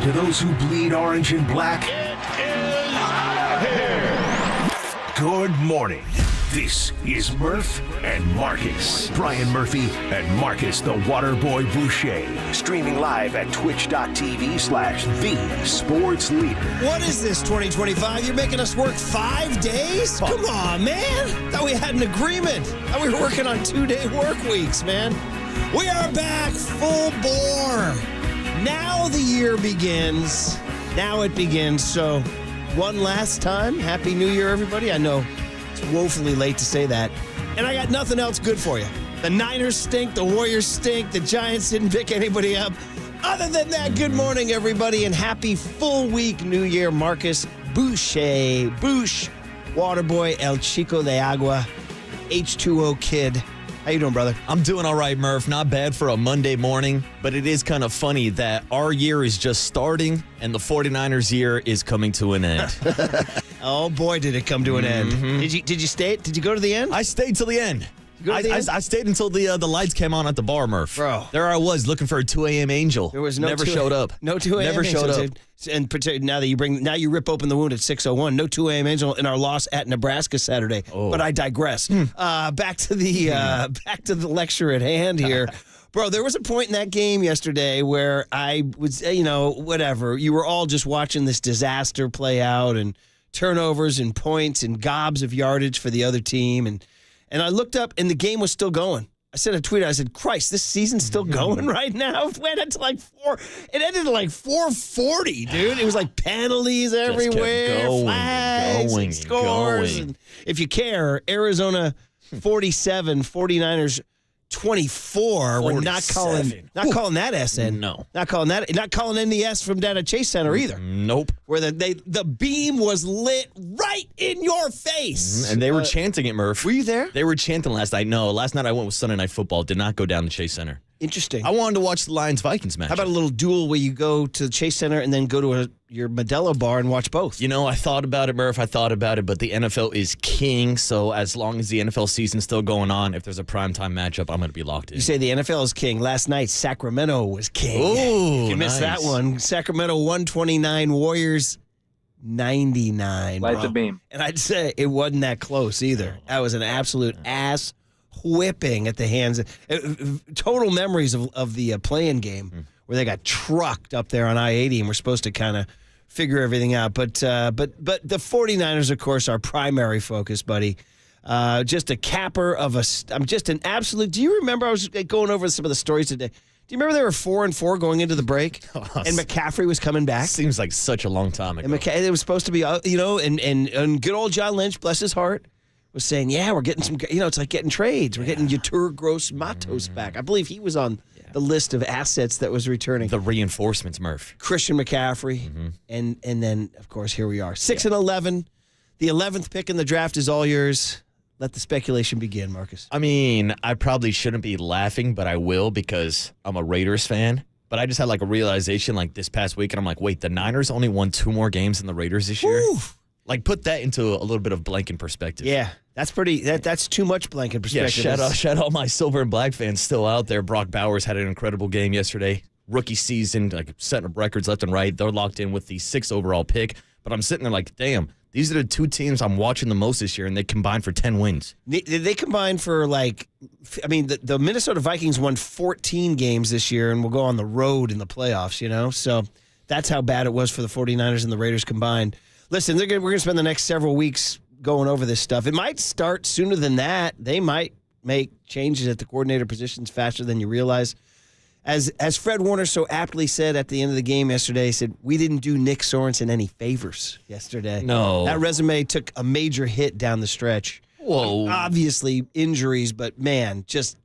And to those who bleed orange and black, It is out of here. good morning. This is Murph and Marcus. Brian Murphy and Marcus the Waterboy Boucher. Streaming live at twitch.tv/the sports leader. What is this, 2025? You're making us work 5 days? Come on, man. Thought we had an agreement. Thought we were working on 2-day work weeks, man. We are back full bore. Now the year begins. Now it begins. So one last time, Happy New Year, everybody. I know it's woefully late to say that. And I got nothing else good for you. The Niners stink. The Warriors stink. The Giants didn't pick anybody up. Other than that, good morning, everybody, and happy full week New Year. Marcus Boucher, Waterboy, El Chico de Agua, H2O Kid. How you doing, brother? I'm doing all right, Murph. Not bad for a Monday morning, but it is kind of funny that our year is just starting and the 49ers year is coming to an end. Oh, boy, did it come to an end. Did you stay? Did you go to the end? I stayed till the end. go to the end? I stayed until the lights came on at the bar, Murph. Bro. There I was looking for a 2 a.m. angel. There was no Never 2 showed up. No 2 a.m. Never showed angel, up. And now you rip open the wound at 6:01. No 2 a.m. angel in our loss at Nebraska Saturday. Oh. But I digress. Back to the lecture at hand here. Bro, there was a point in that game yesterday where I was, whatever. You were all just watching this disaster play out and turnovers and points and gobs of yardage for the other team. And I looked up and the game was still going. I sent a tweet. I said, Christ, this season's still going right now? It ended at like 4:40, dude. It was like penalties everywhere, flags, and scores. And if you care, Arizona 47, 49ers 24. We're not calling that SN. No. Not calling NDS from down at Chase Center either. Nope. Where the beam was lit right in your face. And they were chanting it, Murph. Were you there? They were chanting last night. No, last night I went with Sunday Night Football. Did not go down to Chase Center. Interesting. I wanted to watch the Lions-Vikings match. How about a little duel where you go to the Chase Center and then go to your Modelo bar and watch both? I thought about it, Murph. I thought about it, but the NFL is king. So as long as the NFL season's still going on, if there's a primetime matchup, I'm going to be locked in. You say the NFL is king. Last night, Sacramento was king. Ooh, if you missed nice. that one, Sacramento 129, Warriors 99. Light bro. the beam. And I'd say it wasn't that close either. That was an absolute ass whipping at the hands of total memories of the play-in game where they got trucked up there on I-80 and we're supposed to kind of figure everything out. But the 49ers, of course, our primary focus, buddy. Just a capper of I'm just an absolute. Do you remember? I was going over some of the stories today. Do you remember they were 4-4 going into the break, and McCaffrey was coming back? Seems like such a long time ago. And it was supposed to be, and good old John Lynch, bless his heart, was saying, yeah, we're getting some, it's like getting trades. We're getting Yetur Gross-Matos back. I believe he was on the list of assets that was returning. The reinforcements, Murph. Christian McCaffrey, and then, of course, here we are. 6-11. The 11th pick in the draft is all yours. Let the speculation begin, Marcus. I mean, I probably shouldn't be laughing, but I will because I'm a Raiders fan. But I just had like a realization like this past week, and I'm like, wait, the Niners only won 2 more games than the Raiders this year? Woo. Like, put that into a little bit of blanket perspective. Yeah, that's pretty. That's too much blanket perspective. Yeah, shout out my silver and black fans still out there. Brock Bowers had an incredible game yesterday. Rookie season, like setting up records left and right. They're locked in with the 6th overall pick. But I'm sitting there like, damn, these are the 2 teams I'm watching the most this year, and they combined for 10 wins. They combined for the Minnesota Vikings won 14 games this year and will go on the road in the playoffs, So that's how bad it was for the 49ers and the Raiders combined. Listen, we're going to spend the next several weeks going over this stuff. It might start sooner than that. They might make changes at the coordinator positions faster than you realize. As Fred Warner so aptly said at the end of the game yesterday, he said, we didn't do Nick Sorensen any favors yesterday. No. That resume took a major hit down the stretch. Whoa. Obviously injuries, but man, just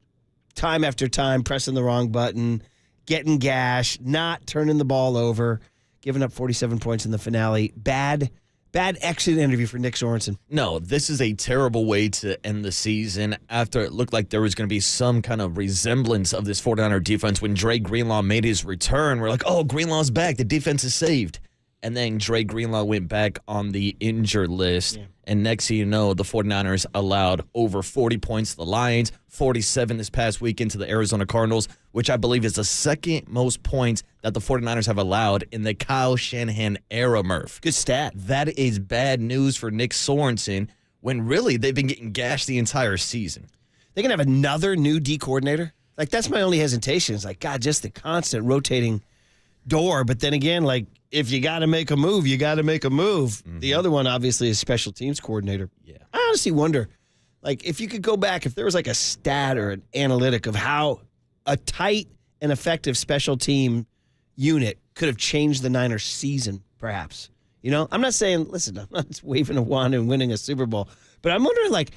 time after time pressing the wrong button, getting gashed, not turning the ball over, giving up 47 points in the finale. Bad exit interview for Nick Sorensen. No, this is a terrible way to end the season after it looked like there was going to be some kind of resemblance of this 49er defense when Dre Greenlaw made his return. We're like, oh, Greenlaw's back. The defense is saved. And then Dre Greenlaw went back on the injured list. Yeah. And next thing you know, the 49ers allowed over 40 points to the Lions, 47 this past weekend to the Arizona Cardinals, which I believe is the second most points that the 49ers have allowed in the Kyle Shanahan era, Murph. Good stat. That is bad news for Nick Sorensen when really they've been getting gashed the entire season. They can have another new D coordinator. Like, that's my only hesitation. It's like, God, just the constant rotating door. But then again, like, if you got to make a move, you got to make a move. Mm-hmm. The other one, obviously, is special teams coordinator. Yeah. I honestly wonder, like, if you could go back, if there was like a stat or an analytic of how a tight and effective special team unit could have changed the Niners season, perhaps. You know, I'm not saying, listen, I'm not waving a wand and winning a Super Bowl, but I'm wondering, like,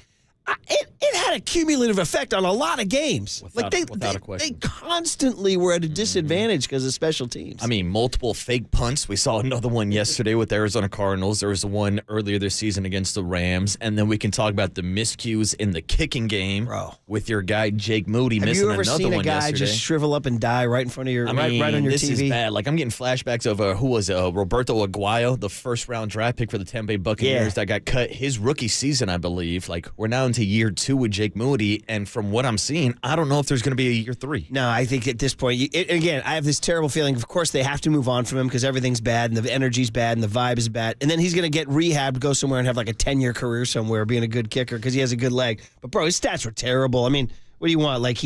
it had a cumulative effect on a lot of games. Without a question. They constantly were at a disadvantage because of special teams. I mean, multiple fake punts. We saw another one yesterday with the Arizona Cardinals. There was one earlier this season against the Rams. And then we can talk about the miscues in the kicking game with your guy, Jake Moody, missing another one yesterday. Have you ever seen a guy just shrivel up and die right in front of your, right on your this TV? This is bad. Like, I'm getting flashbacks of, who was it, Roberto Aguayo, the first-round draft pick for the Tampa Bay Buccaneers that got cut his rookie season, I believe. Like, we're now into year 2 with Jake Moody, and from what I'm seeing, I don't know if there's going to be a year 3. No, I think at this point, again, I have this terrible feeling. Of course, they have to move on from him because everything's bad, and the energy's bad, and the vibe is bad. And then he's going to get rehabbed, go somewhere, and have like a 10-year career somewhere being a good kicker because he has a good leg. But, bro, his stats were terrible. I mean, what do you want? Like,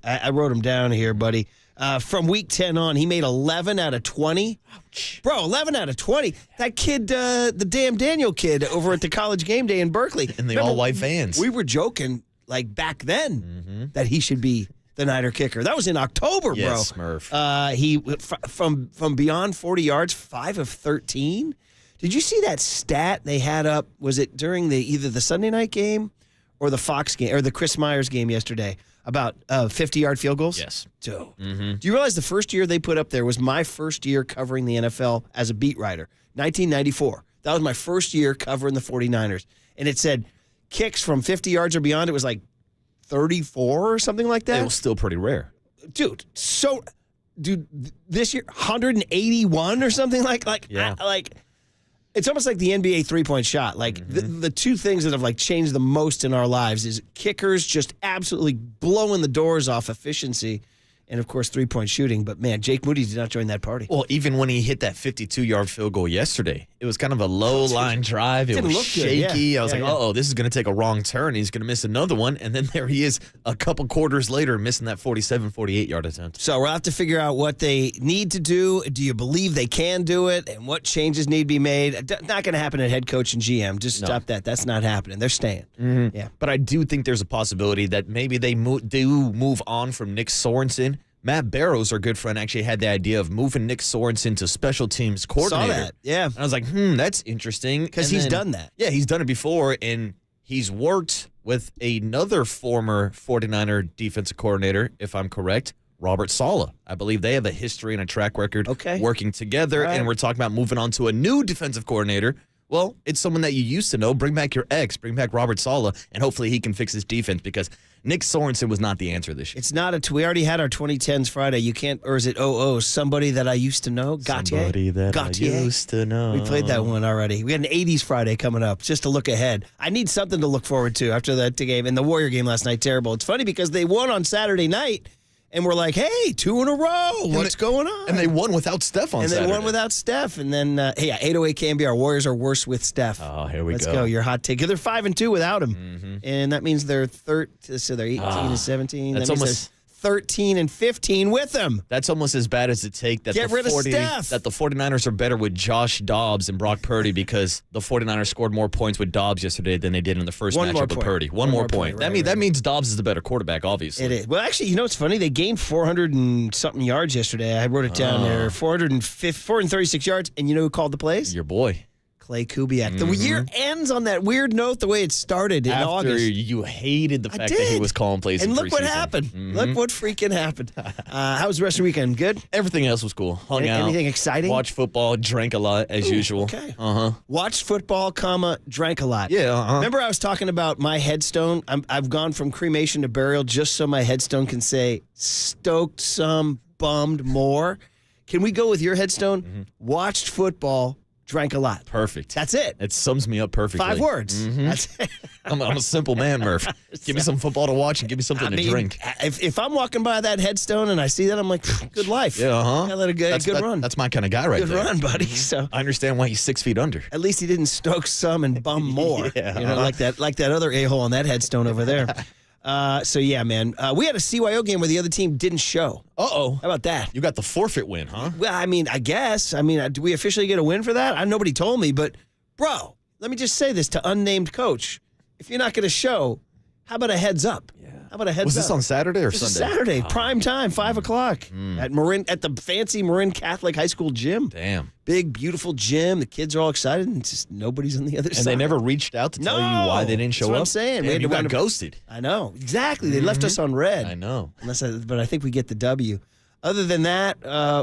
I wrote him down here, buddy. From week 10 on, he made 11 out of 20. Ouch. Bro, 11 out of 20. That kid, the damn Daniel kid over at the college game day in Berkeley. And the all-white fans. We were joking, like, back then that he should be the Niner kicker. That was in October, bro. Yes, Murph. He, from beyond 40 yards, 5 of 13. Did you see that stat they had up? Was it during either the Sunday night game or the Fox game, or the Chris Myers game yesterday? About 50-yard field goals? Yes. Do you realize the first year they put up there was my first year covering the NFL as a beat writer, 1994. That was my first year covering the 49ers. And it said kicks from 50 yards or beyond, it was like 34 or something like that. It was still pretty rare. Dude, this year, 181 or something like it's almost like the NBA three-point shot. Like, the two things that have, like, changed the most in our lives is kickers just absolutely blowing the doors off efficiency and, of course, three-point shooting. But, man, Jake Moody did not join that party. Well, even when he hit that 52-yard field goal yesterday, it was kind of a low-line drive. It was shaky. Yeah. I was this is going to take a wrong turn. He's going to miss another one. And then there he is a couple quarters later missing that 47, 48-yard attempt. So we'll have to figure out what they need to do. Do you believe they can do it? And what changes need to be made? Not going to happen at head coach and GM. Just stop that. That's not happening. They're staying. Mm-hmm. Yeah. But I do think there's a possibility that maybe they do move on from Nick Sorensen. Matt Barrows, our good friend, actually had the idea of moving Nick Sorensen to special teams coordinator. Saw that, yeah. And I was like, that's interesting. Because he's done that. Yeah, he's done it before, and he's worked with another former 49er defensive coordinator, if I'm correct, Robert Saleh. I believe they have a history and a track record working together, and we're talking about moving on to a new defensive coordinator. Well, it's someone that you used to know. Bring back your ex. Bring back Robert Saleh, and hopefully he can fix his defense because Nick Sorensen was not the answer this year. It's not we already had our 2010s Friday. You can't, or is it somebody that I used to know? Somebody that I used to know. We played that one already. We had an 80s Friday coming up just to look ahead. I need something to look forward to after that game. And the Warrior game last night, terrible. It's funny because they won on Saturday night. And we're like, hey, 2 in a row. What's going on? And they won without Steph on Saturday. And they won without Steph. And then, 808 KNBR. Warriors are worse with Steph. Oh, here we go. Let's go. Your hot take. They're 5-2 without him. Mm-hmm. And that means they're so they're 18-17. That's almost 13-15 with him. That's almost as bad as it take that Get rid of Steph. That the 49ers are better with Josh Dobbs and Brock Purdy because the 49ers scored more points with Dobbs yesterday than they did in the first matchup with Purdy. One more point. That means Dobbs is the better quarterback, obviously. It is. Well, actually, you know what's funny? They gained 400 and something yards yesterday. I wrote it down there. 436 yards. And you know who called the plays? Your boy. Clay Kubiak. The year ends on that weird note the way it started in August. After you hated the fact that he was calling plays in preseason. And look what happened. Mm-hmm. Look what freaking happened. How was the rest of the weekend? Good? Everything else was cool. Hung out. Anything exciting? Watched football. Drank a lot, as usual. Okay. Watched football, drank a lot. Yeah, Remember I was talking about my headstone? I've gone from cremation to burial just so my headstone can say, stoked some, bummed more. Can we go with your headstone? Watched football, drank a lot. Perfect. That's it. It sums me up perfectly. 5 words. That's it. I'm a simple man, Murph. Give me some football to watch and give me something to drink. If I'm walking by that headstone and I see that, I'm like, good life. Yeah, I let a good run. That's my kind of guy right good there. Good run, buddy. So I understand why he's 6 feet under. at least he didn't stoke some and bum more. Yeah. You know, like that other a-hole on that headstone over there. So yeah, man. We had a CYO game where the other team didn't show. Uh-oh. How about that? You got the forfeit win, huh? Well, I mean, I guess. Do we officially get a win for that? Nobody told me, but bro, let me just say this to unnamed coach. If you're not going to show, how about a heads up? Yeah. How about a heads up? Was this on Saturday or This is Sunday? Saturday, prime time, 5 o'clock at the fancy Marin Catholic High School gym. Damn. Big, beautiful gym. The kids are all excited, and just nobody's on the other side. And they never reached out to tell you why they didn't show that's up? what I'm saying. Damn, you got ghosted. I know. Exactly. They left us on red. I know. But I think we get the W. Other than that,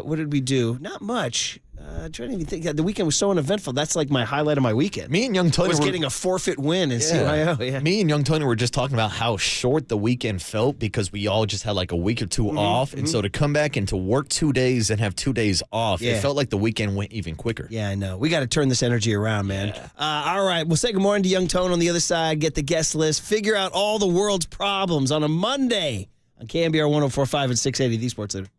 what did we do? Not much. I'm trying to even think. The weekend was so uneventful. That's like my highlight of my weekend. Me and Young Tony was were getting a forfeit win in CYO. Yeah. Me and Young Tony were just talking about how short the weekend felt because we all just had like a week or two off. And so to come back and to work 2 days and have 2 days off, it felt like the weekend went even quicker. Yeah, I know. We got to turn this energy around, man. All right. We'll say good morning to Young Tone on the other side, get the guest list, figure out all the world's problems on a Monday on KNBR 104.5 and 680, the Sports Leader.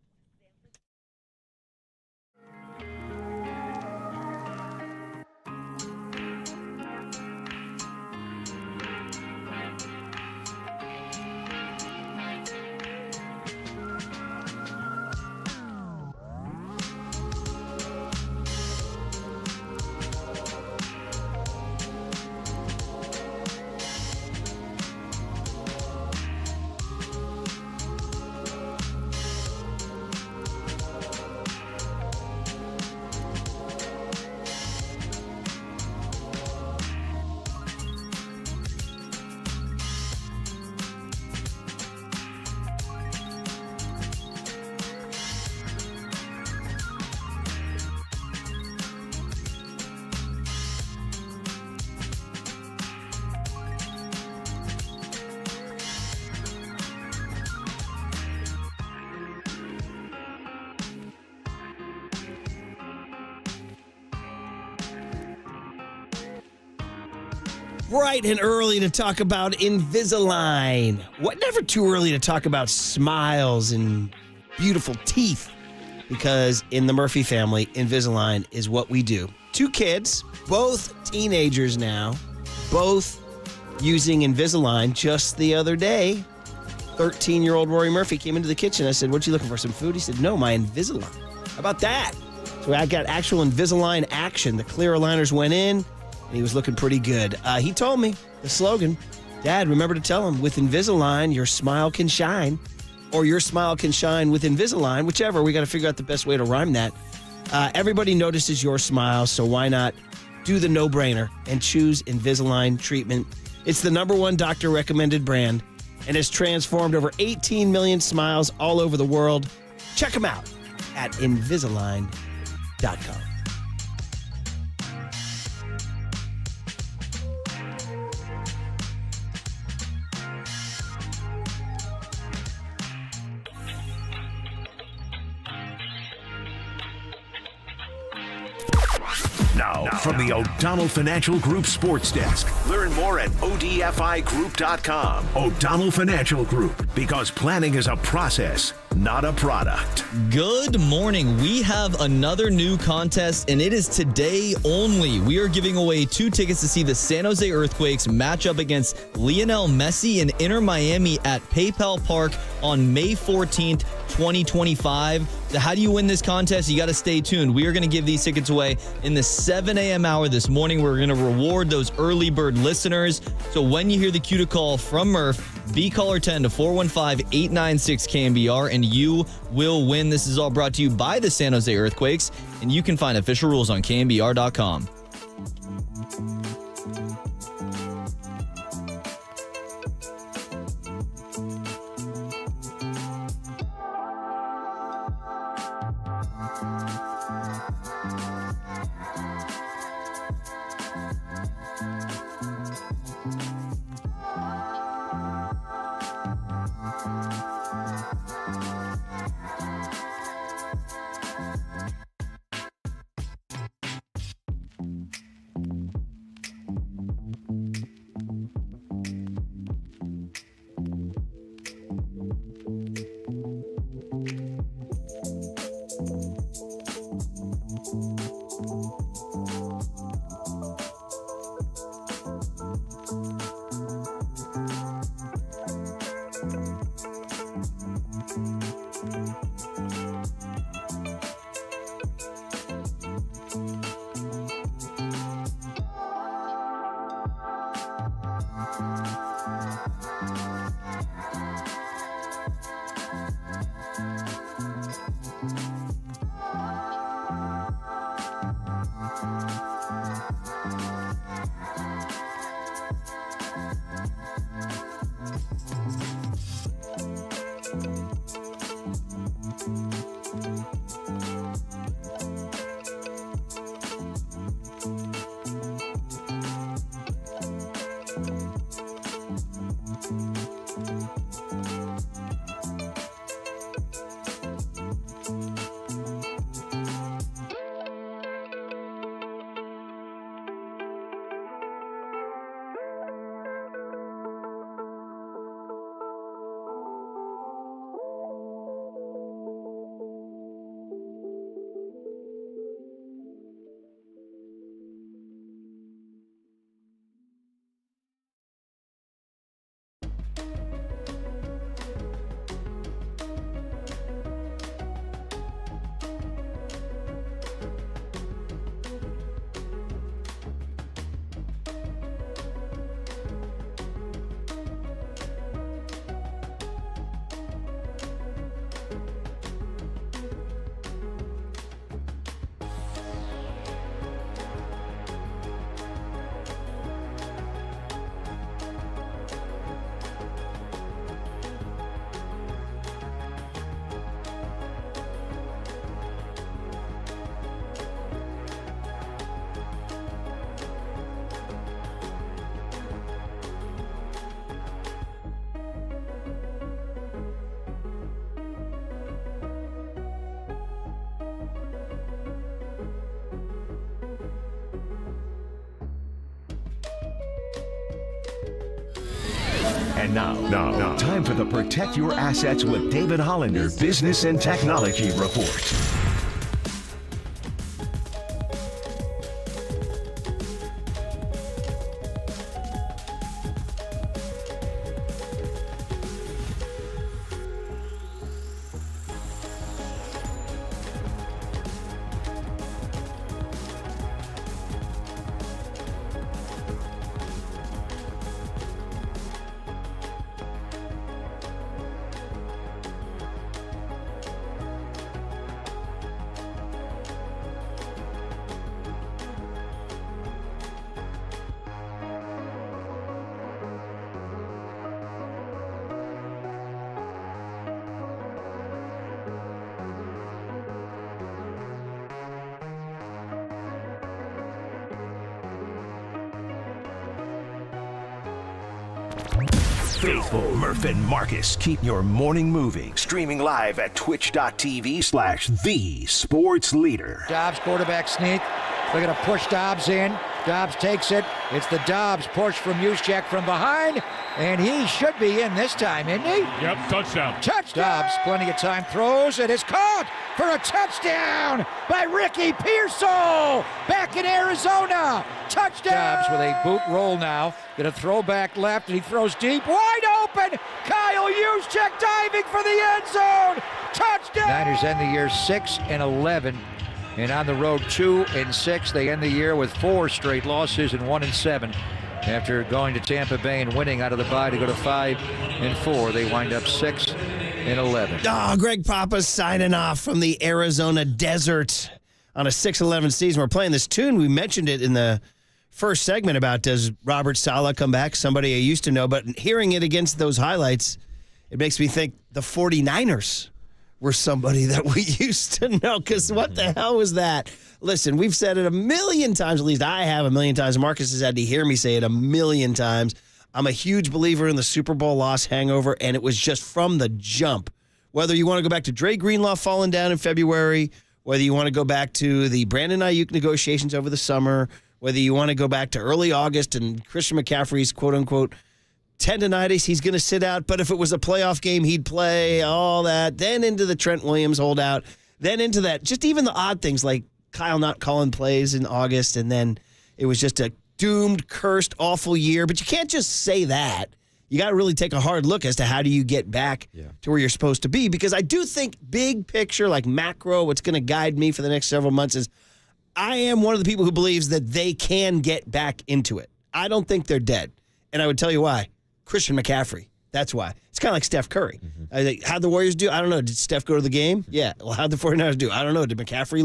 Bright and early to talk about Invisalign. Never too early to talk about smiles and beautiful teeth, because in the Murphy family, Invisalign is what we do. 2 kids, both teenagers now, both using Invisalign. Just the other day, 13-year-old Rory Murphy came into the kitchen. I said, "What you looking for, some food?" He said, "No, my Invisalign." How about that? So I got actual Invisalign action. The clear aligners went in, and he was looking pretty good. He told me the slogan, "Dad, remember to tell him, with Invisalign, your smile can shine," or "your smile can shine with Invisalign," whichever. We got to figure out the best way to rhyme that. Everybody notices your smile, so why not do the no-brainer and choose Invisalign treatment? It's the #1 doctor-recommended brand and has transformed over 18 million smiles all over the world. Check them out at Invisalign.com. Now, from the O'Donnell Financial Group Sports Desk. Learn more at odfigroup.com. O'Donnell Financial Group, because planning is a process, not a product. Good morning. We have another new contest, and it is today only. We are giving away 2 tickets to see the San Jose Earthquakes match up against Lionel Messi and Inter Miami at PayPal Park on May 14th, 2025. So how do you win this contest? You got to stay tuned. We are going to give these tickets away in the 7 a.m. hour this morning. We're going to reward those early bird listeners. So when you hear the cue to call from Murph, be caller 10 to 415-896-KNBR, and you will win. This is all brought to you by the San Jose Earthquakes, and you can find official rules on KNBR.com. And now, time for the Protect Your Assets with David Hollander Business and Technology Report. Faithful Murph and Marcus keep your morning moving. Streaming live at twitch.tv/thesportsleader. Dobbs quarterback sneak. They're going to push Dobbs in. Dobbs takes it. It's the Dobbs push from Juszczyk from behind. And he should be in this time, isn't he? Yep, touchdown. Touchdown! Dobbs, plenty of time, throws. It is caught for a touchdown by Ricky Pearsall. Back in Arizona. Touchdown! Dobbs with a boot roll now. Going to throw back left, and he throws deep. Wide open! Kyle Juszczyk diving for the end zone. Touchdown! Niners end the year 6-11. And on the road 2-6. They end the year with 4 straight losses and 1-7. After going to Tampa Bay and winning out of the bye to go to 5-4, they wind up 6-11. Oh, Greg Papa's signing off from the Arizona desert on a 6-11 season. We're playing this tune. We mentioned it in the first segment about does Robert Saleh come back, somebody I used to know. But hearing it against those highlights, it makes me think the 49ers were somebody that we used to know, because what the hell was that? Listen, we've said it a million times, at least I have a million times. Marcus has had to hear me say it a million times. I'm a huge believer in the Super Bowl loss hangover, and it was just from the jump. Whether you want to go back to Dre Greenlaw falling down in February, whether you want to go back to the Brandon Ayuk negotiations over the summer, whether you want to go back to early August and Christian McCaffrey's quote-unquote tendonitis, he's going to sit out, but if it was a playoff game, he'd play, all that. Then into the Trent Williams holdout. Then into that, just even the odd things like Kyle not calling plays in August, and then it was just a doomed, cursed, awful year. But you can't just say that. You got to really take a hard look as to how do you get back to where you're supposed to be. Because I do think big picture, like macro, what's going to guide me for the next several months is I am one of the people who believes that they can get back into it. I don't think they're dead. And I would tell you why. Christian McCaffrey. That's why. It's kind of like Steph Curry. How'd the Warriors do? I don't know. Did Steph go to the game? Yeah. Well, how'd the 49ers do? I don't know. Did McCaffrey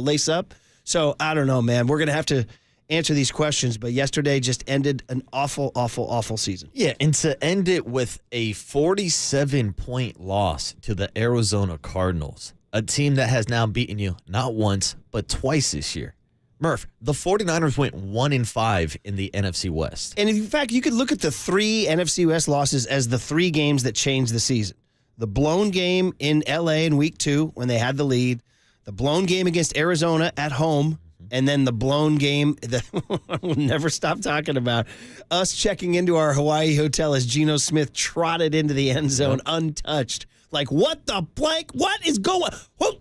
lace up? So I don't know, man. We're going to have to answer these questions, but yesterday just ended an awful, awful, awful season. Yeah, and to end it with a 47-point loss to the Arizona Cardinals, a team that has now beaten you not once, but twice this year. Murph, the 49ers went 1-5 in the NFC West. And in fact, you could look at the 3 NFC West losses as the 3 games that changed the season. The blown game in L.A. in Week 2 when they had the lead, the blown game against Arizona at home, and then the blown game that we'll never stop talking about. Us checking into our Hawaii hotel as Geno Smith trotted into the end zone untouched. Like, what the blank? What is going on?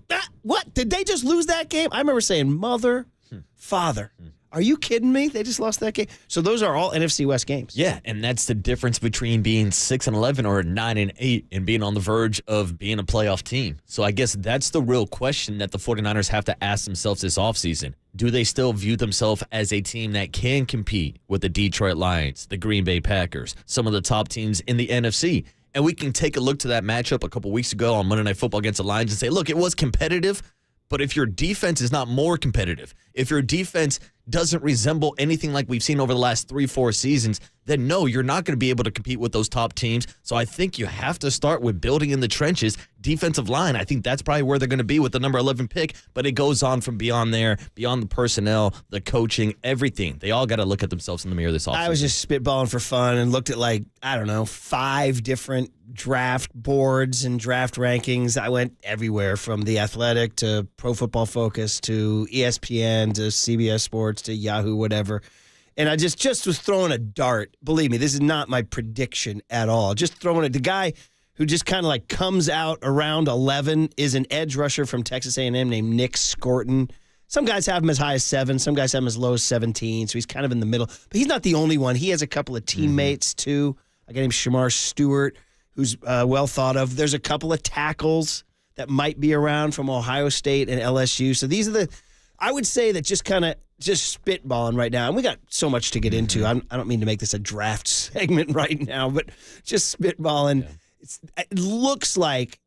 What? Did they just lose that game? I remember saying, mother, father. Are you kidding me? They just lost that game. So those are all NFC West games. Yeah, and that's the difference between being 6-11 or 9-8 and being on the verge of being a playoff team. So I guess that's the real question that the 49ers have to ask themselves this offseason. Do they still view themselves as a team that can compete with the Detroit Lions, the Green Bay Packers, some of the top teams in the NFC? And we can take a look to that matchup a couple weeks ago on Monday Night Football against the Lions and say, look, it was competitive, but if your defense is not more competitive, if your defense doesn't resemble anything like we've seen over the last 3-4 seasons, then no, you're not going to be able to compete with those top teams. So I think you have to start with building in the trenches. Defensive line, I think that's probably where they're going to be with the number 11 pick, but it goes on from beyond there, beyond the personnel, the coaching, everything. They all got to look at themselves in the mirror this offseason. I was just spitballing for fun and looked at 5 different draft boards and draft rankings. I went everywhere from The Athletic to Pro Football Focus to ESPN to CBS Sports to Yahoo, whatever. And I just was throwing a dart. Believe me, this is not my prediction at all. Just throwing it. The guy who just kind of like comes out around 11 is an edge rusher from Texas A&M named Nick Scorton. Some guys have him as high as 7. Some guys have him as low as 17. So he's kind of in the middle. But he's not the only one. He has a couple of teammates, too. A guy named Shamar Stewart, who's well thought of. There's a couple of tackles that might be around from Ohio State and LSU. So these are I would say that just spitballing right now. And we got so much to get into. I don't mean to make this a draft segment right now, but just spitballing. Yeah. It looks like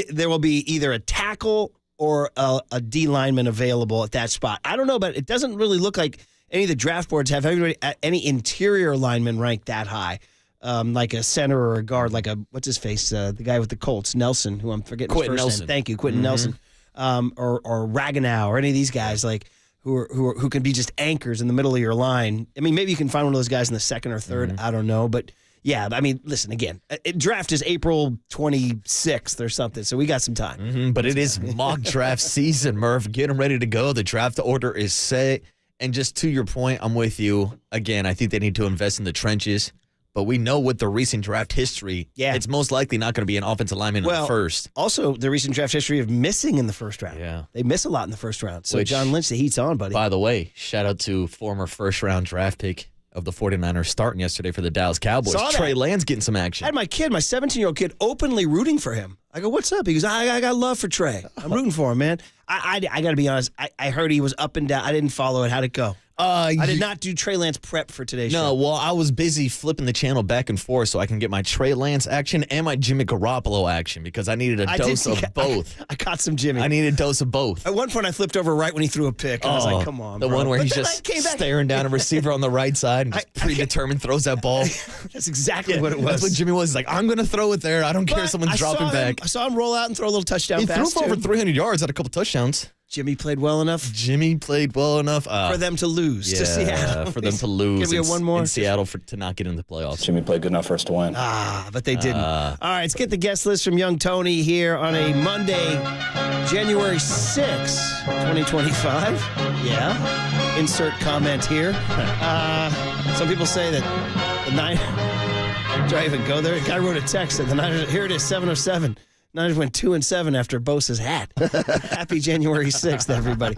there will be either a tackle or a D lineman available at that spot. I don't know, but it doesn't really look like any of the draft boards have any interior lineman ranked that high, like a center or a guard, like what's his face, the guy with the Colts, Nelson, who I'm forgetting his first name. Thank you, Quentin Nelson, or Raganow, or any of these guys like who can be just anchors in the middle of your line. I mean, maybe you can find one of those guys in the second or third. I don't know, but. Yeah, I mean, listen, again, draft is April 26th or something, so we got some time. But it is mock draft season, Murph. Get them ready to go. The draft order is set. And just to your point, I'm with you. Again, I think they need to invest in the trenches. But we know with the recent draft history, it's most likely not going to be an offensive lineman in the first. Also, the recent draft history of missing in the first round. Yeah. They miss a lot in the first round. So, John Lynch, the heat's on, buddy. By the way, shout out to former first-round draft pick of the 49ers starting yesterday for the Dallas Cowboys. Trey Lance getting some action. I had my 17-year-old kid, openly rooting for him. I go, what's up? He goes, I got love for Trey. I'm rooting for him, man. I got to be honest. I heard he was up and down. I didn't follow it. How'd it go? I did not do Trey Lance prep for today's show. No, well, I was busy flipping the channel back and forth so I can get my Trey Lance action and my Jimmy Garoppolo action because I needed a dose of both. I caught some Jimmy. I needed a dose of both. At one point, I flipped over right when he threw a pick. And I was like, come on, the one where he's just staring down a receiver on the right side and just predetermined throws that ball. That's exactly what it was. That's what Jimmy was. He's like, I'm going to throw it there. I don't care if someone's dropping back. I saw him roll out and throw a little touchdown pass. He threw for over 300 yards, had a couple touchdowns. Jimmy played well enough for them to lose to Seattle. For them to lose. Can we get one more? In Seattle to not get in the playoffs. Jimmy played good enough for us to win. But they didn't. All right, let's get the guest list from Young Tony here on a Monday, January 6, 2025. Yeah. Insert comment here. Some people say that the Niners. Do I even go there? A guy wrote a text that the Niners. Here it is, 7:07. Niners went 2-7 after Bosa's hat. Happy January 6th, everybody.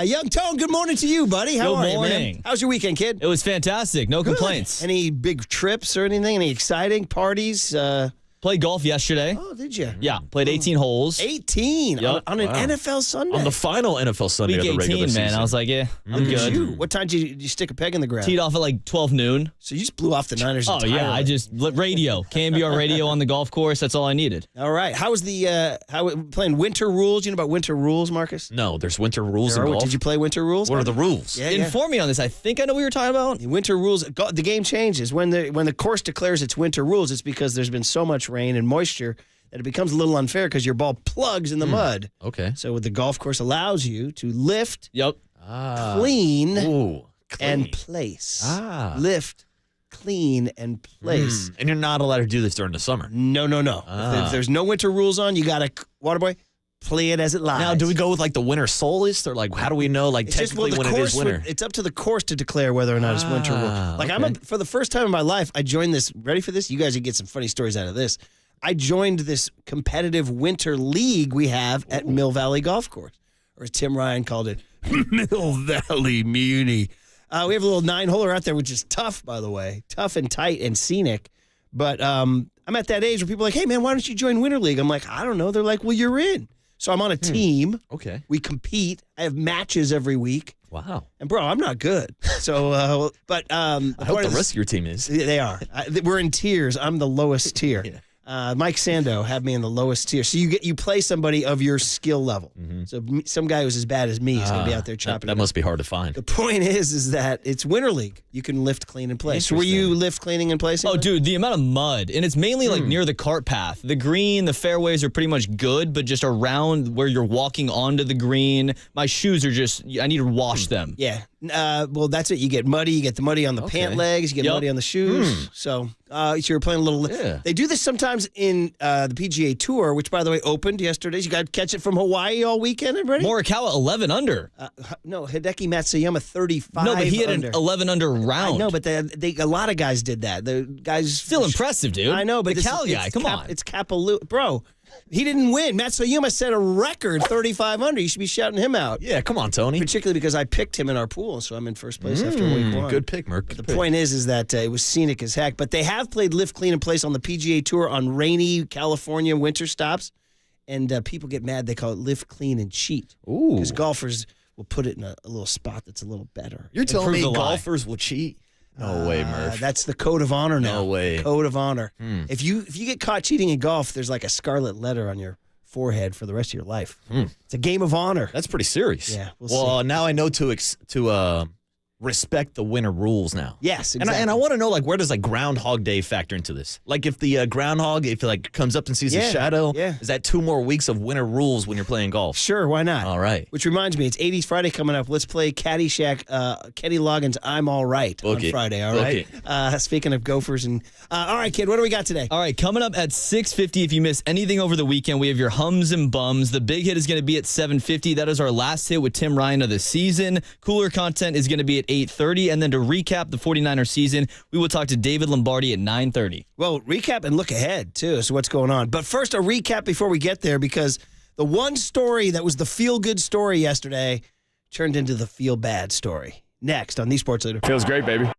Young Tone, good morning to you, buddy. How are you, man? How's your weekend, kid? It was fantastic. No complaints. Any big trips or anything? Any exciting parties? Played golf yesterday. Oh, did you? Yeah, played 18 holes. 18 Yep. on an NFL Sunday. On the final NFL Sunday Week of the regular 18, man. season. I was like, yeah, I'm good. What time did you stick a peg in the ground? Teed off at like 12 noon. So you just blew off the Niners. Oh, yeah. I just radio. KNBR radio on the golf course. That's all I needed. All right. How was the playing Winter Rules? You know about Winter Rules, Marcus? No, there's winter rules in golf. Did you play Winter Rules? What are the rules? Yeah, Inform me on this. I think I know what you're talking about. Winter Rules. The game changes when the course declares its Winter Rules. It's because there's been so much rain and moisture that it becomes a little unfair because your ball plugs in the mud. Okay. So the golf course allows you to lift, Yep. clean, Ooh, and place. Ah. Lift, clean, and place. And you're not allowed to do this during the summer. No. If there's no Winter Rules on, you got to, Waterboy, play it as it lies. Now, do we go with like the winter solstice, or like how do we know like It's just, technically well, when it is winter? It's up to the course to declare whether or not it's winter rule. Like okay. for the first time in my life, I joined this. Ready for this? You guys would get some funny stories out of this. I joined this competitive winter league we have at Mill Valley Golf Course, or as Tim Ryan called it, Mill Valley Muni. We have a little 9-holer out there, which is tough, by the way, tough and tight and scenic. But I'm at that age where people are like, hey, man, why don't you join Winter League? I'm like, I don't know. They're like, well, you're in. So I'm on a team. Okay. We compete. I have matches every week. Wow. And, bro, I'm not good. So, I hope the rest of your team is. They are. We're in tiers. I'm the lowest tier. Yeah. Mike Sando had me in the lowest tier. So you play somebody of your skill level. So some guy who's as bad as me is going to be out there chopping. That must be hard to find. The point is that it's Winter League. You can lift, clean, and place. So were you lift, cleaning, and placing? Oh, dude, the amount of mud. And it's mainly like near the cart path. The green, the fairways are pretty much good, but just around where you're walking onto the green, my shoes are just, I need to wash them. Yeah. Well, that's it. You get muddy. You get the muddy on the pant legs. You get muddy on the shoes. So you're playing a little. Yeah. They do this sometimes in the PGA Tour, which, by the way, opened yesterday. You got to catch it from Hawaii all weekend, everybody? Morikawa, 11 under. No, Hideki Matsuyama, 35 No, but he had under. an 11 under round. I know, but a lot of guys did that. The guys Still impressive, dude. I know, but the Cal guy, come on. It's Kapalua. Bro, he didn't win. Matsuyama set a record 35 under. You should be shouting him out. Yeah, come on, Tony. Particularly because I picked him in our pool, so I'm in first place after week one. Good pick, Merc. The point is that it was scenic as heck. But they have played lift, clean, and place on the PGA Tour on rainy California winter stops, and people get mad. They call it lift, clean, and cheat. Ooh. Because golfers will put it in a little spot that's a little better. You're telling Improve me the lie. golfers will cheat? No way, Murph. That's the code of honor now. No way. Code of honor. If you get caught cheating in golf, there's like a scarlet letter on your forehead for the rest of your life. It's a game of honor. That's pretty serious. Yeah, we'll Well, now I know to respect the winter rules now. Yes, exactly. And I want to know, like, where does like Groundhog Day factor into this? Like, if the groundhog, if it like comes up and sees a shadow, is that 2 more weeks of winter rules when you're playing golf? Sure, why not? All right. Which reminds me, it's 80s Friday coming up. Let's play Caddyshack, Kenny Loggins' I'm All Right on Friday, all right? Speaking of Gophers. And all right, kid, what do we got today? All right, coming up at 6:50, if you miss anything over the weekend, we have your hums and bums. The big hit is going to be at 7:50. That is our last hit with Tim Ryan of the season. Cooler content is going to be at 8:30. And then to recap the 49er season, we will talk to David Lombardi at 9:30. Well, recap and look ahead, too, so what's going on. But first, a recap before we get there, because the one story that was the feel-good story yesterday turned into the feel-bad story. Next on the Sports Leader. Feels great, baby.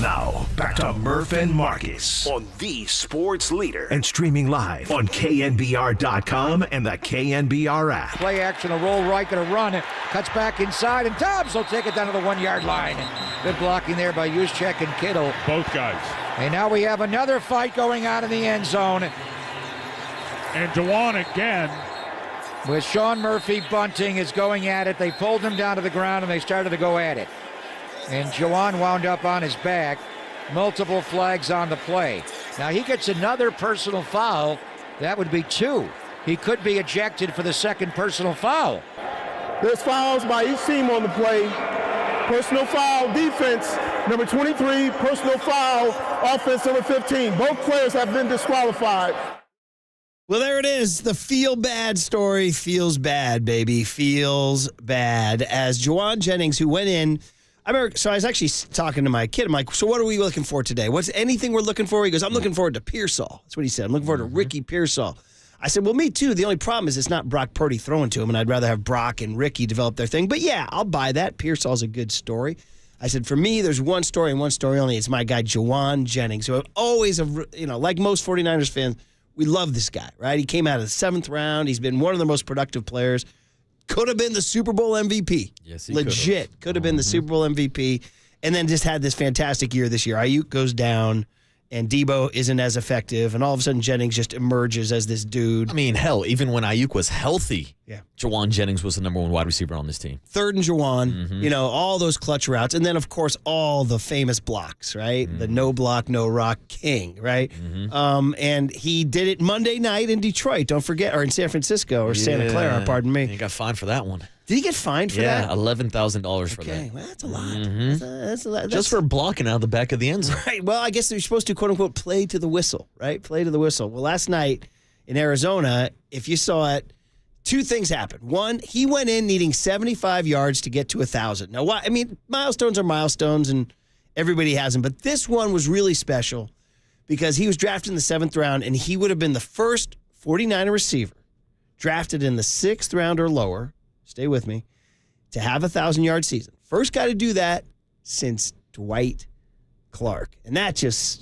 Now, back to Murph and Marcus on the Sports Leader and streaming live on KNBR.com and the KNBR app. Play action, a roll right, going to run. Cuts back inside, and Dobbs will take it down to the 1 yard line. Good blocking there by Juszczyk and Kittle. Both guys. And now we have another fight going on in the end zone And Juwan again. with Sean Murphy bunting is going at it. They pulled him down to the ground and they started to go at it. And Juwan wound up on his back. Multiple flags on the play. Now he gets another personal foul. That would be 2. He could be ejected for the second personal foul. There's fouls by each team on the play. Personal foul, defense, number 23. Personal foul, offense, number 15. Both players have been disqualified. Well, there it is. The feel bad story feels bad, baby. Feels bad. As Juwan Jennings, who went in, I was actually talking to my kid. I'm like, so what are we looking for today? What's anything we're looking for? He goes, I'm looking forward to Pearsall. That's what he said. I'm looking forward to Ricky Pearsall. I said, well, me too. The only problem is it's not Brock Purdy throwing to him, and I'd rather have Brock and Ricky develop their thing. But yeah, I'll buy that. Pearsall's a good story. I said, for me, there's one story and one story only. It's my guy, Juwan Jennings, who I've always, like most 49ers fans, we love this guy, right? He came out of the 7th round. He's been one of the most productive players. Could have been the Super Bowl MVP. Yes, he legit. Could have been the Super Bowl MVP. And then just had this fantastic year this year. Ayuk goes down, and Debo isn't as effective, and all of a sudden Jennings just emerges as this dude. I mean, hell, even when Ayuk was healthy, Juwan Jennings was the number 1 wide receiver on this team. 3rd and Juwan, all those clutch routes. And then, of course, all the famous blocks, right? The no block, no rock king, right? And he did it Monday night in Detroit, don't forget, or in San Francisco, or Santa Clara, pardon me. He got fined for that one. Did he get fined for that? Yeah, $11,000 for that. Okay, well, that's a lot. That's a lot. Just for blocking out the back of the end zone. Right. Well, I guess they're supposed to, quote unquote, play to the whistle, right? Play to the whistle. Well, last night in Arizona, if you saw it, 2 things happened. One, he went in needing 75 yards to get to 1,000. Now, I mean, milestones are milestones, and everybody has them. But this one was really special because he was drafted in the 7th round, and he would have been the first 49er receiver drafted in the 6th round or lower, stay with me, to have a 1,000-yard season. First guy to do that since Dwight Clark. And that just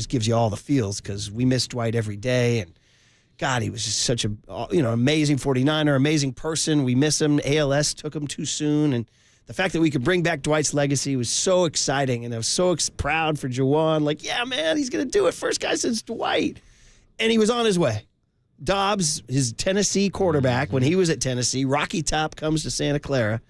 gives you all the feels because we miss Dwight every day. And, God, he was just such a, amazing 49er, amazing person. We miss him. ALS took him too soon. And the fact that we could bring back Dwight's legacy was so exciting. And I was so proud for Juwan. Like, yeah, man, he's going to do it. First guy since Dwight. And he was on his way. Dobbs, his Tennessee quarterback, when he was at Tennessee, Rocky Top comes to Santa Clara,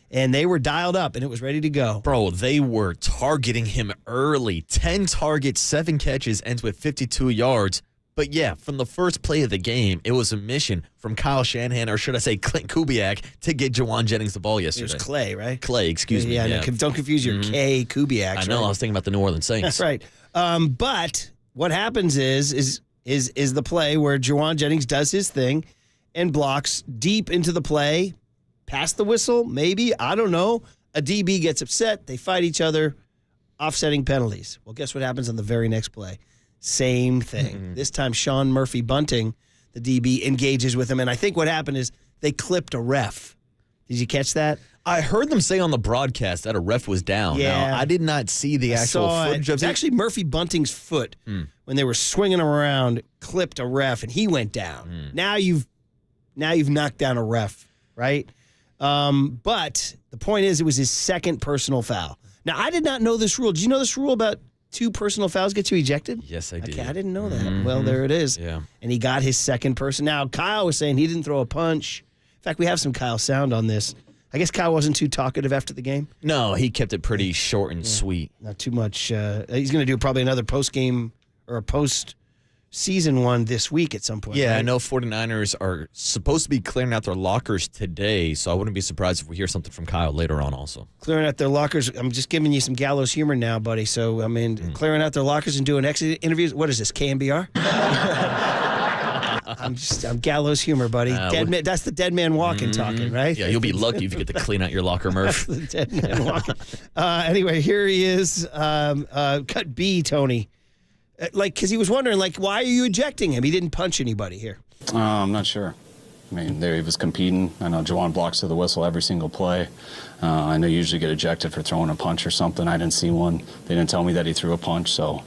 and they were dialed up, and it was ready to go. Bro, they were targeting him early. 10 targets, 7 catches, ends with 52 yards. But yeah, from the first play of the game, it was a mission from Kyle Shanahan, or should I say Clint Kubiak, to get Juwan Jennings the ball yesterday. It was Clay, right? Clay, excuse me. Yeah, no, don't confuse your K Kubiak. I know, right? I was thinking about the New Orleans Saints. That's right. But what happens is the play where Juwan Jennings does his thing and blocks deep into the play, past the whistle, maybe, I don't know. A DB gets upset. They fight each other, offsetting penalties. Well, guess what happens on the very next play? Same thing. This time, Sean Murphy Bunting, the DB, engages with him. And I think what happened is they clipped a ref. Did you catch that? I heard them say on the broadcast that a ref was down. Yeah. Now, I did not see the actual footage of it. It's actually Murphy Bunting's foot when they were swinging him around, clipped a ref, and he went down. Now you've knocked down a ref, right? But the point is, it was his second personal foul. Now, I did not know this rule. Did you know this rule about 2 personal fouls get you ejected? Yes, I did. Okay, I didn't know that. Well, there it is. Yeah. And he got his second person. Now, Kyle was saying he didn't throw a punch. In fact, we have some Kyle sound on this. I guess Kyle wasn't too talkative after the game. No, he kept it pretty short and sweet. Not too much. He's going to do probably another post-game or a post-season one this week at some point. Yeah, right? I know 49ers are supposed to be clearing out their lockers today, so I wouldn't be surprised if we hear something from Kyle later on also. Clearing out their lockers. I'm just giving you some gallows humor now, buddy. So, I mean, clearing out their lockers and doing exit interviews. What is this, KNBR? I'm gallows humor, buddy. That's the dead man walking talking, right? Yeah, you'll be lucky if you get to clean out your locker, Murph. The dead man walking. Anyway, here he is. Cut B, Tony. Because he was wondering, why are you ejecting him? He didn't punch anybody here. I'm not sure. I mean, there he was competing. I know Juwan blocks to the whistle every single play. I know you usually get ejected for throwing a punch or something. I didn't see one. They didn't tell me that he threw a punch, so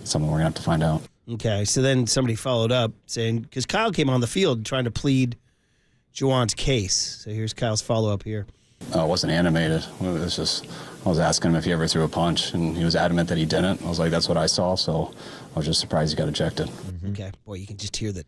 something we're going to have to find out. Okay, so then somebody followed up saying, because Kyle came on the field trying to plead Juwan's case. So here's Kyle's follow-up here. It wasn't animated. It was just, I was asking him if he ever threw a punch, and he was adamant that he didn't. I was like, that's what I saw, so I was just surprised he got ejected. Okay, boy, you can just hear the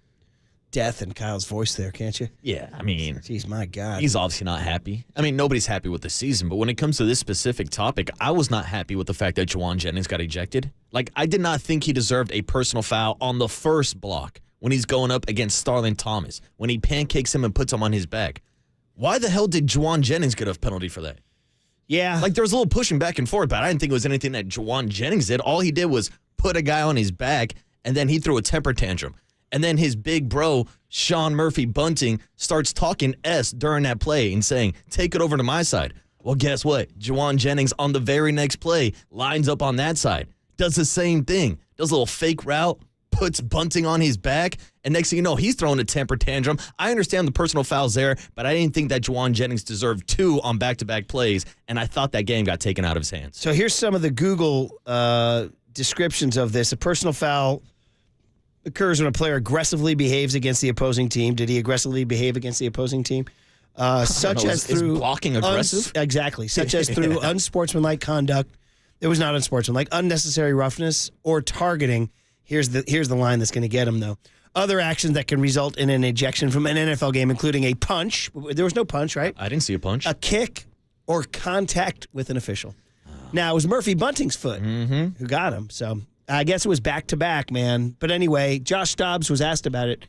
death in Kyle's voice there, can't you? Yeah, I mean, Jeez, my God. he's obviously not happy. I mean, nobody's happy with the season, but when it comes to this specific topic, I was not happy with the fact that Juwan Jennings got ejected. Like, I did not think he deserved a personal foul on the first block when he's going up against Starling Thomas, when he pancakes him and puts him on his back. Why the hell did Juwan Jennings get a penalty for that? Yeah. Like, there was a little pushing back and forth, but I didn't think it was anything that Juwan Jennings did. All he did was put a guy on his back, and then he threw a temper tantrum. And then his big bro, Sean Murphy Bunting, starts talking S during that play and saying, take it over to my side. Well, guess what? Juwan Jennings on the very next play lines up on that side, does the same thing, does a little fake route, puts Bunting on his back, and next thing you know, he's throwing a temper tantrum. I understand the personal fouls there, but I didn't think that Juwan Jennings deserved 2 on back-to-back plays, and I thought that game got taken out of his hands. So here's some of the Google descriptions of this. A personal foul occurs when a player aggressively behaves against the opposing team. Did he aggressively behave against the opposing team? Such as through blocking aggressive? Exactly. Such as through unsportsmanlike conduct. It was not unsportsmanlike. Unnecessary roughness or targeting. Here's the line that's going to get him, though. Other actions that can result in an ejection from an NFL game, including a punch. There was no punch, right? I didn't see a punch. A kick or contact with an official. Now, it was Murphy Bunting's foot who got him, so I guess it was back-to-back, man. But anyway, Josh Dobbs was asked about it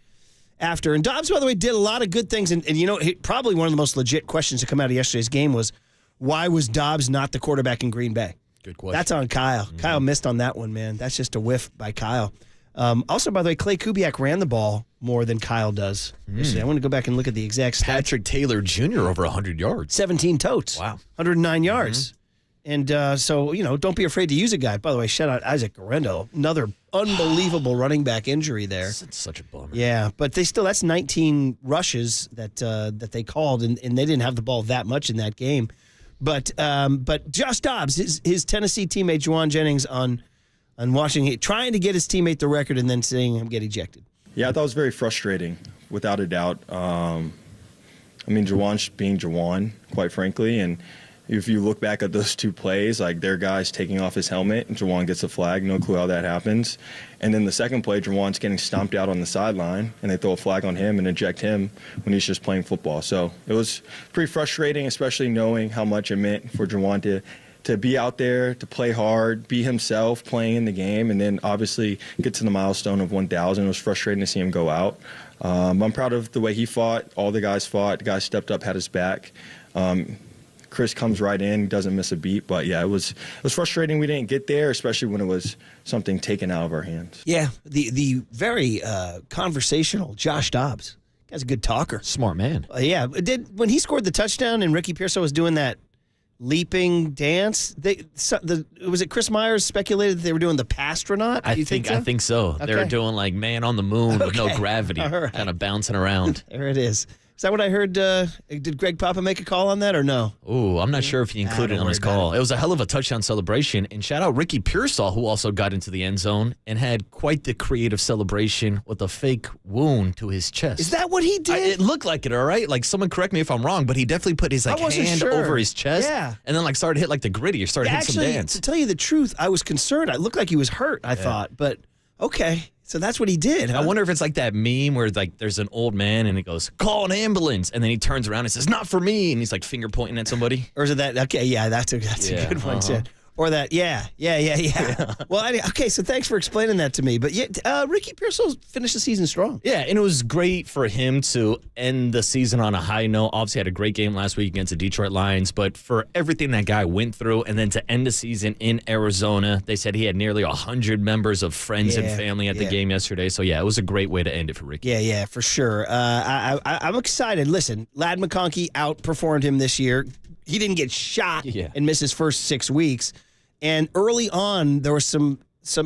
after. And Dobbs, by the way, did a lot of good things. And you know, probably one of the most legit questions to come out of yesterday's game was, why was Dobbs not the quarterback in Green Bay? Good question. That's on Kyle. Kyle missed on that one, man. That's just a whiff by Kyle. Also, by the way, Clay Kubiak ran the ball more than Kyle does. I want to go back and look at the exact stats. Patrick Taylor Jr. over 100 yards. 17 totes. Wow. 109 yards. And so, you know, don't be afraid to use a guy. By the way, shout out Isaac Guerrero. Another unbelievable running back injury there. It's such a bummer. Yeah, but they still, that's 19 rushes that they called, and they didn't have the ball that much in that game. But Josh Dobbs, his Tennessee teammate Juwan Jennings on watching it, trying to get his teammate the record and then seeing him get ejected. Yeah, I thought it was very frustrating, without a doubt. I mean, Juwan's being Juwan, quite frankly, and if you look back at those 2 plays, like, their guy's taking off his helmet and Juwan gets a flag, no clue how that happens. And then the second play, Juwan's getting stomped out on the sideline and they throw a flag on him and eject him when he's just playing football. So it was pretty frustrating, especially knowing how much it meant for Juwan to be out there, to play hard, be himself, playing in the game, and then obviously get to the milestone of 1,000. It was frustrating to see him go out. I'm proud of the way he fought. All the guys fought. The guys stepped up, had his back. Chris comes right in, doesn't miss a beat. But, yeah, it was frustrating we didn't get there, especially when it was something taken out of our hands. Yeah, the very conversational Josh Dobbs. Guy's a good talker. Smart man. Yeah, when he scored the touchdown and Ricky Pearsall was doing that leaping dance, was it Chris Myers speculated that they were doing the Pastronaut? I think so. Okay. They were doing like man on the moon with no gravity, right. kind of bouncing around. There it is. Is that what I heard? Did Greg Papa make a call on that or no? Ooh, I'm not sure if he included it on his call. It was a hell of a touchdown celebration. And shout out Ricky Pearsall, who also got into the end zone and had quite the creative celebration with a fake wound to his chest. Is that what he did? It looked like it, all right? Like, someone correct me if I'm wrong, but he definitely put his hand over his chest. Yeah. And then started to hit like the gritty or started hitting some dance. To tell you the truth, I was concerned. It looked like he was hurt, I thought. But, okay. So that's what he did. Huh? I wonder if it's like that meme where like there's an old man and he goes, call an ambulance. And then he turns around and says, not for me. And he's like finger pointing at somebody. Or is it that? Okay, yeah, that's a good one too. Or that, yeah. Well, okay, so thanks for explaining that to me. But yeah, Ricky Pearsall finished the season strong. Yeah, and it was great for him to end the season on a high note. Obviously had a great game last week against the Detroit Lions, but for everything that guy went through and then to end the season in Arizona, they said he had nearly 100 members of friends and family at the game yesterday. So yeah, it was a great way to end it for Ricky. Yeah, for sure. I'm excited. Listen, Ladd McConkey outperformed him this year. He didn't get shot and miss his first 6 weeks. And early on, there were some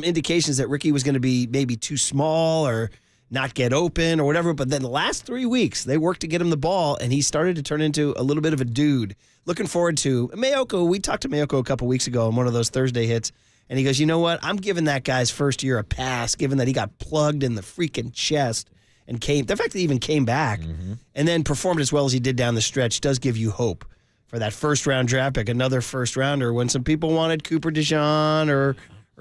indications that Ricky was going to be maybe too small or not get open or whatever. But then the last 3 weeks, they worked to get him the ball, and he started to turn into a little bit of a dude. Looking forward to Mayoko. We talked to Mayoko a couple weeks ago on one of those Thursday hits, and he goes, you know what? I'm giving that guy's first year a pass, given that he got plugged in the freaking chest and the fact that he even came back and then performed as well as he did down the stretch does give you hope for that first-round draft pick, another first-rounder, when some people wanted Cooper DeJean or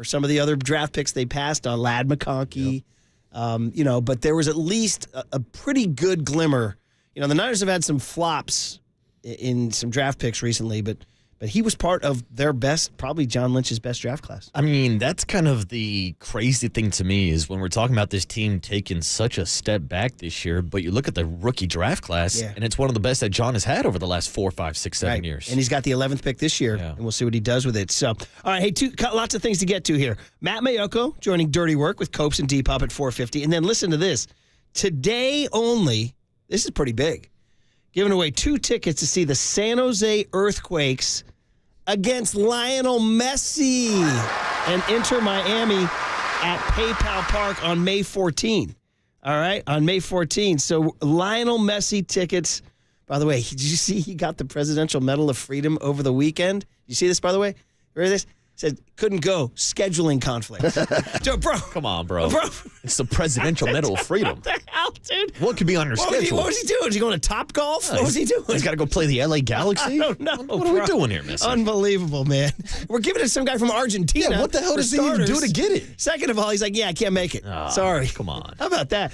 some of the other draft picks they passed on, Ladd McConkey. Yep. But there was at least a pretty good glimmer. The Niners have had some flops in some draft picks recently, but he was part of their best, probably John Lynch's best draft class. I mean, that's kind of the crazy thing to me is when we're talking about this team taking such a step back this year, but you look at the rookie draft class, and it's one of the best that John has had over the last 4, 5, 6, 7 years. And he's got the 11th pick this year, and we'll see what he does with it. So, all right, hey, lots of things to get to here. Matt Mayoko joining Dirty Work with Copes and Depop at 4:50. And then listen to this. Today only, this is pretty big, giving away 2 tickets to see the San Jose Earthquakes against Lionel Messi and Inter Miami at PayPal Park on May 14. All right, on May 14. So Lionel Messi tickets. By the way, did you see he got the Presidential Medal of Freedom over the weekend? You see this, by the way? You read this? Said couldn't go, scheduling conflicts. Bro, come on, bro. It's the Presidential Medal of Freedom. What the hell, dude? What could be on your schedule? What was he doing? Was he going to Topgolf? What was he doing? He's got to go play the LA Galaxy? I don't know. What are we doing here, Messi? Unbelievable, man. We're giving it to some guy from Argentina. Yeah, what the hell does he even do to get it? Second of all, he's like, I can't make it. Sorry. Come on. How about that?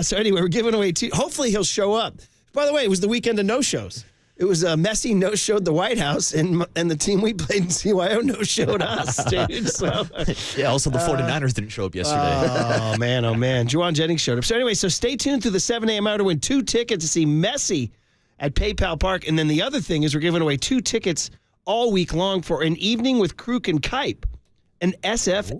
So anyway, we're giving away 2. Hopefully he'll show up. By the way, it was the weekend of no-shows. It was Messi no-showed the White House, and the team we played in CYO no-showed us, dude. So, yeah, also the 49ers didn't show up yesterday. Oh, man. Juwan Jennings showed up. So anyway, stay tuned through the 7 a.m. hour to win 2 tickets to see Messi at PayPal Park. And then the other thing is we're giving away 2 tickets all week long for an evening with Kruk and Kipe, an SF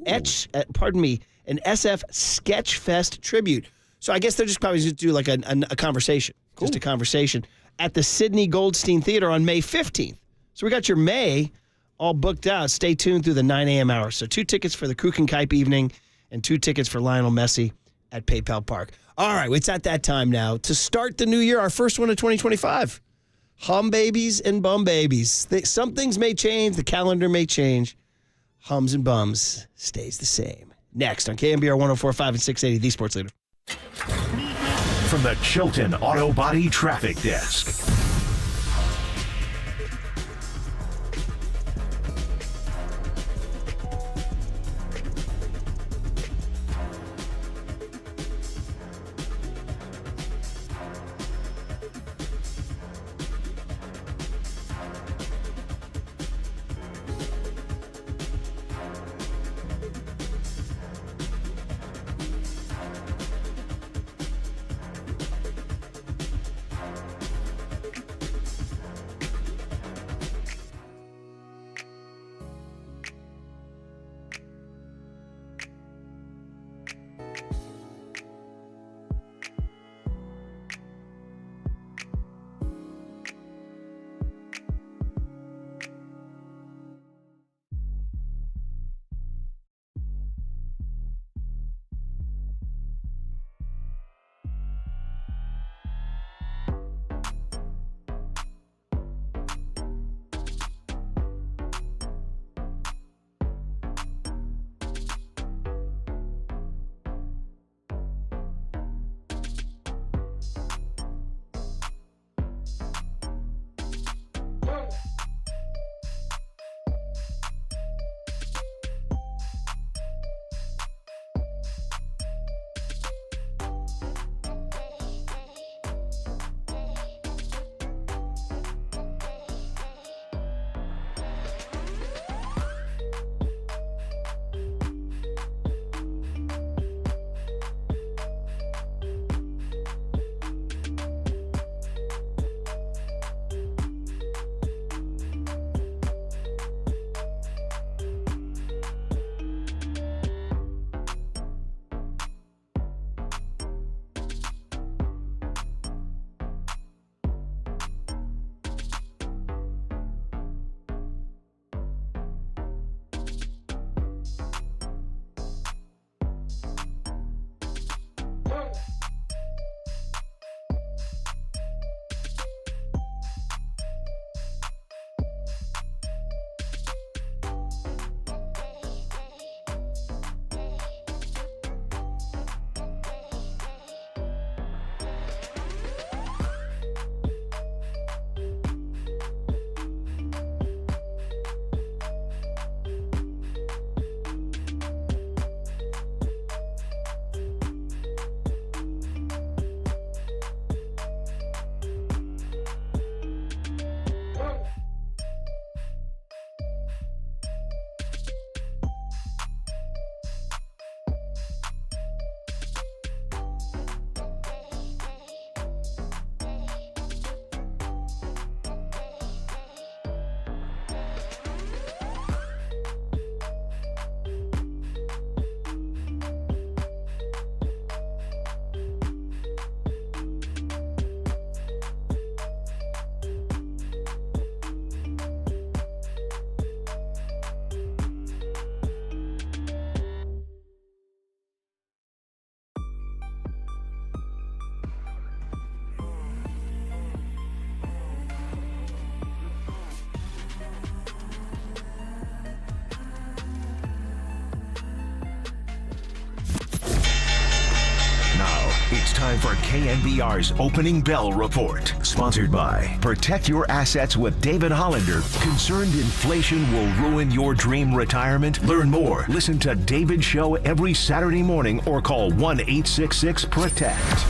Sketchfest tribute. So I guess they're just probably just do like a conversation, just a conversation at the Sidney Goldstein Theater on May 15th. So we got your May all booked out. Stay tuned through the 9 a.m. hour. So 2 tickets for the Kruk and Kipe evening and 2 tickets for Lionel Messi at PayPal Park. All right, it's at that time now to start the new year, our first one of 2025. Hum babies and bum babies. Some things may change. The calendar may change. Hums and bums stays the same. Next on KNBR 104.5 and 680, the Sports Leader. From the Chilton Auto Body Traffic Desk. time for KNBR's Opening Bell Report. Sponsored by Protect Your Assets with David Hollander. Concerned inflation will ruin your dream retirement? Learn more. Listen to David's show every Saturday morning or call 1-866-PROTECT.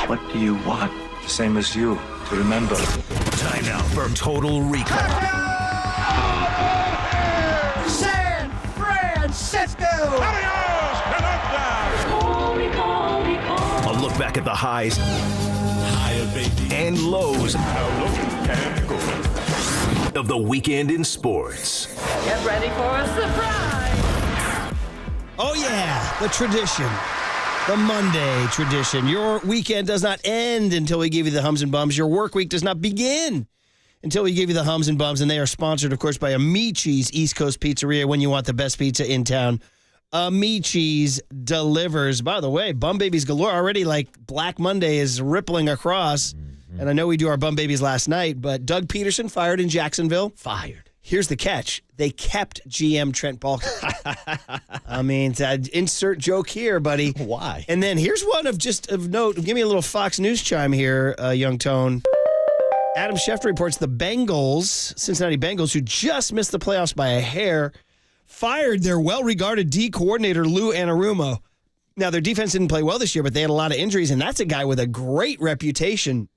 What do you want? Same as you, to remember. Time now for Total Recall. San Francisco! A look back at the highs and lows of the weekend in sports. Get ready for a surprise! Oh, yeah, the tradition. The Monday tradition. Your weekend does not end until we give you the hums and bums. Your work week does not begin until we give you the hums and bums. And they are sponsored, of course, by Amici's East Coast Pizzeria. When you want the best pizza in town, Amici's delivers. By the way, bum babies galore. Already, like, Black Monday is rippling across. And I know we do our bum babies last night, but Doug Peterson fired in Jacksonville. Fired. Here's the catch. They kept GM Trent Baalke. I mean, insert joke here, buddy. Why? And then here's one of note. Give me a little Fox News chime here, Young Tone. Adam Schefter reports the Cincinnati Bengals, who just missed the playoffs by a hair, fired their well-regarded D coordinator, Lou Anarumo. Now, their defense didn't play well this year, but they had a lot of injuries, and that's a guy with a great reputation.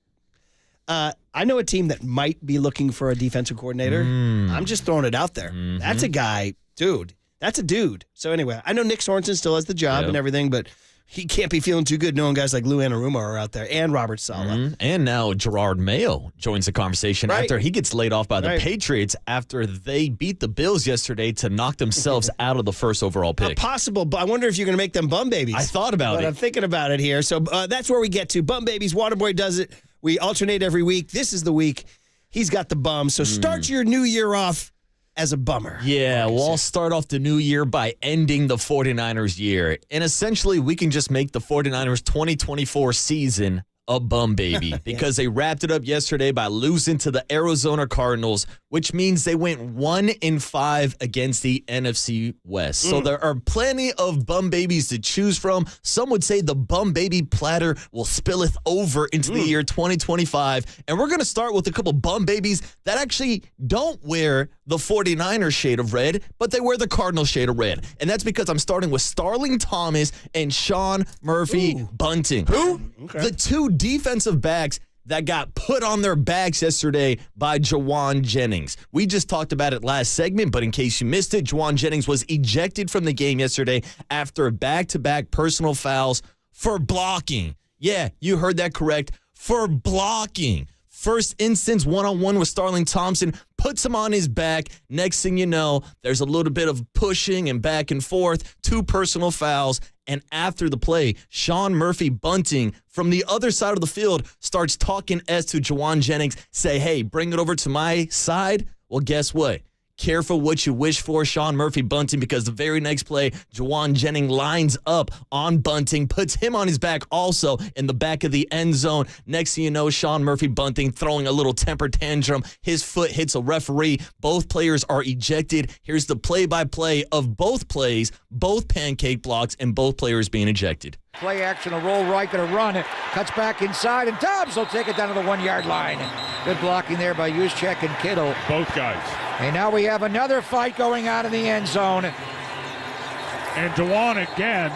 I know a team that might be looking for a defensive coordinator. I'm just throwing it out there. Mm-hmm. That's a guy, dude. That's a dude. So anyway, I know Nick Sorensen still has the job and everything, but he can't be feeling too good knowing guys like Lou Anarumo are out there and Robert Saleh. Mm-hmm. And now Gerard Mayo joins the conversation after he gets laid off by the Patriots after they beat the Bills yesterday to knock themselves out of the first overall pick. Possible, but I wonder if you're going to make them bum babies. I thought about it. I'm thinking about it here. So that's where we get to. Bum babies, Waterboy does it. We alternate every week. This is the week he's got the bum. So start your new year off as a bummer. Yeah, well, I'll start off the new year by ending the 49ers year. And essentially, we can just make the 49ers 2024 season a bum baby because they wrapped it up yesterday by losing to the Arizona Cardinals, which means they went 1-5 against the NFC West. So there are plenty of bum babies to choose from. Some would say the bum baby platter will spilleth over into the year 2025. And we're going to start with a couple bum babies that actually don't wear the 49ers shade of red, but they wear the Cardinals shade of red. And that's because I'm starting with Starling Thomas and Sean Murphy Bunting. Who? Okay. The two defensive backs that got put on their backs yesterday by Jawan Jennings. We just talked about it last segment, but in case you missed it, Jawan Jennings was ejected from the game yesterday after back-to-back personal fouls for blocking. Yeah, you heard that correct. For blocking. First instance, one-on-one with Starling Thompson, puts him on his back. Next thing you know, there's a little bit of pushing and back and forth, 2 personal fouls. And after the play, Sean Murphy Bunting from the other side of the field starts talking as to Jawan Jennings, say, hey, bring it over to my side. Well, guess what? Careful what you wish for, Sean Murphy Bunting, because the very next play, Jawan Jennings lines up on Bunting, puts him on his back also in the back of the end zone. Next thing you know, Sean Murphy Bunting throwing a little temper tantrum. His foot hits a referee. Both players are ejected. Here's the play-by-play of both plays, both pancake blocks, and both players being ejected. Play action, a roll right, going to run. It cuts back inside, and Dobbs will take it down to the 1-yard line. Good blocking there by Juszczyk and Kittle. Both guys. And now we have another fight going on in the end zone. And Jawan again.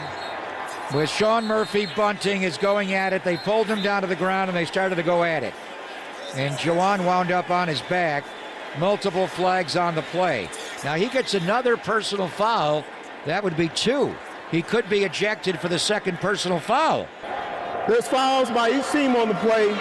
With Sean Murphy Bunting is going at it. They pulled him down to the ground, and they started to go at it. And Jawan wound up on his back. Multiple flags on the play. Now he gets another personal foul. That would be 2. He could be ejected for the second personal foul. There's fouls by each team on the play.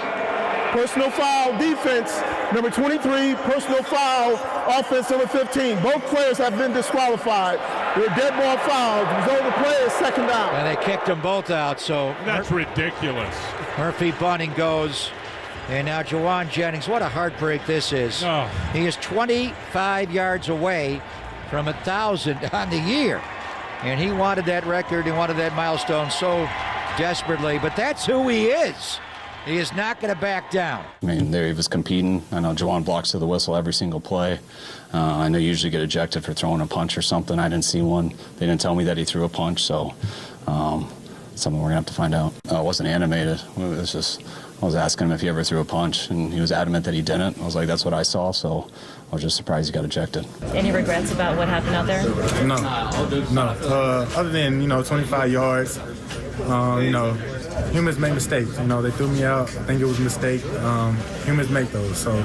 Personal foul, defense, number 23, personal foul, offense number 15. Both players have been disqualified. They're dead ball fouls. The result of the play is second down. And they kicked them both out, so That's ridiculous. Murphy Bunting goes. And now Juwan Jennings, what a heartbreak this is. Oh. He is 25 yards away from 1,000 on the year. And he wanted that record, he wanted that milestone so desperately, but that's who he is. He is not going to back down. I mean, there he was competing. I know Juwan blocks to the whistle every single play. I know you usually get ejected for throwing a punch or something. I didn't see one. They didn't tell me that he threw a punch, so something we're going to have to find out. It wasn't animated. It was just, I was asking him if he ever threw a punch, and he was adamant that he didn't. I was like, that's what I saw, so I was just surprised he got ejected. Any regrets about what happened out there? No. Other than, 25 yards, humans make mistakes. They threw me out. I think it was a mistake. Humans make those, so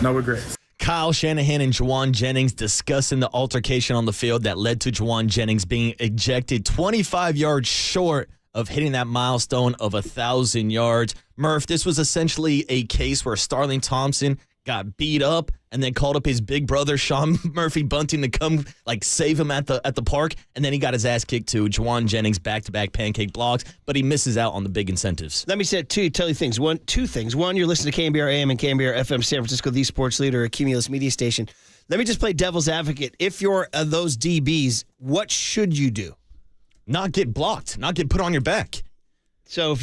no regrets. Kyle Shanahan and Juwan Jennings discussing the altercation on the field that led to Juwan Jennings being ejected 25 yards short of hitting that milestone of 1,000 yards. Murph, this was essentially a case where Starling Thompson got beat up and then called up his big brother, Sean Murphy Bunting, to come save him at the park, and then he got his ass kicked too. Juwan Jennings back-to-back pancake blocks, but he misses out on the big incentives. Let me say tell you things. Two things. One, you're listening to KNBR AM and KNBR FM San Francisco, the sports leader, a Cumulus media station. Let me just play devil's advocate. If you're those DBs, what should you do? Not get blocked, not get put on your back. So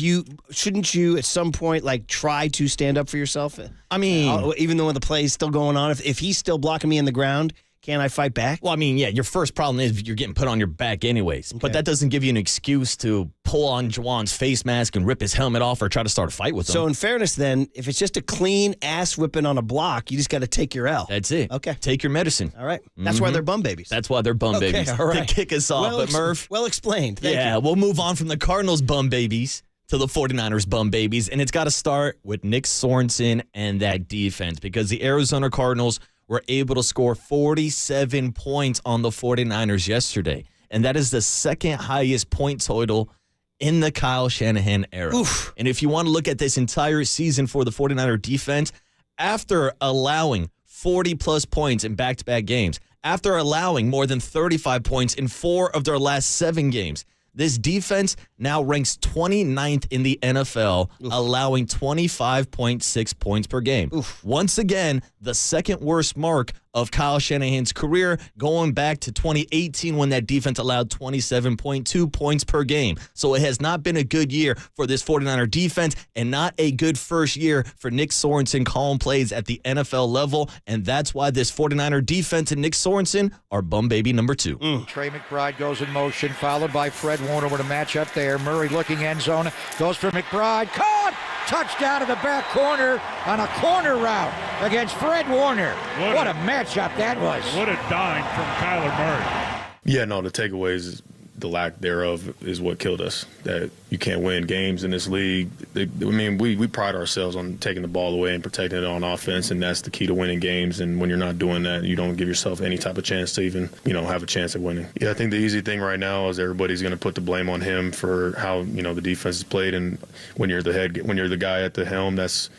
shouldn't you at some point try to stand up for yourself? I mean, even though the play is still going on, if he's still blocking me in the ground, can I fight back? Well, I mean, yeah, your first problem is you're getting put on your back anyways. Okay. But that doesn't give you an excuse to pull on Juwan's face mask and rip his helmet off or try to start a fight with him. So in fairness then, if it's just a clean ass whipping on a block, you just got to take your L. That's it. Okay. Take your medicine. All right. That's why they're bum babies. That's why they're bum babies. All right. To kick us off. But Murph. Well explained. Thank you. We'll move on from the Cardinals bum babies to the 49ers bum babies. And it's got to start with Nick Sorensen and that defense, because the Arizona Cardinals were able to score 47 points on the 49ers yesterday. And that is the second highest point total in the Kyle Shanahan era. Oof. And if you want to look at this entire season for the 49er defense, after allowing 40-plus points in back-to-back games, after allowing more than 35 points in 4 of their last 7 games, this defense now ranks 29th in the NFL, allowing 25.6 points per game. Once again, the second worst mark of Kyle Shanahan's career, going back to 2018 when that defense allowed 27.2 points per game. So it has not been a good year for this 49er defense, and not a good first year for Nick Sorensen calling plays at the NFL level, and that's why this 49er defense and Nick Sorensen are bum baby number 2. Trey McBride goes in motion, followed by Fred Warner with a matchup there. Murray looking end zone, goes for McBride, caught! Touchdown to the back corner on a corner route against Fred Warner. What a matchup that was. What a dime from Kyler Murray. Yeah, no, the takeaways, the lack thereof is what killed us. That you can't win games in this league. We pride ourselves on taking the ball away and protecting it on offense, and that's the key to winning games. And when you're not doing that, you don't give yourself any type of chance to even, have a chance at winning. Yeah, I think the easy thing right now is everybody's going to put the blame on him for how, the defense is played. And when you're the guy at the helm, that's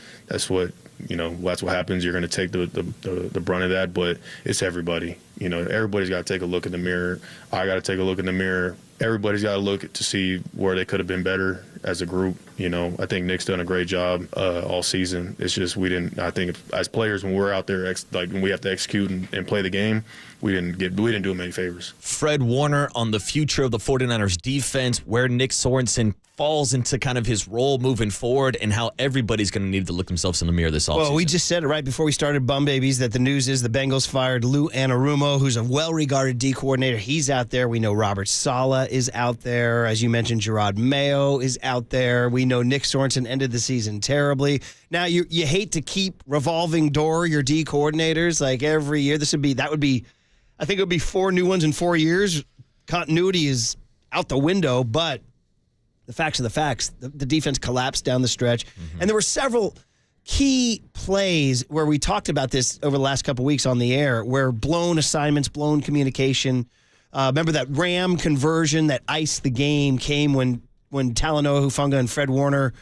what happens. You're going to take the brunt of that, but it's everybody. Everybody's got to take a look in the mirror. I got to take a look in the mirror. Everybody's got to look to see where they could have been better as a group. I think Nick's done a great job all season. It's just I think as players, when we're out there, when we have to execute and play the game, we didn't do him any favors. Fred Warner on the future of the 49ers defense, where Nick Sorensen falls into kind of his role moving forward, and how everybody's going to need to look themselves in the mirror this offseason. Well, we just said it right before we started Bum Babies that the news is the Bengals fired Lou Anarumo, who's a well-regarded D coordinator. He's out there. We know Robert Saleh is out there. As you mentioned, Gerard Mayo is out there. We know Nick Sorensen ended the season terribly. Now, you hate to keep revolving door your D coordinators like every year. I think it would be 4 new ones in 4 years. Continuity is out the window, but the facts are the facts. The defense collapsed down the stretch. Mm-hmm. And there were several key plays where we talked about this over the last couple of weeks on the air, where blown assignments, blown communication. Remember that Ram conversion that iced the game came when Talanoa Hufanga and Fred Warner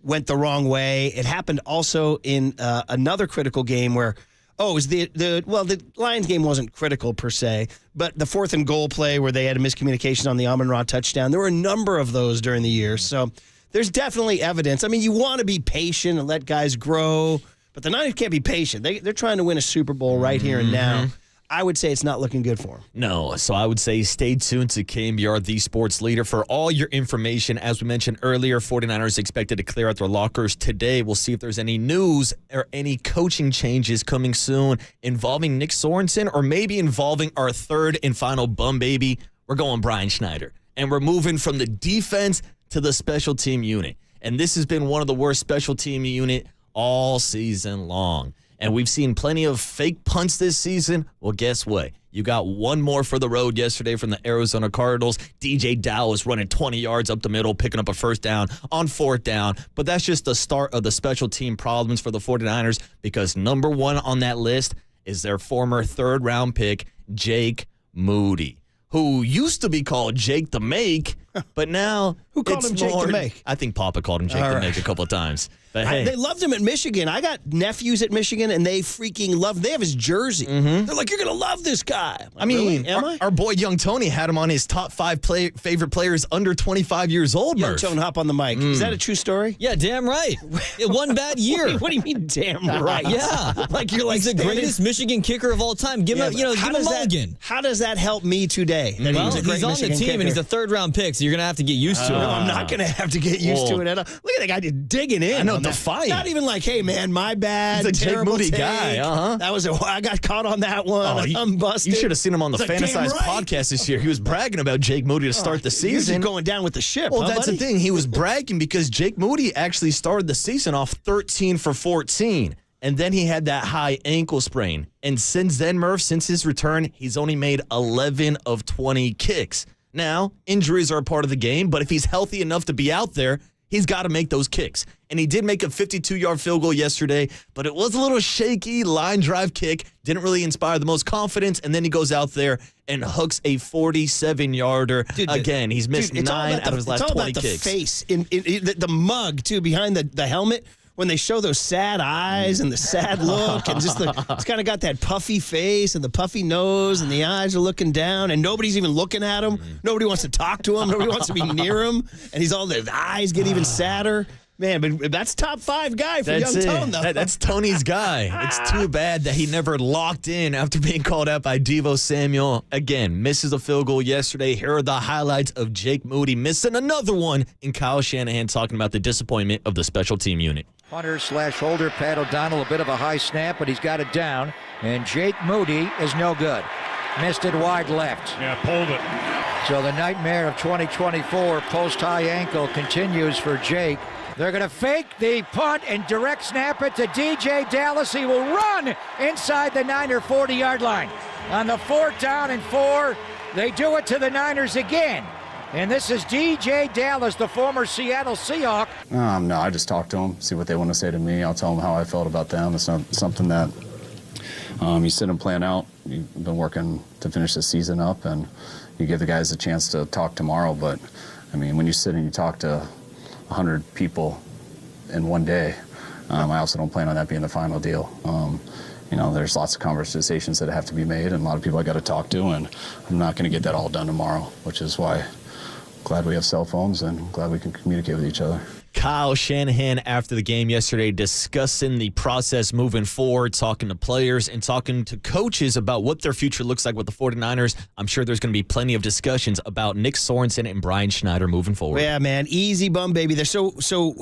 went the wrong way. It happened also in another critical game where, it was the Lions game wasn't critical per se, but the 4th and goal play where they had a miscommunication on the Amon-Ra touchdown. There were a number of those during the year. So there's definitely evidence. I mean, you want to be patient and let guys grow, but the Niners can't be patient. They're trying to win a Super Bowl right here and now. I would say it's not looking good for him. No, so I would say stay tuned to KNBR, the sports leader, for all your information. As we mentioned earlier, 49ers expected to clear out their lockers today. We'll see if there's any news or any coaching changes coming soon involving Nick Sorensen or maybe involving our third and final bum baby. We're going Brian Schneider. And we're moving from the defense to the special team unit. And this has been one of the worst special team unit all season long. And we've seen plenty of fake punts this season. Well, guess what? You got one more for the road yesterday from the Arizona Cardinals. DJ Dow was running 20 yards up the middle, picking up a first down on 4th down. But that's just the start of the special team problems for the 49ers because number one on that list is their former 3rd-round pick, Jake Moody, who used to be called Jake the Make, but now Who called him Jake the Make? I think Papa called him Jake the Make a couple of times. But hey. They loved him at Michigan. I got nephews at Michigan, and they freaking love. They have his jersey. They're like, "You're gonna love this guy." Like, I mean, really? our boy Young Tony had him on his top 5 favorite players under 25 years old. Young Murph. Tone, hop on the mic. Is that a true story? Yeah, damn right. It one bad year. What do you mean, damn right? Yeah, like you're like he's the greatest Michigan kicker of all time. Give him, give him a mulligan. How does that help me today? That Well, he's on Michigan the team kicker? and he's a 3rd-round pick, so you're gonna have to get used to it. No, I'm not going to have to get used to it at all. Look at that guy just digging in. I know, on that. defiant. Not even like, hey, man, my bad. He's a Jake terrible Moody take. guy. That was I got caught on that one. I'm busted. You should have seen him on the It's like, Fantasize damn right. podcast this year. He was bragging about Jake Moody to start the You're season. just going down with the ship. Well, huh, that's buddy? the thing. He was bragging because Jake Moody actually started the season off 13 for 14. And then he had that high ankle sprain. And since then, Murph, since his return, he's only made 11 of 20 kicks. Now, injuries are a part of the game, but if he's healthy enough to be out there, he's got to make those kicks. And he did make a 52-yard field goal yesterday, but it was a little shaky line drive kick. Didn't really inspire the most confidence. And then he goes out there and hooks a 47-yarder. Again, he's missed 9 out of his last 20 kicks. It's all about the face, the mug, too, behind the helmet. When they show those sad eyes and the sad look and just it's kind of got that puffy face and the puffy nose and the eyes are looking down and nobody's even looking at him. Nobody wants to talk to him. Nobody wants to be near him. And the eyes get even sadder. Man, but that's top 5 guy for Young Tone, though. That's Tony's guy. It's too bad that he never locked in after being called out by Devo Samuel. Again, misses a field goal yesterday. Here are the highlights of Jake Moody missing another one, and Kyle Shanahan talking about the disappointment of the special team unit. Hunter/holder, Pat O'Donnell, a bit of a high snap, but he's got it down. And Jake Moody is no good. Missed it wide left. Yeah, pulled it. So the nightmare of 2024, post-high ankle, continues for Jake. They're going to fake the punt and direct snap it to DJ Dallas. He will run inside the Niner 40-yard line. On the 4th down and 4, they do it to the Niners again. And this is DJ Dallas, the former Seattle Seahawk. No, I just talk to them, see what they want to say to me. I'll tell them how I felt about them. It's not something that you sit and plan out. You've been working to finish the season up, and you give the guys a chance to talk tomorrow. But, I mean, when you sit and you talk to 100 people in one day, I also don't plan on that being the final deal. There's lots of conversations that have to be made and a lot of people I got to talk to, and I'm not going to get that all done tomorrow, which is why I'm glad we have cell phones and glad we can communicate with each other. Kyle Shanahan after the game yesterday discussing the process moving forward, talking to players and talking to coaches about what their future looks like with the 49ers. I'm sure there's going to be plenty of discussions about Nick Sorensen and Brian Schneider moving forward. Yeah, man. Easy bum baby. They're so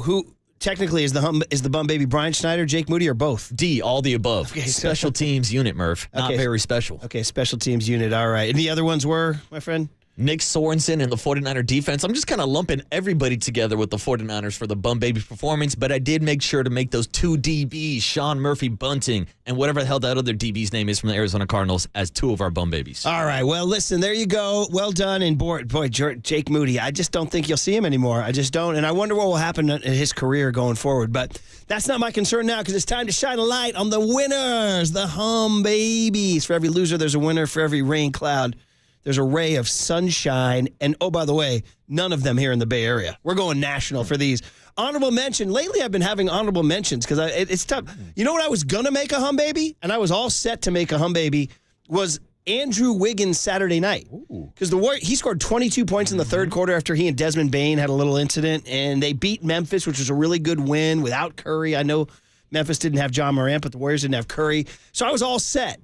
who technically is the bum baby Brian Schneider, Jake Moody, or both? D, all the above. Okay, special teams unit, Murph. Not very special. Okay, special teams unit. All right. And the other ones were, my friend? Nick Sorensen and the 49er defense. I'm just kind of lumping everybody together with the 49ers for the bum baby performance, but I did make sure to make those 2 DBs, Sean Murphy Bunting, and whatever the hell that other DB's name is from the Arizona Cardinals, as 2 of our bum babies. All right. Well, listen, there you go. Well done. And boy, Jake Moody, I just don't think you'll see him anymore. I just don't. And I wonder what will happen in his career going forward. But that's not my concern now, because it's time to shine a light on the winners, the hum babies. For every loser, there's a winner. For every rain cloud, there's a ray of sunshine. And, oh, by the way, none of them here in the Bay Area. We're going national for these. Honorable mention. Lately, I've been having honorable mentions because it's tough. You know what I was going to make a hum baby? And I was all set to make a hum baby was Andrew Wiggins Saturday night. Because he scored 22 points in the third quarter after he and Desmond Bane had a little incident, and they beat Memphis, which was a really good win without Curry. I know Memphis didn't have John Morant, but the Warriors didn't have Curry. So I was all set.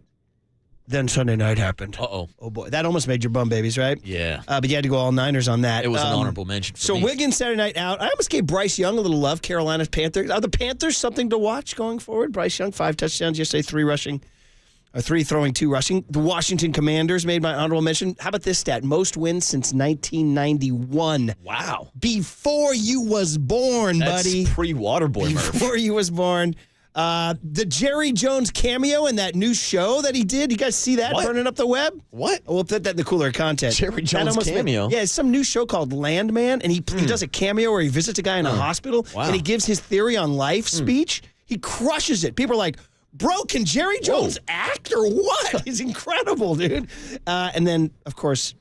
Then Sunday night happened. Uh-oh. Oh, boy. That almost made your bum babies, right? Yeah. But you had to go all Niners on that. It was an honorable mention for me. Wiggins Saturday night out. I almost gave Bryce Young a little love, Carolina's Panthers. Are the Panthers something to watch going forward? Bryce Young, 5 touchdowns yesterday, 3 throwing, 2 rushing. The Washington Commanders made my honorable mention. How about this stat? Most wins since 1991. Wow. Before you was born, buddy. That's pre-Waterboy, Murph. Before you was born. The Jerry Jones cameo in that new show that he did. You guys see that burning up the web? What? We'll put that in the cooler content. Jerry Jones cameo? Yeah, it's some new show called Landman, and he does a cameo where he visits a guy in a hospital, and he gives his theory on life speech. He crushes it. People are like, bro, can Jerry Jones act or what? He's incredible, dude. And then, of course,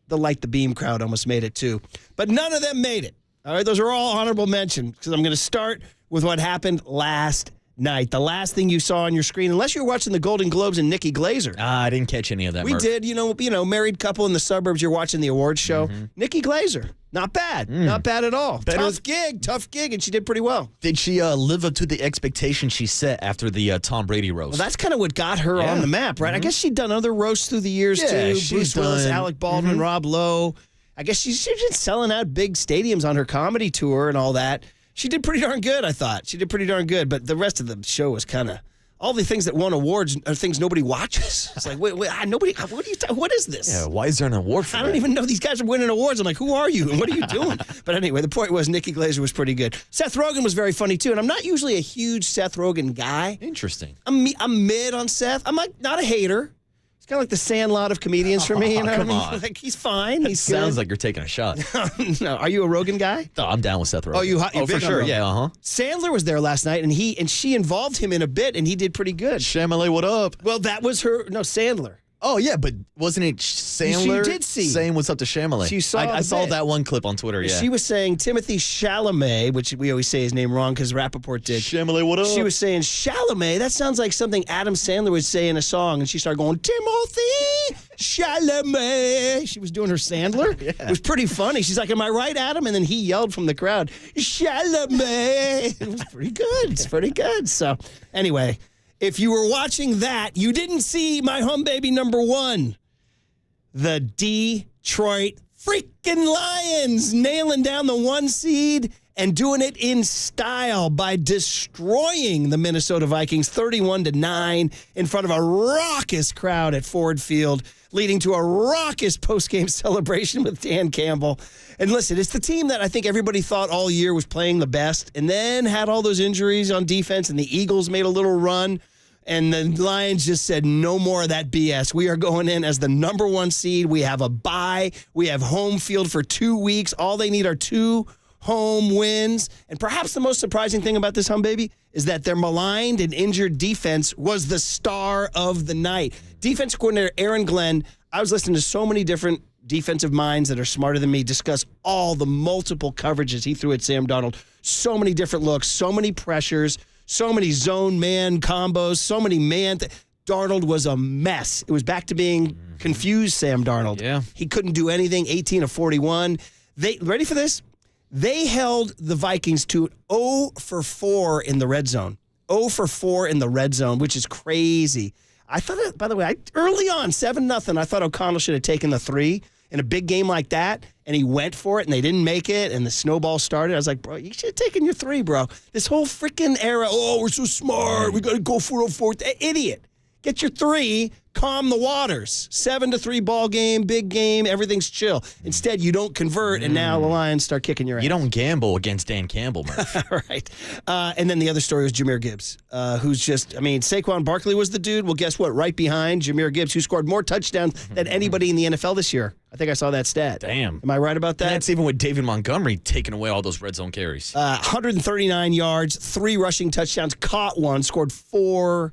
the Light the Beam crowd almost made it too. But none of them made it. All right, those are all honorable mentions because I'm going to start with what happened last night. The last thing you saw on your screen, unless you were watching the Golden Globes and Nikki Glazer. I didn't catch any of that, We Murph. did, you know, married couple in the suburbs, you're watching the awards show. Nikki Glazer, not bad. Not bad at all. Tough gig, and she did pretty well. Did she live up to the expectation she set after the Tom Brady roast? Well, that's kind of what got her on the map, right? I guess she'd done other roasts through the years, too. Bruce Willis, Alec Baldwin, Rob Lowe. I guess she's been selling out big stadiums on her comedy tour and all that. She did pretty darn good, I thought. She did pretty darn good, but the rest of the show was kind of all the things that won awards are things nobody watches. It's like, wait, nobody. What is this? Yeah, why is there an award for that? I don't even know these guys are winning awards. I'm like, who are you and what are you doing? But anyway, the point was Nikki Glazer was pretty good. Seth Rogen was very funny too, and I'm not usually a huge Seth Rogen guy. Interesting. I'm mid on Seth. I'm like not a hater. It's kind of like the Sandlot of comedians for me. You know come what I mean? on. Like he's fine. He's Sounds good. like you're taking a shot. No, are you a Rogen guy? No, I'm down with Seth Rogen. Oh, you've for been sure. on Rogen. Yeah, Sandler was there last night, and she involved him in a bit, and he did pretty good. Shyamalan, what up? Well, that was her. No, Sandler. Oh, yeah, but wasn't it Sandler She did see. saying what's up to Shyamalan? She saw I the saw bit. that one clip on Twitter, yeah. She was saying Timothy Chalamet, which we always say his name wrong because Rappaport did. Shyamalan, what up? She was saying, Chalamet, that sounds like something Adam Sandler would say in a song. And she started going, Timothy Chalamet. She was doing her Sandler. Yeah. It was pretty funny. She's like, am I right, Adam? And then he yelled from the crowd, Chalamet. It was pretty good. It's pretty good. So anyway, if you were watching that, you didn't see my hum baby number 1. The Detroit freaking Lions nailing down the 1 seed and doing it in style by destroying the Minnesota Vikings 31-9 in front of a raucous crowd at Ford Field, leading to a raucous postgame celebration with Dan Campbell. And listen, it's the team that I think everybody thought all year was playing the best and then had all those injuries on defense, and the Eagles made a little run. And the Lions just said, no more of that BS. We are going in as the number 1 seed. We have a bye. We have home field for 2 weeks. All they need are 2 home wins. And perhaps the most surprising thing about this hum baby is that their maligned and injured defense was the star of the night. Defense coordinator Aaron Glenn, I was listening to so many different defensive minds that are smarter than me discuss all the multiple coverages he threw at Sam Darnold. So many different looks, so many pressures, so many zone man combos, so many man. Darnold was a mess. It was back to being confused Sam Darnold. Yeah. He couldn't do anything, 18 of 41. Ready for this? They held the Vikings to 0 for 4 in the red zone. 0 for 4 in the red zone, which is crazy. I thought, by the way, early on, 7-0, I thought O'Connell should have taken the 3 in a big game like that, and he went for it, and they didn't make it, and the snowball started. I was like, bro, you should have taken your 3, bro. This whole freaking era, we're so smart, we got to go for a 4th. Idiot. Get your 3, calm the waters. 7-3 ball game, big game, everything's chill. Instead, you don't convert, and now the Lions start kicking your ass. You don't gamble against Dan Campbell, Murph. Right. And then the other story was Jahmyr Gibbs, who's just, Saquon Barkley was the dude. Well, guess what? Right behind Jahmyr Gibbs, who scored more touchdowns than anybody in the NFL this year. I think I saw that stat. Damn. Am I right about that? And that's even with David Montgomery taking away all those red zone carries. 139 yards, 3 rushing touchdowns, caught 1, scored 4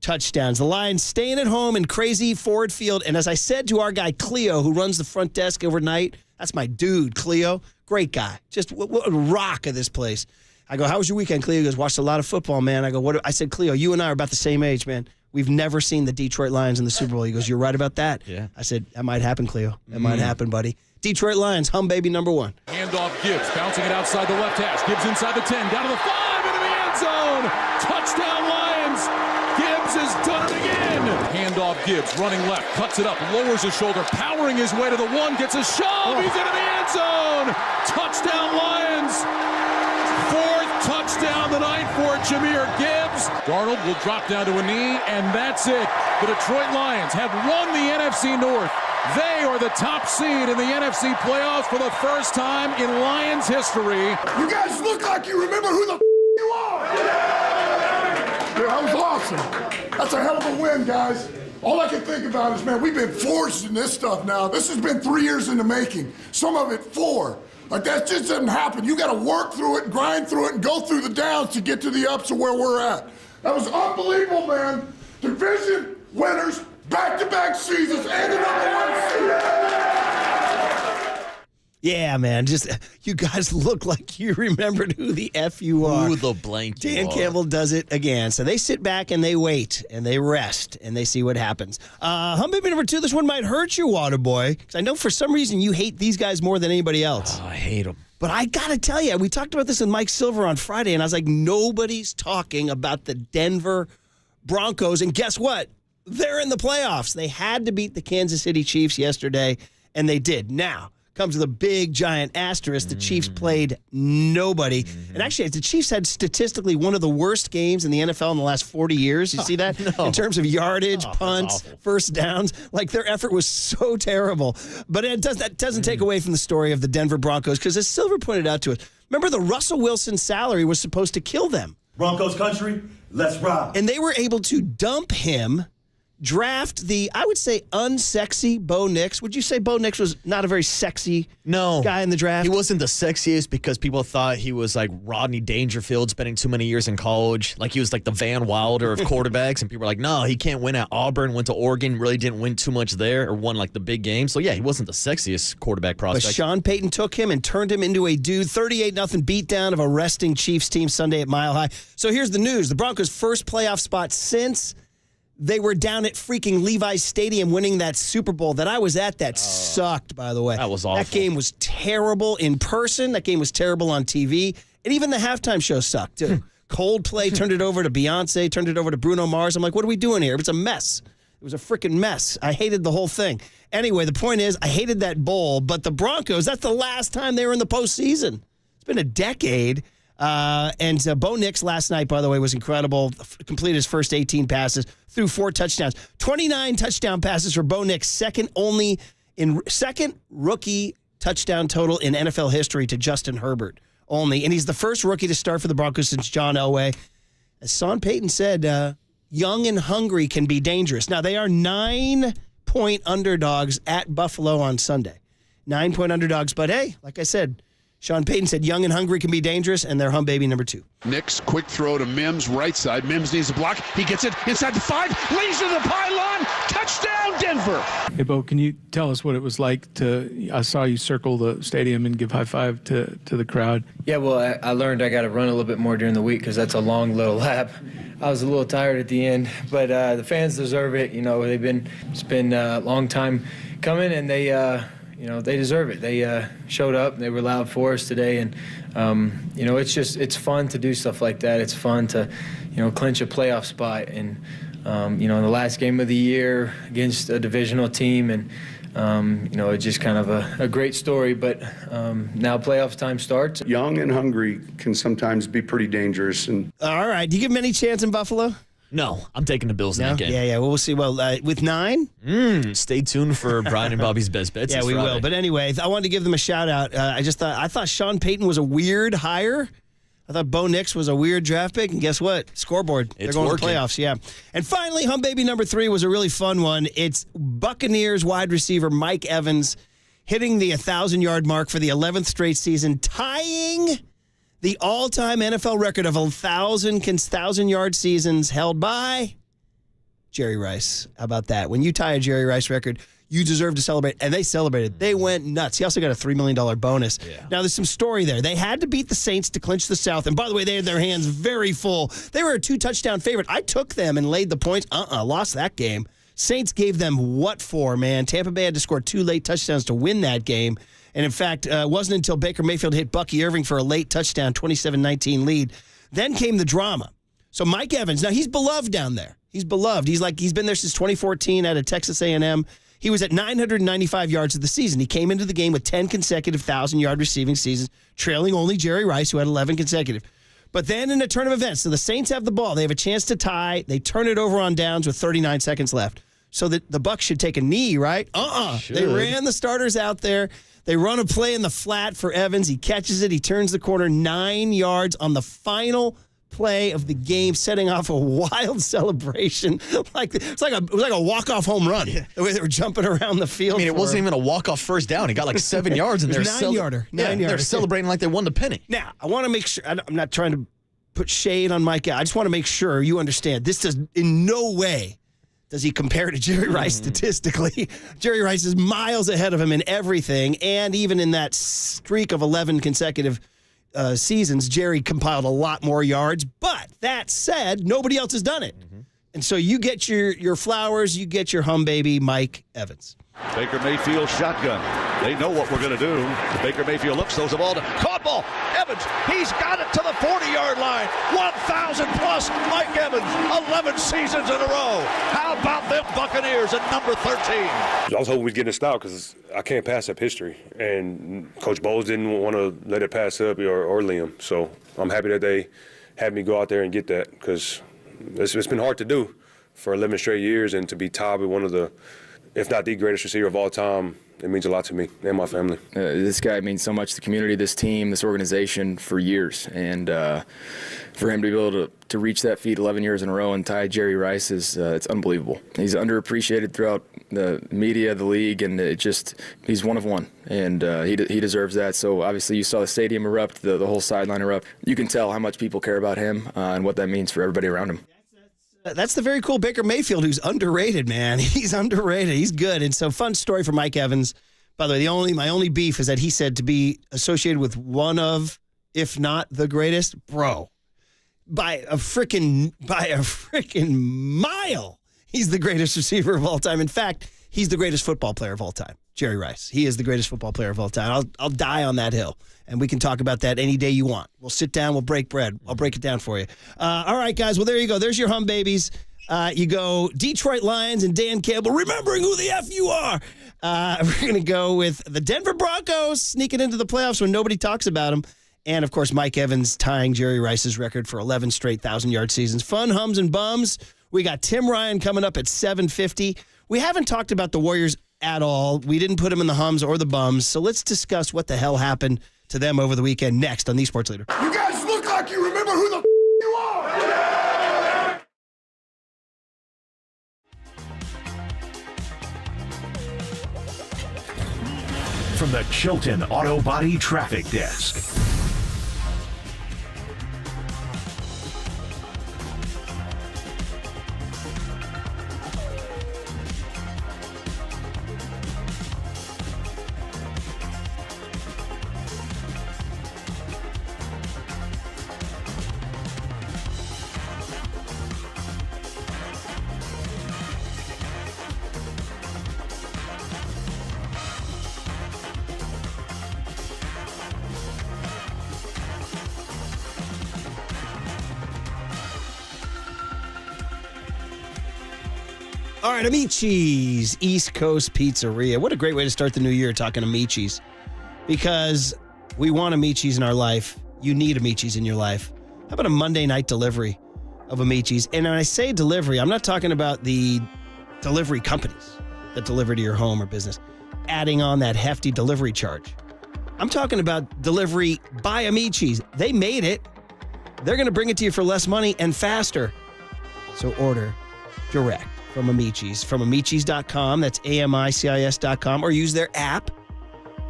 touchdowns. The Lions staying at home in crazy Ford Field. And as I said to our guy Cleo, who runs the front desk overnight That's my dude, Cleo. Great guy. Just what a rock of this place. I go, how was your weekend, Cleo? He goes, watched a lot of football, man. I go, what? I said, Cleo, you and I are about the same age, man. We've never seen the Detroit Lions in the Super Bowl. He goes, you're right about that. Yeah. I said, that might happen, Cleo. That might happen, buddy. Detroit Lions, hum baby number 1. Handoff Gibbs, bouncing it outside the left hash. Gibbs inside the 10, down to the 5, into the end zone. Touchdown Lions. Gibbs has done it again. Handoff Gibbs, running left, cuts it up, lowers his shoulder, powering his way to the 1, gets a shove. He's into the end zone. Touchdown Lions. 4th touchdown tonight for Jahmyr Gibbs. Darnold will drop down to a knee, and that's it. The Detroit Lions have won the NFC North. They are the top seed in the NFC playoffs for the first time in Lions history. You guys look like you remember who the you are. Yeah, that was awesome. That's a hell of a win, guys. All I can think about is, man, we've been forced in this stuff now. This has been 3 years in the making. Some of it 4. Like, that just doesn't happen. You got to work through it, grind through it, and go through the downs to get to the ups of where we're at. That was unbelievable, man. Division winners, back-to-back seasons, and the #1 seed. Yeah, man. Just you guys look like you remembered who the F you are. Who the blank you Dan are. Campbell does it again. So they sit back and they wait and they rest and they see what happens. Hum baby number 2, this one might hurt you, Waterboy, because I know for some reason you hate these guys more than anybody else. Oh, I hate them. But I got to tell you, we talked about this with Mike Silver on Friday, and I was like, nobody's talking about the Denver Broncos. And guess what? They're in the playoffs. They had to beat the Kansas City Chiefs yesterday, and they did. Now comes the big, giant asterisk. The Chiefs played nobody. And actually, the Chiefs had statistically one of the worst games in the NFL in the last 40 years. You see that? No. In terms of yardage, punts, first downs. Like, their effort was so terrible. But that doesn't take away from the story of the Denver Broncos, because as Silver pointed out to us, remember the Russell Wilson salary was supposed to kill them. Broncos country, let's ride. And they were able to dump him, draft the, I would say, unsexy Bo Nix. Would you say Bo Nix was not a very sexy guy in the draft? He wasn't the sexiest because people thought he was like Rodney Dangerfield, spending too many years in college. Like, he was like the Van Wilder of quarterbacks, and people were like, no, he can't win at Auburn, went to Oregon, really didn't win too much there, or won like the big game. So yeah, he wasn't the sexiest quarterback prospect. But Sean Payton took him and turned him into a dude. 38-0 beatdown of a resting Chiefs team Sunday at Mile High. So here's the news. The Broncos' first playoff spot since they were down at freaking Levi's Stadium winning that Super Bowl that I was at. That sucked, by the way. That was awful. That game was terrible in person. That game was terrible on TV. And even the halftime show sucked, too. Coldplay turned it over to Beyonce, turned it over to Bruno Mars. I'm like, what are we doing here? It's a mess. It was a freaking mess. I hated the whole thing. Anyway, the point is, I hated that bowl, but the Broncos, that's the last time they were in the postseason. It's been a decade. And Bo Nix last night, by the way, was incredible. Completed his first 18 passes, threw 4 touchdowns. 29 touchdown passes for Bo Nix, second rookie touchdown total in NFL history to Justin Herbert only. And he's the first rookie to start for the Broncos since John Elway. As Sean Payton said, young and hungry can be dangerous. Now, they are 9-point underdogs at Buffalo on Sunday. 9-point underdogs, but hey, like I said, Sean Payton said young and hungry can be dangerous, and they're hum baby number 2. Nix, quick throw to Mims, right side. Mims needs a block. He gets it inside the 5, leads to the pylon. Touchdown, Denver. Hey, Bo, can you tell us what it was like I saw you circle the stadium and give high five to the crowd. Yeah, well, I learned I got to run a little bit more during the week because that's a long little lap. I was a little tired at the end, but the fans deserve it. You know, it's been a long time coming, and they deserve it. They showed up. They were loud for us today. And, it's fun to do stuff like that. It's fun to, clinch a playoff spot. And, in the last game of the year against a divisional team. And, it's just kind of a great story. But now playoff time starts. Young and hungry can sometimes be pretty dangerous. And all right. Do you give them any chance in Buffalo? No, I'm taking the Bills in that game. Yeah. Well, we'll see. Well, with 9? Stay tuned for Brian and Bobby's Best Bets. Yeah, we Friday. will. But anyway, I wanted to give them a shout out. I thought Sean Payton was a weird hire. I thought Bo Nix was a weird draft pick, and guess what? Scoreboard. They're going to the playoffs, yeah. And finally, hum baby number 3 was a really fun one. It's Buccaneers wide receiver Mike Evans hitting the 1,000-yard mark for the 11th straight season, tying the all-time NFL record of 1,000-yard seasons held by Jerry Rice. How about that? When you tie a Jerry Rice record, You deserve to celebrate. And they celebrated. They went nuts. He also got a $3 million bonus. Yeah. Now, there's some story there. They had to beat the Saints to clinch the South. And by the way, they had their hands very full. They were a 2-touchdown favorite. I took them and laid the points. Lost that game. Saints gave them what for, man? Tampa Bay had to score 2 late touchdowns to win that game. And in fact, it wasn't until Baker Mayfield hit Bucky Irving for a late touchdown, 27-19 lead. Then came the drama. So Mike Evans, now he's beloved down there. He's beloved. He's been there since 2014 out of Texas A&M. He was at 995 yards of the season. He came into the game with 10 consecutive 1,000-yard receiving seasons, trailing only Jerry Rice, who had 11 consecutive. But then in a turn of events, so the Saints have the ball. They have a chance to tie. They turn it over on downs with 39 seconds left. So the Bucs should take a knee, right? They ran the starters out there. They run a play in the flat for Evans. He catches it. He turns the corner 9 yards on the final play of the game, setting off a wild celebration. It was like a walk-off home run. Yeah. The way they were jumping around the field. I mean, it wasn't even a walk-off first down. He got like 7 yards, and they're 9-yarder. They're celebrating like they won the penny. Now, I want to make sure. I'm not trying to put shade on Mike. I just want to make sure you understand. This does in no way does he compare to Jerry Rice statistically. Jerry Rice is miles ahead of him in everything, and even in that streak of 11 consecutive seasons, Jerry compiled a lot more yards. But that said, nobody else has done it. And so you get your flowers, you get your hum baby, Mike Evans. Baker Mayfield shotgun. They know what we're going to do. Baker Mayfield looks, throws the ball to caught ball. Evans, he's got it to the 40-yard line. 1,000 plus. Mike Evans, 11 seasons in a row. How about them Buccaneers at number 13? I was hoping we'd get in style because I can't pass up history. And Coach Bowles didn't want to let it pass up or Liam. So I'm happy that they had me go out there and get that because it's been hard to do for 11 straight years and to be tied with one of the, if not the greatest receiver of all time, it means a lot to me and my family. This guy means so much to the community, this team, this organization for years. And for him to be able to reach that feat 11 years in a row and tie Jerry Rice is it's unbelievable. He's underappreciated throughout the media, the league, and he's one of one. And he deserves that. So obviously you saw the stadium erupt, the whole sideline erupt. You can tell how much people care about him and what that means for everybody around him. That's the very cool Baker Mayfield, who's underrated, man. He's underrated. He's good. And so fun story for Mike Evans. By the way, my only beef is that he said to be associated with one of, if not the greatest, bro, by a freaking mile. He's the greatest receiver of all time. In fact, he's the greatest football player of all time. Jerry Rice. He is the greatest football player of all time. I'll die on that hill. And we can talk about that any day you want. We'll sit down. We'll break bread. I'll break it down for you. All right, guys. Well, there you go. There's your hum babies. You go Detroit Lions and Dan Campbell, remembering who the F you are. We're going to go with the Denver Broncos sneaking into the playoffs when nobody talks about them. And, of course, Mike Evans tying Jerry Rice's record for 11 straight 1,000-yard seasons. Fun hums and bums. We got Tim Ryan coming up at 7:50. We haven't talked about the Warriors at all. We didn't put them in the hums or the bums. So let's discuss what the hell happened to them over the weekend next on The Sports Leader. You guys look like you remember who the you are. From the Chilton Auto Body Traffic Desk. All right, Amici's East Coast Pizzeria. What a great way to start the new year talking Amici's. Because we want Amici's in our life. You need Amici's in your life. How about a Monday night delivery of Amici's? And when I say delivery, I'm not talking about the delivery companies that deliver to your home or business, adding on that hefty delivery charge. I'm talking about delivery by Amici's. They made it. They're going to bring it to you for less money and faster. So order direct from Amici's, from Amici's.com. That's AMICIS.com, or use their app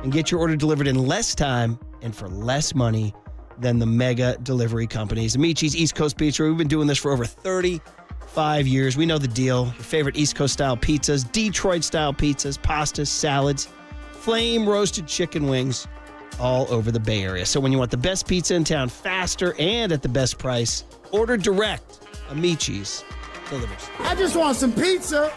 and get your order delivered in less time and for less money than the mega delivery companies. Amici's East Coast Pizza. We've been doing this for over 30 5 years. We know the deal. Your favorite East Coast style pizzas, Detroit style pizzas, pastas, salads, flame roasted chicken wings, all over the Bay Area. So when you want the best pizza in town faster and at the best price, order direct. Amici's delivers. I just want some pizza.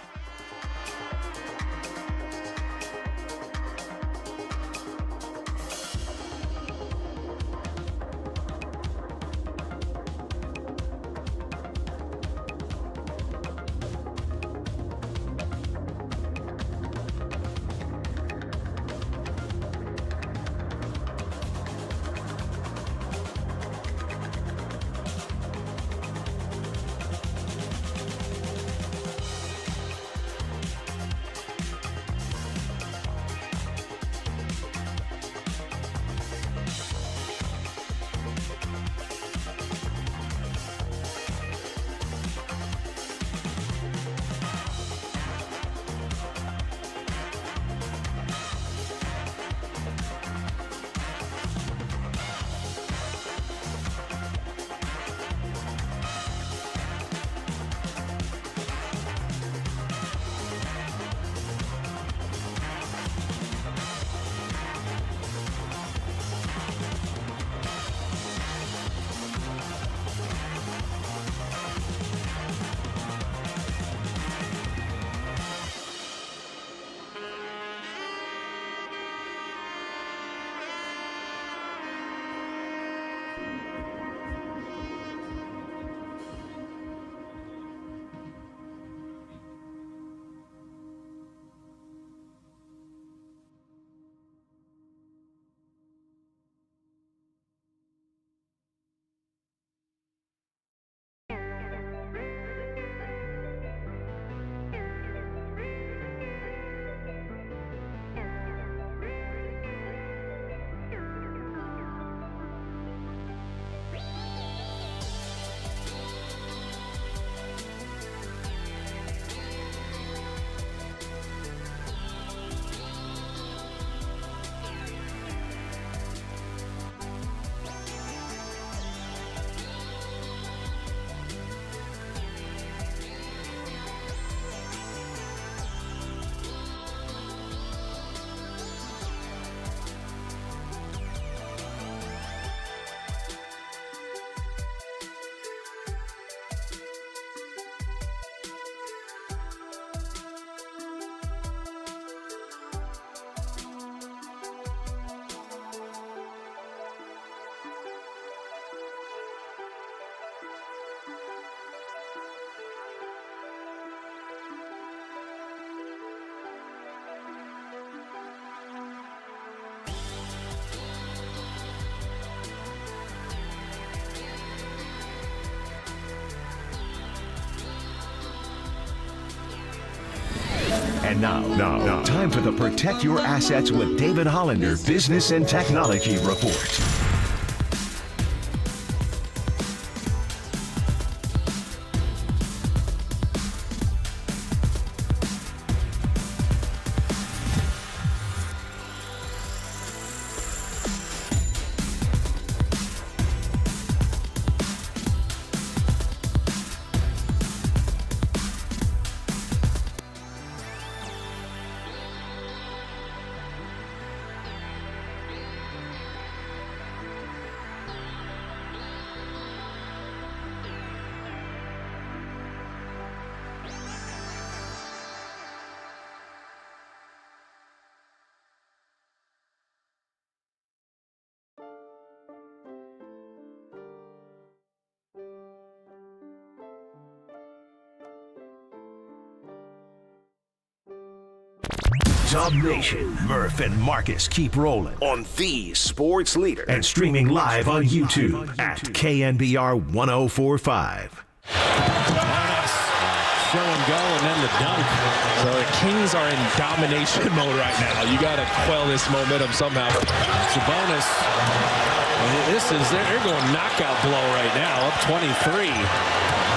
And now, time for the Protect Your Assets with David Hollander Business and Technology Report. Dub Nation, Murph and Marcus keep rolling on the sports leader and streaming live on YouTube at KNBR 1045. Show and go, and then the dunk. So the Kings are in domination mode right now. You got to quell this momentum somehow. Sabonis. They're going knockout blow right now, up 23.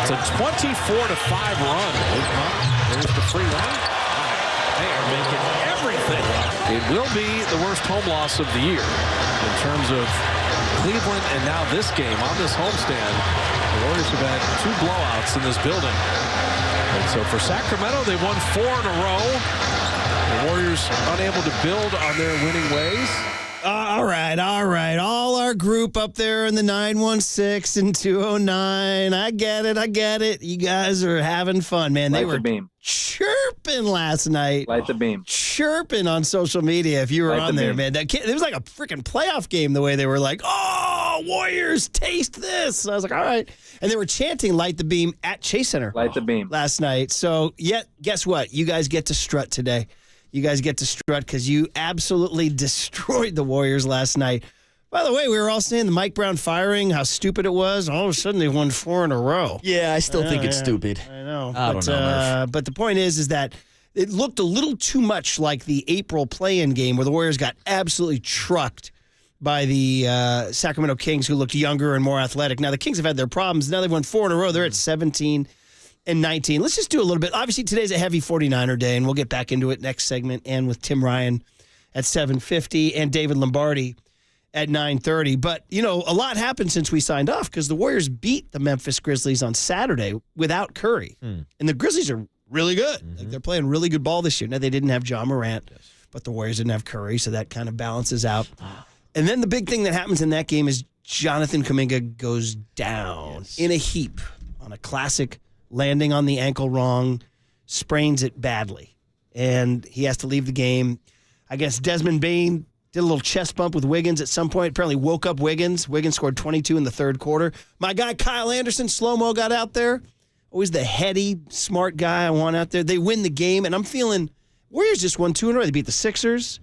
It's a 24-5 run. There's the free run. They are making everything. It will be the worst home loss of the year in terms of Cleveland, and now this game on this homestand. The Warriors have had 2 blowouts in this building. And so for Sacramento, they won 4 in a row. The Warriors unable to build on their winning ways. All right. All our group up there in the 916 and 209. I get it. You guys are having fun, man. They were chirping last night. Light the beam. Chirping on social media if you were on there, man. It was like a freaking playoff game the way they were like, oh, Warriors, taste this. So I was like, all right. And they were chanting Light the Beam at Chase Center. Light the beam. Last night. So, guess what? You guys get to strut today. You guys get to strut because you absolutely destroyed the Warriors last night. By the way, we were all saying the Mike Brown firing, how stupid it was. All of a sudden, they won 4 in a row. Yeah, I still think it's stupid. I know. I don't know. But the point is that it looked a little too much like the April play-in game where the Warriors got absolutely trucked by the Sacramento Kings, who looked younger and more athletic. Now, the Kings have had their problems. Now they've won 4 in a row. They're at 17 and 19. Let's just do a little bit. Obviously, today's a heavy 49er day, and we'll get back into it next segment and with Tim Ryan at 7:50 and David Lombardi at 9:30. But, a lot happened since we signed off because the Warriors beat the Memphis Grizzlies on Saturday without Curry. And the Grizzlies are really good. Like, they're playing really good ball this year. Now, they didn't have Ja Morant, but the Warriors didn't have Curry, so that kind of balances out. And then the big thing that happens in that game is Jonathan Kuminga goes down in a heap on a classic landing on the ankle wrong, sprains it badly. And he has to leave the game. I guess Desmond Bane did a little chest bump with Wiggins at some point, apparently woke up Wiggins. Wiggins scored 22 in the third quarter. My guy Kyle Anderson, slow-mo, got out there. Always the heady, smart guy I want out there. They win the game, and I'm feeling Warriors just won 2 in a row. They beat the Sixers.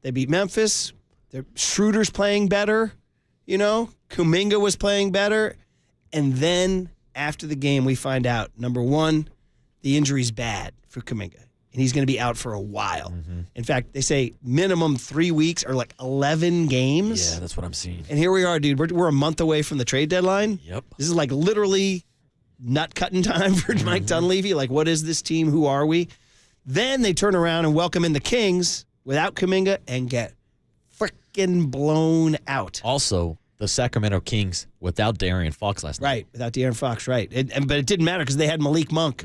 They beat Memphis. Schroeder's playing better. Kuminga was playing better. And then after the game, we find out, number one, the injury's bad for Kuminga, and he's going to be out for a while. In fact, they say minimum 3 weeks or like 11 games. Yeah, that's what I'm seeing. And here we are, dude. We're a month away from the trade deadline. Yep. This is like literally nut-cutting time for Mike Dunleavy. Like, what is this team? Who are we? Then they turn around and welcome in the Kings without Kuminga and get freaking blown out. Also, the Sacramento Kings without De'Aaron Fox last night. Right, without De'Aaron Fox, right. But it didn't matter because they had Malik Monk,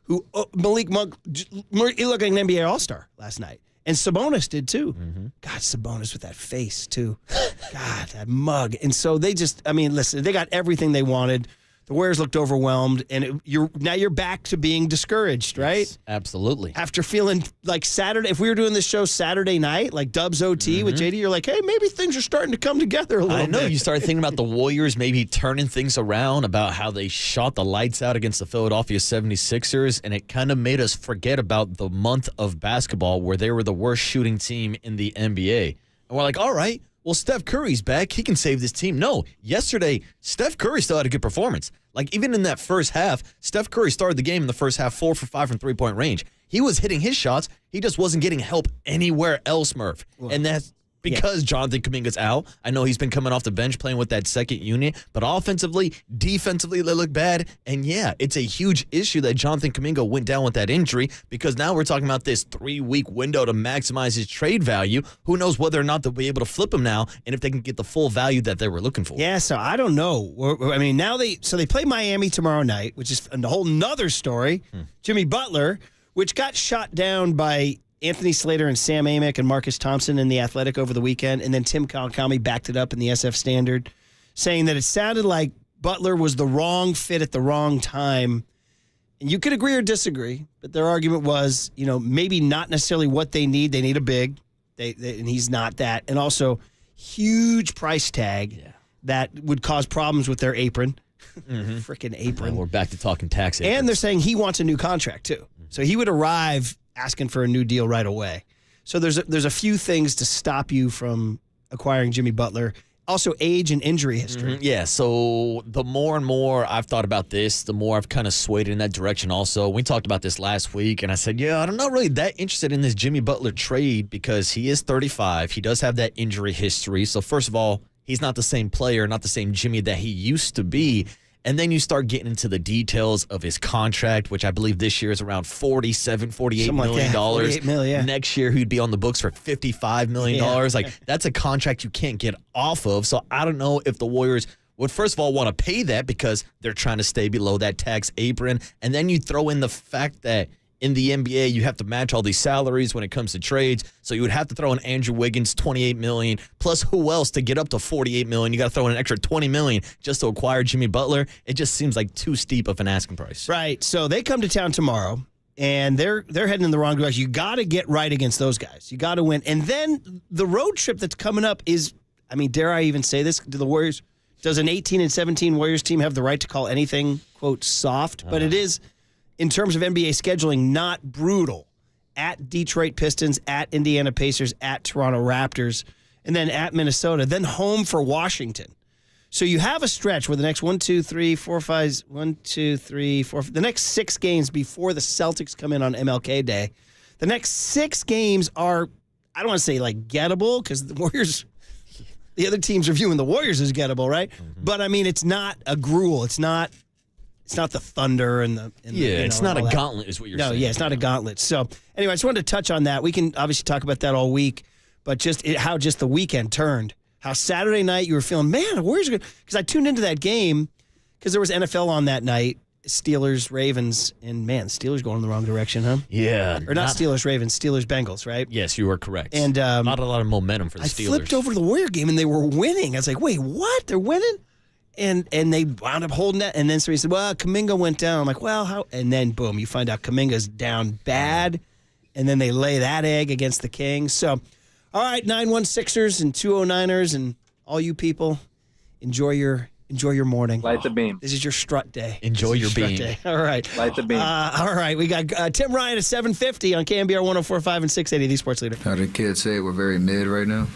who Malik Monk, he looked like an NBA All-Star last night. And Sabonis did too. God, Sabonis with that face too. God, that mug. And so they listen, they got everything they wanted. The Warriors looked overwhelmed, and now you're back to being discouraged, right? Yes, absolutely. After feeling like Saturday, if we were doing this show Saturday night, like Dubs OT with JD, you're like, hey, maybe things are starting to come together a little bit. I know. You start thinking about the Warriors maybe turning things around, about how they shot the lights out against the Philadelphia 76ers, and it kind of made us forget about the month of basketball where they were the worst shooting team in the NBA. And we're like, all right, well, Steph Curry's back. He can save this team. No, yesterday, Steph Curry still had a good performance. Like, even in that first half, Steph Curry started the game in the first half 4 for 5 from three-point range. He was hitting his shots. He just wasn't getting help anywhere else, Murph. And that's because Jonathan Kuminga's out. I know he's been coming off the bench playing with that second unit, but offensively, defensively, they look bad. And yeah, it's a huge issue that Jonathan Kuminga went down with that injury, because now we're talking about this 3-week window to maximize his trade value. Who knows whether or not they'll be able to flip him now and if they can get the full value that they were looking for. Yeah, so I don't know. I mean, now they play Miami tomorrow night, which is a whole nother story. Jimmy Butler, which got shot down by Anthony Slater and Sam Amick and Marcus Thompson in The Athletic over the weekend, and then Tim Kawakami backed it up in the SF Standard, saying that it sounded like Butler was the wrong fit at the wrong time. And you could agree or disagree, but their argument was, maybe not necessarily what they need. They need a big, and he's not that. And also, huge price tag that would cause problems with their apron. Freaking apron. And we're back to talking tax aprons. And they're saying he wants a new contract, too. So he would arrive asking for a new deal right away. So there's a few things to stop you from acquiring Jimmy Butler. Also, age and injury history. Yeah, so the more and more I've thought about this, the more I've kind of swayed in that direction also. We talked about this last week, and I said, I'm not really that interested in this Jimmy Butler trade because he is 35. He does have that injury history. So first of all, he's not the same player, not the same Jimmy that he used to be. And then you start getting into the details of his contract, which I believe this year is around $48 million. $48 million. Next year, he'd be on the books for $55 million. Like, that's a contract you can't get off of. So I don't know if the Warriors would first of all want to pay that because they're trying to stay below that tax apron. And then you throw in the fact that in the NBA, you have to match all these salaries when it comes to trades. So you would have to throw in Andrew Wiggins, $28 million, plus who else to get up to $48 million? You got to throw in an extra $20 million just to acquire Jimmy Butler. It just seems like too steep of an asking price. Right. So they come to town tomorrow, and they're heading in the wrong direction. You got to get right against those guys. You got to win. And then the road trip that's coming up is, I mean, dare I even say this? Do the Warriors, does an 18-17 Warriors team have the right to call anything, quote, soft? But it is, in terms of NBA scheduling, not brutal. At Detroit Pistons, at Indiana Pacers, at Toronto Raptors, and then at Minnesota, then home for Washington. So you have a stretch where the next the next 6 games before the Celtics come in on MLK Day. The next 6 games are, I don't want to say like gettable, because the Warriors, the other teams are viewing the Warriors as gettable, right? Mm-hmm. But I mean, it's not a gruel. It's not the Thunder and the it's not a gauntlet is what you're saying. No, yeah, it's not a gauntlet. So anyway, I just wanted to touch on that. We can obviously talk about that all week, but how the weekend turned. How Saturday night you were feeling, man, the Warriors are good. Because I tuned into that game because there was NFL on that night, Steelers, Ravens, and man, Steelers going in the wrong direction, huh? Yeah. Or not Steelers, Ravens, Steelers, Bengals, right? Yes, you are correct. And not a lot of momentum for the Steelers. I flipped over to the Warrior game and they were winning. I was like, wait, what? They're winning? And they wound up holding that. And then somebody said, well, Kuminga went down. I'm like, well, how? And then, boom, you find out Kuminga's down bad. And then they lay that egg against the Kings. So, all right, 916ers and 209ers and all you people, enjoy your morning. Light the beam. This is your strut day. Enjoy your beam. Day. All right. Light the beam. All right, we got Tim Ryan at 750 on KNBR 104.5 and 680, the Sports Leader. How did kids say we're very mid right now?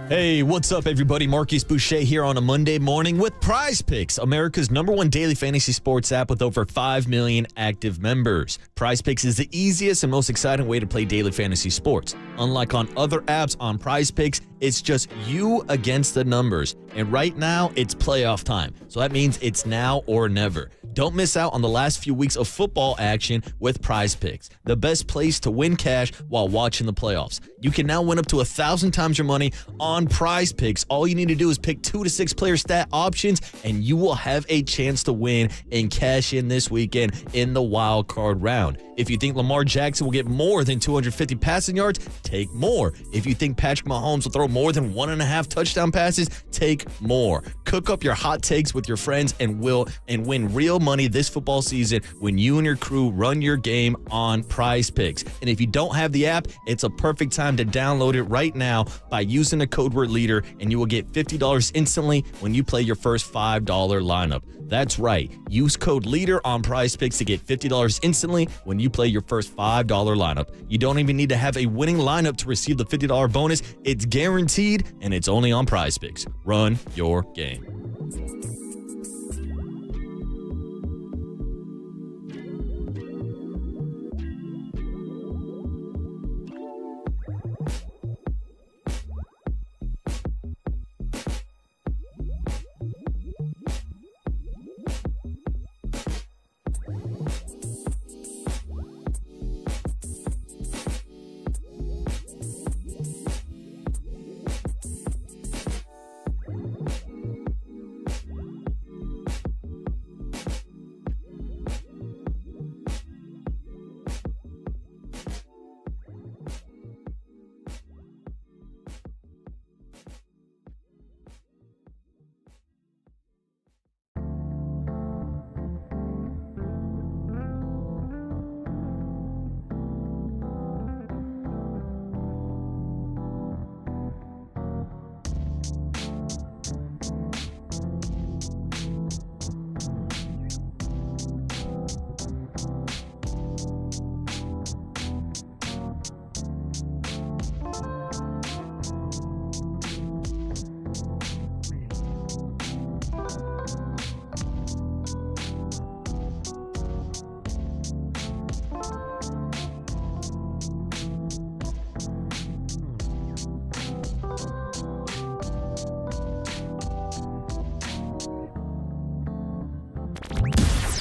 Hey, what's up, everybody? Marquise Boucher here on a Monday morning with Prize Picks, America's #1 daily fantasy sports app with over 5 million active members. Prize Picks is the easiest and most exciting way to play daily fantasy sports. Unlike on other apps, on Prize Picks, it's just you against the numbers. And right now, it's playoff time. So that means it's now or never. Don't miss out on the last few weeks of football action with Prize Picks, the best place to win cash while watching the playoffs. You can now win up to 1,000 times your money on Prize Picks. All you need to do is pick 2 to 6 player stat options, and you will have a chance to win and cash in this weekend in the wild card round. If you think Lamar Jackson will get more than 250 passing yards, take more. If you think Patrick Mahomes will throw more than 1.5 touchdown passes, take more. Cook up your hot takes with your friends and win real money this football season when you and your crew run your game on Prize Picks. And if you don't have the app, it's a perfect time to download it right now by using the code word LEADER, and you will get $50 instantly when you play your first $5 lineup. That's right. Use code LEADER on Prize Picks to get $50 instantly when you play your first $5 lineup. You don't even need to have a winning lineup to receive the $50 bonus. It's guaranteed, and it's only on Prize Picks. Run your game.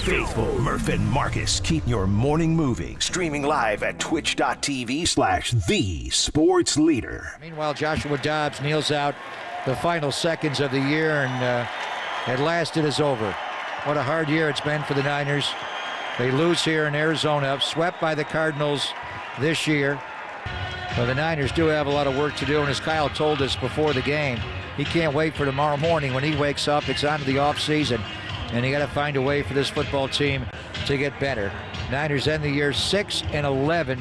faithful Murph and Marcus keep your morning moving. Streaming live at twitch.tv/thesportsleader. Meanwhile, Joshua Dobbs kneels out the final seconds of the year, and at last it is over. What a hard year it's been for the Niners. They lose here in Arizona, swept by the Cardinals this year. But the Niners do have a lot of work to do, and as Kyle told us before the game, he can't wait for tomorrow morning when he wakes up. It's on to the offseason, and you got to find a way for this football team to get better. Niners end the year 6-11,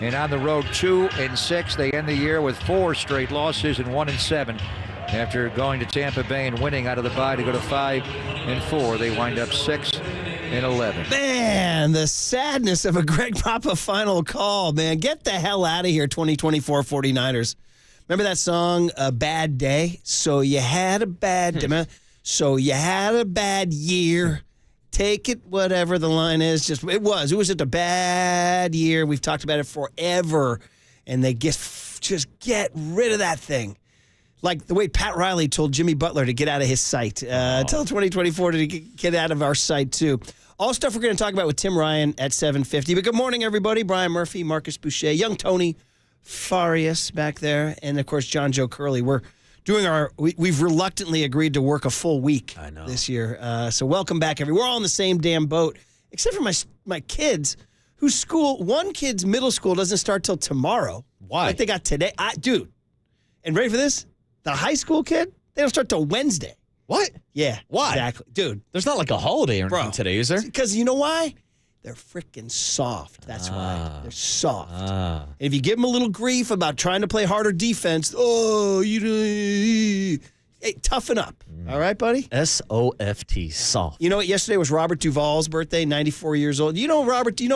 and on the road 2-6. They end the year with 4 straight losses and 1-7. After going to Tampa Bay and winning out of the bye to go to 5-4, they wind up 6-11. Man, the sadness of a Greg Papa final call, man. Get the hell out of here, 2024 49ers. Remember that song, A Bad Day? So you had a bad day. So you had a bad year. Take it, whatever the line is. It was just a bad year. We've talked about it forever. And they just get rid of that thing. Like the way Pat Riley told Jimmy Butler to get out of his sight. Tell 2024 to get out of our sight, too. All stuff we're going to talk about with Tim Ryan at 7:50. But good morning, everybody. Brian Murphy, Marcus Boucher, young Tony Farias back there, and, of course, John Joe Curley. We're doing we've reluctantly agreed to work a full week this year. So welcome back, everyone. We're all in the same damn boat, except for my kids, whose one kid's middle school doesn't start till tomorrow. Why? Like they got today. Dude, and ready for this? The high school kid, they don't start till Wednesday. What? Yeah. Why? Exactly. Dude. There's not like a holiday or anything today, is there? Because you know why? They're freaking soft. That's why. They're soft. And if you give them a little grief about trying to play harder defense, hey, toughen up. All right, buddy? S-O-F-T, soft. You know what? Yesterday was Robert Duvall's birthday, 94 years old. You know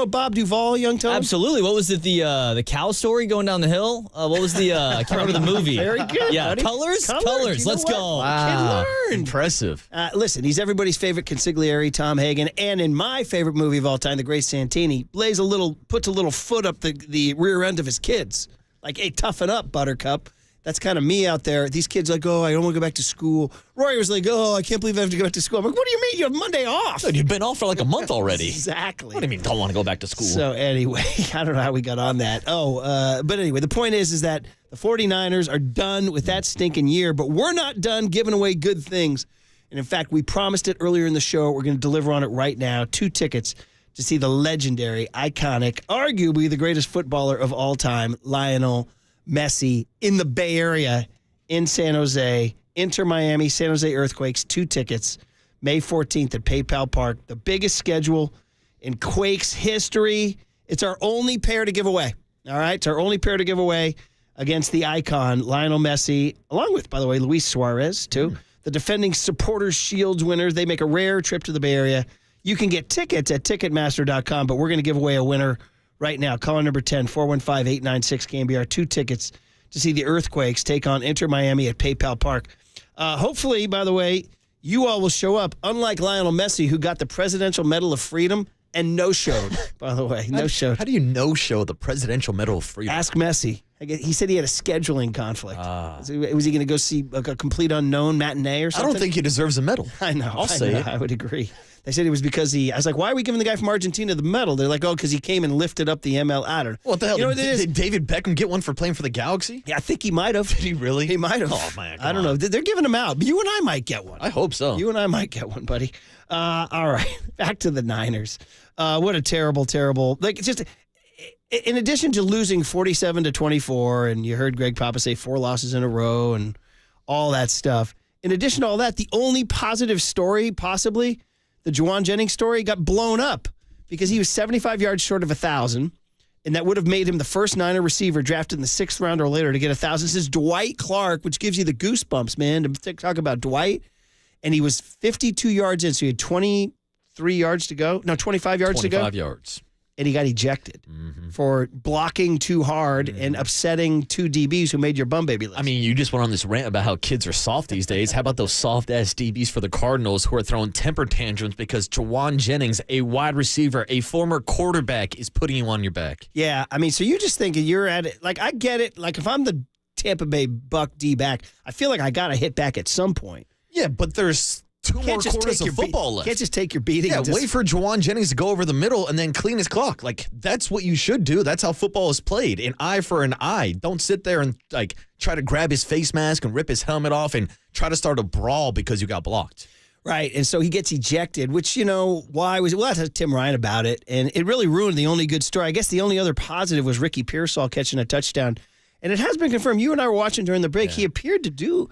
Bob Duvall, young Tony? Absolutely. What was it, the cow story going down the hill? What was the, I can't remember the movie. Very good, Yeah, buddy. Colors. Let's go. Wow. Impressive. Listen, he's everybody's favorite consigliere, Tom Hagen, and in my favorite movie of all time, The Great Santini, puts a little foot up the rear end of his kids. Like, hey, toughen up, Buttercup. That's kind of me out there. These kids like, I don't want to go back to school. Roy was like, I can't believe I have to go back to school. I'm like, what do you mean? You have Monday off. Dude, you've been off for like a month already. Exactly. What do you mean don't want to go back to school? So anyway, I don't know how we got on that. But anyway, the point is that the 49ers are done with that stinking year, but we're not done giving away good things. And in fact, we promised it earlier in the show. We're going to deliver on it right now. 2 tickets to see the legendary, iconic, arguably the greatest footballer of all time, Lionel Messi, in the Bay Area, in San Jose, Inter Miami, San Jose Earthquakes. 2 tickets, May 14th at PayPal Park. The biggest schedule in Quakes history. It's our only pair to give away. All right? It's our only pair to give away against the icon, Lionel Messi, along with, by the way, Luis Suarez, too. The defending Supporters Shields winners. They make a rare trip to the Bay Area. You can get tickets at Ticketmaster.com, but we're going to give away a winner right now. Caller number 10, 415-896-KNBR. 2 tickets to see the Earthquakes take on Inter Miami at PayPal Park. Hopefully, by the way, you all will show up, unlike Lionel Messi, who got the Presidential Medal of Freedom and no-showed, by the way. No-showed. How do you no-show the Presidential Medal of Freedom? Ask Messi. He said he had a scheduling conflict. Was he going to go see a complete unknown matinee or something? I don't think he deserves a medal. I know. I'll say it. I would agree. They said it was because I was like, why are we giving the guy from Argentina the medal? They're like, because he came and lifted up the ML. I don't know. What the hell? Did David Beckham get one for playing for the Galaxy? Yeah, I think he might have. Did he really? He might have. Oh, man. I don't know. They're giving him out. You and I might get one. I hope so. You and I might get one, buddy. All right. Back to the Niners. What a terrible, terrible. It's just, in addition to losing 47-24, and you heard Greg Papa say 4 losses in a row and all that stuff. In addition to all that, the only positive story, possibly, the Juwan Jennings story, got blown up because he was 75 yards short of 1,000, and that would have made him the first Niner receiver drafted in the 6th round or later to get 1,000. This is Dwight Clark, which gives you the goosebumps, man, to talk about Dwight. And he was 52 yards in, so he had 23 yards to go. No, 25 yards to go. 25 yards. And he got ejected for blocking too hard and upsetting 2 DBs who made your bum baby list. I mean, you just went on this rant about how kids are soft these days. How about those soft-ass DBs for the Cardinals who are throwing temper tantrums because Juwan Jennings, a wide receiver, a former quarterback, is putting you on your back? Yeah, I mean, so you're just thinking you're at it. Like, I get it. Like, if I'm the Tampa Bay Buck D-back, I feel like I got to hit back at some point. Yeah, but there's 2 more quarters of football left. Can't just take your beating. Yeah, wait for Juwan Jennings to go over the middle and then clean his clock. Like, that's what you should do. That's how football is played. An eye for an eye. Don't sit there and, like, try to grab his face mask and rip his helmet off and try to start a brawl because you got blocked. Right, and so he gets ejected, which, why was it? We'll ask Tim Ryan about it, and it really ruined the only good story. I guess the only other positive was Ricky Pearsall catching a touchdown, and it has been confirmed. You and I were watching during the break. Yeah. He appeared to do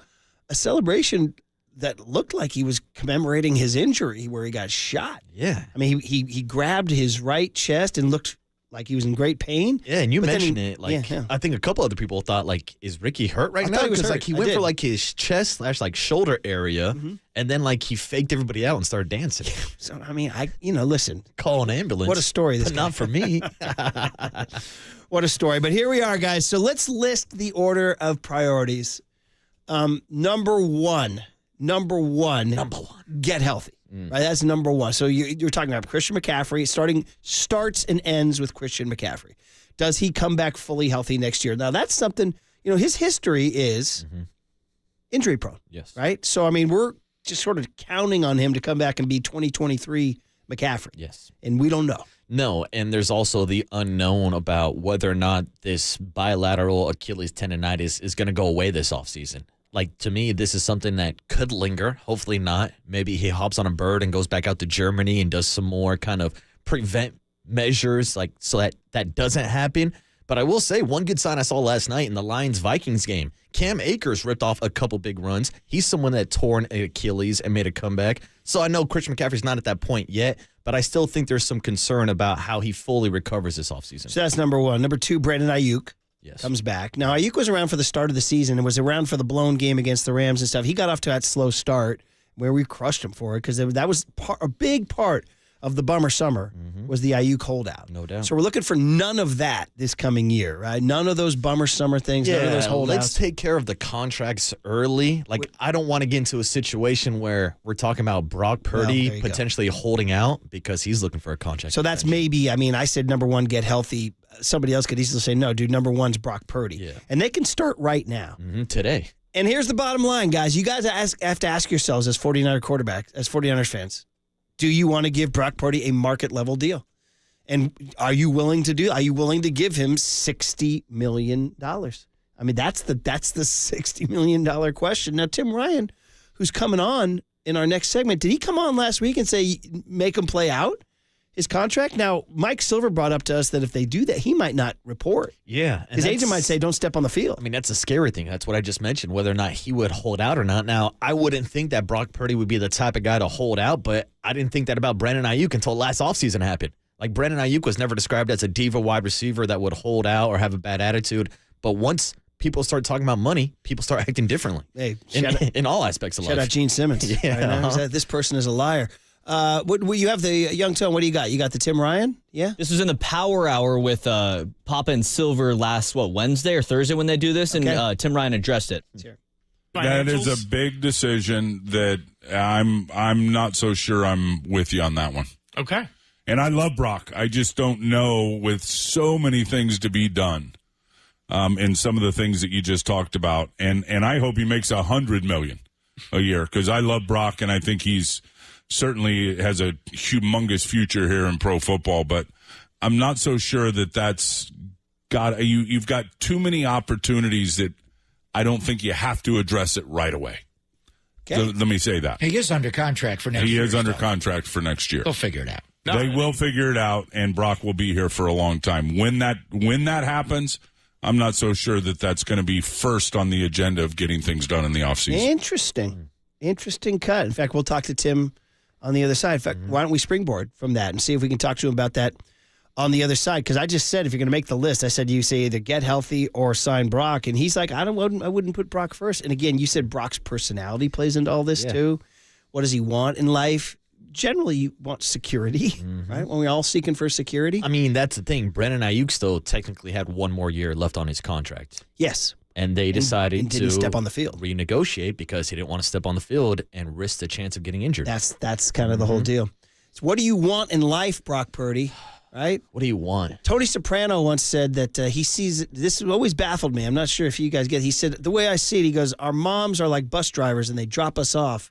a celebration that looked like he was commemorating his injury where he got shot. Yeah. I mean, he grabbed his right chest and looked like he was in great pain. Yeah, and you mentioned it. Like, I think a couple other people thought, like, is Ricky hurt right now? Because, like, he went for, like, his chest / shoulder area, and then, like, he faked everybody out and started dancing. So, I mean, listen. Call an ambulance. What a story. This but not for me. What a story. But here we are, guys. So let's list the order of priorities. Number one, get healthy. Right, that's number one. So you're talking about Christian McCaffrey. Starts and ends with Christian McCaffrey. Does he come back fully healthy next year? Now, that's something, his history is injury prone. Yes. Right? So, I mean, we're just sort of counting on him to come back and be 2023 McCaffrey. Yes. And we don't know. No, and there's also the unknown about whether or not this bilateral Achilles tendonitis is going to go away this offseason. Like, to me, this is something that could linger. Hopefully not. Maybe he hops on a bird and goes back out to Germany and does some more kind of prevent measures, like, so that doesn't happen. But I will say, one good sign I saw last night in the Lions-Vikings game, Cam Akers ripped off a couple big runs. He's someone that tore an Achilles and made a comeback. So I know Christian McCaffrey's not at that point yet, but I still think there's some concern about how he fully recovers this offseason. So that's number one. Number two, Brandon Ayuk. Yes. Comes back. Now, Ayuk was around for the start of the season and was around for the blown game against the Rams and stuff. He got off to that slow start where we crushed him for it because that was a big part of the bummer summer was the Ayuk holdout. No doubt. So we're looking for none of that this coming year, right? None of those bummer summer things, none of those holdouts. Let's take care of the contracts early. Like, I don't want to get into a situation where we're talking about Brock Purdy potentially holding out because he's looking for a contract. So that's maybe, I said number one, get healthy. Somebody else could easily say, no, dude, number one's Brock Purdy. Yeah. And they can start right now. Today. And here's the bottom line, guys. You guys have to ask yourselves as 49er quarterbacks, as 49ers fans, do you want to give Brock Purdy a market-level deal? And are you willing to do? Are you willing to give him $60 million? I mean, that's the $60 million question. Now, Tim Ryan, who's coming on in our next segment, did he come on last week and say make him play out his contract? Now, Mike Silver brought up to us that if they do that, he might not report. Yeah. His agent might say, don't step on the field. I mean, that's a scary thing. That's what I just mentioned, whether or not he would hold out or not. Now, I wouldn't think that Brock Purdy would be the type of guy to hold out, but I didn't think that about Brandon Ayuk until last offseason happened. Like, Brandon Ayuk was never described as a diva wide receiver that would hold out or have a bad attitude. But once people start talking about money, people start acting differently. Hey, in all aspects of life. Shout out Gene Simmons. Yeah. Right? This person is a liar. What you have the Young Tone? What do you got? You got the Tim Ryan? Yeah. This was in the Power Hour with Papa and Silver last Wednesday or Thursday when they do this, and Tim Ryan addressed it. That is a big decision that I'm not so sure I'm with you on that one. Okay. And I love Brock. I just don't know, with so many things to be done, in some of the things that you just talked about. And I hope he makes $100 million a year, because I love Brock and I think he's certainly has a humongous future here in pro football. But I'm not so sure that that's got you've got too many opportunities that I don't think you have to address it right away. Okay. So let me say that. He is under contract for next year. He is under contract for next year. They'll figure it out. They will figure it out, and Brock will be here for a long time. When that happens, I'm not so sure that that's going to be first on the agenda of getting things done in the offseason. Interesting cut. In fact, we'll talk to Tim on the other side. In fact, why don't we springboard from that and see if we can talk to him about that on the other side? Because I just said, if you're going to make the list, I said you say either get healthy or sign Brock, and he's like, I wouldn't put Brock first. And again, you said Brock's personality plays into all this too. What does he want in life? Generally, you want security, right? When we're all seeking for security. I mean, that's the thing. Brandon Ayuk still technically had one more year left on his contract. Yes. And they decided to step on the field, renegotiate, because he didn't want to step on the field and risk the chance of getting injured. That's kind of the whole deal. So what do you want in life, Brock Purdy? Right? What do you want? Tony Soprano once said that he sees, this has always baffled me. I'm not sure if you guys get it. He said, the way I see it, he goes, our moms are like bus drivers and they drop us off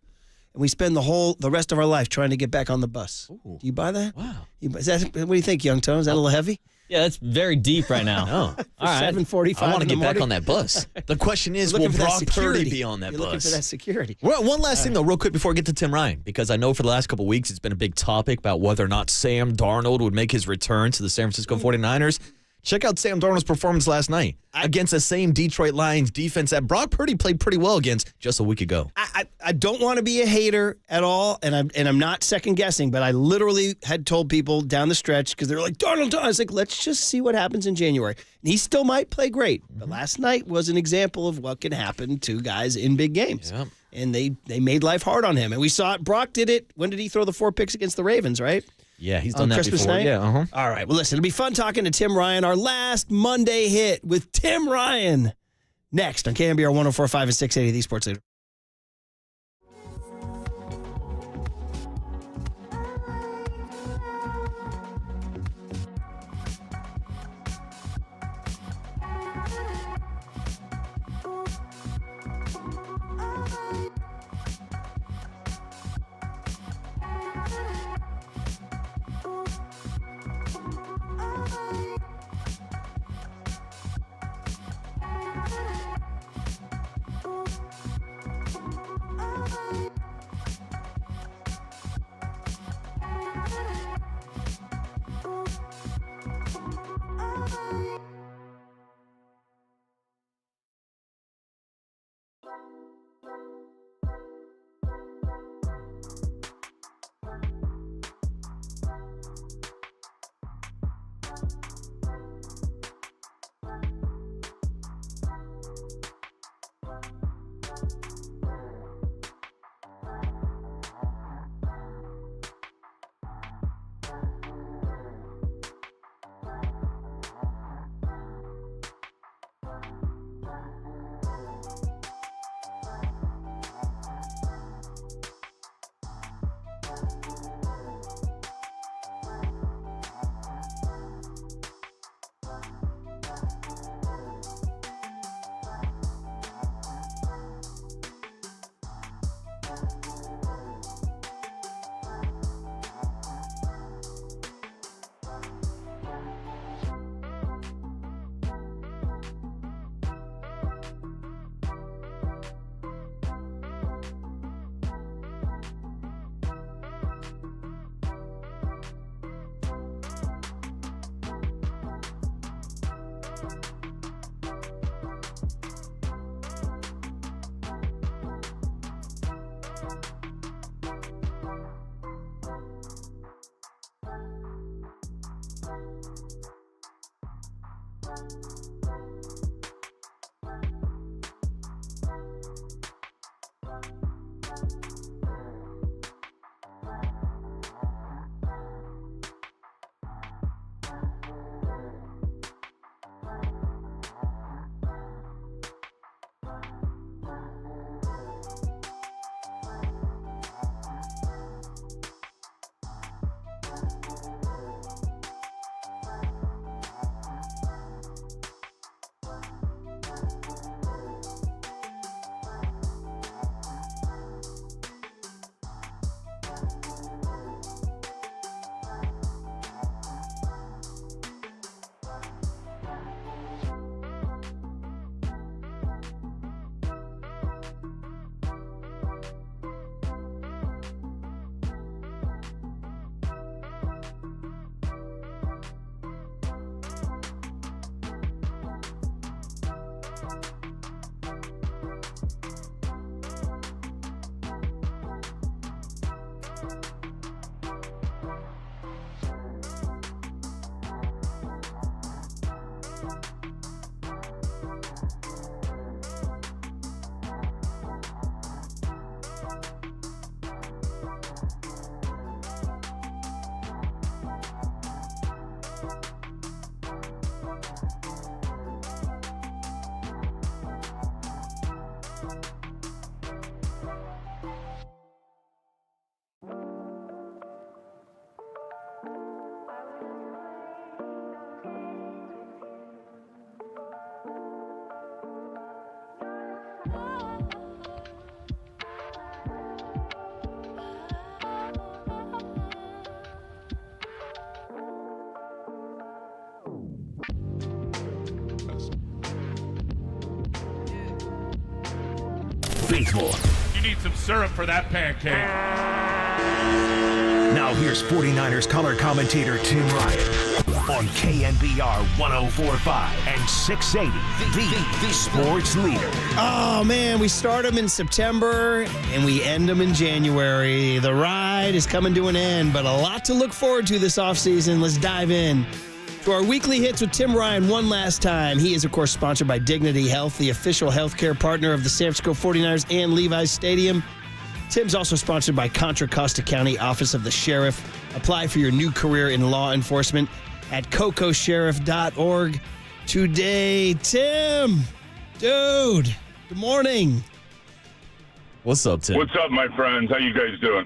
and we spend the rest of our life trying to get back on the bus. Ooh. Do you buy that? Wow. What do you think, Young Tone? Is that a little heavy? Yeah, that's very deep right now. No. All right. 7:45. I want to get back on that bus. The question is, will Brock Purdy be on that You're bus? looking for that security. Well, one last thing, though, real quick before I get to Tim Ryan, because I know for the last couple of weeks it's been a big topic about whether or not Sam Darnold would make his return to the San Francisco 49ers. Check out Sam Darnold's performance last night against the same Detroit Lions defense that Brock Purdy played pretty well against just a week ago. I don't want to be a hater at all, and I'm not second guessing, but I literally had told people down the stretch because they're like, Darnold. I was like, let's just see what happens in January. And he still might play great, but last night was an example of what can happen to guys in big games. Yeah. And they made life hard on him, and we saw it. Brock did it. When did he throw the 4 picks against the Ravens? Right. Yeah, he's done that Christmas before. night? Yeah, All right. Well, listen, it'll be fun talking to Tim Ryan. Our last Monday hit with Tim Ryan next on KNBR 104.5 and 680, the Sports Leader. faithful. You need some syrup for that pancake. Now here's 49ers color commentator Tim Ryan on KNBR 104.5 and 680, the sports leader. Oh, man, we start them in September and we end them in January. The ride is coming to an end, but a lot to look forward to this offseason. Let's dive in to our weekly hits with Tim Ryan one last time. He is, of course, sponsored by Dignity Health, the official healthcare partner of the San Francisco 49ers and Levi's Stadium. Tim's also sponsored by Contra Costa County Office of the Sheriff. Apply for your new career in law enforcement at cocosheriff.org today. Tim, dude, good morning. What's up, Tim? What's up, my friends? How you guys doing?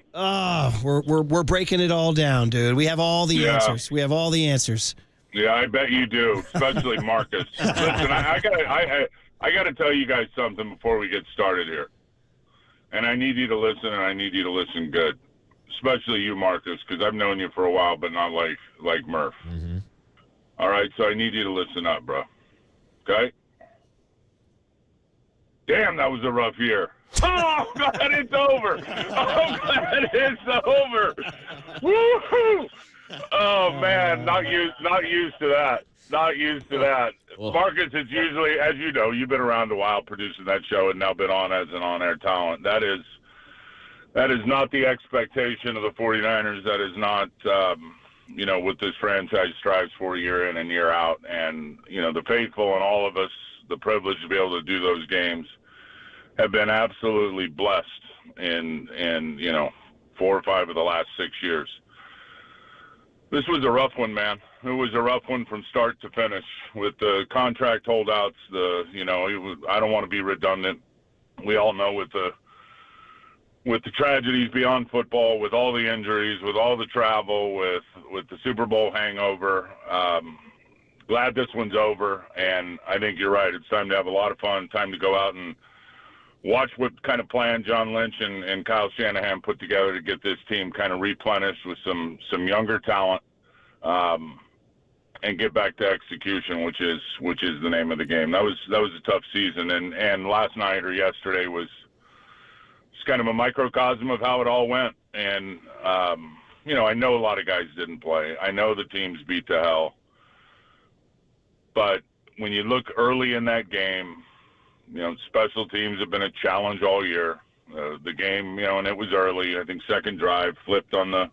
We're breaking it all down, dude. We have all the answers. We have all the answers. Yeah, I bet you do, especially Marcus. Listen, I gotta tell you guys something before we get started here. And I need you to listen, and I need you to listen good. Especially you, Marcus, because I've known you for a while, but not like Murph. Mm-hmm. All right, so I need you to listen up, bro. Okay? Damn, that was a rough year. Oh, I'm glad it's over. I'm glad it's over. Woo-hoo! Oh, man, not used to that. Not used to that. Well, Marcus, it's usually, as you know, you've been around a while producing that show and now been on as an on-air talent. That is not the expectation of the 49ers. That is not, what this franchise strives for year in and year out. And, the faithful and all of us, the privilege to be able to do those games, have been absolutely blessed in 4 or 5 of the last 6 years. This was a rough one, man. It was a rough one from start to finish with the contract holdouts. I don't want to be redundant. We all know with the tragedies beyond football, with all the injuries, with all the travel, with the Super Bowl hangover. Glad this one's over, and I think you're right. It's time to have a lot of fun, time to go out and watch what kind of plan John Lynch and Kyle Shanahan put together to get this team kind of replenished with some younger talent, and get back to execution, which is the name of the game. That was a tough season, and last night or yesterday was just kind of a microcosm of how it all went. And I know a lot of guys didn't play. I know the teams beat to hell, but when you look early in that game, special teams have been a challenge all year. The game, and it was early. I think second drive flipped on a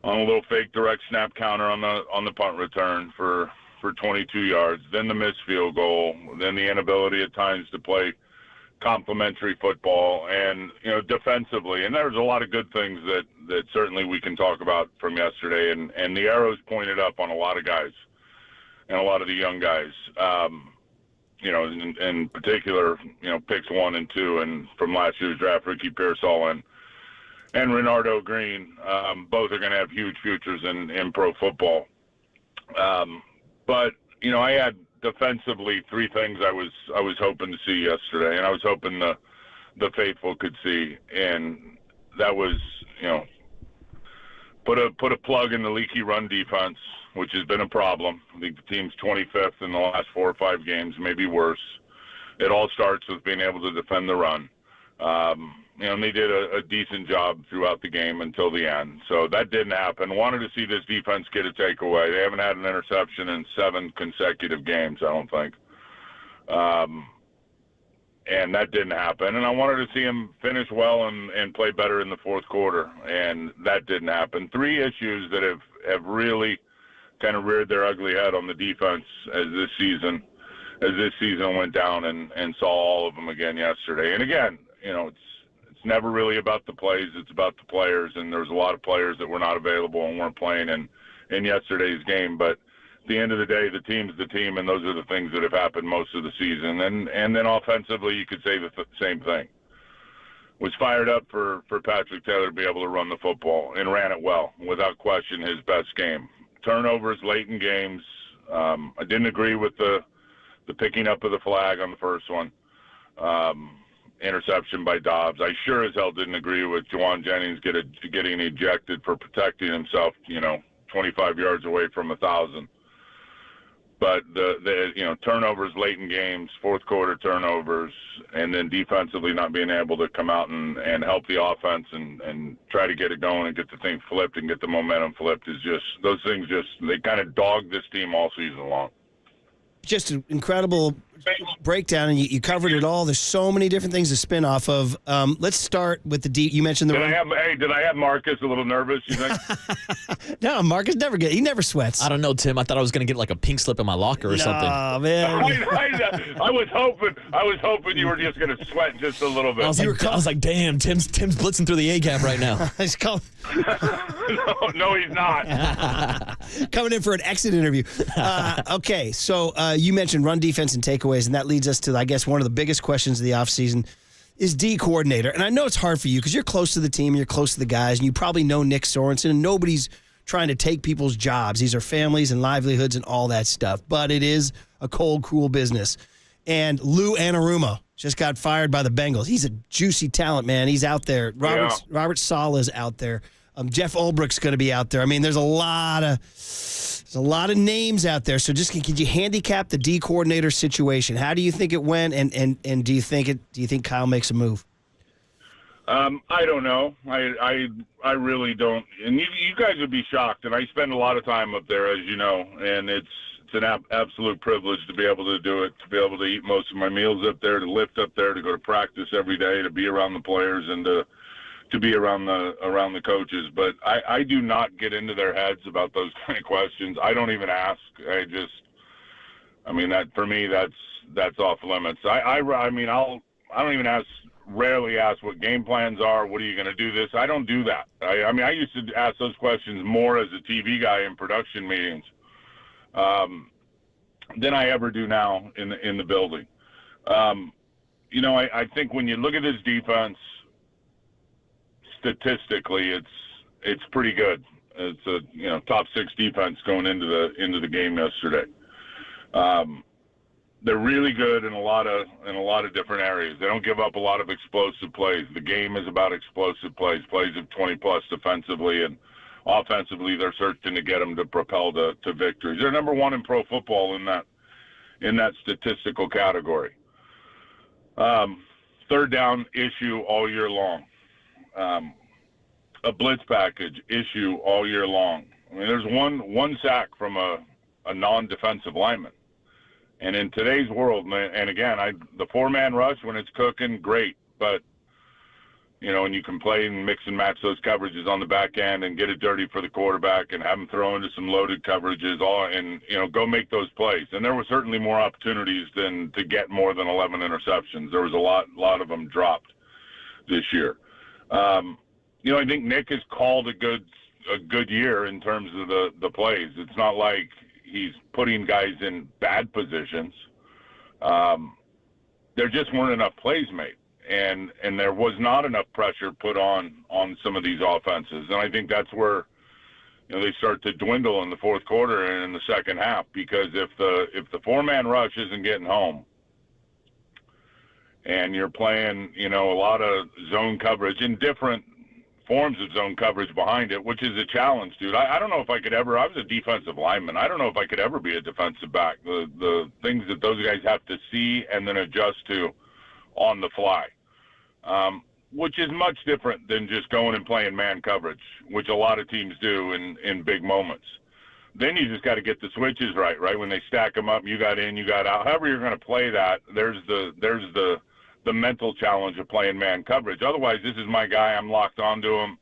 little fake direct snap counter on the punt return for 22 yards. Then the missed field goal. Then the inability at times to play complementary football, and defensively. And there's a lot of good things that certainly we can talk about from yesterday. And the arrows pointed up on a lot of guys and a lot of the young guys. In particular, picks 1 and 2, and from last year's draft, Ricky Pearsall and Renardo Green, both are going to have huge futures in pro football. But I had defensively 3 things I was hoping to see yesterday, and I was hoping the faithful could see, and that was put a plug in the leaky run defense, which has been a problem. I think the team's 25th in the last 4 or 5 games, maybe worse. It all starts with being able to defend the run. And they did a decent job throughout the game until the end. So that didn't happen. Wanted to see this defense get a takeaway. They haven't had an interception in 7 consecutive games, I don't think. And that didn't happen. And I wanted to see him finish well and play better in the fourth quarter, and that didn't happen. 3 issues that have really kind of reared their ugly head on the defense as this season went down, and saw all of them again yesterday. And again, it's never really about the plays, it's about the players, and there's a lot of players that were not available and weren't playing in yesterday's game. But at the end of the day, the team's the team, and those are the things that have happened most of the season. And then offensively, you could say the same thing. Was fired up for Patrick Taylor to be able to run the football, and ran it well, without question his best game. Turnovers late in games. I didn't agree with the picking up of the flag on the first one. Interception by Dobbs. I sure as hell didn't agree with Juwan Jennings getting ejected for protecting himself, 25 yards away from 1,000. But the turnovers late in games, fourth quarter turnovers, and then defensively not being able to come out and help the offense and try to get it going and get the thing flipped and get the momentum flipped is just those things. They kind of dog this team all season long. Just an incredible breakdown, and you covered it all. There's so many different things to spin off of. Let's start with the deep. You mentioned the. Did I have Marcus a little nervous? You think? No, Marcus he never sweats. I don't know, Tim. I thought I was going to get like a pink slip in my locker or something. Oh man! I was hoping you were just going to sweat just a little bit. I was like, damn, Tim's blitzing through the A gap right now. He's coming. No, he's not. Coming in for an exit interview. Okay, so you mentioned run defense and takeaways, and that leads us to, I guess, one of the biggest questions of the offseason is D coordinator. And I know it's hard for you because you're close to the team, you're close to the guys, and you probably know Nick Sorensen, and nobody's trying to take people's jobs. These are families and livelihoods and all that stuff. But it is a cold, cruel business. And Lou Anarumo just got fired by the Bengals. He's a juicy talent, man. He's out there. Robert Sala's out there. Jeff Ulbricht's going to be out there. I mean, there's a lot of names out there. So just could you handicap the D coordinator situation? How do you think it went, and do you think Kyle makes a move? I don't know. I really don't. And you guys would be shocked. And I spend a lot of time up there, as you know, and it's an absolute privilege to be able to do it, to be able to eat most of my meals up there, to lift up there, to go to practice every day, to be around the players, and to be around the coaches. But I do not get into their heads about those kind of questions. I don't even ask. That for me, that's off limits. I don't even rarely ask what game plans are. What are you going to do this? I don't do that. I used to ask those questions more as a TV guy in production meetings than I ever do now in the building. I think when you look at this defense, statistically, it's pretty good. It's a top 6 defense going into the game yesterday. They're really good in a lot of different areas. They don't give up a lot of explosive plays. The game is about explosive plays of 20+ defensively, and offensively they're searching to get them to propel to victories. They're number 1 in pro football in that statistical category. Third down issue all year long. A blitz package issue all year long. I mean, there's one sack from a non-defensive lineman. And in today's world, and again, the 4-man rush, when it's cooking, great. But, and you can play and mix and match those coverages on the back end and get it dirty for the quarterback and have them throw into some loaded coverages and go make those plays. And there were certainly more opportunities than to get more than 11 interceptions. There was a lot of them dropped this year. I think Nick has called a good year in terms of the plays. It's not like he's putting guys in bad positions. There just weren't enough plays made, and there was not enough pressure put on some of these offenses. And I think that's where they start to dwindle in the fourth quarter and in the second half, because if the 4-man rush isn't getting home, and you're playing, a lot of zone coverage and different forms of zone coverage behind it, which is a challenge, dude. I don't know if I could ever. I was a defensive lineman. I don't know if I could ever be a defensive back. The things that those guys have to see and then adjust to on the fly, which is much different than just going and playing man coverage, which a lot of teams do in big moments. Then you just got to get the switches right when they stack them up. You got in, you got out. However you're going to play that, there's the mental challenge of playing man coverage. Otherwise, this is my guy. I'm locked onto him.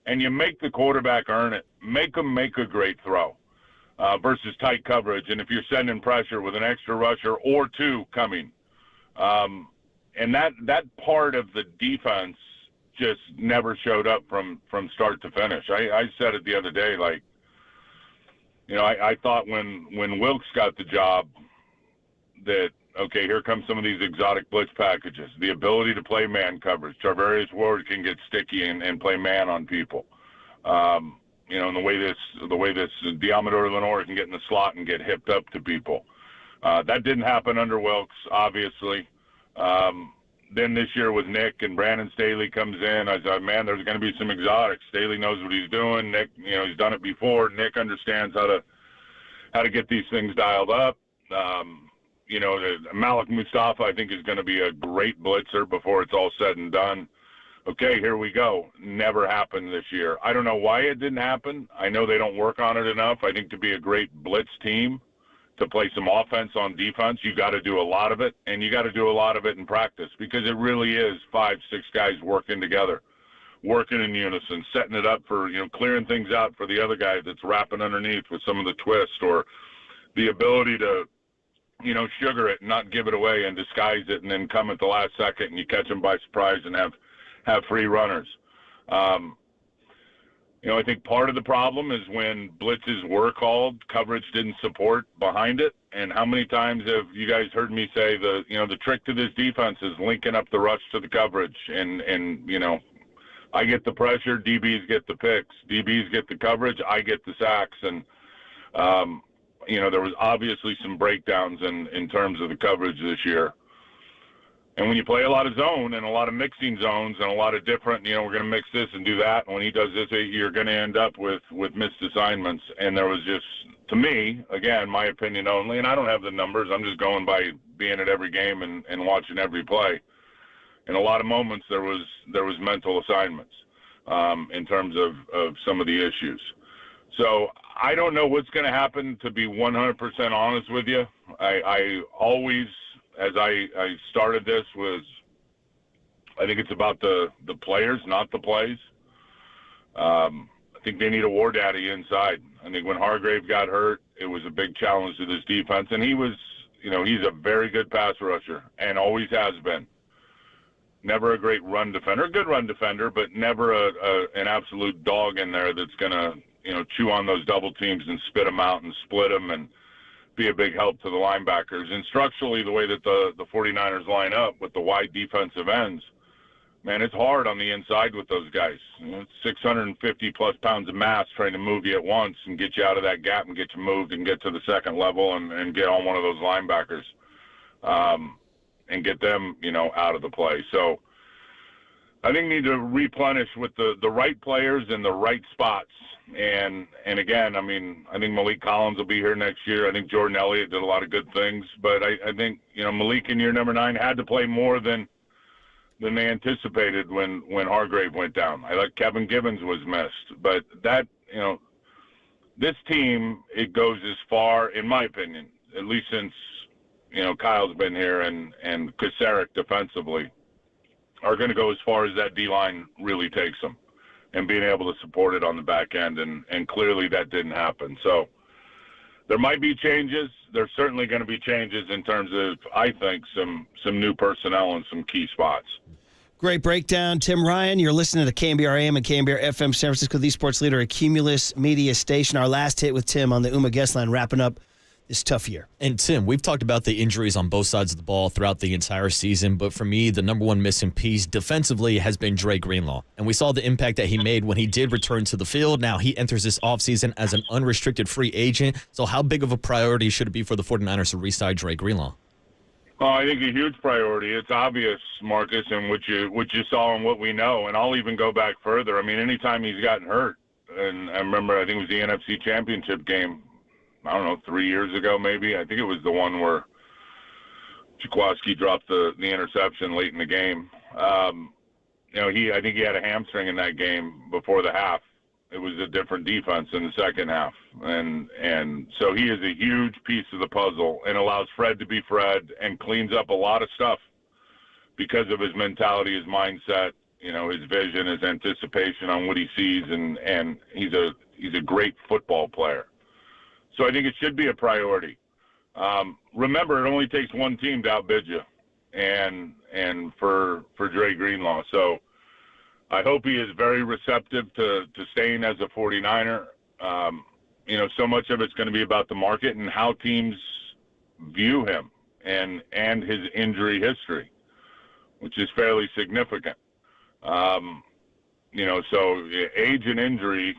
And you make the quarterback earn it. Make him make a great throw versus tight coverage. And if you're sending pressure with an extra rusher or 2 coming, and that part of the defense just never showed up from start to finish. I said it the other day, I thought when Wilkes got the job that, okay, here come some of these exotic blitz packages. The ability to play man coverage. Tarvarius Ward can get sticky and play man on people. And the way this Diamador Lenore can get in the slot and get hipped up to people. That didn't happen under Wilkes, obviously. Then this year with Nick and Brandon Staley comes in. I said, man, there's going to be some exotics. Staley knows what he's doing. Nick, he's done it before. Nick understands how how to get these things dialed up. Malik Mustafa, I think, is going to be a great blitzer before it's all said and done. Okay, here we go. Never happened this year. I don't know why it didn't happen. I know they don't work on it enough. I think to be a great blitz team, to play some offense on defense, you got to do a lot of it, and you got to do a lot of it in practice, because it really is 5-6 guys working together, working in unison, setting it up for, clearing things out for the other guy that's wrapping underneath with some of the twist, or the ability to, sugar it and not give it away and disguise it and then come at the last second and you catch them by surprise and have free runners. I think part of the problem is when blitzes were called, coverage didn't support behind it. And how many times have you guys heard me say the trick to this defense is linking up the rush to the coverage, and I get the pressure, DBs get the picks, DBs get the coverage, I get the sacks. And, there was obviously some breakdowns in terms of the coverage this year. And when you play a lot of zone and a lot of mixing zones and a lot of different, we're going to mix this and do that, and when he does this, you're going to end up with missed assignments. And there was just, to me, again, my opinion only, and I don't have the numbers, I'm just going by being at every game and watching every play. In a lot of moments, there was mental assignments in terms of some of the issues. So I don't know what's going to happen, to be 100% honest with you. I always, as I started this, I think it's about the players, not the plays. I think they need a war daddy inside. I think when Hargrave got hurt, it was a big challenge to this defense. And he was, he's a very good pass rusher and always has been. Never a great run defender, a good run defender, but never an absolute dog in there that's going to, chew on those double teams and spit them out and split them and be a big help to the linebackers. And structurally, the way that the 49ers line up with the wide defensive ends, man, it's hard on the inside with those guys. It's 650-plus pounds of mass trying to move you at once and get you out of that gap and get you moved and get to the second level and get on one of those linebackers and get them, out of the play. So I think need to replenish with the right players in the right spots. And again, I think Malik Collins will be here next year. I think Jordan Elliott did a lot of good things, but I think, Malik in year number 9 had to play more than they anticipated when Hargrave went down. I like Kevin Gibbons was missed, but that, this team, it goes as far, in my opinion, at least since, Kyle's been here and Kasarik defensively, are going to go as far as that D-line really takes them, and being able to support it on the back end, and clearly that didn't happen. So there might be changes. There's certainly going to be changes in terms of, I think, some new personnel in some key spots. Great breakdown, Tim Ryan. You're listening to KNBR AM and KNBR FM, San Francisco, the sports leader, a Cumulus media station. Our last hit with Tim on the Uma guest line, wrapping up this tough year. And Tim, we've talked about the injuries on both sides of the ball throughout the entire season, but for me, the number one missing piece defensively has been Dre Greenlaw. And we saw the impact that he made when he did return to the field. Now he enters this offseason as an unrestricted free agent. So how big of a priority should it be for the 49ers to re-sign Dre Greenlaw? Oh, I think a huge priority. It's obvious, Marcus, and what you saw and what we know. And I'll even go back further. Anytime he's gotten hurt, and I remember, I think it was the NFC Championship game, I don't know, 3 years ago maybe. I think it was the one where Jaquaski dropped the interception late in the game. I think he had a hamstring in that game before the half. It was a different defense in the second half. And so he is a huge piece of the puzzle and allows Fred to be Fred and cleans up a lot of stuff because of his mentality, his mindset, his vision, his anticipation on what he sees, and he's a great football player. So I think it should be a priority. Remember, it only takes one team to outbid you, and for Dre Greenlaw. So I hope he is very receptive to staying as a 49er. So much of it's going to be about the market and how teams view him and his injury history, which is fairly significant. So age and injury,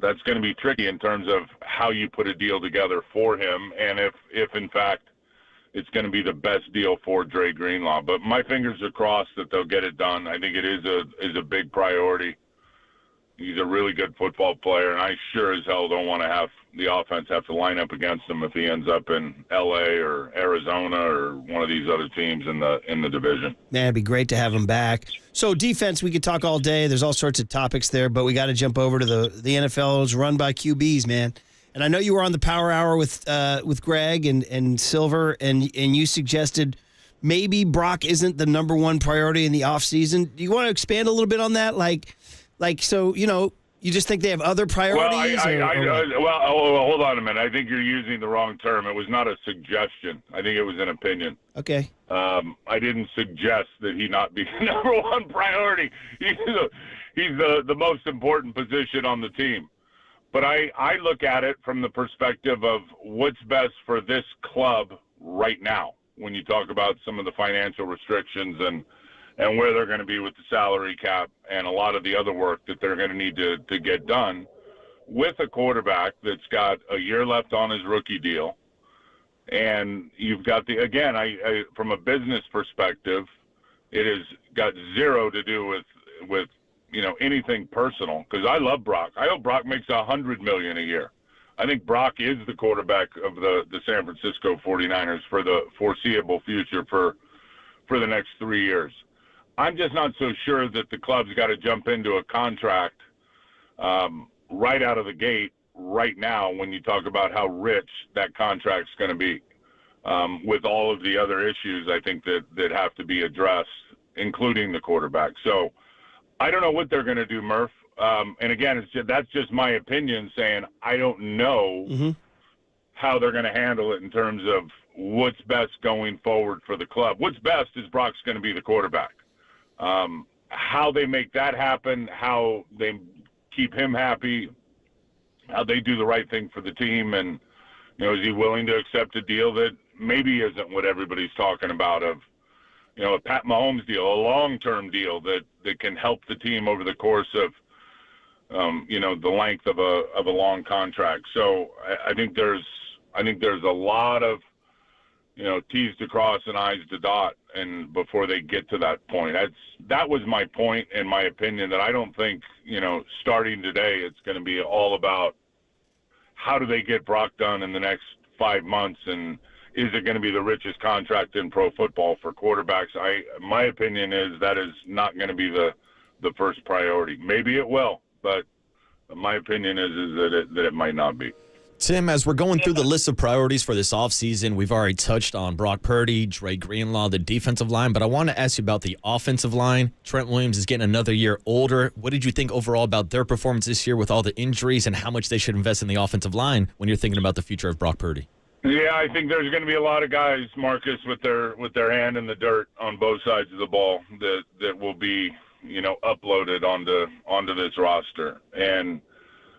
that's going to be tricky in terms of how you put a deal together for him, and if in fact it's going to be the best deal for Dre Greenlaw. But my fingers are crossed that they'll get it done. I think it is a big priority. He's a really good football player, and I sure as hell don't want to have the offense have to line up against him if he ends up in L.A. or Arizona or one of these other teams in the division. Man, it'd be great to have him back. So defense, we could talk all day. There's all sorts of topics there, but we got to jump over to the NFL's run by QBs, man. And I know you were on the Power Hour with Greg and Silver, and you suggested maybe Brock isn't the number one priority in the offseason. Do you want to expand a little bit on that? So, you just think they have other priorities? Well, hold on a minute. I think you're using the wrong term. It was not a suggestion. I think it was an opinion. Okay. I didn't suggest that he not be the number one priority. He's the most important position on the team. But I look at it from the perspective of what's best for this club right now when you talk about some of the financial restrictions and where they're going to be with the salary cap and a lot of the other work that they're going to need to get done with a quarterback that's got a year left on his rookie deal. And you've got from a business perspective, it has got zero to do with anything personal, because I love Brock. I hope Brock makes $100 million a year. I think Brock is the quarterback of the San Francisco 49ers for the foreseeable future for the next 3 years. I'm just not so sure that the club's got to jump into a contract right out of the gate right now when you talk about how rich that contract's going to be with all of the other issues I think that have to be addressed, including the quarterback. So I don't know what they're going to do, Murph. And again, that's just my opinion saying I don't know how they're going to handle it in terms of what's best going forward for the club. What's best is Brock's going to be the quarterback. How they make that happen, how they keep him happy, how they do the right thing for the team, and is he willing to accept a deal that maybe isn't what everybody's talking about of, a Pat Mahomes deal, a long-term deal that can help the team over the course of, the length of a long contract. So I think there's a lot of, T's to cross and I's to dot, and before they get to that point. That was my point, in my opinion, that I don't think, starting today, it's going to be all about how do they get Brock done in the next 5 months, and is it going to be the richest contract in pro football for quarterbacks? My opinion is that is not going to be the first priority. Maybe it will, but my opinion is that it might not be. Tim, as we're going through the list of priorities for this offseason, we've already touched on Brock Purdy, Dre Greenlaw, the defensive line, but I want to ask you about the offensive line. Trent Williams is getting another year older. What did you think overall about their performance this year with all the injuries, and how much they should invest in the offensive line when you're thinking about the future of Brock Purdy? Yeah, I think there's going to be a lot of guys, Marcus, with their hand in the dirt on both sides of the ball that will be, uploaded onto this roster. And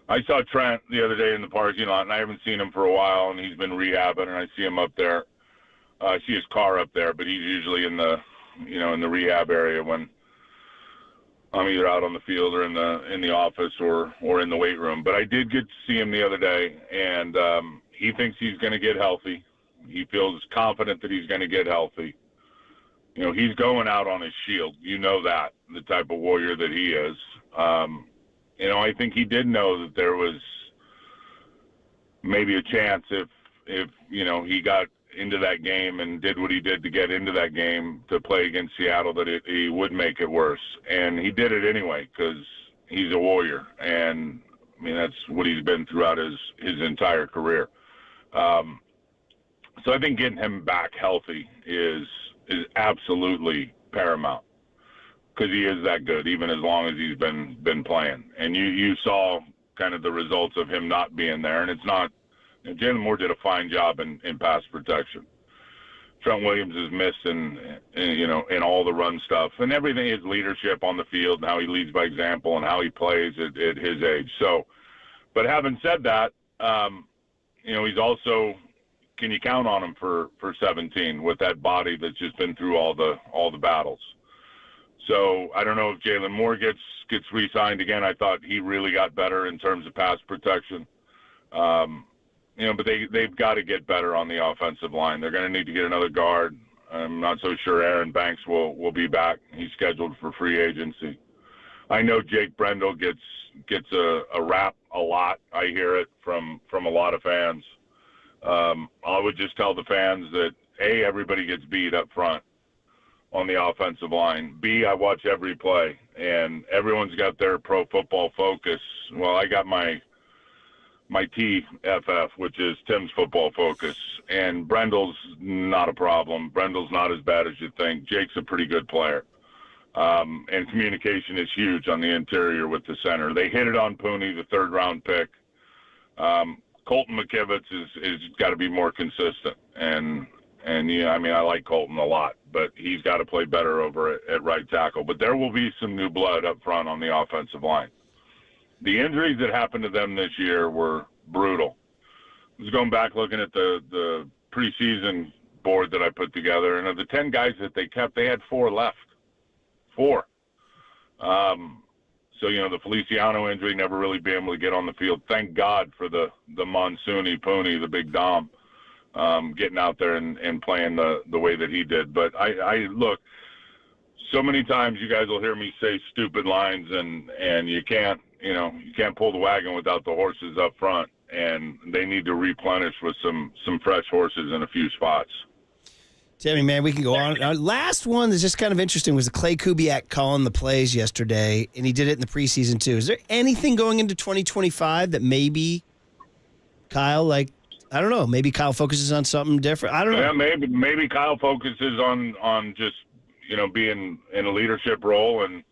I saw Trent the other day in the parking lot, and I haven't seen him for a while, and he's been rehabbing, and I see him up there. I see his car up there, but he's usually in the rehab area when I'm either out on the field or in the office or in the weight room. But I did get to see him the other day, and he thinks he's going to get healthy. He feels confident that he's going to get healthy. He's going out on his shield. That, the type of warrior that he is. I think he did know that there was maybe a chance if he got into that game and did what he did to get into that game to play against Seattle, that he would make it worse. And he did it anyway because he's a warrior. And, that's what he's been throughout his entire career. So I think getting him back healthy is absolutely paramount, because he is that good, even as long as he's been playing. And you saw kind of the results of him not being there, and it's not. Jalen Moore did a fine job in pass protection. Trent Williams is missed in all the run stuff and everything. His leadership on the field and how he leads by example and how he plays at his age. So, but having said that, he's also. Can you count on him for 17 with that body that's just been through all the battles? So I don't know if Jalen Moore gets re-signed again. I thought he really got better in terms of pass protection. But they've got to get better on the offensive line. They're going to need to get another guard. I'm not so sure Aaron Banks will be back. He's scheduled for free agency. I know Jake Brendel gets a rap a lot. I hear it from a lot of fans. I would just tell the fans that, A, everybody gets beat up front on the offensive line. B, I watch every play, and everyone's got their pro football focus. Well, I got my TFF, which is Tim's football focus, and Brendel's not a problem. Brendel's not as bad as you think. Jake's a pretty good player. And communication is huge on the interior with the center. They hit it on Pooney, the third-round pick. Colton McKivitz is got to be more consistent. And yeah, I mean, I like Colton a lot, but he's got to play better over at right tackle. But there will be some new blood up front on the offensive line. The injuries that happened to them this year were brutal. I was going back looking at the preseason board that I put together, and of the 10 guys that they kept, they had 4 left. 4. So, the Feliciano injury, never really being able to get on the field. Thank God for the Monsooni, Pooney, the big Dom, getting out there and playing the way that he did. But I look, so many times you guys will hear me say stupid lines, and you can't pull the wagon without the horses up front, and they need to replenish with some fresh horses in a few spots. Timmy, man, we can go on. Our last one that's just kind of interesting was the Clay Kubiak calling the plays yesterday, and he did it in the preseason too. Is there anything going into 2025 that maybe Kyle, I don't know, maybe Kyle focuses on something different? I don't know. Yeah, maybe Kyle focuses on just, being in a leadership role and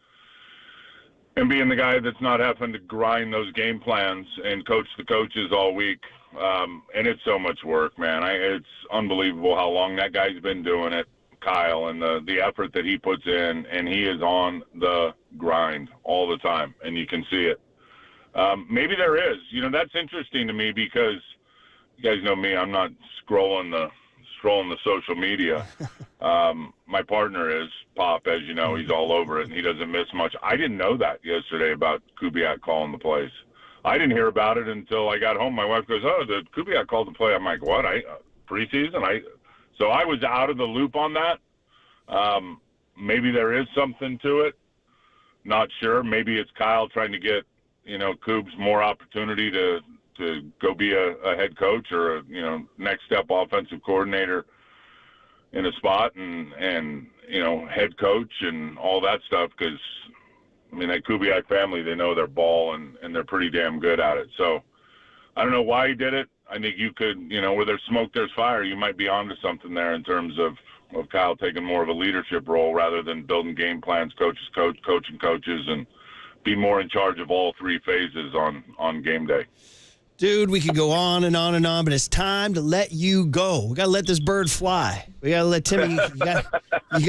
being the guy that's not having to grind those game plans and coach the coaches all week. And it's so much work, man. It's unbelievable how long that guy's been doing it, Kyle, and the effort that he puts in, and he is on the grind all the time, and you can see it. Maybe there is. That's interesting to me because you guys know me. I'm not scrolling the social media. My partner is, Pop, as you know. He's all over it, and he doesn't miss much. I didn't know that yesterday about Kubiak calling the plays. I didn't hear about it until I got home. My wife goes, "Oh, the Kubiak called the play." I'm like, "What? Preseason?" So I was out of the loop on that. Maybe there is something to it. Not sure. Maybe it's Kyle trying to get, Kubes more opportunity to go be a head coach or a, next step offensive coordinator in a spot and head coach and all that stuff. Because that Kubiak family, they know their ball and they're pretty damn good at it. So I don't know why he did it. I think you could, where there's smoke, there's fire. You might be onto something there in terms of Kyle taking more of a leadership role rather than building game plans, coaching coaches, and be more in charge of all 3 phases on game day. Dude, we could go on and on and on, but it's time to let you go. We got to let this bird fly. We got to let Timmy. You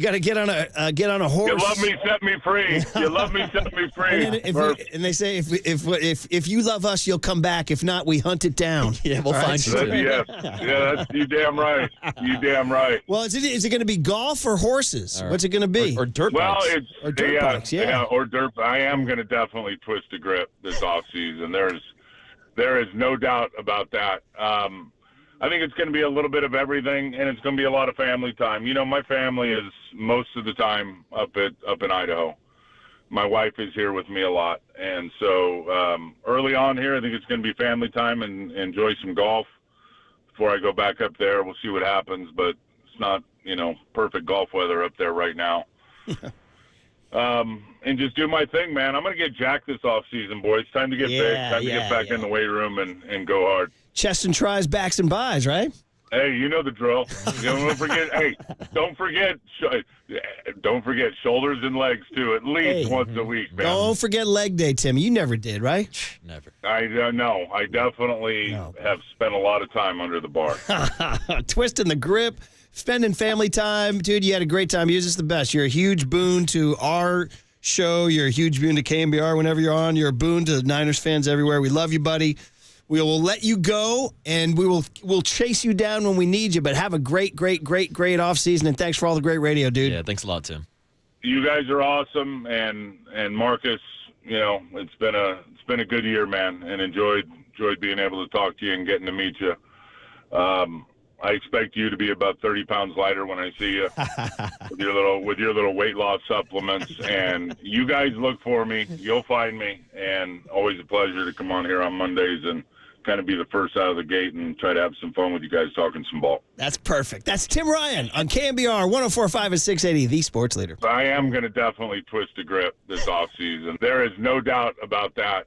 got to get on a horse. You love me, set me free. You love me, set me free. And they say if you love us, you'll come back. If not, we hunt it down. Yeah, we'll find you. Yeah, you damn right. You damn right. Well, is it going to be golf or horses? What's it going to be? Or dirt bikes? Well, it's dirt bikes. Yeah, or dirt. I am going to definitely twist the grip this offseason. There is no doubt about that. I think it's going to be a little bit of everything, and it's going to be a lot of family time. My family is most of the time up in Idaho. My wife is here with me a lot, and so early on here, I think it's going to be family time and enjoy some golf before I go back up there. We'll see what happens, but it's not perfect golf weather up there right now. And just do my thing, man. I'm going to get jacked this offseason, boys. It's time to get big. Time to get back in the weight room and go hard. Chest and tries, backs and buys, right? Hey, you know the drill. Don't forget. Hey, don't forget shoulders and legs too. At least once a week, man. Don't forget leg day, Timmy. You never did, right? Never. I know. I definitely have spent a lot of time under the bar. Twisting the grip. Spending family time. Dude, you had a great time. You're just the best. You're a huge boon to our show. You're a huge boon to KNBR whenever you're on. You're a boon to Niners fans everywhere. We love you, buddy. We will let you go, and we'll chase you down when we need you, but have a great offseason, and thanks for all the great radio, dude. Yeah, thanks a lot, Tim. You guys are awesome, and Marcus, it's been a good year, man, and enjoyed being able to talk to you and getting to meet you. I expect you to be about 30 pounds lighter when I see you with your little weight loss supplements. And you guys look for me. You'll find me. And always a pleasure to come on here on Mondays and kind of be the first out of the gate and try to have some fun with you guys talking some ball. That's perfect. That's Tim Ryan on KNBR 104.5 and 680, the sports leader. I am going to definitely twist a grip this offseason. There is no doubt about that.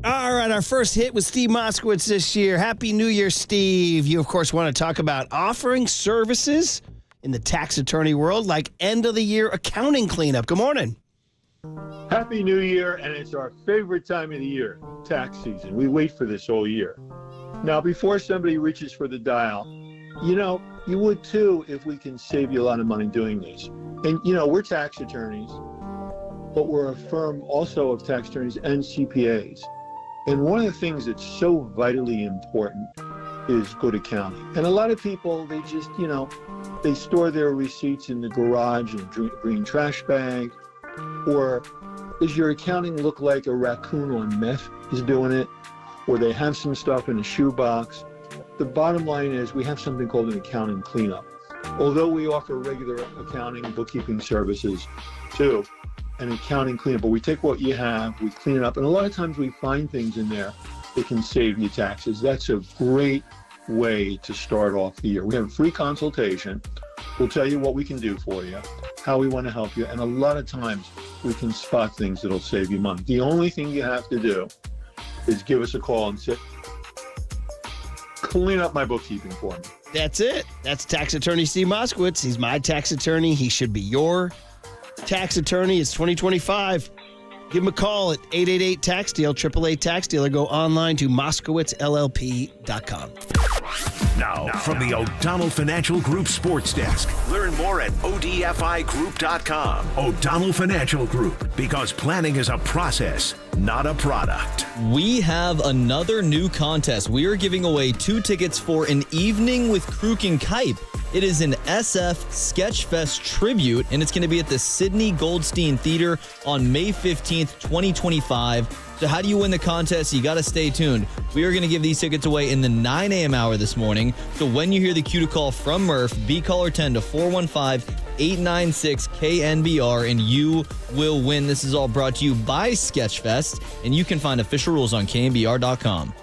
All right, our first hit with Steve Moskowitz this year. Happy New Year, Steve. You, of course, want to talk about offering services in the tax attorney world like end-of-the-year accounting cleanup. Good morning. Happy New Year, and it's our favorite time of the year, tax season. We wait for this all year. Now, before somebody reaches for the dial, you would too if we can save you a lot of money doing this. And, we're tax attorneys, but we're a firm also of tax attorneys and CPAs. And one of the things that's so vitally important is good accounting. And a lot of people, they just, they store their receipts in the garage in a green trash bag. Or does your accounting look like a raccoon on meth is doing it? Or they have some stuff in a shoebox? The bottom line is we have something called an accounting cleanup. Although we offer regular accounting and bookkeeping services too, an accounting cleanup, but we take what you have, we clean it up, and a lot of times we find things in there that can save you taxes. That's a great way to start off the year. We have a free consultation. We'll tell you what we can do for you, how we want to help you, and a lot of times we can spot things that'll save you money. The only thing you have to do is give us a call and say, clean up my bookkeeping for me. That's it. That's tax attorney Steve Moskowitz. He's my tax attorney. He should be your tax attorney. It's 2025. Give him a call at 888-TAX-DEAL, 888-TAX-DEAL, or go online to MoskowitzLLP.com. Now, from the O'Donnell Financial Group Sports Desk, learn more at ODFIGroup.com. O'Donnell Financial Group, because planning is a process, not a product. We have another new contest. We are giving away 2 tickets for an evening with Kruk and Kipe. It is an SF Sketchfest tribute, and it's going to be at the Sidney Goldstein Theater on May 15th, 2025. So how do you win the contest? You got to stay tuned. We are going to give these tickets away in the 9 a.m. hour this morning. So when you hear the cue to call from Murph, be caller 10 to 415-896-KNBR, and you will win. This is all brought to you by Sketchfest, and you can find official rules on KNBR.com.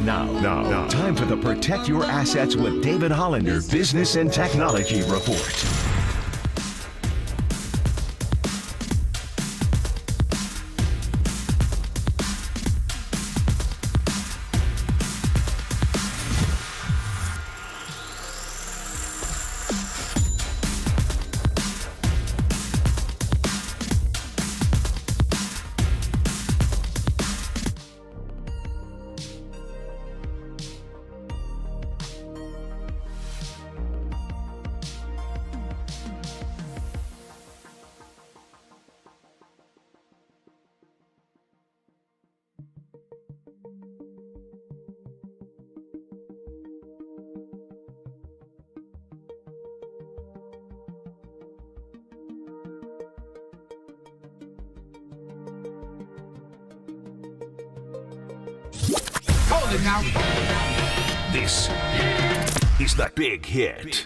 Now, time for the Protect Your Assets with David Hollander Business and Technology Report. Now. This is the Big Hit.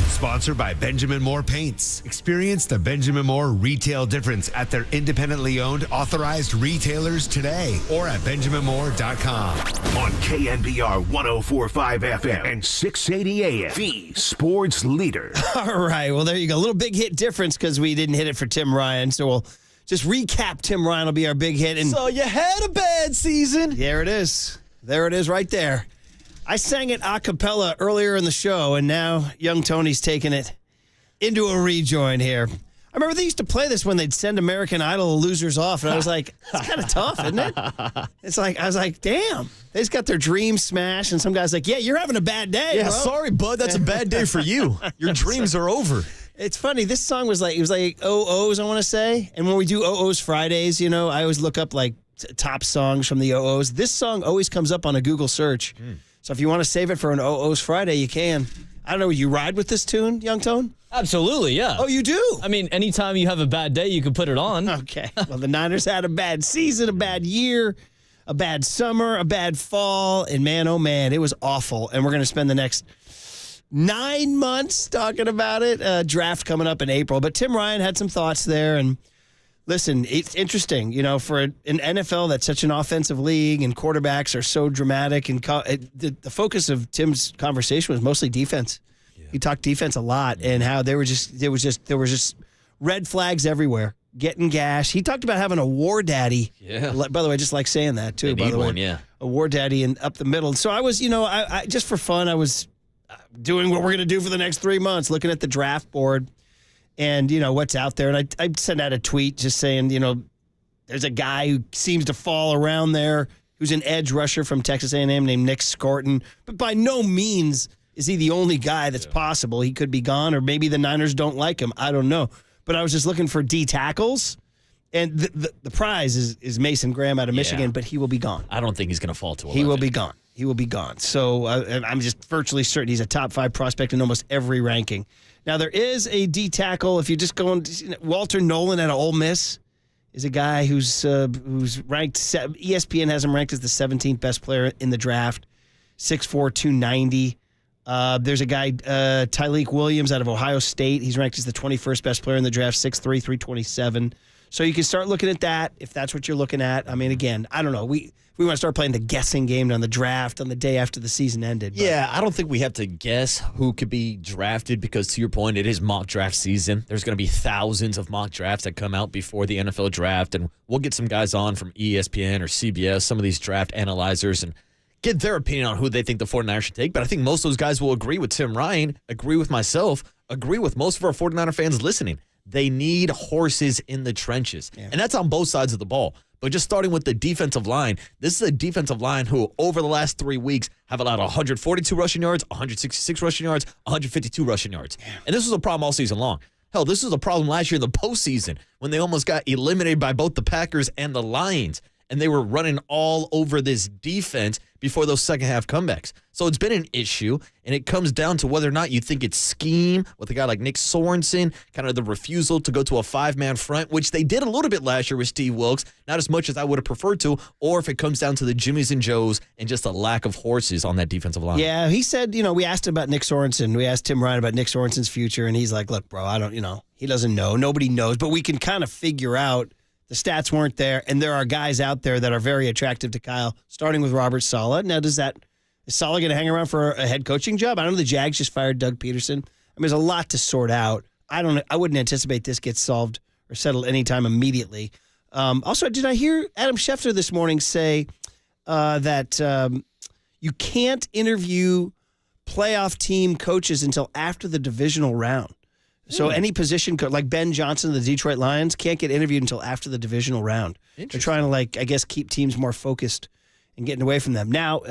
Sponsored by Benjamin Moore Paints. Experience the Benjamin Moore retail difference at their independently owned authorized retailers today or at benjaminmoore.com. On KNBR 104.5 FM and 680 AM, the sports leader. All right, well, there you go. A little big hit difference because we didn't hit it for Tim Ryan, so we'll just recap. Tim Ryan will be our big hit. And so you had a bad season. There it is. There it is right there. I sang it a cappella earlier in the show, and now young Tony's taking it into a rejoin here. I remember they used to play this when they'd send American Idol losers off, and I was like, it's kind of tough, isn't it? It's like, I was like, damn. They just got their dreams smashed, and some guy's like, yeah, you're having a bad day, Yeah, bro. sorry, bud. That's a bad day for you. Your dreams are over. It's funny. This song was like, it was like OOs, I want to say. And when we do OOs Fridays, you know, I always look up like top songs from the OOs. This song always comes up on a Google search. So if you want to save it for an OOs Friday, you can. I don't know, you ride with this tune, Young Tone? Absolutely, yeah. Oh, you do? I mean, anytime you have a bad day, you can put it on. Okay. Well, the Niners had a bad season, a bad year, a bad summer, a bad fall, and man, oh man, it was awful. And we're going to spend the next 9 months talking about it. Draft coming up in April. But Tim Ryan had some thoughts there. And listen, it's interesting, you know, for an NFL that's such an offensive league and quarterbacks are so dramatic. And the focus of Tim's conversation was mostly defense. Yeah. He talked defense a lot and how there was just red flags everywhere. Getting gash. He talked about having a war daddy. Yeah. By the way, I just like saying that too. By the way, yeah. A war daddy and up the middle. So I was, you know, I just for fun, I was doing what we're going to do for the next 3 months, looking at the draft board and, you know, what's out there. And I sent out a tweet just saying, you know, there's a guy who seems to fall around there who's an edge rusher from Texas A&M named Nick Scorton. But by no means is he the only guy that's possible. He could be gone, or maybe the Niners don't like him. I don't know. But I was just looking for D tackles. And the prize is Mason Graham out of Michigan, but he will be gone. I don't think he's going to fall to 11. He will be gone. He will be gone. So I'm just virtually certain he's a top 5 prospect in almost every ranking. Now, there is a D tackle. If you're just going, Walter Nolan out of Ole Miss is a guy who's ranked, ESPN has him ranked as the 17th best player in the draft, 6'4", 290. There's a guy, Tyleik Williams out of Ohio State. He's ranked as the 21st best player in the draft, 6'3", 327. So you can start looking at that if that's what you're looking at. I mean, again, I don't know. We want to start playing the guessing game on the draft on the day after the season ended. But. Yeah, I don't think we have to guess who could be drafted because, to your point, it is mock draft season. There's going to be thousands of mock drafts that come out before the NFL draft, and we'll get some guys on from ESPN or CBS, some of these draft analyzers, and get their opinion on who they think the 49ers should take. But I think most of those guys will agree with Tim Ryan, agree with myself, agree with most of our 49er fans listening. They need horses in the trenches. Yeah. And that's on both sides of the ball. But just starting with the defensive line, this is a defensive line who, over the last 3 weeks, have allowed 142 rushing yards, 166 rushing yards, 152 rushing yards. Yeah. And this was a problem all season long. Hell, this was a problem last year in the postseason when they almost got eliminated by both the Packers and the Lions. And they were running all over this defense before those second-half comebacks. So it's been an issue, and it comes down to whether or not you think it's scheme with a guy like Nick Sorensen, kind of the refusal to go to a 5-man front, which they did a little bit last year with Steve Wilks, not as much as I would have preferred to, or if it comes down to the Jimmies and Joes and just a lack of horses on that defensive line. Yeah, he said, you know, we asked him about Nick Sorensen. We asked Tim Ryan about Nick Sorensen's future, and he's like, look, bro, I don't, you know, he doesn't know. Nobody knows, but we can kind of figure out The stats weren't there, and there are guys out there that are very attractive to Kyle, starting with Robert Saleh. Now, is Saleh going to hang around for a head coaching job? I don't know. The Jags just fired Doug Peterson. I mean, there's a lot to sort out. I wouldn't anticipate this gets solved or settled anytime immediately. Also, did I hear Adam Schefter this morning say that you can't interview playoff team coaches until after the divisional round? So any position like Ben Johnson of the Detroit Lions can't get interviewed until after the divisional round. They're trying to, keep teams more focused and getting away from them. Now,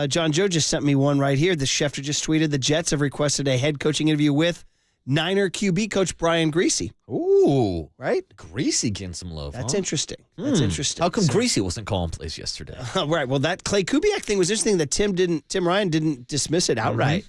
John Joe just sent me one right here. The Schefter just tweeted the Jets have requested a head coaching interview with Niner QB coach Brian Griese. Ooh. Right? Griese getting some love. That's huh? interesting. That's interesting. How come Griese wasn't calling plays yesterday? Right. Well, that Clay Kubiak thing was interesting that Tim Ryan didn't dismiss it outright.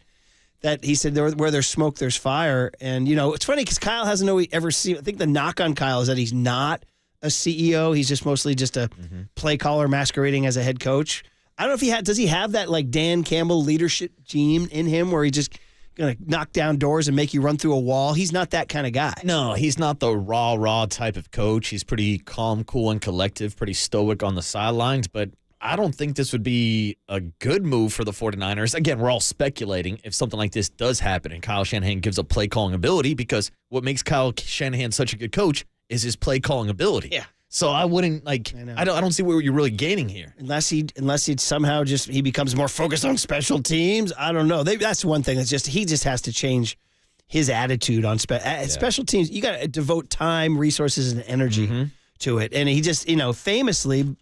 That he said where there's smoke, there's fire. And, it's funny because Kyle hasn't ever seen. I think the knock on Kyle is that he's not a CEO. He's just mostly just a play caller masquerading as a head coach. I don't know if does he have that like Dan Campbell leadership gene in him where he just going to knock down doors and make you run through a wall? He's not that kind of guy. No, he's not the raw type of coach. He's pretty calm, cool, and collective, pretty stoic on the sidelines, but I don't think this would be a good move for the 49ers. Again, we're all speculating if something like this does happen and Kyle Shanahan gives up play calling ability, because what makes Kyle Shanahan such a good coach is his play calling ability. Yeah. So I wouldn't I don't see what you're really gaining here. Unless he somehow he becomes more focused on special teams. I don't know. That's one thing. He just has to change his attitude on special teams. You got to devote time, resources, and energy to it. And he just, famously,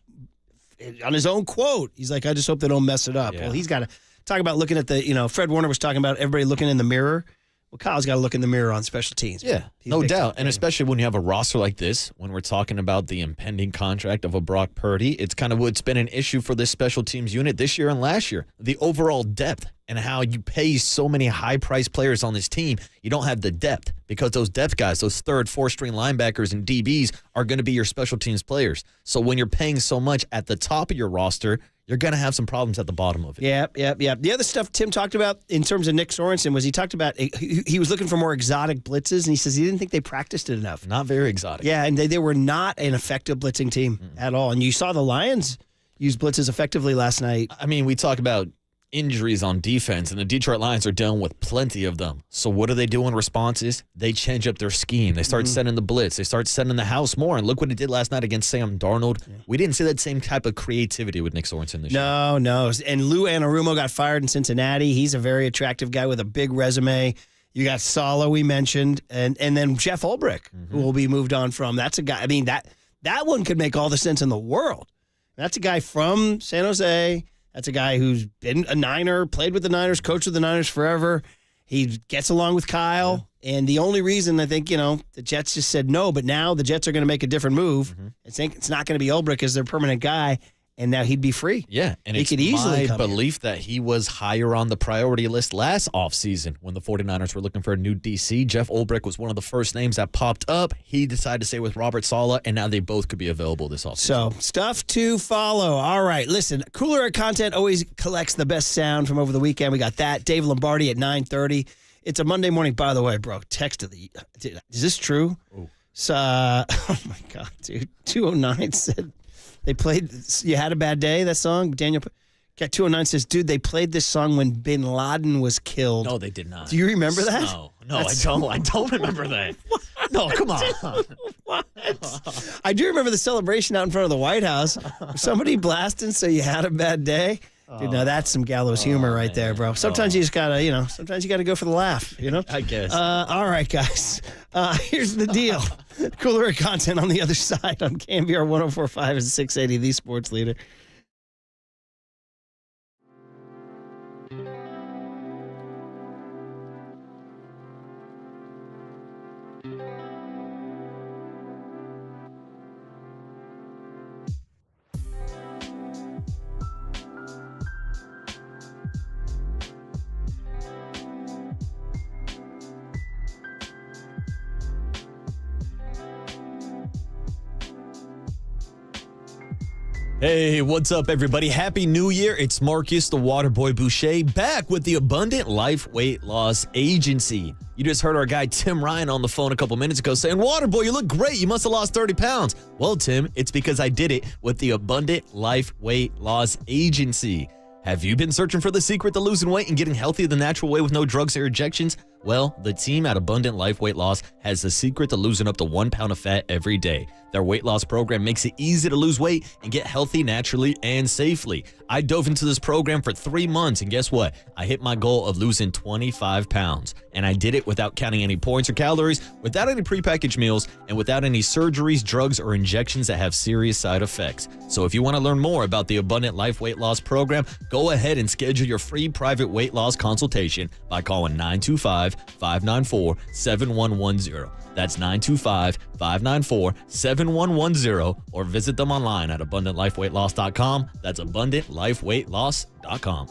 on his own quote, he's like, I just hope they don't mess it up. Yeah. Well, he's got to talk about looking at Fred Warner was talking about everybody looking in the mirror. Well, Kyle's got to look in the mirror on special teams. Yeah, no doubt. And especially when you have a roster like this, when we're talking about the impending contract of a Brock Purdy, it's kind of what's been an issue for this special teams unit this year and last year. The overall depth and how you pay so many high-priced players on this team, you don't have the depth because those depth guys, those third, fourth-string linebackers and DBs are going to be your special teams players. So when you're paying so much at the top of your roster, you're going to have some problems at the bottom of it. Yep. The other stuff Tim talked about in terms of Nick Sorensen was he talked about he was looking for more exotic blitzes, and he says he didn't think they practiced it enough. Not very exotic. Yeah, and they were not an effective blitzing team at all. And you saw the Lions use blitzes effectively last night. I mean, we talk about injuries on defense, and the Detroit Lions are dealing with plenty of them. So what do they do in responses? They change up their scheme. They start sending the blitz. They start sending the house more. And look what he did last night against Sam Darnold. Yeah. We didn't see that same type of creativity with Nick Sorensen this year. No. And Lou Anarumo got fired in Cincinnati. He's a very attractive guy with a big resume. You got Saleh, we mentioned, and then Jeff Ulbrich, who will be moved on from. That's a guy, I mean, that one could make all the sense in the world. That's a guy from San Jose. That's a guy who's been a Niner, played with the Niners, coached with the Niners forever. He gets along with Kyle. Yeah. And the only reason I think, the Jets just said no, but now the Jets are going to make a different move. It's not going to be Ulbrich as their permanent guy, and now he'd be free. Yeah, and he it's could easily my belief that he was higher on the priority list last offseason when the 49ers were looking for a new DC. Jeff Ulbrich was one of the first names that popped up. He decided to stay with Robert Saleh, and now they both could be available this offseason. So, stuff to follow. All right, listen, Cooler Air Content always collects the best sound from over the weekend. We got that. Dave Lombardi at 9:30. It's a Monday morning. By the way, bro, text of the is this true? So, oh, my God, dude. 209 said they played You Had a Bad Day, that song. Daniel got 209 says, dude, they played this song when Bin Laden was killed. No, they did not. Do you remember that? No, I don't. I don't remember that. No, come on. What? I do remember the celebration out in front of the White House. Somebody blasting So You Had a Bad Day. Dude, now that's some gallows humor right there, bro. Sometimes you just gotta, sometimes you gotta go for the laugh, I guess. All right, guys. Here's the deal. Cooler Air Content on the other side on KNBR 104.5 and 680, the sports leader. Hey, what's up, everybody? Happy New Year. It's Marcus, the Waterboy Boucher, back with the Abundant Life Weight Loss Agency. You just heard our guy Tim Ryan on the phone a couple minutes ago saying, Waterboy, you look great. You must have lost 30 pounds. Well, Tim, it's because I did it with the Abundant Life Weight Loss Agency. Have you been searching for the secret to losing weight and getting healthy the natural way with no drugs or injections? Well, the team at Abundant Life Weight Loss has the secret to losing up to 1 pound of fat every day. Their weight loss program makes it easy to lose weight and get healthy naturally and safely. I dove into this program for 3 months, and guess what? I hit my goal of losing 25 pounds. And I did it without counting any points or calories, without any prepackaged meals, and without any surgeries, drugs, or injections that have serious side effects. So if you want to learn more about the Abundant Life Weight Loss program, go ahead and schedule your free private weight loss consultation by calling 925-594-7110. That's 925-594-7110, or visit them online at abundantlifeweightloss.com. That's abundantlifeweightloss.com.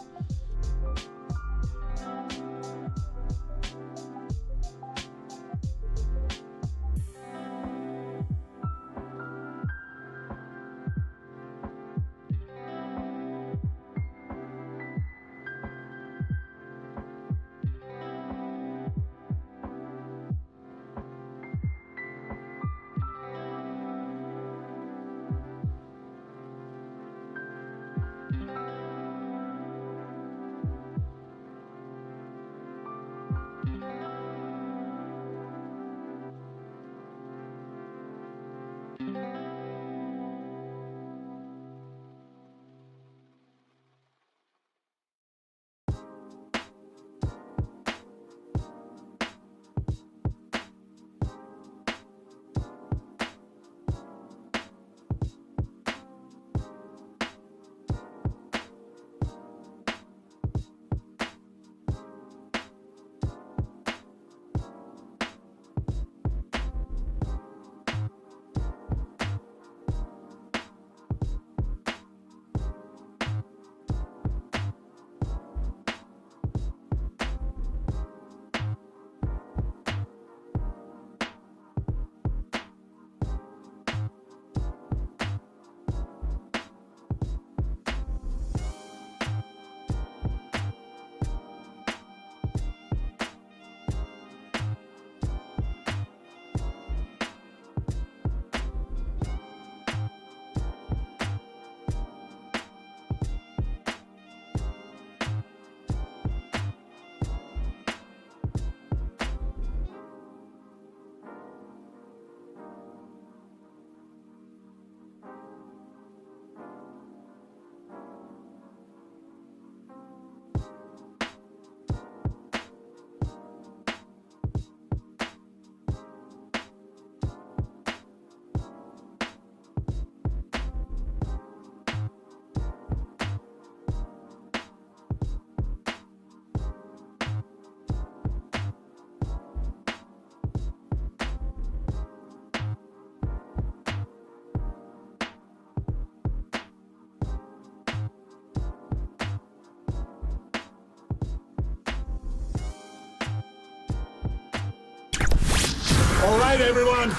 All right, everyone,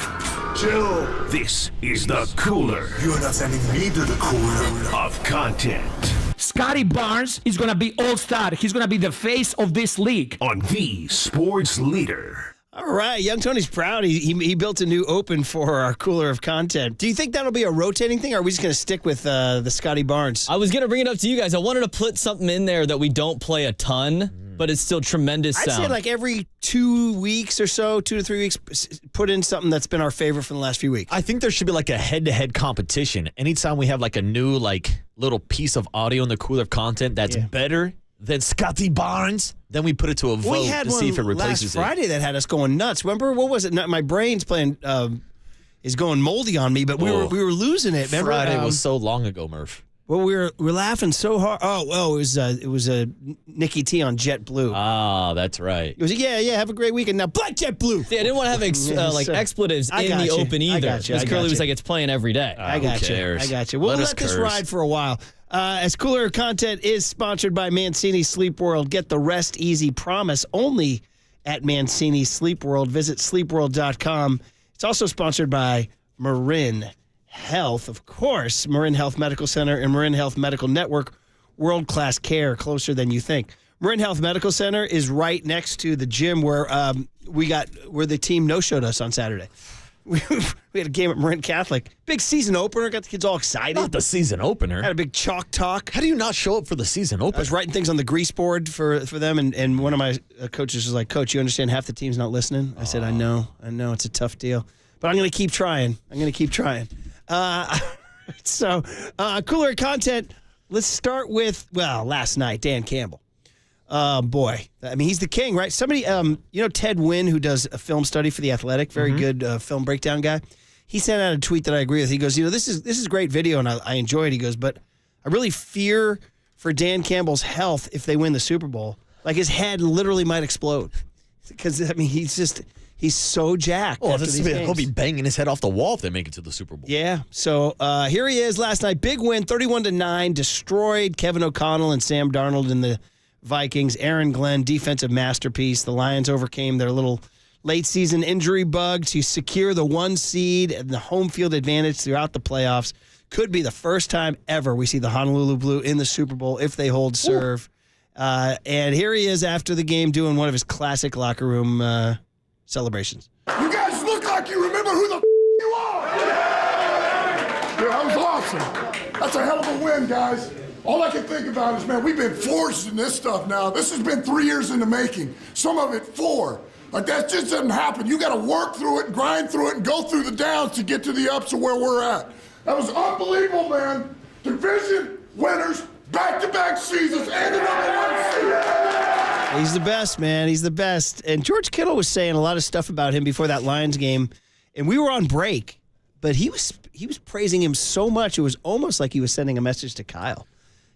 chill. This is the cooler. You're not sending me to the cooler of content. Scotty Barnes is going to be all-star. He's going to be the face of this league. On the sports leader. All right, Young Tony's proud. He built a new open for our cooler of content. Do you think that'll be a rotating thing, or are we just going to stick with the Scotty Barnes? I was going to bring it up to you guys. I wanted to put something in there that we don't play a ton, but it's still tremendous sound. I'd say like every 2 weeks or so, 2 to 3 weeks, put in something that's been our favorite for the last few weeks. I think there should be like a head-to-head competition. Anytime we have like a new like little piece of audio in the cooler of content that's better than Scotty Barnes, then we put it to a vote to see if it replaces last Friday that had us going nuts. Remember, what was it? My brain's playing is going moldy on me, but we were losing it. Remember? Friday was so long ago, Murph. Well, we were laughing so hard. Oh, it was a Nikki T on JetBlue. Ah, that's right. It was have a great weekend. Now, Black JetBlue. Yeah, I didn't want to have expletives in the open either. Because Curly was like, it's playing every day. I got you. We'll let this ride for a while. As cooler content is sponsored by Mancini Sleep World. Get the rest easy promise only at Mancini Sleep World. Visit sleepworld.com. It's also sponsored by Marin health, of course, Marin Health Medical Center and Marin Health Medical Network, world-class care closer than you think. Marin Health Medical Center is right next to the gym where where the team no-showed us on Saturday. We had a game at Marin Catholic. Big season opener. Got the kids all excited. Not the season opener. Had a big chalk talk. How do you not show up for the season opener? I was writing things on the grease board for them, and one of my coaches was like, "Coach, you understand half the team's not listening?" I said, I know. It's a tough deal. But I'm going to keep trying. So, cooler content. Let's start with, last night, Dan Campbell. Boy, I mean, he's the king, right? Somebody, Ted Wynn, who does a film study for The Athletic, very good film breakdown guy. He sent out a tweet that I agree with. He goes, this is great video, and I enjoy it. He goes, but I really fear for Dan Campbell's health if they win the Super Bowl. Like, his head literally might explode. Because, I mean, he's so jacked. Oh, he'll be banging his head off the wall if they make it to the Super Bowl. Yeah. So here he is last night. Big win, 31-9. Destroyed Kevin O'Connell and Sam Darnold in the Vikings. Aaron Glenn, defensive masterpiece. The Lions overcame their little late season injury bug to secure the 1 seed and the home field advantage throughout the playoffs. Could be the first time ever we see the Honolulu Blue in the Super Bowl if they hold serve. And here he is after the game doing one of his classic locker room celebrations. You guys look like you remember who the you are. Yeah, that was awesome. That's a hell of a win, guys. All I can think about is, man, we've been forced in this stuff now. This has been 3 years in the making. Some of it 4. Like, that just doesn't happen. You got to work through it, grind through it, and go through the downs to get to the ups of where we're at. That was unbelievable, man. Division winners, back-to-back seasons, and the #1 seed. He's the best, man. He's the best. And George Kittle was saying a lot of stuff about him before that Lions game, and we were on break, but he was praising him so much, it was almost like he was sending a message to Kyle.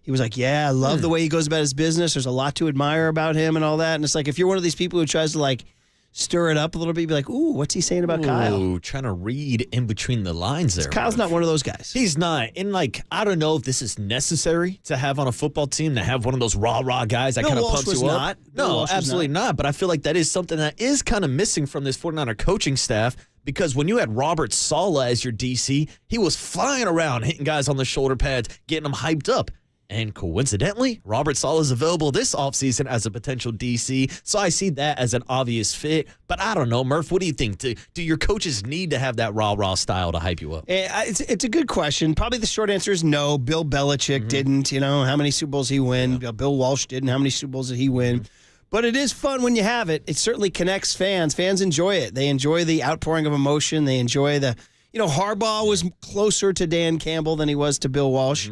He was like, yeah, I love the way he goes about his business. There's a lot to admire about him and all that. And it's like, if you're one of these people who tries to, like, stir it up a little bit, be like, ooh, what's he saying about Kyle? Trying to read in between the lines there. Kyle's not one of those guys. He's not. And, like, I don't know if this is necessary to have on a football team, to have one of those rah-rah guys that kind of pumps you up. No, absolutely not. But I feel like that is something that is kind of missing from this 49er coaching staff, because when you had Robert Saleh as your DC, he was flying around, hitting guys on the shoulder pads, getting them hyped up. And coincidentally, Robert Saleh is available this offseason as a potential DC, so I see that as an obvious fit. But I don't know, Murph, what do you think? Do your coaches need to have that rah-rah style to hype you up? It's a good question. Probably the short answer is no. Bill Belichick didn't. How many Super Bowls he win? Yeah. Bill Walsh didn't. How many Super Bowls did he win? But it is fun when you have it. It certainly connects fans. Fans enjoy it. They enjoy the outpouring of emotion. They enjoy Harbaugh was closer to Dan Campbell than he was to Bill Walsh.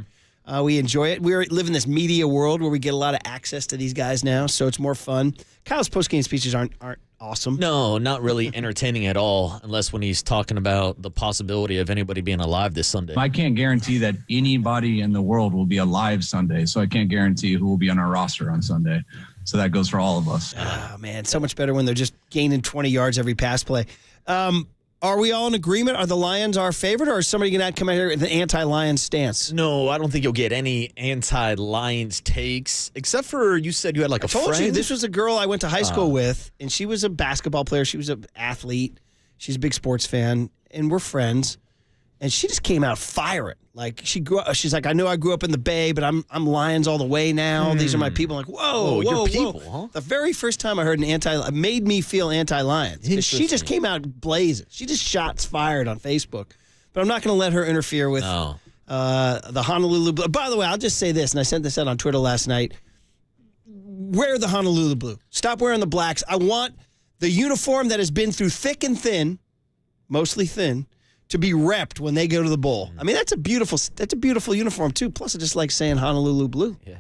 We enjoy it. We live in this media world where we get a lot of access to these guys now, so it's more fun. Kyle's post-game speeches aren't awesome. No, not really entertaining at all, unless when he's talking about the possibility of anybody being alive this Sunday. I can't guarantee that anybody in the world will be alive Sunday, so I can't guarantee who will be on our roster on Sunday. So that goes for all of us. Oh, man, so much better when they're just gaining 20 yards every pass play. Are we all in agreement? Are the Lions our favorite, or is somebody going to come out here with an anti-Lions stance? No, I don't think you'll get any anti-Lions takes, except for you said you had like a friend. I told you, this was a girl I went to high school with, and she was a basketball player. She was an athlete. She's a big sports fan, and we're friends. And she just came out firing. Like, she's like, I know I grew up in the Bay, but I'm Lions all the way now. These are my people. I'm like, whoa, your people, huh? The very first time I heard made me feel anti-Lions. She just came out blazing. She just shots fired on Facebook. But I'm not going to let her interfere with the Honolulu Blue. By the way, I'll just say this, and I sent this out on Twitter last night. Wear the Honolulu Blue. Stop wearing the blacks. I want the uniform that has been through thick and thin, mostly thin, to be repped when they go to the bowl. I mean, that's a beautiful uniform too. Plus, I just like saying Honolulu Blue. Yeah,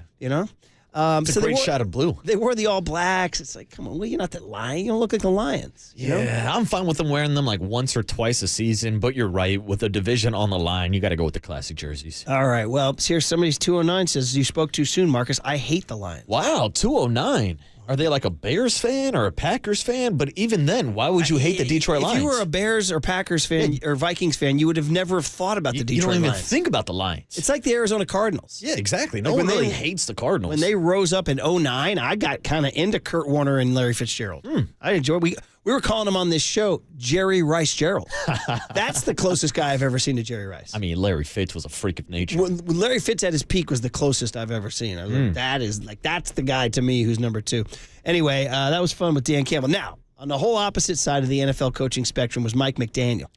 it's a great shot of blue. They wore the all blacks. It's like, come on, you're not that Lion. You don't look like the Lions. You know? I'm fine with them wearing them like once or twice a season. But you're right, with a division on the line, you got to go with the classic jerseys. All right. Well, here's somebody's 209 says you spoke too soon, Marcus. I hate the Lions. Wow, 209. Are they like a Bears fan or a Packers fan? But even then, why would you hate the Detroit Lions? If you were a Bears or Packers fan or Vikings fan, you would have never thought about the Detroit Lions. You don't even think about the Lions. It's like the Arizona Cardinals. Yeah, exactly. No one really hates the Cardinals. When they rose up in 2009, I got kind of into Kurt Warner and Larry Fitzgerald. I enjoyed. We were calling him on this show Jerry Rice Gerald. That's the closest guy I've ever seen to Jerry Rice. I mean, Larry Fitz was a freak of nature. When Larry Fitz at his peak was the closest I've ever seen. I was like, that's the guy to me who's number 2. Anyway, that was fun with Dan Campbell. Now, on the whole opposite side of the NFL coaching spectrum was Mike McDaniel,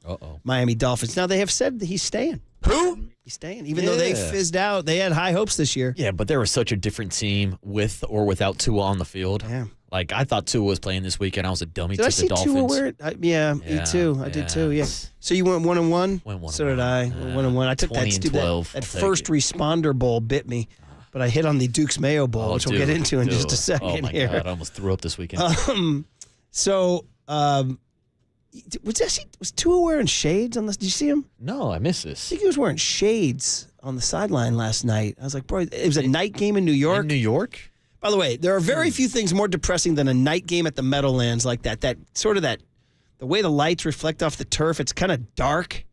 Miami Dolphins. Now, they have said that he's staying. Who? He's staying, even though they fizzed out. They had high hopes this year. Yeah, but they were such a different team with or without Tua on the field. Yeah. Like, I thought Tua was playing this weekend. I was a dummy Did to I the see Dolphins. Tua wear it? Me too. I did too, yeah. So you went 1-1? Went 1-1. So did I. 1-1. I took that 20-12. that first responder bowl bit me, but I hit on the Duke's Mayo Bowl, which we'll get into in just a second Oh, my here. God. I almost threw up this weekend. Was Tua wearing shades on this? Did you see him? No, I missed I this. think he was wearing shades on the sideline last night. I was like, bro, it was a night game in New York. In New York? By the way, there are very few things more depressing than a night game at the Meadowlands like that. The way the lights reflect off the turf, it's kind of dark.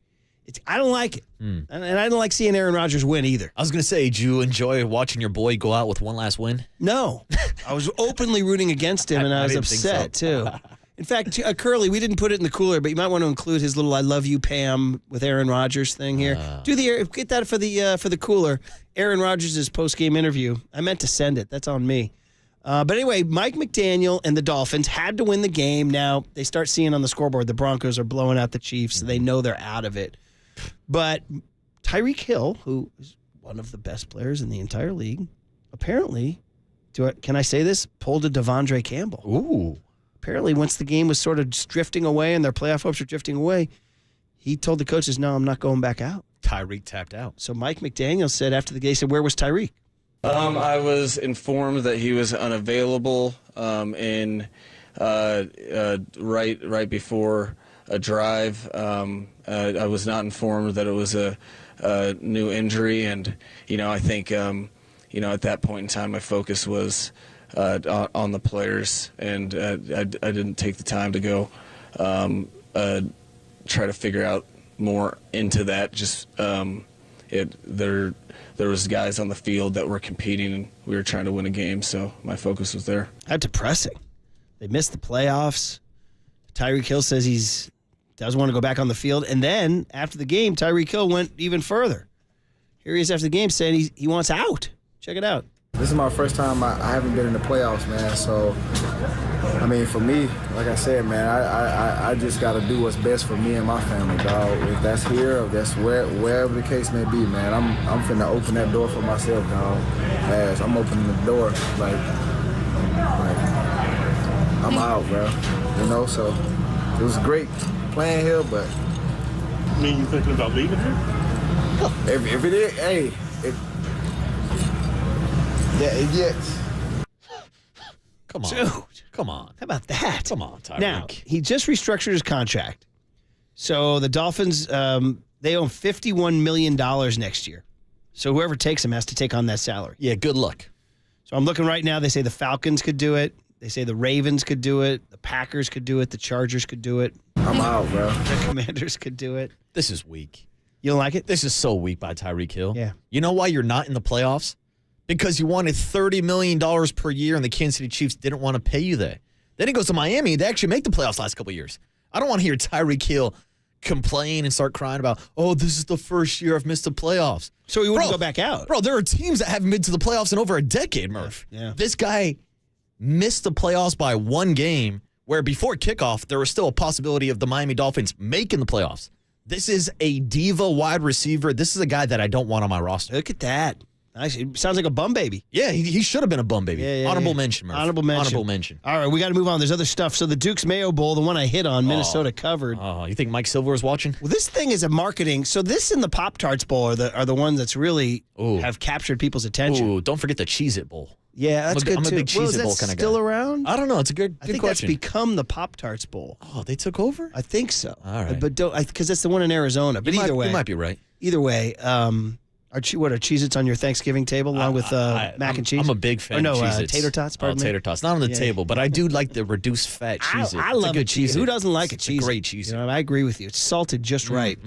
I don't like it. And I don't like seeing Aaron Rodgers win either. I was going to say, did you enjoy watching your boy go out with one last win? No. I was openly rooting against him, and I was upset, too. In fact, Curly, we didn't put it in the cooler, but you might want to include his little "I love you, Pam" with Aaron Rodgers thing here. Get that for the cooler. Aaron Rodgers' post-game interview. I meant to send it. That's on me. But anyway, Mike McDaniel and the Dolphins had to win the game. Now they start seeing on the scoreboard the Broncos are blowing out the Chiefs, so they know they're out of it. But Tyreek Hill, who is one of the best players in the entire league, apparently, can I say this? Pulled a Devondre Campbell. Ooh. Apparently, once the game was sort of just drifting away and their playoff hopes were drifting away, he told the coaches, no, I'm not going back out. Tyreek tapped out. So Mike McDaniel said after the game, he said, where was Tyreek? I was informed that he was unavailable right before a drive. I was not informed that it was a new injury, and I think at that point in time my focus was on the players, and I didn't take the time to go try to figure out more into that. Just there was guys on the field that were competing, and we were trying to win a game, so my focus was there. How depressing. They missed the playoffs. Tyreek Hill says he doesn't want to go back on the field, and then after the game, Tyreek Hill went even further. Here he is after the game saying he wants out. Check it out. This is my first time I haven't been in the playoffs, man. So, I mean, for me, like I said, man, I just got to do what's best for me and my family, dog. If that's here or that's wherever the case may be, man, I'm finna open that door for myself, dog. As I'm opening the door, like I'm out, bro. So it was great playing here, but. I mean, you thinking about leaving here? If it is, hey. Yeah, it gets. Come on. Dude. Come on. How about that? Come on, Tyreek. Now, he just restructured his contract. So the Dolphins, they own $51 million next year. So whoever takes him has to take on that salary. Yeah, good luck. So I'm looking right now. They say the Falcons could do it. They say the Ravens could do it. The Packers could do it. The Chargers could do it. I'm out, bro. The Commanders could do it. This is weak. You don't like it? This is so weak by Tyreek Hill. Yeah. You know why you're not in the playoffs? Because you wanted $30 million per year, and the Kansas City Chiefs didn't want to pay you that. Then he goes to Miami. They actually make the playoffs last couple of years. I don't want to hear Tyreek Hill complain and start crying about, oh, this is the first year I've missed the playoffs. So he wouldn't go back out. Bro, there are teams that haven't been to the playoffs in over a decade, Murph. Yeah. This guy missed the playoffs by one game, where before kickoff, there was still a possibility of the Miami Dolphins making the playoffs. This is a diva wide receiver. This is a guy that I don't want on my roster. Look at that. It sounds like a bum baby. Yeah, he should have been a bum baby. Yeah, Honorable mention, Murph. Honorable mention. All right, we got to move on. There's other stuff. So the Duke's Mayo Bowl, the one I hit on, Minnesota covered. Oh, you think Mike Silver is watching? Well, this thing is a marketing. So this and the Pop-Tarts Bowl are the ones that's really have captured people's attention. Ooh, don't forget the Cheez-It Bowl. Yeah, that's good I'm too. a big Cheez-It Bowl kind of guy. Still around? I don't know. It's a good I think question. that's become the Pop-Tarts Bowl. Oh, they took over? I think so. All right. But because that's the one in Arizona. But either way. You might be right. Either way, are Cheez-Its on your Thanksgiving table along with mac and cheese? I'm a big fan or no, of Cheez-Its. tater tots, pardon me. Tater tots. Not on the table, but I do like the reduced fat Cheez-It. I love a Cheez-It. Who doesn't like a Cheez-It? It's a great Cheez-It. I agree with you. It's salted just right.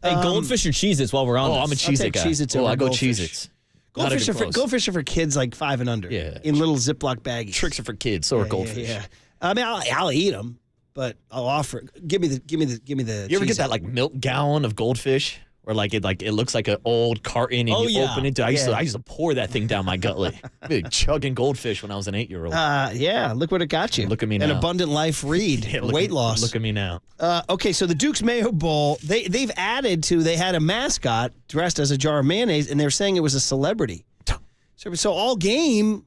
Hey, Goldfish or Cheez-Its while we're on this? I'm a Cheez-It guy. Cheez-Its I go Goldfish. Cheez-Its. Goldfish are for kids like 5 and under. Yeah. In little Ziploc baggies. Tricks are for kids. So are Goldfish. Yeah. I mean, I'll eat them. but I'll offer it. Give me the. You ever get that like milk gallon of goldfish? Or like it looks like an old carton and you open it. I used to pour that thing down my gullet. Chugging goldfish when I was an 8-year-old. Yeah, look what it got you. Look at me now. An abundant life read. Weight loss. Look at me now. Okay, so the Duke's Mayo Bowl, they've added to, they had a mascot dressed as a jar of mayonnaise, and they were saying it was a celebrity. So all game,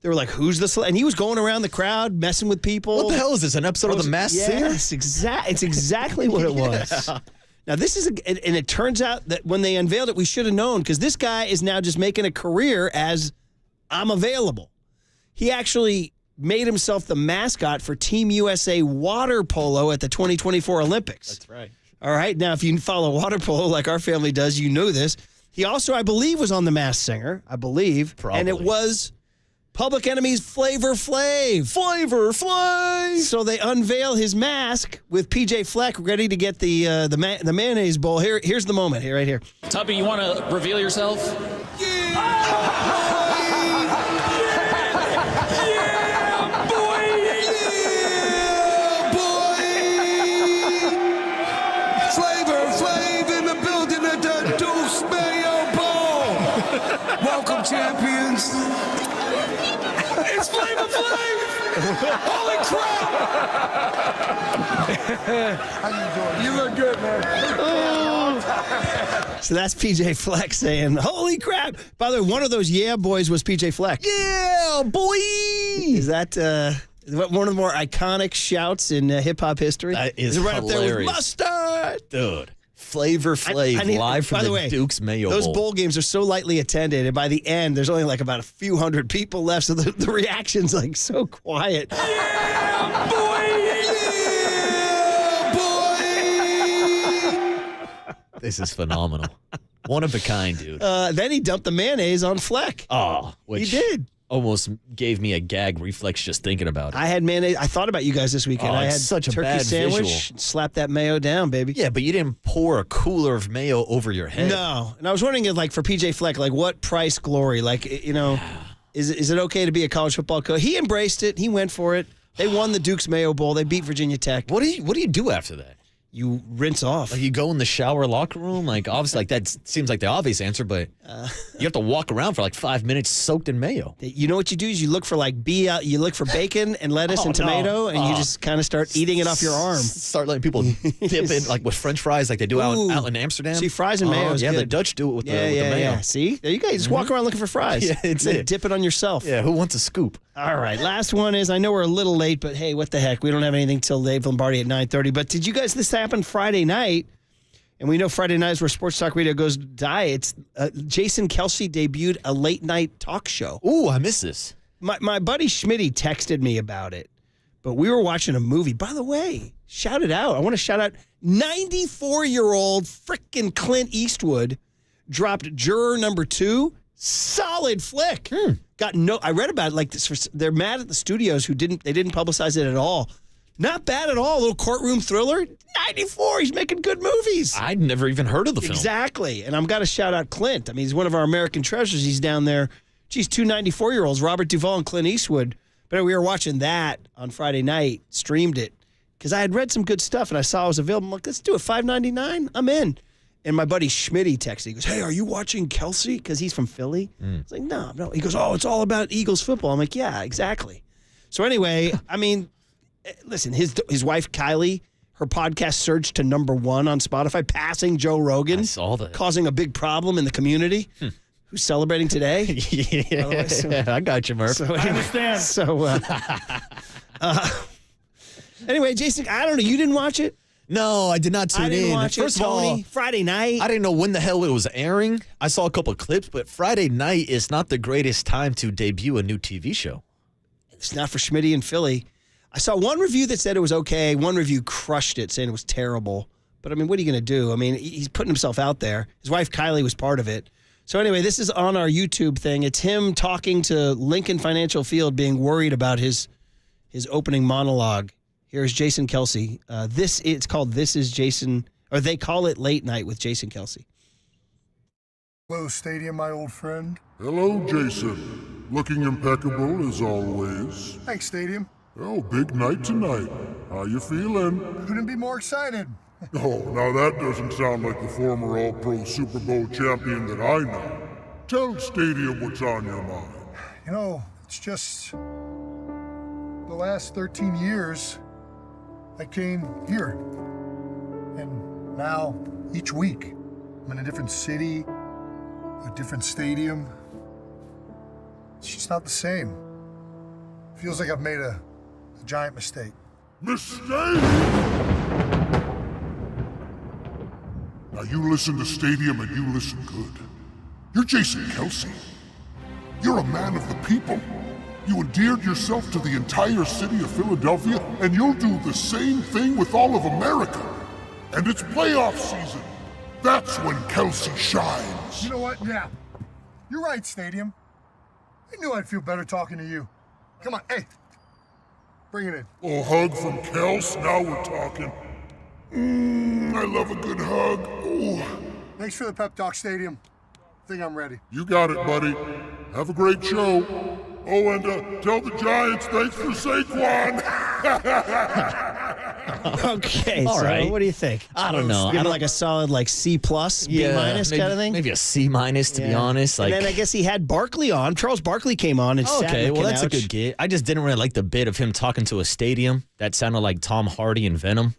they were like, who's the celebrity? And he was going around the crowd, messing with people. What the hell is this, an episode of The Masked Singer? Yes, it's exactly what it was. Now, this is, and it turns out that when they unveiled it, we should have known, because this guy is now just making a career as I'm available. He actually made himself the mascot for Team USA water polo at the 2024 Olympics. That's right. All right. Now, if you follow water polo like our family does, you know this. He also, I believe, was on The Masked Singer. I believe. Probably. And it was Public Enemy's Flavor Flav. Flavor Flav. So they unveil his mask with PJ Fleck ready to get the mayonnaise bowl. Here's the moment. Right here. Tubby, you want to reveal yourself? Flavor Flav in the building at the Deuce Mayo Bowl. Welcome, champions. It's Flavor Flav! Holy crap! You look good, man. So that's PJ Fleck saying, holy crap. By the way, one of those boys was PJ Fleck. Yeah, boy! Is that one of the more iconic shouts in hip-hop history? That is it right hilarious. up there with mustard? Dude. Flavor Flav live from the Duke's Mayo Bowl. Those bowl games are so lightly attended, and by the end, there's only like about a few hundred people left, so the reaction's like so quiet. Yeah, boy! This is phenomenal. One of a kind, dude. Then he dumped the mayonnaise on Fleck. Oh, which he did. Almost gave me a gag reflex just thinking about it. I had mayonnaise. I thought about you guys this weekend. I had such a turkey bad sandwich. visual. Slap that mayo down, baby. Yeah, but you didn't pour a cooler of mayo over your head. No, and I was wondering, like for PJ Fleck, like what price glory? Like is it okay to be a college football coach? He embraced it. He went for it. They won the Duke's Mayo Bowl. They beat Virginia Tech. What do you do after that? You rinse off. Like you go in the shower locker room? Like obviously like that seems like the obvious answer, but you have to walk around for like 5 minutes soaked in mayo. You know what you do is you look for you look for bacon and lettuce and tomato, and you just kind of start eating it off your arm. Start letting people dip in like with French fries like they do out in Amsterdam. See, fries and mayo is yeah, good. the Dutch do it with the mayo. Yeah. See? There you go. You just walk around looking for fries. Yeah, it's and then it. Dip it on yourself. Yeah, who wants a scoop? All right, last one is, I know we're a little late, but hey, what the heck? We don't have anything till Dave Lombardi at 9:30. But did you guys, this happened Friday night, and we know Friday night is where Sports Talk Radio goes diet. Jason Kelce debuted a late night talk show. Ooh, I miss this. My buddy Schmitty texted me about it, but we were watching a movie. By the way, shout it out. I want to shout out 94-year-old frickin' Clint Eastwood dropped Juror number 2. Solid flick. I read about it like this. They're mad at the studios who didn't publicize it at all. Not bad at all. A little courtroom thriller. 94. He's making good movies. I'd never even heard of the film. Exactly. And I'm got to shout out Clint. I mean, he's one of our American treasures. He's down there. Geez, 2 94-year-olds, Robert Duvall and Clint Eastwood. But we were watching that on Friday night, streamed it, because I had read some good stuff and I saw it was available. I'm like, let's do it. $5.99. I'm in. And my buddy Schmitty texted. He goes, hey, are you watching Kelce? Because he's from Philly. It's like, no. He goes, oh, it's all about Eagles football. I'm like, yeah, exactly. So anyway, I mean, listen, his wife, Kylie, her podcast surged to #1 on Spotify, passing Joe Rogan. I saw that. Causing a big problem in the community. Who's celebrating today? Yeah, I got you, Murph. So, I understand. So, anyway, Jason, I don't know. You didn't watch it? No, I did not tune I didn't in. watch First it, of all, Tony. Friday night. I didn't know when the hell it was airing. I saw a couple of clips, but Friday night is not the greatest time to debut a new TV show. It's not for Schmitty in Philly. I saw one review that said it was okay. One review crushed it, saying it was terrible. But, I mean, what are you going to do? I mean, he's putting himself out there. His wife, Kylie, was part of it. So, anyway, this is on our YouTube thing. It's him talking to Lincoln Financial Field, being worried about his opening monologue. Here's Jason Kelce. It's called This Is Jason, or they call it Late Night with Jason Kelce. Hello, Stadium, my old friend. Hello, Jason. Looking impeccable as always. Thanks, Stadium. Oh, big night tonight. How you feeling? Couldn't be more excited. Oh, now that doesn't sound like the former All-Pro Super Bowl champion that I know. Tell Stadium what's on your mind. You know, it's just the last 13 years I came here. And now, each week, I'm in a different city, a different stadium. It's just not the same. Feels like I've made a giant mistake. Mistake? Now you listen to Stadium and you listen good. You're Jason Kelsey. You're a man of the people. You endeared yourself to the entire city of Philadelphia, and you'll do the same thing with all of America. And it's playoff season. That's when Kelsey shines. You know what? Yeah. You're right, Stadium. I knew I'd feel better talking to you. Come on, hey. Bring it in. Oh, hug from Kels? Now we're talking. I love a good hug. Oh. Thanks for the pep talk, Stadium. I think I'm ready. You got it, buddy. Have a great show. Oh, and tell the Giants thanks for Saquon. Okay, All so right. what do you think? I don't know. Give him like a solid C+, B- maybe, kind of thing? Maybe a C- to be honest. And then I guess he had Barkley on. Charles Barkley came on and sat Okay, in the well, that's a couch. good get. I just didn't really like the bit of him talking to a stadium. That sounded like Tom Hardy and Venom.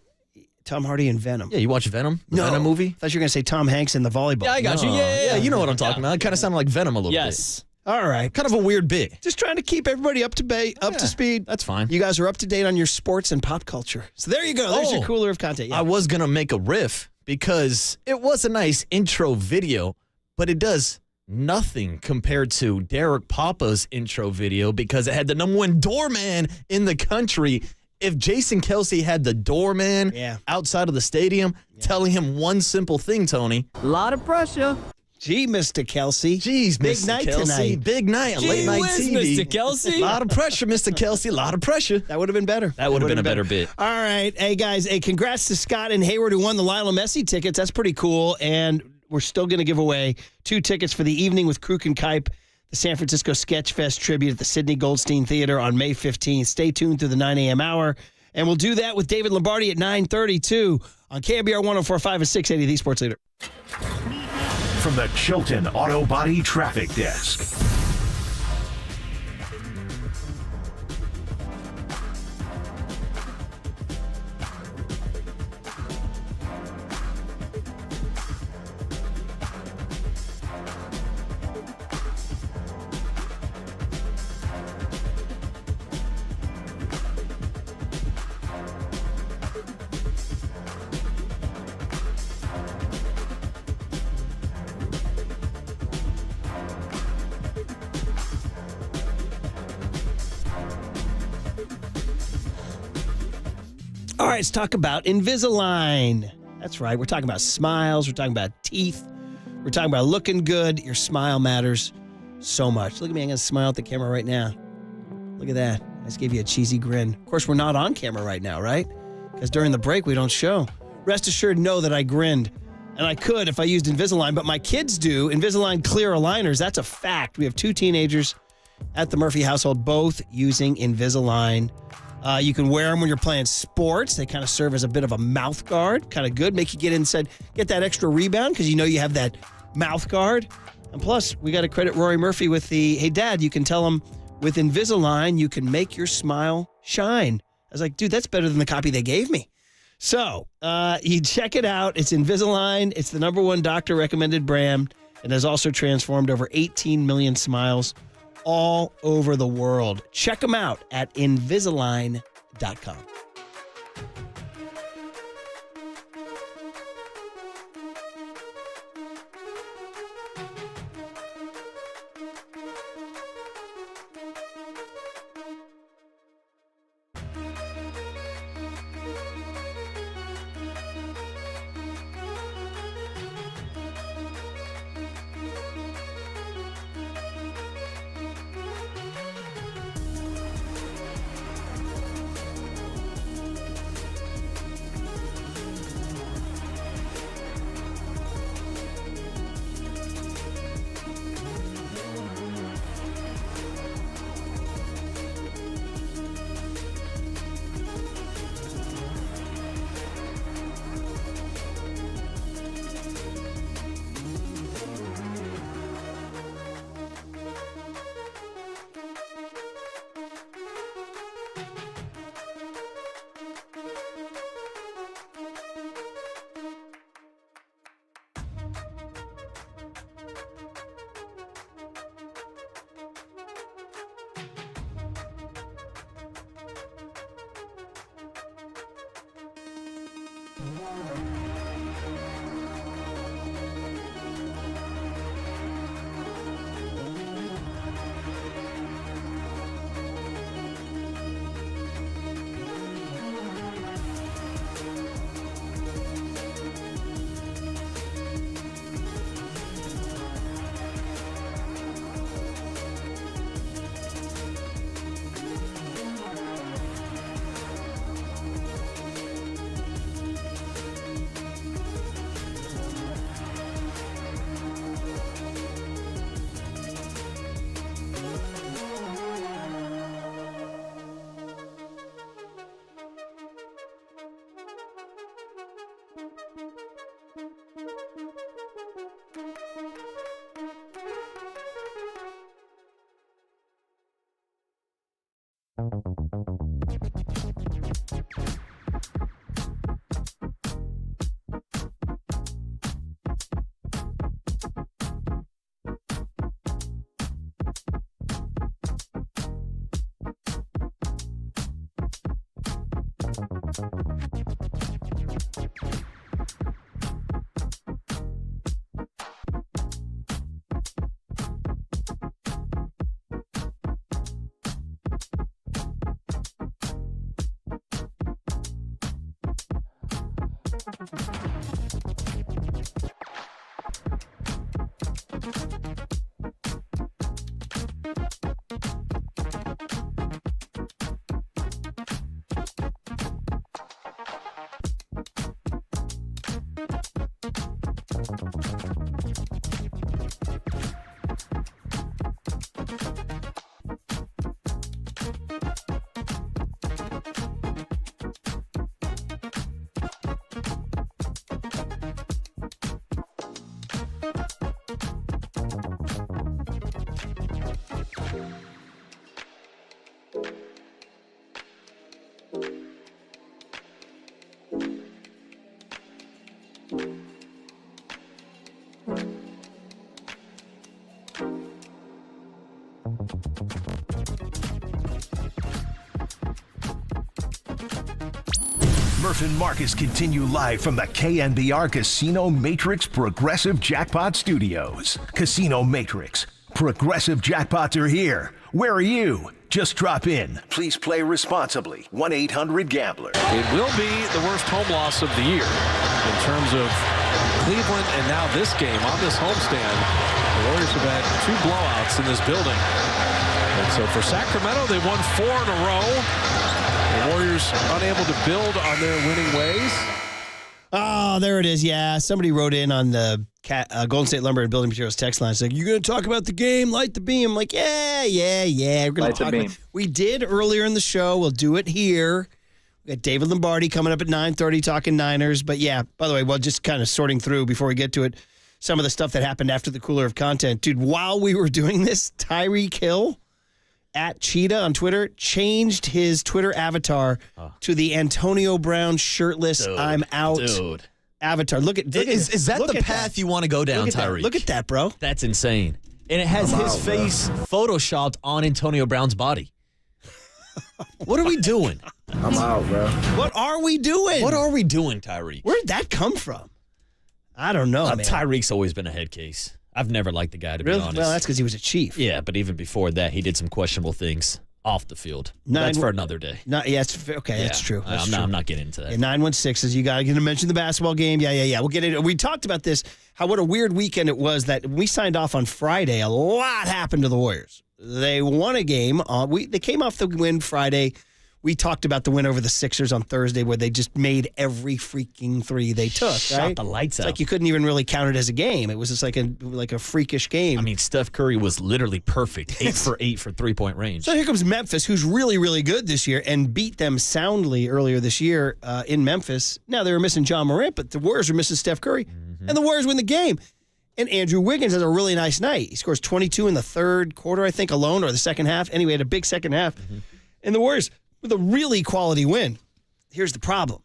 Tom Hardy and Venom. Yeah, you watch Venom? The Venom movie? I thought you were going to say Tom Hanks in the volleyball. Yeah, I got you. Yeah. You know what I'm talking about. It kind of sounded like Venom a little bit. All right. Kind of a weird bit. Just trying to keep everybody up to speed. That's fine. You guys are up to date on your sports and pop culture. So there you go. There's your cooler of content. Yeah. I was going to make a riff because it was a nice intro video, but it does nothing compared to Derek Papa's intro video because it had the #1 doorman in the country. If Jason Kelsey had the doorman outside of the stadium telling him one simple thing, Tony. A lot of pressure. Gee, Mr. Kelsey. Jeez, Big Mr. night Kelsey. tonight. Big night on late night whiz, TV. Mr. Kelsey. A lot of pressure, Mr. Kelsey. A lot of pressure. That would have been better. That would have been a better bit. All right. Hey, guys. Hey, congrats to Scott and Hayward who won the Lionel Messi tickets. That's pretty cool. And we're still going to give away 2 tickets for the evening with Kruk and Kipe, the San Francisco Sketch Fest tribute at the Sidney Goldstein Theater on May 15th. Stay tuned through the 9 a.m. hour. And we'll do that with David Lombardi at 9:32 on KNBR 104.5 and 680, the Sports Leader. From the Chilton Auto Body Traffic Desk. All right, let's talk about Invisalign. That's right. We're talking about smiles. We're talking about teeth. We're talking about looking good. Your smile matters so much. Look at me. I'm going to smile at the camera right now. Look at that. I just gave you a cheesy grin. Of course, we're not on camera right now, right? Because during the break, we don't show. Rest assured, know that I grinned. And I could if I used Invisalign, but my kids do. Invisalign clear aligners. That's a fact. We have 2 teenagers at the Murphy household, both using Invisalign. You can wear them when you're playing sports. They kind of serve as a bit of a mouth guard. Kind of good. Make you get inside, get that extra rebound because you know you have that mouth guard. And plus, we got to credit Rory Murphy with the, hey, Dad, you can tell him with Invisalign, you can make your smile shine. I was like, dude, that's better than the copy they gave me. So you check it out. It's Invisalign. It's the #1 doctor-recommended brand. It has also transformed over 18 million smiles all over the world. Check them out at Invisalign.com. Murph and Marcus continue live from the KNBR Casino Matrix Progressive Jackpot Studios. Casino Matrix. Progressive jackpots are here. Where are you? Just drop in. Please play responsibly. 1-800-GAMBLER. It will be the worst home loss of the year in terms of Cleveland and now this game on this homestand. The Warriors have had 2 blowouts in this building. And so for Sacramento, they've won 4 in a row. The Warriors unable to build on their winning ways. Oh, there it is. Yeah, somebody wrote in on the Golden State Lumber and Building Materials text line. It's like, you're going to talk about the game, light the beam. I'm like, yeah. We're going to talk about it. We did earlier in the show. We'll do it here. We got David Lombardi coming up at 9:30 talking Niners. But yeah, by the way, well, just kind of sorting through before we get to it, some of the stuff that happened after the cooler of content. Dude, while we were doing this, Tyreek Hill at Cheetah on Twitter changed his Twitter avatar to the Antonio Brown shirtless I'm out avatar. Look at is that the path you want to go down, Tyreek? Look at that, bro. That's insane. And it has his face photoshopped on Antonio Brown's body. What are we doing? I'm out, bro. What are we doing? What are we doing, Tyreek? Where did that come from? I don't know, man. Tyreek's always been a head case. I've never liked the guy, to be honest. Well, that's because he was a Chief. Yeah, but even before that, he did some questionable things off the field. That's for another day. That's true. I'm not getting into that. 916 is you got to mention the basketball game. Yeah. We'll get into it. We talked about this, what a weird weekend it was that we signed off on Friday. A lot happened to the Warriors. They won a game. They came off the win Friday. We talked about the win over the Sixers on Thursday where they just made every freaking three they took. Shot the lights out. It's like you couldn't even really count it as a game. It was just like a freakish game. I mean, Steph Curry was literally perfect. 8 for 8 for three-point range. So here comes Memphis, who's really, really good this year and beat them soundly earlier this year in Memphis. Now, they were missing John Morant, but the Warriors were missing Steph Curry. And the Warriors win the game. And Andrew Wiggins has a really nice night. He scores 22 in the third quarter, I think, alone, or the second half. Anyway, had a big second half. And the Warriors with a really quality win. Here's the problem.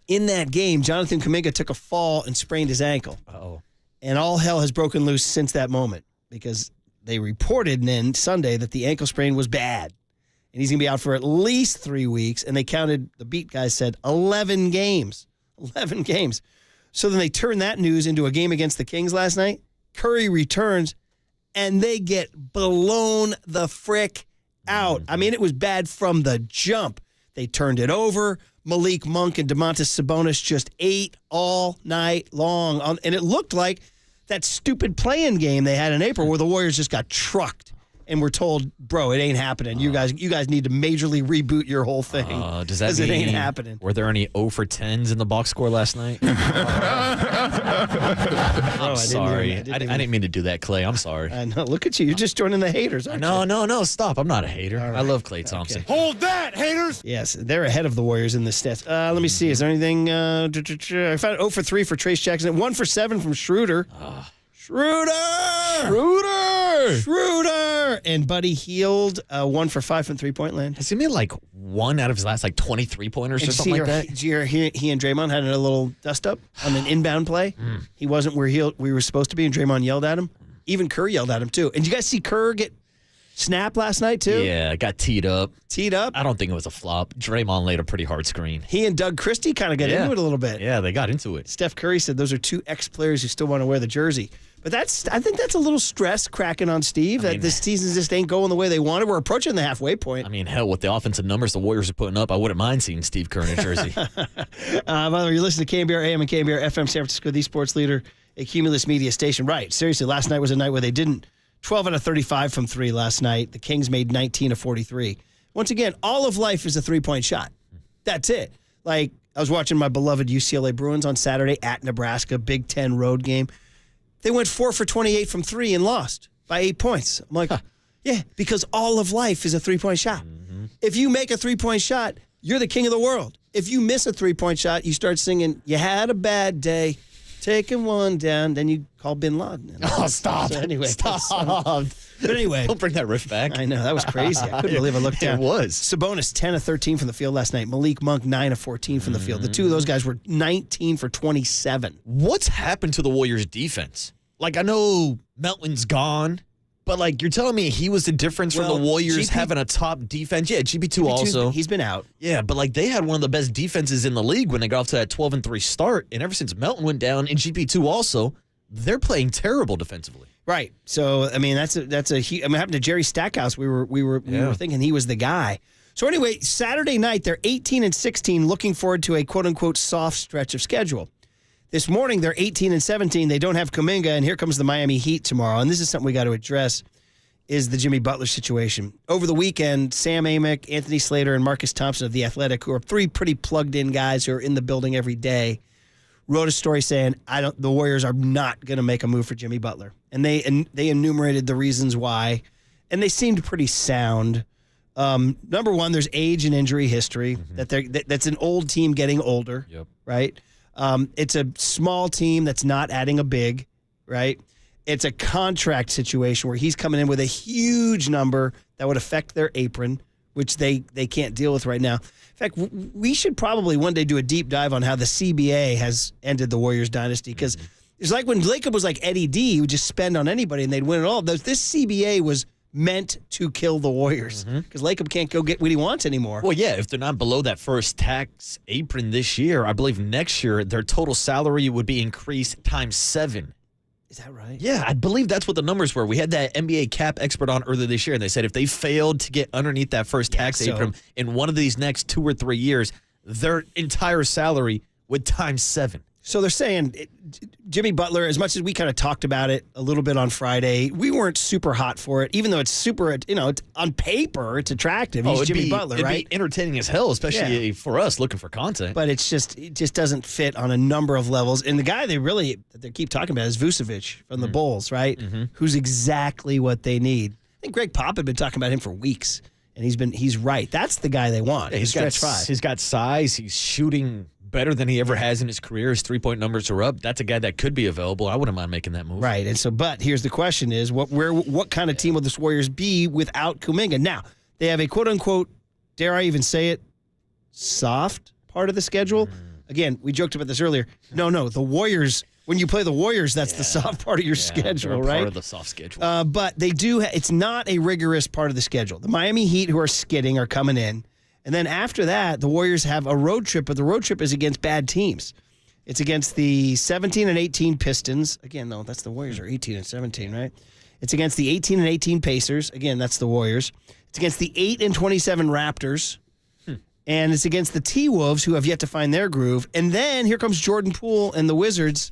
In that game, Jonathan Kuminga took a fall and sprained his ankle. Uh-oh. And all hell has broken loose since that moment because they reported then Sunday that the ankle sprain was bad. And he's going to be out for at least 3 weeks. And they counted, the beat guys said, 11 games. 11 games. So then they turned that news into a game against the Kings last night. Curry returns, and they get blown the frick out. I mean, it was bad from the jump. They turned it over. Malik Monk and Domantas Sabonis just ate all night long. And it looked like that stupid play-in game they had in April where the Warriors just got trucked. And we're told, bro, it ain't happening. You guys need to majorly reboot your whole thing. Does that mean it ain't happening? Were there any 0 for 10s in the box score last night? I'm sorry. I didn't mean to do that, Clay. I'm sorry. I know. Look at you. You're just joining the haters, aren't you? No. Stop. I'm not a hater. Right. I love Klay Thompson. Okay. Hold that, haters! Yes, they're ahead of the Warriors in the stats. Let me see. Is there anything? I found 0 for 3 for Trace Jackson. 1 for 7 from Schroeder. Schroeder! And Buddy Hield, 1 for 5 from three-point land. Has he made like 1 out of his last 23-pointers or something like that? Did you hear he and Draymond had a little dust-up on an inbound play? He wasn't where we were supposed to be, and Draymond yelled at him. Even Kerr yelled at him, too. And did you guys see Kerr get snapped last night, too? Yeah, it got teed up. Teed up? I don't think it was a flop. Draymond laid a pretty hard screen. He and Doug Christie kind of got into it a little bit. Yeah, they got into it. Steph Curry said those are 2 ex-players who still want to wear the jersey. But I think that's a little stress cracking on Steve, that this season just ain't going the way they wanted. We're approaching the halfway point. I mean, hell, with the offensive numbers the Warriors are putting up, I wouldn't mind seeing Steve Kerr in a jersey. By the way, you're listening to KNBR AM and KNBR FM San Francisco, the sports leader, a Cumulus media station. Right, seriously, last night was a night where they didn't. 12 out of 35 from 3 last night. The Kings made 19 of 43. Once again, all of life is a 3-point shot. That's it. Like, I was watching my beloved UCLA Bruins on Saturday at Nebraska, Big Ten road game. They went 4 for 28 from 3 and lost by 8 points. I'm like, yeah, because all of life is a 3-point shot. Mm-hmm. If you make a 3-point shot, you're the king of the world. If you miss a 3-point shot, you start singing, "You had a bad day, taking one down," then you call Bin Laden. Oh, stop. So anyway, stop. But anyway. Don't bring that riff back. I know. That was crazy. I couldn't believe I looked down. It was. Sabonis, 10 of 13 from the field last night. Malik Monk, 9 of 14 from the field. The two of those guys were 19 for 27. What's happened to the Warriors' defense? Like, I know Melton's gone, but, like, you're telling me he was the difference from the Warriors having a top defense? Yeah, GP2 also. He's been out. Yeah, but, like, they had one of the best defenses in the league when they got off to that 12-3 start, and ever since Melton went down, and GP2 also, they're playing terrible defensively. Right. So, I mean, that's a huge, I mean, it happened to Jerry Stackhouse. We were thinking he was the guy. So anyway, Saturday night, they're 18-16, looking forward to a quote-unquote soft stretch of schedule. This morning, they're 18-17. They don't have Kuminga, and here comes the Miami Heat tomorrow. And this is something we got to address, is the Jimmy Butler situation. Over the weekend, Sam Amick, Anthony Slater, and Marcus Thompson of The Athletic, who are 3 pretty plugged-in guys who are in the building every day, wrote a story saying the Warriors are not going to make a move for Jimmy Butler. And they enumerated the reasons why, and they seemed pretty sound. Number one, there's age and injury history. That's an old team getting older, right? It's a small team that's not adding a big, right? It's a contract situation where he's coming in with a huge number that would affect their apron, which they can't deal with right now. In fact, we should probably one day do a deep dive on how the CBA has ended the Warriors dynasty, because it's like when Lacob was like Eddie D, who would just spend on anybody and they'd win it all. This CBA was meant to kill the Warriors because Lacob can't go get what he wants anymore. Well, yeah, if they're not below that first tax apron this year, I believe next year their total salary would be increased times 7. Is that right? Yeah, I believe that's what the numbers were. We had that NBA cap expert on earlier this year, and they said if they failed to get underneath that first tax apron in one of these next 2 or 3 years, their entire salary would times 7. So they're saying Jimmy Butler, as much as we kind of talked about it a little bit on Friday, we weren't super hot for it, even though it's super, it's on paper, it's attractive. He's Jimmy Butler, right? It'd be entertaining as hell, especially for us looking for content. But it just doesn't fit on a number of levels. And the guy they keep talking about is Vucevic from the Bulls, right? Who's exactly what they need. I think Greg Pop had been talking about him for weeks, and he's right. That's the guy they want. Yeah, he's got size. He's shooting better than he ever has in his career. His 3-point numbers are up. That's a guy that could be available. I wouldn't mind making that move. Right. And so, but here's the question is, what kind of team will this Warriors be without Kuminga? Now, they have a quote-unquote dare I even say it, soft part of the schedule. Again, we joked about this earlier. No, the Warriors, when you play the Warriors, that's the soft part of your schedule, right? Part of the soft schedule. But they do, it's not a rigorous part of the schedule. The Miami Heat, who are skidding, are coming in. And then after that, the Warriors have a road trip, but the road trip is against bad teams. It's against the 17 and 18 Pistons. Again, no, that's the Warriors are 18 and 17, right? It's against the 18 and 18 Pacers. Again, that's the Warriors. It's against the 8 and 27 Raptors. And it's against the T-Wolves, who have yet to find their groove. And then here comes Jordan Poole and the Wizards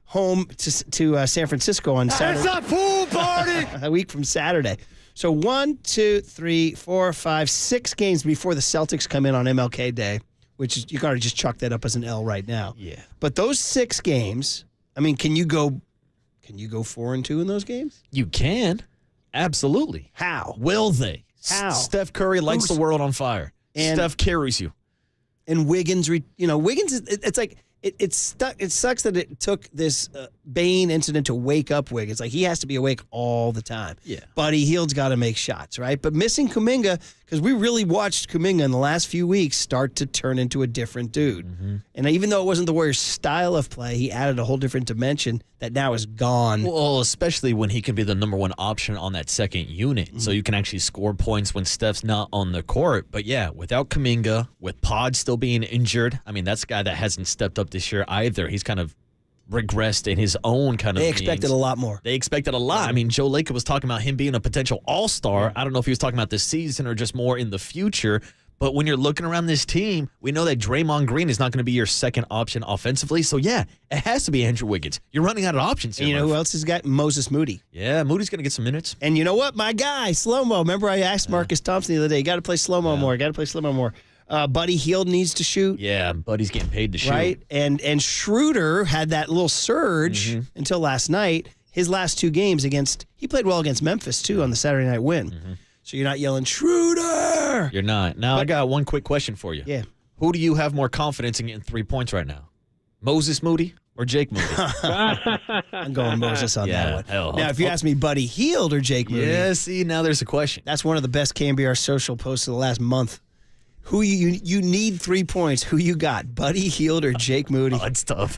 home to San Francisco on Saturday. It's a pool party! A week from Saturday. So 1, 2, 3, 4, 5, 6 games before the Celtics come in on MLK Day, which is, you got to just chalk that up as an L right now. Yeah. But those 6 games, I mean, can you go 4-2 in those games? You can. Absolutely. How? Will they? How? Steph Curry lights the world on fire. And Steph carries you. And Wiggins, Wiggins, it's like, it sucks that it took this Bane incident to wake up Wiggins. Like, he has to be awake all the time. Yeah. Buddy Hield's got to make shots, right? But missing Kuminga, because we really watched Kuminga in the last few weeks start to turn into a different dude. Mm-hmm. And even though it wasn't the Warriors' style of play, he added a whole different dimension that now is gone. Well, especially when he can be the number one option on that second unit. Mm-hmm. So you can actually score points when Steph's not on the court. But yeah, without Kuminga, with Pod still being injured, I mean, that's a guy that hasn't stepped up this year either. He's kind of regressed in his own kind of They expected a lot more. They expected a lot. I mean, Joe Lacob was talking about him being a potential all-star. I don't know if he was talking about this season or just more in the future. But when you're looking around this team, we know that Draymond Green is not going to be your second option offensively. So, yeah, it has to be Andrew Wiggins. You're running out of options here. And you know who else has got? Moses Moody. Yeah, Moody's going to get some minutes. And you know what? My guy, Slow-Mo. Remember I asked Marcus Thompson the other day, you got to play Slow-Mo more. Got to play Slow-Mo more. Buddy Hield needs to shoot. Yeah, Buddy's getting paid to shoot. Right? And Schroeder had that little surge until last night. His last 2 games he played well against Memphis, too, on the Saturday night win. So you're not yelling, Schroeder! You're not. Now, I got one quick question for you. Yeah. Who do you have more confidence in getting 3 points right now? Moses Moody or Jake Moody? I'm going Moses on that one. Hell. Now, if you ask me Buddy Hield or Jake Moody. Yeah, see, now there's a question. That's one of the best KNBR social posts of the last month. Who you need 3 points. Who you got? Buddy Hield or Jake Moody? Oh, it's tough.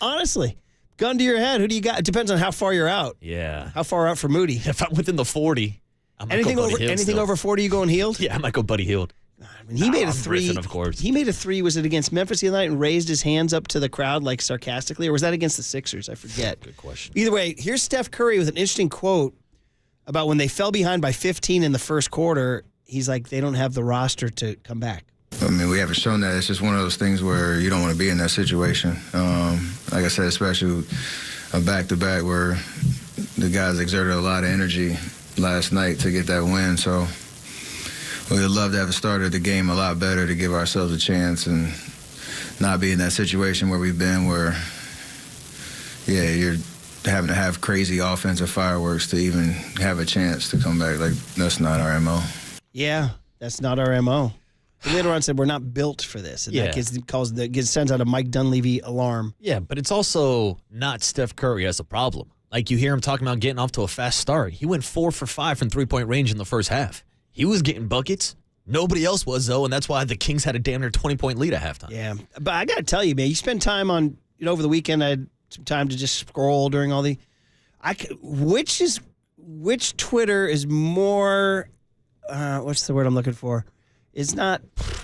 Honestly, gun to your head. Who do you got? It depends on how far you're out. Yeah. How far out for Moody? If I'm within the 40, I might go Buddy Hield still. over 40, you going Hield? Yeah, I might go Buddy Hield. I mean, he made a 3. Griffin, of course. He made a 3. Was it against Memphis the other night and raised his hands up to the crowd like sarcastically, or was that against the Sixers? I forget. Good question. Either way, here's Steph Curry with an interesting quote about when they fell behind by 15 in the first quarter. He's like, they don't have the roster to come back. I mean, we haven't shown that. It's just one of those things where you don't want to be in that situation. Like I said, especially a back-to-back where the guys exerted a lot of energy last night to get that win. So we would love to have started the game a lot better to give ourselves a chance and not be in that situation where we've been where, yeah, you're having to have crazy offensive fireworks to even have a chance to come back. Like, that's not our MO. Yeah, that's not our MO. And later on said we're not built for this. And that sends out a Mike Dunleavy alarm. Yeah, but it's also not Steph Curry as a problem. Like, you hear him talking about getting off to a fast start. He went 4 for 5 from three-point range in the first half. He was getting buckets. Nobody else was, though, and that's why the Kings had a damn near 20-point lead at halftime. Yeah, but I got to tell you, man, you spend time on, over the weekend, I had some time to just scroll during all the, which Twitter is more, what's the word I'm looking for? It's not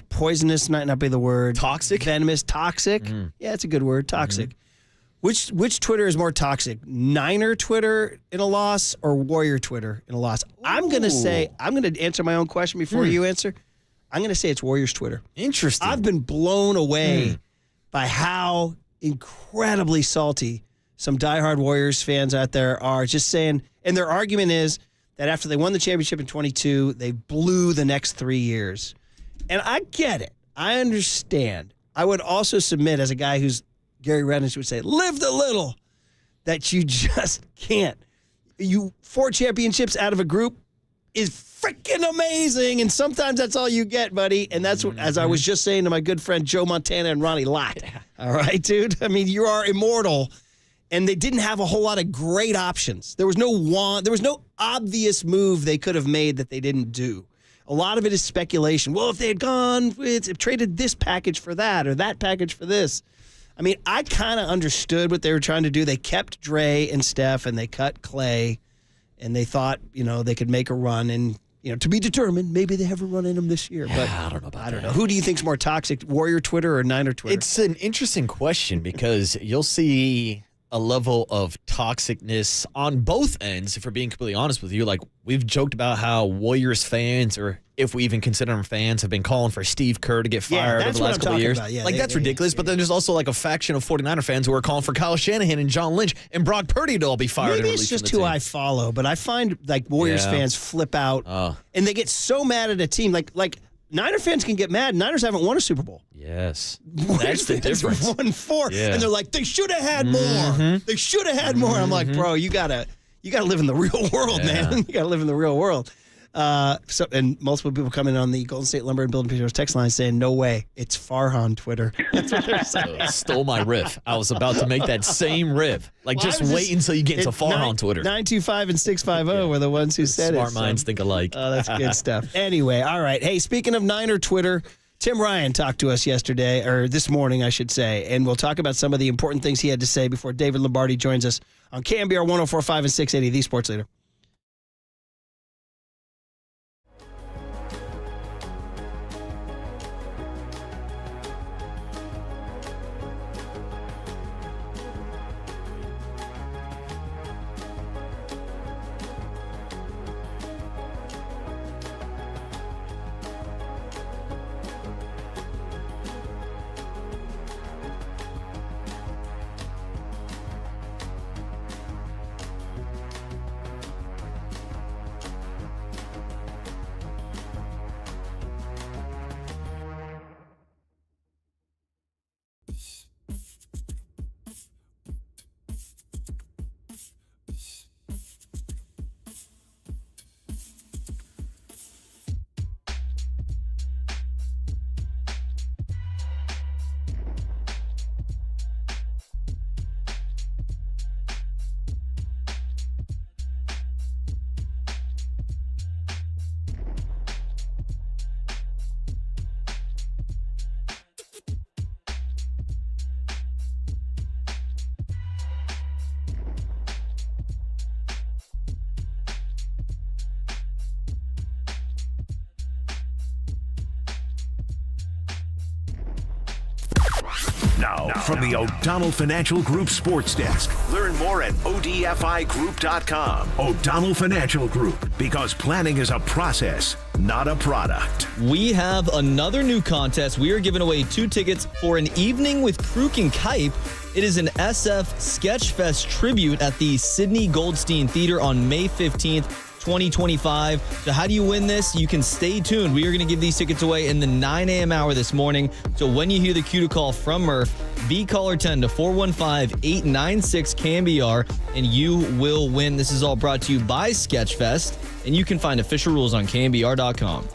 poisonous, might not be the word. Toxic? Venomous, toxic. Yeah, it's a good word, toxic. Which Twitter is more toxic? Niner Twitter in a loss or Warrior Twitter in a loss? I'm going to answer my own question before you answer. I'm going to say it's Warriors Twitter. Interesting. I've been blown away by how incredibly salty some diehard Warriors fans out there are, just saying, and their argument is that after they won the championship in 22, they blew the next 3 years. And I get it. I understand. I would also submit, as a guy who's Gary Reddish would say, lived a little, that you just can't. 4 championships out of a group is freaking amazing, and sometimes that's all you get, buddy. And that's what, as I was just saying to my good friend Joe Montana and Ronnie Lott. All right, dude? I mean, you are immortal, and they didn't have a whole lot of great options. There was no obvious move they could have made that they didn't do. a lot of it is speculation. Well, if they had traded this package for that or that package for this. I mean, I kind of understood what they were trying to do. They kept Dre and Steph, and they cut Clay, and they thought, they could make a run. And, to be determined, maybe they have a run in them this year. But I don't know about that. Who do you think's more toxic, Warrior Twitter or Niner Twitter? It's an interesting question because you'll see a level of toxicness on both ends, if we're being completely honest with you. Like, we've joked about how Warriors fans, or if we even consider them fans, have been calling for Steve Kerr to get fired over the last couple of years. That's ridiculous. But then there's also like a faction of 49er fans who are calling for Kyle Shanahan and John Lynch and Brock Purdy to all be fired. Maybe it's just who I follow, but I find like Warriors fans flip out and they get so mad at a team. Like Niner fans can get mad. Niners haven't won a Super Bowl. Yes. That's the difference. Won 4. Yeah. And they're like, they should have had more. They should have had more. I'm like, bro, you gotta live in the real world, man. You gotta live in the real world. And multiple people coming on the Golden State Lumber and Building Materials text line saying, no way, it's Farhan Twitter. That's what they're saying. Stole my riff. I was about to make that same riff. Just wait until you get to Farhan Twitter. 925 and 650 were the ones who said Smart minds think alike. Oh, that's good stuff. Anyway, all right. Hey, speaking of Niner Twitter, Tim Ryan talked to us yesterday, or this morning, I should say, and we'll talk about some of the important things he had to say before David Lombardi joins us on KNBR 104.5 and 680, the Sports Leader. Now, from the O'Donnell Financial Group Sports Desk. Learn more at ODFIGroup.com. O'Donnell Financial Group, because planning is a process, not a product. We have another new contest. We are giving away 2 tickets for an evening with Kruk and Kipe. It is an SF Sketchfest tribute at the Sidney Goldstein Theater on May 15th. 2025. So how do you win this? You can stay tuned. We are going to give these tickets away in the 9 a.m. hour this morning. So when you hear the cue to call from Murph, be caller 10 to 415-896-KNBR, and you will win. This is all brought to you by Sketchfest, and you can find official rules on KNBR.com.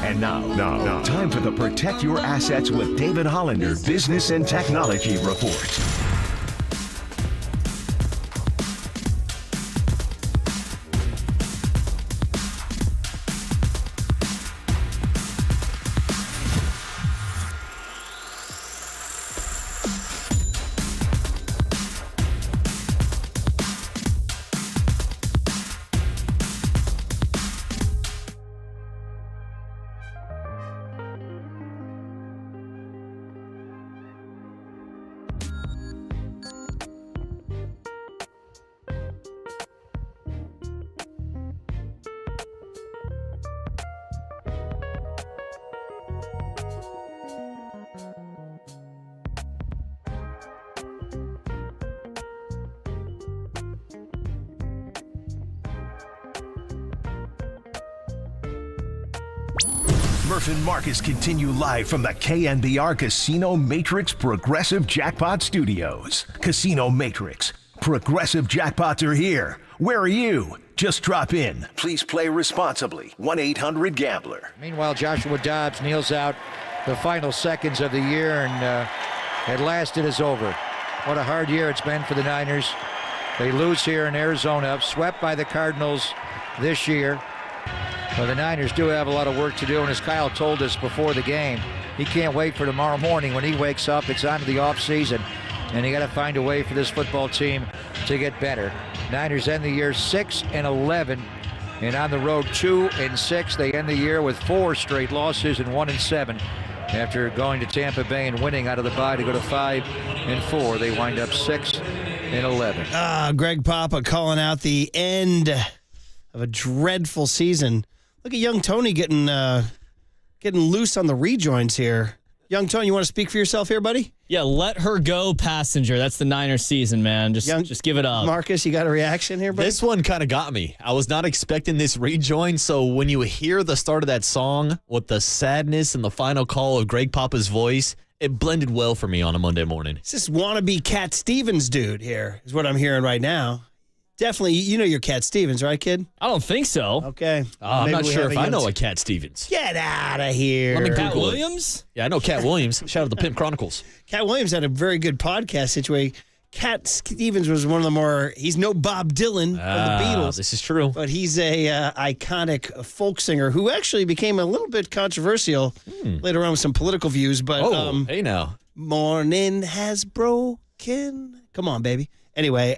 And now, time for the Protect Your Assets with David Hollander Business and Technology Report. Murph and Marcus continue live from the KNBR Casino Matrix Progressive Jackpot Studios. Casino Matrix. Progressive jackpots are here. Where are you? Just drop in. Please play responsibly. 1-800-GAMBLER. Meanwhile, Joshua Dobbs kneels out the final seconds of the year, and at last it is over. What a hard year it's been for the Niners. They lose here in Arizona, swept by the Cardinals this year. Well, the Niners do have a lot of work to do, and as Kyle told us before the game, he can't wait for tomorrow morning when he wakes up. It's on to the offseason, and you got to find a way for this football team to get better. Niners end the year 6-11, and on the road 2-6. They end the year with 4 straight losses and 1-7. After going to Tampa Bay and winning out of the bye to go to 5-4, they wind up 6-11. Greg Papa calling out the end of a dreadful season. Look at young Tony getting loose on the rejoins here. Young Tony, you want to speak for yourself here, buddy? Yeah, let her go, passenger. That's the Niners season, man. Just give it up. Marcus, you got a reaction here, buddy? This one kind of got me. I was not expecting this rejoin, so when you hear the start of that song with the sadness and the final call of Greg Papa's voice, it blended well for me on a Monday morning. It's this wannabe Cat Stevens dude here is what I'm hearing right now. Definitely, you know your Cat Stevens, right, kid? I don't think so. Okay. I'm not sure if I know a Cat Stevens. Get out of here. Cat Williams? Yeah, I know Cat Williams. Shout out to Pimp Chronicles. Cat Williams had a very good podcast situation. Cat Stevens was one of the more, he's no Bob Dylan from the Beatles. This is true. But he's a iconic folk singer who actually became a little bit controversial later on with some political views. But hey now. Morning has broken. Come on, baby. Anyway,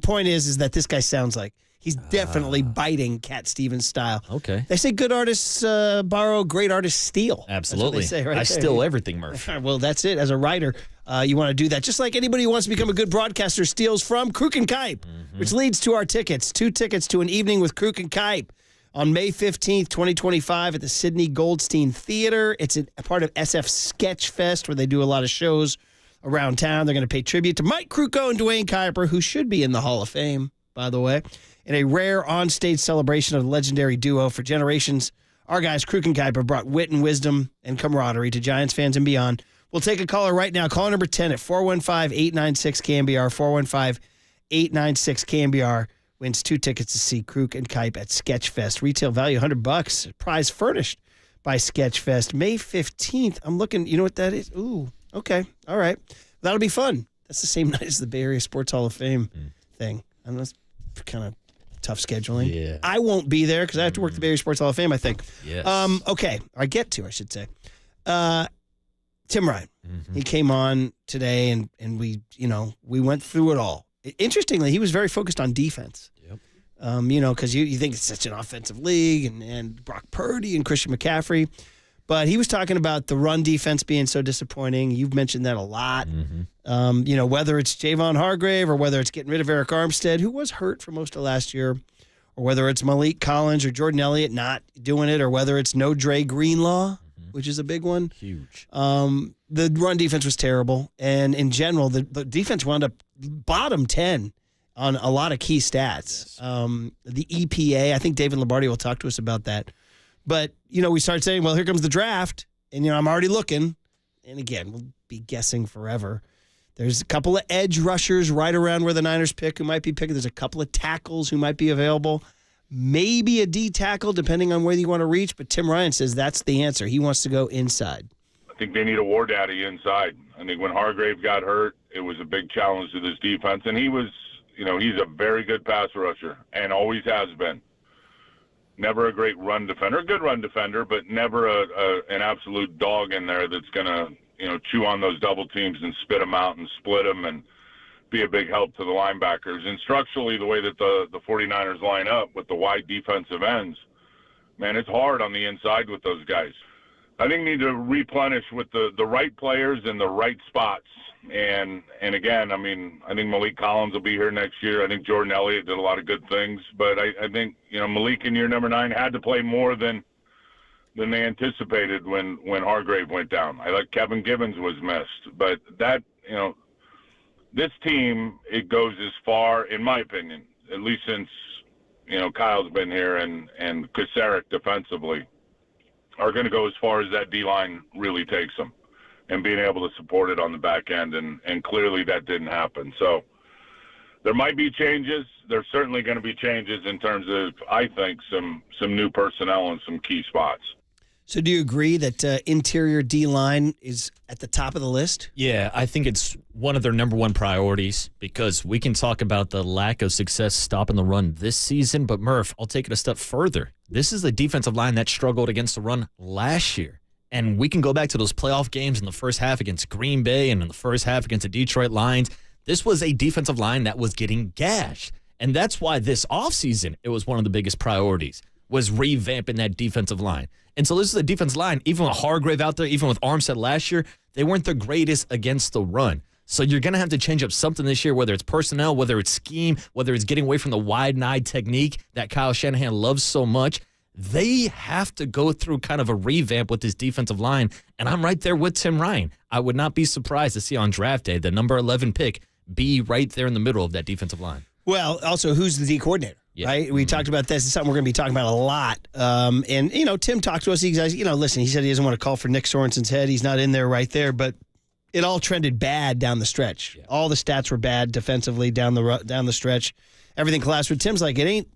point is that this guy sounds like he's definitely biting Cat Stevens style. Okay. They say good artists borrow, great artists steal. Absolutely. That's what they say right I there. steal everything, Murph. Well, that's it. As a writer, you want to do that. Just like anybody who wants to become a good broadcaster steals from Kruk and Kipe, which leads to our tickets. 2 tickets to an evening with Kruk and Kipe on May 15th, 2025 at the Sidney Goldstein Theater. It's a part of SF Sketch Fest where they do a lot of shows around town. They're going to pay tribute to Mike Krukow and Dwayne Kuiper, who should be in the Hall of Fame, by the way, in a rare onstage celebration of the legendary duo. For generations, our guys, Kruk and Kuiper, brought wit and wisdom and camaraderie to Giants fans and beyond. We'll take a caller right now. Caller number 10 at 415-896-KNBR, 415-896-KNBR wins 2 tickets to see Kruk and Kipe at Sketchfest. Retail value $100. Prize furnished by Sketchfest. May 15th. I'm looking, you know what that is? Ooh. Okay. All right. That'll be fun. That's the same night as the Bay Area Sports Hall of Fame thing. And that's kind of tough scheduling. Yeah. I won't be there because I have to work the Bay Area Sports Hall of Fame, I think. Yes. Okay. I should say. Tim Ryan. He came on today and we went through it all. Interestingly, he was very focused on defense. Yep. Because you think it's such an offensive league and Brock Purdy and Christian McCaffrey. But he was talking about the run defense being so disappointing. You've mentioned that a lot. Whether it's Javon Hargrave or whether it's getting rid of Eric Armstead, who was hurt for most of last year, or whether it's Malik Collins or Jordan Elliott not doing it, or whether it's no Dre Greenlaw, which is a big one. Huge. The run defense was terrible. And in general, the defense wound up bottom 10 on a lot of key stats. Yes. The EPA, I think David Lombardi will talk to us about that. But, we started saying, well, here comes the draft. And, I'm already looking. And again, we'll be guessing forever. There's a couple of edge rushers right around where the Niners pick who might be picking. There's a couple of tackles who might be available. maybe a D tackle, depending on where you want to reach. But Tim Ryan says that's the answer. He wants to go inside. I think they need a war daddy inside. I think when Hargrave got hurt, it was a big challenge to this defense. And he was, he's a very good pass rusher and always has been. Never a great run defender, a good run defender, but never an absolute dog in there that's going to, chew on those double teams and spit them out and split them and be a big help to the linebackers. And structurally, the way that the 49ers line up with the wide defensive ends, man, it's hard on the inside with those guys. I think need to replenish with the right players in the right spots. And again, I think Malik Collins will be here next year. I think Jordan Elliott did a lot of good things. But I think, Malik in year number 9 had to play more than they anticipated when Hargrave went down. I like Kevin Gibbons was missed. But that, this team, it goes as far, in my opinion, at least since, Kyle's been here and Kasarik defensively, are going to go as far as that D-line really takes them and being able to support it on the back end. And clearly that didn't happen. So there might be changes. There's certainly going to be changes in terms of, I think, some new personnel in some key spots. So do you agree that interior D-line is at the top of the list? Yeah, I think it's one of their number one priorities because we can talk about the lack of success stopping the run this season, but Murph, I'll take it a step further. This is a defensive line that struggled against the run last year. And we can go back to those playoff games in the first half against Green Bay and in the first half against the Detroit Lions. This was a defensive line that was getting gashed. And that's why this offseason, it was one of the biggest priorities, was revamping that defensive line. And so this is a defense line, even with Hargrave out there, even with Armstead last year, they weren't the greatest against the run. So you're going to have to change up something this year, whether it's personnel, whether it's scheme, whether it's getting away from the wide-eyed technique that Kyle Shanahan loves so much. They have to go through kind of a revamp with this defensive line, and I'm right there with Tim Ryan. I would not be surprised to see on draft day the number 11 pick be right there in the middle of that defensive line. Well, also, who's the D coordinator? Yeah. Right? We talked about this. It's something we're going to be talking about a lot. And, Tim talked to us. He says, listen, he said he doesn't want to call for Nick Sorensen's head. He's not in there right there. But it all trended bad down the stretch. Yeah. All the stats were bad defensively down the stretch. Everything collapsed. But Tim's like, it ain't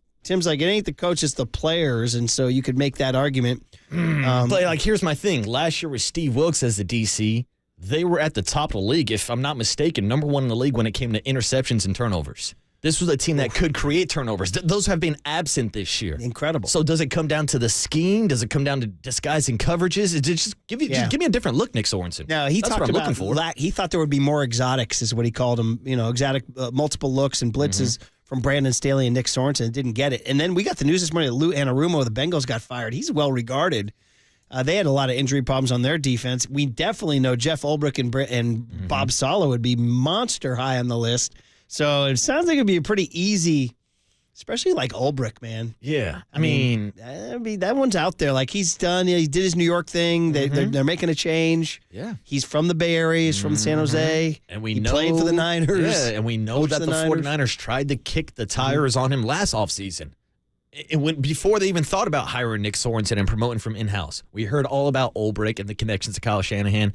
the coach, it's the players. And so you could make that argument. But, here's my thing. Last year with Steve Wilkes as the DC, they were at the top of the league, if I'm not mistaken, number 1 in the league when it came to interceptions and turnovers. This was a team that could create turnovers. Those have been absent this year. Incredible. So does it come down to the scheme? Does it come down to disguising coverages? Just give me a different look, Nick Sorensen. No, he talked about he thought there would be more exotics, is what he called them. Exotic multiple looks and blitzes from Brandon Staley and Nick Sorensen, and didn't get it. And then we got the news this morning that Lou Anarumo, the Bengals, got fired. He's well regarded. They had a lot of injury problems on their defense. We definitely know Jeff Ulbrich and Bob Saleh would be monster high on the list. So it sounds like it'd be a pretty easy, especially like Ulbrich, man. Yeah. I mean, that one's out there. Like, he's done. He did his New York thing. They're making a change. Yeah. He's from the Bay Area. He's from San Jose. And he played for the Niners. Yeah, and we know that the 49ers tried to kick the tires on him last offseason. Before they even thought about hiring Nick Sorensen and promoting from in-house. We heard all about Ulbrich and the connections to Kyle Shanahan.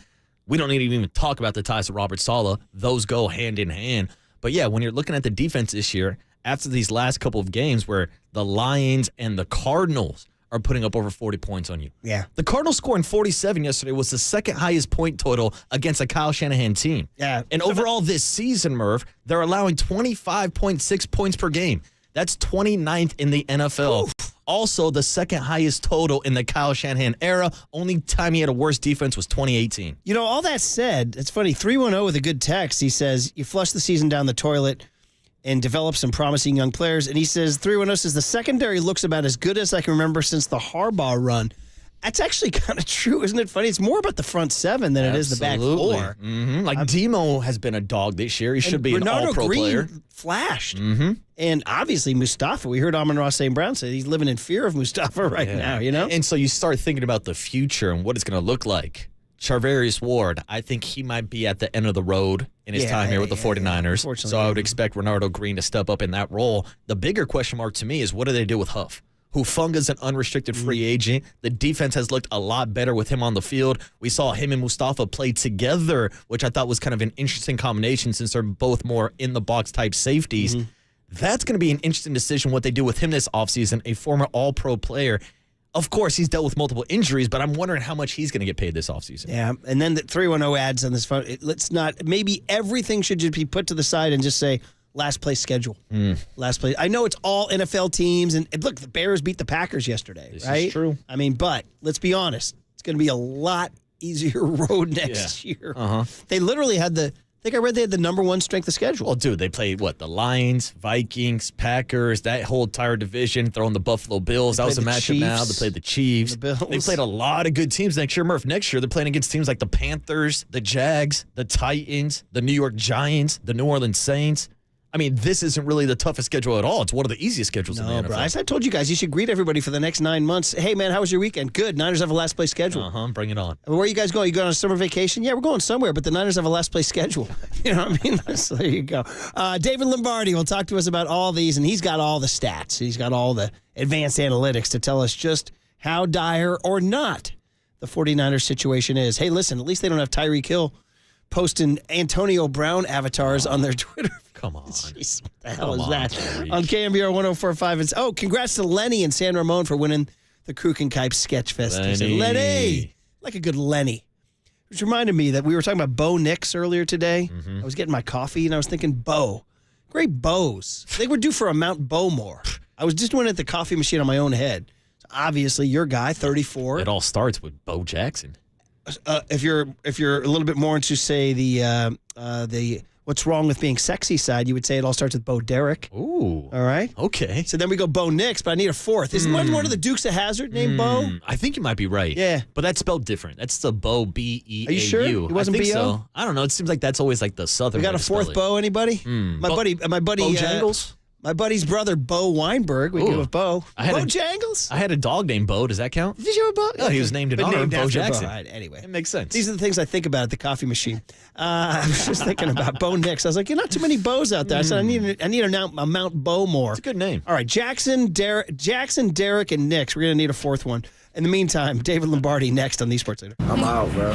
We don't need to even talk about the ties to Robert Saleh. Those go hand in hand. But, yeah, when you're looking at the defense this year, after these last couple of games where the Lions and the Cardinals are putting up over 40 points on you. Yeah. The Cardinals scoring 47 yesterday was the second highest point total against a Kyle Shanahan team. Yeah. And overall this season, Murph, they're allowing 25.6 points per game. That's 29th in the NFL. Oof. Also, the second highest total in the Kyle Shanahan era. Only time he had a worse defense was 2018. All that said, it's funny, 310 with a good text. He says, you flush the season down the toilet and develop some promising young players. And he says, 310 says, the secondary looks about as good as I can remember since the Harbaugh run. That's actually kind of true, isn't it funny? It's more about the front seven than it is the back four. Like, Demo has been a dog this year. He should be an all-pro player. Flashed. And obviously Mustafa, we heard Amon-Ra St. Brown say he's living in fear of Mustafa right now, And so you start thinking about the future and what it's going to look like. Charvarius Ward, I think he might be at the end of the road in his time here with the 49ers. So I would expect Renardo Green to step up in that role. The bigger question mark to me is what do they do with Huff? Hufunga's an unrestricted free agent. The defense has looked a lot better with him on the field. We saw him and Mustafa play together, which I thought was kind of an interesting combination since they're both more in-the-box type safeties. That's going to be an interesting decision what they do with him this offseason, a former all-pro player. Of course, he's dealt with multiple injuries, but I'm wondering how much he's going to get paid this offseason. Yeah, and then the 310 ads on this phone. Let's not. Maybe everything should just be put to the side and just say last place schedule. Last place. I know it's all NFL teams, and look, the Bears beat the Packers yesterday, This right? is true. I mean, but let's be honest. It's going to be a lot easier road next year. They literally had I think I read they had the number one strength of schedule. Well, dude, they played, the Lions, Vikings, Packers, that whole entire division, throwing the Buffalo Bills. That was a matchup now. They played the Chiefs. The Bills. They played a lot of good teams next year, Murph. Next year, they're playing against teams like the Panthers, the Jags, the Titans, the New York Giants, the New Orleans Saints. I mean, this isn't really the toughest schedule at all. It's one of the easiest schedules in the NFL. Bryce, I told you guys, you should greet everybody for the next 9 months. Hey, man, how was your weekend? Good. Niners have a last place schedule. Bring it on. Where are you guys going? You going on a summer vacation? Yeah, we're going somewhere, but the Niners have a last place schedule. You know what I mean? So there you go. David Lombardi will talk to us about all these, and he's got all the stats. He's got all the advanced analytics to tell us just how dire or not the 49ers situation is. Hey, listen, at least they don't have Tyreek Hill posting Antonio Brown avatars on their Twitter. Come on. Jeez, what the hell is that? On KNBR 104.5. Congrats to Lenny and San Ramon for winning the Kruk and Kipe Sketch Fest. Lenny. Like a good Lenny. Which reminded me that we were talking about Bo Nix earlier today. I was getting my coffee, and I was thinking, Bo. Great bows. They were due for a Mount Bowmore. I was just doing it at the coffee machine on my own head. So obviously, your guy, 34. It all starts with Bo Jackson. If you're a little bit more into, say, the what's wrong with being sexy side, you would say it all starts with Bo Derek. Ooh. All right. Okay. So then we go Bo Nix, but I need a fourth. Isn't one of the Dukes of Hazzard named Bo? I think you might be right. Yeah. But that's spelled different. That's the Bo, B-E-A-U. Are you sure? It wasn't I think B-O? so. I don't know. It seems like that's always like the southern We got way a to spell fourth it. Bo, anybody? My buddy Bojangles? My buddy's brother, Bo Weinberg. We go with Bo. Bojangles? I had a dog named Bo. Does that count? Did you have a Bo? Oh, he was named in honor of Bo after Jackson. Bo. All right, anyway. It makes sense. These are the things I think about at the coffee machine. I was just thinking about Bo Nix. I was like, you're not too many Bo's out there. I said, I need a Mount Bowmore. It's a good name. All right, Jackson, Derek, and Nix. We're going to need a fourth one. In the meantime, David Lombardi next on the Sports Leader. I'm out, bro.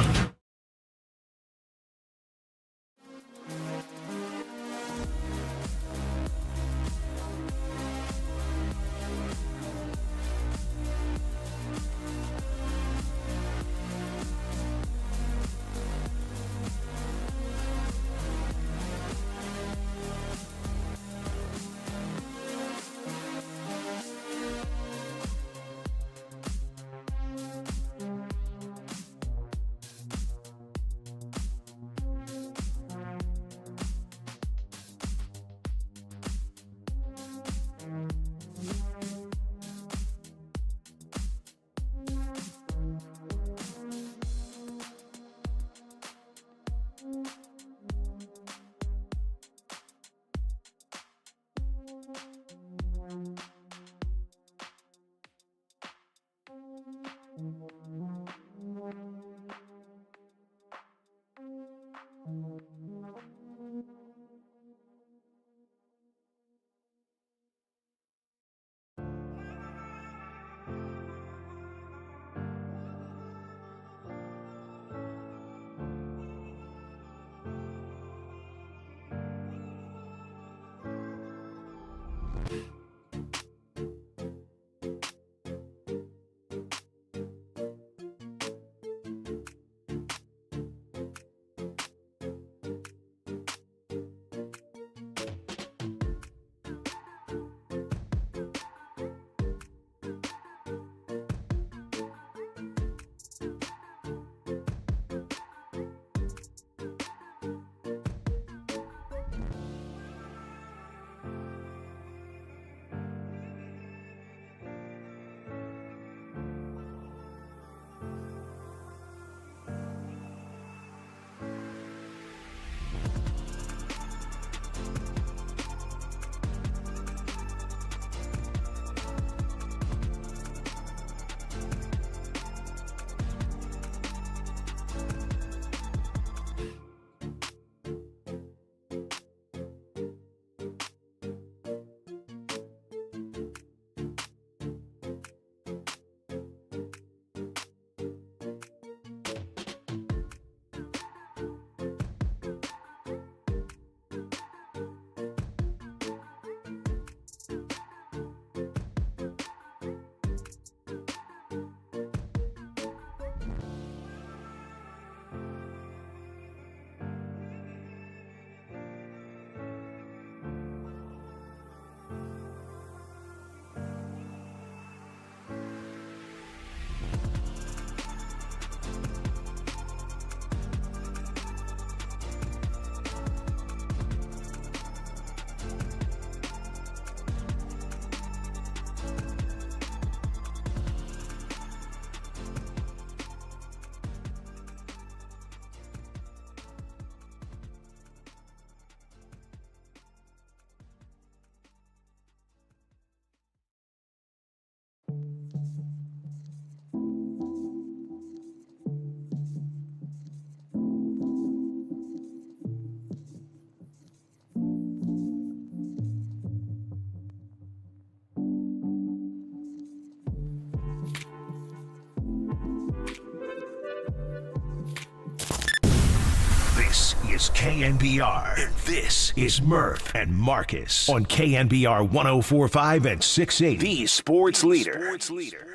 is KNBR, and this is Murph and Marcus on KNBR 104.5 and 680, the sports leader.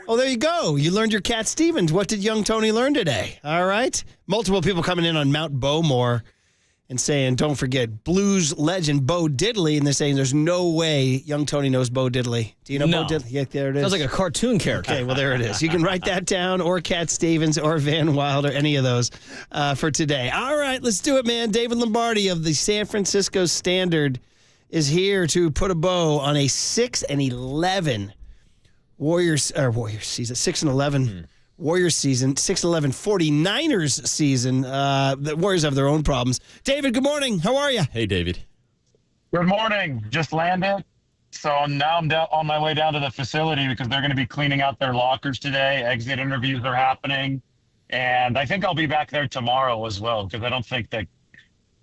Oh, there you go. You learned your Cat Stevens. What did young Tony learn today? All right. Multiple people coming in on Mount Bowmore and saying, don't forget, blues legend Bo Diddley. And they're saying there's no way young Tony knows Bo Diddley. Do you know No. Bo Diddley? Yeah, there it is. Sounds like a cartoon character. Okay, well, there it is. You can write that down, or Cat Stevens, or Van Wilder, any of those for today. All right, let's do it, man. David Lombardi of the San Francisco Standard is here to put a bow on a 6-11 Warriors season, 6-11 Warriors season, 6-11 49ers season. The Warriors have their own problems. David, good morning. How are you? Hey, David. Good morning. Just landed. So now I'm on my way down to the facility because they're going to be cleaning out their lockers today. Exit interviews are happening. And I think I'll be back there tomorrow as well because I don't think that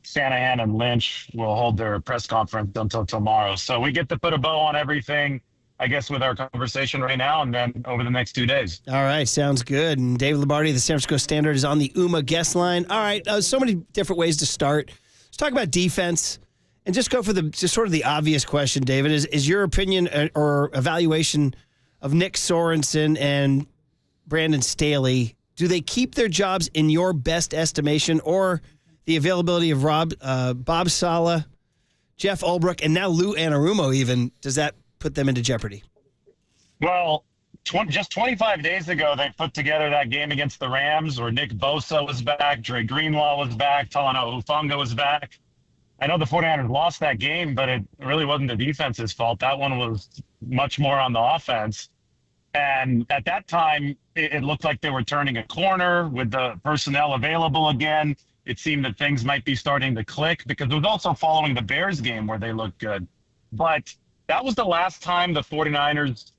Shanahan and Lynch will hold their press conference until tomorrow. So we get to put a bow on everything, I guess, with our conversation right now and then over the next 2 days. All right, sounds good. And David Lombardi, the San Francisco Standard, is on the UMA guest line. All right, so many different ways to start. Let's talk about defense and just go for sort of the obvious question, David. Is your opinion or evaluation of Nick Sorensen and Brandon Staley, do they keep their jobs in your best estimation, or the availability of Bob Saleh, Jeff Ulbrich, and now Lou Anarumo even, does that put them into jeopardy? Well, just 25 days ago, they put together that game against the Rams where Nick Bosa was back, Dre Greenlaw was back, Talanoa Hufanga was back. I know the 49ers lost that game, but it really wasn't the defense's fault. That one was much more on the offense. And at that time, it looked like they were turning a corner with the personnel available again. It seemed that things might be starting to click because it was also following the Bears game where they looked good. But that was the last time the 49ers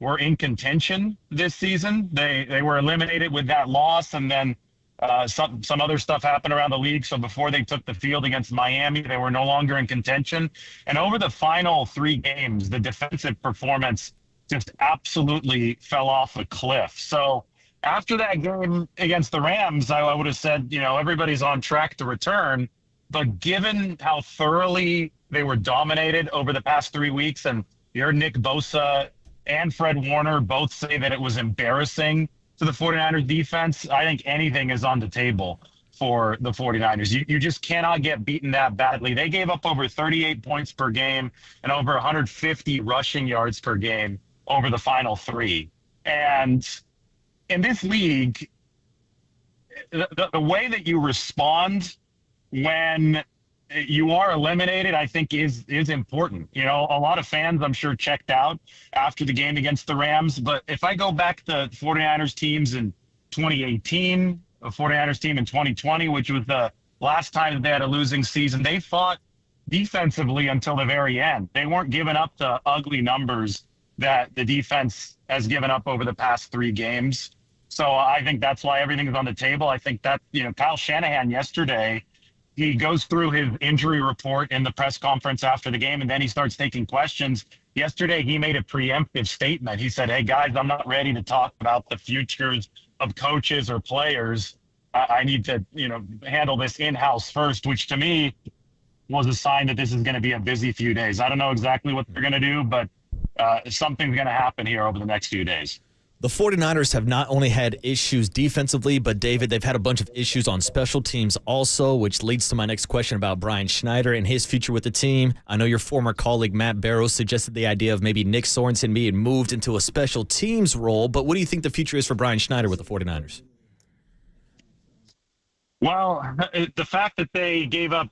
were in contention this season. They were eliminated with that loss, and then some other stuff happened around the league. So before they took the field against Miami, they were no longer in contention. And over the final 3 games, the defensive performance just absolutely fell off a cliff. So after that game against the Rams, I would have said, everybody's on track to return. But given how thoroughly they were dominated over the past 3 weeks, and you heard Nick Bosa and Fred Warner both say that it was embarrassing to the 49ers defense, I think anything is on the table for the 49ers. You just cannot get beaten that badly. They gave up over 38 points per game and over 150 rushing yards per game over the final 3. And in this league, the way that you respond when you are eliminated, I think is important. A lot of fans, I'm sure, checked out after the game against the Rams. But if I go back to 49ers teams in 2018, a 49ers team in 2020, which was the last time that they had a losing season, they fought defensively until the very end. They weren't giving up the ugly numbers that the defense has given up over the past 3 games. So I think that's why everything is on the table. I think that, Kyle Shanahan yesterday, he goes through his injury report in the press conference after the game, and then he starts taking questions. Yesterday, he made a preemptive statement. He said, hey, guys, I'm not ready to talk about the futures of coaches or players. I need to, handle this in-house first, which to me was a sign that this is going to be a busy few days. I don't know exactly what they're going to do, but something's going to happen here over the next few days. The 49ers have not only had issues defensively, but, David, they've had a bunch of issues on special teams also, which leads to my next question about Brian Schneider and his future with the team. I know your former colleague Matt Barrows suggested the idea of maybe Nick Sorensen being moved into a special teams role, but what do you think the future is for Brian Schneider with the 49ers? Well, the fact that they gave up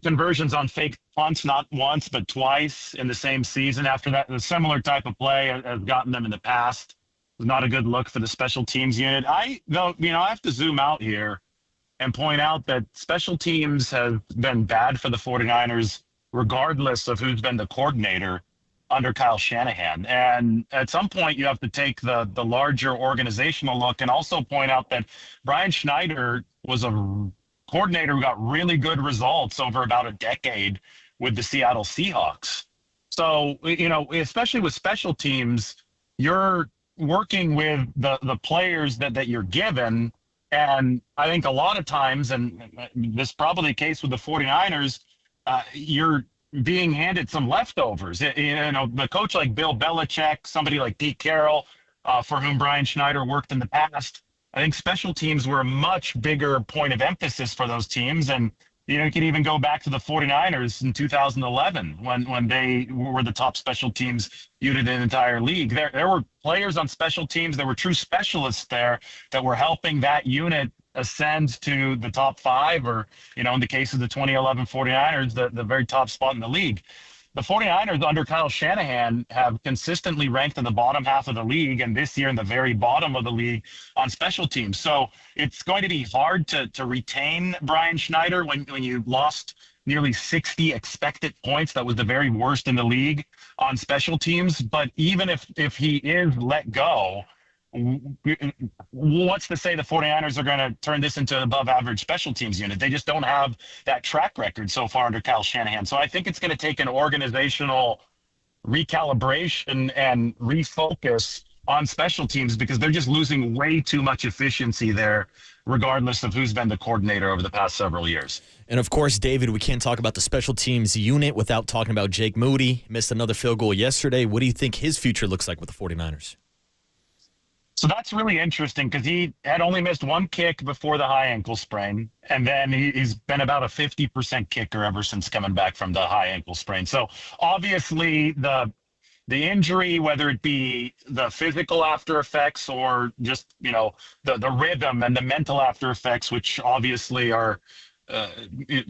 conversions on fake punts, not once, but twice in the same season after that, a similar type of play has gotten them in the past. It was not a good look for the special teams unit. I have to zoom out here and point out that special teams have been bad for the 49ers, regardless of who's been the coordinator under Kyle Shanahan. And at some point, you have to take the larger organizational look and also point out that Brian Schneider was a coordinator who got really good results over about a decade with the Seattle Seahawks. So, especially with special teams, you're working with the players that you're given And I think a lot of times, and this is probably the case with the 49ers, you're being handed some leftovers. The coach like Bill Belichick, somebody like Pete Carroll, for whom Brian Schneider worked in the past, I think special teams were a much bigger point of emphasis for those teams. And, you can even go back to the 49ers in 2011 when they were the top special teams unit in the entire league. There were players on special teams. There were true specialists there that were helping that unit ascend to the top 5 or, in the case of the 2011 49ers, the very top spot in the league. The 49ers under Kyle Shanahan have consistently ranked in the bottom half of the league, and this year in the very bottom of the league on special teams. So it's going to be hard to retain Brian Schneider when you lost nearly 60 expected points. That was the very worst in the league on special teams. But even if he is let go, what's to say the 49ers are going to turn this into an above average special teams unit? They just don't have that track record so far under Kyle Shanahan. So I think it's going to take an organizational recalibration and refocus on special teams because they're just losing way too much efficiency there, regardless of who's been the coordinator over the past several years. And of course, David, we can't talk about the special teams unit without talking about Jake Moody. Missed another field goal yesterday. What do you think his future looks like with the 49ers? So that's really interesting because he had only missed one kick before the high ankle sprain, and then he's been about a 50% kicker ever since coming back from the high ankle sprain. So obviously the injury, whether it be the physical after effects or just, the rhythm and the mental after effects, which obviously are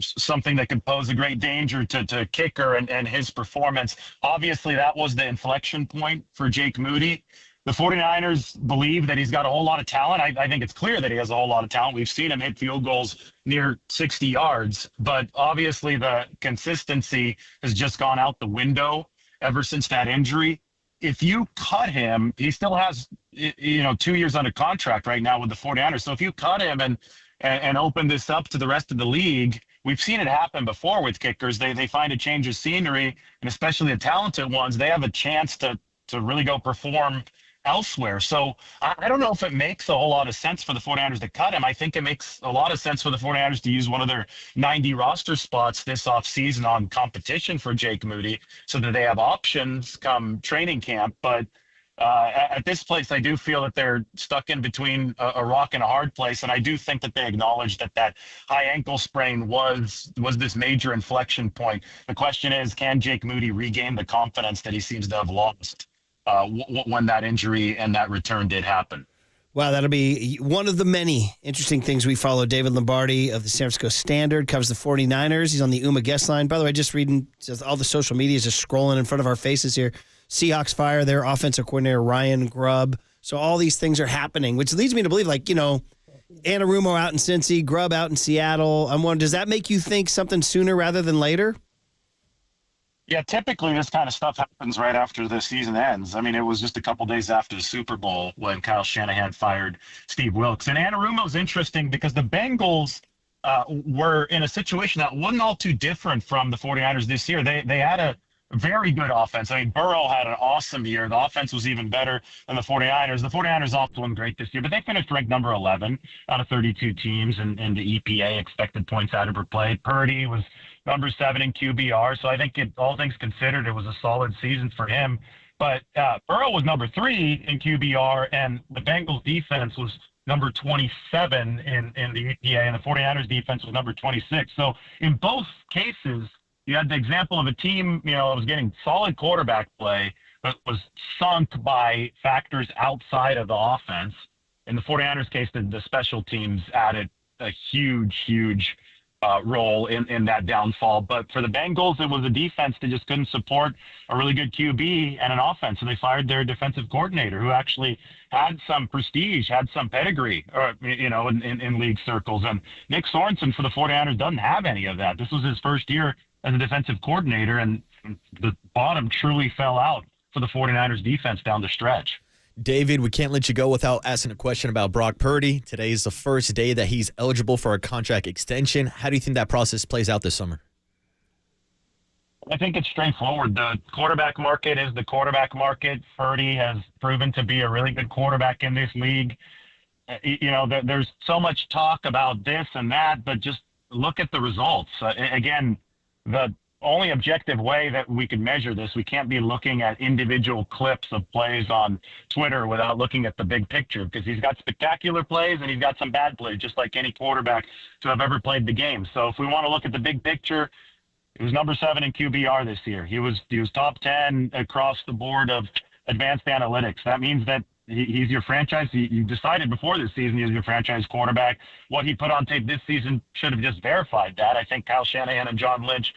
something that could pose a great danger to kicker and his performance. Obviously, that was the inflection point for Jake Moody. The 49ers believe that he's got a whole lot of talent. I think it's clear that he has a whole lot of talent. We've seen him hit field goals near 60 yards, but obviously the consistency has just gone out the window ever since that injury. If you cut him, he still has, 2 years under contract right now with the 49ers. So if you cut him and open this up to the rest of the league, we've seen it happen before with kickers. They find a change of scenery, and especially the talented ones, they have a chance to really go perform elsewhere. So I don't know if it makes a whole lot of sense for the 49ers to cut him. I think it makes a lot of sense for the 49ers to use one of their 90 roster spots this offseason on competition for Jake Moody so that they have options come training camp. But at this place, I do feel that they're stuck in between a rock and a hard place. And I do think that they acknowledge that high ankle sprain was this major inflection point. The question is, can Jake Moody regain the confidence that he seems to have lost when that injury and that return did happen? Wow, that'll be one of the many interesting things we follow. David Lombardi of the San Francisco Standard covers the 49ers. He's on the UMA guest line. By the way, just reading all the social media is just scrolling in front of our faces here. Seahawks fire their offensive coordinator, Ryan Grubb. So all these things are happening, which leads me to believe, Anarumo out in Cincy, Grubb out in Seattle. I'm wondering, does that make you think something sooner rather than later? Yeah, typically this kind of stuff happens right after the season ends. I mean, it was just a couple days after the Super Bowl when Kyle Shanahan fired Steve Wilks. And Anarumo's interesting because the Bengals were in a situation that wasn't all too different from the 49ers this year. They had a very good offense. I mean, Burrow had an awesome year. The offense was even better than the 49ers. The 49ers also won great this year, but they finished ranked number 11 out of 32 teams in the EPA, expected points added per play. Purdy was number 7 in QBR. So I think all things considered, it was a solid season for him. But Burrow was number 3 in QBR, and the Bengals defense was number 27 in the EPA, and the 49ers defense was number 26. So in both cases, you had the example of a team, that was getting solid quarterback play, but was sunk by factors outside of the offense. In the 49ers case, the special teams added a huge role in that downfall. But for the Bengals, it was a defense that just couldn't support a really good QB and an offense. So they fired their defensive coordinator, who actually had some prestige, had some pedigree, in league circles. And Nick Sorensen for the 49ers doesn't have any of that. This was his first year as a defensive coordinator, and the bottom truly fell out for the 49ers defense down the stretch. David, we can't let you go without asking a question about Brock Purdy. Today is the first day that he's eligible for a contract extension. How do you think that process plays out this summer? I think it's straightforward. The quarterback market is the quarterback market. Purdy has proven to be a really good quarterback in this league. there's so much talk about this and that, but just look at the results. Again, the only objective way that we can measure this, we can't be looking at individual clips of plays on Twitter without looking at the big picture, because he's got spectacular plays and he's got some bad plays, just like any quarterback to have ever played the game. So if we want to look at the big picture, he was number 7 in QBR this year. He was top 10 across the board of advanced analytics. That means that he's your franchise. You decided before this season he was your franchise quarterback. What he put on tape this season should have just verified that. I think Kyle Shanahan and John Lynch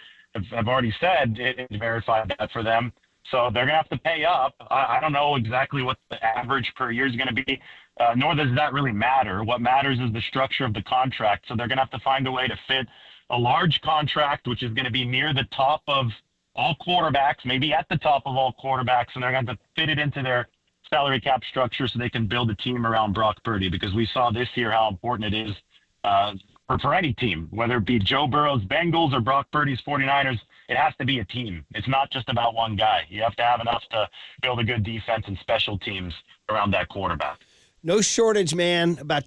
have already said it verified that for them. So they're going to have to pay up. I don't know exactly what the average per year is going to be, nor does that really matter. What matters is the structure of the contract. So they're going to have to find a way to fit a large contract, which is going to be near the top of all quarterbacks, maybe at the top of all quarterbacks, and they're going to have to fit it into their salary cap structure so they can build a team around Brock Purdy, because we saw this year how important it is for any team, whether it be Joe Burrow's Bengals or Brock Purdy's 49ers. It has to be a team. It's not just about one guy. You have to have enough to build a good defense and special teams around that quarterback. No shortage, man, about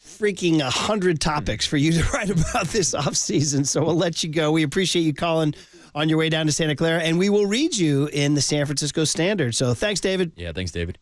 freaking 100 topics for you to write about this offseason. So we'll let you go. We appreciate you calling on your way down to Santa Clara, and we will read you in the San Francisco Standard. So thanks, David. Yeah, thanks, David.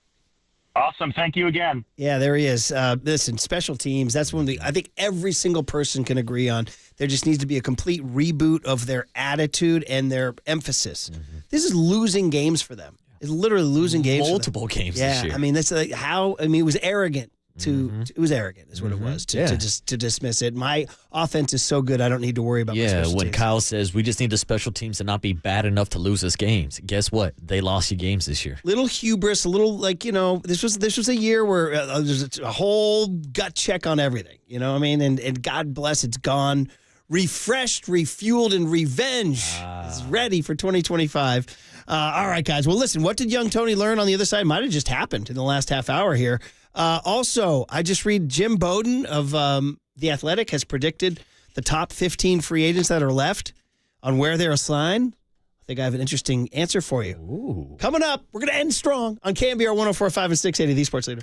Awesome. Thank you again. Yeah, there he is. Listen, special teams, that's one I think every single person can agree on. There just needs to be a complete reboot of their attitude and their emphasis. Mm-hmm. This is losing games for them. It's literally losing games. Multiple games this year. I mean, that's like it was arrogant. It was arrogant is what it was to dismiss it. My offense is so good I don't need to worry about my special when teams. Kyle says we just need the special teams to not be bad enough to lose us games. Guess what? They lost you games this year. Little hubris, a little this was a year where there's a whole gut check on everything. You know what I mean? And God bless, it's gone. Refreshed, refueled, and revenge is ready for 2025. All right, guys. Well, listen, what did young Tony learn on the other side? Might have just happened in the last half hour here. Also, I just read Jim Bowden of The Athletic has predicted the top 15 free agents that are left on where they're assigned. I think I have an interesting answer for you. Ooh. Coming up, we're going to end strong on KNBR 104.5 and 680, the Sports Leader.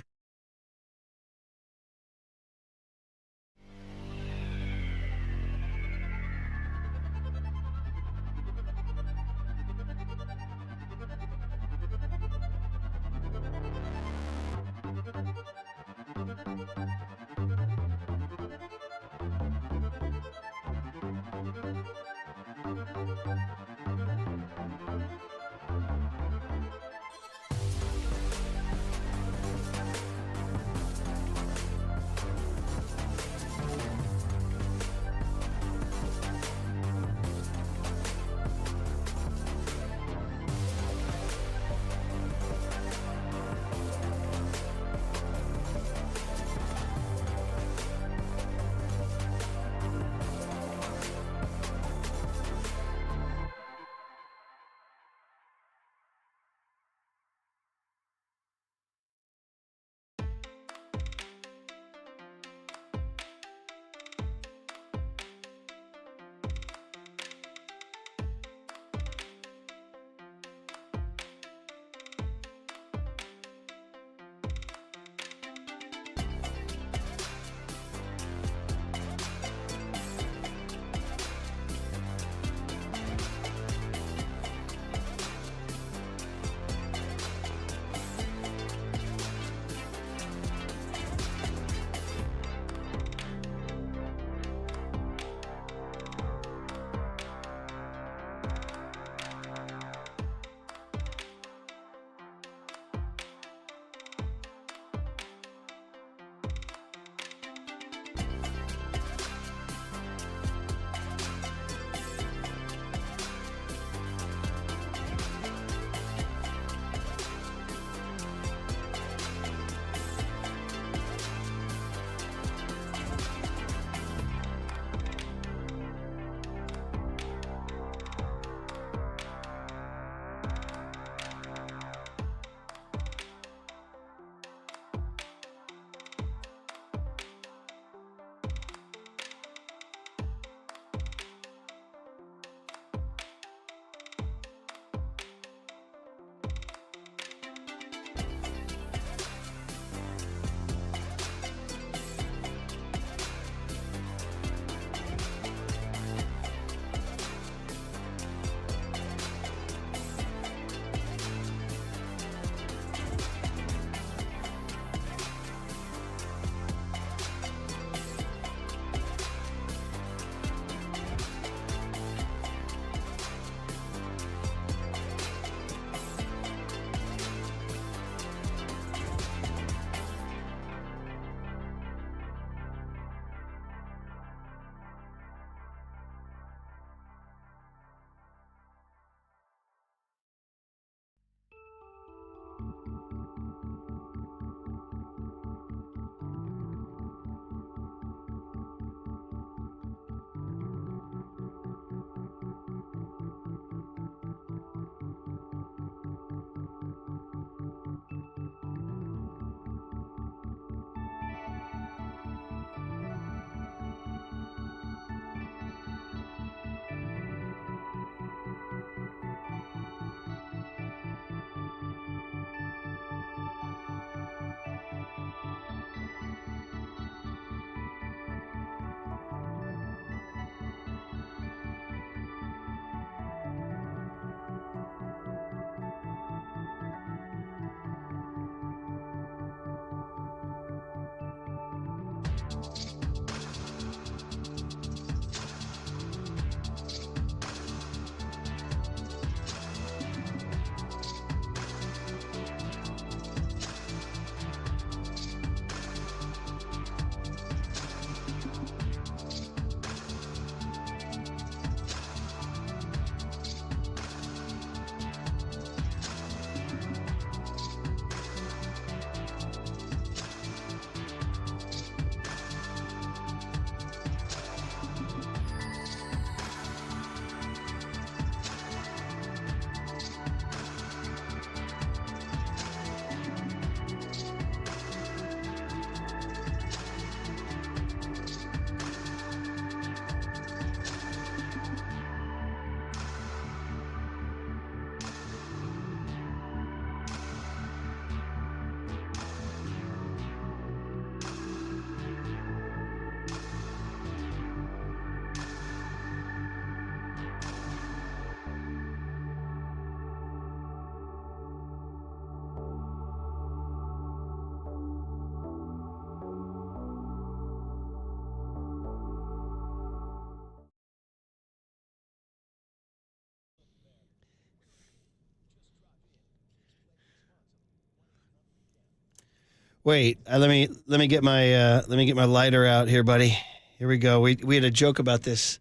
Wait, let me get my lighter out here, buddy. Here we go. We had a joke about this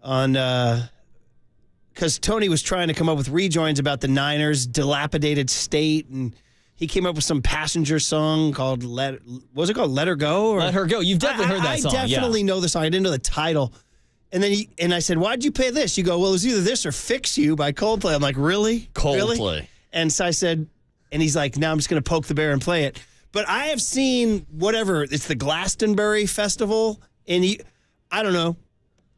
on because Tony was trying to come up with rejoins about the Niners' dilapidated state, and he came up with some passenger song called Let Her Go? Or, Let Her Go. You've definitely heard that song. I definitely know the song. I didn't know the title. And then I said, why'd you play this? You go, well, it was either this or Fix You by Coldplay. I'm like, really? Coldplay. Really? And so I said, and he's like, now I'm just going to poke the bear and play it. But I have seen it's the Glastonbury Festival, and I don't know,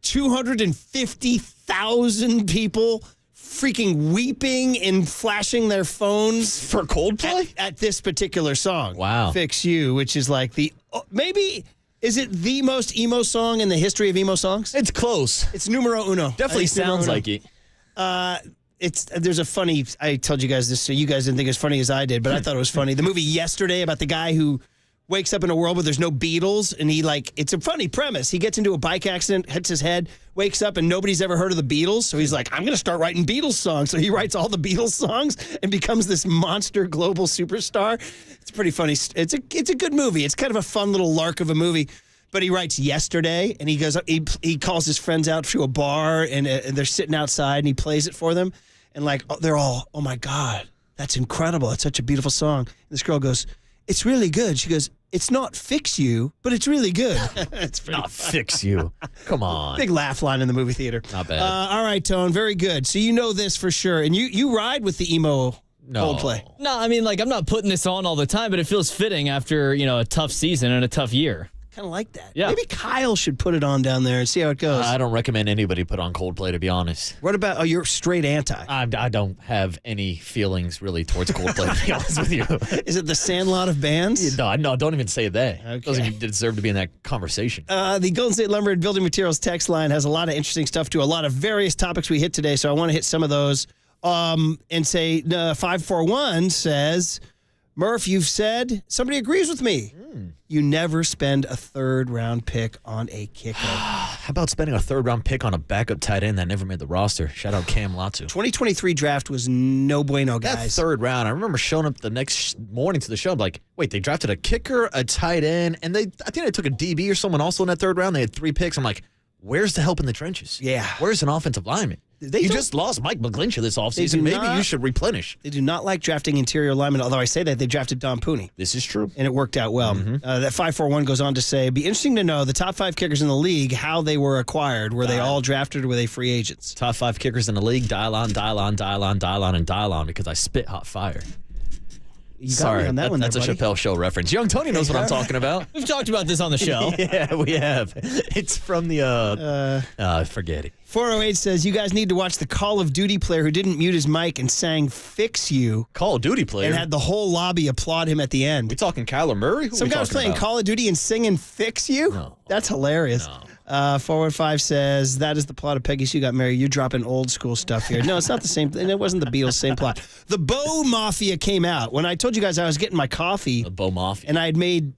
250,000 people freaking weeping and flashing their phones for Coldplay at this particular song. Wow. Fix You, which is like is it the most emo song in the history of emo songs? It's close. It's numero uno. Definitely sounds like it. There's a funny, I told you guys this, so you guys didn't think it was funny as I did, but I thought it was funny. The movie Yesterday about the guy who wakes up in a world where there's no Beatles, and it's a funny premise. He gets into a bike accident, hits his head, wakes up, and nobody's ever heard of the Beatles, so he's like, I'm going to start writing Beatles songs. So he writes all the Beatles songs and becomes this monster global superstar. It's pretty funny. It's a good movie. It's kind of a fun little lark of a movie. But he writes Yesterday, and he goes. He calls his friends out to a bar, and they're sitting outside, and he plays it for them. And they're all, oh my God, that's incredible. It's such a beautiful song. And this girl goes, it's really good. She goes, it's not Fix You, but it's really good. It's not Fix You. Come on. Big laugh line in the movie theater. Not bad. All right, Tone, very good. So you know this for sure. And you ride with the emo Coldplay. No, I mean, I'm not putting this on all the time, but it feels fitting after, a tough season and a tough year. Kind of like that. Yeah. Maybe Kyle should put it on down there and see how it goes. I don't recommend anybody put on Coldplay, to be honest. What about, you're straight anti? I don't have any feelings really towards Coldplay, to be honest with you. Is it the Sandlot of bands? No, don't even say that. Okay. Doesn't even deserve to be in that conversation. The Golden State Lumber and Building Materials text line has a lot of interesting stuff to a lot of various topics we hit today, so I want to hit some of those and say 541 says, Murph, you've said, somebody agrees with me. You never spend a third-round pick on a kicker. How about spending a third-round pick on a backup tight end that never made the roster? Shout out Cam Latu. 2023 draft was no bueno, guys. That third round, I remember showing up the next morning to the show. I'm like, wait, they drafted a kicker, a tight end, and I think they took a DB or someone also in that third round. They had 3 picks. I'm like, where's the help in the trenches? Yeah. Where's an offensive lineman? You just lost Mike McGlinchey this offseason. Maybe you should replenish. They do not like drafting interior linemen, although I say that they drafted Don Pooney. This is true. And it worked out well. That 541 goes on to say, it'd be interesting to know the top 5 kickers in the league, how they were acquired. Were they all drafted or were they free agents? Top 5 kickers in the league, dial on, because I spit hot fire. Sorry, on that one that's there, a buddy. Chappelle Show reference. Young Tony knows what I'm talking about. We've talked about this on the show. Yeah, we have. It's from the, forget it. 408 says, you guys need to watch the Call of Duty player who didn't mute his mic and sang Fix You. Call of Duty player? And had the whole lobby applaud him at the end. We talking Kyler Murray? Some guy was playing Call of Duty and singing Fix You? No. That's hilarious. No. 415 says, that is the plot of Peggy Sue Got Married. You're dropping old school stuff here. No, it's not the same thing. It wasn't the Beatles, same plot. The Bo Mafia came out. When I told you guys I was getting my coffee. The Bo Mafia. And I had made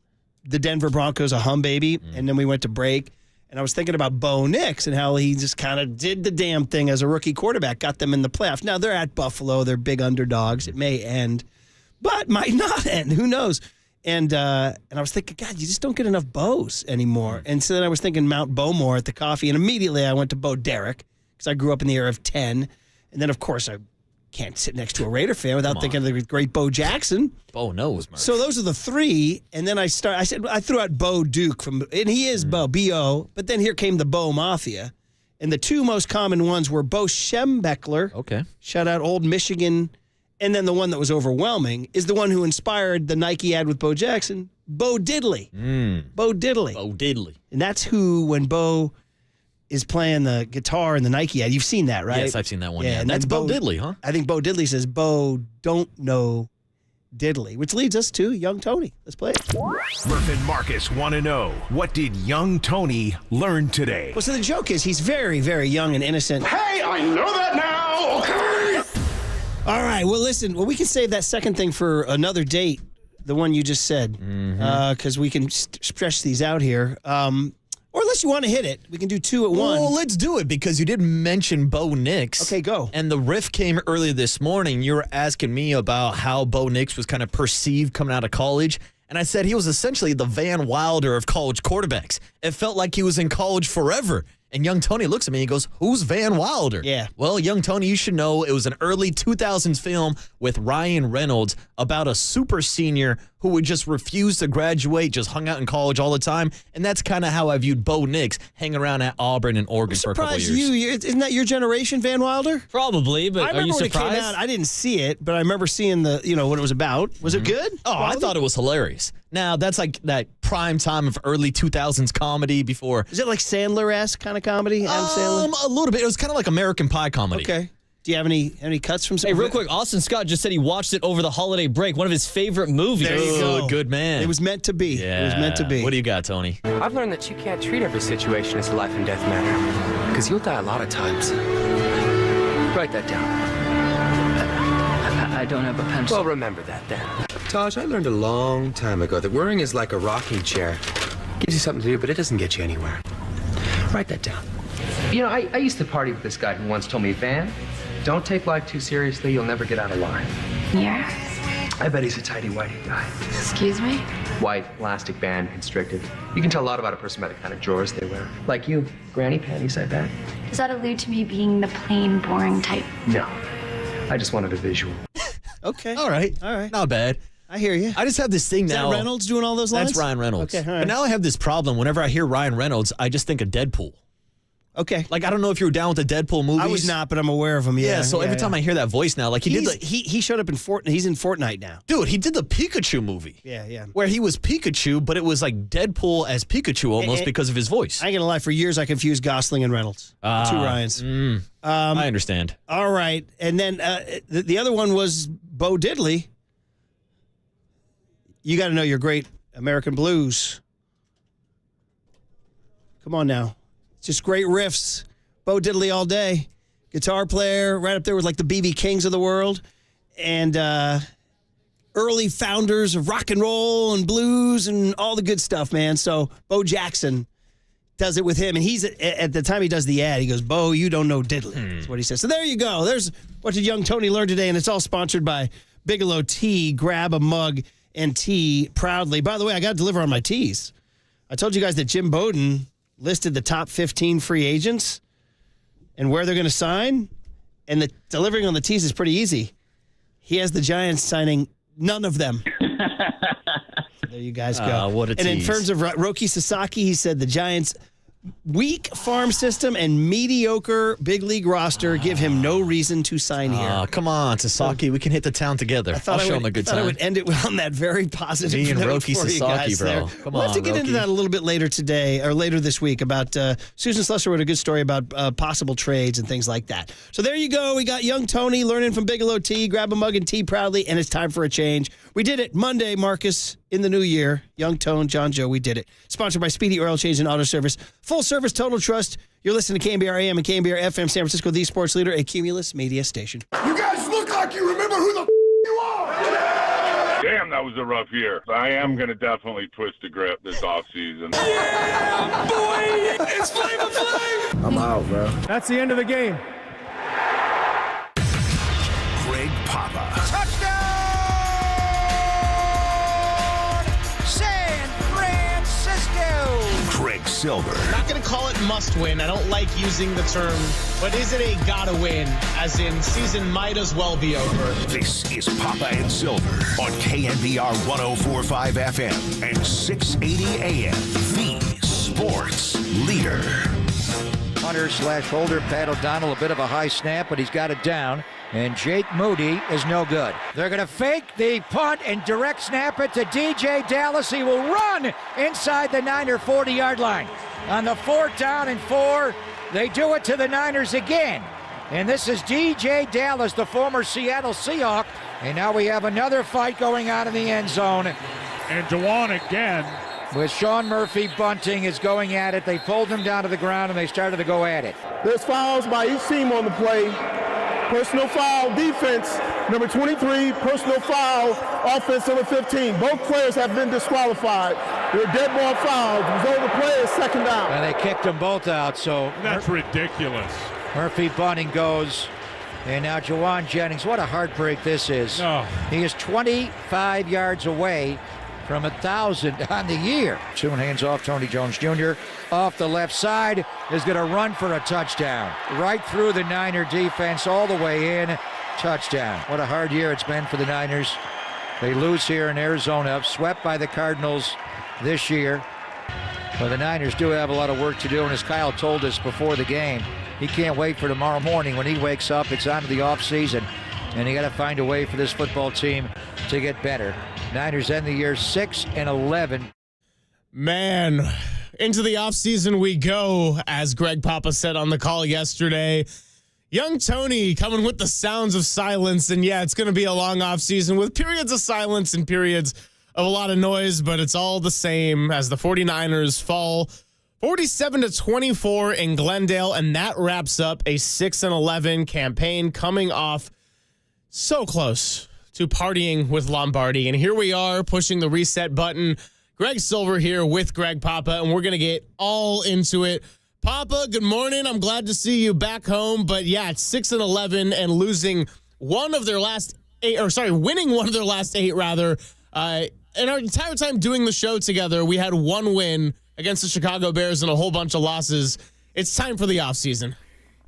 the Denver Broncos a hum baby, and then we went to break. And I was thinking about Bo Nix and how he just kind of did the damn thing as a rookie quarterback, got them in the playoffs. Now, they're at Buffalo. They're big underdogs. It may end, but might not end. Who knows? And I was thinking, God, you just don't get enough Bows anymore. And so then I was thinking Mount Bowmore at the coffee, and immediately I went to Bo Derek because I grew up in the era of 10. And then, of course, I can't sit next to a Raider fan without thinking of the great Bo Jackson. Bo knows, man. So those are the 3, and then I threw out Bo Duke and he is Bo, B-O, but then here came the Bo Mafia, and the 2 most common ones were Bo Schembechler. Okay. Shout out Old Michigan, and then the one that was overwhelming is the one who inspired the Nike ad with Bo Jackson, Bo Diddley. Bo Diddley. Bo Diddley. And that's who, when Bo is playing the guitar in the Nike ad, you've seen that, right? Yes, I've seen that one. Yeah, Yeah, and that's then Bo Diddley, huh? I think Bo Diddley says, Bo don't know Diddley, which leads us to Young Tony. Let's play it. Murph and Marcus want to know, what did young Tony learn today? Well, so the joke is he's very, very young and innocent. Hey, I know that now, okay? All right, well, listen, we can save that second thing for another date, the one you just said, because we can stretch these out here. Or unless you want to hit it, we can do 2 at 1. Well, let's do it because you did mention Bo Nix. Okay, go. And the riff came earlier this morning. You were asking me about how Bo Nix was kind of perceived coming out of college. And I said he was essentially the Van Wilder of college quarterbacks. It felt like he was in college forever. And young Tony looks at me and goes, who's Van Wilder? Yeah. Well, young Tony, you should know it was an early 2000s film with Ryan Reynolds about a super senior who would just refuse to graduate, just hung out in college all the time. And that's kind of how I viewed Bo Nix hanging around at Auburn and Oregon for a couple of years. Isn't that your generation, Van Wilder? Probably, but I are you remember when surprised? it came out. I didn't see it, but I remember seeing what it was about. Was it good? Oh, I thought it was hilarious. Now, that's like that prime time of early 2000s comedy before. Is it like Sandler-esque kind of comedy? Adam Sandler? A little bit. It was kind of like American Pie comedy. Okay. Do you have any cuts from some? Hey, real quick, Austin Scott just said he watched it over the holiday break. One of his favorite movies. There you go. Good man. It was meant to be. Yeah. It was meant to be. What do you got, Tony? I've learned that you can't treat every situation as a life and death matter, because you'll die a lot of times. Write that down. I don't have a pencil. Well, remember that then. Taj, I learned a long time ago that worrying is like a rocking chair. Gives you something to do, but it doesn't get you anywhere. Write that down. You know, I used to party with this guy who once told me, Van, don't take life too seriously, you'll never get out of line. Yeah. I bet he's a tighty-whitey guy. Excuse me? White, elastic band, constricted. You can tell a lot about a person by the kind of drawers they wear. Like you, granny panties, I bet. Does that allude to me being the plain, boring type? No, I just wanted a visual. Okay. All right. Not bad. I hear you. I just have this thing Is now. that Reynolds doing all those lines? That's Ryan Reynolds. Okay, all right. But now I have this problem. Whenever I hear Ryan Reynolds, I just think of Deadpool. Okay. Like, I don't know if you were down with the Deadpool movies. I was not, but I'm aware of him. Yeah. So every time I hear that voice now, like he showed up in Fortnite. He's in Fortnite now. Dude, he did the Pikachu movie. Yeah. Where he was Pikachu, but it was like Deadpool as Pikachu almost because of his voice. I ain't gonna lie. For years, I confused Gosling and Reynolds. Two Ryans. I understand. All right, and then the other one was Bo Diddley. You got to know your great American blues. Come on now. It's just great riffs. Bo Diddley all day. Guitar player, right up there with like the B.B. Kings of the world. And early founders of rock and roll and blues and all the good stuff, man. So Bo Jackson does it with him. And he's at the time he does the ad, he goes, Bo, you don't know Diddley. That's what he says. So there you go. There's what did young Tony learn today? And it's all sponsored by Bigelow Tea. Grab a mug and tea proudly. By the way, I got to deliver on my teas. I told you guys that Jim Bowden listed the top 15 free agents and where they're going to sign. And the delivering on the teas is pretty easy. He has the Giants signing none of them. There you guys go. What a and in tease. terms of Roki Sasaki, he said the Giants' weak farm system and mediocre big league roster give him no reason to sign here. Come on, Sasaki. We can hit the town together. I'll show him a good I thought I time. would end it on that very positive Me and note Roki for you Sasaki, guys bro. there. Come we'll have to on, get into Roki. that a little bit later today or later this week about Susan Slusser wrote a good story about possible trades and things like that. So there you go. We got young Tony learning from Bigelow Tea. Grab a mug and tea proudly, and it's time for a change. We did it Monday, Marcus, in the new year. Young Tone, John Joe, we did it. Sponsored by Speedy Oil Change and Auto Service. Full service, total trust. You're listening to KNBR AM and KNBR FM, San Francisco, the sports leader, a Cumulus media station. You guys look like you remember who the you are. Damn, that was a rough year. I am going to definitely twist a grip this offseason. Boy, it's Flavor Flav. I'm out, bro. That's the end of the game. Greg Papa. Touchdown! San Francisco! Greg Silver. Not going to call it must win. I don't like using the term, but is it a gotta win? As in, season might as well be over. This is Papa and Silver on KNBR 104.5 FM and 680 AM. The sports leader. Hunter/Holder, Pat O'Donnell, a bit of a high snap, but he's got it down. And Jake Moody is no good. They're going to fake the punt and direct snap it to DJ Dallas. He will run inside the Niner 40-yard line. On the 4th down and 4, they do it to the Niners again. And this is DJ Dallas, the former Seattle Seahawk. And now we have another fight going on in the end zone. And Juwan again. With Sean Murphy bunting is going at it. They pulled him down to the ground and they started to go at it. There's fouls by each team on the play. Personal foul, defense, number 23. Personal foul, offense, number 15. Both players have been disqualified. They're dead ball fouls. Result of the play is second down. And they kicked them both out, so... That's ridiculous. Murphy bunting goes. And now Juwan Jennings, what a heartbreak this is. Oh. He is 25 yards away from 1,000 on the year. Soon hands off. Tony Jones Jr. off the left side is going to run for a touchdown. Right through the Niner defense all the way in. Touchdown. What a hard year it's been for the Niners. They lose here in Arizona, swept by the Cardinals this year. But the Niners do have a lot of work to do, and as Kyle told us before the game, he can't wait for tomorrow morning when he wakes up. It's on to the offseason, and you got to find a way for this football team to get better. Niners end the year 6-11. Man, into the offseason we go, as Greg Papa said on the call yesterday. Young Tony coming with the sounds of silence, and yeah, it's going to be a long offseason with periods of silence and periods of a lot of noise, but it's all the same as the 49ers fall 47-24 in Glendale, and that wraps up a 6-11 campaign, coming off so close to partying with Lombardi. And here we are pushing the reset button. Greg Silver here with Greg Papa, and we're going to get all into it. Papa, good morning. I'm glad to see you back home. But yeah, it's 6-11 and losing one of their last eight, or sorry, winning one of their last eight, rather. In our entire time doing the show together, we had one win against the Chicago Bears and a whole bunch of losses. It's time for the offseason.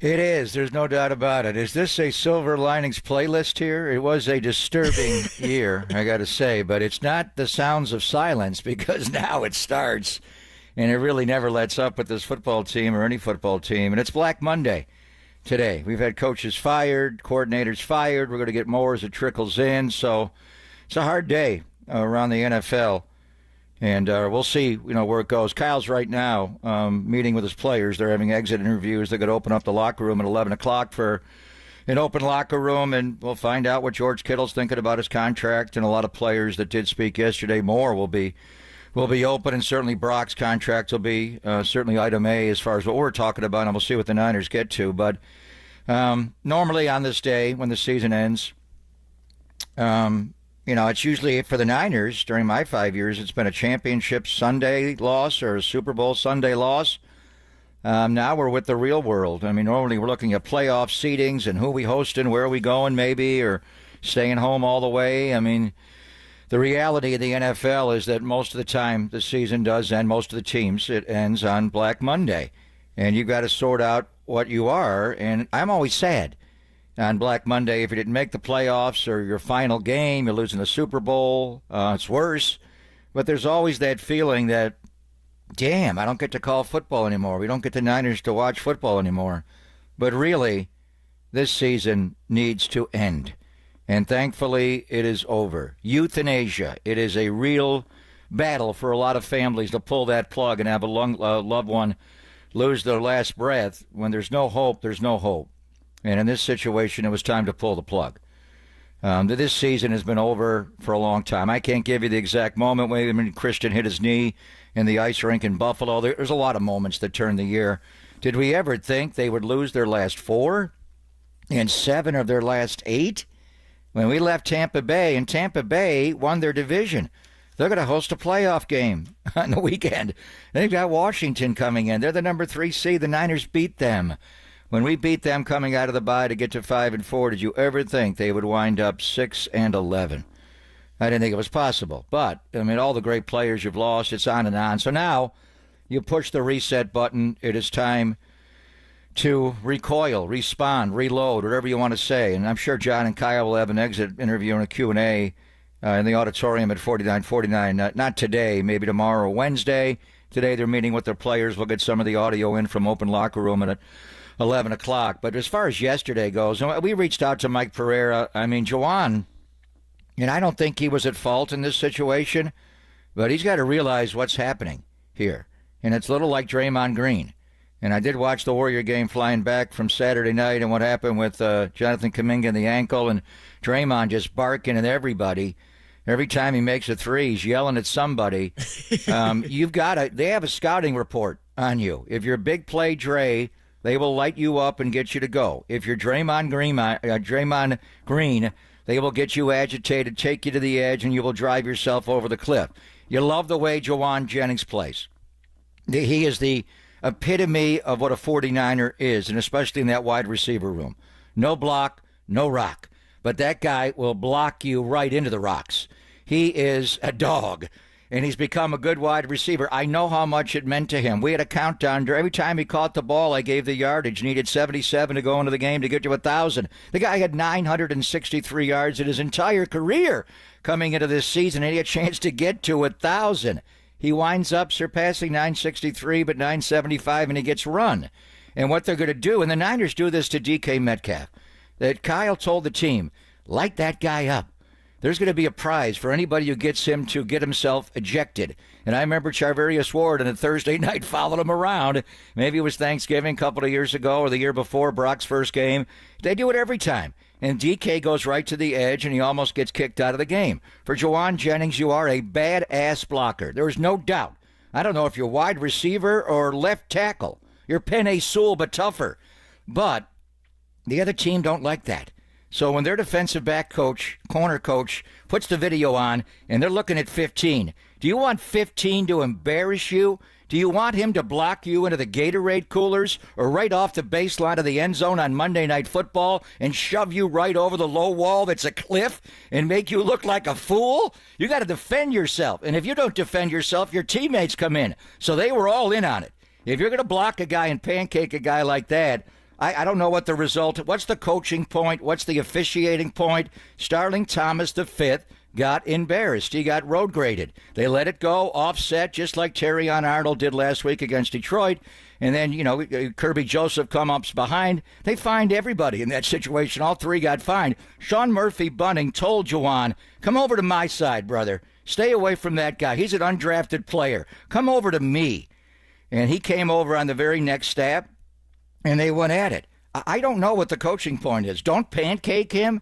It is. There's no doubt about it. Is this a Silver Linings playlist here? It was a disturbing year, I got to say, but it's not the sounds of silence, because now it starts, and it really never lets up with this football team or any football team. And it's Black Monday today. We've had coaches fired, coordinators fired. We're going to get more as it trickles in. So it's a hard day around the NFL. And we'll see, where it goes. Kyle's right now meeting with his players. They're having exit interviews. They're going to open up the locker room at 11 o'clock for an open locker room, and we'll find out what George Kittle's thinking about his contract. And a lot of players that did speak yesterday, more will be open, and certainly Brock's contract will be certainly item A as far as what we're talking about, and we'll see what the Niners get to. But normally on this day when the season ends, it's usually for the Niners, during my 5 years, it's been a championship Sunday loss or a Super Bowl Sunday loss. Now we're with the real world. I mean, normally we're looking at playoff seedings and who we hosting, where are we going maybe, or staying home all the way. I mean, the reality of the NFL is that most of the time the season does end, most of the teams, it ends on Black Monday. And you've got to sort out what you are. And I'm always sad on Black Monday if you didn't make the playoffs or your final game, you're losing the Super Bowl. It's worse. But there's always that feeling that, damn, I don't get to call football anymore. We don't get the Niners to watch football anymore. But really, this season needs to end. And thankfully, it is over. Euthanasia. It is a real battle for a lot of families to pull that plug and have a loved one lose their last breath. When there's no hope, there's no hope. And in this situation, it was time to pull the plug. This season has been over for a long time. I can't give you the exact moment when Christian hit his knee in the ice rink in Buffalo. There's a lot of moments that turned the year. Did we ever think they would lose their last 4 and 7 of their last 8? When we left Tampa Bay, and Tampa Bay won their division. They're going to host a playoff game on the weekend. They've got Washington coming in. They're the number 3 seed. The Niners beat them. When we beat them coming out of the bye to get to 5-4, did you ever think they would wind up 6-11? I didn't think it was possible. But, I mean, all the great players you've lost, it's on and on. So now you push the reset button. It is time to recoil, respawn, reload, whatever you want to say. And I'm sure John and Kyle will have an exit interview and a Q&A in the auditorium at 4949. Not today, maybe tomorrow or Wednesday. Today they're meeting with their players. We'll get some of the audio in from open locker room at 11 o'clock. But as far as yesterday goes, we reached out to Mike Pereira. I mean, Juwan, and I don't think he was at fault in this situation, but he's got to realize what's happening here. And it's a little like Draymond Green. And I did watch the Warrior game flying back from Saturday night and what happened with Jonathan Kuminga and the ankle, and Draymond just barking at everybody. Every time he makes a three, he's yelling at somebody. You've got to. They have a scouting report on you. If you're a big play, Dre, they will light you up and get you to go. If you're Draymond Green, they will get you agitated, take you to the edge, and you will drive yourself over the cliff. You love the way Juwan Jennings plays. He is the epitome of what a 49er is, and especially in that wide receiver room. No block, no rock. But that guy will block you right into the rocks. He is a dog. and he's become a good wide receiver. I know how much it meant to him. We had a countdown. Every time he caught the ball, I gave the yardage. Needed 77 to go into the game to get to 1,000. The guy had 963 yards in his entire career coming into this season, and he had a chance to get to 1,000. He winds up surpassing 963, but 975, and he gets run. And what they're going to do, and the Niners do this to DK Metcalf, that Kyle told the team, light that guy up. There's going to be a prize for anybody who gets him to get himself ejected. And I remember Charvarius Ward on a Thursday night followed him around. Maybe it was Thanksgiving a couple of years ago or the year before, Brock's first game. They do it every time. And DK goes right to the edge, and he almost gets kicked out of the game. For Jawan Jennings, you are a badass blocker. There is no doubt. I don't know if you're wide receiver or left tackle. You're Penei Sewell, but tougher. But the other team don't like that. So when their defensive back coach, corner coach, puts the video on and they're looking at 15, do you want 15 to embarrass you? Do you want him to block you into the Gatorade coolers or right off the baseline of the end zone on Monday Night Football and shove you right over the low wall that's a cliff and make you look like a fool? You got to defend yourself. And if you don't defend yourself, your teammates come in. So they were all in on it. If you're going to block a guy and pancake a guy like that, I don't know what the result, what's the coaching point, what's the officiating point. Starling Thomas V got embarrassed. He got road graded. They let it go, offset, just like Terrion Arnold did last week against Detroit. And then, Kirby Joseph come up behind. They fined everybody in that situation. All three got fined. Sean Murphy-Bunting told Juwan, come over to my side, brother. Stay away from that guy. He's an undrafted player. Come over to me. And he came over on the very next snap. And they went at it. I don't know what the coaching point is. Don't pancake him.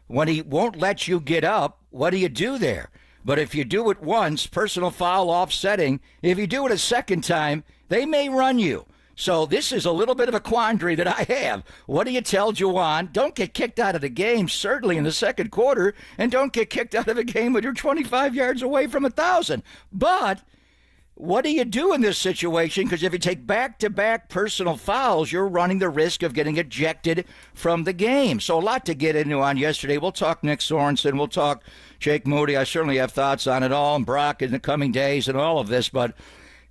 When he won't let you get up, what do you do there? But if you do it once, personal foul offsetting, if you do it a second time, they may run you. So this is a little bit of a quandary that I have. What do you tell Juwan? Don't get kicked out of the game, certainly in the second quarter, and don't get kicked out of a game when you're 25 yards away from 1,000. But what do you do in this situation? Because if you take back-to-back personal fouls, you're running the risk of getting ejected from the game. So a lot to get into on yesterday. We'll talk Nick Sorensen. We'll talk Jake Moody. I certainly have thoughts on it all, and Brock in the coming days and all of this. But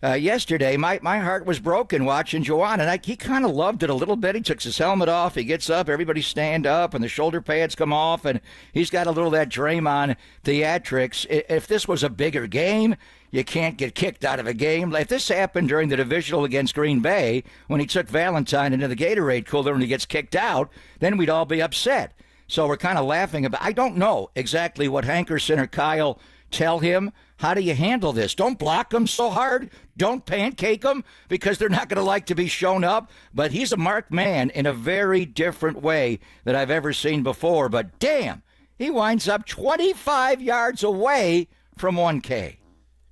yesterday, my heart was broken watching Juwan, and he kind of loved it a little bit. He took his helmet off. He gets up. Everybody stand up, and the shoulder pads come off, and he's got a little of that Draymond theatrics. If this was a bigger game, you can't get kicked out of a game. If this happened during the divisional against Green Bay, when he took Valentine into the Gatorade cooler and he gets kicked out, then we'd all be upset. So we're kind of laughing about. I don't know exactly what Hankerson or Kyle tell him. How do you handle this? Don't block him so hard. Don't pancake him because they're not going to like to be shown up. But he's a marked man in a very different way that I've ever seen before. But damn, he winds up 25 yards away from 1K.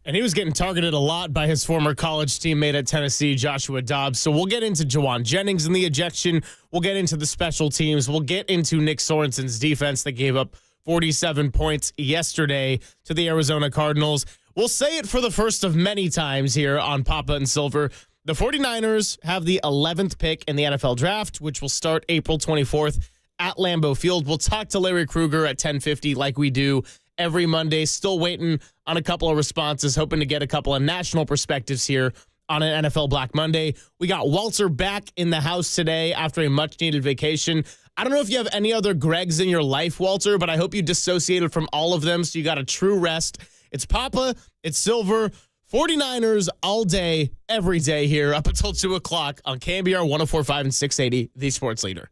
And he was getting targeted a lot by his former college teammate at Tennessee, Joshua Dobbs. So we'll get into Juwan Jennings and the ejection. We'll get into the special teams. We'll get into Nick Sorensen's defense that gave up 47 points yesterday to the Arizona Cardinals. We'll say it for the first of many times here on Papa and Silver. The 49ers have the 11th pick in the NFL draft, which will start April 24th at Lambeau Field. We'll talk to Larry Krueger at 10:50 like we do every Monday. Still waiting on a couple of responses, hoping to get a couple of national perspectives here on an NFL Black Monday. We got Walter back in the house today after a much-needed vacation. I don't know if you have any other Gregs in your life, Walter, but I hope you dissociated from all of them so you got a true rest. It's Papa, it's Silver, 49ers all day, every day here up until 2 o'clock on KNBR 104.5 and 680, the Sports Leader.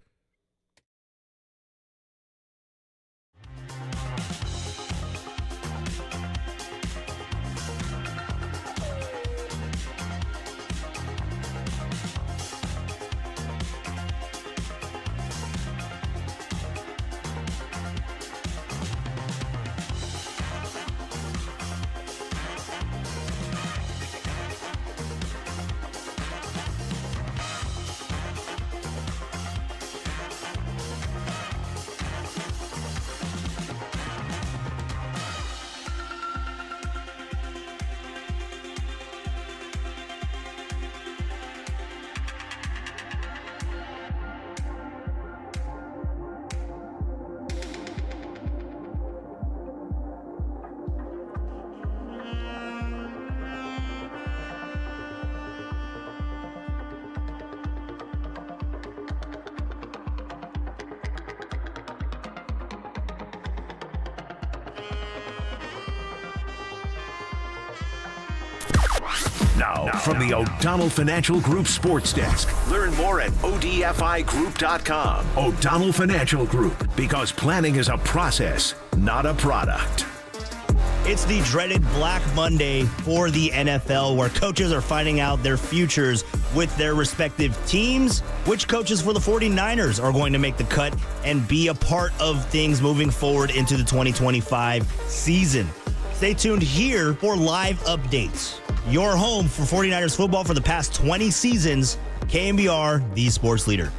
Now, from the O'Donnell Financial Group Sports Desk. Learn more at ODFIGroup.com. O'Donnell Financial Group, because planning is a process, not a product. It's the dreaded Black Monday for the NFL, where coaches are finding out their futures with their respective teams. Which coaches for the 49ers are going to make the cut and be a part of things moving forward into the 2025 season? Stay tuned here for live updates. Your home for 49ers football for the past 20 seasons. KNBR, the sports leader.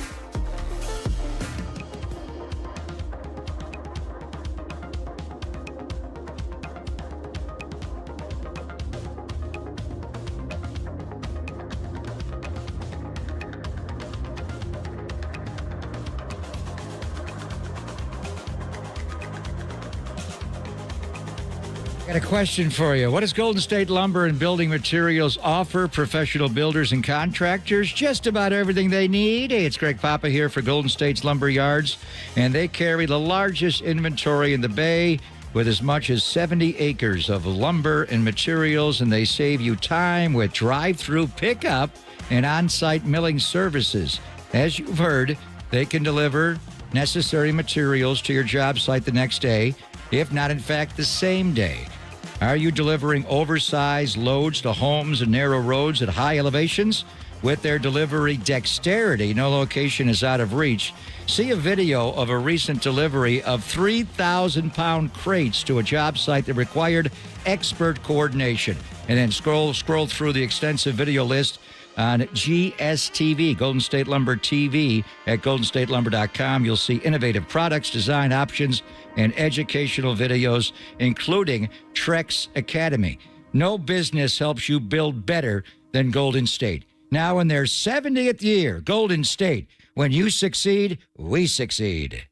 Got a question for you. What does Golden State Lumber and Building Materials offer professional builders and contractors? Just about everything they need. Hey, it's Greg Papa here for Golden State's Lumber Yards, and they carry the largest inventory in the Bay with as much as 70 acres of lumber and materials, and they save you time with drive-through pickup and on-site milling services. As you've heard, they can deliver necessary materials to your job site the next day, if not, in fact, the same day. Are you delivering oversized loads to homes and narrow roads at high elevations? With their delivery dexterity, no location is out of reach. See a video of a recent delivery of 3,000-pound crates to a job site that required expert coordination. And then scroll through the extensive video list on GSTV, Golden State Lumber TV, at goldenstatelumber.com. You'll see innovative products, design options, and educational videos, including Trex Academy. No business helps you build better than Golden State. Now in their 70th year, Golden State, when you succeed, we succeed.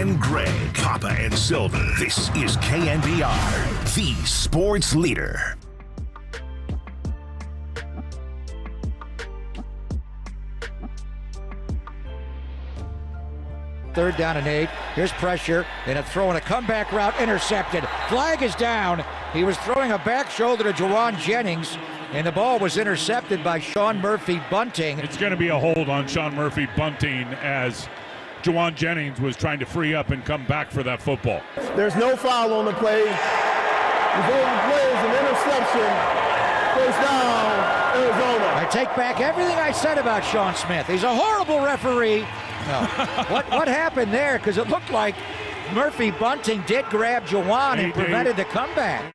and Greg, Papa and Silver. This is KNBR, the sports leader. Third down and 8. Here's pressure and a throw and a comeback route intercepted. Flag is down. He was throwing a back shoulder to Juwan Jennings, and the ball was intercepted by Sean Murphy-Bunting. It's going to be a hold on Sean Murphy-Bunting as Juwan Jennings was trying to free up and come back for that football. There's no foul on the play. The golden play is an interception. First down, Arizona. I take back everything I said about Sean Smith. He's a horrible referee. No. What happened there? Because it looked like Murphy-Bunting did grab Juwan and prevented the comeback.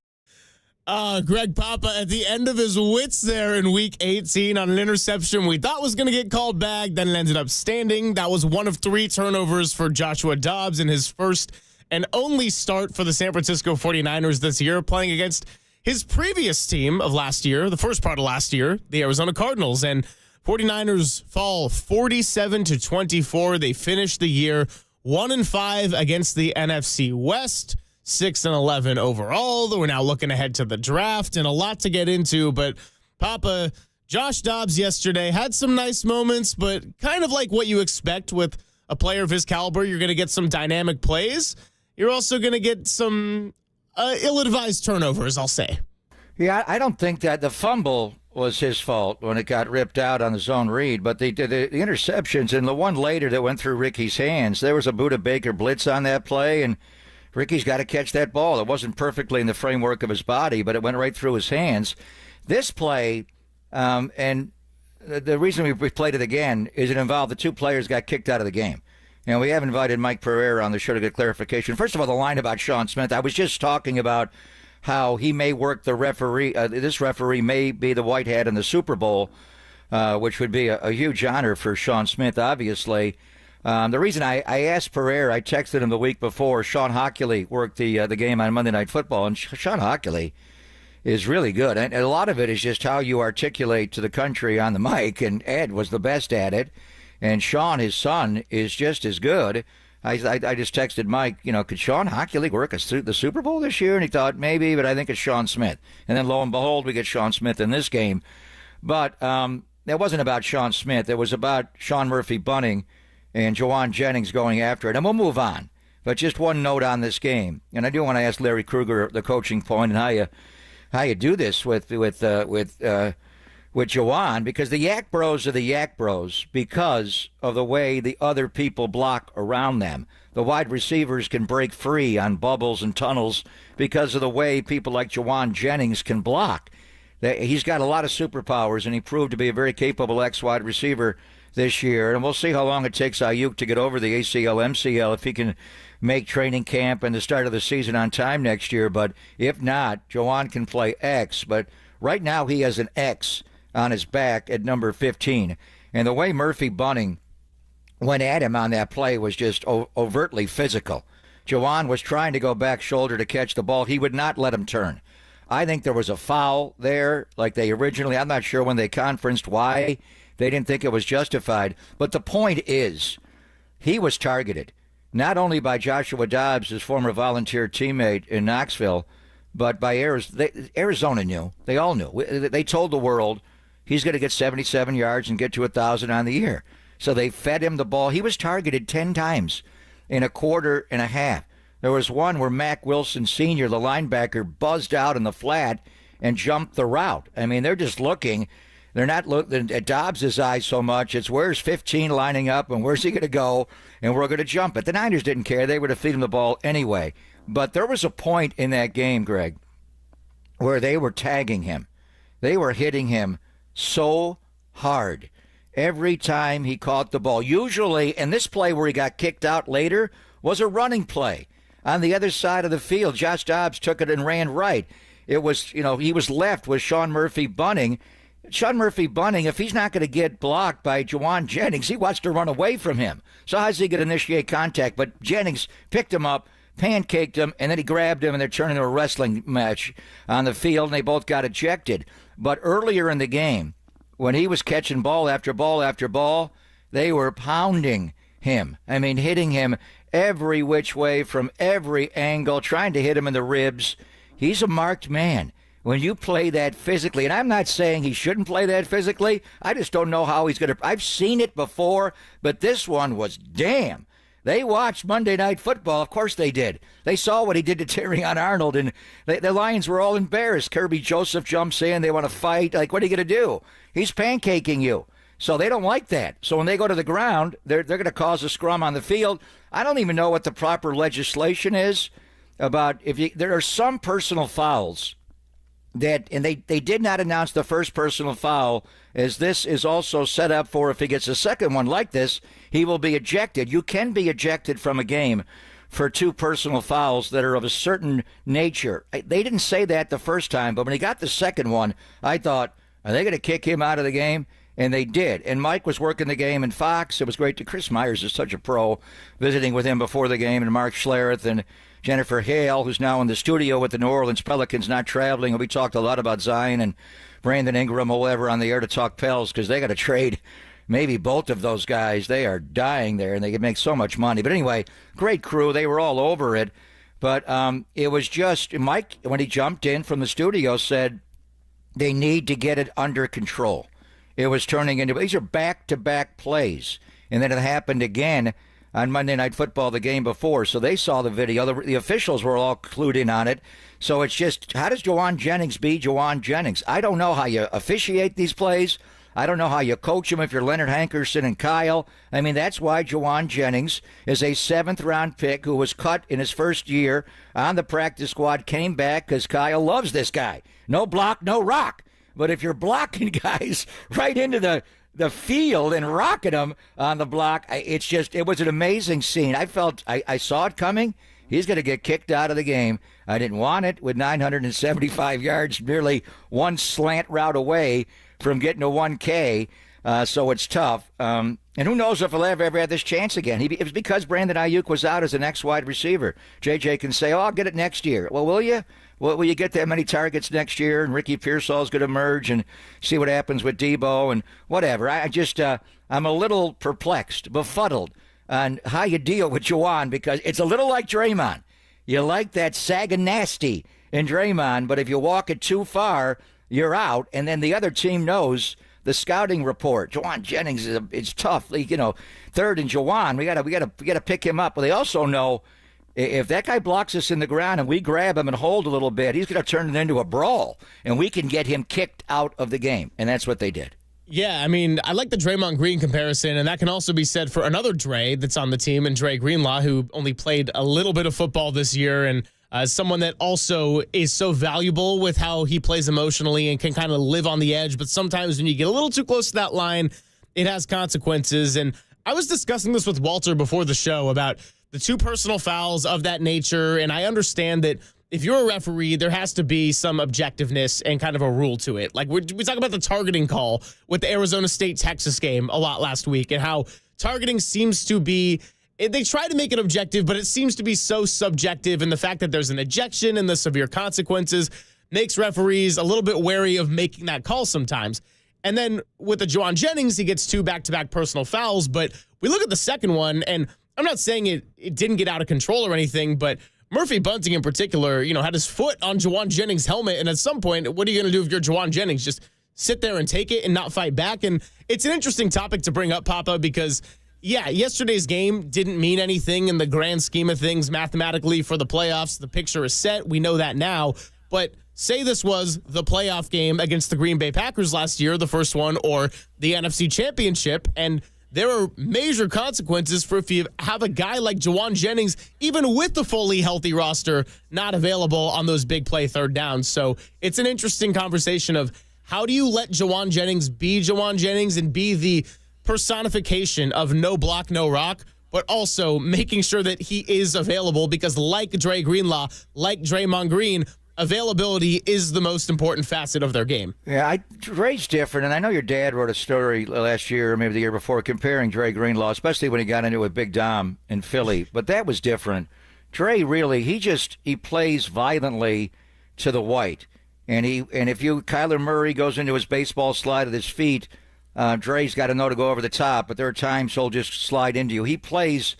Greg Papa at the end of his wits there in week 18 on an interception we thought was going to get called back, then it ended up standing. That was one of 3 turnovers for Joshua Dobbs in his first and only start for the San Francisco 49ers this year, playing against his previous team of last year, the first part of last year, the Arizona Cardinals. And 49ers fall 47-24. They finish the year 1-5 against the NFC West, 6-11 overall. We're now looking ahead to the draft and a lot to get into. But Papa, Josh Dobbs yesterday had some nice moments, but kind of like what you expect with a player of his caliber. You're going to get some dynamic plays. You're also going to get some ill-advised turnovers, I'll say. Yeah, I don't think that the fumble was his fault when it got ripped out on the zone read, but the interceptions and the one later that went through Ricky's hands, there was a Buda Baker blitz on that play, and Ricky's got to catch that ball. It wasn't perfectly in the framework of his body, but it went right through his hands. This play, and the reason we played it again is it involved the 2 players got kicked out of the game. You know, we have invited Mike Pereira on the show to get clarification. First of all, the line about Sean Smith, I was just talking about how he may work the referee. This referee may be the white hat in the Super Bowl, which would be a huge honor for Sean Smith, obviously. The reason I asked Pereira, I texted him the week before. Sean Hockley worked the game on Monday Night Football, and Sean Hockley is really good. And a lot of it is just how you articulate to the country on the mic, and Ed was the best at it. And Sean, his son, is just as good. I just texted Mike, could Sean Hockley work the Super Bowl this year? And he thought maybe, but I think it's Sean Smith. And then lo and behold, we get Sean Smith in this game. But that wasn't about Sean Smith. It was about Sean Murphy-Bunting and Juwan Jennings going after it. And we'll move on. But just one note on this game. And I do want to ask Larry Krueger the coaching point and how you do this with Juwan, because the Yak Bros are the Yak Bros because of the way the other people block around them. The wide receivers can break free on bubbles and tunnels because of the way people like Juwan Jennings can block. He's got a lot of superpowers, and he proved to be a very capable ex-wide receiver this year. And we'll see how long it takes Ayuk to get over the ACL, MCL, if he can make training camp and the start of the season on time next year. But if not, Juwan can play X. But right now he has an X on his back at number 15. And the way Murphy-Bunting went at him on that play was just overtly physical. Juwan was trying to go back shoulder to catch the ball. He would not let him turn. I think there was a foul there, like they originally, I'm not sure when they conferenced why they didn't think it was justified. But the point is, he was targeted, not only by Joshua Dobbs, his former volunteer teammate in Knoxville, but by Arizona knew. They all knew. They told the world, he's going to get 77 yards and get to 1,000 on the year. So they fed him the ball. He was targeted 10 times in a quarter and a half. There was one where Mack Wilson Sr., the linebacker, buzzed out in the flat and jumped the route. I mean, they're just looking. They're not looking at Dobbs' eyes so much. It's where's 15 lining up and where's he going to go, and we're going to jump it. The Niners didn't care. They would have fed him the ball anyway. But there was a point in that game, Greg, where they were tagging him. They were hitting him so hard every time he caught the ball. Usually, and this play where he got kicked out later was a running play. On the other side of the field, Josh Dobbs took it and ran right. It was, he was left with Sean Murphy-Bunting. Sean Murphy-Bunting, if he's not going to get blocked by Juwan Jennings, he wants to run away from him. So how's he going to initiate contact? But Jennings picked him up, pancaked him, and then he grabbed him, and they're turning into a wrestling match on the field, and they both got ejected. But earlier in the game, when he was catching ball after ball after ball, they were pounding him. I mean, hitting him every which way from every angle, trying to hit him in the ribs. He's a marked man. When you play that physically, and I'm not saying he shouldn't play that physically, I just don't know how he's going to. I've seen it before, but this one was damn. They watched Monday Night Football. Of course they did. They saw what he did to Terrion Arnold, and the Lions were all embarrassed. Kirby Joseph jumps in. They want to fight. Like, what are you going to do? He's pancaking you. So they don't like that. So when they go to the ground, they're going to cause a scrum on the field. I don't even know what the proper legislation is about there are some personal fouls that, and they did not announce the first personal foul, as this is also set up for if he gets a second one like this, he will be ejected. You can be ejected from a game for 2 personal fouls that are of a certain nature. They didn't say that the first time, but when he got the second one, I thought, are they going to kick him out of the game? And they did. And Mike was working the game in Fox. It was great. Chris Myers is such a pro, visiting with him before the game, and Mark Schlereth and Jennifer Hale, who's now in the studio with the New Orleans Pelicans, not traveling. And we talked a lot about Zion and Brandon Ingram or whatever on the air to talk Pels, because they got to trade maybe both of those guys. They are dying there, and they can make so much money. But anyway, great crew. They were all over it. But it was just, Mike, when he jumped in from the studio, said they need to get it under control. It was turning into, these are back-to-back plays. And then it happened again on Monday Night Football the game before. So they saw the video. The officials were all clued in on it. So it's just, how does Juwan Jennings be Juwan Jennings? I don't know how you officiate these plays. I don't know how you coach them if you're Leonard Hankerson and Kyle. I mean, that's why Juwan Jennings is a 7th-round pick who was cut in his first year on the practice squad, came back because Kyle loves this guy. No block, no rock. But if you're blocking guys right into the field and rocking them on the block, it was an amazing scene. I saw it coming. He's going to get kicked out of the game. I didn't want it with 975 yards, nearly one slant route away from getting to 1K. So it's tough. And who knows if he'll ever have this chance again. It was because Brandon Ayuk was out as an ex-wide receiver. JJ can say, I'll get it next year. Well, will you? Will you get that many targets next year? And Ricky Pearsall's going to emerge and see what happens with Debo and whatever. I'm a little perplexed, befuddled on how you deal with Juwan, because it's a little like Draymond. You like that sagging nasty in Draymond, but if you walk it too far, you're out. And then the other team knows the scouting report. Juwan Jennings is tough. Third and Juwan, we gotta pick him up. But they also know, if that guy blocks us in the ground and we grab him and hold a little bit, he's going to turn it into a brawl, and we can get him kicked out of the game. And that's what they did. Yeah, I mean, I like the Draymond Green comparison, and that can also be said for another Dre that's on the team, and Dre Greenlaw, who only played a little bit of football this year, and someone that also is so valuable with how he plays emotionally and can kind of live on the edge. But sometimes when you get a little too close to that line, it has consequences. And I was discussing this with Walter before the show about the 2 personal fouls of that nature. And I understand that if you're a referee, there has to be some objectiveness and kind of a rule to it. Like we talk about the targeting call with the Arizona State-Texas game a lot last week, and how targeting seems to be, they try to make it objective, but it seems to be so subjective. And the fact that there's an ejection and the severe consequences makes referees a little bit wary of making that call sometimes. And then with the Juwan Jennings, he gets 2 back-to-back personal fouls. But we look at the second one, and I'm not saying it didn't get out of control or anything, but Murphy Bunting in particular, had his foot on Juwan Jennings' helmet. And at some point, what are you going to do if you're Juwan Jennings? Just sit there and take it and not fight back? And it's an interesting topic to bring up, Papa, because, yeah, yesterday's game didn't mean anything in the grand scheme of things mathematically for the playoffs. The picture is set. We know that now. But say this was the playoff game against the Green Bay Packers last year, the first one, or the NFC Championship, and there are major consequences for if you have a guy like Juwan Jennings, even with the fully healthy roster, not available on those big play third downs. So it's an interesting conversation of how do you let Juwan Jennings be Juwan Jennings and be the personification of no block, no rock, but also making sure that he is available, because like Dre Greenlaw, like Draymond Green, availability is the most important facet of their game. Yeah, Dre's different, and I know your dad wrote a story last year, or maybe the year before, comparing Dre Greenlaw, especially when he got into it with Big Dom in Philly, but that was different. Dre really, he plays violently to the white, and if Kyler Murray goes into his baseball slide with his feet, Dre's got to know to go over the top, but there are times he'll just slide into you. He plays,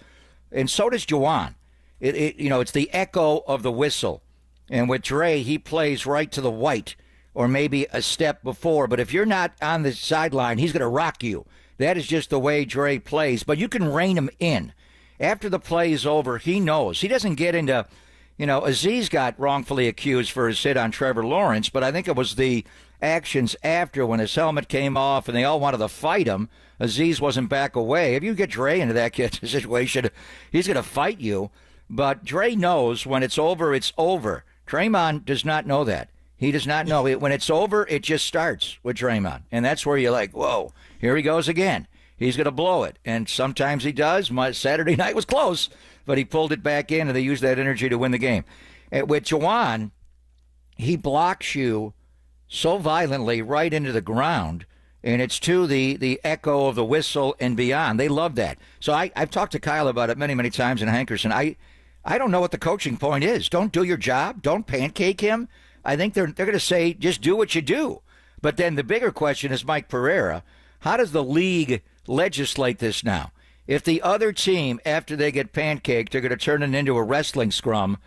and so does Juwan. It's the echo of the whistle. And with Dre, he plays right to the white or maybe a step before. But if you're not on the sideline, he's going to rock you. That is just the way Dre plays. But you can rein him in. After the play is over, he knows. He doesn't get into, Aziz got wrongfully accused for his hit on Trevor Lawrence, but I think it was the actions after when his helmet came off and they all wanted to fight him. Aziz wasn't back away. If you get Dre into that situation, he's going to fight you. But Dre knows when it's over, it's over. Draymond does not know that. He does not know. When it's over, it just starts with Draymond. And that's where you're like, whoa, here he goes again. He's going to blow it. And sometimes he does. My Saturday night was close, but he pulled it back in, and they used that energy to win the game. And with Juwan, he blocks you so violently right into the ground, and it's to the echo of the whistle and beyond. They love that. So I've talked to Kyle about it many, many times in Hankerson. I don't know what the coaching point is. Don't do your job. Don't pancake him. I think they're going to say, just do what you do. But then the bigger question is Mike Pereira. How does the league legislate this now? If the other team, after they get pancaked, they're going to turn it into a wrestling scrum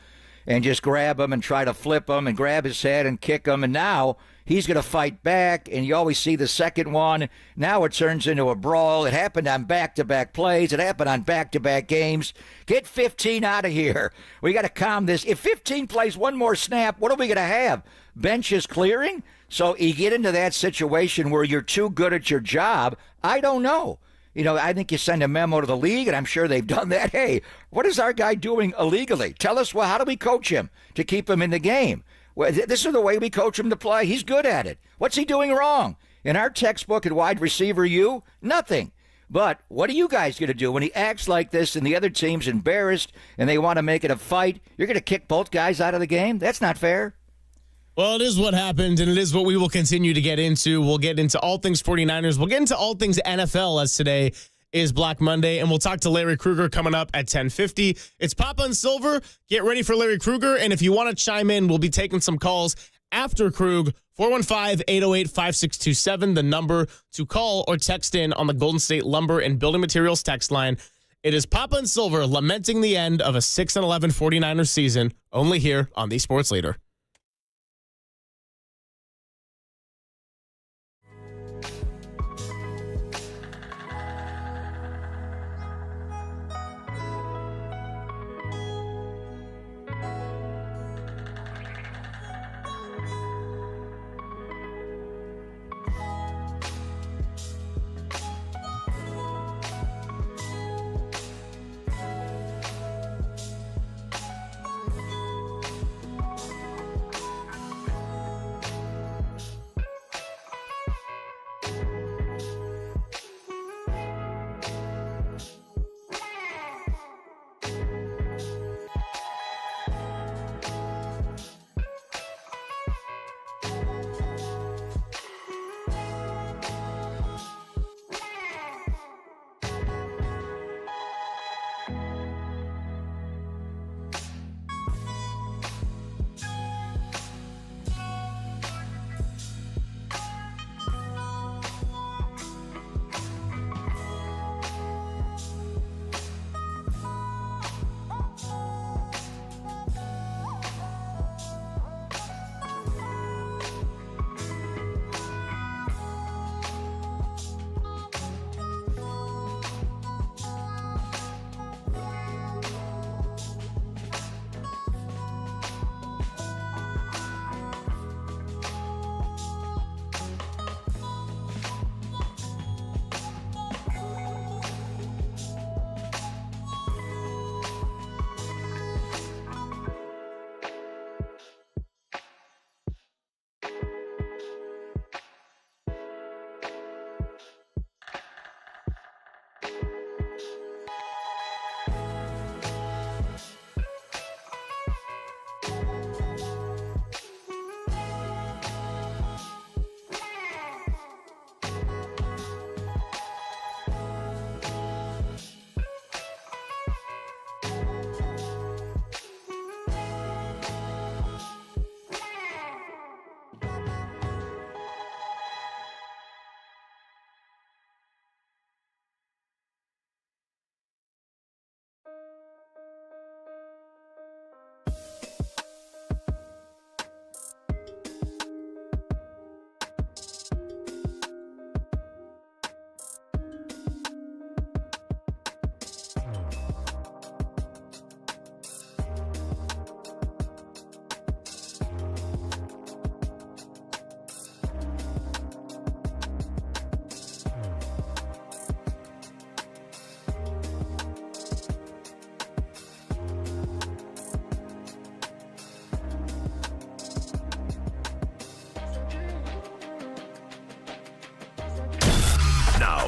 and just grab him and try to flip him and grab his head and kick him, and now he's going to fight back, and you always see the second one. Now it turns into a brawl. It happened on back-to-back plays. It happened on back-to-back games. Get 15 out of here. We got to calm this. If 15 plays one more snap, what are we going to have? Benches clearing? So you get into that situation where you're too good at your job. I don't know. I think you send a memo to the league, and I'm sure they've done that. Hey, what is our guy doing illegally? Tell us, how do we coach him to keep him in the game? Well, this is the way we coach him to play. He's good at it. What's he doing wrong? In our textbook at wide receiver, nothing. But what are you guys going to do when he acts like this and the other team's embarrassed and they want to make it a fight? You're going to kick both guys out of the game? That's not fair. Well, it is what happened, and it is what we will continue to get into. We'll get into all things 49ers. We'll get into all things NFL, as today is Black Monday, and we'll talk to Larry Krueger coming up at 10:50. It's Papa and Silver. Get ready for Larry Krueger, and if you want to chime in, we'll be taking some calls after Krug. 415-808-5627, the number to call or text in on the Golden State Lumber and Building Materials text line. It is Papa and Silver lamenting the end of a 6-11 49ers season, only here on the Sports Leader.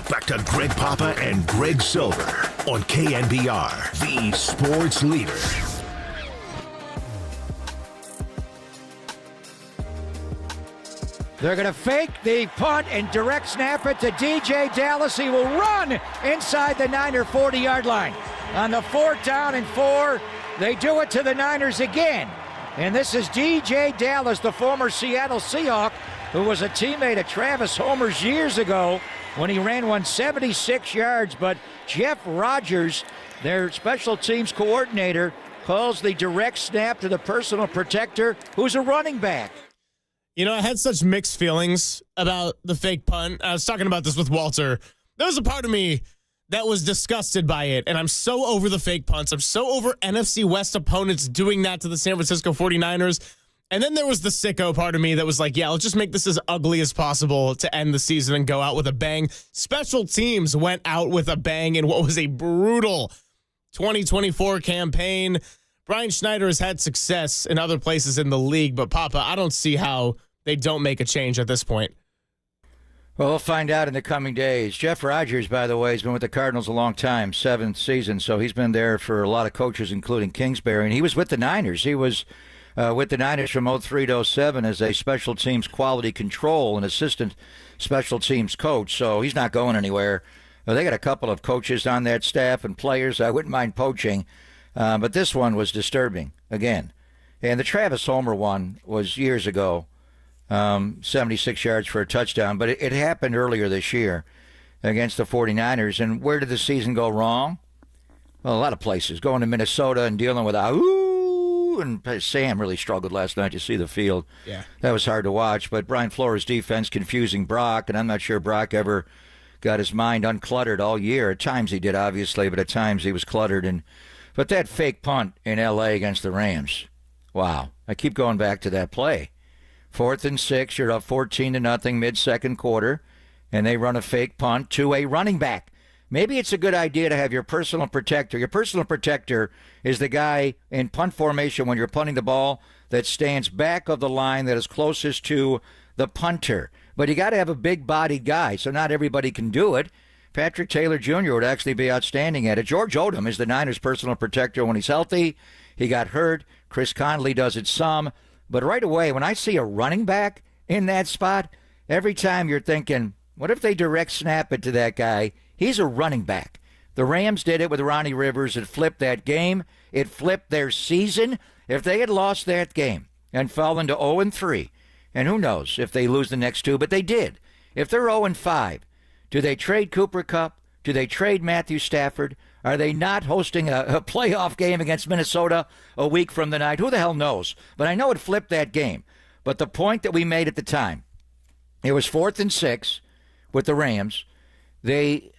Now, back to Greg Papa and Greg Silver on KNBR, the sports leader. They're going to fake the punt and direct snap it to DJ Dallas. He will run inside the Niner 40-yard line. On the 4th down and 4, they do it to the Niners again. And this is DJ Dallas, the former Seattle Seahawk, who was a teammate of Travis Homer's years ago when he ran 176 yards. But Jeff Rogers, their special teams coordinator, calls the direct snap to the personal protector, who's a running back. You know, I had such mixed feelings about the fake punt. I was talking about this with Walter. There was a part of me that was disgusted by it, and I'm so over the fake punts. I'm so over NFC West opponents doing that to the San Francisco 49ers. And then there was the sicko part of me that was like, yeah, let's just make this as ugly as possible to end the season and go out with a bang. Special teams went out with a bang in what was a brutal 2024 campaign. Brian Schneider has had success in other places in the league, but Papa, I don't see how they don't make a change at this point. Well, we'll find out in the coming days. Jeff Rogers, by the way, has been with the Cardinals a long time, 7th season, so he's been there for a lot of coaches, including Kingsbury, and he was with the Niners. He was with the Niners from 03 to 07 as a special teams quality control and assistant special teams coach, so he's not going anywhere. They got a couple of coaches on that staff and players I wouldn't mind poaching. But this one was disturbing, again. And the Travis Homer one was years ago, 76 yards for a touchdown. But it happened earlier this year against the 49ers. And where did the season go wrong? Well, a lot of places. Going to Minnesota and dealing with and Sam really struggled last night to see the field. Yeah. That was hard to watch. But Brian Flores' defense confusing Brock, and I'm not sure Brock ever got his mind uncluttered all year. At times he did, obviously, but at times he was cluttered. But that fake punt in L.A. against the Rams, wow. I keep going back to that play. 4th and 6, you're up 14-0 mid-second quarter, and they run a fake punt to a running back. Maybe it's a good idea to have your personal protector. Your personal protector is the guy in punt formation when you're punting the ball that stands back of the line that is closest to the punter. But you got to have a big-bodied guy, so not everybody can do it. Patrick Taylor Jr. would actually be outstanding at it. George Odom is the Niners' personal protector when he's healthy. He got hurt. Chris Conley does it some. But right away, when I see a running back in that spot, every time you're thinking, what if they direct snap it to that guy? He's a running back. The Rams did it with Ronnie Rivers. It flipped that game. It flipped their season. If they had lost that game and fell into 0-3, and who knows if they lose the next two, but they did. If they're 0-5, do they trade Cooper Kupp? Do they trade Matthew Stafford? Are they not hosting a playoff game against Minnesota a week from the night? Who the hell knows? But I know it flipped that game. But the point that we made at the time, it was 4th and 6 with the Rams. They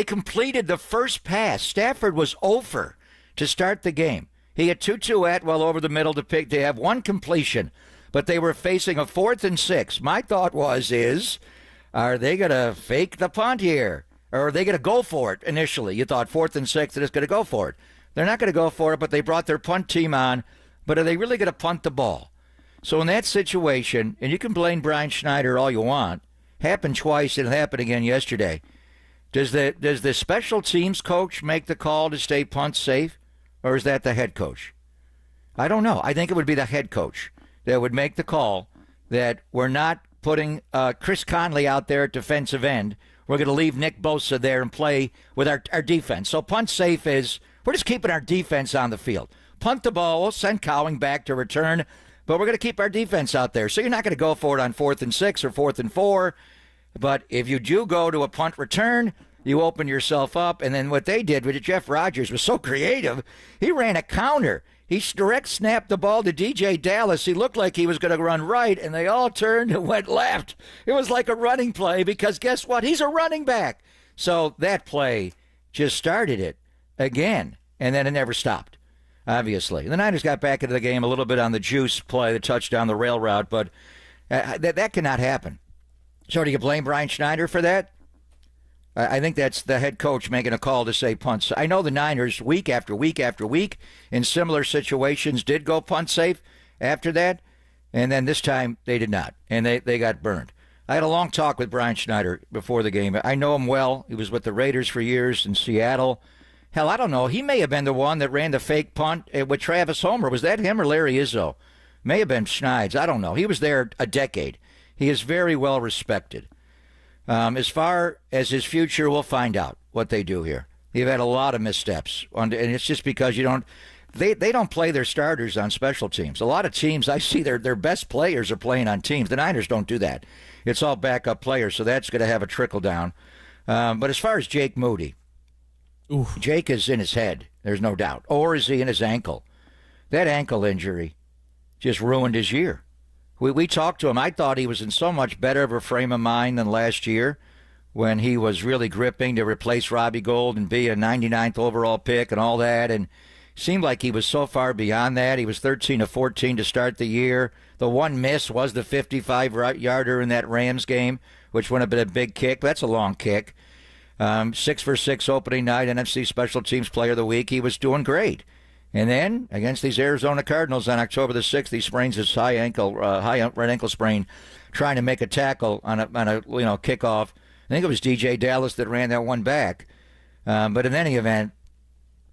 completed the first pass. Stafford was over to start the game. He had Tutu Atwell over the middle to have one completion, but they were facing a 4th and 6. My thought is, are they going to fake the punt here? Or are they going to go for it initially? You thought 4th and 6, they're just going to go for it. They're not going to go for it, but they brought their punt team on. But are they really going to punt the ball? So in that situation, and you can blame Brian Schneider all you want, happened twice and it happened again yesterday. Does the special teams coach make the call to stay punt safe? Or is that the head coach? I don't know. I think it would be the head coach that would make the call that we're not putting Chris Conley out there at defensive end. We're going to leave Nick Bosa there and play with our defense. So punt safe is we're just keeping our defense on the field. Punt the ball, we'll send Cowing back to return, but we're going to keep our defense out there. So you're not going to go for it on 4th and 6 or 4th and 4. But if you do go to a punt return, you open yourself up. And then what they did with Jeff Rogers was so creative. He ran a counter. He direct snapped the ball to DJ Dallas. He looked like he was going to run right, and they all turned and went left. It was like a running play because guess what? He's a running back. So that play just started it again, and then it never stopped, obviously. The Niners got back into the game a little bit on the juice play, the touchdown, the rail route, but that cannot happen. So do you blame Brian Schneider for that? I think that's the head coach making a call to say punts. I know the Niners, week after week after week, in similar situations, did go punt safe after that, and then this time they did not, and they got burned. I had a long talk with Brian Schneider before the game. I know him well. He was with the Raiders for years in Seattle. Hell, I don't know. He may have been the one that ran the fake punt with Travis Homer. Was that him or Larry Izzo? May have been Schneids. I don't know. He was there a decade. He is very well respected. As far as his future, we'll find out what they do here. They've had a lot of missteps, and it's just because they don't play their starters on special teams. A lot of teams, I see their best players are playing on teams. The Niners don't do that. It's all backup players, so that's going to have a trickle down. But as far as Jake Moody, Jake is in his head, there's no doubt. Or is he in his ankle? That ankle injury just ruined his year. We talked to him. I thought he was in so much better of a frame of mind than last year when he was really gripping to replace Robbie Gould and be a 99th overall pick and all that. And seemed like he was so far beyond that. He was 13 of 14 to start the year. The one miss was the 55-yarder in that Rams game, which would have been a big kick. That's a long kick. 6 for 6 opening night, NFC Special Teams Player of the Week. He was doing great. And then against these Arizona Cardinals on October the 6th, he sprains his high right ankle sprain, trying to make a tackle on a kickoff. I think it was DJ Dallas that ran that one back. But in any event,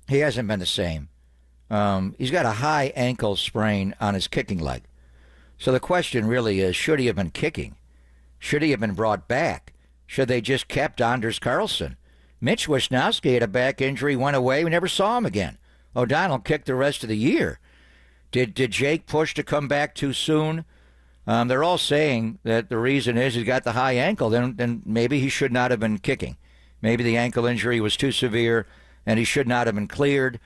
he hasn't been the same. He's got a high ankle sprain on his kicking leg. So the question really is, should he have been kicking? Should he have been brought back? Should they just kept Anders Carlson? Mitch Wisnowski had a back injury, went away. We never saw him again. O'Donnell kicked the rest of the year. Did Jake push to come back too soon? They're all saying that the reason is he's got the high ankle. Then maybe he should not have been kicking. Maybe the ankle injury was too severe and he should not have been cleared.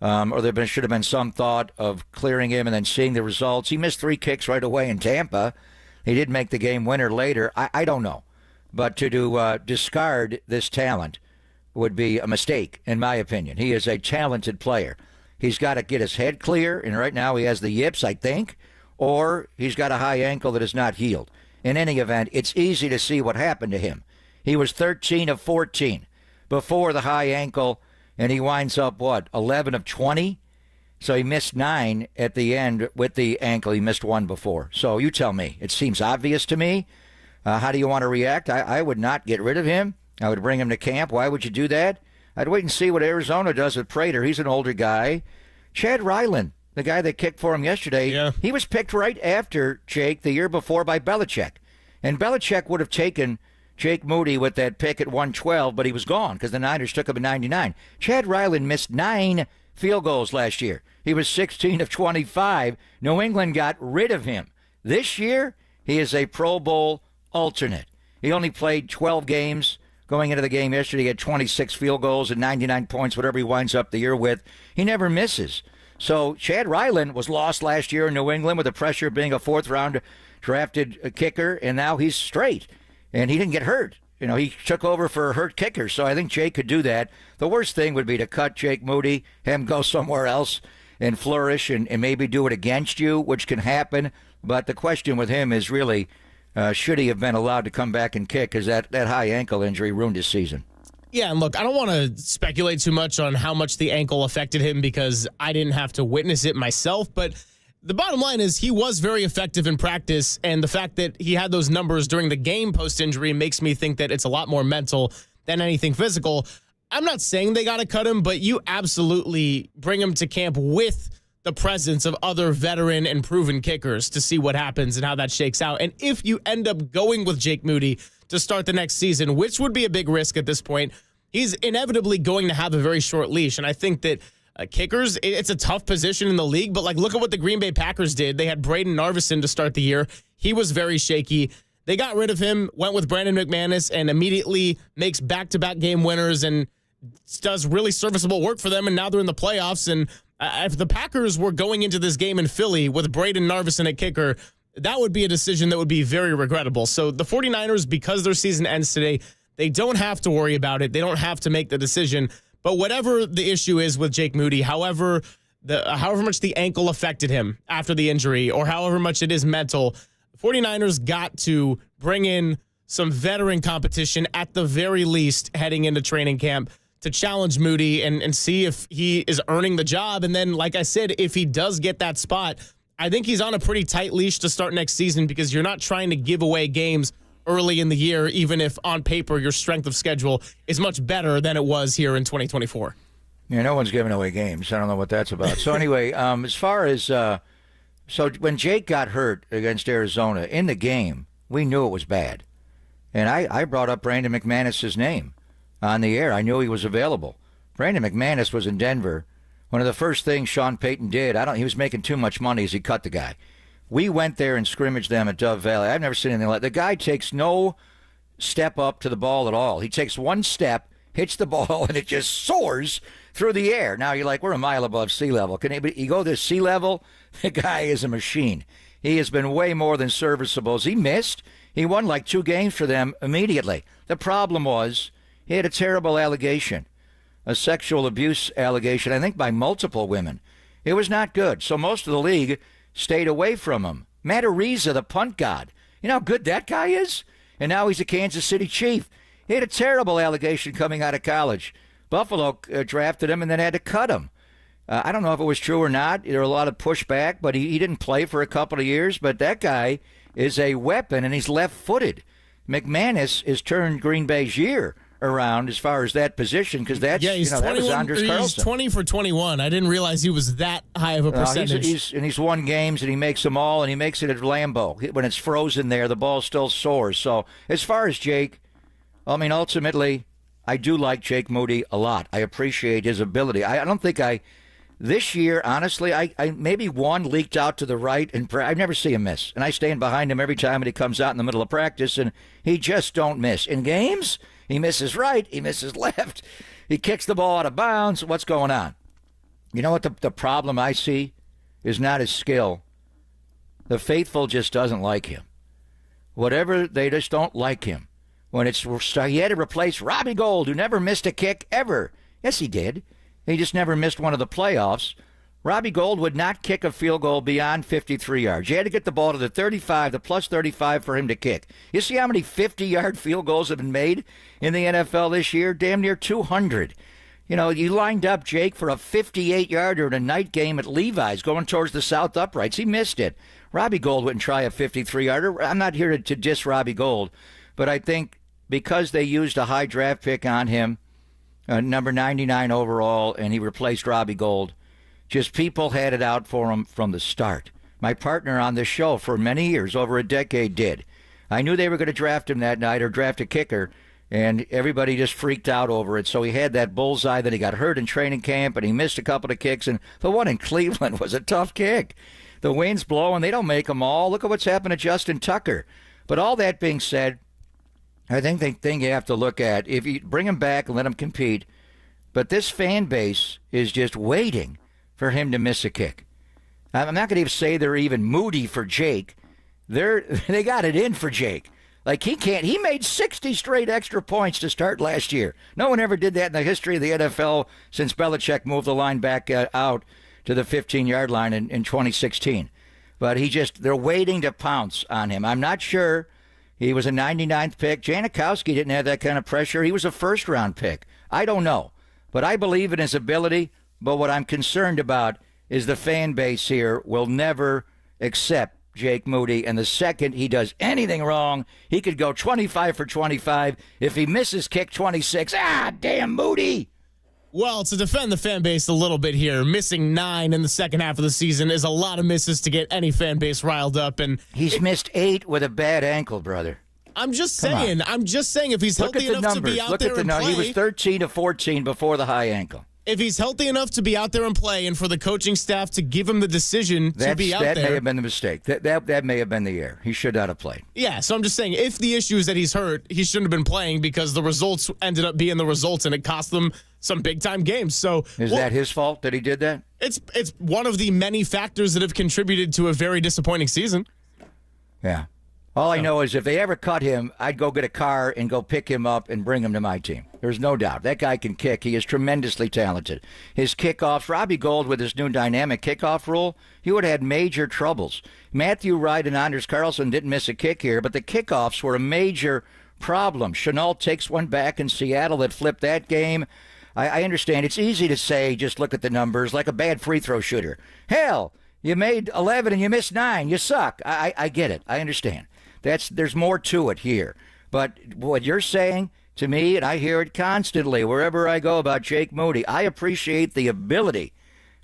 Or should have been some thought of clearing him and then seeing the results. He missed 3 kicks right away in Tampa. He did make the game winner later. I don't know. But to discard this talent would be a mistake, in my opinion. He is a talented player. He's got to get his head clear, and right now he has the yips, I think, or he's got a high ankle that is not healed. In any event, it's easy to see what happened to him. He was 13 of 14 before the high ankle, and he winds up, 11 of 20? So he missed 9 at the end with the ankle. He missed 1 before. So you tell me. It seems obvious to me. How do you want to react? I would not get rid of him. I would bring him to camp. Why would you do that? I'd wait and see what Arizona does with Prater. He's an older guy. Chad Ryland, the guy that kicked for him yesterday, he was picked right after Jake the year before by Belichick. And Belichick would have taken Jake Moody with that pick at 112, but he was gone because the Niners took him at 99. Chad Ryland missed 9 field goals last year. He was 16 of 25. New England got rid of him. This year, he is a Pro Bowl alternate. He only played 12 games. Going into the game yesterday, he had 26 field goals and 99 points, whatever he winds up the year with. He never misses. So Chad Ryland was lost last year in New England with the pressure of being a 4th-round drafted kicker, and now he's straight. And he didn't get hurt. He took over for a hurt kicker, so I think Jake could do that. The worst thing would be to cut Jake Moody, have him go somewhere else and flourish and maybe do it against you, which can happen. But the question with him is really, should he have been allowed to come back and kick? Because that high ankle injury ruined his season. Yeah, and look, I don't want to speculate too much on how much the ankle affected him because I didn't have to witness it myself. But the bottom line is he was very effective in practice, and the fact that he had those numbers during the game post-injury makes me think that it's a lot more mental than anything physical. I'm not saying they got to cut him, but you absolutely bring him to camp with the presence of other veteran and proven kickers to see what happens and how that shakes out. And if you end up going with Jake Moody to start the next season, which would be a big risk at this point, he's inevitably going to have a very short leash. And I think that kickers, it's a tough position in the league, but look at what the Green Bay Packers did. They had Braden Narvison to start the year. He was very shaky. They got rid of him, went with Brandon McManus, and immediately makes back-to-back game winners and does really serviceable work for them. And now they're in the playoffs. And if the Packers were going into this game in Philly with Braden Narvison at kicker, that would be a decision that would be very regrettable. So the 49ers, because their season ends today, they don't have to worry about it. They don't have to make the decision. But whatever the issue is with Jake Moody, however much the ankle affected him after the injury or however much it is mental, the 49ers got to bring in some veteran competition at the very least heading into training camp to challenge Moody and see if he is earning the job. And then, like I said, if he does get that spot, I think he's on a pretty tight leash to start next season because you're not trying to give away games early in the year, even if on paper your strength of schedule is much better than it was here in 2024. Yeah, no one's giving away games. I don't know what that's about. So anyway, as far as so when Jake got hurt against Arizona in the game, we knew it was bad. And I brought up Brandon McManus's name on the air. I knew he was available. Brandon McManus was in Denver. One of the first things Sean Payton did, he was making too much money as he cut the guy. We went there and scrimmaged them at Dove Valley. I've never seen anything like that. The guy takes no step up to the ball at all. He takes one step, hits the ball, and it just soars through the air. Now you're like, we're a mile above sea level. Can you go to sea level? The guy is a machine. He has been way more than serviceable. As he missed, he won like 2 games for them immediately. The problem was he had a terrible allegation, a sexual abuse allegation, I think by multiple women. It was not good. So most of the league stayed away from him. Matt Ariza, the punt god. You know how good that guy is? And now he's a Kansas City Chief. He had a terrible allegation coming out of college. Buffalo drafted him and then had to cut him. I don't know if it was true or not. There were a lot of pushback, but he didn't play for a couple of years. But that guy is a weapon, and he's left-footed. McManus has turned Green Bay's year around as far as that position, because that's, he's that was Anders Carlson. He's 20 for 21. I didn't realize he was that high of a percentage. He's won games, and he makes them all, and he makes it at Lambeau. When it's frozen there, the ball still soars. So as far as Jake, ultimately, I do like Jake Moody a lot. I appreciate his ability. I don't think this year, honestly, I maybe one leaked out to the right, and I never see him miss. And I stand behind him every time when he comes out in the middle of practice, and he just don't miss. In games, he misses right, he misses left, he kicks the ball out of bounds. What's going on? You know what the problem I see is not his skill. The faithful just doesn't like him. Whatever, they just don't like him. When he had to replace Robbie Gould, who never missed a kick ever. Yes, he did. He just never missed one of the playoffs. Robbie Gould would not kick a field goal beyond 53 yards. You had to get the ball to the 35, the plus 35 for him to kick. You see how many 50-yard field goals have been made in the NFL this year? Damn near 200. You know, you lined up Jake for a 58-yarder in a night game at Levi's going towards the south uprights. He missed it. Robbie Gould wouldn't try a 53-yarder. I'm not here to diss Robbie Gould, but I think because they used a high draft pick on him, number 99 overall, and he replaced Robbie Gould. Just people had it out for him from the start. My partner on this show for many years, over a decade, did. I knew they were going to draft him that night or draft a kicker, and everybody just freaked out over it. So he had that bullseye that he got hurt in training camp, and he missed a couple of kicks, and the one in Cleveland was a tough kick. The wind's blowing. They don't make them all. Look at what's happened to Justin Tucker. But all that being said, I think the thing you have to look at, if you bring him back and let him compete, but this fan base is just waiting for him to miss a kick. I'm not going to even say they're even moody for Jake. They got it in for Jake. Like he made 60 straight extra points to start last year. No one ever did that in the history of the NFL since Belichick moved the line back out to the 15-yard line in 2016. But they're waiting to pounce on him. I'm not sure. He was a 99th pick. Janikowski didn't have that kind of pressure. He was a first-round pick. I don't know. But I believe in his ability. But what I'm concerned about is the fan base here will never accept Jake Moody. And the second he does anything wrong, he could go 25 for 25. If he misses kick 26, damn Moody. Well, to defend the fan base a little bit here, missing 9 in the second half of the season is a lot of misses to get any fan base riled up. And he's missed 8 with a bad ankle, brother. I'm just saying if he's healthy enough to be out there and play. He was 13 to 14 before the high ankle. If he's healthy enough to be out there and play, and for the coaching staff to give him the decision to be out there. That may have been the mistake. That may have been the error. He should not have played. Yeah, so I'm just saying, if the issue is that he's hurt, he shouldn't have been playing because the results ended up being the results, and it cost them some big-time games. So is that his fault that he did that? It's one of the many factors that have contributed to a very disappointing season. Yeah. All I know is if they ever cut him, I'd go get a car and go pick him up and bring him to my team. There's no doubt. That guy can kick. He is tremendously talented. His kickoffs, Robbie Gould with his new dynamic kickoff rule, he would have had major troubles. Matthew Wright and Anders Carlson didn't miss a kick here, but the kickoffs were a major problem. Chenault takes one back in Seattle that flipped that game. I understand. It's easy to say, just look at the numbers, like a bad free throw shooter. Hell, you made 11 and you missed 9. You suck. I get it. I understand. There's more to it here. But what you're saying to me, and I hear it constantly wherever I go about Jake Moody, I appreciate the ability.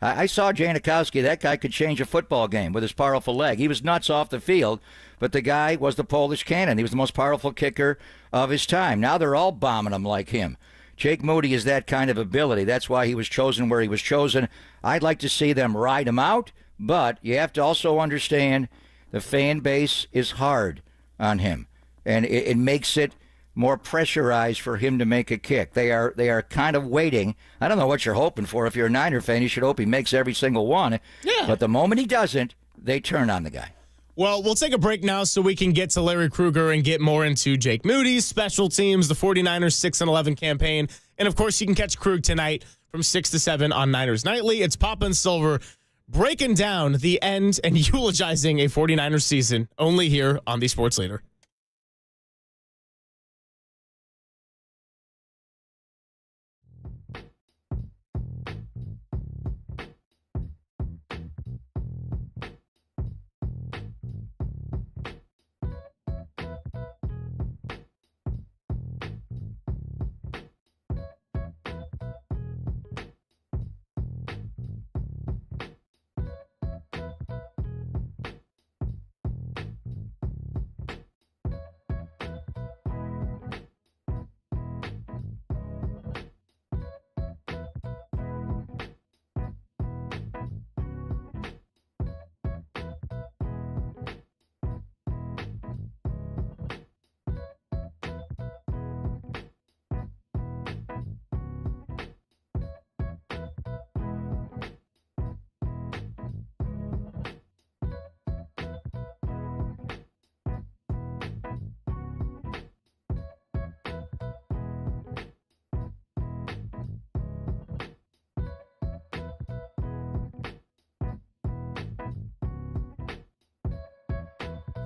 I saw Janikowski. That guy could change a football game with his powerful leg. He was nuts off the field, but the guy was the Polish cannon. He was the most powerful kicker of his time. Now they're all bombing him like him. Jake Moody is that kind of ability. That's why he was chosen where he was chosen. I'd like to see them ride him out, but you have to also understand the fan base is hard on him, and it makes it more pressurized for him to make a kick. They are kind of waiting. I don't know what you're hoping for. If you're a Niner fan, you should hope he makes every single one. Yeah. But the moment he doesn't, they turn on the guy. Well, we'll take a break now so we can get to Larry Krueger and get more into Jake Moody's special teams, the 49ers 6-11 campaign. And, of course, you can catch Krug tonight from 6 to 7 on Niners Nightly. It's Papa and Silver breaking down the end and eulogizing a 49ers season only here on the Sports Leader.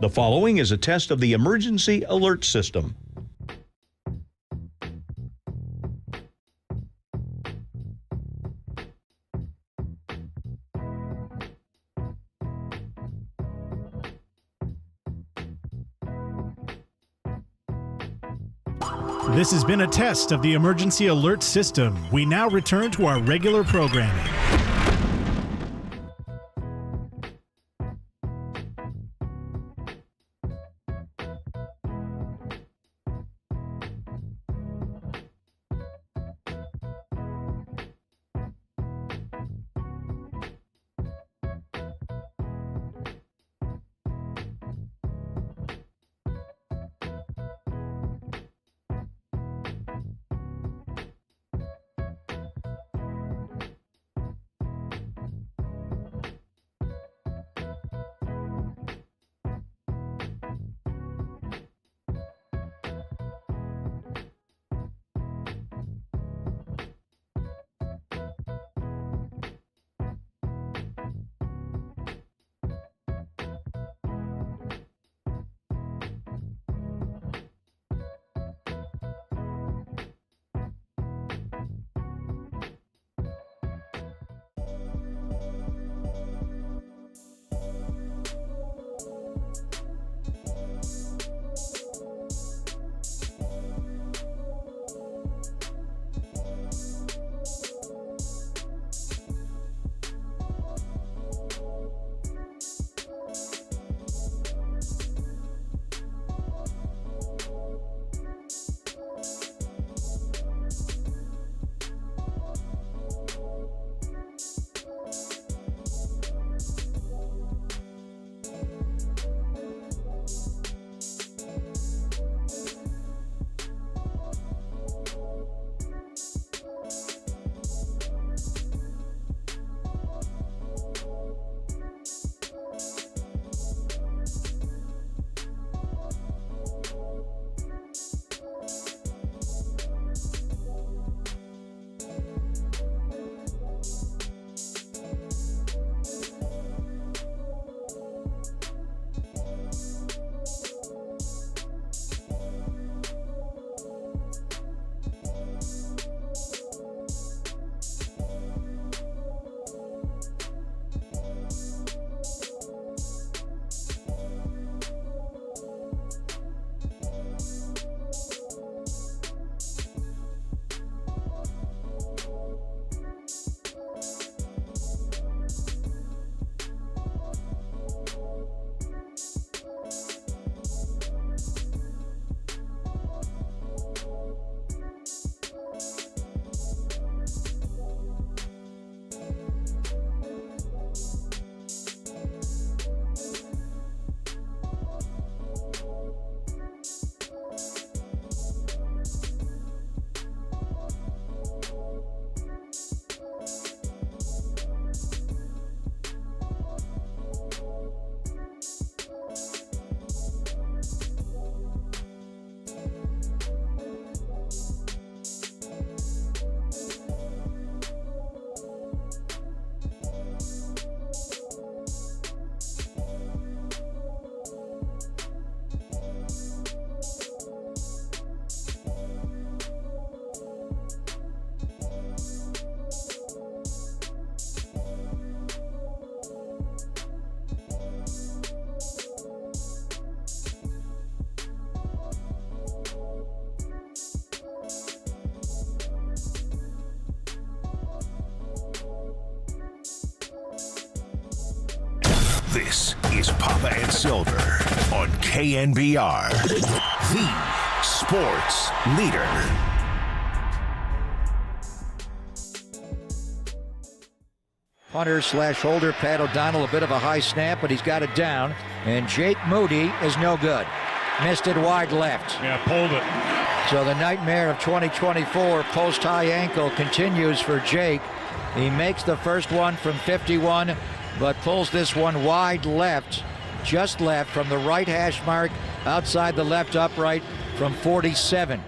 The following is a test of the emergency alert system. This has been a test of the emergency alert system. We now return to our regular programming. This is Papa and Silver on KNBR, the sports leader. Punter/holder Pat O'Donnell, a bit of a high snap, but he's got it down. And Jake Moody is no good. Missed it wide left. Yeah, pulled it. So the nightmare of 2024, post-high ankle, continues for Jake. He makes the first one from 51, but pulls this one wide left, just left from the right hash mark, outside the left upright from 47.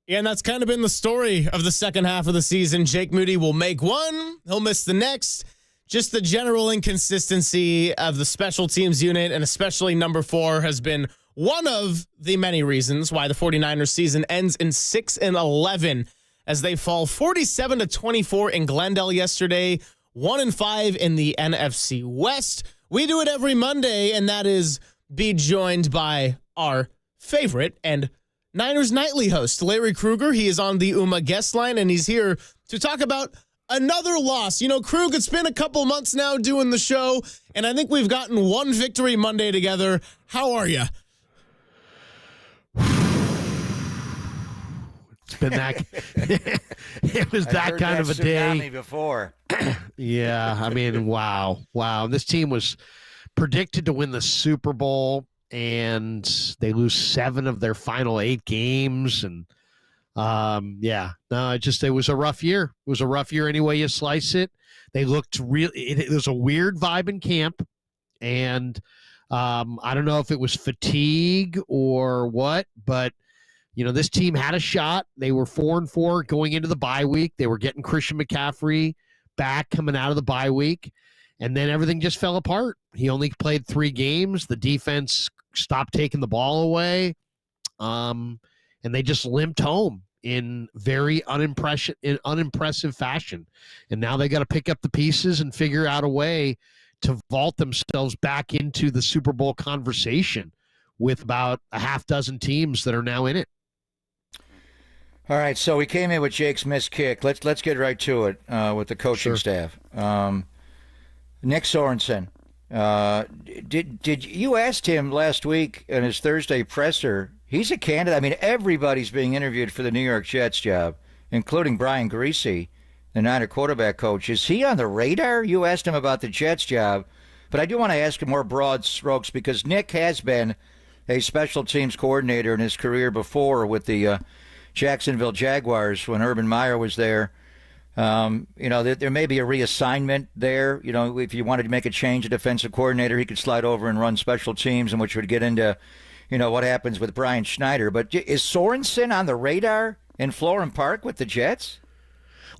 Yeah, and that's kind of been the story of the second half of the season. Jake Moody will make one, he'll miss the next. Just the general inconsistency of the special teams unit, and especially number 4, has been one of the many reasons why the 49ers season ends in 6-11 as they fall 47-24 in Glendale yesterday, 1-5 in the NFC West. We do it every Monday, and that is be joined by our favorite and Niners Nightly host, Larry Krueger. He is on the UMA guest line, and he's here to talk about another loss. You know, Krug, it's been a couple months now doing the show, and I think we've gotten one victory Monday together. How are you? It's been that. It was that kind of a day. Before. Yeah, I mean, wow. This team was predicted to win the Super Bowl, and they lose 7 of their final 8 games, and it was a rough year. It was a rough year any way you slice it. They looked it was a weird vibe in camp, and I don't know if it was fatigue or what, but you know, this team had a shot. They were 4-4 going into the bye week. They were getting Christian McCaffrey back coming out of the bye week, and then everything just fell apart. He only played 3 games. The defense stopped taking the ball away, and they just limped home in very unimpressive fashion. And now they got to pick up the pieces and figure out a way to vault themselves back into the Super Bowl conversation with about a half dozen teams that are now in it. All right, so we came in with Jake's missed kick. Let's get right to it with the coaching staff. Nick Sorensen. Did you asked him last week in his Thursday presser? He's a candidate. I mean, everybody's being interviewed for the New York Jets job, including Brian Griese, the Niner quarterback coach. Is he on the radar? You asked him about the Jets job, but I do want to ask him more broad strokes because Nick has been a special teams coordinator in his career before with the Jacksonville Jaguars when Urban Meyer was there. There may be a reassignment there. You know, if you wanted to make a change, a defensive coordinator, he could slide over and run special teams, and which would get into, what happens with Brian Schneider. But is Sorensen on the radar in Florham Park with the Jets?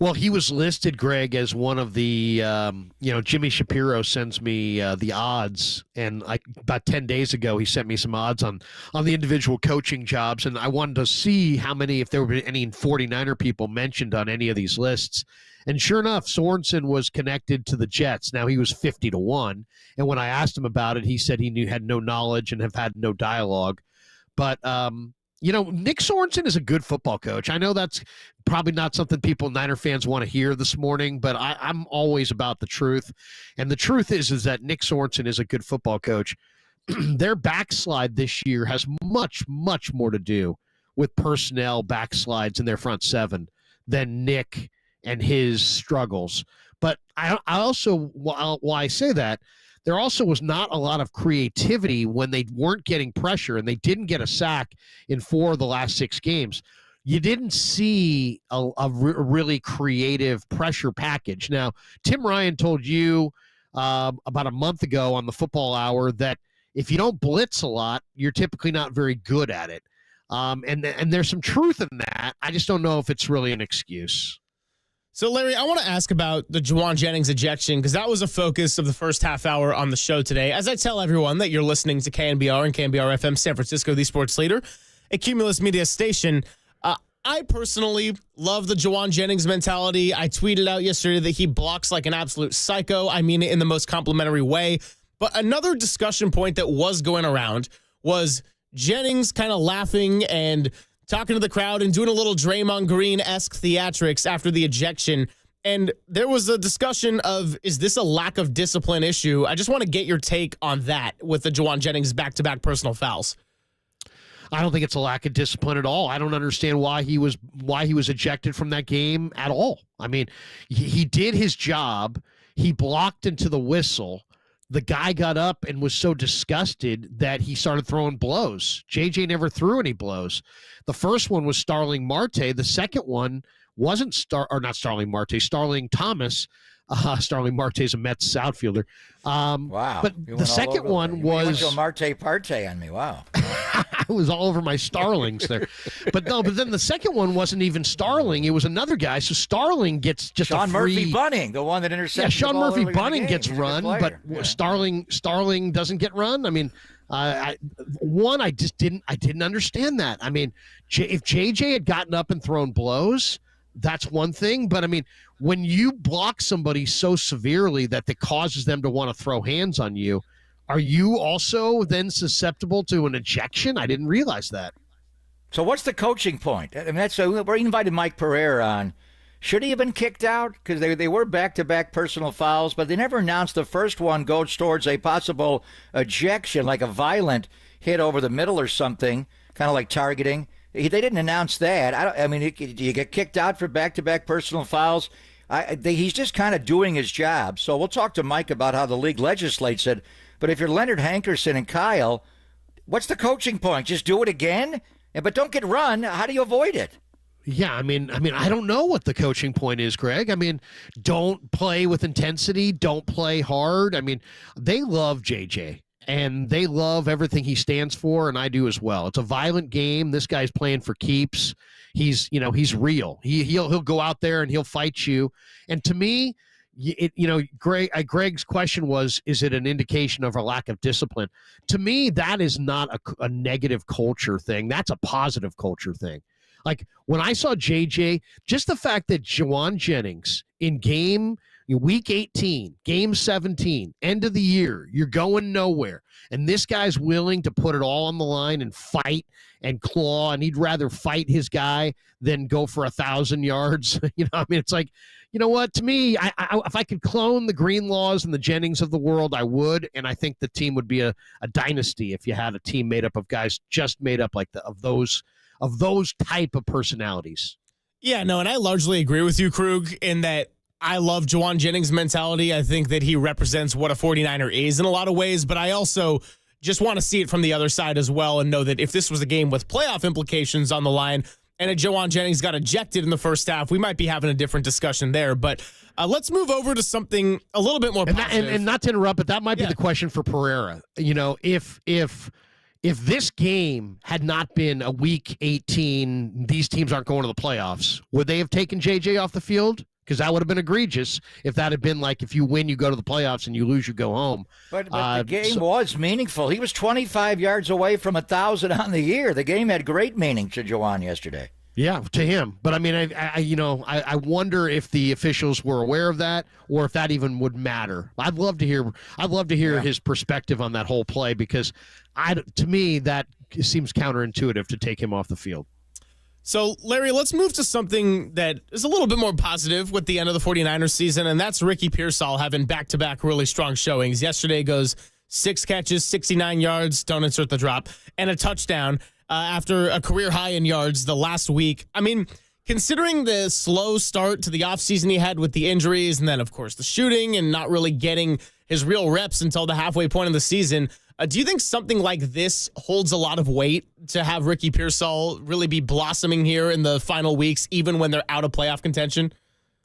Well, he was listed, Greg, as one of the, Jimmy Shapiro sends me the odds. And about 10 days ago, he sent me some odds on the individual coaching jobs. And I wanted to see if there were any 49er people mentioned on any of these lists. And sure enough, Sorensen was connected to the Jets. Now, he was 50-1. And when I asked him about it, he said he had no knowledge and have had no dialogue. But, Nick Sorensen is a good football coach. I know that's probably not something Niner fans want to hear this morning, but I'm always about the truth. And the truth is that Nick Sorensen is a good football coach. Their backslide this year has much, much more to do with personnel backslides in their front 7 than Nick and his struggles. But I also, while I say that, there also was not a lot of creativity when they weren't getting pressure, and they didn't get a sack in 4 of the last 6 games. You didn't see a really creative pressure package. Now, Tim Ryan told you about a month ago on the Football Hour that if you don't blitz a lot, you're typically not very good at it. And there's some truth in that. I just don't know if it's really an excuse. So, Larry, I want to ask about the Juwan Jennings ejection because that was a focus of the first half hour on the show today. As I tell everyone that you're listening to KNBR and KNBR FM San Francisco, the sports leader, a Cumulus Media station, I personally love the Juwan Jennings mentality. I tweeted out yesterday that he blocks like an absolute psycho. I mean it in the most complimentary way. But another discussion point that was going around was Jennings kind of laughing and talking to the crowd and doing a little Draymond Green-esque theatrics after the ejection. And there was a discussion of, is this a lack of discipline ejected? I just want to get your take on that with the Juwan Jennings back-to-back personal fouls. I don't think it's a lack of discipline at all. I don't understand why he was ejected from that game at all. I mean, he did his job. He blocked into the whistle. The guy got up and was so disgusted that he started throwing blows. JJ never threw any blows. The first one was Starling Marte. The second one wasn't Starling Thomas. Starling Marte is a Mets outfielder. Wow. But the second one was... You went to Marte Parte on me. Wow. I was all over my Starlings there. But then the second one wasn't even Starling. It was another guy. So Starling gets just Sean a free... Murphy Bunning, the one that intercepted. Yeah, Sean Murphy Bunning gets run, but yeah. Starling doesn't get run. I mean, I didn't understand that. I mean, if JJ had gotten up and thrown blows, that's one thing. But I mean, when you block somebody so severely that it causes them to want to throw hands on you, are you also then susceptible to an ejection? I didn't realize that. So what's the coaching point? I mean, we invited Mike Pereira on. Should he have been kicked out? Because they were back-to-back personal fouls, but they never announced the first one goes towards a possible ejection, like a violent hit over the middle or something, kind of like targeting. They didn't announce that. Do you get kicked out for back-to-back personal fouls? He's just kind of doing his job. So we'll talk to Mike about how the league legislates it. But if you're Leonard Hankerson and Kyle, what's the coaching point? Just do it again? But don't get run. How do you avoid it? Yeah, I mean, I don't know what the coaching point is, Greg. I mean, don't play with intensity. Don't play hard. I mean, they love JJ. And they love everything he stands for, and I do as well. It's a violent game. This guy's playing for keeps. He's real. He'll go out there and he'll fight you. And to me, Greg's question was, is it an indication of a lack of discipline? To me, that is not a negative culture thing. That's a positive culture thing. Like when I saw JJ, just the fact that Juwan Jennings in Week 18, Game 17, end of the year, you're going nowhere. And this guy's willing to put it all on the line and fight and claw, and he'd rather fight his guy than go for 1,000 yards. It's like, you know what? To me, if I could clone the Greenlaws and the Jennings of the world, I would. And I think the team would be a dynasty if you had a team made up of guys just made up like of those type of personalities. Yeah, no, and I largely agree with you, Krug, in that I love Juwan Jennings' mentality. I think that he represents what a 49er is in a lot of ways, but I also just want to see it from the other side as well and know that if this was a game with playoff implications on the line and a Juwan Jennings got ejected in the first half, we might be having a different discussion there. But let's move over to something a little bit more positive. And not to interrupt, but that might be the question for Pereira. If this game had not been a Week 18, these teams aren't going to the playoffs, would they have taken JJ off the field? Because that would have been egregious if that had been like, if you win, you go to the playoffs, and you lose, you go home. But the game was meaningful. He was 25 yards away from 1,000 on the year. The game had great meaning to Juwan yesterday. Yeah, to him. But I mean, I wonder if the officials were aware of that, or if that even would matter. I'd love to hear his perspective on that whole play, because to me that seems counterintuitive to take him off the field. So, Larry, let's move to something that is a little bit more positive with the end of the 49ers season, and that's Ricky Pearsall having back-to-back really strong showings. Yesterday goes 6 catches, 69 yards, don't insert the drop, and a touchdown after a career high in yards the last week. I mean, considering the slow start to the offseason he had with the injuries and then, of course, the shooting and not really getting his real reps until the halfway point of the season, do you think something like this holds a lot of weight to have Ricky Pearsall really be blossoming here in the final weeks, even when they're out of playoff contention?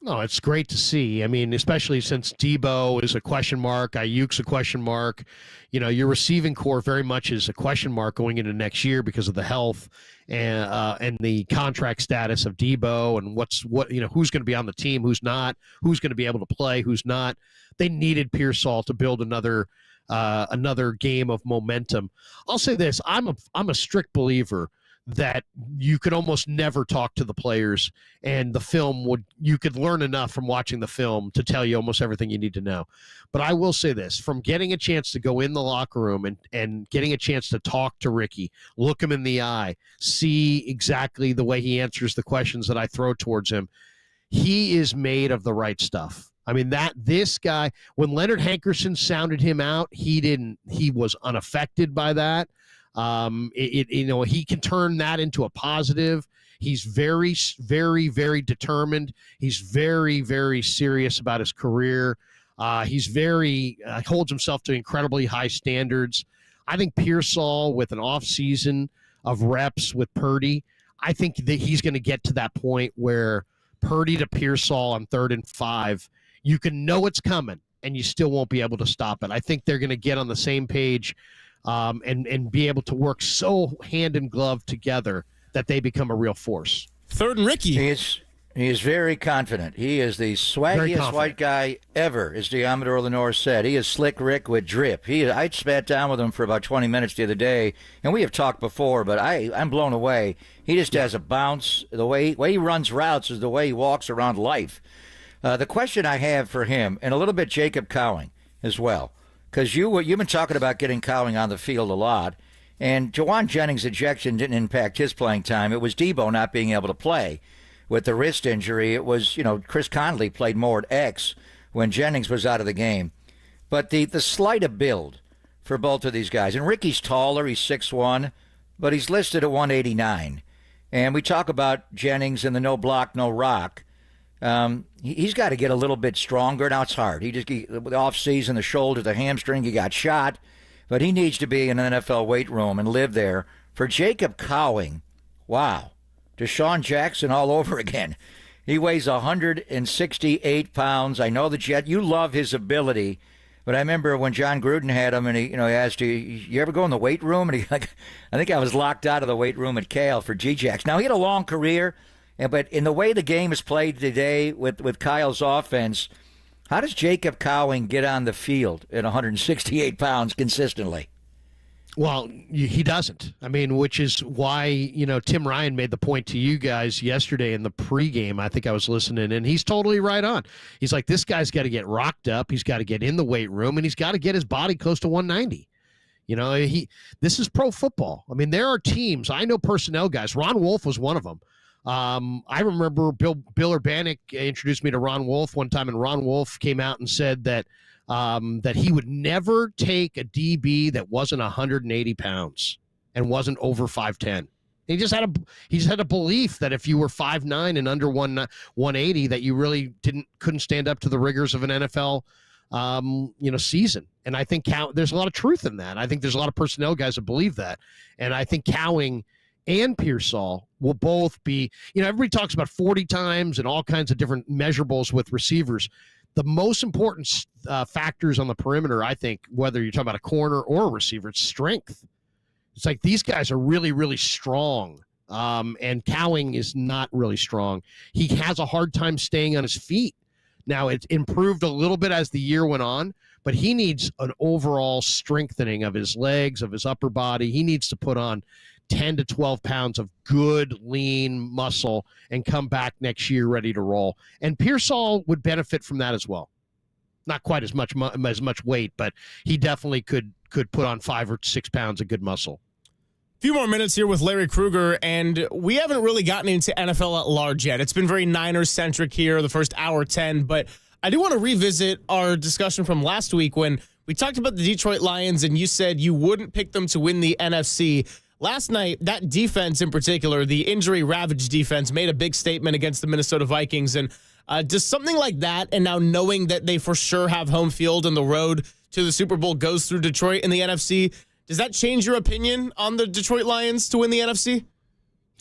No, it's great to see. I mean, especially since Debo is a question mark, Ayuk's a question mark. Your receiving core very much is a question mark going into next year because of the health and the contract status of Debo and who's going to be on the team, who's not, who's going to be able to play, who's not. They needed Pearsall to build another game of momentum. I'll say this: I'm a strict believer that you could almost never talk to the players, and you could learn enough from watching the film to tell you almost everything you need to know. But I will say this: from getting a chance to go in the locker room and getting a chance to talk to Ricky, look him in the eye, see exactly the way he answers the questions that I throw towards him, he is made of the right stuff. I mean, this guy, when Leonard Hankerson sounded him out, he was unaffected by that. He can turn that into a positive. He's very, very, very determined. He's very, very serious about his career. He's holds himself to incredibly high standards. I think Pearsall, with an off season of reps with Purdy, I think that he's going to get to that point where Purdy to Pearsall on 3rd and 5, you can know it's coming and you still won't be able to stop it. I think they're going to get on the same page and be able to work so hand in glove together that they become a real force. 3rd and Ricky. He is very confident. He is the swaggiest white guy ever, as Diameter Lenore said. He is Slick Rick with drip. I sat down with him for about 20 minutes the other day, and we have talked before, but I'm blown away. He just has a bounce. The way he runs routes is the way he walks around life. The question I have for him, and a little bit Jacob Cowing as well, because you've been talking about getting Cowing on the field a lot, and Jawan Jennings' ejection didn't impact his playing time. It was Debo not being able to play. With the wrist injury, it was, Chris Conley played more at X when Jennings was out of the game. But the slight of build for both of these guys, and Ricky's taller, he's 6'1", but he's listed at 189. And we talk about Jennings and the no block, no rock. He's got to get a little bit stronger. Now it's hard. The off season, the shoulder, the hamstring, he got shot. But he needs to be in an NFL weight room and live there. For Jacob Cowing, wow. Deshaun Jackson all over again. He weighs 168 pounds. I know the Jet. You love his ability, but I remember when John Gruden had him, and he asked you ever go in the weight room? And I think I was locked out of the weight room at Kale for G-Jax. Now he had a long career, but in the way the game is played today with Kyle's offense, how does Jacob Cowing get on the field at 168 pounds consistently? Well, he doesn't. I mean, which is why, Tim Ryan made the point to you guys yesterday in the pregame. I think I was listening, and he's totally right on. He's like, this guy's got to get rocked up. He's got to get in the weight room, and he's got to get his body close to 190. This is pro football. I mean, there are teams. I know personnel guys. Ron Wolf was one of them. I remember Bill Urbanek introduced me to Ron Wolf one time, and Ron Wolf came out and said that he would never take a DB that wasn't 180 pounds and wasn't over 5'10". He just had a belief that if you were 5'9" and under 180, that you really couldn't stand up to the rigors of an NFL season. And I think there's a lot of truth in that. I think there's a lot of personnel guys that believe that. And I think Cowing and Pearsall will both be, everybody talks about 40 times and all kinds of different measurables with receivers. The most important factors on the perimeter, I think, whether you're talking about a corner or a receiver, it's strength. It's like these guys are really, really strong, and Cowing is not really strong. He has a hard time staying on his feet. Now, it's improved a little bit as the year went on, but he needs an overall strengthening of his legs, of his upper body. He needs to put on 10 to 12 pounds of good, lean muscle and come back next year ready to roll. And Pearsall would benefit from that as well. Not quite as much weight, but he definitely could put on 5 or 6 pounds of good muscle. A few more minutes here with Larry Krueger, and we haven't really gotten into NFL at large yet. It's been very Niners-centric here, the first hour 10, but I do want to revisit our discussion from last week when we talked about the Detroit Lions, and you said you wouldn't pick them to win the NFC. Last night, that defense in particular, the injury-ravaged defense, made a big statement against the Minnesota Vikings. And does something like that, and now knowing that they for sure have home field and the road to the Super Bowl goes through Detroit in the NFC, does that change your opinion on the Detroit Lions to win the NFC?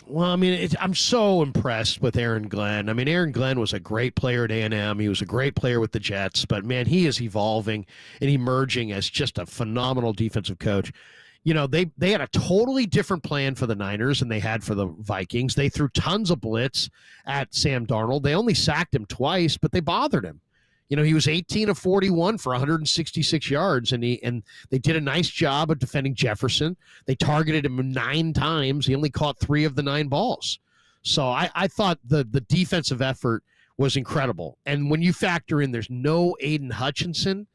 Well, I mean, I'm so impressed with Aaron Glenn. I mean, Aaron Glenn was a great player at A&M. He was a great player with the Jets. But, man, he is evolving and emerging as just a phenomenal defensive coach. They had a totally different plan for the Niners than they had for the Vikings. They threw tons of blitz at Sam Darnold. They only sacked him twice, but they bothered him. He was 18 of 41 for 166 yards, and they did a nice job of defending Jefferson. They targeted him 9 times. He only caught 3 of the 9 balls. So I thought the defensive effort was incredible. And when you factor in there's no Aiden Hutchinson,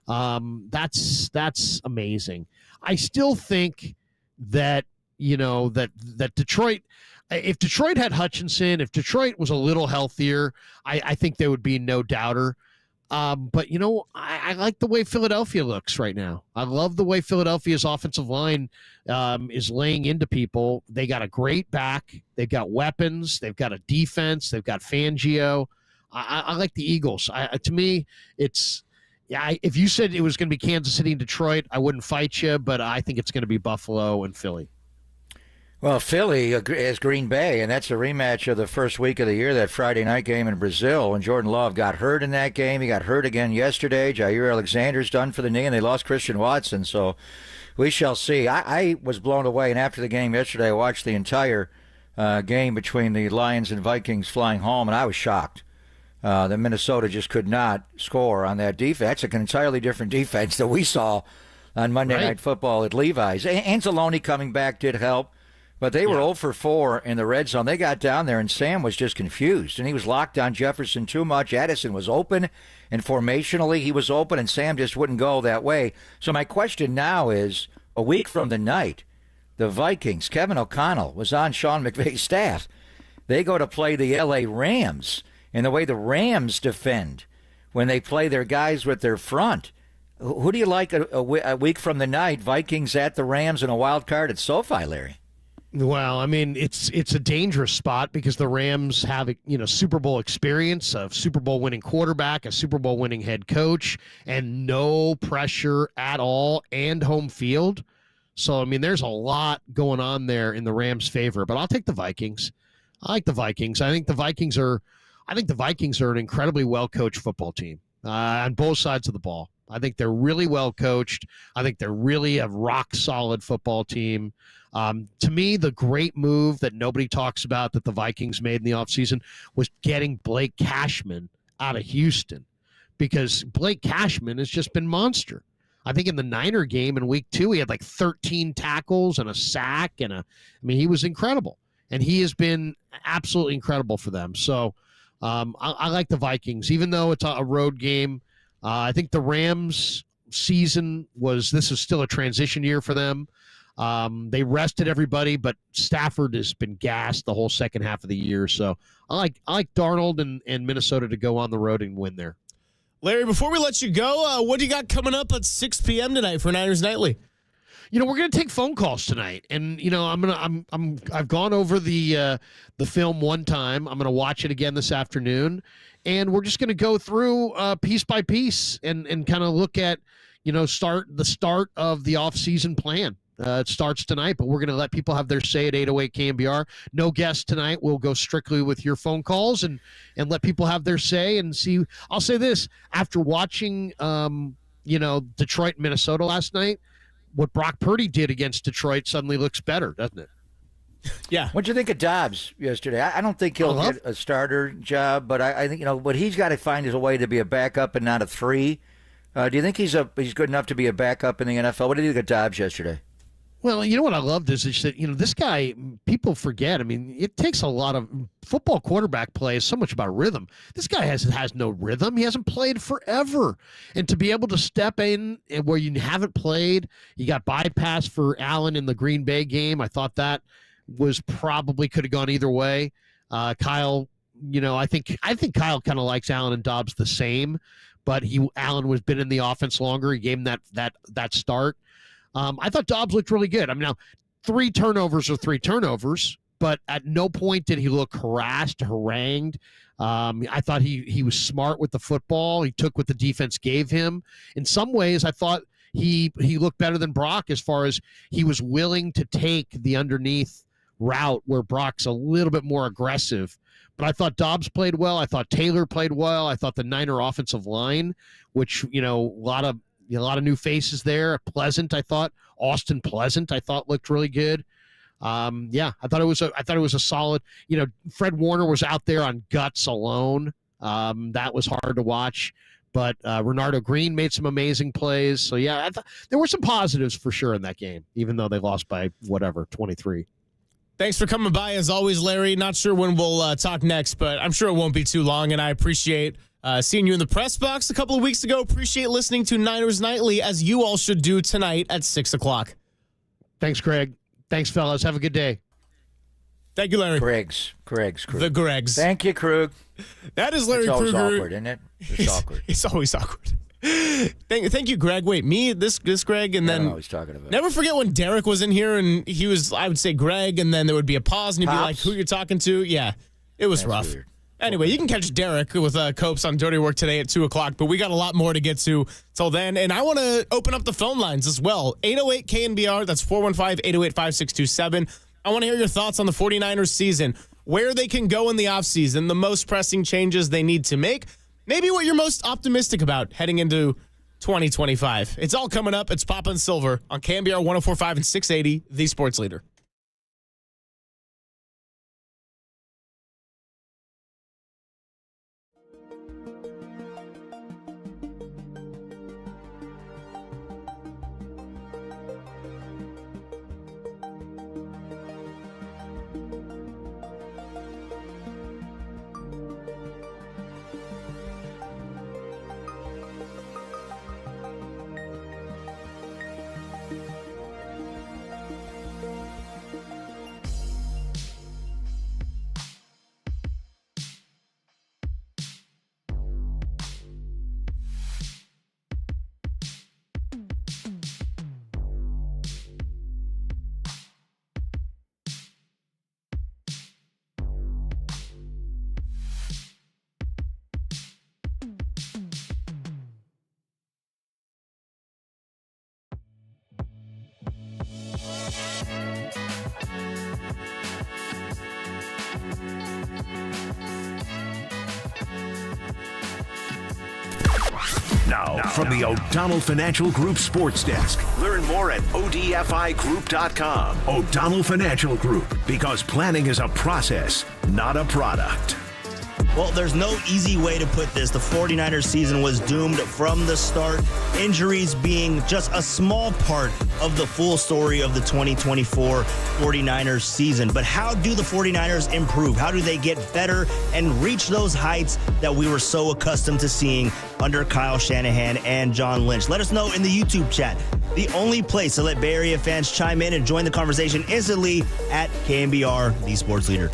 that's amazing. I still think that, that Detroit, if Detroit had Hutchinson, if Detroit was a little healthier, I think there would be no doubter. But, I like the way Philadelphia looks right now. I love the way Philadelphia's offensive line is laying into people. They got a great back. They've got weapons. They've got a defense. They've got Fangio. I like the Eagles. To me, it's if you said it was going to be Kansas City and Detroit, I wouldn't fight you, but I think it's going to be Buffalo and Philly. Well, Philly is Green Bay, and that's a rematch of the first week of the year, that Friday night game in Brazil. And Jordan Love got hurt in that game. He got hurt again yesterday. Jair Alexander's done for the knee, and they lost Christian Watson. So we shall see. I was blown away, and after the game yesterday, I watched the entire game between the Lions and Vikings flying home, and I was shocked. That Minnesota just could not score on that defense. It's an entirely different defense that we saw on Monday Night Football at Levi's. Anzalone coming back did help. But they were 0 for 4 in the red zone. They got down there, and Sam was just confused. And he was locked on Jefferson too much. Addison was open, and formationally he was open, and Sam just wouldn't go that way. So my question now is, a week from the night, the Vikings, Kevin O'Connell was on Sean McVay's staff. They go to play the L.A. Rams, and the way the Rams defend when they play their guys with their front. Who do you like a week from the night, Vikings at the Rams in a wild card at SoFi, Larry? Well, I mean, it's a dangerous spot because the Rams have, Super Bowl experience, a Super Bowl winning quarterback, a Super Bowl winning head coach, and no pressure at all, and home field. So, I mean, there's a lot going on there in the Rams' favor, but I'll take the Vikings. I like the Vikings. I think the Vikings are an incredibly well-coached football team on both sides of the ball. I think they're really well coached. I think they're really a rock-solid football team. To me, the great move that nobody talks about that the Vikings made in the offseason was getting Blake Cashman out of Houston, because Blake Cashman has just been monster. I think in the Niner game in week 2, he had like 13 tackles and a sack, he was incredible. And he has been absolutely incredible for them. So I like the Vikings, even though it's a road game. I think the Rams season this is still a transition year for them. They rested everybody, but Stafford has been gassed the whole second half of the year. So I like Darnold and Minnesota to go on the road and win there. Larry, before we let you go, what do you got coming up at 6 p.m. tonight for Niners Nightly? We're going to take phone calls tonight, and I've gone over the film one time. I'm going to watch it again this afternoon, and we're just going to go through piece by piece and kind of look at the start of the off-season plan. It starts tonight, but we're going to let people have their say at 808 KNBR. No guests tonight. We'll go strictly with your phone calls and let people have their say and see. I'll say this, after watching Detroit, Minnesota last night, what Brock Purdy did against Detroit suddenly looks better, doesn't it? Yeah. What'd you think of Dobbs yesterday? I don't think he'll get a starter job, but I think what he's got to find is a way to be a backup and not a 3. Do you think he's good enough to be a backup in the NFL? What did you think of Dobbs yesterday? Well, what I loved is that, this guy, people forget. It takes a lot of football quarterback play is so much about rhythm. This guy has no rhythm. He hasn't played forever. And to be able to step in where you haven't played, you got bypassed for Allen in the Green Bay game. I thought that was probably could have gone either way. Kyle, I think Kyle kind of likes Allen and Dobbs the same, but Allen was been in the offense longer. He gave him that start. I thought Dobbs looked really good. Now 3 turnovers are 3 turnovers, but at no point did he look harassed, harangued. I thought he was smart with the football. He took what the defense gave him. In some ways, I thought he looked better than Brock as far as he was willing to take the underneath route where Brock's a little bit more aggressive. But I thought Dobbs played well. I thought Taylor played well. I thought the Niner offensive line, which, a lot of new faces there. Pleasant, I thought. Austin Pleasant, I thought looked really good. I thought it was a solid. Fred Warner was out there on guts alone. That was hard to watch. But Renardo Green made some amazing plays. So I thought there were some positives for sure in that game, even though they lost by 23. Thanks for coming by as always, Larry. Not sure when we'll talk next, but I'm sure it won't be too long. And I appreciate seeing you in the press box a couple of weeks ago. Appreciate listening to Niners Nightly, as you all should do tonight at 6 o'clock. Thanks, Greg. Thanks, fellas. Have a good day. Thank you, Larry. Greg's. Krug. The Gregs. Thank you, Krug. That is Larry It's always Krueger. awkward, isn't it? It's awkward. It's always awkward. Thank you, Greg. Wait, me, this Greg, and I don't then know what he's talking about. never forget when Derek was in here and he was, I would say Greg, and then there would be a pause and he'd be like, who you're talking to? Yeah, it was rough. Weird. Anyway, you can catch Derek with Copes on Dirty Work today at 2 o'clock, but we got a lot more to get to till then. And I want to open up the phone lines as well. 808 KNBR, that's 415-808-5627. I want to hear your thoughts on the 49ers season, where they can go in the offseason, the most pressing changes they need to make, maybe what you're most optimistic about heading into 2025. It's all coming up. It's Papa and Silver on KNBR 104.5 and 680, the sports leader. Now, from the O'Donnell Financial Group Sports Desk. Learn more at odfigroup.com. O'Donnell Financial Group, because planning is a process, not a product. Well, there's no easy way to put this. The 49ers season was doomed from the start, injuries being just a small part of the full story of the 2024 49ers season. But how do the 49ers improve? How do they get better and reach those heights that we were so accustomed to seeing under Kyle Shanahan and John Lynch? Let us know in the YouTube chat. The only place to let Bay Area fans chime in and join the conversation instantly at KNBR, the sports leader.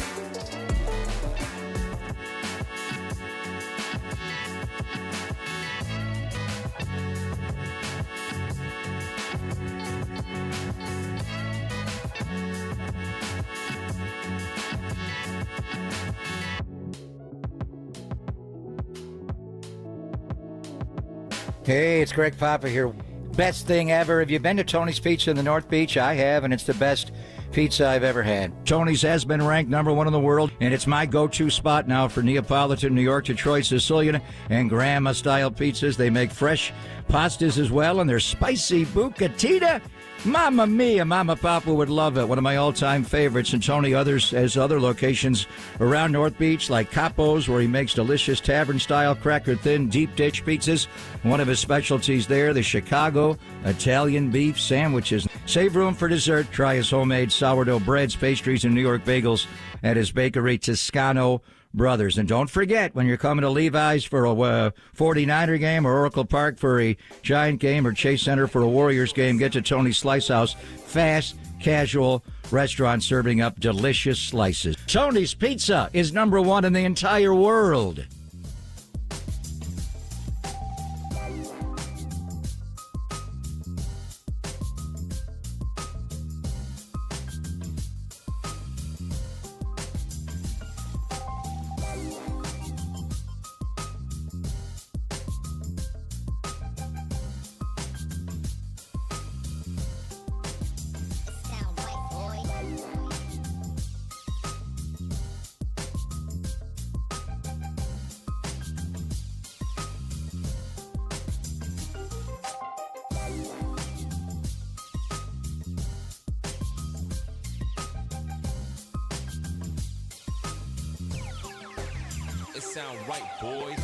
Hey, it's Greg Papa here. Best thing ever. Have you been to Tony's Pizza in the North Beach? I have, and it's the best pizza I've ever had. Tony's has been ranked #1 in the world, and it's my go-to spot now for Neapolitan, New York, Detroit, Sicilian, and Grandma-style pizzas. They make fresh pastas as well, and they're spicy bucatita. Mamma mia, Mama Papa would love it. One of my all-time favorites. And Tony has other locations around North Beach, like Capo's, where he makes delicious tavern-style, cracker-thin, deep-dish pizzas. One of his specialties there, the Chicago Italian beef sandwiches. Save room for dessert. Try his homemade sourdough breads, pastries, and New York bagels at his bakery, Toscano Brothers. And don't forget, when you're coming to Levi's for a 49er game, or Oracle Park for a Giant game, or Chase Center for a Warriors game, get to Tony's Slice House. Fast, casual restaurant serving up delicious slices. Tony's Pizza is #1 in the entire world. Sound right, boys.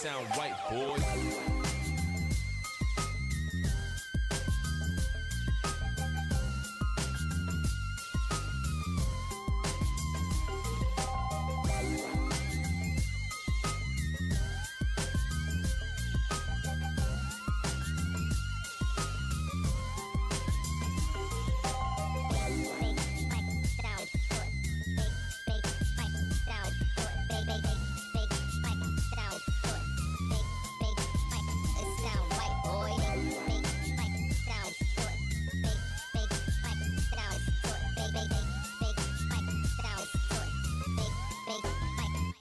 sound right, boy.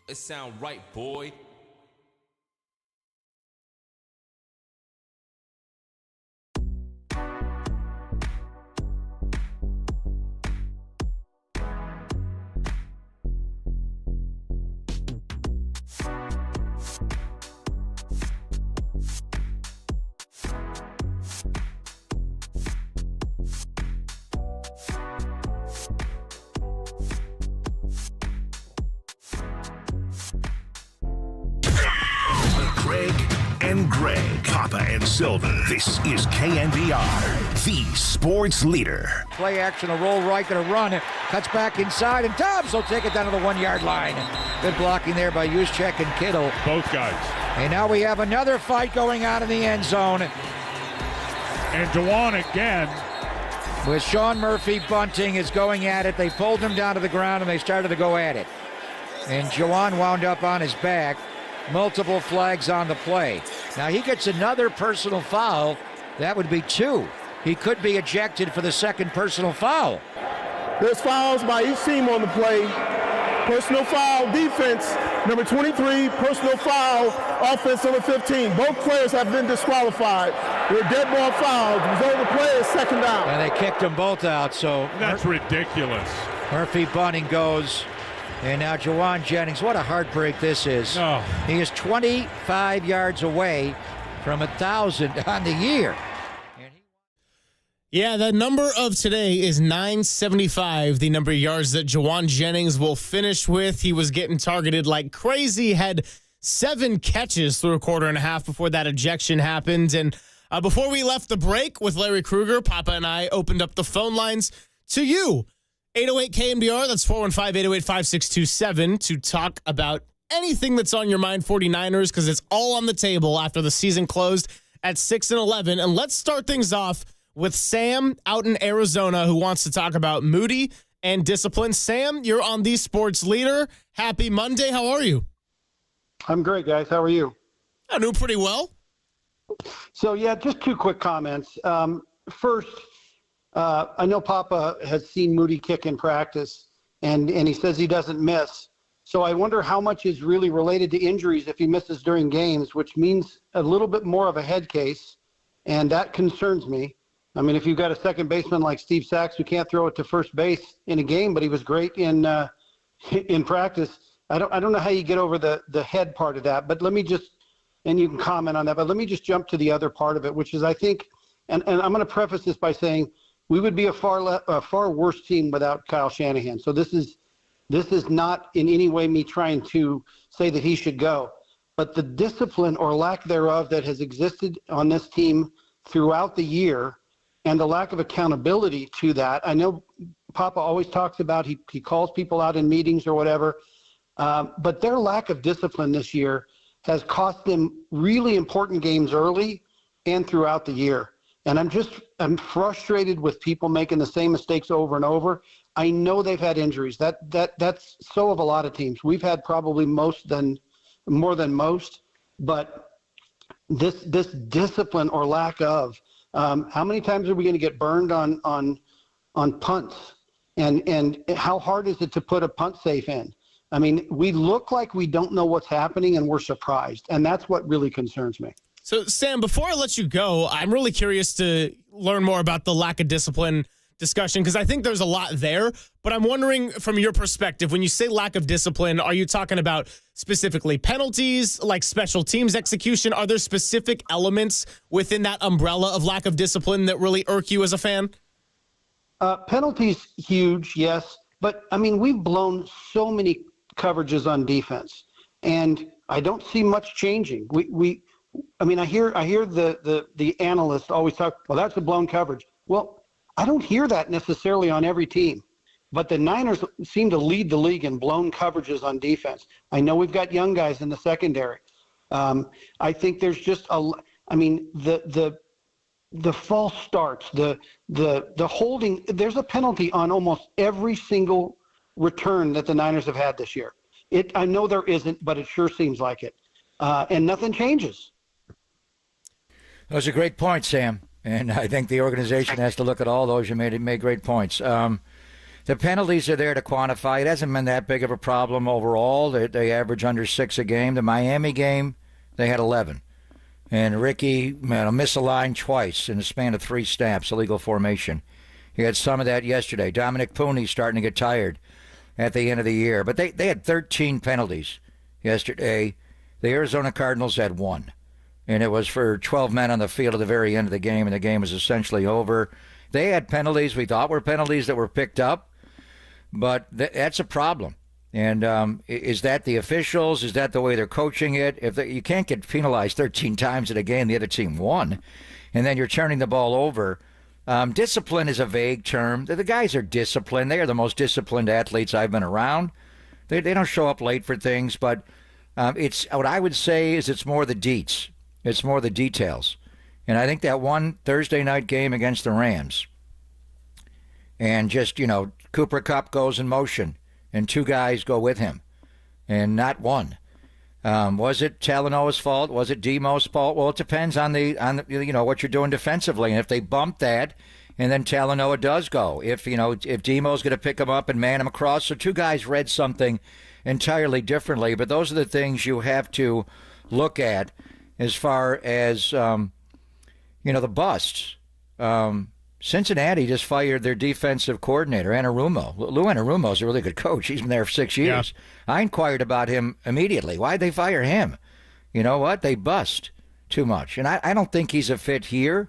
It sound right, boy. and Greg, Papa and Silver. This is KNBR, the sports leader. Play action, a roll right, going to run. Cuts back inside, and Tubbs will take it down to the 1 yard line. Good blocking there by Juszczyk and Kittle. Both guys. And now we have another fight going on in the end zone. And Juwan again. With Sean Murphy bunting is going at it. They pulled him down to the ground and they started to go at it. And Juwan wound up on his back. Multiple flags on the play. Now he gets another personal foul. That would be 2. He could be ejected for the second personal foul. There's fouls by each team on the play. Personal foul, defense, number 23. Personal foul, offense, number 15. Both players have been disqualified. They're dead ball fouls. Result of the play is second down. And they kicked them both out, so. That's ridiculous. Murphy bunting goes. And now Juwan Jennings, what a heartbreak this is. Oh. He is 25 yards away from 1,000 on the year. Yeah, the number of today is 975, the number of yards that Juwan Jennings will finish with. He was getting targeted like crazy, had 7 catches through a quarter and a half before that ejection happened. And before we left the break with Larry Krueger, Papa and I opened up the phone lines to you. 808 KNBR, that's 415-808-5627, to talk about anything that's on your mind, 49ers, because it's all on the table after the season closed at 6-11. And let's start things off with Sam out in Arizona, who wants to talk about Moody and discipline. Sam, you're on the Sports Leader. Happy Monday. How are you? I'm great, guys. How are you? I'm doing pretty well. So, yeah, just 2 quick comments. First, I know Papa has seen Moody kick in practice, and he says he doesn't miss. So I wonder how much is really related to injuries if he misses during games, which means a little bit more of a head case, and that concerns me. I mean, if you've got a second baseman like Steve Sachs who can't throw it to first base in a game, but he was great in practice, I don't know how you get over the head part of that. But let me just, and you can comment on that, but let me just jump to the other part of it, which is I think, and I'm going to preface this by saying we would be a far worse team without Kyle Shanahan. So this is not in any way me trying to say that he should go, but the discipline or lack thereof that has existed on this team throughout the year, and the lack of accountability to that. I know Papa always talks about he calls people out in meetings or whatever, but their lack of discipline this year has cost them really important games early and throughout the year. And I'm frustrated with people making the same mistakes over and over. I know they've had injuries. That's so of a lot of teams. We've had probably more than most, but this discipline or lack of. How many times are we going to get burned on punts? And how hard is it to put a punt safe in? I mean, we look like we don't know what's happening and we're surprised. And that's what really concerns me. So, Sam, before I let you go, I'm really curious to learn more about the lack of discipline discussion, because I think there's a lot there. But I'm wondering, from your perspective, when you say lack of discipline, are you talking about specifically penalties, like special teams execution? Are there specific elements within that umbrella of lack of discipline that really irk you as a fan? Penalties, huge, yes. But, I mean, we've blown so many coverages on defense. And I don't see much changing. I mean, I hear the analysts always talk, well, that's a blown coverage. Well, I don't hear that necessarily on every team, but the Niners seem to lead the league in blown coverages on defense. I know we've got young guys in the secondary. I think there's just the false starts, the holding. There's a penalty on almost every single return that the Niners have had this year. I know there isn't, but it sure seems like it. And nothing changes. Those are great points, Sam. And I think the organization has to look at all those. You made great points. The penalties are there to quantify. It hasn't been that big of a problem overall. They average under 6 a game. The Miami game, they had 11. And Ricky missed a line twice in the span of 3 snaps, illegal formation. He had some of that yesterday. Dominic Pooney starting to get tired at the end of the year. But they had 13 penalties yesterday. The Arizona Cardinals had 1. And it was for 12 men on the field at the very end of the game, and the game was essentially over. They had penalties we thought were penalties that were picked up, but that's a problem. And is that the officials? Is that the way they're coaching it? You can't get penalized 13 times in a game the other team won, and then you're turning the ball over. Discipline is a vague term. The guys are disciplined. They are the most disciplined athletes I've been around. They don't show up late for things, but it's what I would say is it's more the deets. It's more the details. And I think that one Thursday night game against the Rams, and just, Cooper Kupp goes in motion, and 2 guys go with him, and not one. Was it Talanoa's fault? Was it Demo's fault? Well, it depends on the what you're doing defensively. And if they bump that, and then Talanoa does go. If Demo's going to pick him up and man him across. So 2 guys read something entirely differently. But those are the things you have to look at as far as, the busts. Cincinnati just fired their defensive coordinator, Anarumo. Lou Anarumo's a really good coach. He's been there for 6 years. Yeah. I inquired about him immediately. Why'd they fire him? You know what? They bust too much. And I don't think he's a fit here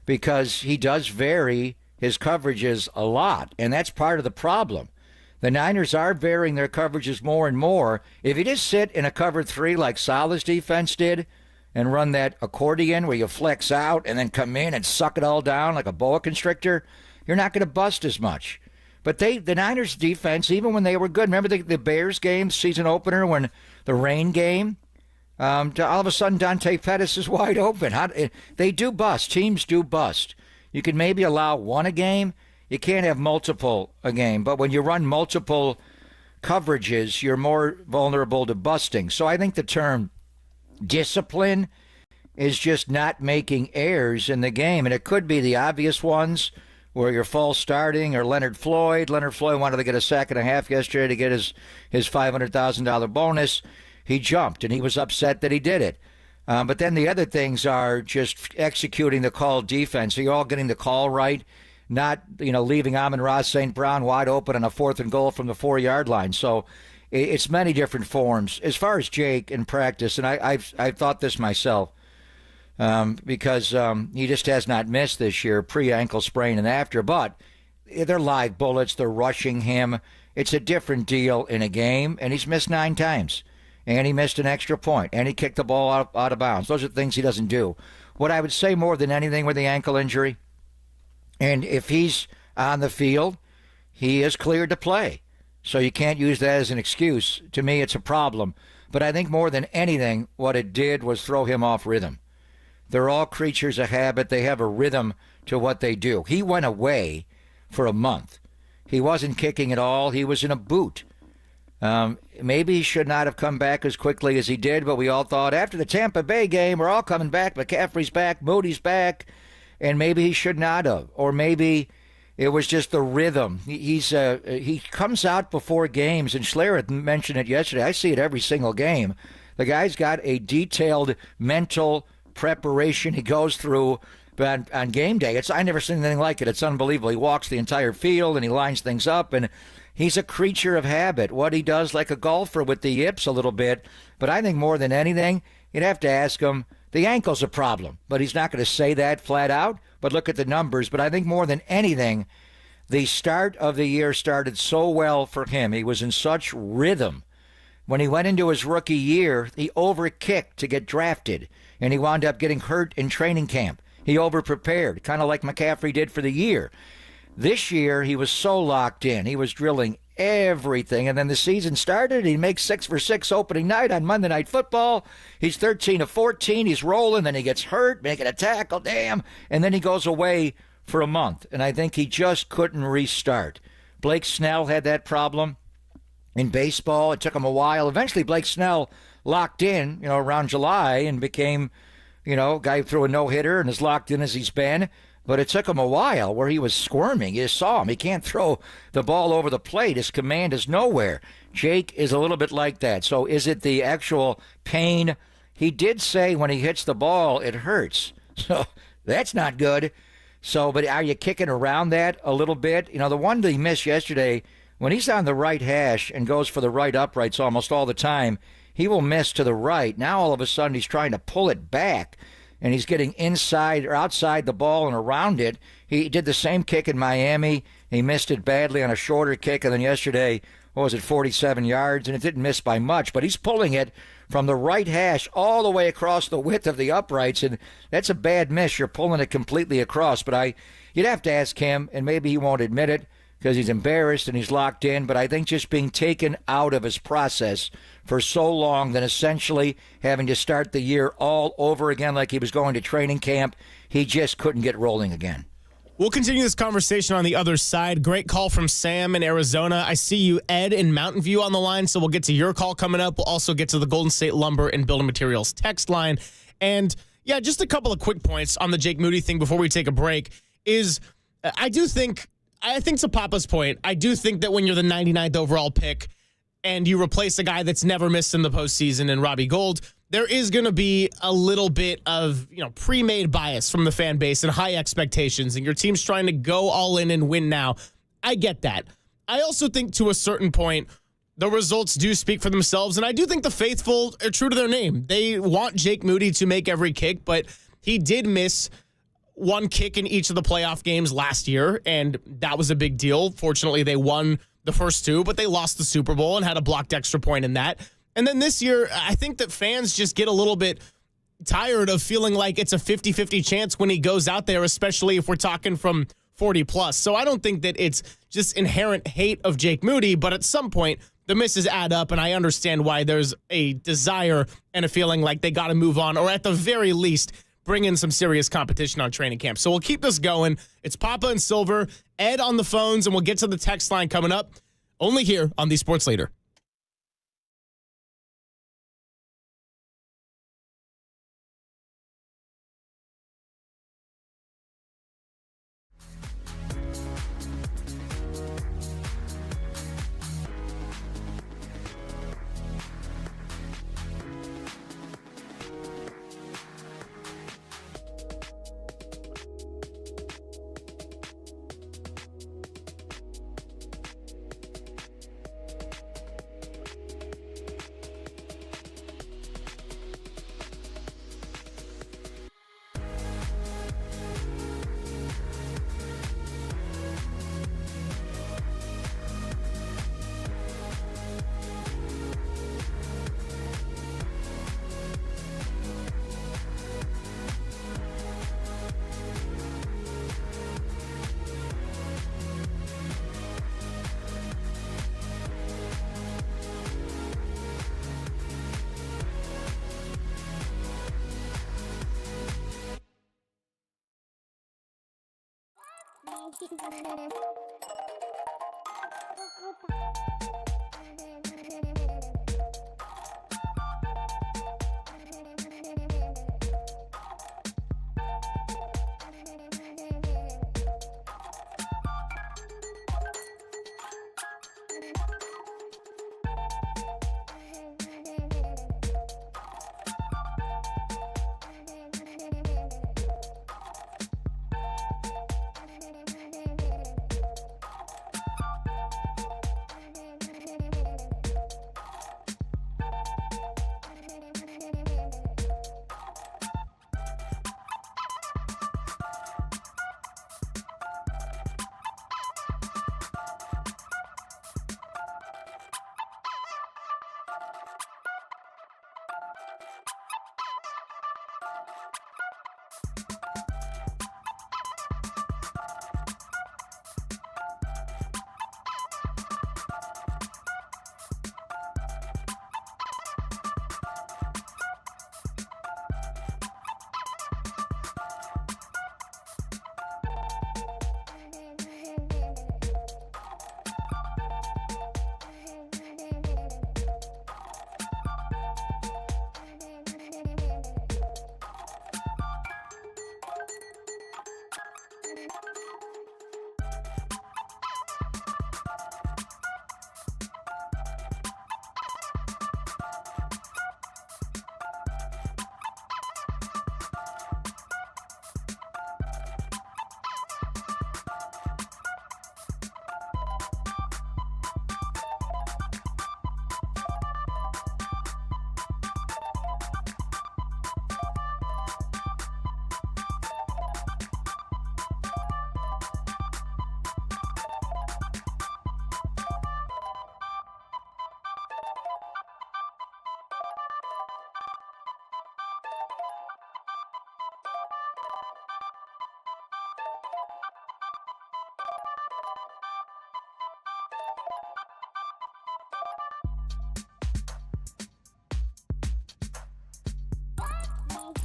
because he does vary his coverages a lot, and that's part of the problem. The Niners are varying their coverages more and more. If you just sit in a cover 3 like Saleh's defense did, and run that accordion where you flex out and then come in and suck it all down like a boa constrictor, you're not going to bust as much. But the Niners defense, even when they were good, remember the Bears game, season opener, when the rain game, all of a sudden Dante Pettis is wide open. They do bust. Teams do bust. You can maybe allow 1 a game. You can't have multiple a game. But when you run multiple coverages, you're more vulnerable to busting. So I think the term discipline is just not making errors in the game. And it could be the obvious ones where you're false starting, or Leonard Floyd. Leonard Floyd wanted to get a sack and a half yesterday to get his $500,000 bonus. He jumped, and he was upset that he did it. But then the other things are just executing the call defense. So you're all getting the call right, not leaving Amon-Ra St. Brown wide open on a 4th and goal from the 4-yard line. So it's many different forms. As far as Jake in practice, and I've thought this myself, because he just has not missed this year, pre-ankle sprain and after. But they're live bullets. They're rushing him. It's a different deal in a game, and he's missed 9 times. And he missed an extra point, and he kicked the ball out of bounds. Those are things he doesn't do. What I would say more than anything with the ankle injury, and if he's on the field, he is cleared to play. So you can't use that as an excuse. To me, it's a problem. But I think more than anything, what it did was throw him off rhythm. They're all creatures of habit. They have a rhythm to what they do. He went away for a month. He wasn't kicking at all. He was in a boot. Maybe he should not have come back as quickly as he did, but we all thought after the Tampa Bay game, we're all coming back. McCaffrey's back, Moody's back, and maybe he should not have. Or maybe it was just the rhythm. He comes out before games, and Schler had mentioned it yesterday. I see it every single game. The guy's got a detailed mental preparation he goes through on game day. I never seen anything like it. It's unbelievable. He walks the entire field, and he lines things up, and he's a creature of habit. What he does, like a golfer with the yips a little bit. But I think more than anything, you'd have to ask him, the ankle's a problem. But he's not going to say that flat out. But look at the numbers. But I think more than anything, the start of the year started so well for him. He was in such rhythm When he went into his rookie year, he overkicked to get drafted, and he wound up getting hurt in training camp. He overprepared, kind of like McCaffrey did for the year. This year, he was so locked in. He was drilling everything, and then the season started. He makes 6 for 6 opening night on Monday Night Football. He's 13 of 14. He's rolling, then he gets hurt, making a tackle, damn, and then he goes away for a month, and I think he just couldn't restart. Blake Snell had that problem in baseball. It took him a while. Eventually, Blake Snell locked in, around July and became, a guy who threw a no-hitter and as locked in as he's been. But it took him a while where he was squirming. You saw him. He can't throw the ball over the plate. His command is nowhere. Jake is a little bit like that. So is it the actual pain? He did say when he hits the ball, it hurts. So that's not good. So, but are you kicking around that a little bit? The one that he missed yesterday, when he's on the right hash and goes for the right uprights almost all the time, he will miss to the right. Now all of a sudden he's trying to pull it back, and he's getting inside or outside the ball and around it. He did the same kick in Miami. He missed it badly on a shorter kick, and then yesterday, 47 yards, and it didn't miss by much, but he's pulling it from the right hash all the way across the width of the uprights, and that's a bad miss. You're pulling it completely across, but you'd have to ask him, and maybe he won't admit it because he's embarrassed and he's locked in, but I think just being taken out of his process for so long, then essentially having to start the year all over again like he was going to training camp, he just couldn't get rolling again. We'll continue this conversation on the other side. Great call from Sam in Arizona. I see you, Ed, in Mountain View on the line, so we'll get to your call coming up. We'll also get to the Golden State Lumber and Building Materials text line. And, yeah, just a couple of quick points on the Jake Moody thing before we take a break is I think to Papa's point, I do think that when you're the 99th overall pick and you replace a guy that's never missed in the postseason in Robbie Gould, there is going to be a little bit of, pre-made bias from the fan base and high expectations, and your team's trying to go all in and win now. I get that. I also think to a certain point, the results do speak for themselves, and I do think the faithful are true to their name. They want Jake Moody to make every kick, but he did miss one kick in each of the playoff games last year, and that was a big deal. Fortunately, they won the first two, but they lost the Super Bowl and had a blocked extra point in that. And then this year, I think that fans just get a little bit tired of feeling like it's a 50-50 chance when he goes out there, especially if we're talking from 40 plus. So I don't think that it's just inherent hate of Jake Moody, but at some point the misses add up, and I understand why there's a desire and a feeling like they got to move on, or at the very least bring in some serious competition on training camp. So we'll keep this going. It's Papa and Silver, Ed on the phones, and we'll get to the text line coming up only here on the Sports Leader.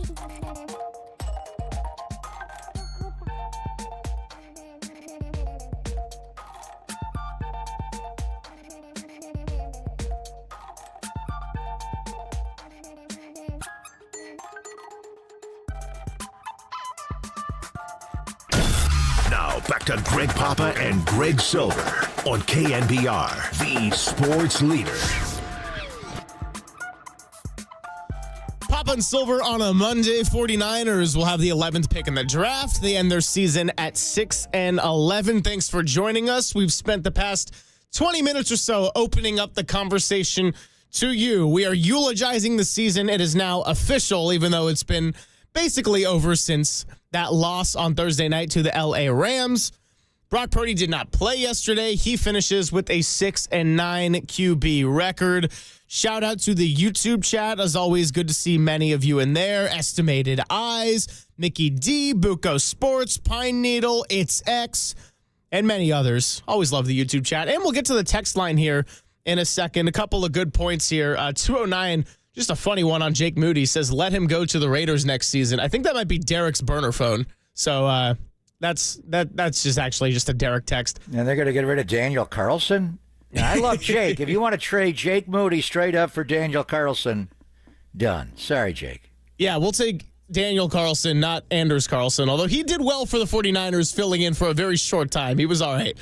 Now back to Greg Papa and Greg Silver on KNBR, the sports leader. Papa and Silver on a Monday. 49ers will have the 11th pick in the draft. They end their season at 6-11. Thanks for joining us. We've spent the past 20 minutes or so opening up the conversation to you. We are eulogizing the season. It is now official, even though it's been basically over since that loss on Thursday night to the LA Rams. Brock Purdy did not play yesterday. He finishes with a 6-9 QB record. Shout out to the YouTube chat. As always, good to see many of you in there. Estimated Eyes, Mickey D, Buco Sports, Pine Needle, It's X, and many others. Always love the YouTube chat. And we'll get to the text line here in a second. A couple of good points here. 209, just a funny one on Jake Moody, says, let him go to the Raiders next season. I think that might be Derek's burner phone. So that's just actually just a Derek text. And they're going to get rid of Daniel Carlson? I love Jake. If you want to trade Jake Moody straight up for Daniel Carlson, done. Sorry, Jake. Yeah, we'll take Daniel Carlson, not Anders Carlson, although he did well for the 49ers filling in for a very short time. He was all right.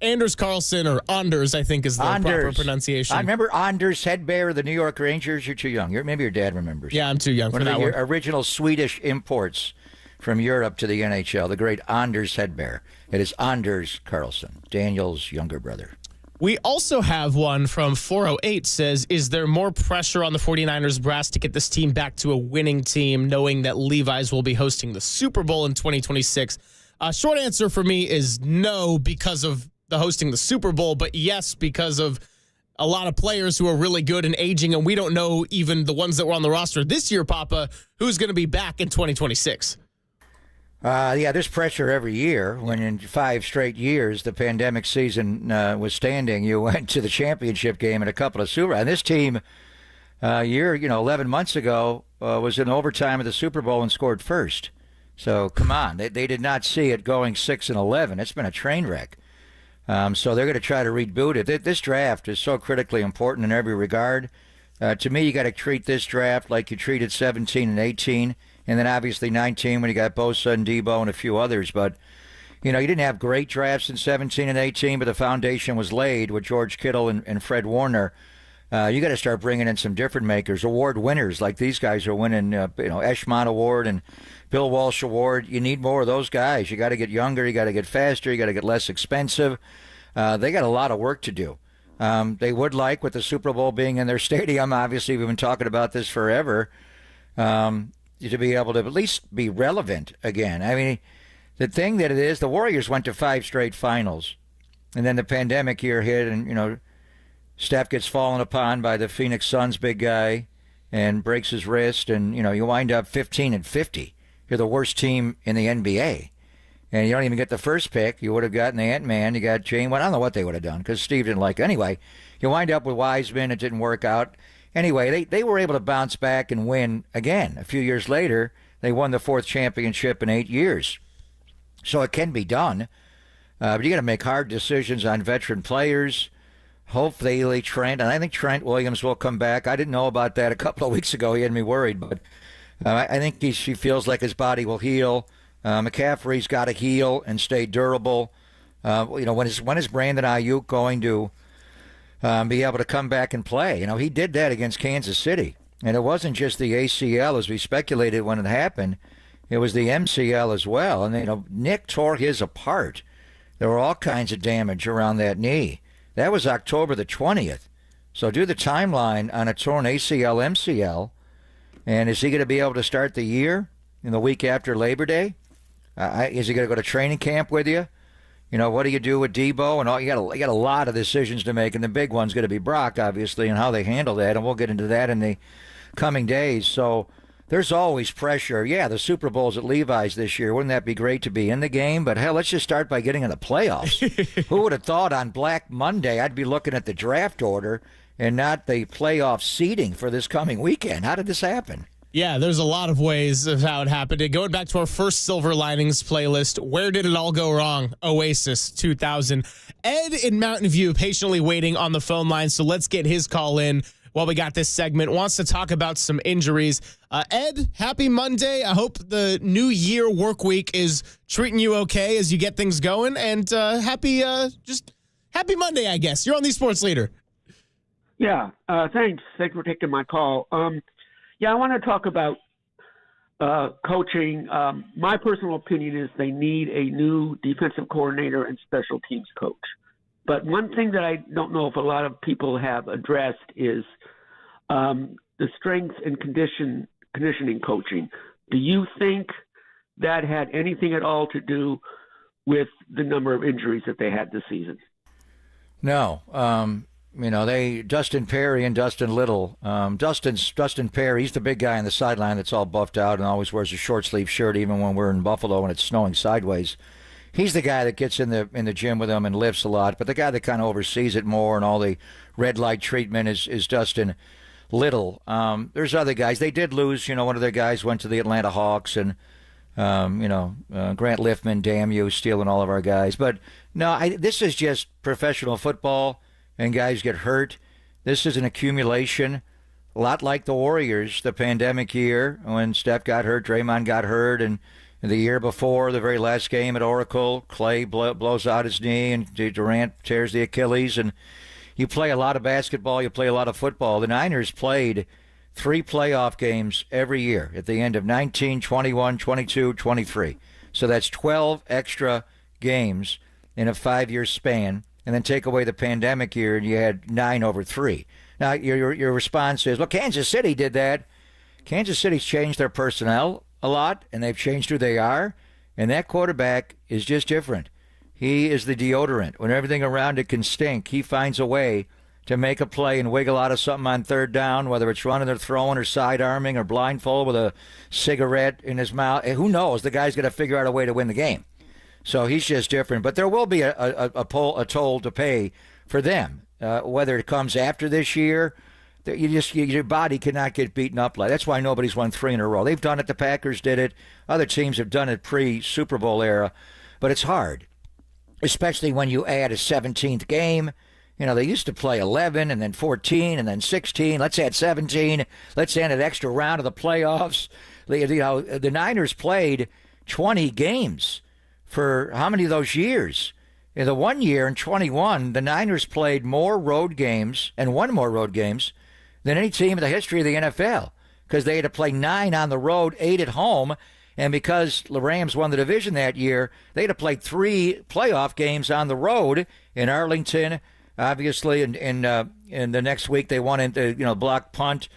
Anders Carlson, or Anders, I think is the proper pronunciation. I remember Anders Hedberg of the New York Rangers. You're too young. Maybe your dad remembers. Yeah, I'm too young for that one. One of the original Swedish imports from Europe to the NHL, the great Anders Hedberg. It is Anders Carlson, Daniel's younger brother. We also have one from 408 says, is there more pressure on the 49ers brass to get this team back to a winning team, knowing that Levi's will be hosting the Super Bowl in 2026? Short answer for me is no, because of the hosting the Super Bowl, but yes, because of a lot of players who are really good and aging, and we don't know even the ones that were on the roster this year, Papa, who's going to be back in 2026. Yeah, there's pressure every year. When in 5 straight years the pandemic season was standing, you went to the championship game and a couple of Super. And this team, 11 months ago, was in overtime of the Super Bowl and scored first. So come on, they did not see it going 6-11. It's been a train wreck. So they're going to try to reboot it. This draft is so critically important in every regard. To me, you got to treat this draft like you treated 17 and 18. And then obviously 19 when you got Bosa and Debo and a few others. But, you didn't have great drafts in 17 and 18, but the foundation was laid with George Kittle and Fred Warner. You got to start bringing in some different makers, award winners like these guys are winning, Eshmont Award and Bill Walsh Award. You need more of those guys. You got to get younger. You got to get faster. You got to get less expensive. They got a lot of work to do. They would like, with the Super Bowl being in their stadium, obviously we've been talking about this forever, to be able to at least be relevant again. I mean, the thing that it is, the Warriors went to 5 straight finals, and then the pandemic year hit, and, Steph gets fallen upon by the Phoenix Suns big guy and breaks his wrist, and, you wind up 15-50. You're the worst team in the NBA, and you don't even get the first pick. You would have gotten the Ant-Man. You got Jane. Well, I don't know what they would have done because Steve didn't like it. Anyway, you wind up with Wiseman. It didn't work out. Anyway, they were able to bounce back and win again. A few years later, they won the 4th championship in 8 years. So it can be done. But you got to make hard decisions on veteran players. Hopefully Trent, and I think Trent Williams will come back. I didn't know about that a couple of weeks ago. He had me worried. But I think he feels like his body will heal. McCaffrey's got to heal and stay durable. When is Brandon Ayuk going to be able to come back and play? He did that against Kansas City. And it wasn't just the ACL, as we speculated when it happened. It was the MCL as well. And, Nick tore his apart. There were all kinds of damage around that knee. That was October the 20th. So do the timeline on a torn ACL, MCL. And is he going to be able to start the year in the week after Labor Day? Is he going to go to training camp with you? What do you do with Debo and all? You got a lot of decisions to make, and the big one's going to be Brock, obviously, and how they handle that, and we'll get into that in the coming days. So there's always pressure. Yeah, the Super Bowl's at Levi's this year. Wouldn't that be great to be in the game? But hell, let's just start by getting in the playoffs. Who would have thought on Black Monday I'd be looking at the draft order and not the playoff seeding for this coming weekend? How did this happen? Yeah, there's a lot of ways of how it happened. And going back to our first Silver Linings playlist, where did it all go wrong? Oasis 2000. Ed in Mountain View patiently waiting on the phone line, so let's get his call in while we got this segment. Wants to talk about some injuries. Ed, happy Monday. I hope the new year work week is treating you okay as you get things going. And happy Monday, I guess. You're on the Sports Leader. Yeah, thanks. Thanks for taking my call. I want to talk about coaching. My personal opinion is they need a new defensive coordinator and special teams coach. But one thing that I don't know if a lot of people have addressed is the strength and conditioning coaching. Do you think that had anything at all to do with the number of injuries that they had this season? No. Dustin Perry and Dustin Little. Dustin Perry, he's the big guy on the sideline that's all buffed out and always wears a short sleeve shirt even when we're in Buffalo and it's snowing sideways. He's the guy that gets in the gym with them and lifts a lot, but the guy that kind of oversees it more and all the red light treatment is Dustin Little. There's other guys. They did lose, one of their guys went to the Atlanta Hawks and, Grant Liffman, damn you, stealing all of our guys. But no, this is just professional football. And guys get hurt. This is an accumulation, a lot like the Warriors, the pandemic year when Steph got hurt, Draymond got hurt, and the year before, the very last game at Oracle, Clay blows out his knee and Durant tears the Achilles. And you play a lot of basketball, you play a lot of football. The Niners played 3 playoff games every year at the end of 19, 21, 22, 23. So that's 12 extra games in a 5-year span. And then take away the pandemic year, and you had 9 over 3. Now, your response is, well, Kansas City did that. Kansas City's changed their personnel a lot, and they've changed who they are. And that quarterback is just different. He is the deodorant. When everything around it can stink, he finds a way to make a play and wiggle out of something on third down, whether it's running or throwing or side-arming or blindfold with a cigarette in his mouth. Who knows? The guy's going to figure out a way to win the game. So he's just different. But there will be a toll to pay for them, whether it comes after this year. Your body cannot get beaten up like that's why nobody's won 3 in a row. They've done it. The Packers did it. Other teams have done it pre-Super Bowl era. But it's hard, especially when you add a 17th game. They used to play 11 and then 14 and then 16. Let's add 17. Let's add an extra round of the playoffs. The Niners played 20 games. For how many of those years? In the 1 year in 21, the Niners played more road games and won more road games than any team in the history of the NFL because they had to play 9 on the road, 8 at home. And because the Rams won the division that year, they had to play 3 playoff games on the road in Arlington, obviously. And the next week they won into, block punt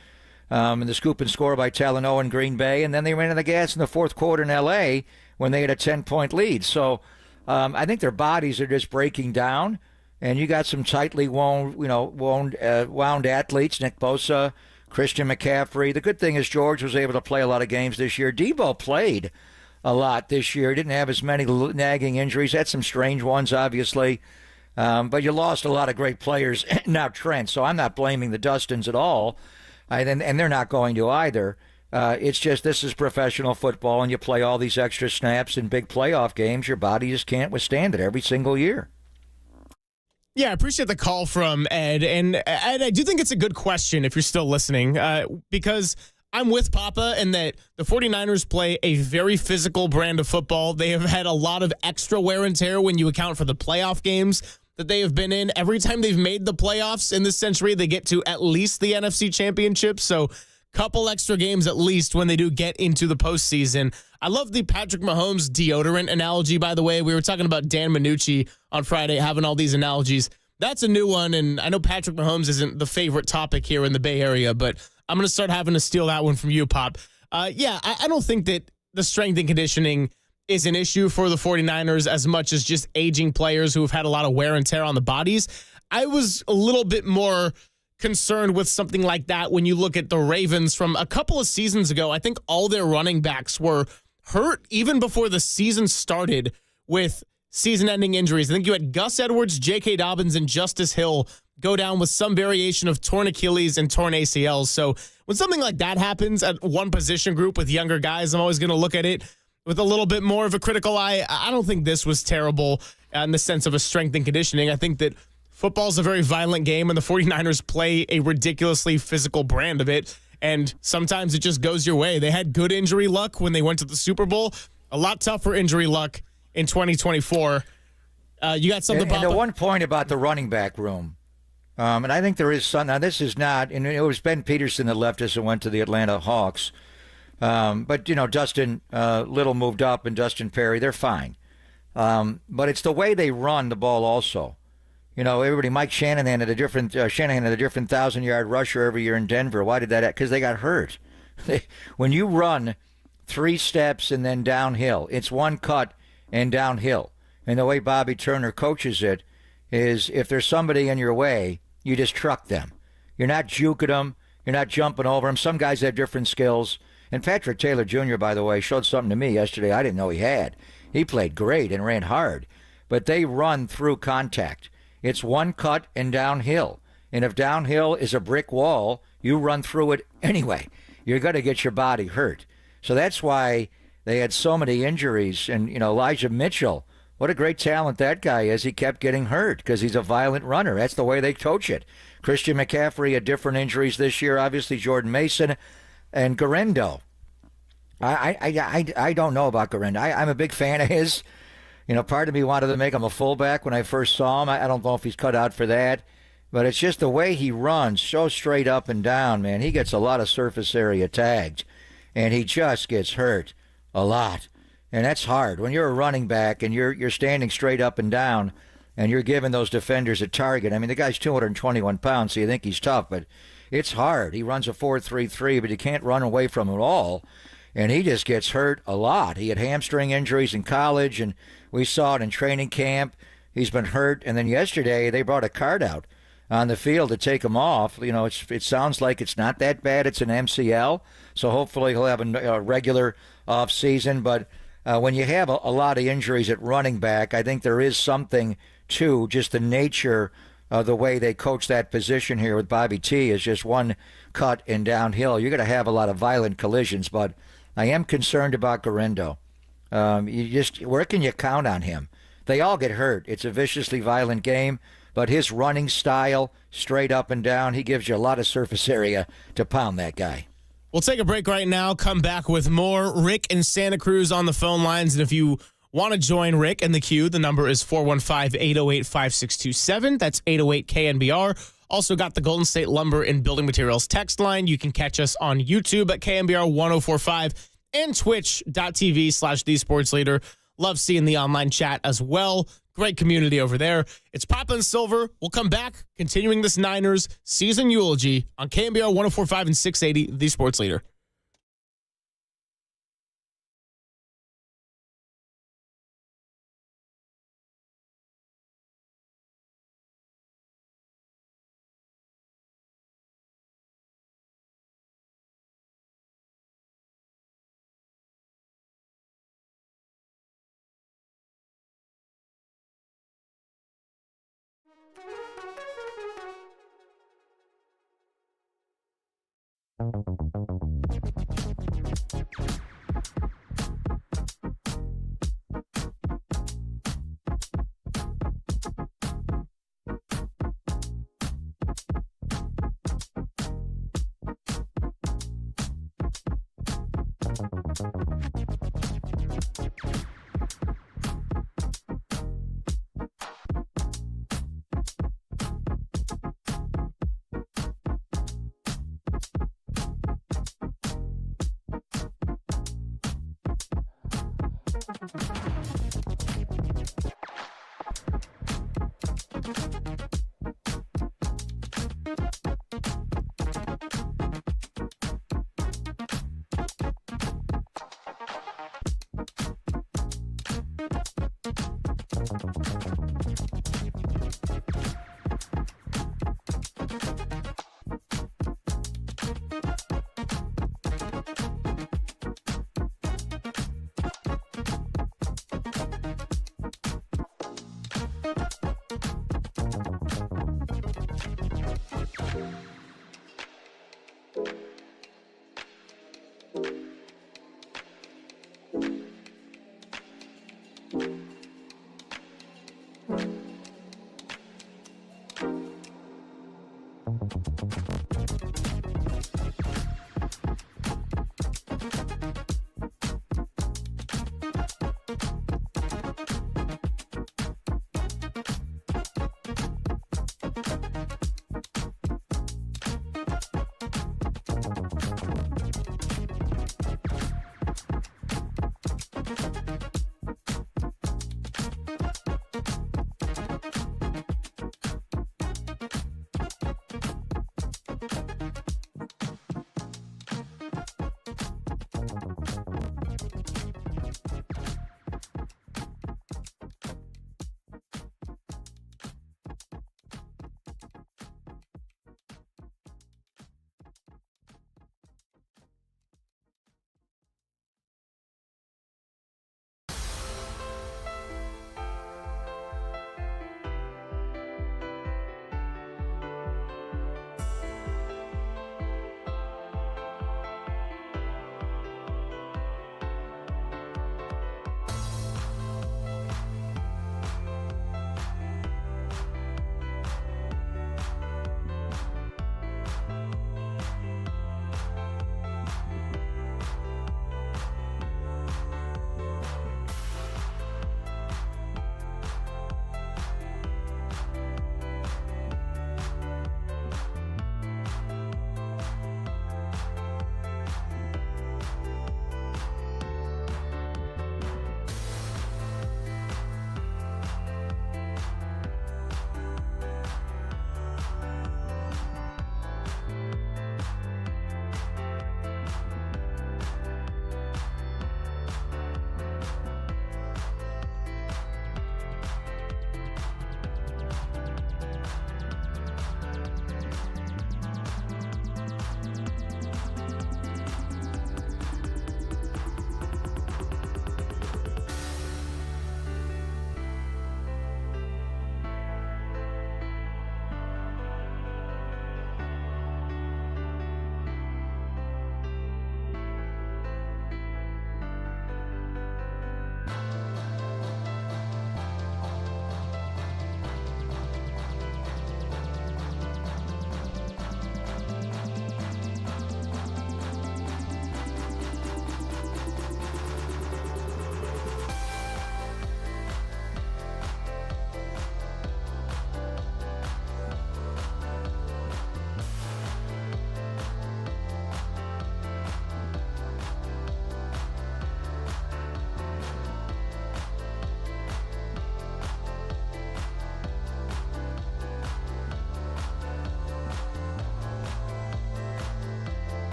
and the scoop and score by Talanoa in Green Bay. And then they ran in the gas in the fourth quarter in L.A., when they had a 10-point lead. So I think their bodies are just breaking down. And you got some tightly wound athletes, Nick Bosa, Christian McCaffrey. The good thing is George was able to play a lot of games this year. Debo played a lot this year. Didn't have as many nagging injuries. Had some strange ones, obviously. But you lost a lot of great players now, Trent. So I'm not blaming the Dustins at all. And they're not going to either. It's just this is professional football, and you play all these extra snaps in big playoff games. Your body just can't withstand it every single year. Yeah, I appreciate the call from Ed. And Ed, I do think it's a good question if you're still listening, because I'm with Papa in that the 49ers play a very physical brand of football. They have had a lot of extra wear and tear when you account for the playoff games that they have been in. Every time they've made the playoffs in this century, they get to at least the NFC Championship. So couple extra games at least when they do get into the postseason. I love the Patrick Mahomes deodorant analogy, by the way. We were talking about Dan Minucci on Friday having all these analogies. That's a new one, and I know Patrick Mahomes isn't the favorite topic here in the Bay Area, but I'm going to start having to steal that one from you, Pop. I don't think that the strength and conditioning is an issue for the 49ers as much as just aging players who have had a lot of wear and tear on the bodies. I was a little bit more concerned with something like that when you look at the Ravens from a couple of seasons ago. I think all their running backs were hurt even before the season started with season-ending injuries. I think you had Gus Edwards, J.K. Dobbins, and Justice Hill go down with some variation of torn Achilles and torn ACLs. So when something like that happens at one position group with younger guys, I'm always going to look at it with a little bit more of a critical eye. I don't think this was terrible in the sense of a strength and conditioning. I think that football's a very violent game, and the 49ers play a ridiculously physical brand of it, and sometimes it just goes your way. They had good injury luck when they went to the Super Bowl. A lot tougher injury luck in 2024. You got something, And the one point about the running back room, and I think there is some. Now, this is not, and it was Ben Peterson that left us and went to the Atlanta Hawks. But, Dustin Little moved up and Dustin Perry, they're fine. But it's the way they run the ball also. Everybody, Mike Shanahan had a different 1,000-yard rusher every year in Denver. Why did that? Because they got hurt. When you run 3 steps and then downhill, it's one cut and downhill. And the way Bobby Turner coaches it is if there's somebody in your way, you just truck them. You're not juking them. You're not jumping over them. Some guys have different skills. And Patrick Taylor Jr., by the way, showed something to me yesterday I didn't know he had. He played great and ran hard. But they run through contact. It's one cut and downhill. And if downhill is a brick wall, you run through it anyway. You're going to get your body hurt. So that's why they had so many injuries. And, Elijah Mitchell, what a great talent that guy is. He kept getting hurt because he's a violent runner. That's the way they coach it. Christian McCaffrey had different injuries this year. Obviously, Jordan Mason and Garendo. I don't know about Garendo. I'm a big fan of his. Part of me wanted to make him a fullback when I first saw him. I don't know if he's cut out for that. But it's just the way he runs, so straight up and down, man. He gets a lot of surface area tagged. And he just gets hurt a lot. And that's hard. When you're a running back and you're standing straight up and down and you're giving those defenders a target. I mean, the guy's 221 pounds, so you think he's tough, but it's hard. He runs a 4.33, but you can't run away from him at all. And he just gets hurt a lot. He had hamstring injuries in college, and we saw it in training camp. He's been hurt. And then yesterday they brought a card out on the field to take him off. It sounds like it's not that bad. It's an MCL, so hopefully he'll have a regular off season. But when you have a lot of injuries at running back, I think there is something to just the nature of the way they coach that position here with Bobby T is just one cut and downhill. You're going to have a lot of violent collisions, but I am concerned about Garendo. Where can you count on him? They all get hurt. It's a viciously violent game, but his running style, straight up and down, he gives you a lot of surface area to pound that guy. We'll take a break right now, come back with more. Rick in Santa Cruz on the phone lines. And if you want to join Rick and the queue, the number is 415-808-5627. That's 808-KNBR. Also got the Golden State Lumber and Building Materials text line. You can catch us on YouTube at KNBR 1045 and twitch.tv/thesportsleader. Love seeing the online chat as well. Great community over there. It's Papa and Silver. We'll come back, continuing this Niners season eulogy on KNBR 1045 and 680, The Sports Leader.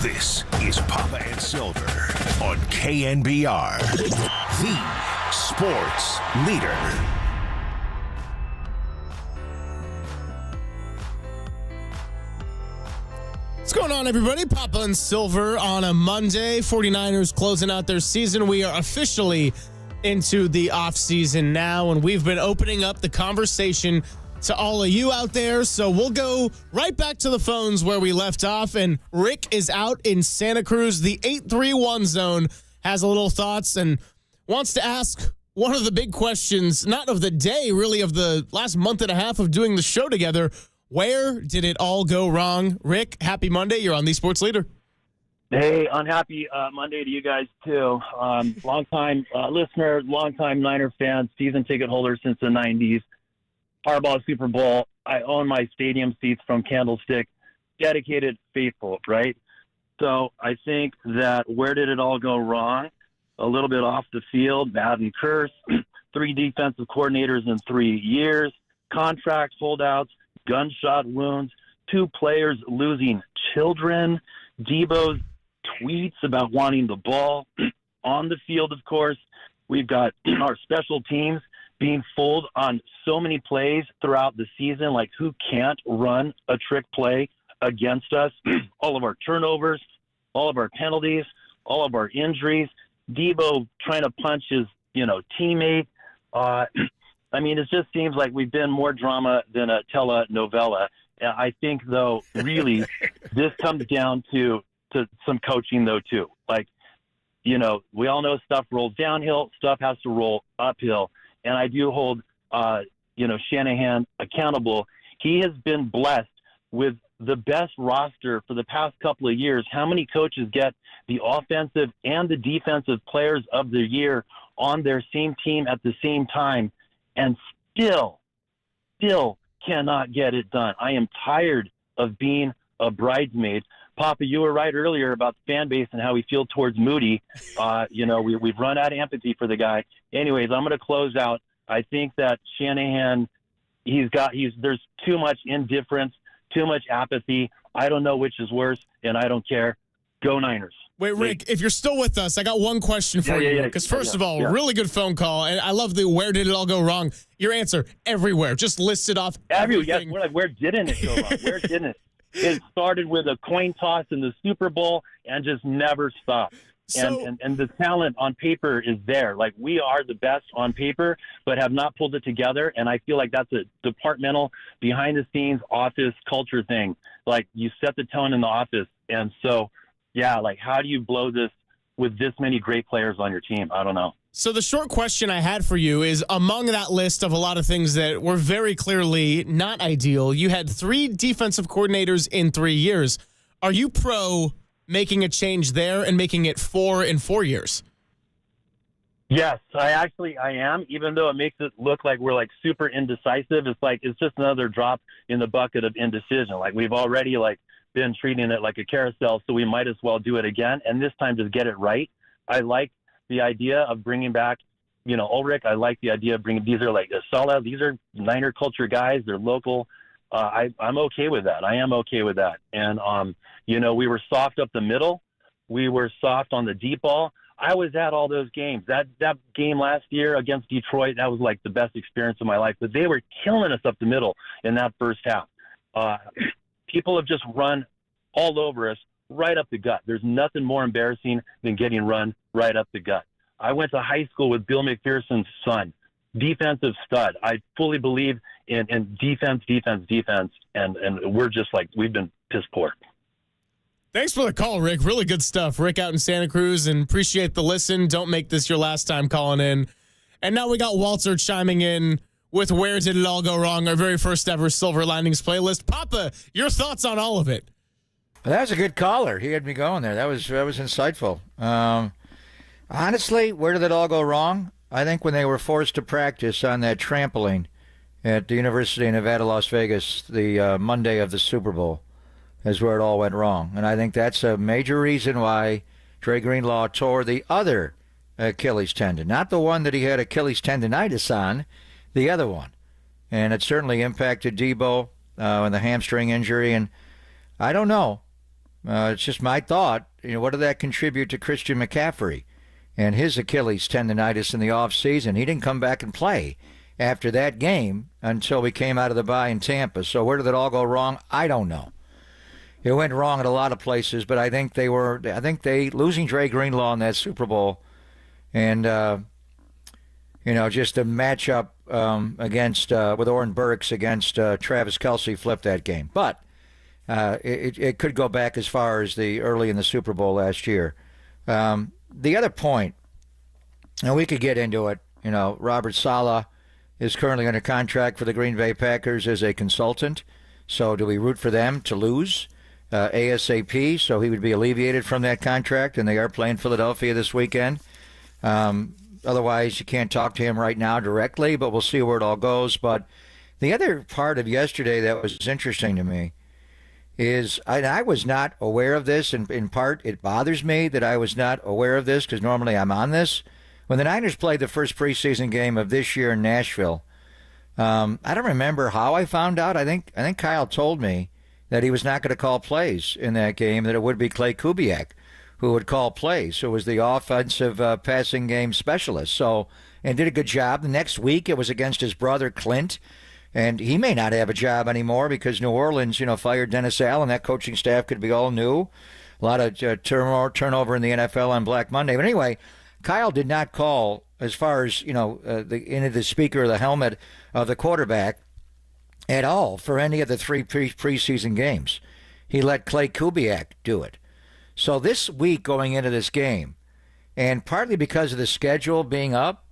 This is Papa and Silver on KNBR, the sports leader. What's going on, everybody? Papa and Silver on a Monday. 49ers closing out their season. We are officially into the offseason now, and we've been opening up the conversation to all of you out there. So we'll go right back to the phones where we left off, and Rick is out in Santa Cruz. The 831 zone has a little thoughts and wants to ask one of the big questions, not of the day, really of the last month and a half of doing the show together. Where did it all go wrong? Rick, happy Monday. You're on the Sports Leader. Hey, unhappy Monday to you guys, too. Long-time listener, long-time Niner fan, season ticket holder since the 90s. Harbaugh Super Bowl. I own my stadium seats from Candlestick. Dedicated faithful, right? So I think that where did it all go wrong? A little bit off the field, bad and curse. 3 defensive coordinators in 3 years. Contract holdouts, gunshot wounds, 2 players losing children. Debo's tweets about wanting the ball. On the field, of course, we've got our special teams being fooled on so many plays throughout the season, like who can't run a trick play against us, all of our turnovers, all of our penalties, all of our injuries, Debo trying to punch his, teammate. I mean, it just seems like we've been more drama than a telenovela. I think, though, really, this comes down to some coaching, though, too. Like, we all know stuff rolls downhill, stuff has to roll uphill. And I do hold, Shanahan accountable. He has been blessed with the best roster for the past couple of years. How many coaches get the offensive and the defensive players of the year on their same team at the same time and still cannot get it done? I am tired of being a bridesmaid. Papa, you were right earlier about the fan base and how we feel towards Moody. We've run out of empathy for the guy. Anyways, I'm going to close out. I think that Shanahan, there's too much indifference, too much apathy. I don't know which is worse, and I don't care. Go Niners. Wait, Rick, if you're still with us, I got one question for you. Because first of all, really good phone call, and I love the where did it all go wrong? Your answer, everywhere. Just listed off everything. Yes, where didn't it go wrong? Where didn't it? It started with a coin toss in the Super Bowl and just never stopped. And the talent on paper is there. Like, we are the best on paper, but have not pulled it together. And I feel like that's a departmental, behind-the-scenes office culture thing. Like, you set the tone in the office. And so, yeah, like, how do you blow this with this many great players on your team? I don't know. So the short question I had for you is, among that list of a lot of things that were very clearly not ideal, you had 3 defensive coordinators in 3 years. Are you pro making a change there and making it 4 in 4 years? Yes, I am, even though it makes it look like we're like super indecisive. It's just another drop in the bucket of indecision. Like, we've already been treating it like a carousel, so we might as well do it again. And this time just get it right. I like the idea of bringing back, Ulrich. I like the idea of these are like Asala. These are Niner culture guys. They're local. I'm okay with that. I am okay with that. And, we were soft up the middle. We were soft on the deep ball. I was at all those games. That game last year against Detroit, that was like the best experience of my life. But they were killing us up the middle in that first half. People have just run all over us right up the gut. There's nothing more embarrassing than getting run right up the gut. I went to high school with Bill McPherson's son, defensive stud. I fully believe in defense, and we're just we've been piss poor. Thanks for the call, Rick. Really good stuff. Rick out in Santa Cruz, and appreciate the listen. Don't make this your last time calling in. And now we got Walter chiming in with Where Did It All Go Wrong, our very first ever Silver Linings playlist. Papa, your thoughts on all of it? That was a good caller. He had me going there. That was insightful. Honestly, where did it all go wrong? I think when they were forced to practice on that trampoline at the University of Nevada, Las Vegas, the Monday of the Super Bowl, is where it all went wrong. And I think that's a major reason why Dre Greenlaw tore the other Achilles tendon. Not the one that he had Achilles tendonitis on, the other one. And it certainly impacted Debo and the hamstring injury. And I don't know. It's just my thought. What did that contribute to Christian McCaffrey and his Achilles tendonitis in the offseason? He didn't come back and play after that game until we came out of the bye in Tampa. So where did it all go wrong? I don't know. It went wrong at a lot of places, but I think they losing Dre Greenlaw in that Super Bowl, and just a matchup against with Oren Burks against Travis Kelce flipped that game. But it could go back as far as the early in the Super Bowl last year. The other point, and we could get into it. Robert Saleh is currently under contract for the Green Bay Packers as a consultant. So do we root for them to lose ASAP, so he would be alleviated from that contract, and they are playing Philadelphia this weekend. Otherwise, you can't talk to him right now directly, but we'll see where it all goes. But the other part of yesterday that was interesting to me is I was not aware of this, and in part it bothers me that I was not aware of this because normally I'm on this. When the Niners played the first preseason game of this year in Nashville, I don't remember how I found out. I think Kyle told me that he was not going to call plays in that game, that it would be Clay Kubiak who would call plays, who was the offensive passing game specialist. And did a good job. The next week it was against his brother Clint, and he may not have a job anymore because New Orleans, fired Dennis Allen. That coaching staff could be all new. A lot of turnover in the NFL on Black Monday. But anyway, Kyle did not call as far as, the speaker or the helmet of the quarterback at all for any of the 3 preseason games. He let Clay Kubiak do it. So this week going into this game, and partly because of the schedule being up,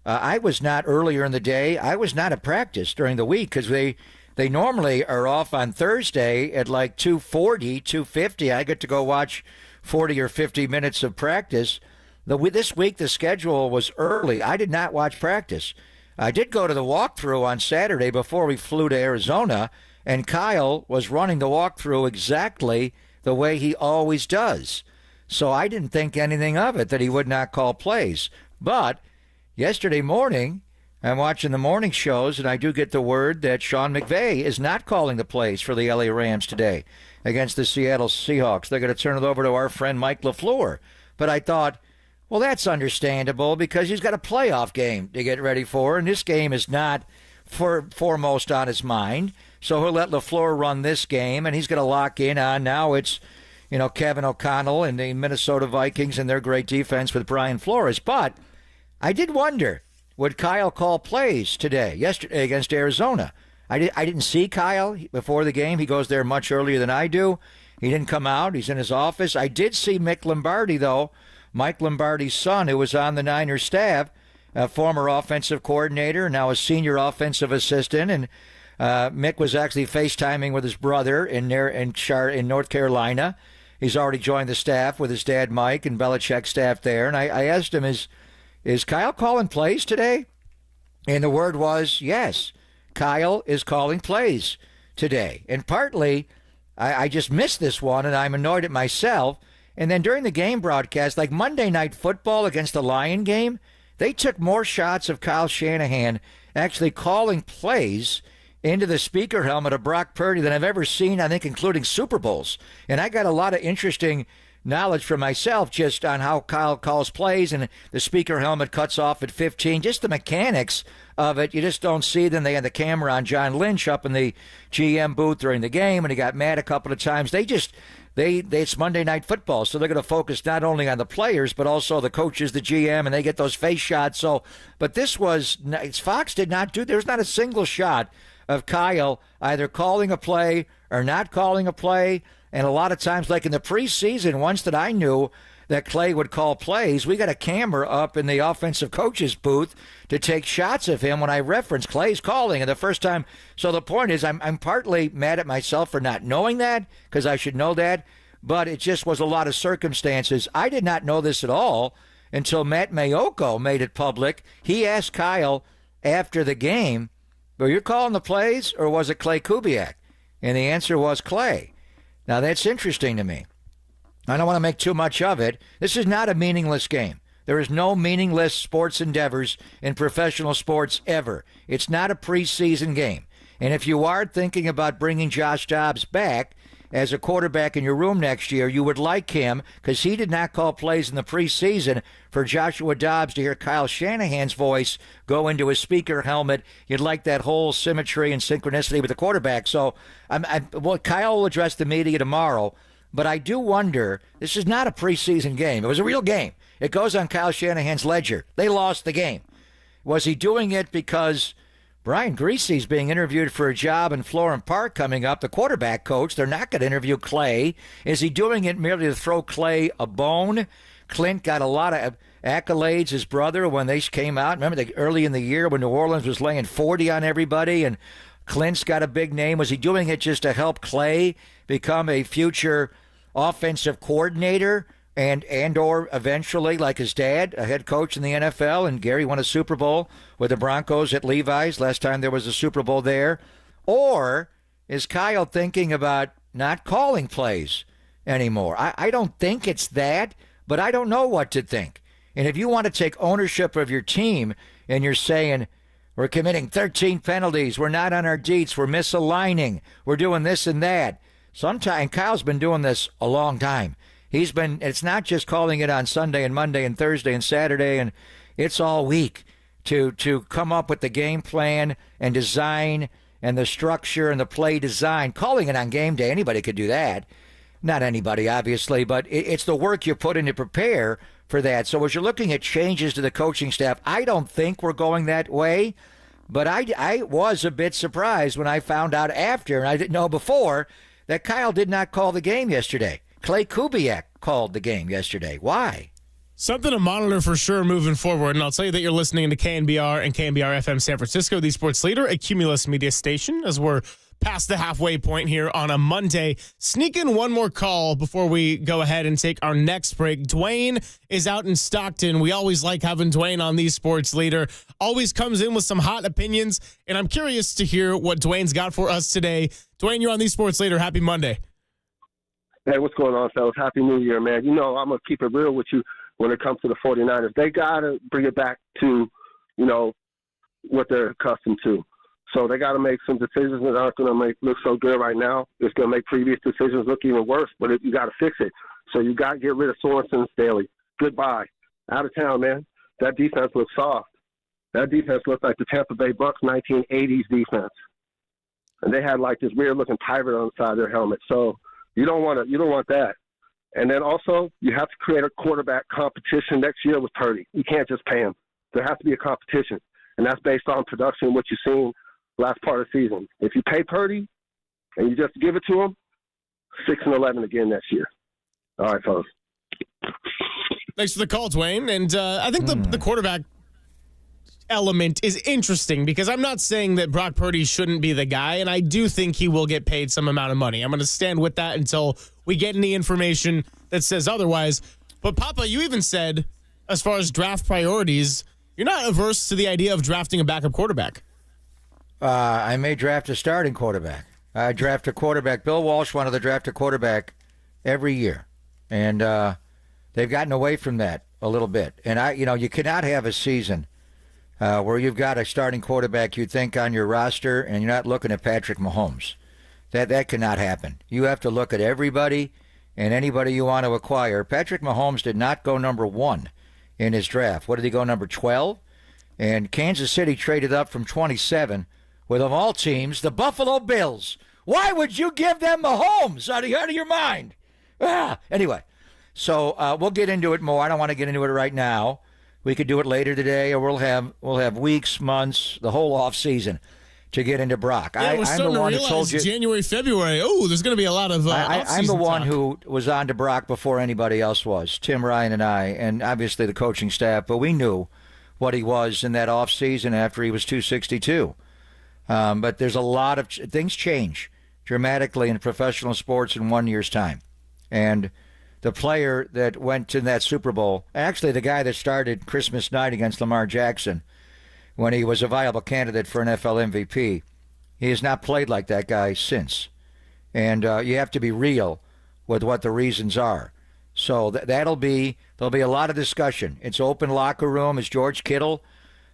I was not earlier in the day. I was not at practice during the week because they They normally are off on Thursday at like 2:40, 2:50. I get to go watch 40 or 50 minutes of practice. This week, the schedule was early. I did not watch practice. I did go to the walkthrough on Saturday before we flew to Arizona, and Kyle was running the walkthrough exactly the way he always does. So I didn't think anything of it, that he would not call plays. But yesterday morning, I'm watching the morning shows, and I do get the word that Sean McVay is not calling the plays for the LA Rams today against the Seattle Seahawks. They're going to turn it over to our friend Mike LaFleur. But I thought, well, that's understandable because he's got a playoff game to get ready for, and this game is not foremost on his mind. So he'll let LaFleur run this game, and he's going to lock in on now it's, Kevin O'Connell and the Minnesota Vikings and their great defense with Brian Flores. But I did wonder, would Kyle call plays yesterday against Arizona? I didn't see Kyle before the game. He goes there much earlier than I do. He didn't come out. He's in his office. I did see Mick Lombardi, though, Mike Lombardi's son, who was on the Niners staff, a former offensive coordinator, now a senior offensive assistant. And Mick was actually FaceTiming with his brother in North Carolina. He's already joined the staff with his dad, Mike, and Belichick's staff there. And I asked him, is Kyle calling plays today? And the word was, yes, Kyle is calling plays today. And partly, I just missed this one, and I'm annoyed at myself. And then during the game broadcast, like Monday Night Football against the Lion game, they took more shots of Kyle Shanahan actually calling plays into the speaker helmet of Brock Purdy than I've ever seen, I think, including Super Bowls. And I got a lot of interesting knowledge for myself just on how Kyle calls plays, and the speaker helmet cuts off at 15. Just the mechanics of it, you just don't see. Then they had the camera on John Lynch up in the GM booth during the game, and he got mad a couple of times. It's Monday Night Football, so they're going to focus not only on the players but also the coaches, the GM, and they get those face shots. So, but Fox did not do. There's not a single shot of Kyle either calling a play or not calling a play. And a lot of times, like in the preseason, once that I knew that Clay would call plays, we got a camera up in the offensive coach's booth to take shots of him when I reference Clay's calling. And the first time, so the point is, I'm partly mad at myself for not knowing that, because I should know that, but it just was a lot of circumstances. I did not know this at all until Matt Mayoko made it public. He asked Kyle after the game, were you calling the plays or was it Clay Kubiak? And the answer was Clay. Now, that's interesting to me. I don't want to make too much of it. This is not a meaningless game. There is no meaningless sports endeavors in professional sports ever. It's not a preseason game. And if you are thinking about bringing Josh Dobbs back as a quarterback in your room next year, you would like him, because he did not call plays in the preseason, for Joshua Dobbs to hear Kyle Shanahan's voice go into his speaker helmet. You'd like that whole symmetry and synchronicity with the quarterback. So Kyle will address the media tomorrow, but I do wonder, this is not a preseason game. It was a real game. It goes on Kyle Shanahan's ledger. They lost the game. Was he doing it because Brian Griese's being interviewed for a job in Florham Park coming up, the quarterback coach? They're not going to interview Clay. Is he doing it merely to throw Clay a bone? Clint got a lot of accolades, his brother, when they came out. Remember early in the year when New Orleans was laying 40 on everybody, and Clint's got a big name. Was he doing it just to help Clay become a future offensive coordinator and or eventually, like his dad, a head coach in the NFL, and Gary won a Super Bowl with the Broncos at Levi's last time there was a Super Bowl there? Or is Kyle thinking about not calling plays anymore? I don't think it's that, but I don't know what to think. And if you want to take ownership of your team and you're saying, we're committing 13 penalties, we're not on our deets, we're misaligning, we're doing this and that. And Kyle's been doing this a long time. It's not just calling it on Sunday and Monday and Thursday and Saturday, and it's all week to come up with the game plan and design and the structure and the play design. Calling it on game day, anybody could do that. Not anybody, obviously, but it's the work you put in to prepare for that. So as you're looking at changes to the coaching staff, I don't think we're going that way, but I was a bit surprised when I found out after, and I didn't know before, that Kyle did not call the game yesterday. Clay Kubiak called the game yesterday. Why? Something to monitor for sure moving forward. And I'll tell you that you're listening to KNBR and KNBR FM San Francisco, the sports leader, a Cumulus media station, as we're past the halfway point here on a Monday. Sneak in one more call before we go ahead and take our next break. Dwayne is out in Stockton. We always like having Dwayne on the sports leader. Always comes in with some hot opinions, and I'm curious to hear what Dwayne's got for us today. Dwayne, you're on the sports leader. Happy Monday. Hey, what's going on, fellas? Happy New Year, man. You know, I'm going to keep it real with you when it comes to the 49ers. They got to bring it back to, you know, what they're accustomed to. So they got to make some decisions that aren't going to look so good right now. It's going to make previous decisions look even worse, but you got to fix it. So you got to get rid of Sorensen and Staley. Goodbye. Out of town, man. That defense looks soft. That defense looked like the Tampa Bay Bucks 1980s defense. And they had like this weird-looking pirate on the side of their helmet. So you don't want that. And then also, you have to create a quarterback competition next year with Purdy. You can't just pay him. There has to be a competition, and that's based on production, what you've seen last part of the season. If you pay Purdy and you just give it to him, 6-11 again next year. All right, fellas. Thanks for the call, Dwayne. And I think the quarterback element is interesting because I'm not saying that Brock Purdy shouldn't be the guy, and I do think he will get paid some amount of money. I'm going to stand with that until we get any information that says otherwise. But, Papa, you even said, as far as draft priorities, you're not averse to the idea of drafting a backup quarterback. I may draft a starting quarterback. I draft a quarterback. Bill Walsh wanted to draft a quarterback every year, and they've gotten away from that a little bit. And you cannot have a season where you've got a starting quarterback you'd think on your roster, and you're not looking at Patrick Mahomes. That cannot happen. You have to look at everybody and anybody you want to acquire. Patrick Mahomes did not go number 1 in his draft. What did he go, number 12? And Kansas City traded up from 27 with, of all teams, the Buffalo Bills. Why would you give them Mahomes? Out of your mind. Anyway, so we'll get into it more. I don't want to get into it right now. We could do it later today, or we'll have weeks, months, the whole off season to get into Brock. Yeah, we're starting to realize January, February. Oh, there's going to be a lot of I'm the one who was on to Brock before anybody else was, Tim, Ryan, and I, and obviously the coaching staff. But we knew what he was in that off season after he was 262. But there's a lot of things change dramatically in professional sports in 1 year's time. And the player that went to that Super Bowl, actually the guy that started Christmas night against Lamar Jackson when he was a viable candidate for NFL MVP, he has not played like that guy since. And you have to be real with what the reasons are. So there'll be a lot of discussion. It's open locker room. Is George Kittle,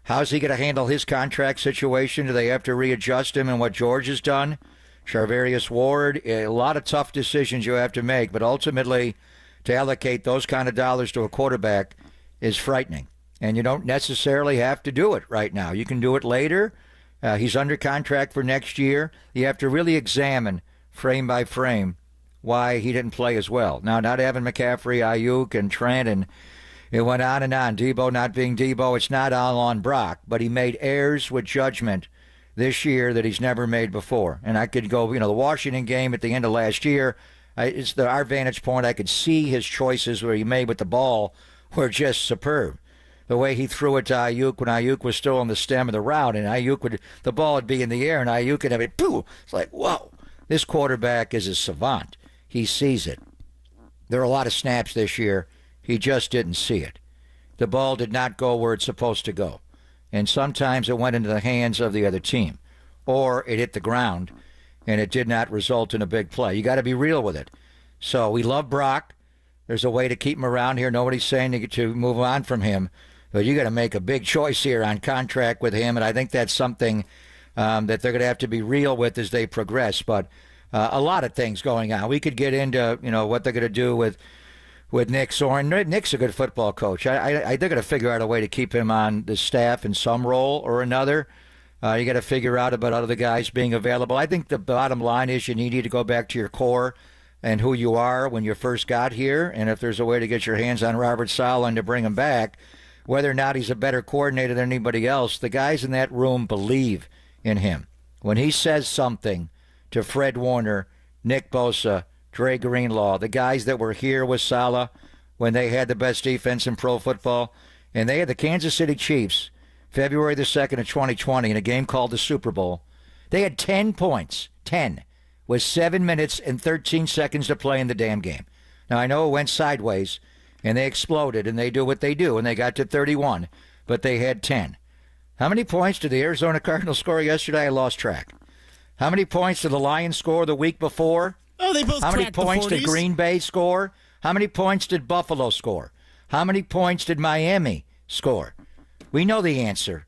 how's he going to handle his contract situation? Do they have to readjust him and what George has done? Charvarius Ward, a lot of tough decisions you have to make, but ultimately to allocate those kind of dollars to a quarterback is frightening. And you don't necessarily have to do it right now. You can do it later. He's under contract for next year. You have to really examine frame by frame why he didn't play as well. Now, not having McCaffrey, Ayuk, and Trent, and it went on and on. Debo not being Debo, it's not all on Brock, but he made errors with judgment this year that he's never made before. And I could go, the Washington game at the end of last year, it's our vantage point. I could see his choices where he made with the ball were just superb. The way he threw it to Ayuk when Ayuk was still on the stem of the route, and the ball would be in the air, and Ayuk could have it, poof. It's like, whoa, this quarterback is a savant. He sees it. There are a lot of snaps this year. He just didn't see it. The ball did not go where it's supposed to go. And sometimes it went into the hands of the other team. Or it hit the ground, and it did not result in a big play. You got to be real with it. So we love Brock. There's a way to keep him around here. Nobody's saying to move on from him. But you got to make a big choice here on contract with him, and I think that's something that they're going to have to be real with as they progress. But a lot of things going on. We could get into what they're going to do with Nick Soren. Nick's a good football coach. They're going to figure out a way to keep him on the staff in some role or another. You got to figure out about other guys being available. I think the bottom line is you need to go back to your core and who you are when you first got here. And if there's a way to get your hands on Robert Saleh and to bring him back, whether or not he's a better coordinator than anybody else, the guys in that room believe in him. When he says something to Fred Warner, Nick Bosa, Dre Greenlaw, the guys that were here with Saleh, when they had the best defense in pro football. And they had the Kansas City Chiefs February the 2nd of 2020 in a game called the Super Bowl. They had 10 points, 10, with 7 minutes and 13 seconds to play in the damn game. Now, I know it went sideways, and they exploded, and they do what they do, and they got to 31, but they had 10. How many points did the Arizona Cardinals score yesterday? I lost track. How many points did the Lions score the week before? Oh, they both How many cracked the points 40s. did Green Bay score? How many points did Buffalo score? How many points did Miami score? We know the answer.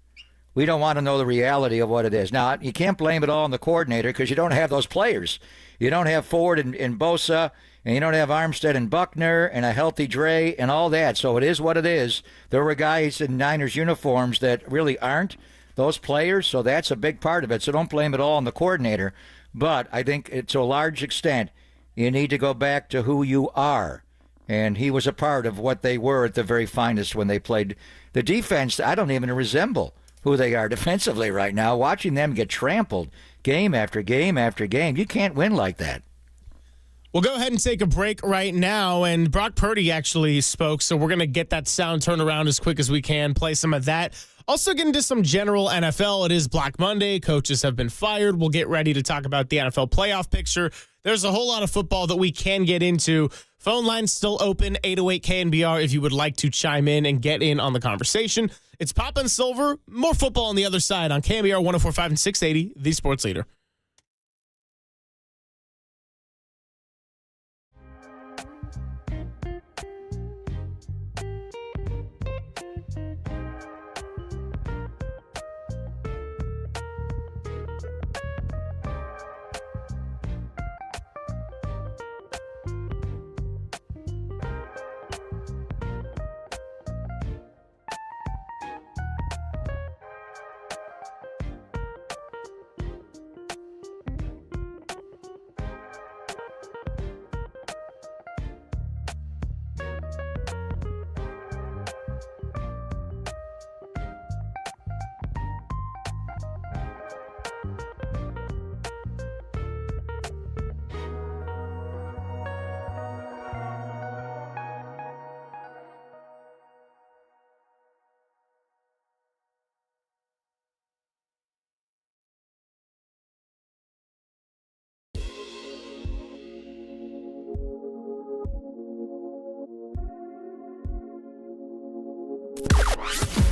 We don't want to know the reality of what it is. Now, you can't blame it all on the coordinator because you don't have those players. You don't have Ford and Bosa, and you don't have Armstead and Buckner and a healthy Dre and all that. So it is what it is. There were guys in Niners uniforms that really aren't those players, so that's a big part of it. So don't blame it all on the coordinator. But I think to a large extent, you need to go back to who you are. And he was a part of what they were at the very finest when they played. The defense, I don't even resemble who they are defensively right now. Watching them get trampled game after game after game, you can't win like that. We'll go ahead and take a break right now. And Brock Purdy actually spoke, so we're going to get that sound turned around as quick as we can, play some of that. Also get into some general NFL. It is Black Monday. Coaches have been fired. We'll get ready to talk about the NFL playoff picture. There's a whole lot of football that we can get into. Phone line's still open, 808 KNBR, if you would like to chime in and get in on the conversation. It's Pop and Silver. More football on the other side on KNBR 104.5 and 680, the sports leader.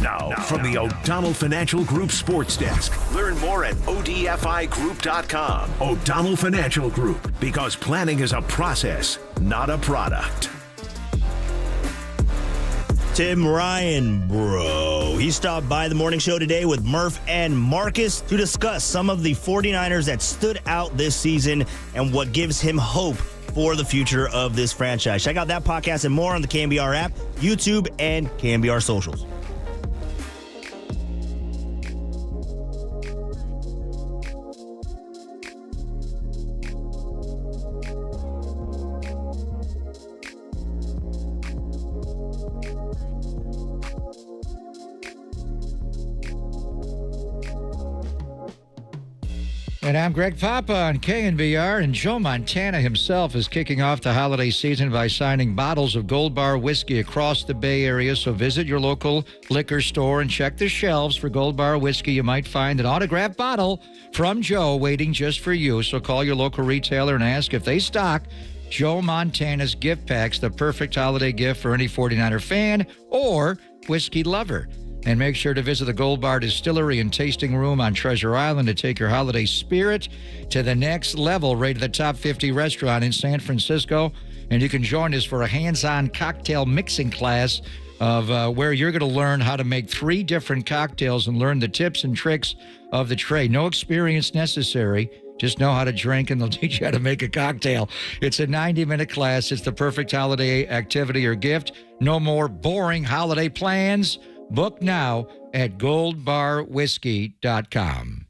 Now, from the O'Donnell Financial Group Sports Desk. Learn more at ODFIGroup.com. O'Donnell Financial Group, because planning is a process, not a product. Tim Ryan, bro. He stopped by the morning show today with Murph and Marcus to discuss some of the 49ers that stood out this season and what gives him hope for the future of this franchise. Check out that podcast and more on the KNBR app, YouTube, and KNBR socials. And I'm Greg Papa on KNBR, and Joe Montana himself is kicking off the holiday season by signing bottles of Gold Bar whiskey across the Bay Area. So visit your local liquor store and check the shelves for Gold Bar whiskey. You might find an autographed bottle from Joe waiting just for you. So call your local retailer and ask if they stock Joe Montana's gift packs, the perfect holiday gift for any 49er fan or whiskey lover. And make sure to visit the Gold Bar Distillery and Tasting Room on Treasure Island to take your holiday spirit to the next level, rated the top 50 restaurant in San Francisco. And you can join us for a hands-on cocktail mixing class of where you're going to learn how to make 3 different cocktails and learn the tips and tricks of the trade. No experience necessary. Just know how to drink, and they'll teach you how to make a cocktail. It's a 90-minute class. It's the perfect holiday activity or gift. No more boring holiday plans. Book now at goldbarwhiskey.com.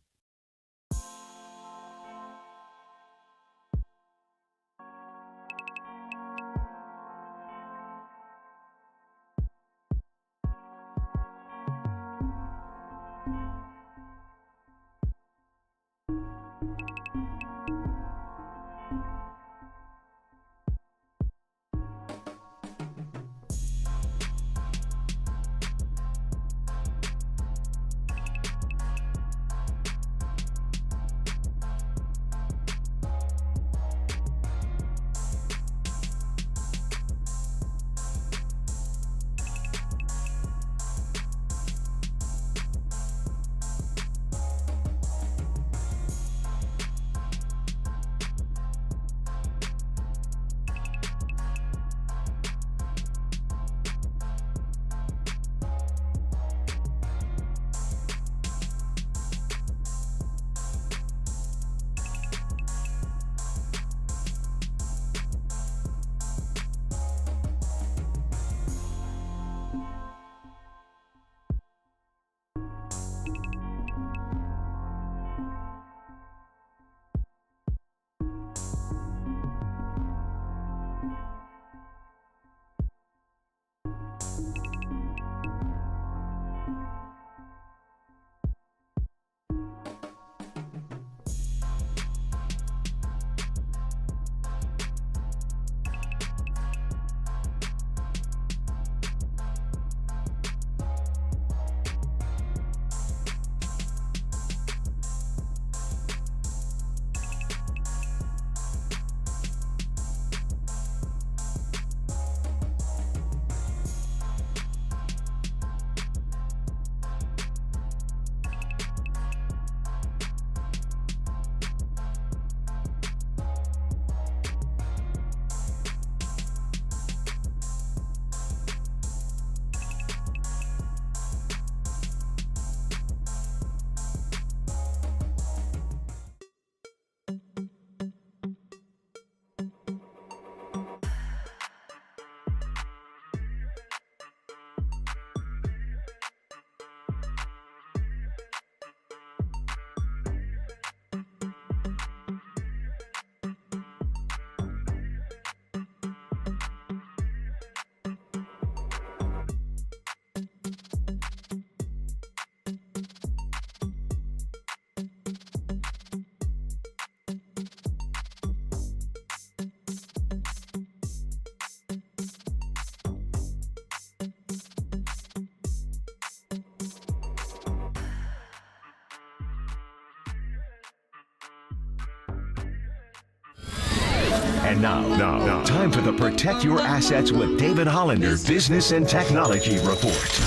And now, time for the Protect Your Assets with David Hollander Business and Technology Report.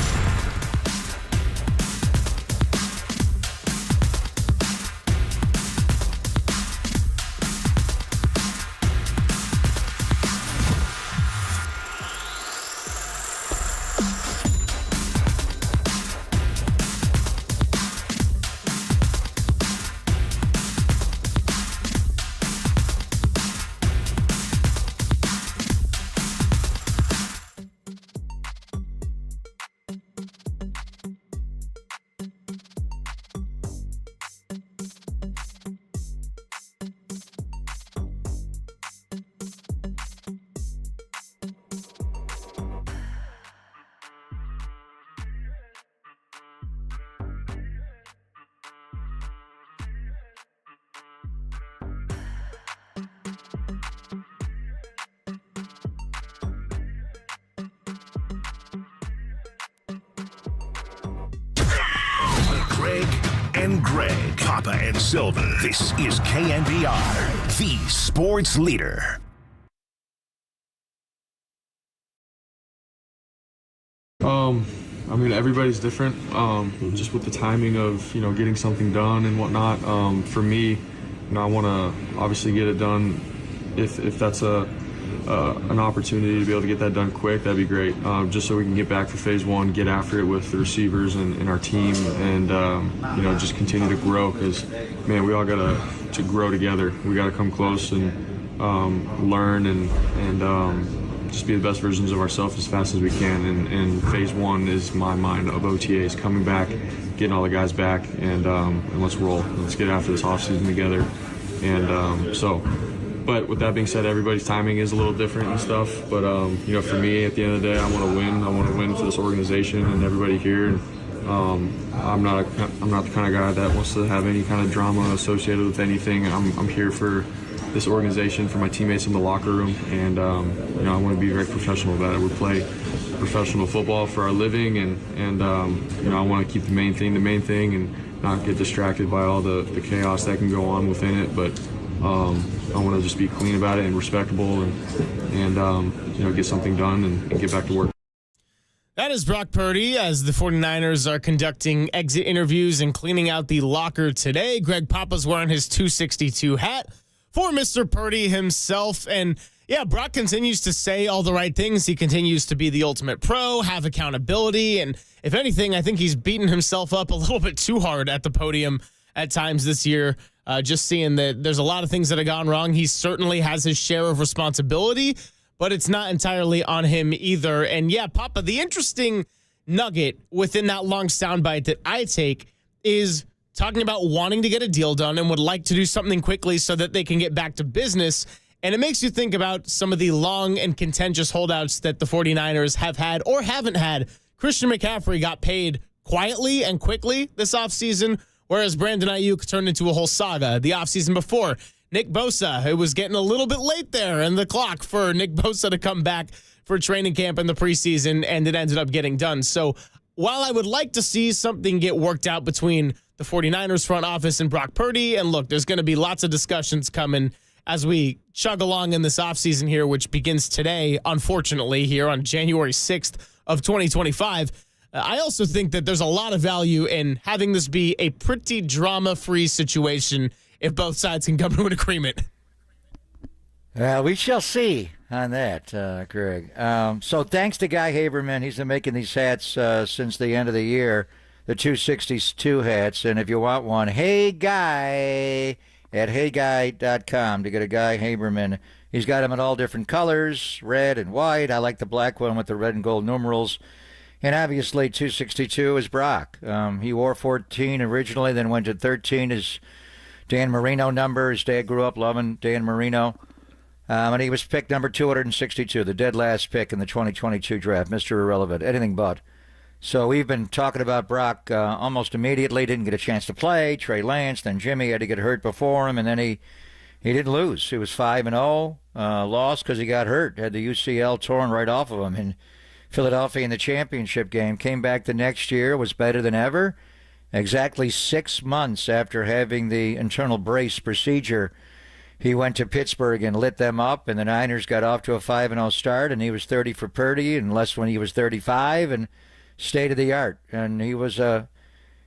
Greg and Greg, Papa and Silver. This is KNBR, the sports leader. I mean, everybody's different, just with the timing of, getting something done and whatnot. For me, I want to obviously get it done. If that's an opportunity to be able to get that done quick, that'd be great. Just so we can get back for phase one, get after it with the receivers and our team, and just continue to grow. Because man, we all got to grow together. We got to come close and learn and just be the best versions of ourselves as fast as we can. And phase one is my mind of OTAs, coming back, getting all the guys back, and let's roll. Let's get after this offseason together. But with that being said, everybody's timing is a little different and stuff. But for me, at the end of the day, I want to win. I want to win for this organization and everybody here. And I'm not the kind of guy that wants to have any kind of drama associated with anything. I'm here for this organization, for my teammates in the locker room, and I want to be very professional about it. We play professional football for our living, and I want to keep the main thing, and not get distracted by all the chaos that can go on within it. But I want to just be clean about it and respectable, and get something done and get back to work. That is Brock Purdy as the 49ers are conducting exit interviews and cleaning out the locker today. Greg Papa's wearing his 262 hat for Mr. Purdy himself. And yeah, Brock continues to say all the right things. He continues to be the ultimate pro, have accountability. And if anything, I think he's beaten himself up a little bit too hard at the podium at times this year. Just seeing that there's a lot of things that have gone wrong. He certainly has his share of responsibility, but it's not entirely on him either. And yeah, Papa, the interesting nugget within that long soundbite that I take is talking about wanting to get a deal done and would like to do something quickly so that they can get back to business. And it makes you think about some of the long and contentious holdouts that the 49ers have had or haven't had. Christian McCaffrey got paid quietly and quickly this offseason, whereas Brandon Ayuk turned into a whole saga the offseason before. Nick Bosa, it was getting a little bit late there in the clock for Nick Bosa to come back for training camp in the preseason, and it ended up getting done. So while I would like to see something get worked out between the 49ers front office and Brock Purdy, and look, there's going to be lots of discussions coming as we chug along in this offseason here, which begins today, unfortunately, here on January 6th of 2025. I also think that there's a lot of value in having this be a pretty drama-free situation if both sides can come to an agreement. We shall see on that, Greg. So thanks to Guy Haberman. He's been making these hats since the end of the year, the 262 hats. And if you want one, Hey Guy at heyguy.com to get a Guy Haberman. He's got them in all different colors, red and white. I like the black one with the red and gold numerals. And obviously 262 is Brock. He wore 14 originally, then went to 13 as Dan Marino number. His dad grew up loving Dan Marino. And he was picked number 262, the dead last pick in the 2022 draft. Mr. Irrelevant, anything but. So we've been talking about Brock almost immediately. Didn't get a chance to play. Trey Lance, then Jimmy had to get hurt before him, and then he didn't lose. He was 5-0, lost because he got hurt. Had the UCL torn right off of him in Philadelphia in the championship game. Came back the next year, was better than ever. Exactly 6 months after having the internal brace procedure, he went to Pittsburgh and lit them up, and the Niners got off to a 5-0 start, and he was 30 for Purdy, and less when he was 35, and state of the art. And he was a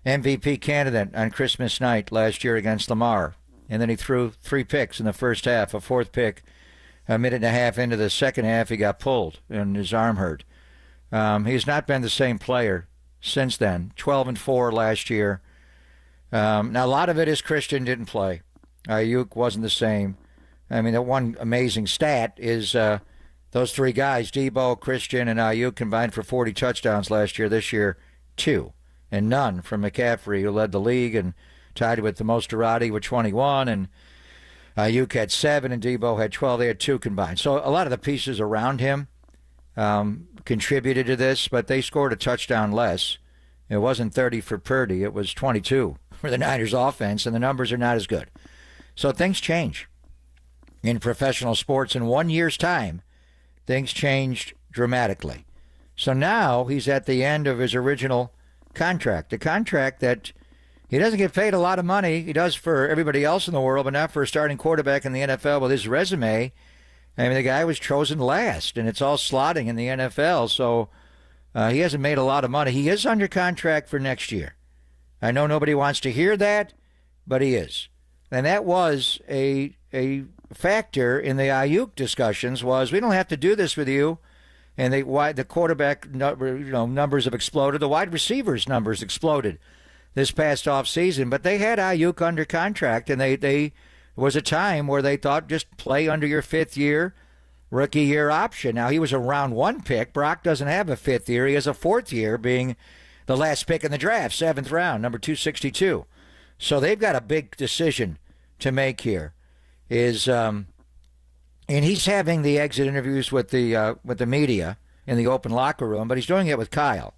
MVP candidate on Christmas night last year against Lamar. And then he threw 3 picks in the first half, a 4th pick. A minute and a half into the second half, he got pulled, and his arm hurt. He's not been the same player since then. 12-4 last year. Now, a lot of it is Christian didn't play. Ayuk wasn't the same. I mean, the one amazing stat is those 3 guys, Debo, Christian, and Ayuk, combined for 40 touchdowns last year. This year, 2. And none from McCaffrey, who led the league and tied with the most Durati with 21. And Ayuk had 7, and Debo had 12. They had 2 combined. So a lot of the pieces around him contributed to this, but they scored a touchdown less. It wasn't 30 for Purdy. It was 22 for the Niners offense, and the numbers are not as good. So things change in professional sports. In 1 year's time, things changed dramatically. So now he's at the end of his original contract, a contract that he doesn't get paid a lot of money. He does for everybody else in the world, but not for a starting quarterback in the NFL with his resume. I mean, the guy was chosen last, and it's all slotting in the NFL, so he hasn't made a lot of money. He is under contract for next year. I know nobody wants to hear that, but he is. And that was a factor in the Ayuk discussions was, we don't have to do this with you. And the quarterback numbers have exploded. The wide receivers numbers exploded this past offseason. But they had Ayuk under contract, and they was a time where they thought just play under your 5th year, rookie year option. Now, he was a round 1 pick. Brock doesn't have a 5th year. He has a 4th year, being the last pick in the draft, 7th round, number 262. So they've got a big decision to make here. And he's having the exit interviews with the media in the open locker room, but he's doing it with Kyle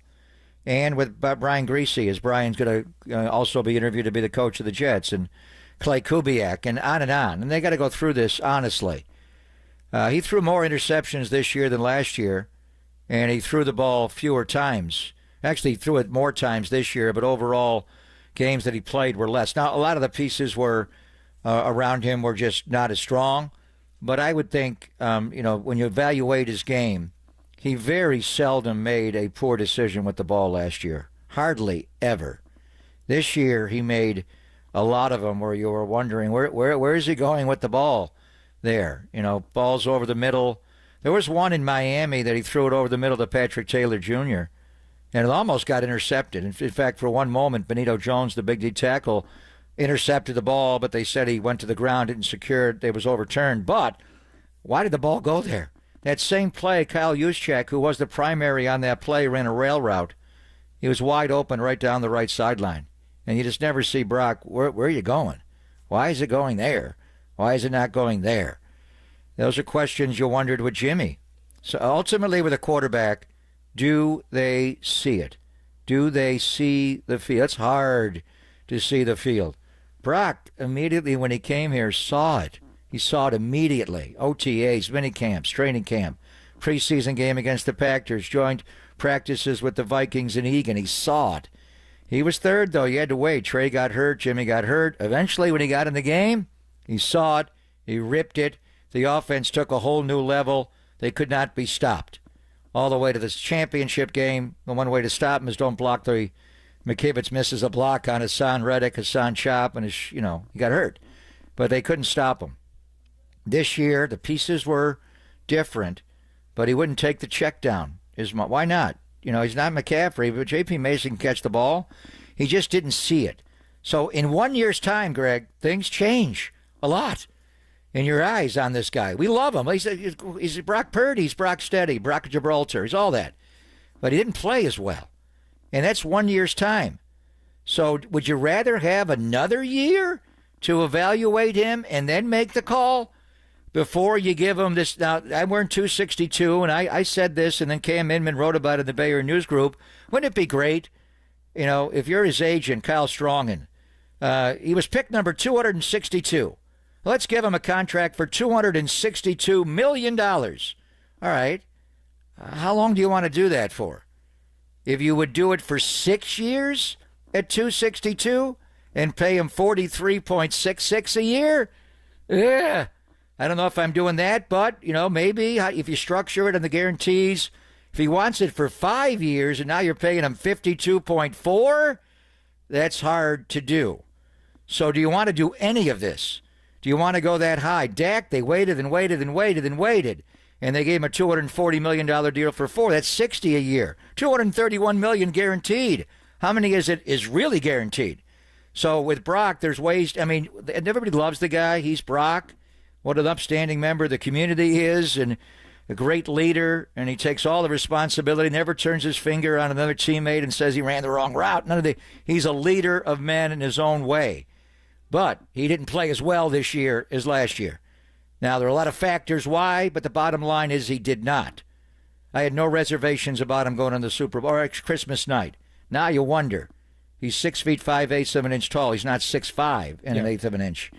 and with Brian Greasy, as Brian's going to also be interviewed to be the coach of the Jets, and Clay Kubiak, and on. And they got to go through this honestly. He threw more interceptions this year than last year, and he threw the ball fewer times. Actually, he threw it more times this year, but overall, games that he played were less. Now, a lot of the pieces were around him were just not as strong. But I would think, when you evaluate his game, he very seldom made a poor decision with the ball last year. Hardly ever. This year, he made a lot of them where you were wondering, where is he going with the ball there? Balls over the middle. There was one in Miami that he threw it over the middle to Patrick Taylor Jr., and it almost got intercepted. In fact, for one moment, Benito Jones, the big D tackle, intercepted the ball, but they said he went to the ground, didn't secure it. It was overturned. But why did the ball go there? That same play, Kyle Juszczyk, who was the primary on that play, ran a rail route. He was wide open right down the right sideline. And you just never see Brock, where are you going? Why is it going there? Why is it not going there? Those are questions you wondered with Jimmy. So ultimately with a quarterback, do they see it? Do they see the field? It's hard to see the field. Brock, immediately when he came here, saw it. He saw it immediately. OTAs, mini camps, training camp, preseason game against the Packers, joint practices with the Vikings in Egan. He saw it. He was third, though. You had to wait. Trey got hurt. Jimmy got hurt. Eventually, when he got in the game, he saw it. He ripped it. The offense took a whole new level. They could not be stopped. All the way to this championship game. The one way to stop him is don't block the... McKivitz misses a block on Hassan Reddick, Hassan Chop, and he got hurt. But they couldn't stop him. This year, the pieces were different, but he wouldn't take the check down. Why not? He's not McCaffrey, but J.P. Mason can catch the ball. He just didn't see it. So in 1 year's time, Greg, things change a lot in your eyes on this guy. We love him. He's Brock Purdy. He's Brock Steady, Brock Gibraltar. He's all that. But he didn't play as well. And that's 1 year's time. So would you rather have another year to evaluate him and then make the call before you give him this? Now, I'm wearing 262, and I said this, and then Cam Inman wrote about it in the Bayer News Group. Wouldn't it be great, if you're his agent, Kyle Strongen, he was pick number 262. Let's give him a contract for $262 million. All right. How long do you want to do that for? If you would do it for 6 years at 262 and pay him $43.66 a year, yeah, I don't know if I'm doing that, but, maybe if you structure it and the guarantees, if he wants it for 5 years and now you're paying him 52.4, that's hard to do. So do you want to do any of this? Do you want to go that high? Dak, they waited and waited and waited and waited. And they gave him a $240 million deal for 4. That's $60 a year. $231 million guaranteed. How many is really guaranteed? So with Brock, there's ways. Everybody loves the guy. He's Brock. What an upstanding member of the community he is, and a great leader. And he takes all the responsibility, never turns his finger on another teammate and says he ran the wrong route. He's a leader of men in his own way. But he didn't play as well this year as last year. Now, there are a lot of factors why, but the bottom line is he did not. I had no reservations about him going on the Super Bowl or Christmas night. Now you wonder. He's 6 feet 5/8 of an inch tall. He's not 6'5" and an eighth of an inch.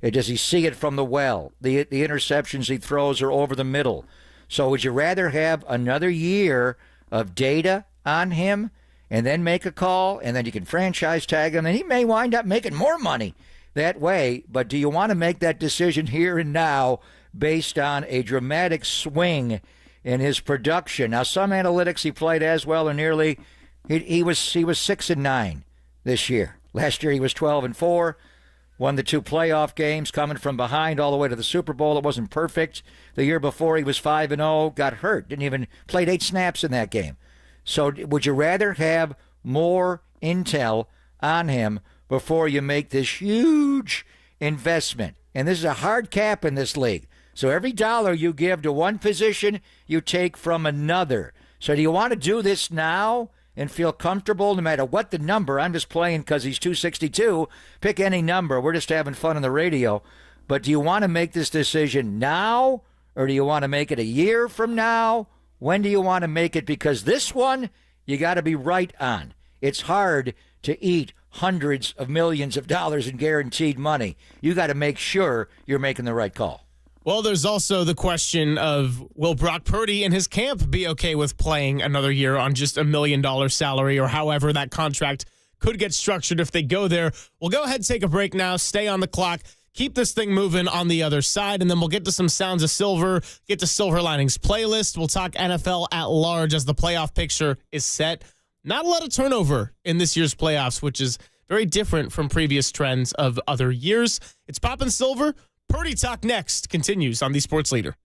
Does he see it from the well? The interceptions he throws are over the middle. So would you rather have another year of data on him and then make a call, and then you can franchise tag him, and he may wind up making more money that way, but do you want to make that decision here and now based on a dramatic swing in his production? Now, some analytics he played as well or nearly. He was 6-9 this year. Last year he was 12-4, won the 2 playoff games, coming from behind all the way to the Super Bowl. It wasn't perfect. The year before he was 5-0, got hurt, didn't even played 8 snaps in that game. So would you rather have more intel on him before you make this huge investment? And this is a hard cap in this league. So every dollar you give to one position, you take from another. So do you want to do this now and feel comfortable no matter what the number? I'm just playing because he's 262. Pick any number. We're just having fun on the radio. But do you want to make this decision now, or do you want to make it a year from now? When do you want to make it? Because this one, you got to be right on. It's hard to eat hundreds of millions of dollars in guaranteed money. You got to make sure you're making the right call. Well, there's also the question of, will Brock Purdy and his camp be okay with playing another year on just $1 million salary, or however that contract could get structured if they go there? We'll go ahead and take a break now. Stay on the clock. Keep this thing moving on the other side, and then we'll get to some Sounds of Silver, get to Silver Linings playlist. We'll talk NFL at large as the playoff picture is set. Not a lot of turnover in this year's playoffs, which is very different from previous trends of other years. It's Poppin' Silver. Purdy Talk next continues on the Sports Leader.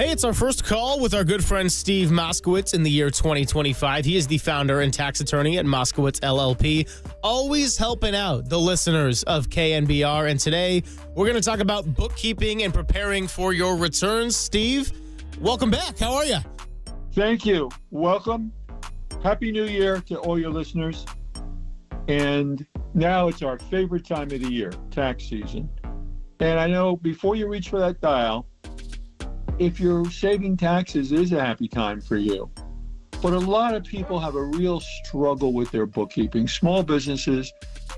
Hey, it's our first call with our good friend Steve Moskowitz in the year 2025. He is the founder and tax attorney at Moskowitz LLP, always helping out the listeners of KNBR. And today, we're going to talk about bookkeeping and preparing for your returns. Steve, welcome back. How are you? Thank you. Welcome. Happy New Year to all your listeners. And now it's our favorite time of the year, tax season. And I know before you reach for that dial, if you're saving taxes, it is a happy time for you. But a lot of people have a real struggle with their bookkeeping. Small businesses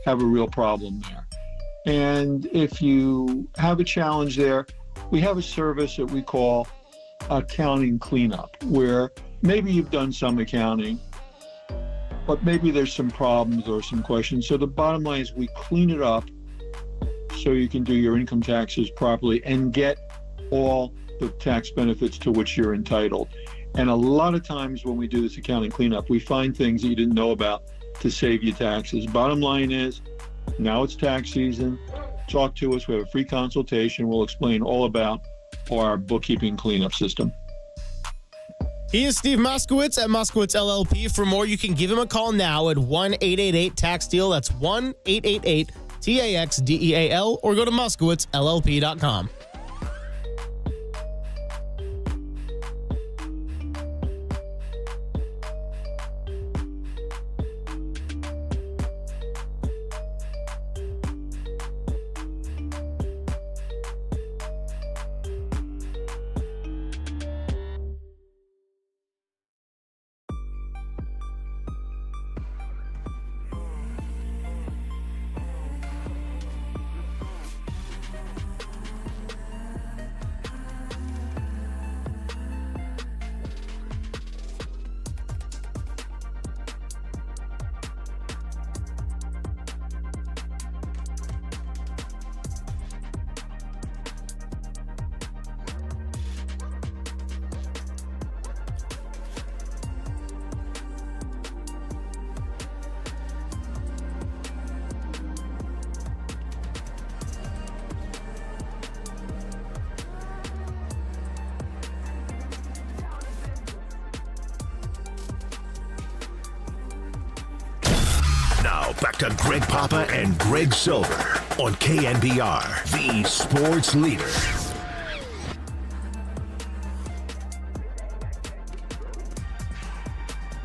have a real problem there. And if you have a challenge there, we have a service that we call accounting cleanup, where maybe you've done some accounting, but maybe there's some problems or some questions. So the bottom line is we clean it up so you can do your income taxes properly and get all the tax benefits to which you're entitled. And a lot of times when we do this accounting cleanup, we find things that you didn't know about to save you taxes. Bottom line is, now it's tax season. Talk to us. We have a free consultation. We'll explain all about our bookkeeping cleanup system. He is Steve Moskowitz at Moskowitz LLP. For more, you can give him a call now at 1-888-TAX-DEAL. That's 1-888-TAX-DEAL, or go to MoskowitzLLP.com. Now, back to Greg Papa and Greg Silver on KNBR, the sports leader.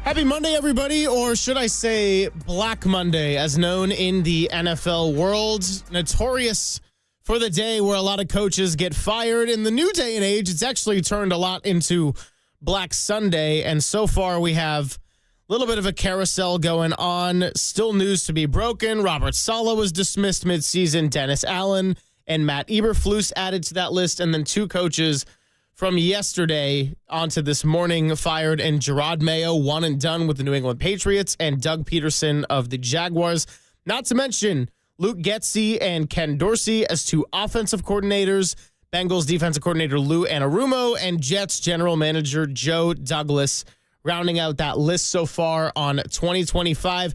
Happy Monday, everybody, or should I say Black Monday, as known in the NFL world. Notorious for the day where a lot of coaches get fired. In the new day and age, it's actually turned a lot into Black Sunday, and so far we have a little bit of a carousel going on. Still news to be broken. Robert Saleh was dismissed midseason. Dennis Allen and Matt Eberflus added to that list. And then two coaches from yesterday onto this morning fired, and Gerard Mayo, one and done with the New England Patriots, and Doug Peterson of the Jaguars. Not to mention Luke Getsy and Ken Dorsey as two offensive coordinators, Bengals defensive coordinator Lou Anarumo, and Jets general manager Joe Douglas, rounding out that list so far on 2025.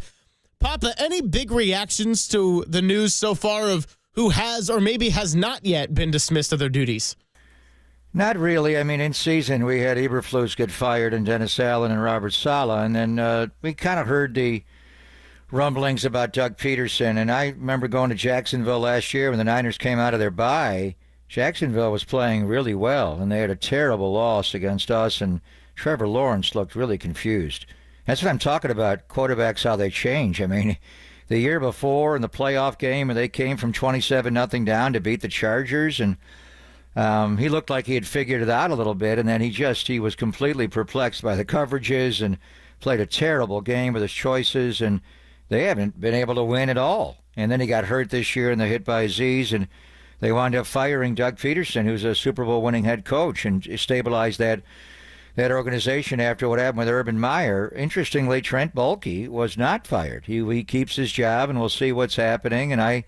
Papa, any big reactions to the news so far of who has or maybe has not yet been dismissed of their duties? Not really. I mean, in season, we had Eberflus get fired and Dennis Allen and Robert Saleh, and then we kind of heard the rumblings about Doug Peterson. And I remember going to Jacksonville last year when the Niners came out of their bye. Jacksonville was playing really well, and they had a terrible loss against us, and Trevor Lawrence looked really confused. That's what I'm talking about, quarterbacks, how they change. I mean, the year before in the playoff game, they came from 27-0 down to beat the Chargers, and he looked like he had figured it out a little bit, and then he was completely perplexed by the coverages and played a terrible game with his choices, and they haven't been able to win at all. And then he got hurt this year in the hit by Aziz, and they wound up firing Doug Peterson, who's a Super Bowl winning head coach, and stabilized that organization after what happened with Urban Meyer. Interestingly, Trent Baalke was not fired. He keeps his job, and we'll see what's happening. And I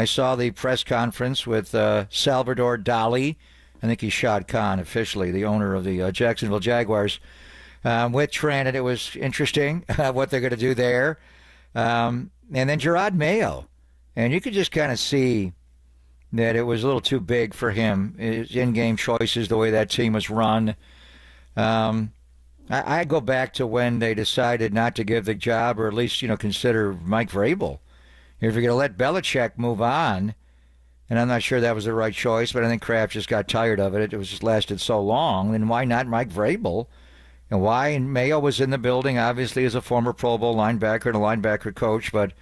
saw the press conference with Salvador Dali. I think he's Shad Khan, officially, the owner of the Jacksonville Jaguars, with Trent, and it was interesting what they're going to do there. And then Gerard Mayo. And you could just kind of see that it was a little too big for him. His in-game choices, the way that team was run. I go back to when they decided not to give the job, or at least, consider Mike Vrabel. If you're going to let Belichick move on, and I'm not sure that was the right choice, but I think Kraft just got tired of it. It was just lasted so long. Then why not Mike Vrabel? And why? And Mayo was in the building, obviously, as a former Pro Bowl linebacker and a linebacker coach, but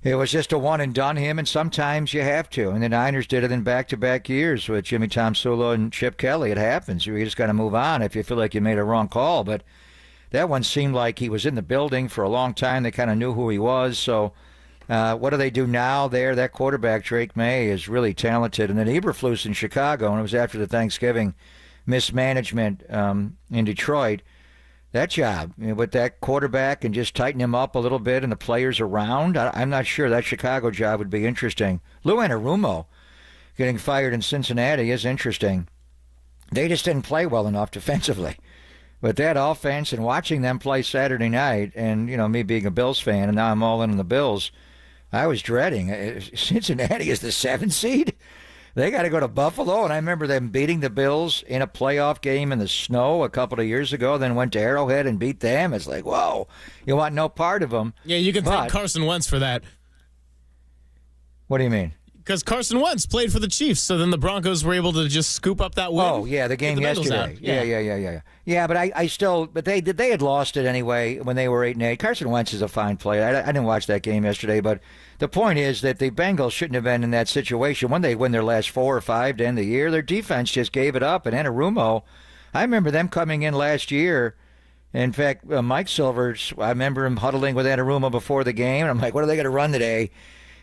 it was just a one and done him, and sometimes you have to. And the Niners did it in back-to-back years with Jimmy Tomsula and Chip Kelly. It happens. You just got to move on if you feel like you made a wrong call. But that one seemed like he was in the building for a long time. They kind of knew who he was. So what do they do now there? That quarterback, Drake May, is really talented. And then Eberflus in Chicago, and it was after the Thanksgiving mismanagement in Detroit. That job with that quarterback and just tighten him up a little bit and the players around, I'm not sure that Chicago job would be interesting. Lou Anarumo getting fired in Cincinnati is interesting. They just didn't play well enough defensively. But that offense and watching them play Saturday night, and, me being a Bills fan, and now I'm all in on the Bills, I was dreading. Cincinnati is the 7th seed. They got to go to Buffalo, and I remember them beating the Bills in a playoff game in the snow a couple of years ago, then went to Arrowhead and beat them. It's like, whoa, you want no part of them. Yeah, you can thank Carson Wentz for that. What do you mean? Because Carson Wentz played for the Chiefs, so then the Broncos were able to just scoop up that win. Oh, yeah, the game yesterday. Yeah. Yeah, but I still, but they had lost it anyway when they were 8-8. Carson Wentz is a fine player. I didn't watch that game yesterday, but the point is that the Bengals shouldn't have been in that situation when they win their last 4 or 5 to end the year. Their defense just gave it up, and Anarumo, I remember them coming in last year. In fact, Mike Silvers, I remember him huddling with Anarumo before the game, and I'm like, what are they going to run today?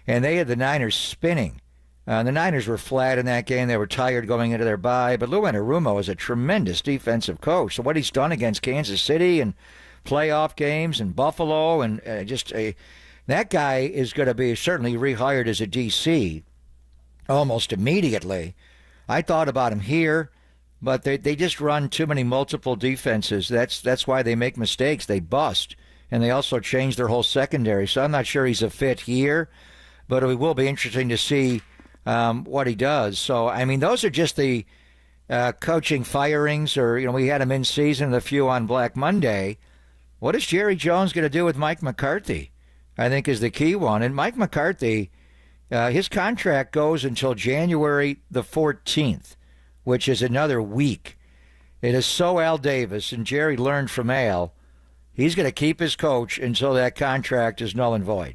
And they had the Niners spinning. The Niners were flat in that game. They were tired going into their bye. But Lou Anarumo is a tremendous defensive coach. So what he's done against Kansas City and playoff games and Buffalo and that guy is going to be certainly rehired as a DC almost immediately. I thought about him here, but they just run too many multiple defenses. That's why they make mistakes. They bust. And they also change their whole secondary. So I'm not sure he's a fit here. But it will be interesting to see what he does. So, I mean, those are just the coaching firings, or, we had him in season, a few on Black Monday. What is Jerry Jones going to do with Mike McCarthy? I think is the key one. And Mike McCarthy, his contract goes until January the 14th, which is another week. It is so Al Davis, and Jerry learned from Al, he's going to keep his coach until that contract is null and void.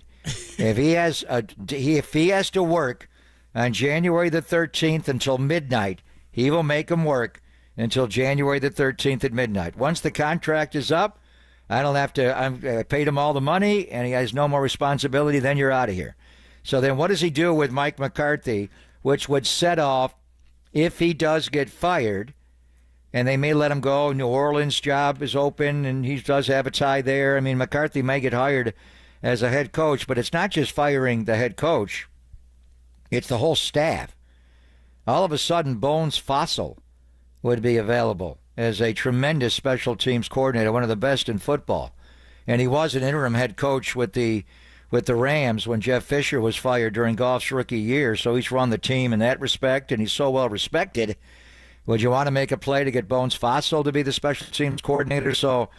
If he has to work on January the 13th until midnight, he will make him work until January the 13th at midnight. Once the contract is up, I don't have to. I paid him all the money, and he has no more responsibility. Then you're out of here. So then, what does he do with Mike McCarthy, which would set off if he does get fired, and they may let him go? New Orleans job is open, and he does have a tie there. I mean, McCarthy may get hired as a head coach, but it's not just firing the head coach. It's the whole staff. All of a sudden, Bones Fossil would be available as a tremendous special teams coordinator, one of the best in football. And he was an interim head coach with the Rams when Jeff Fisher was fired during Goff's rookie year. So he's run the team in that respect, and he's so well respected. Would you want to make a play to get Bones Fossil to be the special teams coordinator? So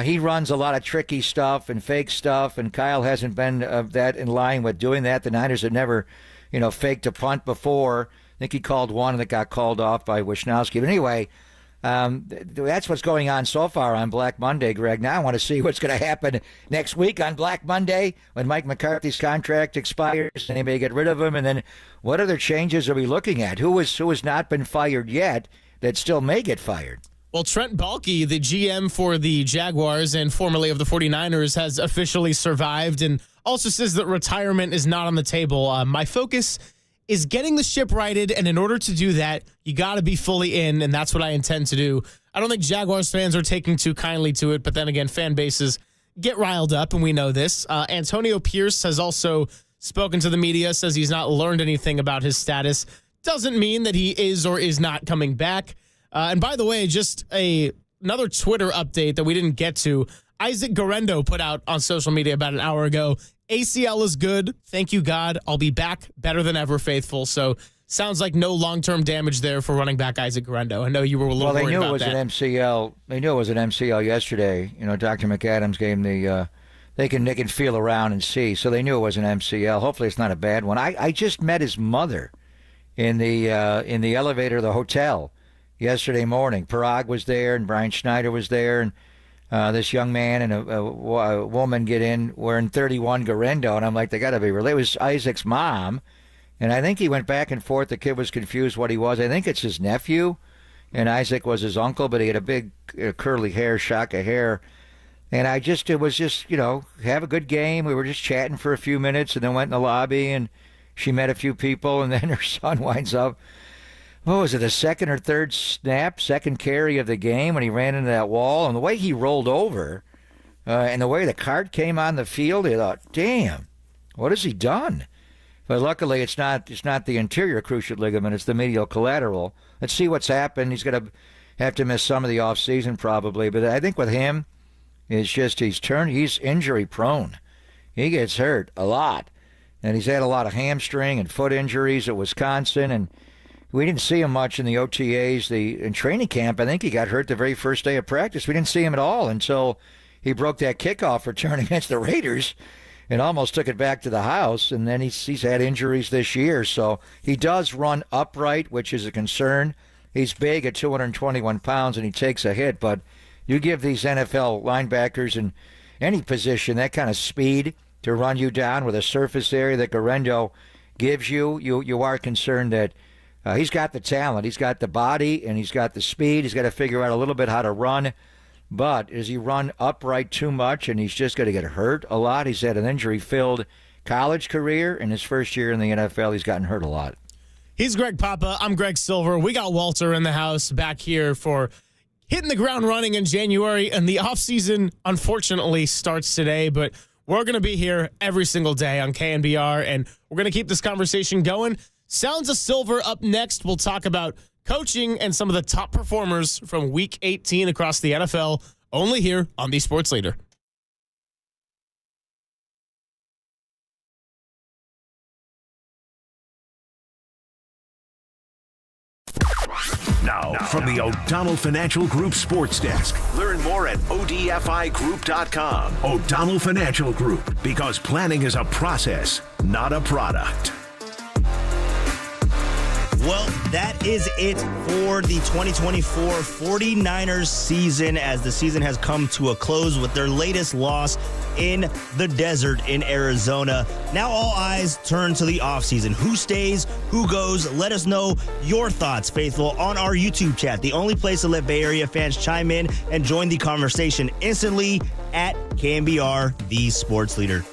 he runs a lot of tricky stuff and fake stuff, and Kyle hasn't been that in line with doing that. The Niners have never, faked a punt before. I think he called one that got called off by Wisnowski. But anyway, that's what's going on so far on Black Monday, Greg. Now I want to see what's going to happen next week on Black Monday when Mike McCarthy's contract expires and they may get rid of him. And then what other changes are we looking at? Who has not been fired yet that still may get fired? Well, Trent Baalke, the GM for the Jaguars and formerly of the 49ers, has officially survived and also says that retirement is not on the table. My focus is getting the ship righted, and in order to do that, you got to be fully in, and that's what I intend to do. I don't think Jaguars fans are taking too kindly to it, but then again, fan bases get riled up, and we know this. Antonio Pierce has also spoken to the media, says he's not learned anything about his status. Doesn't mean that he is or is not coming back. And by the way, just another Twitter update that we didn't get to. Isaac Garendo put out on social media about an hour ago, ACL is good. Thank you, God. I'll be back better than ever, faithful. So sounds like no long-term damage there for running back Isaac Guerrero. I know you were a little worried about that. Well, they knew it was an MCL. They knew it was an MCL yesterday. Dr. McAdams gave them the they can feel around and see. So they knew it was an MCL. Hopefully it's not a bad one. I just met his mother in the elevator of the hotel yesterday morning. Parag was there and Brian Schneider was there, and this young man and a woman get in wearing 31 Guerrero, and I'm like, they got to be related. It was Isaac's mom, and I think he went back and forth. The kid was confused what he was. I think it's his nephew, and Isaac was his uncle, but he had a big curly hair, shock of hair. And it was just, have a good game. We were just chatting for a few minutes and then went in the lobby and she met a few people, and then her son winds up, what was it, a second or third second carry of the game when he ran into that wall. And the way he rolled over and the way the cart came on the field, I thought, damn, what has he done? But luckily it's not the anterior cruciate ligament, it's the medial collateral. Let's see what's happened. He's going to have to miss some of the offseason probably. But I think with him, it's just he's injury prone. He gets hurt a lot. And he's had a lot of hamstring and foot injuries at Wisconsin. And we didn't see him much in the OTAs. In training camp, I think he got hurt the very first day of practice. We didn't see him at all until he broke that kickoff return against the Raiders and almost took it back to the house. And then he's had injuries this year. So he does run upright, which is a concern. He's big at 221 pounds, and he takes a hit. But you give these NFL linebackers in any position that kind of speed to run you down with a surface area that Guerrero gives you, you are concerned that he's got the talent, he's got the body, and he's got the speed. He's got to figure out a little bit how to run. But does he run upright too much, and he's just going to get hurt a lot? He's had an injury-filled college career. In his first year in the NFL, he's gotten hurt a lot. He's Greg Papa. I'm Greg Silver. We got Walter in the house back here for hitting the ground running in January, and the offseason, unfortunately, starts today, but we're going to be here every single day on KNBR, and we're going to keep this conversation going. Sounds of Silver up next. We'll talk about coaching and some of the top performers from Week 18 across the NFL, only here on the Sports Leader. Now, from the O'Donnell Financial Group Sports Desk. Learn more at odfigroup.com. O'Donnell Financial Group, because planning is a process, not a product. Well, that is it for the 2024 49ers season, as the season has come to a close with their latest loss in the desert in Arizona. Now all eyes turn to the offseason. Who stays? Who goes? Let us know your thoughts, faithful, on our YouTube chat, the only place to let Bay Area fans chime in and join the conversation instantly at KNBR, the Sports Leader.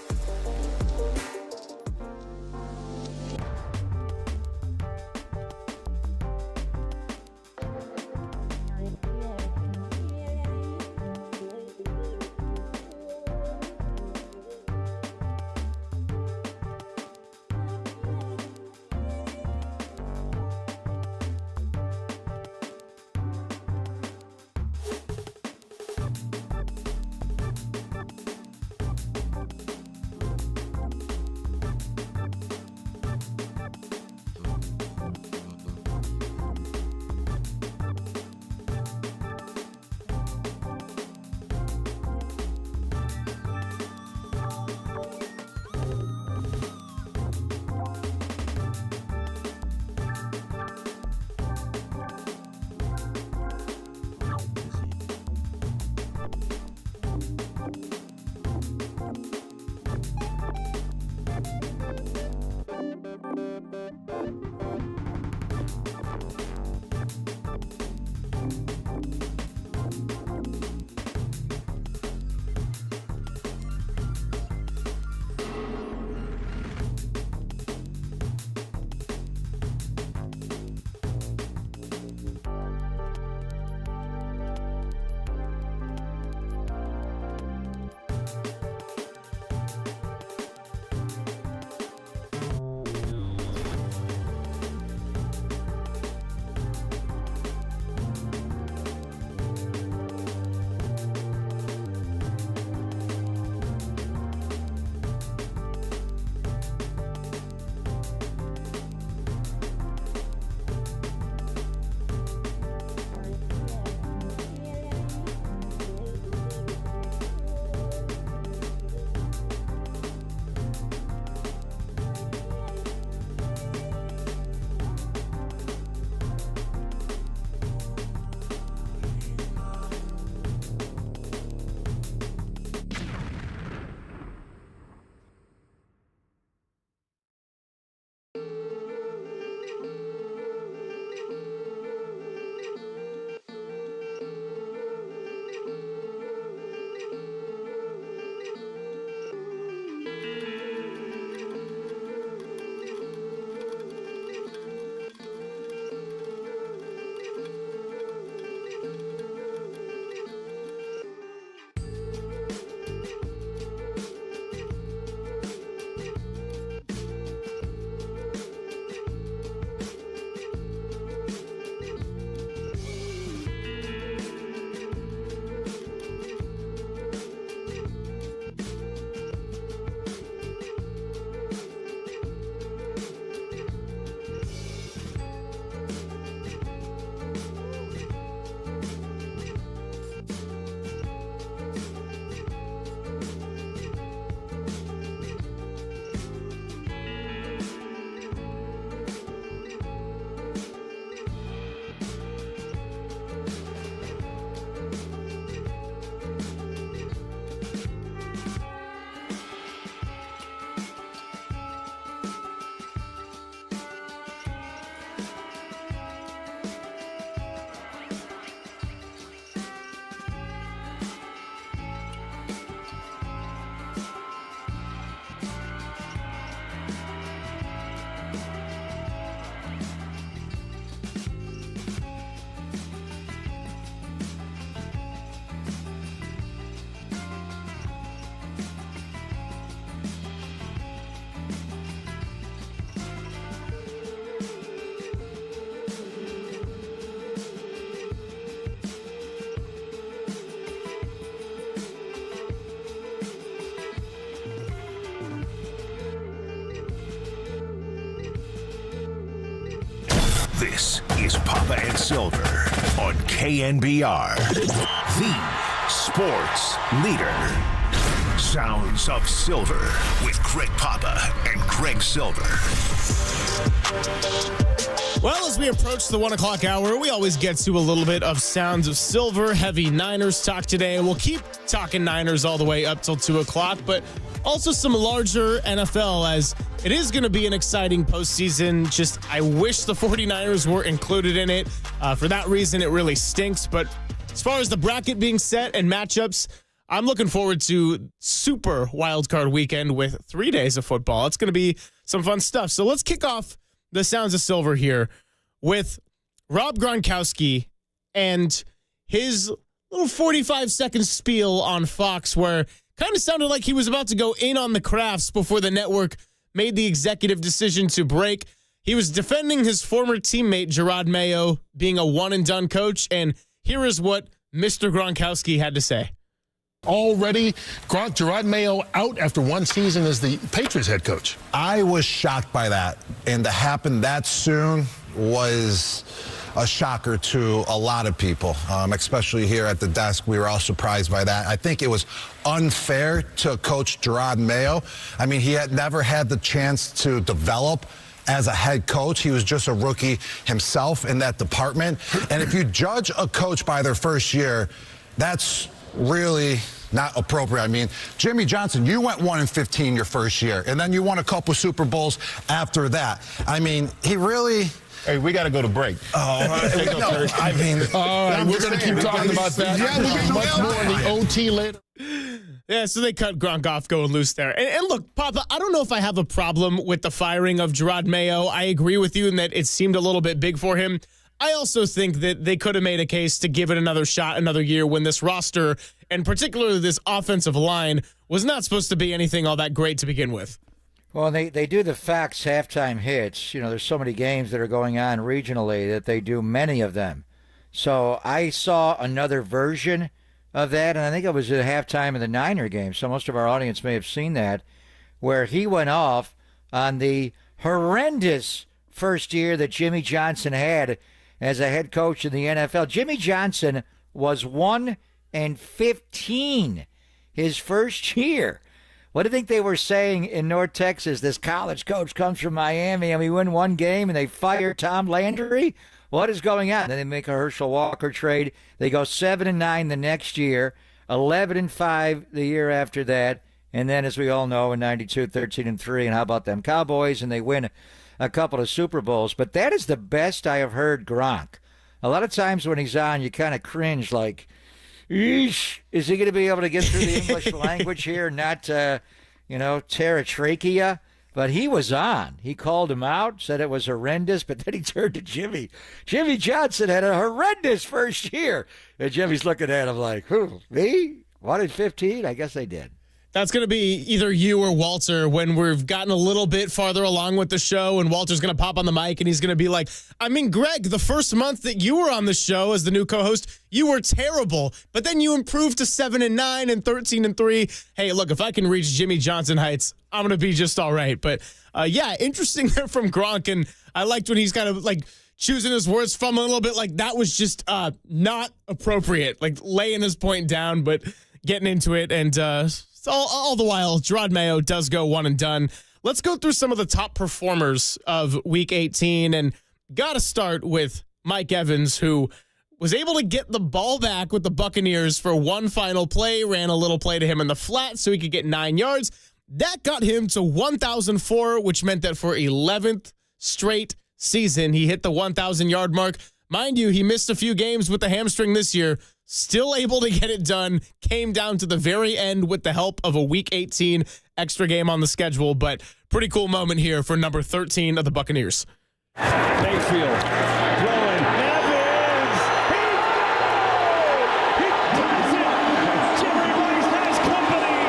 This is Papa and Silver on KNBR, the sports leader. Sounds of Silver with Greg Papa and Greg Silver. Well, as we approach the 1 o'clock hour, we always get to a little bit of Sounds of Silver, heavy Niners talk today. We'll keep talking Niners all the way up till 2 o'clock, but also some larger NFL, as it is going to be an exciting postseason. Just, I wish the 49ers were included in it. For that reason, it really stinks. But as far as the bracket being set and matchups, I'm looking forward to super wildcard weekend with 3 days of football. It's going to be some fun stuff. So let's kick off the Sounds of Silver here with Rob Gronkowski and his little 45-second spiel on Fox, where kind of sounded like he was about to go in on the crafts before the network made the executive decision to break. He was defending his former teammate, Gerard Mayo, being a one-and-done coach, and here is what Mr. Gronkowski had to say. Already, Gerard Mayo out after one season as the Patriots head coach. I was shocked by that, and to happen that soon was a shocker to a lot of people, especially here at the desk. We were all surprised by that. I think it was unfair to Coach Gerard Mayo. I mean, he had never had the chance to develop as a head coach. He was just a rookie himself in that department. And if you judge a coach by their first year, that's really not appropriate. I mean, Jimmy Johnson, you went 1-15 your first year, and then you won a couple Super Bowls after that. I mean, he really... Hey, we got to go to break. Oh, no, I mean... All right, we're going to keep talking about that. Yeah, much more in the OT later. Yeah, so they cut Gronk off going loose there. And look, Papa, I don't know if I have a problem with the firing of Gerard Mayo. I agree with you in that it seemed a little bit big for him. I also think that they could have made a case to give it another shot, another year, when this roster, and particularly this offensive line, was not supposed to be anything all that great to begin with. Well, they do the Fox halftime hits. You know, there's so many games that are going on regionally that they do many of them. So I saw another version of that, and I think it was at halftime of the Niner game, so most of our audience may have seen that, where he went off on the horrendous first year that Jimmy Johnson had as a head coach in the NFL. Jimmy Johnson was 1-15 his first year. What do you think they were saying in North Texas? This college coach comes from Miami and we win one game and they fire Tom Landry? What is going on? Then they make a Herschel Walker trade. They go 7-9 the next year, 11-5 the year after that, and then, as we all know, in 92, 13-3. And how about them Cowboys? And they win a couple of Super Bowls. But that is the best I have heard Gronk. A lot of times when he's on, you kind of cringe like, eesh, is he going to be able to get through the English language here, not, tear a trachea? But he was on. He called him out, said it was horrendous, but then he turned to Jimmy. Jimmy Johnson had a horrendous first year. And Jimmy's looking at him like, who, me? 1-15? I guess they did. That's going to be either you or Walter when we've gotten a little bit farther along with the show, and Walter's going to pop on the mic and he's going to be like, I mean, Greg, the first month that you were on the show as the new co-host, you were terrible, but then you improved to 7-9 and 13-3. Hey, look, if I can reach Jimmy Johnson heights, I'm going to be just all right. But yeah, interesting there from Gronk, and I liked when he's kind of like choosing his words from a little bit like that was just not appropriate, like laying his point down, but getting into it. And all the while, Gerard Mayo does go one and done. Let's go through some of the top performers of Week 18, and got to start with Mike Evans, who was able to get the ball back with the Buccaneers for one final play, ran a little play to him in the flat so he could get 9 yards. That got him to 1,004, which meant that for 11th straight season, he hit the 1,000-yard mark. Mind you, he missed a few games with the hamstring this year. Still able to get it done. Came down to the very end with the help of a Week 18 extra game on the schedule. But pretty cool moment here for number 13 of the Buccaneers. Mayfield throwing. Evans. He does it. Jerry Rice has company.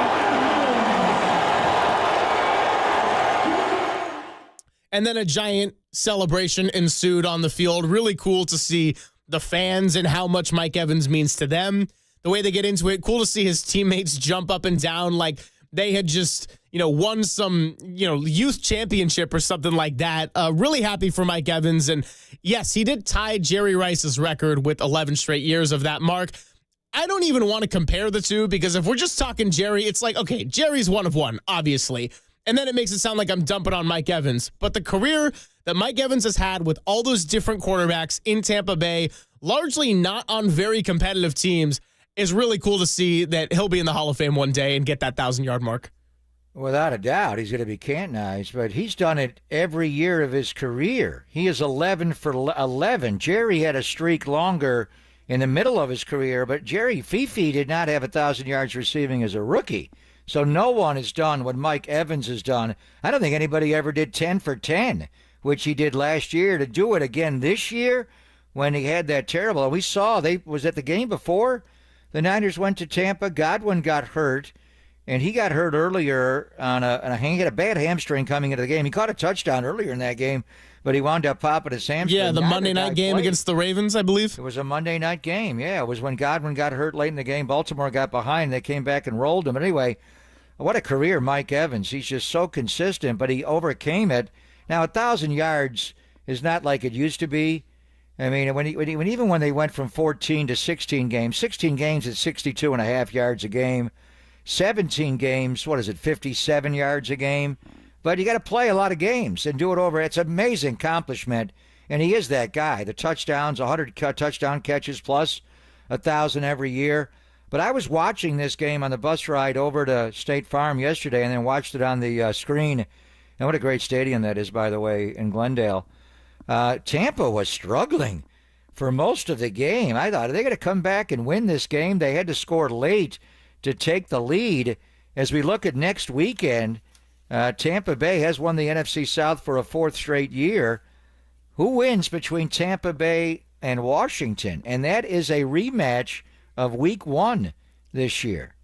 And then a giant celebration ensued on the field. Really cool to see the fans and how much Mike Evans means to them. The way they get into it, cool to see his teammates jump up and down like they had just won some, youth championship or something like that. Really happy for Mike Evans. And yes, he did tie Jerry Rice's record with 11 straight years of that mark. I don't even want to compare the two because if we're just talking Jerry, it's like, okay, Jerry's one of one, obviously. And then it makes it sound like I'm dumping on Mike Evans. But the career that Mike Evans has had with all those different quarterbacks in Tampa Bay, largely not on very competitive teams, is really cool to see that he'll be in the Hall of Fame one day and get that 1,000-yard mark. Without a doubt, he's going to be canonized, but he's done it every year of his career. He is 11 for 11. Jerry had a streak longer in the middle of his career, but Jerry Fifi did not have 1,000 yards receiving as a rookie. So no one has done what Mike Evans has done. I don't think anybody ever did 10 for 10, which he did last year. To do it again this year when he had that terrible, we saw, was at the game before the Niners went to Tampa. Godwin got hurt. And he got hurt earlier he had a bad hamstring coming into the game. He caught a touchdown earlier in that game, but he wound up popping his hamstring. Yeah, the Monday night game against the Ravens, I believe. It was a Monday night game. Yeah, it was when Godwin got hurt late in the game. Baltimore got behind. They came back and rolled him. But anyway, what a career, Mike Evans. He's just so consistent, but he overcame it. Now, 1,000 yards is not like it used to be. I mean, even when they went from 14 to 16 games at 62.5 yards a game. 17 games, 57 yards a game? But you got to play a lot of games and do it over. It's an amazing accomplishment, and he is that guy. The touchdowns, 100 touchdown catches plus 1,000 every year. But I was watching this game on the bus ride over to State Farm yesterday and then watched it on the screen. And what a great stadium that is, by the way, in Glendale. Tampa was struggling for most of the game. I thought, are they going to come back and win this game? They had to score late to take the lead. As we look at next weekend, Tampa Bay has won the NFC South for a fourth straight year. Who wins between Tampa Bay and Washington? And that is a rematch of Week 1 this year.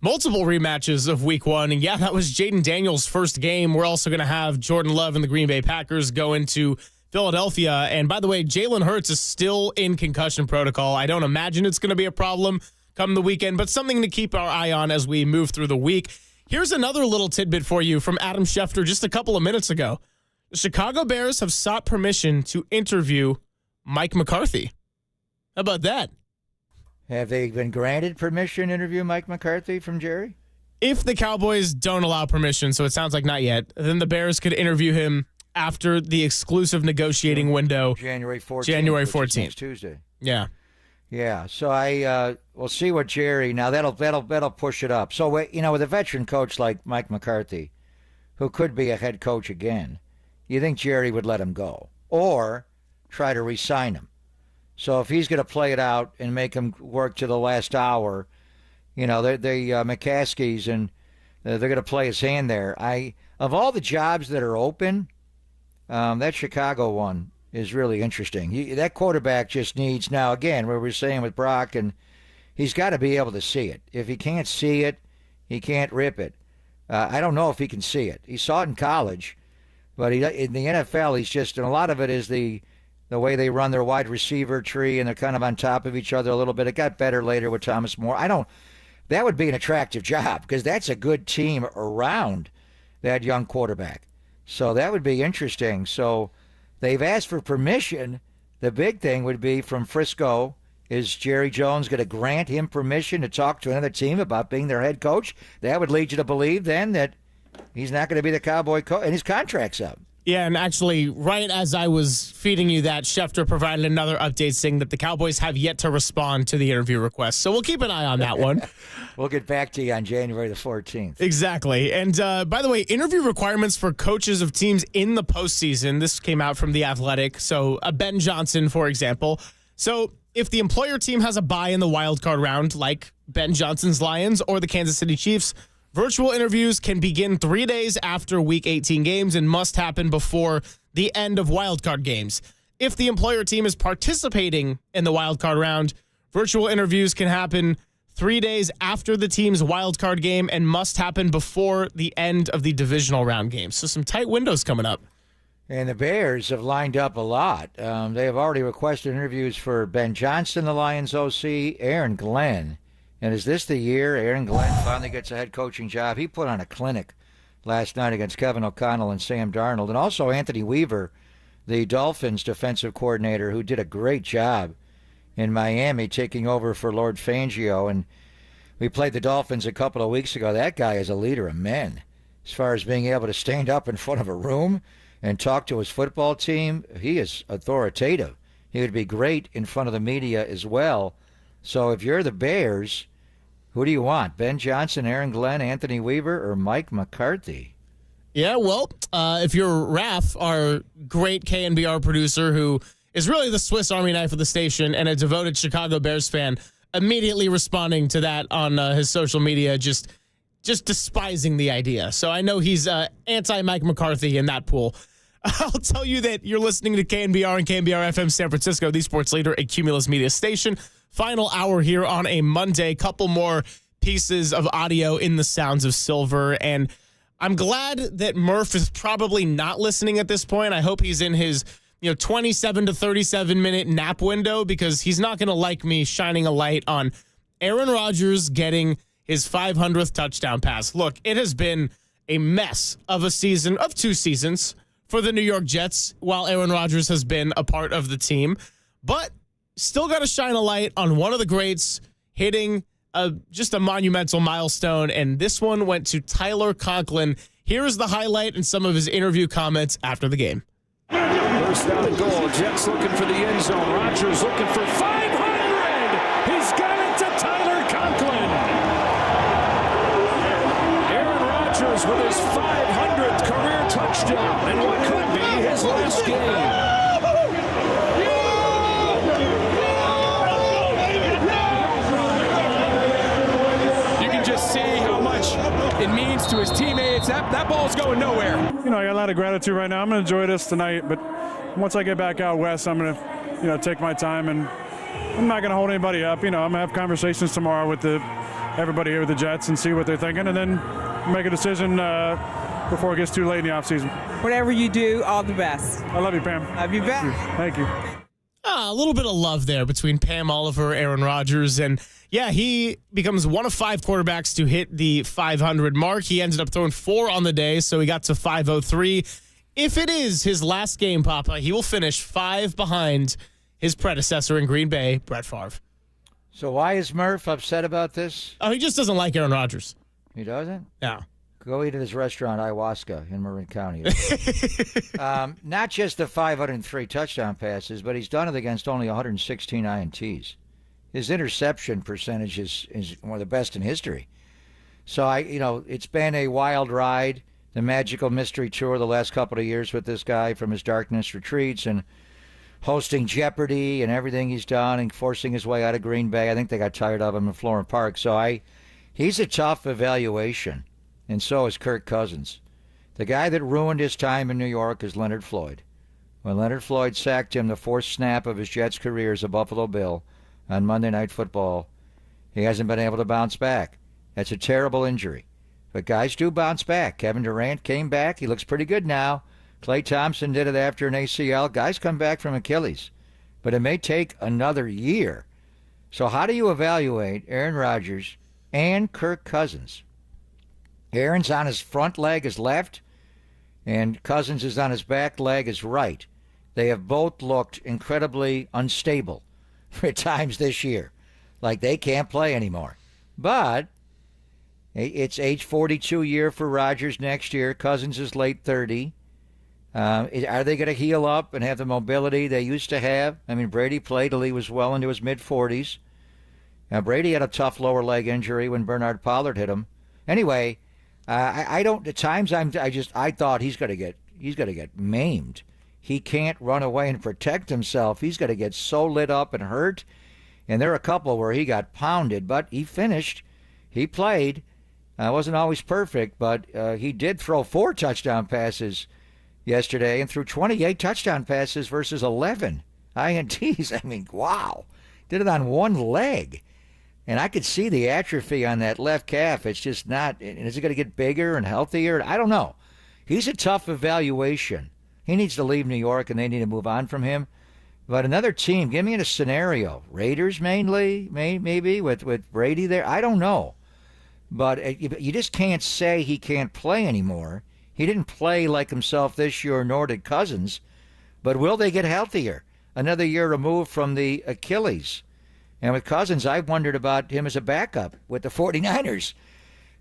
Multiple rematches of Week 1. And yeah, that was Jaden Daniels' first game. We're also going to have Jordan Love and the Green Bay Packers go into Philadelphia. And by the way, Jalen Hurts is still in concussion protocol. I don't imagine it's going to be a problem come the weekend, but something to keep our eye on as we move through the week. Here's another little tidbit for you from Adam Schefter just a couple of minutes ago. The Chicago Bears have sought permission to interview Mike McCarthy. How about that? Have they been granted permission to interview Mike McCarthy from Jerry? If the Cowboys don't allow permission, so it sounds like not yet, then the Bears could interview him after the exclusive negotiating window. January 14th. January 14th. Next Tuesday. Yeah. Yeah, so we'll see what Jerry. Now that'll push it up. So with a veteran coach like Mike McCarthy, who could be a head coach again, you think Jerry would let him go or try to re-sign him? So if he's going to play it out and make him work to the last hour, they McCaskies and they're going to play his hand there. Of all the jobs that are open, that Chicago one is really interesting. That quarterback just needs, now again, where we're saying with Brock, and he's got to be able to see it. If he can't see it, he can't rip it. I don't know if he can see it. He saw it in college, but in the NFL, he's just, and a lot of it is the way they run their wide receiver tree, and they're kind of on top of each other a little bit. It got better later with Thomas More. That would be an attractive job because that's a good team around that young quarterback. So that would be interesting. So they've asked for permission. The big thing would be from Frisco. Is Jerry Jones going to grant him permission to talk to another team about being their head coach? That would lead you to believe then that he's not going to be the Cowboy coach, and his contract's up. Yeah, and actually, right as I was feeding you that, Schefter provided another update saying that the Cowboys have yet to respond to the interview request. So we'll keep an eye on that one. We'll get back to you on January the 14th. Exactly. And by the way, interview requirements for coaches of teams in the postseason. This came out from The Athletic. So Ben Johnson, for example. So if the employer team has a bye in the wild card round, like Ben Johnson's Lions or the Kansas City Chiefs, virtual interviews can begin 3 days after Week 18 games and must happen before the end of wildcard games. If the employer team is participating in the wildcard round, virtual interviews can happen 3 days after the team's wildcard game and must happen before the end of the divisional round games. So some tight windows coming up. And the Bears have lined up a lot. They have already requested interviews for Ben Johnson, the Lions OC, Aaron Glenn. And is this the year Aaron Glenn finally gets a head coaching job? He put on a clinic last night against Kevin O'Connell and Sam Darnold. And also Anthony Weaver, the Dolphins defensive coordinator, who did a great job in Miami taking over for Lord Fangio. And we played the Dolphins a couple of weeks ago. That guy is a leader of men. As far as being able to stand up in front of a room and talk to his football team, he is authoritative. He would be great in front of the media as well. So if you're the Bears, who do you want? Ben Johnson, Aaron Glenn, Anthony Weaver, or Mike McCarthy? Yeah, well, if you're Raf, our great KNBR producer, who is really the Swiss Army knife of the station and a devoted Chicago Bears fan, immediately responding to that on his social media, just despising the idea. So I know he's anti-Mike McCarthy in that pool. I'll tell you that you're listening to KNBR and KNBR FM San Francisco, the sports leader, a Cumulus Media station. Final hour here on a Monday. Couple more pieces of audio in the sounds of silver. And I'm glad that Murph is probably not listening at this point. I hope he's in his 27 to 37 minute nap window, because he's not going to like me shining a light on Aaron Rodgers getting his 500th touchdown pass. Look, it has been a mess of a season, of 2 seasons, for the New York Jets while Aaron Rodgers has been a part of the team. But still got to shine a light on one of the greats hitting just a monumental milestone, and this one went to Tyler Conklin. Here is the highlight and some of his interview comments after the game. First down and goal. Jets looking for the end zone. Rodgers looking for 500. He's got it to Tyler Conklin. Aaron Rodgers with his 500th career touchdown and what could be his last game. See how much it means to his teammates. That ball's going nowhere. I got a lot of gratitude right now. I'm going to enjoy this tonight, but once I get back out west, I'm going to, take my time, and I'm not going to hold anybody up. I'm going to have conversations tomorrow with everybody here with the Jets and see what they're thinking, and then make a decision before it gets too late in the offseason. Whatever you do, all the best. I love you, Pam. Love you back. Thank you. A little bit of love there between Pam Oliver, Aaron Rodgers, and yeah, he becomes one of 5 quarterbacks to hit the 500 mark. He ended up throwing 4 on the day, so he got to 503. If it is his last game, Papa, he will finish 5 behind his predecessor in Green Bay, Brett Favre. So why is Murph upset about this? Oh, he just doesn't like Aaron Rodgers. He doesn't? No. Go eat at his restaurant, Ayahuasca, in Marin County. Not just the 503 touchdown passes, but he's done it against only 116 INTs. His interception percentage is one of the best in history. So, it's been a wild ride, the magical mystery tour the last couple of years with this guy, from his darkness retreats and hosting Jeopardy and everything he's done and forcing his way out of Green Bay. I think they got tired of him in Florham Park. So he's a tough evaluation. And so is Kirk Cousins. The guy that ruined his time in New York is Leonard Floyd. When Leonard Floyd sacked him the 4th snap of his Jets career as a Buffalo Bill on Monday Night Football, he hasn't been able to bounce back. That's a terrible injury. But guys do bounce back. Kevin Durant came back. He looks pretty good now. Klay Thompson did it after an ACL. Guys come back from Achilles. But it may take another year. So how do you evaluate Aaron Rodgers and Kirk Cousins? Aaron's on his front leg is left, and Cousins is on his back leg is right. They have both looked incredibly unstable at times this year, like they can't play anymore. But it's age 42 year for Rodgers next year. Cousins is late 30. Are they going to heal up and have the mobility they used to have? I mean, Brady played till he was well into his mid-40s. Now, Brady had a tough lower leg injury when Bernard Pollard hit him. Anyway, I don't. At times, I thought he's going to get maimed. He can't run away and protect himself. He's going to get so lit up and hurt. And there are a couple where he got pounded, but he finished. He played. Wasn't always perfect, but he did throw 4 touchdown passes yesterday and threw 28 touchdown passes versus 11 INTs. I mean, wow. Did it on one leg. And I could see the atrophy on that left calf. It's just not. Is it going to get bigger and healthier? I don't know. He's a tough evaluation. He needs to leave New York, and they need to move on from him. But another team, give me a scenario. Raiders mainly, maybe, with Brady there. I don't know. But you just can't say he can't play anymore. He didn't play like himself this year, nor did Cousins. But will they get healthier? Another year removed from the Achilles. And with Cousins, I've wondered about him as a backup with the 49ers.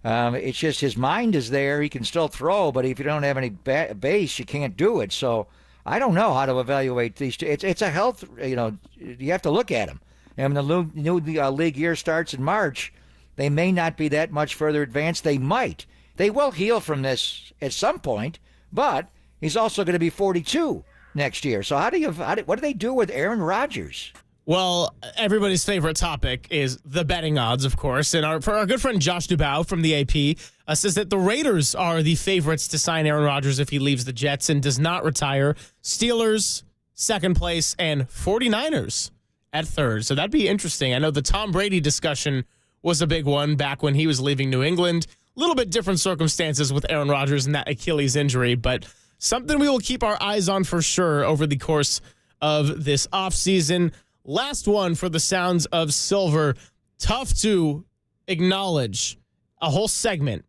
It's just his mind is there. He can still throw, but if you don't have any base, you can't do it. So I don't know how to evaluate these two. It's a health, you have to look at them. And when the new league year starts in March, they may not be that much further advanced. They might. They will heal from this at some point, but he's also going to be 42 next year. So what do they do with Aaron Rodgers? Well, everybody's favorite topic is the betting odds, of course. And for our good friend Josh Dubow from the AP says that the Raiders are the favorites to sign Aaron Rodgers if he leaves the Jets and does not retire. Steelers, second place, and 49ers at third. So that'd be interesting. I know the Tom Brady discussion was a big one back when he was leaving New England. A little bit different circumstances with Aaron Rodgers and that Achilles injury, but something we will keep our eyes on for sure over the course of this offseason. Last one for the Sounds of Silver. Tough to acknowledge a whole segment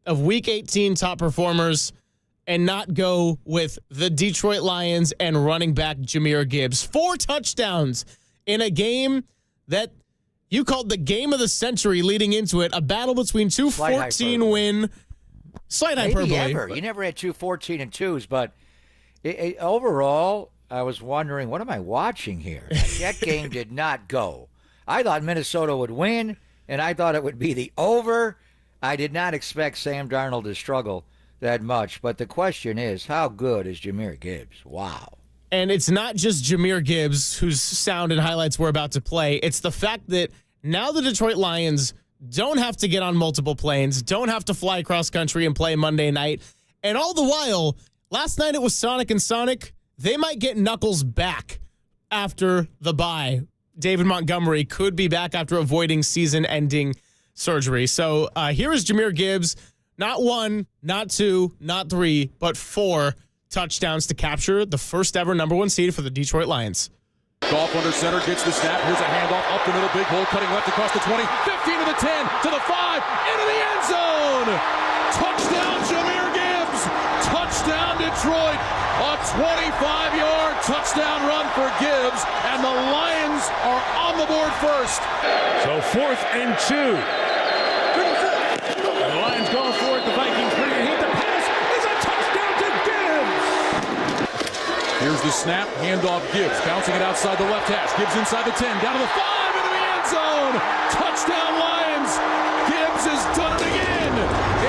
of Week 18 top performers and not go with the Detroit Lions and running back Jahmyr Gibbs. 4 touchdowns in a game that you called the game of the century leading into it. A battle between two 14-win. Slight hyperbole. Maybe ever. You never had two 14-2s, but overall, I was wondering, what am I watching here? That game did not go. I thought Minnesota would win, and I thought it would be the over. I did not expect Sam Darnold to struggle that much, but the question is, how good is Jahmyr Gibbs? Wow. And it's not just Jahmyr Gibbs, whose sound and highlights we're about to play. It's the fact that now the Detroit Lions don't have to get on multiple planes, don't have to fly across country and play Monday night. And all the while, last night it was Sonic and Sonic. They might get Knuckles back after the bye. David Montgomery could be back after avoiding season-ending surgery. So here is Jahmyr Gibbs. Not 1, not 2, not 3, but 4 touchdowns to capture the first ever number 1 seed for the Detroit Lions. Goff under center, gets the snap. Here's a handoff up the middle, big hole, cutting left across the 20, 15 to the 10, to the 5, into the end zone. Touchdown, Jahmyr Gibbs. Touchdown, Detroit. A 25-yard touchdown run for Gibbs, and the Lions are on the board first. So 4th and 2. The Lions going for it. The Vikings bring it. Hit the pass. It's a touchdown to Gibbs. Here's the snap. Handoff Gibbs. Bouncing it outside the left hash. Gibbs inside the 10. Down to the 5. Into the end zone. Touchdown Lions. Gibbs has done it again.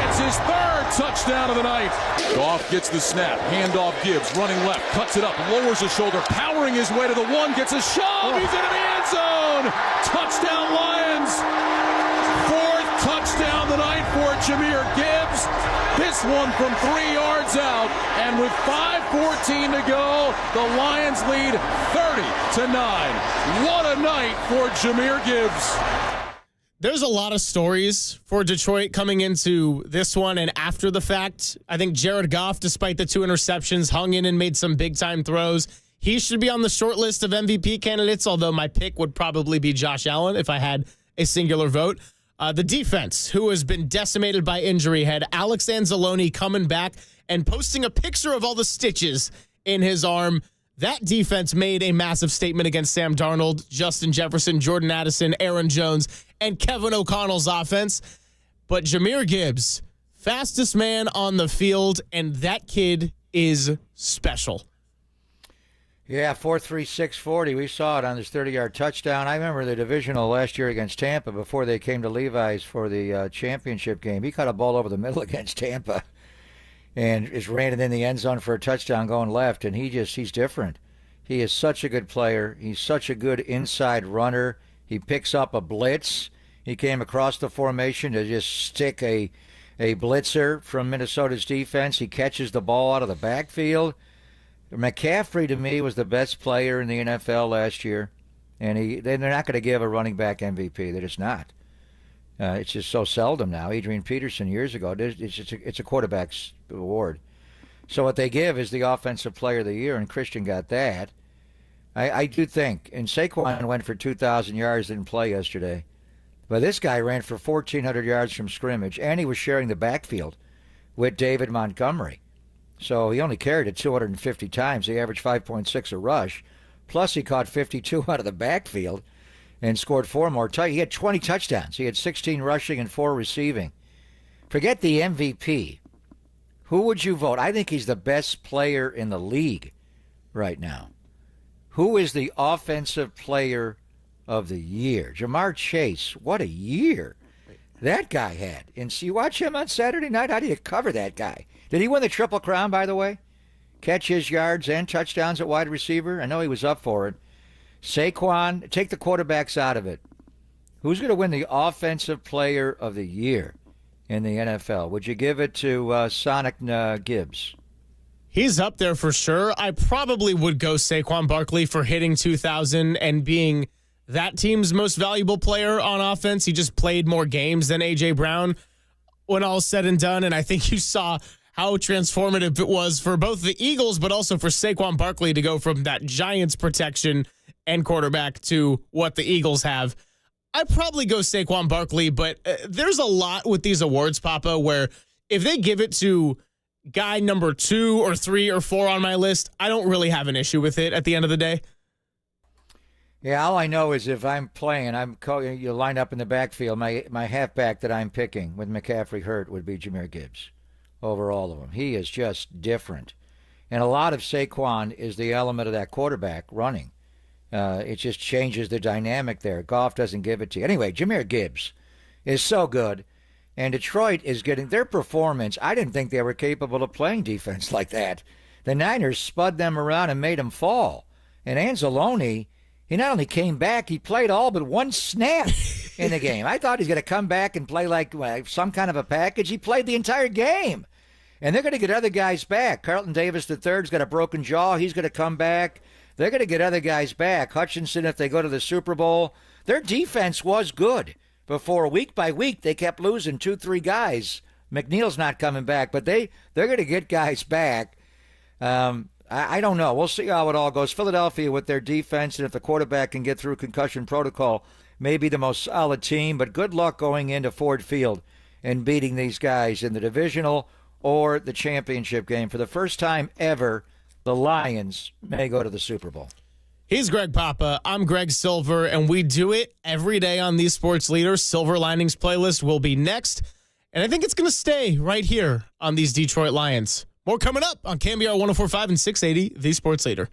It's his 3rd touchdown of the night. Goff gets the snap. Handoff Gibbs. Running left. Cuts it up. Lowers his shoulder. Powering his way to the 1. Gets a shove. He's into the end zone. Touchdown Lions. 4th touchdown of the night for Jahmyr Gibbs. This one from 3 yards out. And with 5:14 to go, the Lions lead 30-9. What a night for Jahmyr Gibbs. There's a lot of stories for Detroit coming into this one and after the fact. I think Jared Goff, despite the 2 interceptions, hung in and made some big-time throws. He should be on the short list of MVP candidates, although my pick would probably be Josh Allen if I had a singular vote. The defense, who has been decimated by injury, had Alex Anzalone coming back and posting a picture of all the stitches in his arm. That defense made a massive statement against Sam Darnold, Justin Jefferson, Jordan Addison, Aaron Jones, and Kevin O'Connell's offense. But Jahmyr Gibbs, fastest man on the field, and that kid is special. Yeah, 4.3640. We saw it on his 30-yard touchdown. I remember the divisional last year against Tampa before they came to Levi's for the championship game. He caught a ball over the middle against Tampa and just ran it in the end zone for a touchdown going left, and he's different. He is such a good player. He's such a good inside runner. He picks up a blitz. He came across the formation to just stick a blitzer from Minnesota's defense. He catches the ball out of the backfield. McCaffrey, to me, was the best player in the NFL last year, and they're not going to give a running back MVP. They're just not. It's just so seldom now. Adrian Peterson years ago, it's a quarterback's award. So what they give is the Offensive Player of the Year, and Christian got that. I do think, and Saquon went for 2,000 yards, didn't play yesterday. But this guy ran for 1,400 yards from scrimmage, and he was sharing the backfield with David Montgomery. So he only carried it 250 times. He averaged 5.6 a rush. Plus, he caught 52 out of the backfield and scored 4 more. He had 20 touchdowns. He had 16 rushing and 4 receiving. Forget the MVP. Who would you vote? I think he's the best player in the league right now. Who is the offensive player of the year? Jamar Chase. What a year that guy had. And so you watch him on Saturday night. How do you cover that guy? Did he win the Triple Crown, by the way? Catch his yards and touchdowns at wide receiver? I know he was up for it. Saquon, take the quarterbacks out of it. Who's going to win the offensive player of the year in the NFL? Would you give it to Sonic Gibbs? He's up there for sure. I probably would go Saquon Barkley for hitting 2,000 and being that team's most valuable player on offense. He just played more games than A.J. Brown when all's said and done, and I think you saw how transformative it was for both the Eagles, but also for Saquon Barkley to go from that Giants protection and quarterback to what the Eagles have. I'd probably go Saquon Barkley, but there's a lot with these awards, Papa, where if they give it to guy number 2 or 3 or 4 on my list, I don't really have an issue with it at the end of the day. Yeah, all I know is if I'm playing, you line up in the backfield, my halfback that I'm picking with McCaffrey hurt would be Jahmyr Gibbs over all of them. He is just different. And a lot of Saquon is the element of that quarterback running. It just changes the dynamic there. Goff doesn't give it to you. Anyway, Jahmyr Gibbs is so good. And Detroit is getting their performance. I didn't think they were capable of playing defense like that. The Niners spud them around and made them fall. And Anzalone, he not only came back, he played all but one snap in the game. I thought he's going to come back and play like some kind of a package. He played the entire game. And they're going to get other guys back. Carlton Davis III's got a broken jaw. He's going to come back. They're going to get other guys back. Hutchinson, if they go to the Super Bowl. Their defense was good. Before, week by week, they kept losing 2-3 guys. McNeil's not coming back, but they're going to get guys back. I don't know. We'll see how it all goes. Philadelphia with their defense, and if the quarterback can get through concussion protocol, may be the most solid team. But good luck going into Ford Field and beating these guys in the divisional or the championship game. For the first time ever, the Lions may go to the Super Bowl. He's Greg Papa. I'm Greg Silver, and we do it every day on these sports leaders. Silver Linings playlist will be next, and I think it's going to stay right here on these Detroit Lions. More coming up on KNBR 104.5 and 680, the Sports Leader.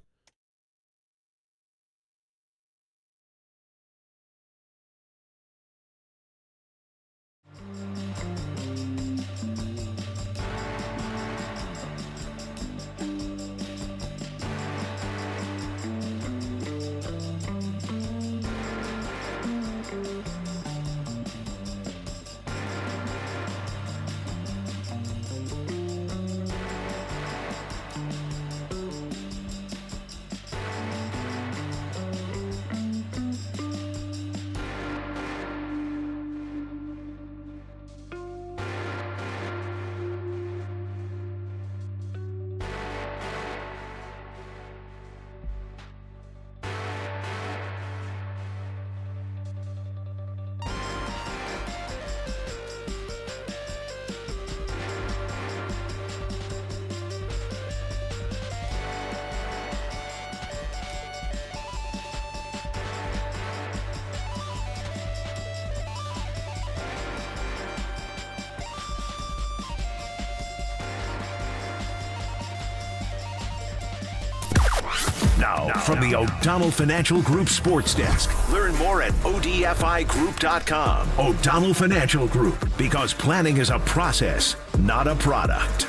Now, from the O'Donnell Financial Group Sports Desk. Learn more at odfigroup.com. O'Donnell Financial Group, because planning is a process, not a product.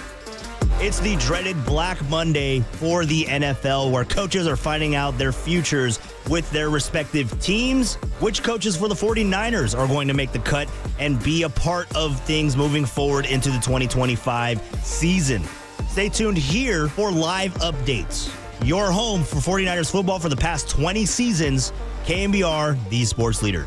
It's the dreaded Black Monday for the NFL, where coaches are finding out their futures with their respective teams. Which coaches for the 49ers are going to make the cut and be a part of things moving forward into the 2025 season? Stay tuned here for live updates. Your home for 49ers football for the past 20 seasons. KNBR, the sports leader.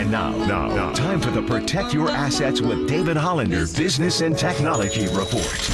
And now, time for the Protect Your Assets with David Hollander Business and Technology Report.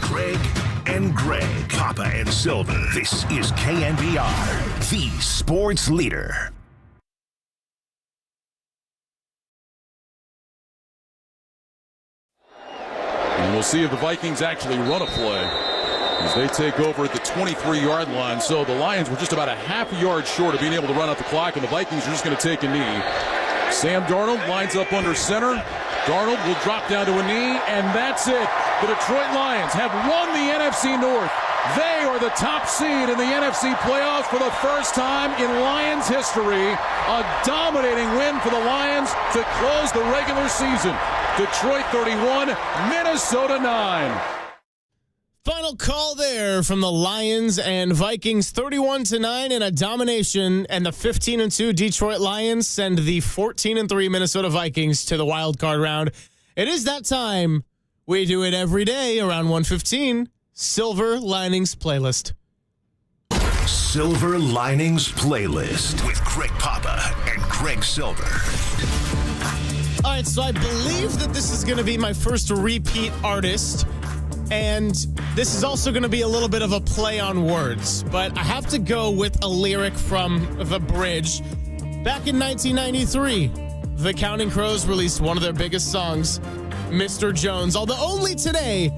Greg and Greg, Papa and Silver. This is KNBR, the sports leader. And we'll see if the Vikings actually run a play as they take over at the 23-yard line. So the Lions were just about a half a yard short of being able to run out the clock, and the Vikings are just going to take a knee. Sam Darnold lines up under center. Darnold will drop down to a knee, and that's it. The Detroit Lions have won the NFC North. They are the top seed in the NFC playoffs for the first time in Lions history. A dominating win for the Lions to close the regular season. Detroit 31, Minnesota 9. Final call there from the Lions and Vikings, 31-9 in a domination, and the 15-2 Detroit Lions send the 14-3 Minnesota Vikings to the wild card round. It is that time. We do it every day around 1:15. Silver Linings Playlist. Silver Linings Playlist with Greg Papa and Greg Silver. All right, so I believe that this is going to be my first repeat artist. And this is also going to be a little bit of a play on words, but I have to go with a lyric from The Bridge. Back in 1993, the Counting Crows released one of their biggest songs, Mr. Jones. Although only today,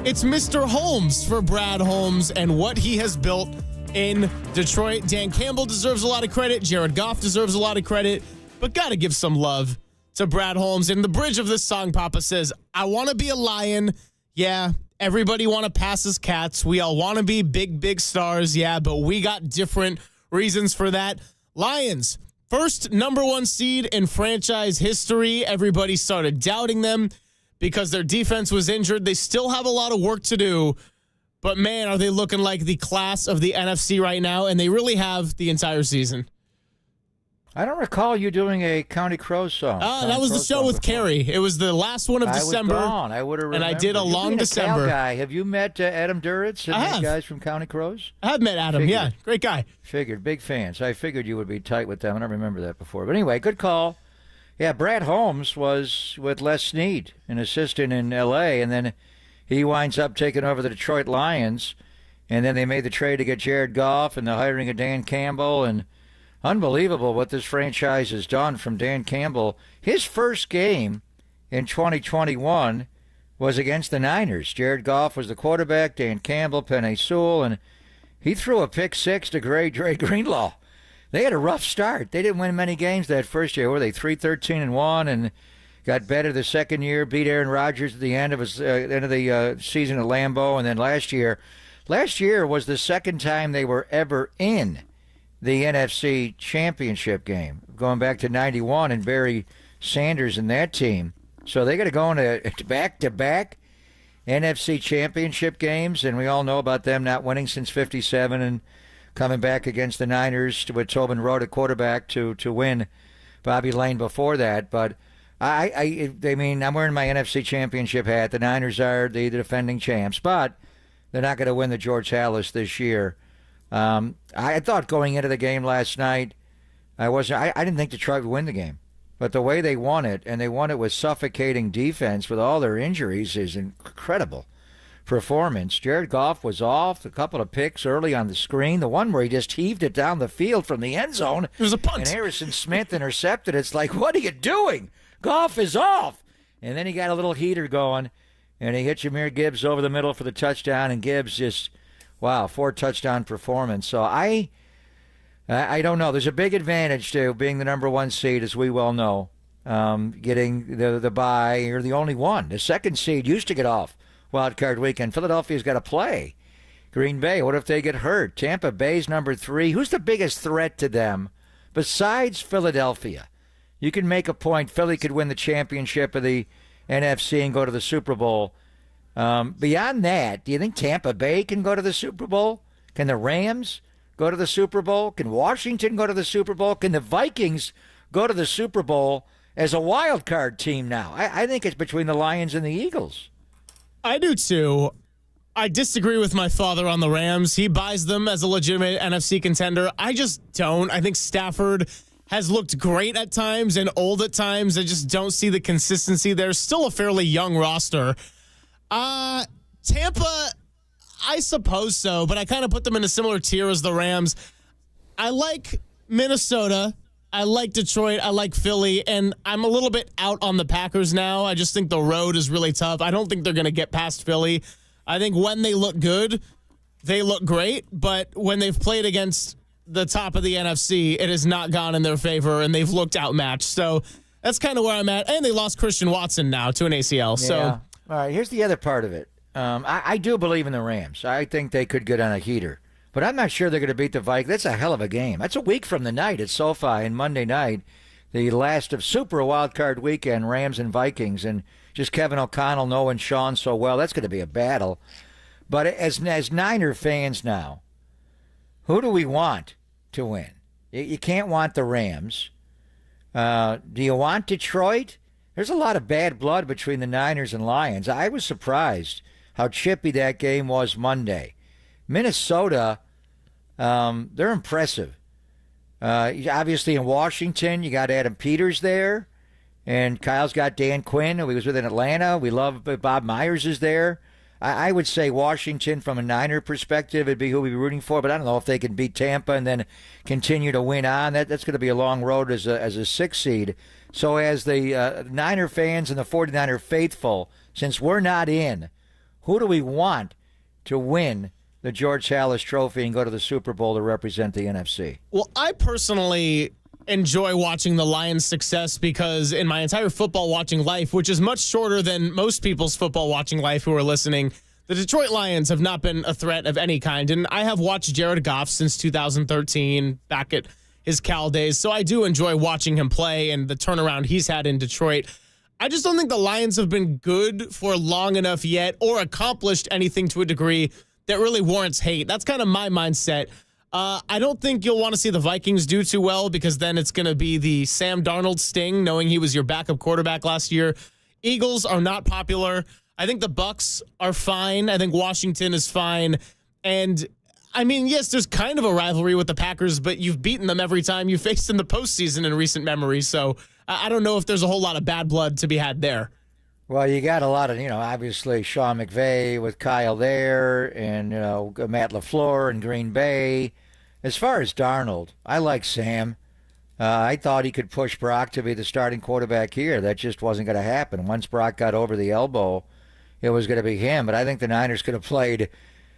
it's Mr. Holmes for Brad Holmes and what he has built in Detroit. Dan Campbell deserves a lot of credit. Jared Goff deserves a lot of credit, but got to give some love to Brad Holmes. In the bridge of this song, Papa says, I want to be a lion. Yeah. Everybody want to pass as cats. We all want to be big, big stars. Yeah, but we got different reasons for that. Lions, first number one seed in franchise history. Everybody started doubting them because their defense was injured. They still have a lot of work to do. But, man, are they looking like the class of the NFC right now, and they really have the entire season. I don't recall you doing a County Crows song. That was the show with Carrie. It was the last one of December. I was gone. I would have remembered. And I did a long Cal December. Guy. Have you met Adam Duritz and I these have. guys from County Crows? I have met Adam, yeah. Great guy. Figured. Big fans. I figured you would be tight with them. I don't remember that before. But anyway, good call. Yeah, Brad Holmes was with Les Snead, an assistant in L.A., and then he winds up taking over the Detroit Lions, and then they made the trade to get Jared Goff and the hiring of Dan Campbell, and unbelievable what this franchise has done from Dan Campbell. His first game in 2021 was against the Niners. Jared Goff was the quarterback, Dan Campbell, Penei Sewell, and he threw a pick six to Dre Greenlaw. They had a rough start. They didn't win many games that first year. Were they 3-13-1 and got better the second year, beat Aaron Rodgers at the end of the season at Lambeau, and then last year was the second time they were ever in the NFC Championship game, going back to 91 and Barry Sanders and that team. So they got to go into back-to-back NFC Championship games, and we all know about them not winning since 57 and coming back against the Niners with Tobin Rote at quarterback to win Bobby Lane before that. But I mean, I'm wearing my NFC Championship hat. The Niners are the defending champs, but they're not going to win the George Halas this year. I thought going into the game last night, I didn't think Detroit would win the game. But the way they won it, and they won it with suffocating defense with all their injuries, is incredible performance. Jared Goff was off, a couple of picks early on the screen. The one where he just heaved it down the field from the end zone. It was a punt. And Harrison Smith intercepted. It's like, what are you doing? Golf is off. And then he got a little heater going, and he hit Jahmyr Gibbs over the middle for the touchdown, and Gibbs just, 4-touchdown performance. So I don't know. There's a big advantage to being the number 1 seed, as we well know. Getting the bye, you're the only one. The 2nd seed used to get off wild card weekend. Philadelphia's got to play Green Bay. What if they get hurt? Tampa Bay's number 3. Who's the biggest threat to them besides Philadelphia? You can make a point. Philly could win the championship of the NFC and go to the Super Bowl. Beyond that, do you think Tampa Bay can go to the Super Bowl? Can the Rams go to the Super Bowl? Can Washington go to the Super Bowl? Can the Vikings go to the Super Bowl as a wild card team now? I think it's between the Lions and the Eagles. I do too. I disagree with my father on the Rams. He buys them as a legitimate NFC contender. I just don't. I think Stafford has looked great at times and old at times. I just don't see the consistency there. Still a fairly young roster. Tampa, I suppose so, but I kind of put them in a similar tier as the Rams. I like Minnesota. I like Detroit. I like Philly. And I'm a little bit out on the Packers now. I just think the road is really tough. I don't think they're going to get past Philly. I think when they look good, they look great. But when they've played against the top of the NFC, it has not gone in their favor, and they've looked outmatched. So that's kind of where I'm at. And they lost Christian Watson now to an ACL. Yeah. So, all right, here's the other part of it. I do believe in the Rams. I think they could get on a heater. But I'm not sure they're going to beat the Vikings. That's a hell of a game. That's a week from the night at SoFi and Monday night, the last of Super Wild Card Weekend, Rams and Vikings. And just Kevin O'Connell knowing Sean so well, that's going to be a battle. But as Niner fans now, who do we want to win? You can't want the Rams. Do you want Detroit? There's a lot of bad blood between the Niners and Lions. I was surprised how chippy that game was Monday. Minnesota, they're impressive. Obviously in Washington, you got Adam Peters there, and Kyle's got Dan Quinn, who he was with in Atlanta. We love Bob Myers is there. I would say Washington, from a Niner perspective, would be who we'd be rooting for, but I don't know if they can beat Tampa and then continue to win on. That's going to be a long road as a 6th seed. So as the Niner fans and the 49er faithful, since we're not in, who do we want to win the George Halas Trophy and go to the Super Bowl to represent the NFC? Well, I personally enjoy watching the Lions' success because in my entire football watching life, which is much shorter than most people's football watching life who are listening, the Detroit Lions have not been a threat of any kind. And I have watched Jared Goff since 2013, back at his Cal days. So I do enjoy watching him play and the turnaround he's had in Detroit. I just don't think the Lions have been good for long enough yet or accomplished anything to a degree that really warrants hate. That's kind of my mindset. I don't think you'll want to see the Vikings do too well because then it's going to be the Sam Darnold sting, knowing he was your backup quarterback last year. Eagles are not popular. I think the Bucks are fine. I think Washington is fine. And, I mean, yes, there's kind of a rivalry with the Packers, but you've beaten them every time you faced in the postseason in recent memory. So I don't know if there's a whole lot of bad blood to be had there. Well, you got a lot of, obviously Sean McVay with Kyle there and, Matt LaFleur in Green Bay. As far as Darnold, I like Sam. I thought he could push Brock to be the starting quarterback here. That just wasn't going to happen. Once Brock got over the elbow, it was going to be him. But I think the Niners could have played,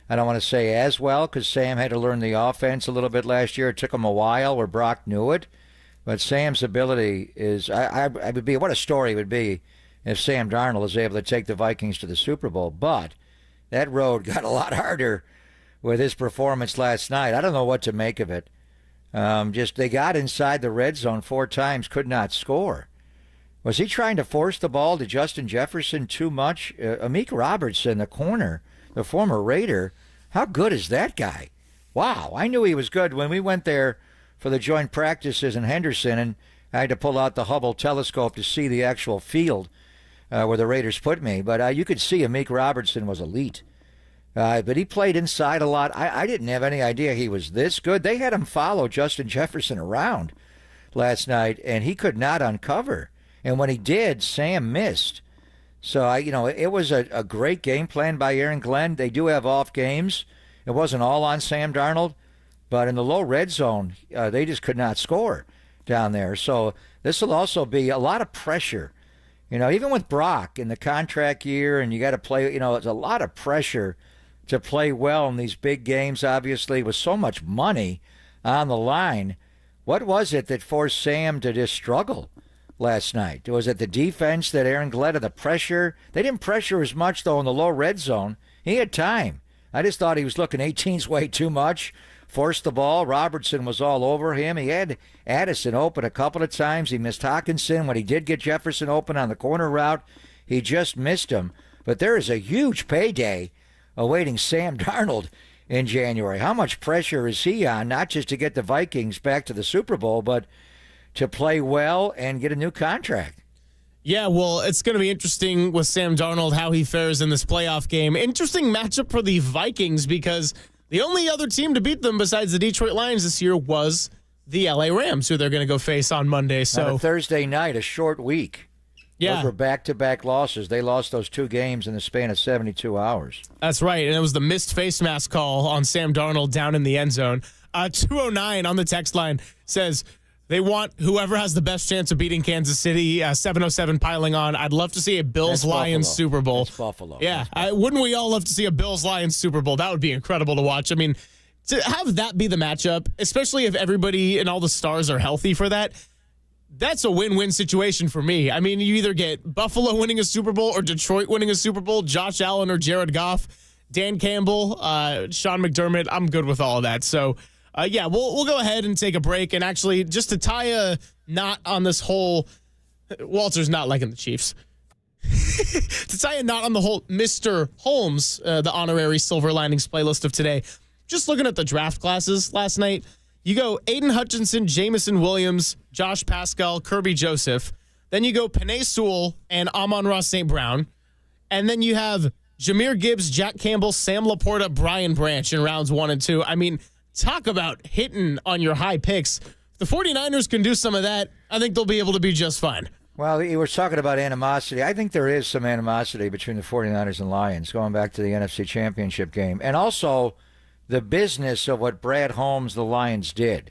I don't want to say as well, because Sam had to learn the offense a little bit last year. It took him a while where Brock knew it. But Sam's ability is, I would be, what a story it would be if Sam Darnold is able to take the Vikings to the Super Bowl. But that road got a lot harder with his performance last night. I don't know what to make of it. They got inside the red zone 4 times, could not score. Was he trying to force the ball to Justin Jefferson too much? Amik Robertson, the corner, the former Raider, how good is that guy? Wow, I knew he was good when we went there for the joint practices in Henderson, and I had to pull out the Hubble telescope to see the actual field where the Raiders put me. But you could see Amik Robertson was elite. But he played inside a lot. I didn't have any idea he was this good. They had him follow Justin Jefferson around last night, and he could not uncover. And when he did, Sam missed. So, it was a great game plan by Aaron Glenn. They do have off games. It wasn't all on Sam Darnold, but in the low red zone, they just could not score. down there. So this will also be a lot of pressure. Even with Brock in the contract year, and you got to play, it's a lot of pressure to play well in these big games, obviously, with so much money on the line. What was it that forced Sam to just struggle last night? Was it the defense that Aaron Gletta, the pressure? They didn't pressure as much, though, in the low red zone. He had time. I just thought he was looking 18's way too much. Forced the ball. Robertson was all over him. He had Addison open a couple of times. He missed Hawkinson. When he did get Jefferson open on the corner route, he just missed him. But there is a huge payday awaiting Sam Darnold in January. How much pressure is he on, not just to get the Vikings back to the Super Bowl, but to play well and get a new contract? Yeah, well, it's going to be interesting with Sam Darnold, how he fares in this playoff game. Interesting matchup for the Vikings because the only other team to beat them besides the Detroit Lions this year was the LA Rams, who they're going to go face on Monday. So on a Thursday night, a short week. Yeah. Those were back-to-back losses. They lost those 2 games in the span of 72 hours. That's right, and it was the missed face mask call on Sam Darnold down in the end zone. 209 on the text line says they want whoever has the best chance of beating Kansas City. 707 piling on. I'd love to see a Bills-Lions Super Bowl. That's Buffalo. Yeah, wouldn't we all love to see a Bills-Lions Super Bowl? That would be incredible to watch. I mean, to have that be the matchup, especially if everybody and all the stars are healthy for that, that's a win-win situation for me. I mean, you either get Buffalo winning a Super Bowl or Detroit winning a Super Bowl, Josh Allen or Jared Goff, Dan Campbell, Sean McDermott. I'm good with all of that. So, yeah, we'll go ahead and take a break. And actually, just to tie a knot on this whole – Walter's not liking the Chiefs. To tie a knot on the whole Mr. Holmes, the honorary Silver Linings playlist of today, just looking at the draft classes last night, you go Aiden Hutchinson, Jamison Williams, Josh Pascal, Kirby Joseph. Then you go Penei Sewell and Amon-Ra St. Brown. And then you have Jahmyr Gibbs, Jack Campbell, Sam Laporta, Brian Branch in rounds 1 and 2. I mean, talk about hitting on your high picks. If the 49ers can do some of that, I think they'll be able to be just fine. Well, you were talking about animosity. I think there is some animosity between the 49ers and Lions, going back to the NFC Championship game. And also the business of what Brad Holmes, the Lions, did.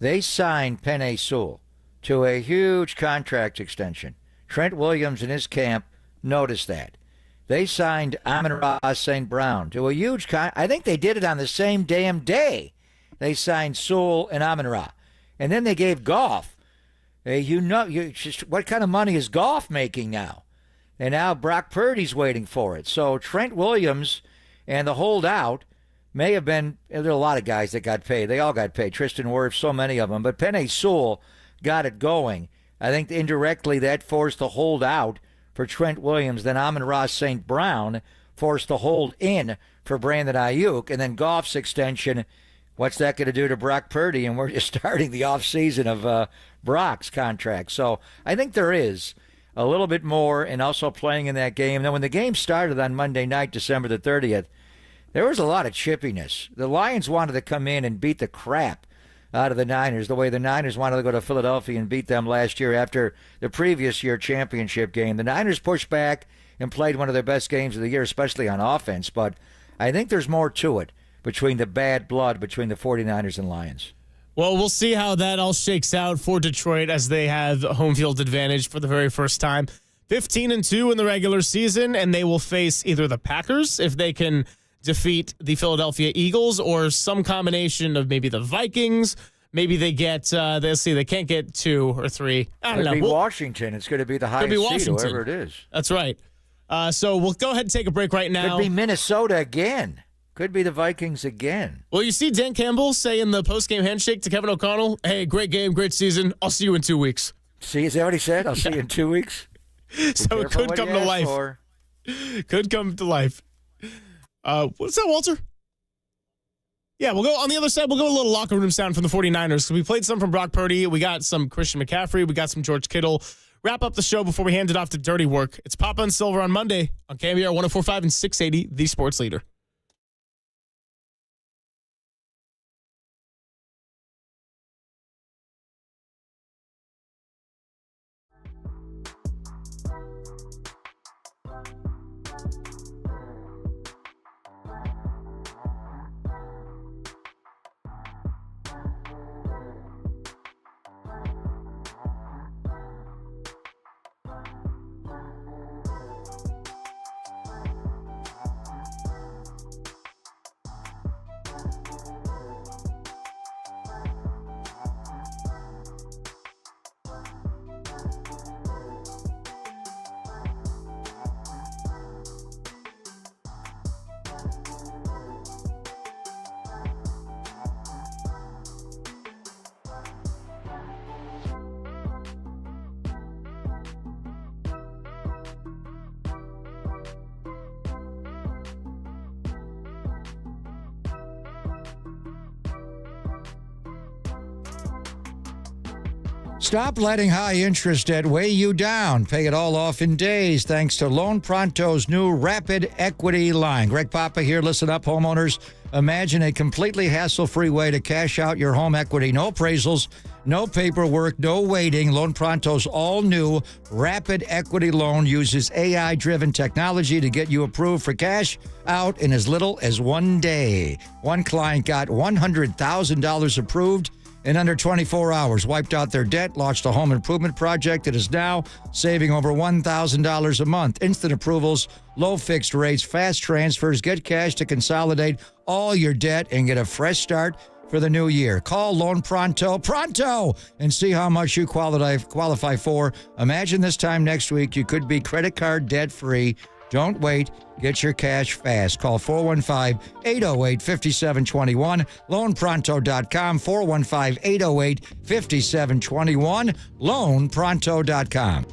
They signed Penei Sewell to a huge contract extension. Trent Williams and his camp noticed that. They signed Amon-Ra St. Brown to a huge I think they did it on the same damn day. They signed Sewell and Amon-Ra. And then they gave Goff. What kind of money is Goff making now? And now Brock Purdy's waiting for it. So Trent Williams and the holdout may have been, there are a lot of guys that got paid. They all got paid. Tristan Wirfs, so many of them. But Penei Sewell got it going. I think indirectly that forced the hold out for Trent Williams. Then Amon-Ra St. Brown forced the hold in for Brandon Ayuk. And then Goff's extension, what's that going to do to Brock Purdy? And we're just starting the offseason of Brock's contract. So I think there is a little bit more, and also playing in that game. Now, when the game started on Monday night, December the 30th, there was a lot of chippiness. The Lions wanted to come in and beat the crap out of the Niners, the way the Niners wanted to go to Philadelphia and beat them last year after the previous year championship game. The Niners pushed back and played one of their best games of the year, especially on offense. But I think there's more to it between the bad blood between the 49ers and Lions. Well, we'll see how that all shakes out for Detroit as they have home field advantage for the very first time. 15-2 in the regular season, and they will face either the Packers if they can defeat the Philadelphia Eagles, or some combination of maybe the Vikings. Maybe they get, they can't get 2 or 3. I don't know. It'll be Washington. It's going to be the highest seed, whoever it is. That's right. So we'll go ahead and take a break right now. Could be Minnesota again. Could be the Vikings again. Well, you see Dan Campbell say in the post-game handshake to Kevin O'Connell, hey, great game, great season. I'll see you in 2 weeks. See, is that what he said? I'll see you in 2 weeks? So it could come to life. Could come to life. What's that, Walter? Yeah, we'll go on the other side. We'll go a little locker room sound from the 49ers. So we played some from Brock Purdy. We got some Christian McCaffrey. We got some George Kittle. Wrap up the show before we hand it off to Dirty Work. It's Papa and Silver on Monday on KNBR 104.5 and 680, the sports leader. Stop letting high interest debt weigh you down. Pay it all off in days thanks to Loan Pronto's new Rapid Equity line. Greg Papa here. Listen up, homeowners. Imagine a completely hassle-free way to cash out your home equity. No appraisals, no paperwork, no waiting. Loan Pronto's all-new Rapid Equity loan uses AI-driven technology to get you approved for cash out in as little as 1 day. One client got $100,000 approved in under 24 hours, wiped out their debt, launched a home improvement project that is now saving over $1,000 a month. Instant approvals, low fixed rates, fast transfers, get cash to consolidate all your debt and get a fresh start for the new year. Call Loan Pronto, and see how much you qualify for. Imagine this time next week you could be credit card debt-free. Don't wait. Get your cash fast. Call 415-808-5721. LoanPronto.com. 415-808-5721. LoanPronto.com.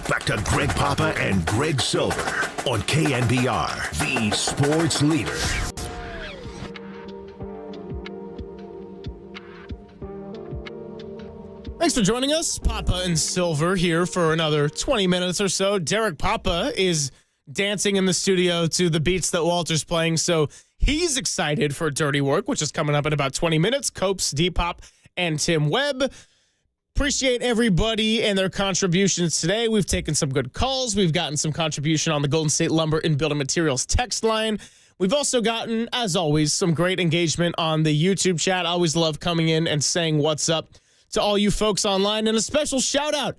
Back to Greg Papa and Greg Silver on KNBR, the sports leader. Thanks for joining us. Papa and Silver here for another 20 minutes or so. Derek Papa is dancing in the studio to the beats that Walter's playing, so he's excited for Dirty Work, which is coming up in about 20 minutes. Copes, Depop, and Tim Webb. Appreciate everybody and their contributions today. We've taken some good calls. We've gotten some contribution on the Golden State Lumber and Building Materials text line. We've also gotten, as always, some great engagement on the YouTube chat. I always love coming in and saying what's up to all you folks online. And a special shout out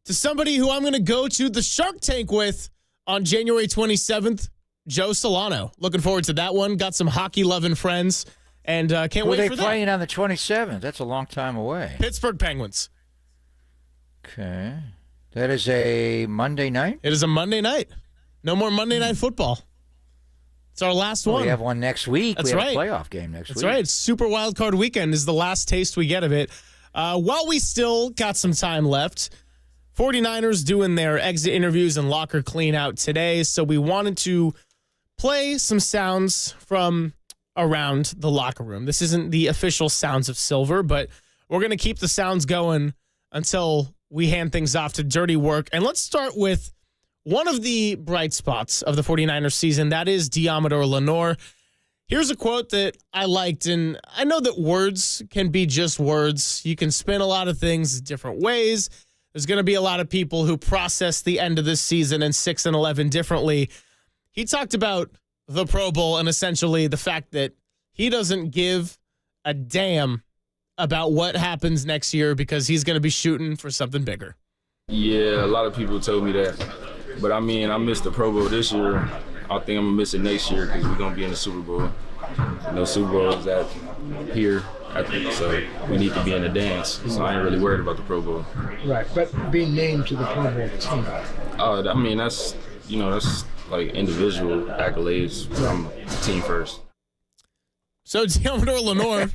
to somebody who I'm going to go to the Shark Tank with on January 27th, Joe Solano. Looking forward to that one. Got some hockey-loving friends and can't wait for that. Who are they playing on the 27th? That's a long time away. Pittsburgh Penguins. Okay. That is a Monday night? It is a Monday night. No more Monday Night Football. It's our last one. We have one next week. That's we have right. a playoff game next week. That's right. Super Wild Card Weekend is the last taste we get of it. While we still got some time left, 49ers doing their exit interviews and locker clean out today, so we wanted to play some sounds from around the locker room. This isn't the official Sounds of Silver, but we're going to keep the sounds going until we hand things off to Dirty Work. And let's start with one of the bright spots of the 49ers season. That is Deommodore Lenoir. Here's a quote that I liked, and I know that words can be just words. You can spin a lot of things different ways. There's going to be a lot of people who process the end of this season and 6-11 differently. He talked about the Pro Bowl and essentially the fact that he doesn't give a damn about what happens next year because he's going to be shooting for something bigger. Yeah, a lot of people told me that. But, I mean, I missed the Pro Bowl this year. I think I'm going to miss it next year because we're going to be in the Super Bowl. You know, Super Bowl is at here, I think, so we need to be in the dance. So I ain't really worried about the Pro Bowl. Right, but being named to the Pro Bowl team. I mean, that's like individual accolades from team first. So Deommodore Lenoir,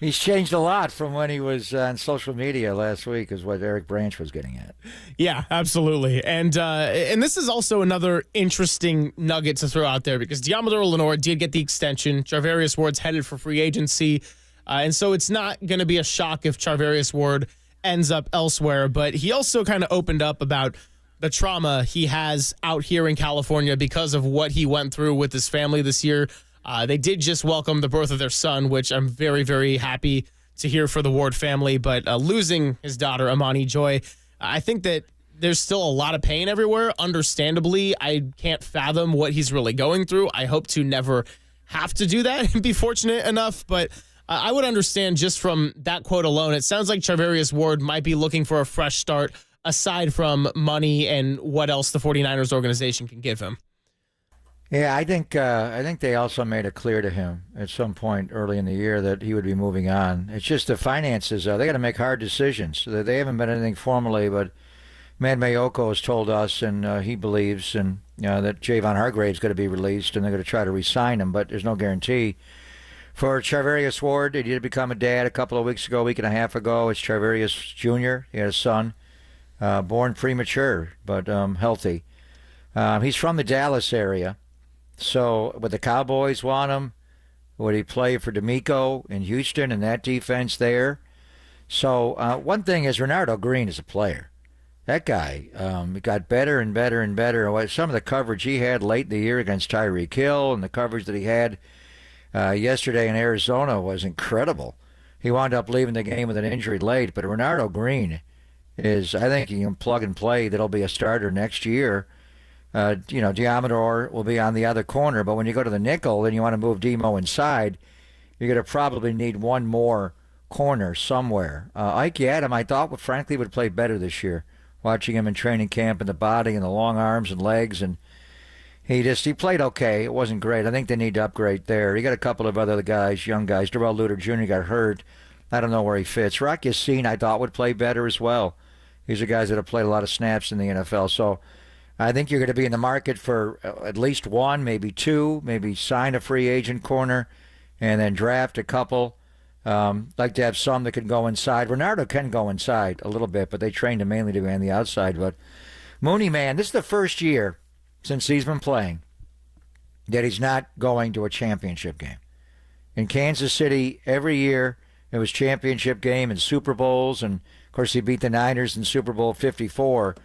He's changed a lot from when he was on social media last week, is what Eric Branch was getting at. Yeah, absolutely. And this is also another interesting nugget to throw out there because Diamador Lenore did get the extension. Charvarius Ward's headed for free agency. And so it's not going to be a shock if Charvarius Ward ends up elsewhere. But he also kind of opened up about the trauma he has out here in California because of what he went through with his family this year. They did just welcome the birth of their son, which I'm very, very happy to hear for the Ward family. But losing his daughter, Amani Joy, I think that there's still a lot of pain everywhere. Understandably, I can't fathom what he's really going through. I hope to never have to do that and be fortunate enough. But I would understand just from that quote alone. It sounds like Charvarius Ward might be looking for a fresh start aside from money and what else the 49ers organization can give him. Yeah, I think they also made it clear to him at some point early in the year that he would be moving on. It's just the finances. They got to make hard decisions. They haven't been anything formally, but Matt Mayoko has told us, and he believes, and that Javon Hargrave's going to be released, and they're going to try to re-sign him, but there's no guarantee. For Charvarius Ward, he did become a dad a couple of weeks ago, a week and a half ago. It's Charvarius Jr. He had a son, born premature, but healthy. He's from the Dallas area. So would the Cowboys want him? Would he play for D'Amico in Houston and that defense there? So one thing is Renardo Green is a player. That guy got better and better and better. Some of the coverage he had late in the year against Tyreek Hill and the coverage that he had yesterday in Arizona was incredible. He wound up leaving the game with an injury late, but Renardo Green is, I think he can plug and play. That'll be a starter next year. Diamador will be on the other corner, but when you go to the nickel and you want to move Demo inside, you're going to probably need one more corner somewhere. Ike Adam, I thought, frankly, would play better this year, watching him in training camp and the body and the long arms and legs, and he played okay. It wasn't great. I think they need to upgrade there. You got a couple of other guys, young guys. Darrell Luter Jr. got hurt. I don't know where he fits. Rock Yassin, I thought, would play better as well. These are guys that have played a lot of snaps in the NFL, so I think you're going to be in the market for at least one, maybe two, maybe sign a free agent corner and then draft a couple. Like to have some that can go inside. Renardo can go inside a little bit, but they trained him mainly to be on the outside. But Mooney, man, this is the first year since he's been playing that he's not going to a championship game. In Kansas City, every year it was championship game and Super Bowls. And, of course, he beat the Niners in Super Bowl 54.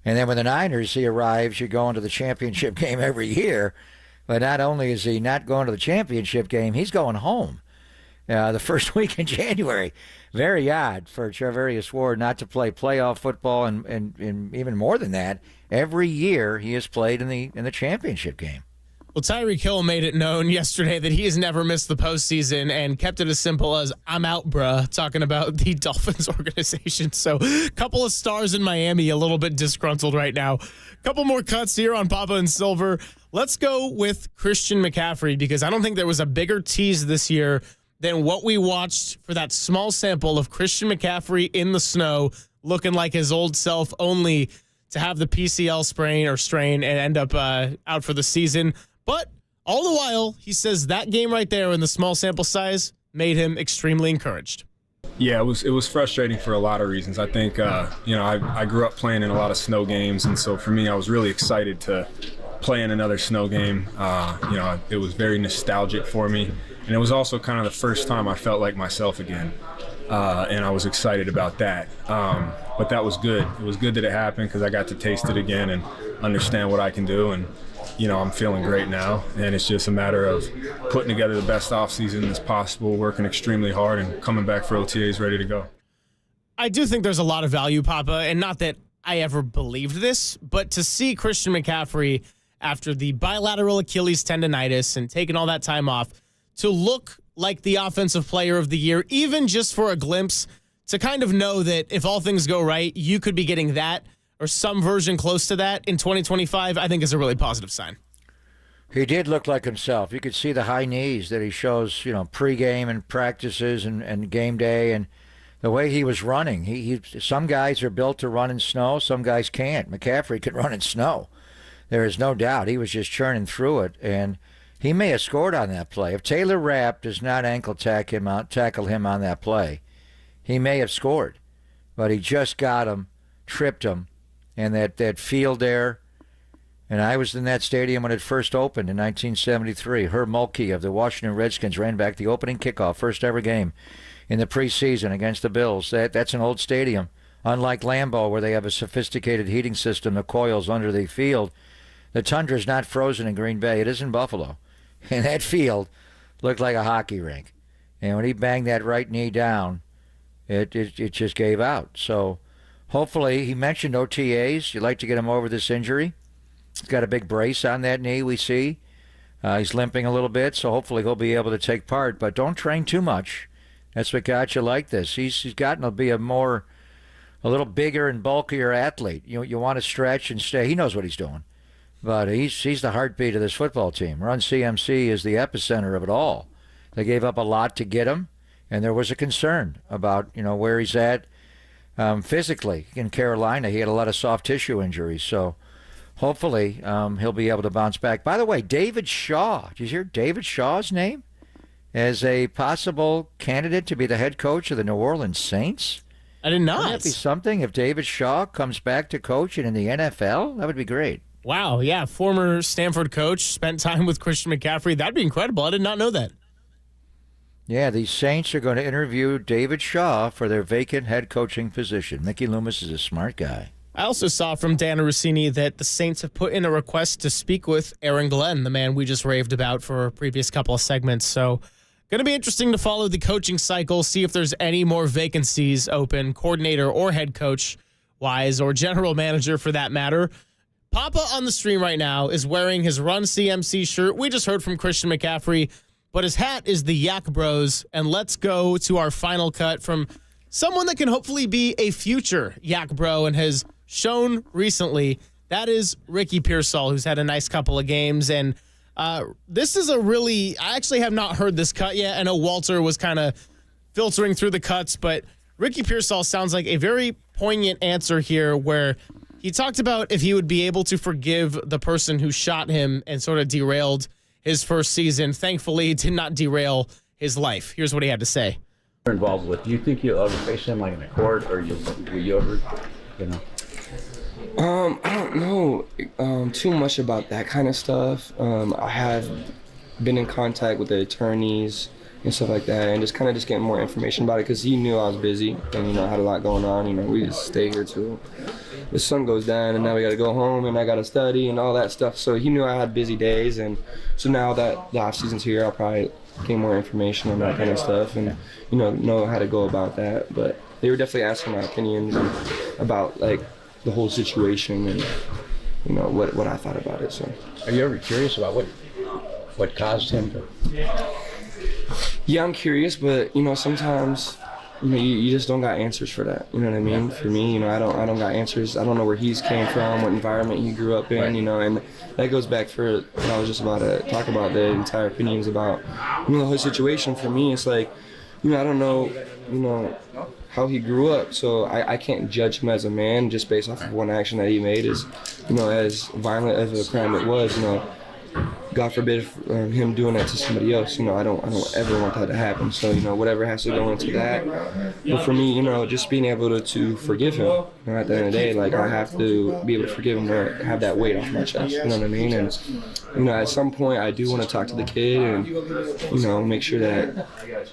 And then when the Niners, he arrives, you're going to the championship game every year. But not only is he not going to the championship game, he's going home the first week in January. Very odd for Charvarius Ward not to play playoff football, and even more than that, every year he has played in the championship game. Well, Tyreek Hill made it known yesterday that he has never missed the postseason and kept it as simple as, I'm out, bruh, talking about the Dolphins organization. So a couple of stars in Miami, a little bit disgruntled right now. Couple more cuts here on Papa and Silver. Let's go with Christian McCaffrey, because I don't think there was a bigger tease this year than what we watched for that small sample of Christian McCaffrey in the snow, looking like his old self, only to have the PCL sprain or strain and end up out for the season. But all the while, he says that game right there in the small sample size made him extremely encouraged. Yeah, it was frustrating for a lot of reasons. I think, I grew up playing in a lot of snow games, and so for me, I was really excited to play in another snow game. It was very nostalgic for me, and it was also kind of the first time I felt like myself again, and I was excited about that. But that was good. It was good that it happened because I got to taste it again and understand what I can do, and I'm feeling great now, and it's just a matter of putting together the best offseason as possible, working extremely hard, and coming back for OTAs ready to go. I do think there's a lot of value, Papa, and not that I ever believed this, but to see Christian McCaffrey after the bilateral Achilles tendonitis and taking all that time off to look like the offensive player of the year, even just for a glimpse, to kind of know that if all things go right, you could be getting that or some version close to that in 2025, I think is a really positive sign. He did look like himself. You could see the high knees that he shows, pregame and practices and game day, and the way he was running. He some guys are built to run in snow, some guys can't. McCaffrey could run in snow. There is no doubt. He was just churning through it, and He may have scored on that play. If Taylor Rapp does not tackle him on that play, he may have scored. But he just got him, tripped him, and that field there. And I was in that stadium when it first opened in 1973. Herb Mulkey of the Washington Redskins ran back the opening kickoff, first ever game in the preseason against the Bills. That's an old stadium. Unlike Lambeau, where they have a sophisticated heating system, the coils under the field, the tundra is not frozen in Green Bay. It is in Buffalo. And that field looked like a hockey rink. And when he banged that right knee down, it just gave out. So hopefully, he mentioned OTAs. You'd like to get him over this injury. He's got a big brace on that knee, we see. He's limping a little bit, so hopefully he'll be able to take part. But don't train too much. That's what got you like this. He's gotten to be a little bigger and bulkier athlete. You want to stretch and stay. He knows what he's doing. But he's the heartbeat of this football team. Run CMC is the epicenter of it all. They gave up a lot to get him, and there was a concern about where he's at physically. In Carolina, he had a lot of soft tissue injuries, so hopefully he'll be able to bounce back. By the way, David Shaw. Did you hear David Shaw's name as a possible candidate to be the head coach of the New Orleans Saints? I did not. Wouldn't that be something if David Shaw comes back to coach and in the NFL? That would be great. Wow, yeah, former Stanford coach, spent time with Christian McCaffrey. That'd be incredible. I did not know that. Yeah, the Saints are going to interview David Shaw for their vacant head coaching position. Mickey Loomis is a smart guy. I also saw from Dan Rossini that the Saints have put in a request to speak with Aaron Glenn, the man we just raved about for a previous couple of segments. So going to be interesting to follow the coaching cycle, see if there's any more vacancies open, coordinator or head coach-wise, or general manager for that matter. Papa on the stream right now is wearing his Run CMC shirt. We just heard from Christian McCaffrey, but his hat is the Yak Bros. And let's go to our final cut from someone that can hopefully be a future Yak Bro and has shown recently. That is Ricky Pearsall, who's had a nice couple of games. And this is I actually have not heard this cut yet. I know Walter was kind of filtering through the cuts, but Ricky Pearsall sounds like a very poignant answer here where he talked about if he would be able to forgive the person who shot him and sort of derailed his first season. Thankfully, it did not derail his life. Here's what he had to say. Involved with, do you think you'll ever face him like in a court, or will you ever, I don't know too much about that kind of stuff. I have been in contact with the attorneys and stuff like that, and just getting more information about it because he knew I was busy and I had a lot going on. We just stay here till the sun goes down, and now we got to go home, and I got to study and all that stuff. So he knew I had busy days, and so now that the off season's here, I'll probably get more information on that kind of stuff and know how to go about that. But they were definitely asking my opinion about the whole situation and what I thought about it. So, are you ever curious about what caused him to? Yeah, I'm curious, but sometimes you just don't got answers for that. You know what I mean? For me, I don't got answers. I don't know where he's came from, what environment he grew up in, and that goes back for what I was just about to talk about, the entire opinions about the whole situation. For me, it's I don't know how he grew up, so I can't judge him as a man just based off of one action that he made. As violent as a crime it was, God forbid him doing that to somebody else. I don't ever want that to happen. So whatever has to go into that. But for me, just being able to forgive him. At the end of the day, I have to be able to forgive him to have that weight off my chest. You know what I mean? And at some point, I do want to talk to the kid and make sure that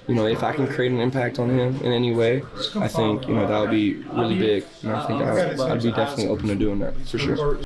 if I can create an impact on him in any way, I think that would be really big. And I think I'd be definitely open to doing that for sure.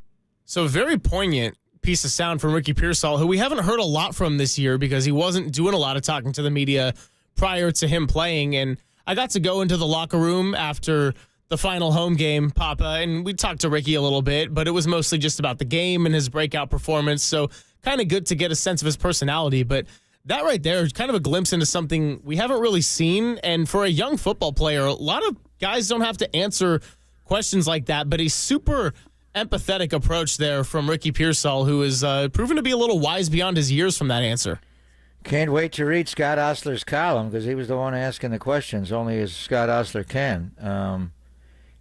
So very poignant piece of sound from Ricky Pearsall, who we haven't heard a lot from this year because he wasn't doing a lot of talking to the media prior to him playing. And I got to go into the locker room after the final home game, Papa, and we talked to Ricky a little bit, but it was mostly just about the game and his breakout performance. So kind of good to get a sense of his personality. But that right there is kind of a glimpse into something we haven't really seen. And for a young football player, a lot of guys don't have to answer questions like that, but he's super empathetic approach there from Ricky Pearsall, who is proven to be a little wise beyond his years from that answer. Can't wait to read Scott Ostler's column because he was the one asking the questions, only as Scott Ostler can.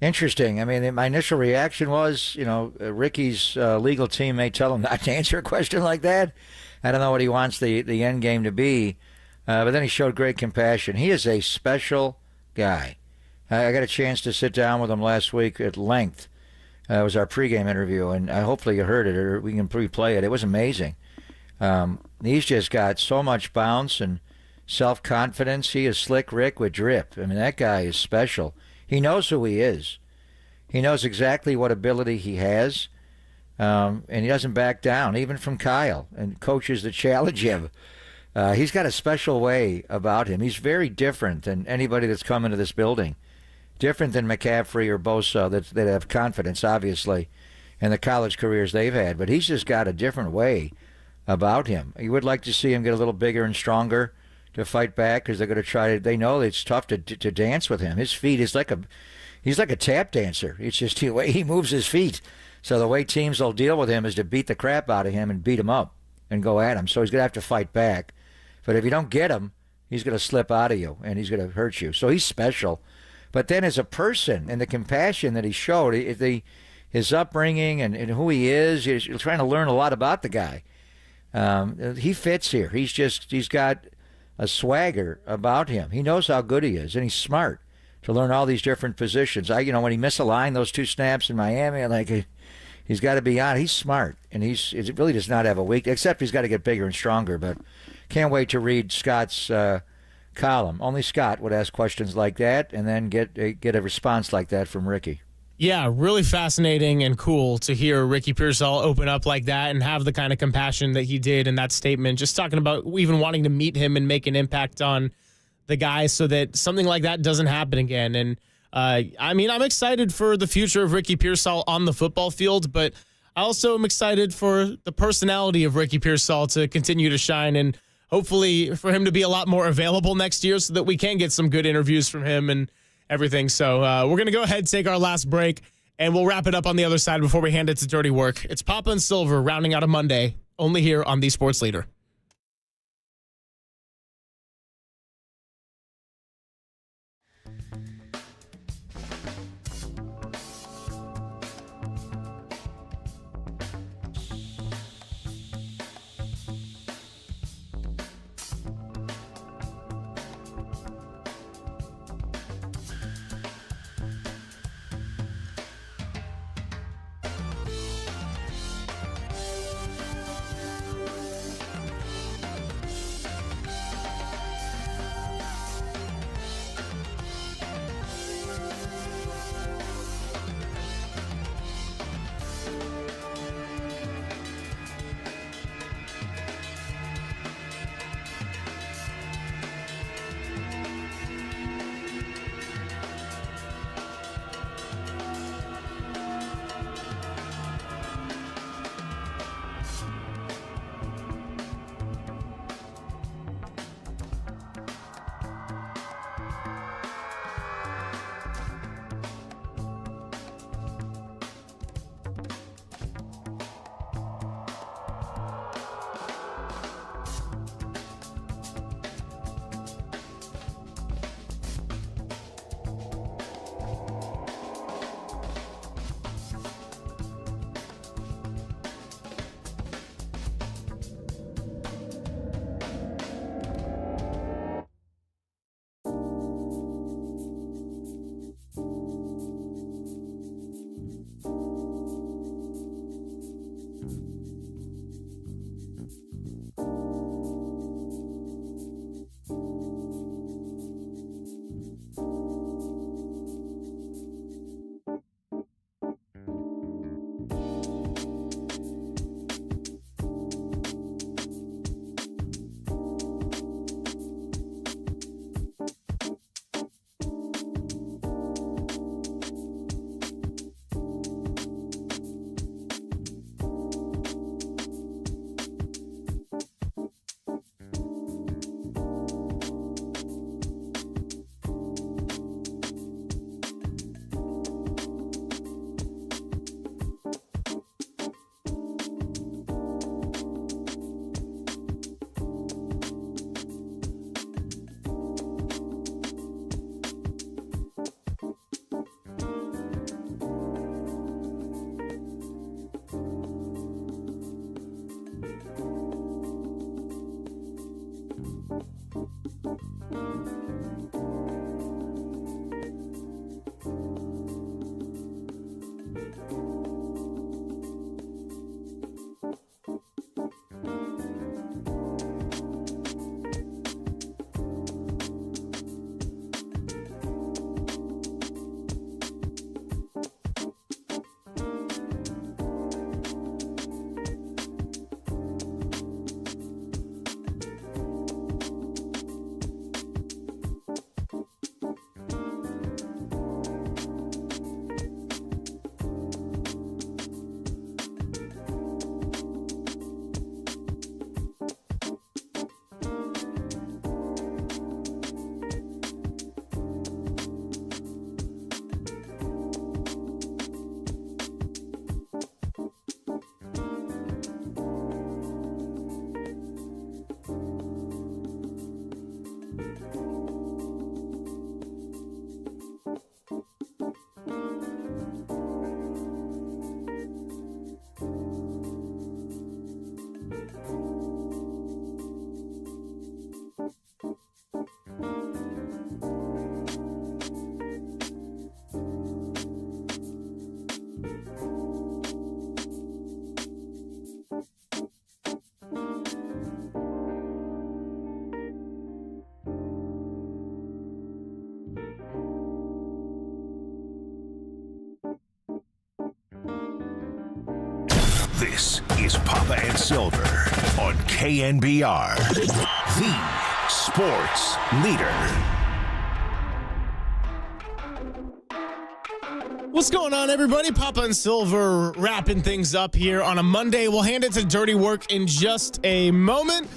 Interesting. I mean, my initial reaction was, Ricky's legal team may tell him not to answer a question like that. I don't know what he wants the end game to be, but then he showed great compassion. He is a special guy. I got a chance to sit down with him last week at length. It was our pregame interview, and hopefully you heard it or we can replay it. It was amazing. He's just got so much bounce and self-confidence. He is slick Rick with drip. I mean, that guy is special. He knows who he is. He knows exactly what ability he has, and he doesn't back down, even from Kyle and coaches that challenge him. He's got a special way about him. He's very different than anybody that's come into this building. Different than McCaffrey or Bosa that have confidence, obviously, in the college careers they've had. But he's just got a different way about him. You would like to see him get a little bigger and stronger to fight back because they're going to try to. They know it's tough to dance with him. His feet is he's like a tap dancer. It's just the way he moves his feet. So the way teams will deal with him is to beat the crap out of him and beat him up and go at him. So he's going to have to fight back. But if you don't get him, he's going to slip out of you and he's going to hurt you. So he's special. But then as a person and the compassion that he showed, his upbringing and who he is, you're trying to learn a lot about the guy. He fits here. He's got a swagger about him. He knows how good he is, and he's smart to learn all these different positions. When he misaligned those 2 snaps in Miami, he's got to be on. He's smart, and he really does not have a weak, except he's got to get bigger and stronger. But can't wait to read Scott's column. Only Scott would ask questions like that and then get a response like that from Ricky. Yeah, really fascinating and cool to hear Ricky Pearsall open up like that and have the kind of compassion that he did in that statement. Just talking about even wanting to meet him and make an impact on the guy so that something like that doesn't happen again. And I'm excited for the future of Ricky Pearsall on the football field, but I also am excited for the personality of Ricky Pearsall to continue to shine and hopefully for him to be a lot more available next year so that we can get some good interviews from him and everything. So we're going to go ahead and take our last break, and we'll wrap it up on the other side before we hand it to Dirty Work. It's Papa and Silver rounding out a Monday, only here on The Sports Leader. This is Papa and Silver on KNBR, the sports leader. What's going on, everybody? Papa and Silver wrapping things up here on a Monday. We'll hand it to Dirty Work in just a moment.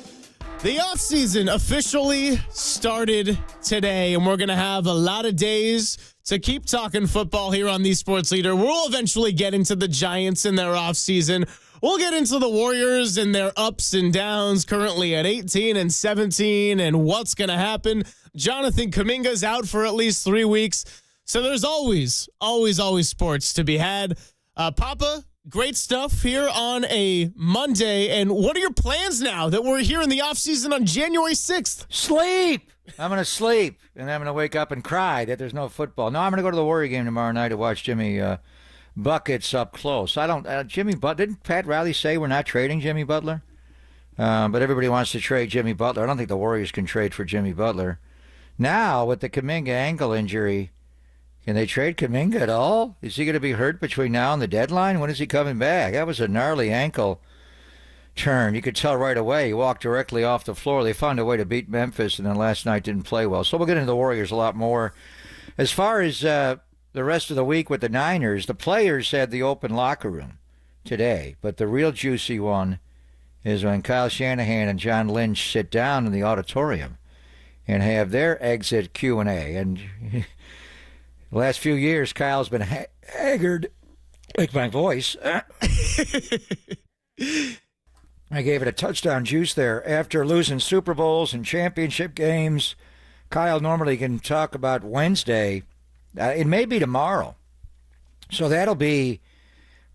The offseason officially started today, and we're going to have a lot of days to keep talking football here on the Sports Leader. We'll eventually get into the Giants and their offseason. We'll get into the Warriors and their ups and downs, currently at 18 and 17, and what's going to happen. Jonathan Kuminga's out for at least 3 weeks. So there's always sports to be had. Papa, great stuff here on a Monday. And what are your plans now that we're here in the offseason on January 6th? Sleep. I'm going to sleep, and I'm going to wake up and cry that there's no football. No, I'm going to go to the Warrior game tomorrow night to watch Jimmy Buckets up close. I don't. Jimmy Butler. Didn't Pat Riley say we're not trading Jimmy Butler? But everybody wants to trade Jimmy Butler. I don't think the Warriors can trade for Jimmy Butler. Now, with the Kuminga ankle injury, can they trade Kuminga at all? Is he going to be hurt between now and the deadline? When is he coming back? That was a gnarly ankle turn. You could tell right away. He walked directly off the floor. They found a way to beat Memphis, and then last night didn't play well. So we'll get into the Warriors a lot more. As far as the rest of the week with the Niners, the players had the open locker room today. But the real juicy one is when Kyle Shanahan and John Lynch sit down in the auditorium and have their exit Q&A. And the last few years, Kyle's been haggard, like my voice. I gave it a touchdown juice there. After losing Super Bowls and championship games, Kyle normally can talk about Wednesday. It may be tomorrow. So that'll be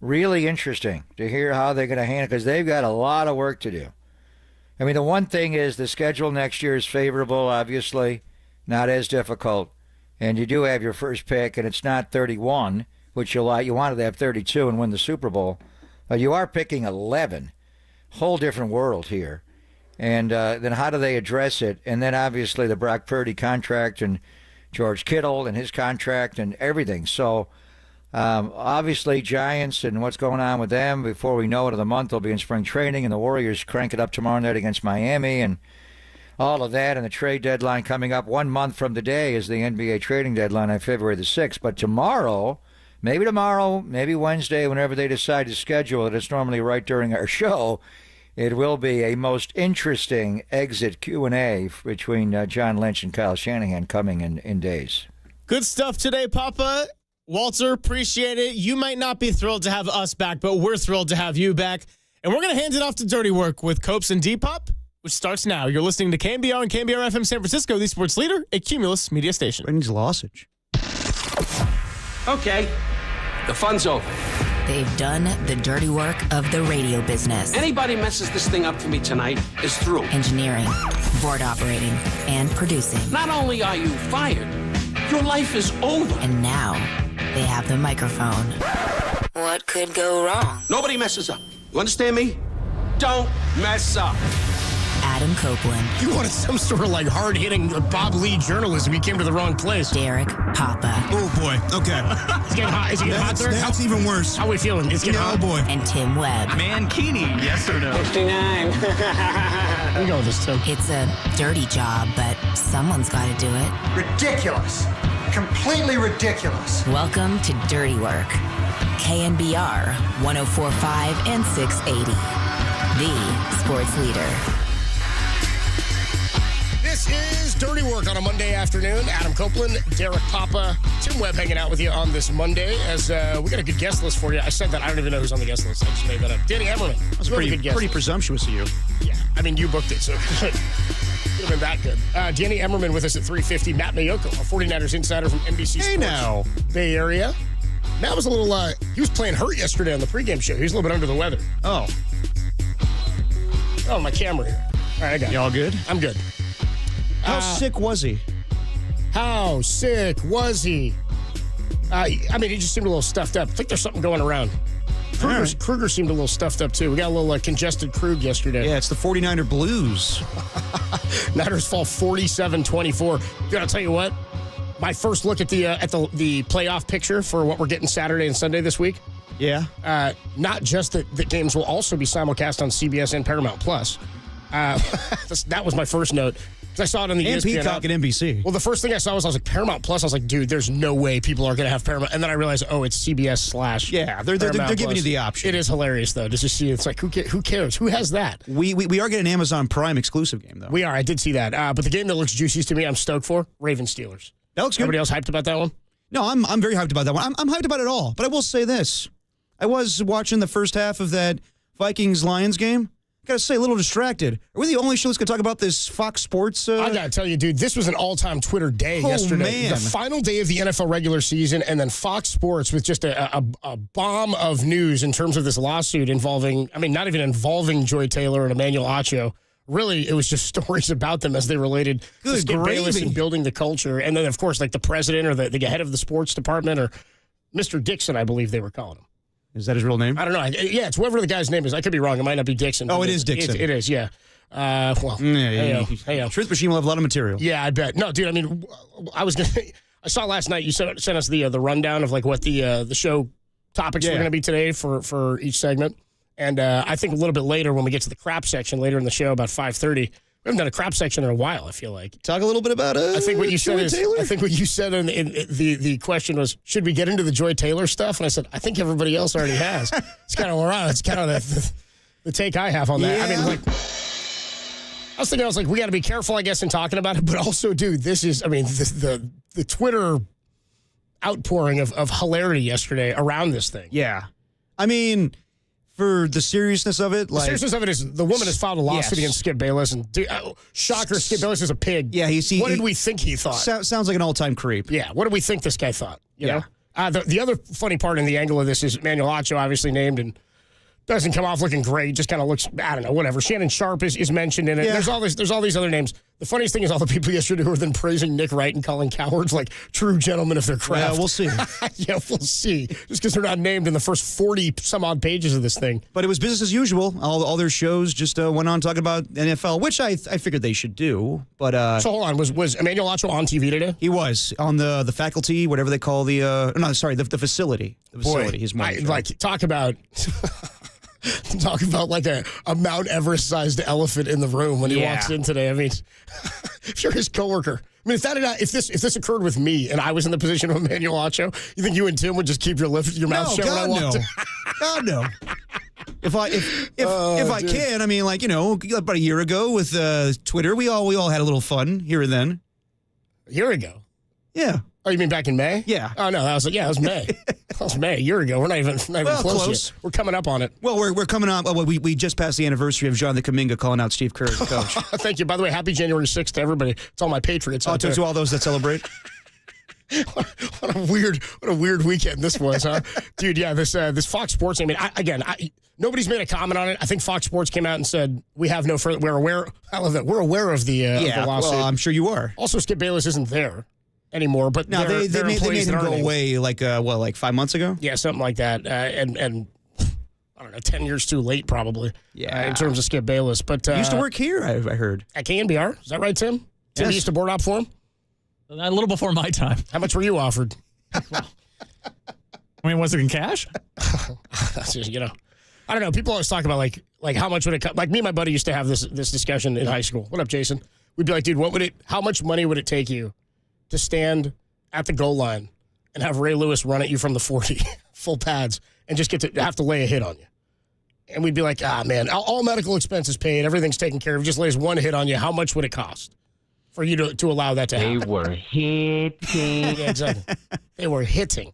really interesting to hear how they're going to handle it, because they've got a lot of work to do. I mean, the one thing is the schedule next year is favorable, obviously, not as difficult. And you do have your first pick, and it's not 31, which you wanted to have 32 and win the Super Bowl. You are picking 11. Whole different world here. And then how do they address it? And then obviously the Brock Purdy contract and George Kittle and his contract and everything. So obviously Giants and what's going on with them, before we know it, of the month they'll be in spring training, and the Warriors crank it up tomorrow night against Miami, and all of that, and the trade deadline coming up 1 month from today is the NBA trading deadline on February the 6th. But tomorrow, maybe Wednesday, whenever they decide to schedule it, it's normally right during our show, it will be a most interesting exit Q&A between John Lynch and Kyle Shanahan coming in days. Good stuff today, Papa. Walter, appreciate it. You might not be thrilled to have us back, but we're thrilled to have you back. And we're going to hand it off to Dirty Work with Copes and Depop, which starts now. You're listening to KNBR and KNBR FM San Francisco, the sports leader, a Cumulus media station. Brings Losage. Okay, the fun's over. They've done the dirty work of the radio business. Anybody messes this thing up for me tonight is through. Engineering, board operating, and producing. Not only are you fired, your life is over. And now they have the microphone. What could go wrong? Nobody messes up. You understand me? Don't mess up. Adam Copeland. You wanted some sort of like hard-hitting Bob Lee journalism. You came to the wrong place. Derek Papa. Oh, boy. Okay. It's getting hot. Is it getting hot there? That's even worse. How are we feeling? It's getting hot. Oh, boy. And Tim Webb. Mankini, yes or no? 59. I'm going with this, Tim. It's a dirty job, but someone's got to do it. Ridiculous. Completely ridiculous. Welcome to Dirty Work. KNBR 104.5 and 680. The sports leader. This is Dirty Work on a Monday afternoon. Adam Copeland, Derek Papa, Tim Webb hanging out with you on this Monday as we got a good guest list for you. I said that. I don't even know who's on the guest list. I just made that up. Danny Emmerman. That's pretty presumptuous of you. Yeah. I mean, you booked it, so it could have been that good. Danny Emmerman with us at 3:50. Matt Mayoko, a 49ers insider from NBC Sports. Hey, now. Bay Area. Matt was a little, he was playing hurt yesterday on the pregame show. He was a little bit under the weather. Oh, my camera here. All right, I got it. You all good? I'm good. How sick was he? How sick was he? I mean, he just seemed a little stuffed up. I think there's something going around. Kruger seemed a little stuffed up, too. We got a little congested Krug yesterday. Yeah, it's the 49er Blues. Niners fall 47-24. Dude, I'll tell you what. My first look at the playoff picture for what we're getting Saturday and Sunday this week. Yeah. Not just that the games will also be simulcast on CBS and Paramount Plus. That was my first note. Because I saw it on the and ESPN Peacock and NBC. Well, the first thing I saw was Paramount Plus. I was like, dude, there's no way people are going to have Paramount. And then I realized, it's CBS / Yeah, they're giving you the option. It is hilarious, though, just to see. It's like, who cares? Who has that? We are getting an Amazon Prime exclusive game, though. We are. I did see that. But the game that looks juiciest to me, I'm stoked for, Ravens-Steelers. That looks good. Everybody else hyped about that one? No, I'm very hyped about that one. I'm hyped about it all. But I will say this. I was watching the first half of that Vikings-Lions game. Gotta say, a little distracted. Are we the only show that's gonna talk about this Fox Sports? I gotta tell you, dude, this was an all-time Twitter day yesterday. Man. The final day of the NFL regular season, and then Fox Sports with just a bomb of news in terms of this lawsuit involving, not even involving Joy Taylor and Emmanuel Acho. Really, it was just stories about them as they related to Skip Bayless and building the culture. And then, of course, like the president or the head of the sports department or Mr. Dixon, I believe they were calling him. Is that his real name? I don't know. Yeah, it's whoever the guy's name is. I could be wrong. It might not be Dixon. Oh, it is Dixon. It is, yeah. Truth Machine will have a lot of material. Yeah, I bet. No, dude, I saw last night you sent us the rundown of like what the show topics were going to be today for each segment. And I think a little bit later when we get to the crap section later in the show about 5:30, we haven't done a crap section in a while, I feel like. Talk a little bit about I think what you said Joy is, Taylor? I think what you said in the question was, should we get into the Joy Taylor stuff? And I said, I think everybody else already has. It's kind of where it's kind of the take I have on that. Yeah. I was thinking, we got to be careful, I guess, in talking about it. But also, dude, this is, the Twitter outpouring of hilarity yesterday around this thing. Yeah. For the seriousness of it, the seriousness of it is the woman has filed a lawsuit against Skip Bayless, and shocker, Skip Bayless is a pig. Yeah, what did we think he thought? Sounds like an all-time creep. Yeah, what did we think this guy thought? You know? The other funny part in the angle of this is Emmanuel Acho obviously named and doesn't come off looking great. Just kind of looks, I don't know, whatever. Shannon Sharp is mentioned in it. Yeah. There's all these other names. The funniest thing is all the people yesterday who were then praising Nick Wright and calling cowards like true gentlemen of their craft. Yeah, we'll see. Yeah, we'll see. Just because they're not named in the first 40 some odd pages of this thing. But it was business as usual. All their shows just went on talking about NFL, which I figured they should do. But so hold on, was Emmanuel Acho on TV today? He was on the faculty, whatever they call the facility. The facility. He's more talk about. Talk about like a Mount Everest-sized elephant in the room when he walks in today. If you're his coworker, if this occurred with me and I was in the position of Emmanuel Acho, you think you and Tim would just keep your mouth shut when I walked in? God, no. If I can, about a year ago with Twitter, we all had a little fun here and then. A year ago? Yeah. Oh, you mean back in May? Yeah. Oh, no, that was May. That was May, a year ago. We're not even close yet. We're coming up on it. Well, we're coming up. Well, we just passed the anniversary of John the Kaminga calling out Steve Kerr as coach. Thank you. By the way, happy January 6th to everybody. It's all my Patriots. To all those that celebrate. What a weird weekend this was, huh? Dude, yeah, this Fox Sports, nobody's made a comment on it. I think Fox Sports came out and said, we have no further, we're aware, I love that, we're aware of the lawsuit. Well, I'm sure you are. Also, Skip Bayless isn't there anymore, but now they made him go away like 5 months ago? Yeah, something like that. And I don't know, 10 years too late probably. Yeah. In terms of Skip Bayless. But he used to work here, I heard. At KNBR. Is that right, Tim? Tim used to board op for him? A little before my time. How much were you offered? Was it in cash? I don't know. People always talk about like how much would it cost? Like me and my buddy used to have this discussion in high school. What up, Jason? We'd be like, dude, how much money would it take you to stand at the goal line and have Ray Lewis run at you from the 40, full pads, and just get to have to lay a hit on you? And we'd be like, man, all medical expenses paid, everything's taken care of, just lays one hit on you. How much would it cost for you to allow that to happen? They were hitting. Yeah, exactly. They were hitting.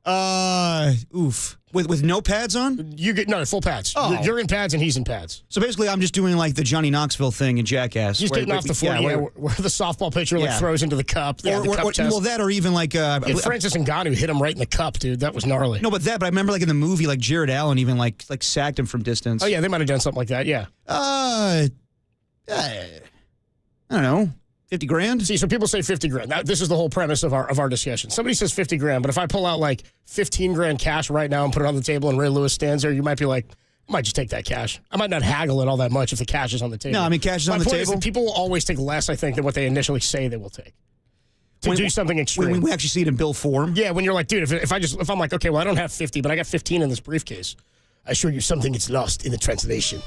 Oof. With no pads on? You get full pads. Oh. You're in pads and he's in pads. So basically, I'm just doing like the Johnny Knoxville thing in Jackass. He's getting off the 40, where the softball pitcher throws into the cup. The cup test. Well, that or even like Francis Ngannou hit him right in the cup, dude. That was gnarly. No, but I remember like in the movie, like Jared Allen even like sacked him from distance. Oh yeah, they might have done something like that. Yeah. I don't know. 50 grand? See, so people say 50 grand. This is the whole premise of our discussion. Somebody says 50 grand, but if I pull out like 15 grand cash right now and put it on the table and Ray Lewis stands there, you might be like, I might just take that cash. I might not haggle it all that much if the cash is on the table. No, I mean, cash is on the My point table. is that people will always take less, I think, than what they initially say they will take. To do something extreme. When we actually see it in bill form. Yeah, when you're like, dude, if I'm like, okay, well, I don't have 50, but I got 15 in this briefcase. I assure you something gets lost in the translation.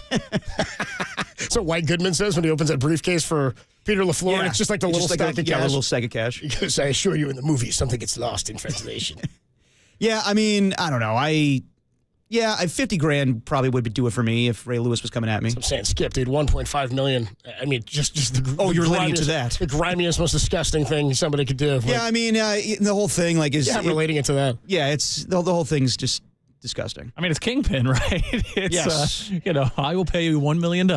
So White Goodman says when he opens that briefcase for Peter LaFleur, and it's just like the little stack of cash. Yeah, a little stack of cash. Because I assure you in the movie, something gets lost in translation. Yeah, I mean, I don't know. 50 grand probably would do it for me if Ray Lewis was coming at me. So I'm saying, Skip, dude, 1.5 million. I mean, just the you're relating to that. The grimiest, most disgusting thing somebody could do. Yeah, I mean, the whole thing, like, is... Yeah, I'm relating it to that. Yeah, it's the whole thing's just disgusting. I mean, it's Kingpin, right? It's, yes. I will pay you $1 million.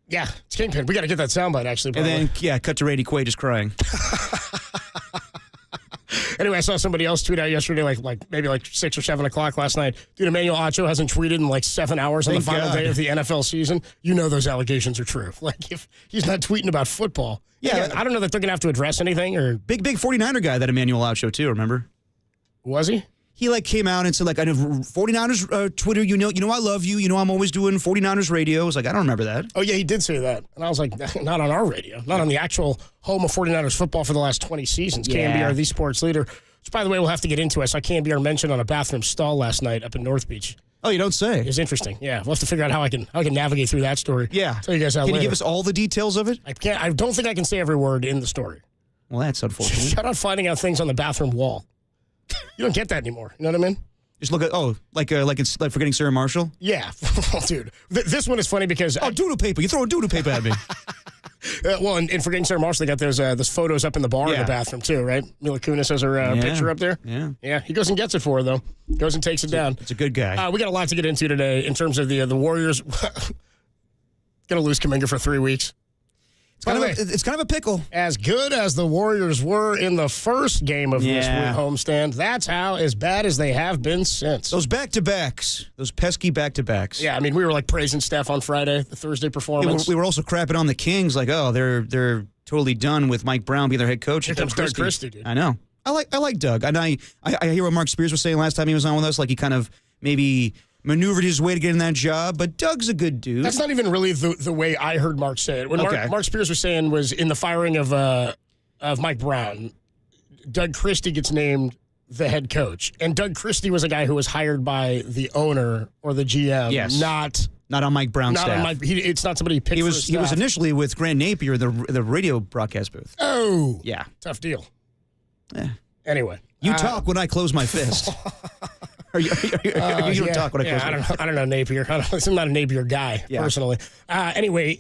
Yeah, it's Kingpin. We got to get that soundbite, actually. Probably. And then, cut to Randy Quaid just crying. Anyway, I saw somebody else tweet out yesterday, maybe 6 or 7 o'clock last night. Dude, Emmanuel Acho hasn't tweeted in 7 hours on the final day of the NFL season. You know those allegations are true. Like, if he's not tweeting about football. Yeah, again, I don't know that they're going to have to address anything. Or Big 49er guy, that Emmanuel Acho, too, remember? Was he? He came out and said, I know 49ers Twitter, you know I love you. You know I'm always doing 49ers radio. I was like, I don't remember that. Oh, yeah, he did say that. And I was like, not on our radio. Not on the actual home of 49ers football for the last 20 seasons. Yeah. KNBR, the sports leader. Which, by the way, we'll have to get into. I saw KNBR mentioned on a bathroom stall last night up in North Beach. Oh, you don't say? It was interesting. Yeah, we'll have to figure out how I can navigate through that story. Yeah. Tell you guys how Can later. you give us all the details of it? I can't. I don't think I can say every word in the story. Well, that's unfortunate. Shout out finding out things on the bathroom wall. You don't get that anymore. You know what I mean? Just look at, it's like forgetting Sarah Marshall? Yeah. Dude. This one is funny because... Oh, doodle paper. You throw a doodle paper at me. And forgetting Sarah Marshall, they got those photos up in the bar in the bathroom, too, right? Mila Kunis has her picture up there. Yeah. Yeah. He goes and gets it for her, though. Goes and takes it down. It's a good guy. We got a lot to get into today in terms of the Warriors. Going to lose Kuminga for 3 weeks. It's kind of a pickle. As good as the Warriors were in the first game of this homestand, that's how as bad as they have been since. Those back-to-backs. Those pesky back-to-backs. Yeah, I mean, we were praising Steph on Friday, the Thursday performance. We were also crapping on the Kings, they're totally done with Mike Brown being their head coach. Here comes Doug Christie, dude. I know. I like Doug. And I hear what Mark Spears was saying last time he was on with us, he kind of maybe maneuvered his way to get in that job, but Doug's a good dude. That's not even really the way I heard Mark say it. What Mark Spears was saying was in the firing of Mike Brown, Doug Christie gets named the head coach. And Doug Christie was a guy who was hired by the owner or the GM, not on Mike Brown's staff. It's not somebody he picked he for was his staff. He was initially with Grant Napier, the radio broadcast booth. Oh. Yeah. Tough deal. Anyway. You talk when I close my fist. You don't talk when I close my fist. I don't know Napier. I'm not a Napier guy, personally. Anyway,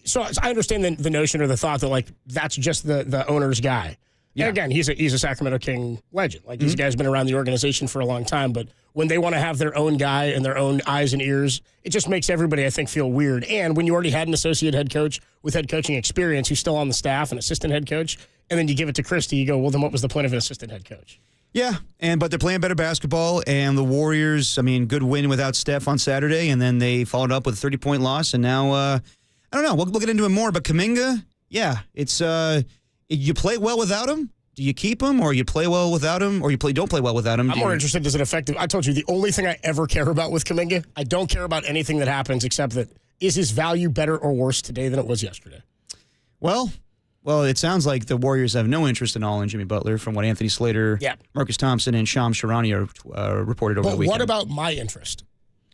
so I understand the notion or the thought that, that's just the owner's guy. Yeah. And again, he's a Sacramento King legend. These guys have been around the organization for a long time, but when they want to have their own guy and their own eyes and ears, it just makes everybody, I think, feel weird. And when you already had an associate head coach with head coaching experience who's still on the staff, an assistant head coach, and then you give it to Christie, you go, well, then what was the point of an assistant head coach? Yeah, but they're playing better basketball, and the Warriors, good win without Steph on Saturday, and then they followed up with a 30-point loss, and now, I don't know, we'll get into it more, but Kuminga, it's, you play well without him? Do you keep him, or you play well without him, or don't play well without him? I'm more interested, does it affect him? I told you, the only thing I ever care about with Kuminga, I don't care about anything that happens except that, is his value better or worse today than it was yesterday? Well, it sounds like the Warriors have no interest in all in Jimmy Butler from what Anthony Slater, Marcus Thompson, and Shams Charania reported over the weekend. But what about my interest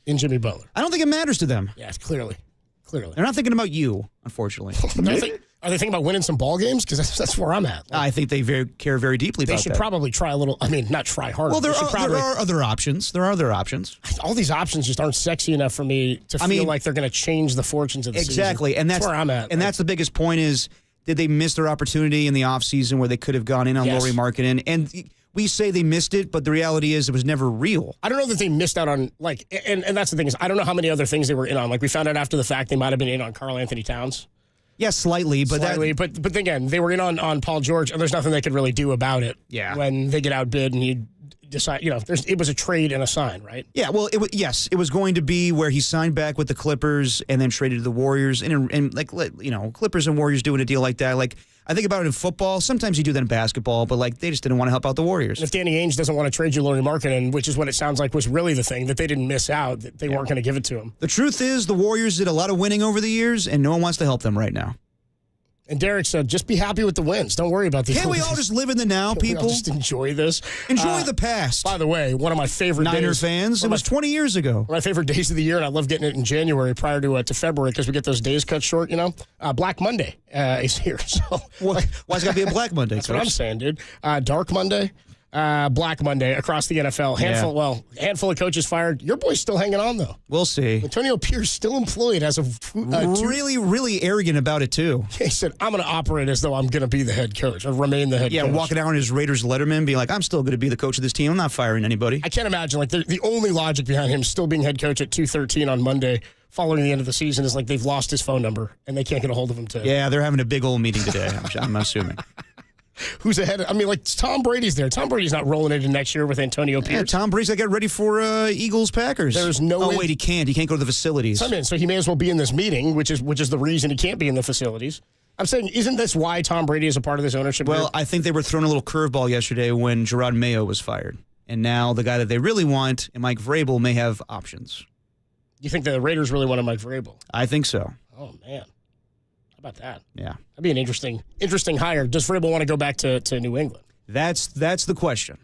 in Jimmy Butler? I don't think it matters to them. Yeah, clearly. They're not thinking about you, unfortunately. Are they thinking about winning some ball games? Because that's where I'm at. I think they care very deeply about that. They should probably try a little, not try harder. Well, there are other options. All these options just aren't sexy enough for me to feel like they're going to change the fortunes of the season. Exactly, and that's where I'm at. And that's the biggest point is, did they miss their opportunity in the offseason where they could have gone in on Lauri Markkanen? And we say they missed it, but the reality is it was never real. I don't know that they missed out on, and that's the thing is, I don't know how many other things they were in on. We found out after the fact they might have been in on Karl Anthony Towns. Yeah, slightly. But again, they were in on Paul George, and there's nothing they could really do about it. Yeah. When they get outbid and decide. It was a trade and a sign, right? Yeah, well, it was going to be where he signed back with the Clippers and then traded to the Warriors, and Clippers and Warriors doing a deal like that. Like, I think about it in football. Sometimes you do that in basketball, but they just didn't want to help out the Warriors. And if Danny Ainge doesn't want to trade you Lauri Markkanen, which is what it sounds like was really the thing, that they didn't miss out, that they weren't going to give it to him. The truth is, the Warriors did a lot of winning over the years, and no one wants to help them right now. And Derek said, just be happy with the wins. Don't worry about these. Can't we all just live in the now, people? Just enjoy this. Enjoy the past. By the way, one of my favorite Niner fans, it was 20 years ago. One of my favorite days of the year, and I love getting it in January prior to February because we get those days cut short, Black Monday is here. So why's it got to be a Black Monday? That's what I'm saying, dude. Dark Monday. Black Monday across the NFL. Handful of coaches fired. Your boy's still hanging on, though. We'll see. Antonio Pierce still employed as of really, really arrogant about it, too. He said, I'm going to operate as though I'm going to be the head coach or remain the head coach. Yeah, walking out on his Raiders Letterman, being like, I'm still going to be the coach of this team. I'm not firing anybody. I can't imagine. The only logic behind him still being head coach at 2:13 on Monday following the end of the season is they've lost his phone number and they can't get a hold of him today. Yeah, they're having a big old meeting today, I'm assuming. Who's ahead? Tom Brady's there. Tom Brady's not rolling into next year with Antonio Pierce. Yeah, Tom Brady's got to get ready for Eagles-Packers. There's no way. Wait, he can't. He can't go to the facilities. So he may as well be in this meeting, which is the reason he can't be in the facilities. I'm saying, isn't this why Tom Brady is a part of this ownership group? Well, I think they were throwing a little curveball yesterday when Gerard Mayo was fired. And now the guy that they really want, and Mike Vrabel, may have options. You think the Raiders really wanted Mike Vrabel? I think so. Oh, man. How about that? Yeah. That'd be an interesting hire. Does Vrabel want to go back to New England? That's the question.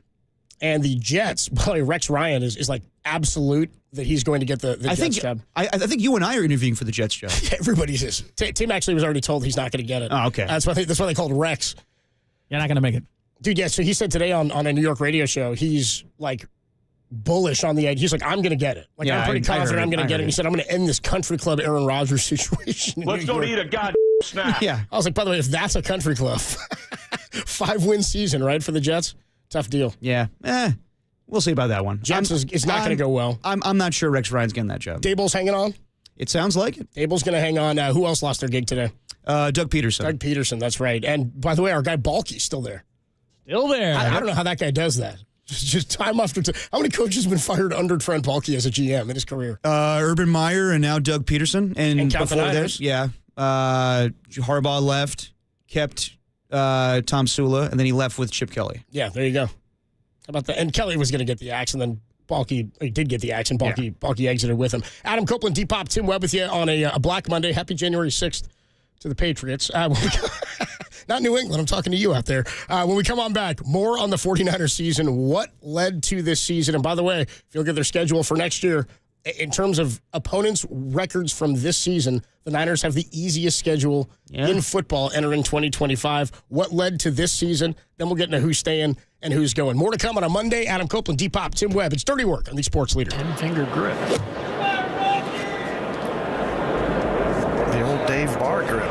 And the Jets, boy, Rex Ryan is like absolute that he's going to get the Jets job. I think you and I are interviewing for the Jets job. Everybody is. Tim actually was already told he's not going to get it. Oh, okay. That's why they called Rex. You're not going to make it. Dude, yeah, so he said today on a New York radio show, he's bullish on the edge. He's like, I'm going to get it. I'm pretty confident I'm going to get it. He said, I'm going to end this country club Aaron Rodgers situation. Let's go to eat a goddamn snack. Yeah. I was like, by the way, if that's a country club, 5-win season, right, for the Jets? Tough deal. Yeah. We'll see about that one. Jets is not going to go well. I'm not sure Rex Ryan's getting that job. Daboll's hanging on? It sounds like it. Daboll's going to hang on. Who else lost their gig today? Doug Peterson. Doug Peterson, that's right. And by the way, our guy Balky's still there. Still there. I don't know how that guy does that. Just time after time. How many coaches have been fired under Trent Baalke as a GM in his career? Urban Meyer and now Doug Peterson. And before that, Harbaugh left, kept Tom Sula, and then he left with Chip Kelly. Yeah, there you go. How about that? And Kelly was going to get the axe, and then Baalke did get the axe, and Baalke exited with him. Adam Copeland, Depop, Tim Webb with you on a Black Monday. Happy January 6th to the Patriots. Not New England. I'm talking to you out there. When we come on back, more on the 49ers season, what led to this season. And by the way, if you look at their schedule for next year, in terms of opponents' records from this season, the Niners have the easiest schedule in football entering 2025. What led to this season? Then we'll get into who's staying and who's going. More to come on a Monday. Adam Copeland, Depop, Tim Webb. It's Dirty Work on the Sports Leader. 10-finger grip. The old Dave Barr grip.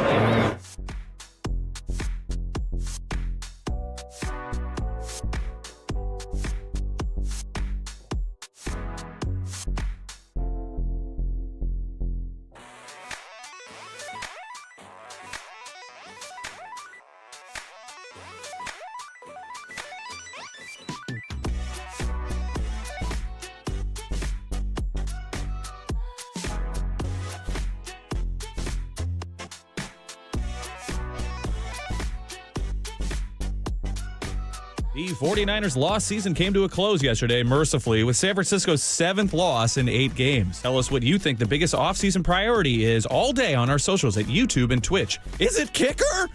The 49ers' loss season came to a close yesterday, mercifully, with San Francisco's 7th loss in 8 games. Tell us what you think the biggest offseason priority is all day on our socials at YouTube and Twitch. Is it kicker?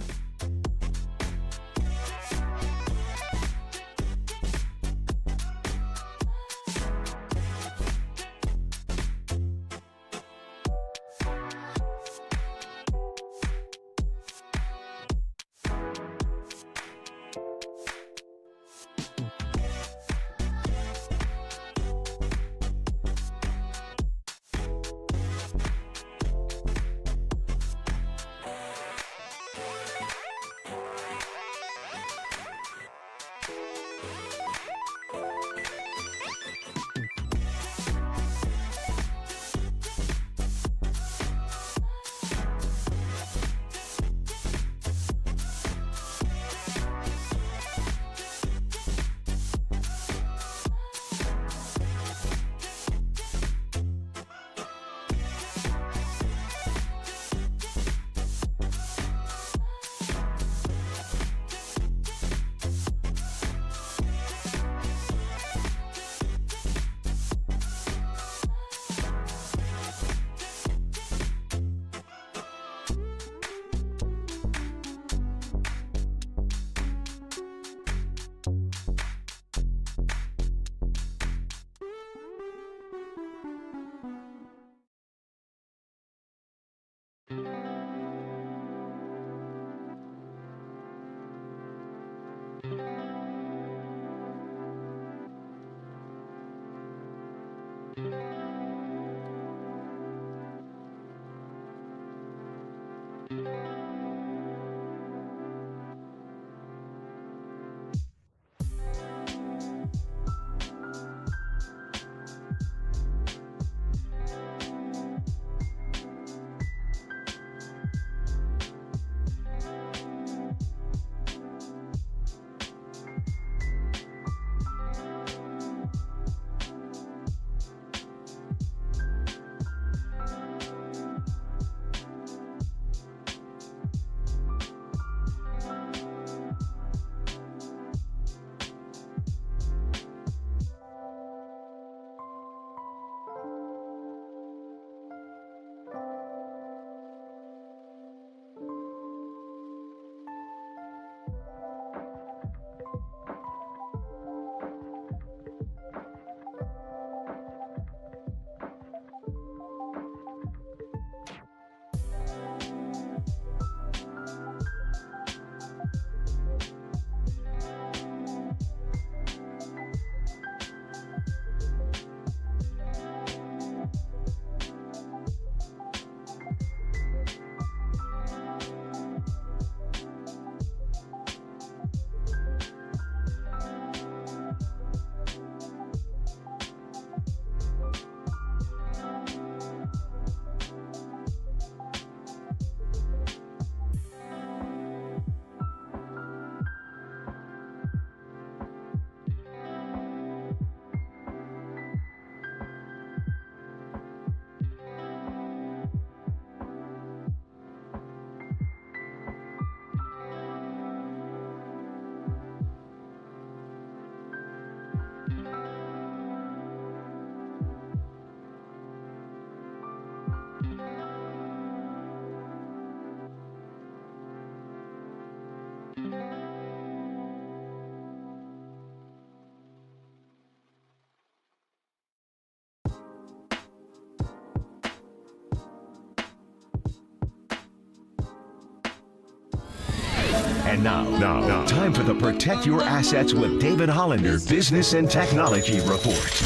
And now, time for the Protect Your Assets with David Hollander Business and Technology Report.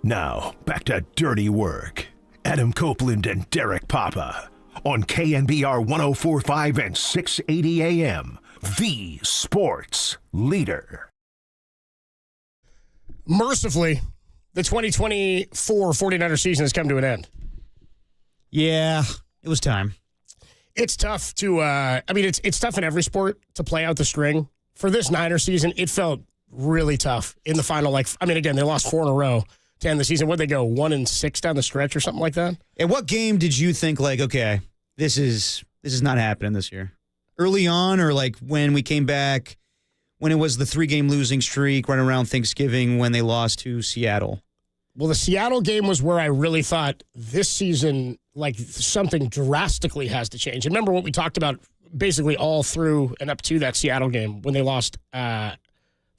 Now, back to Dirty Work. Adam Copeland and Derek Papa on KNBR 104.5 and 680 AM, the sports leader. Mercifully, the 2024 49er season has come to an end. Yeah, it was time. It's tough to, it's tough in every sport to play out the string. For this Niner season, it felt really tough in the final. Again, they lost 4 in a row to end the season. What'd they go, 1-6 down the stretch or something like that? And what game did you think, okay, this is not happening this year? Early on, or when we came back, when it was the 3-game losing streak right around Thanksgiving when they lost to Seattle? Well, the Seattle game was where I really thought this season, something drastically has to change. And remember what we talked about basically all through and up to that Seattle game when they lost.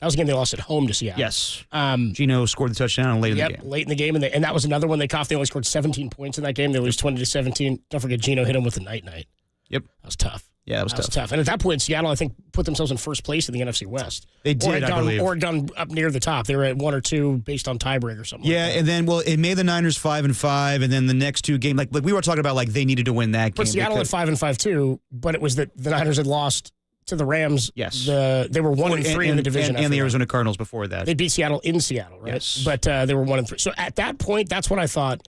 That was a game they lost at home to Seattle. Yes. Gino scored the touchdown late in the game. Late in the game. And that was another one they coughed. They only scored 17 points in that game. They lose 20-17. Don't forget, Gino hit him with a night-night. Yep. That was tough. Yeah, that was tough. And at that point, Seattle, I think, put themselves in first place in the NFC West. They did, I believe. Or gone up near the top. They were at 1 or 2 based on tiebreak or something. Yeah, and then, it made the Niners 5-5, and then the next 2 games, like we were talking about, they needed to win that game. But Seattle at 5-5 too, but it was that the Niners had lost to the Rams. Yes. They were 1-3 in the division. And the Arizona Cardinals before that. They beat Seattle in Seattle, right? Yes. But they were 1-3. So at that point, that's when I thought,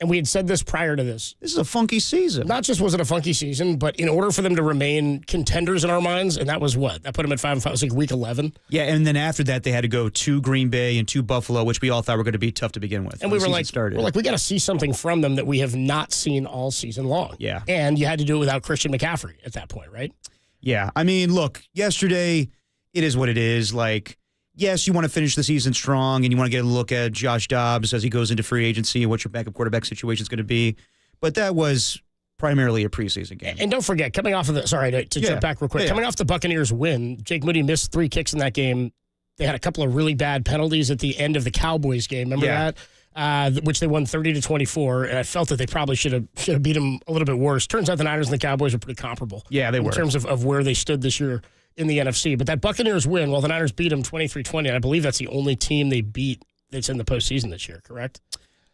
And we had said this prior to this. This is a funky season. Not just was it a funky season, but in order for them to remain contenders in our minds, and that was what? That put them at 5-5. It was like week 11. Yeah, and then after that, they had to go to Green Bay and to Buffalo, which we all thought were going to be tough to begin with. And we were like, we got to see something from them that we have not seen all season long. Yeah. And you had to do it without Christian McCaffrey at that point, right? Yeah. I mean, look, yesterday, it is what it is. Like, yes, you want to finish the season strong, and you want to get a look at Josh Dobbs as he goes into free agency and what your backup quarterback situation is going to be. But that was primarily a preseason game. And don't forget, coming off of the, jump back real quick, coming off the Buccaneers win, Jake Moody missed 3 kicks in that game. They had a couple of really bad penalties at the end of the Cowboys game. Remember that? Which they won 30-24, and I felt that they probably should have beat them a little bit worse. Turns out the Niners and the Cowboys are pretty comparable. Yeah, they were. In terms of where they stood this year in the NFC. But that Buccaneers win, well, the Niners beat them 23-20, and I believe that's the only team they beat that's in the postseason this year, correct?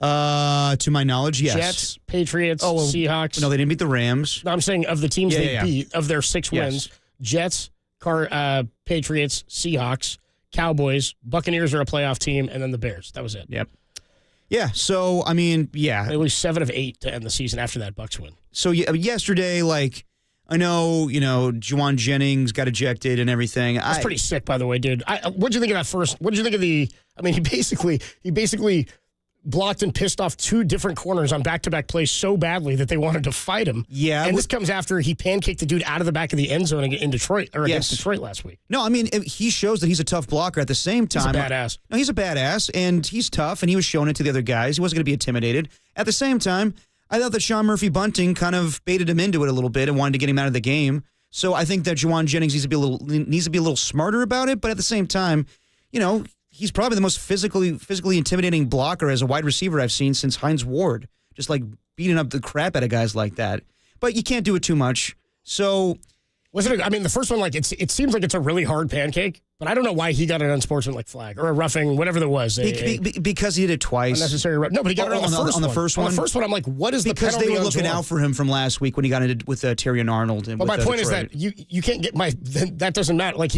To my knowledge, yes. Jets, Patriots, Seahawks. No, they didn't beat the Rams. No, I'm saying of the teams they beat, of their 6 wins, Jets, Patriots, Seahawks, Cowboys, Buccaneers are a playoff team, and then the Bears. That was it. Yep. Yeah, so, I mean, yeah. It was 7 of 8 to end the season after that Bucs win. So, yesterday, like, I know, Juwan Jennings got ejected and everything. That's pretty sick, by the way, dude. What'd you think of that first? What'd you think of the? I mean, he basically blocked and pissed off 2 different corners on back-to-back plays so badly that they wanted to fight him. Yeah, and this comes after he pancaked the dude out of the back of the end zone in Detroit or against Detroit last week. No, I mean, he shows that he's a tough blocker. At the same time, he's a badass. No, he's a badass, and he's tough, and he was showing it to the other guys. He wasn't going to be intimidated. At the same time, I thought that Sean Murphy-Bunting kind of baited him into it a little bit and wanted to get him out of the game. So I think that Juwan Jennings needs to be a little smarter about it. But at the same time, he's probably the most physically intimidating blocker as a wide receiver I've seen since Hines Ward. Just like beating up the crap out of guys like that. But you can't do it too much. So the first one, like it seems like it's a really hard pancake, but I don't know why he got an unsportsmanlike flag or a roughing, whatever there was. Because he did it twice. Unnecessary. No, but he got it on the first one. On the first one? On the first one, I'm like, what is the penalty? Because they were looking out for him from last week when he got into with Terry and Arnold. But my point is that you can't get that doesn't matter. Like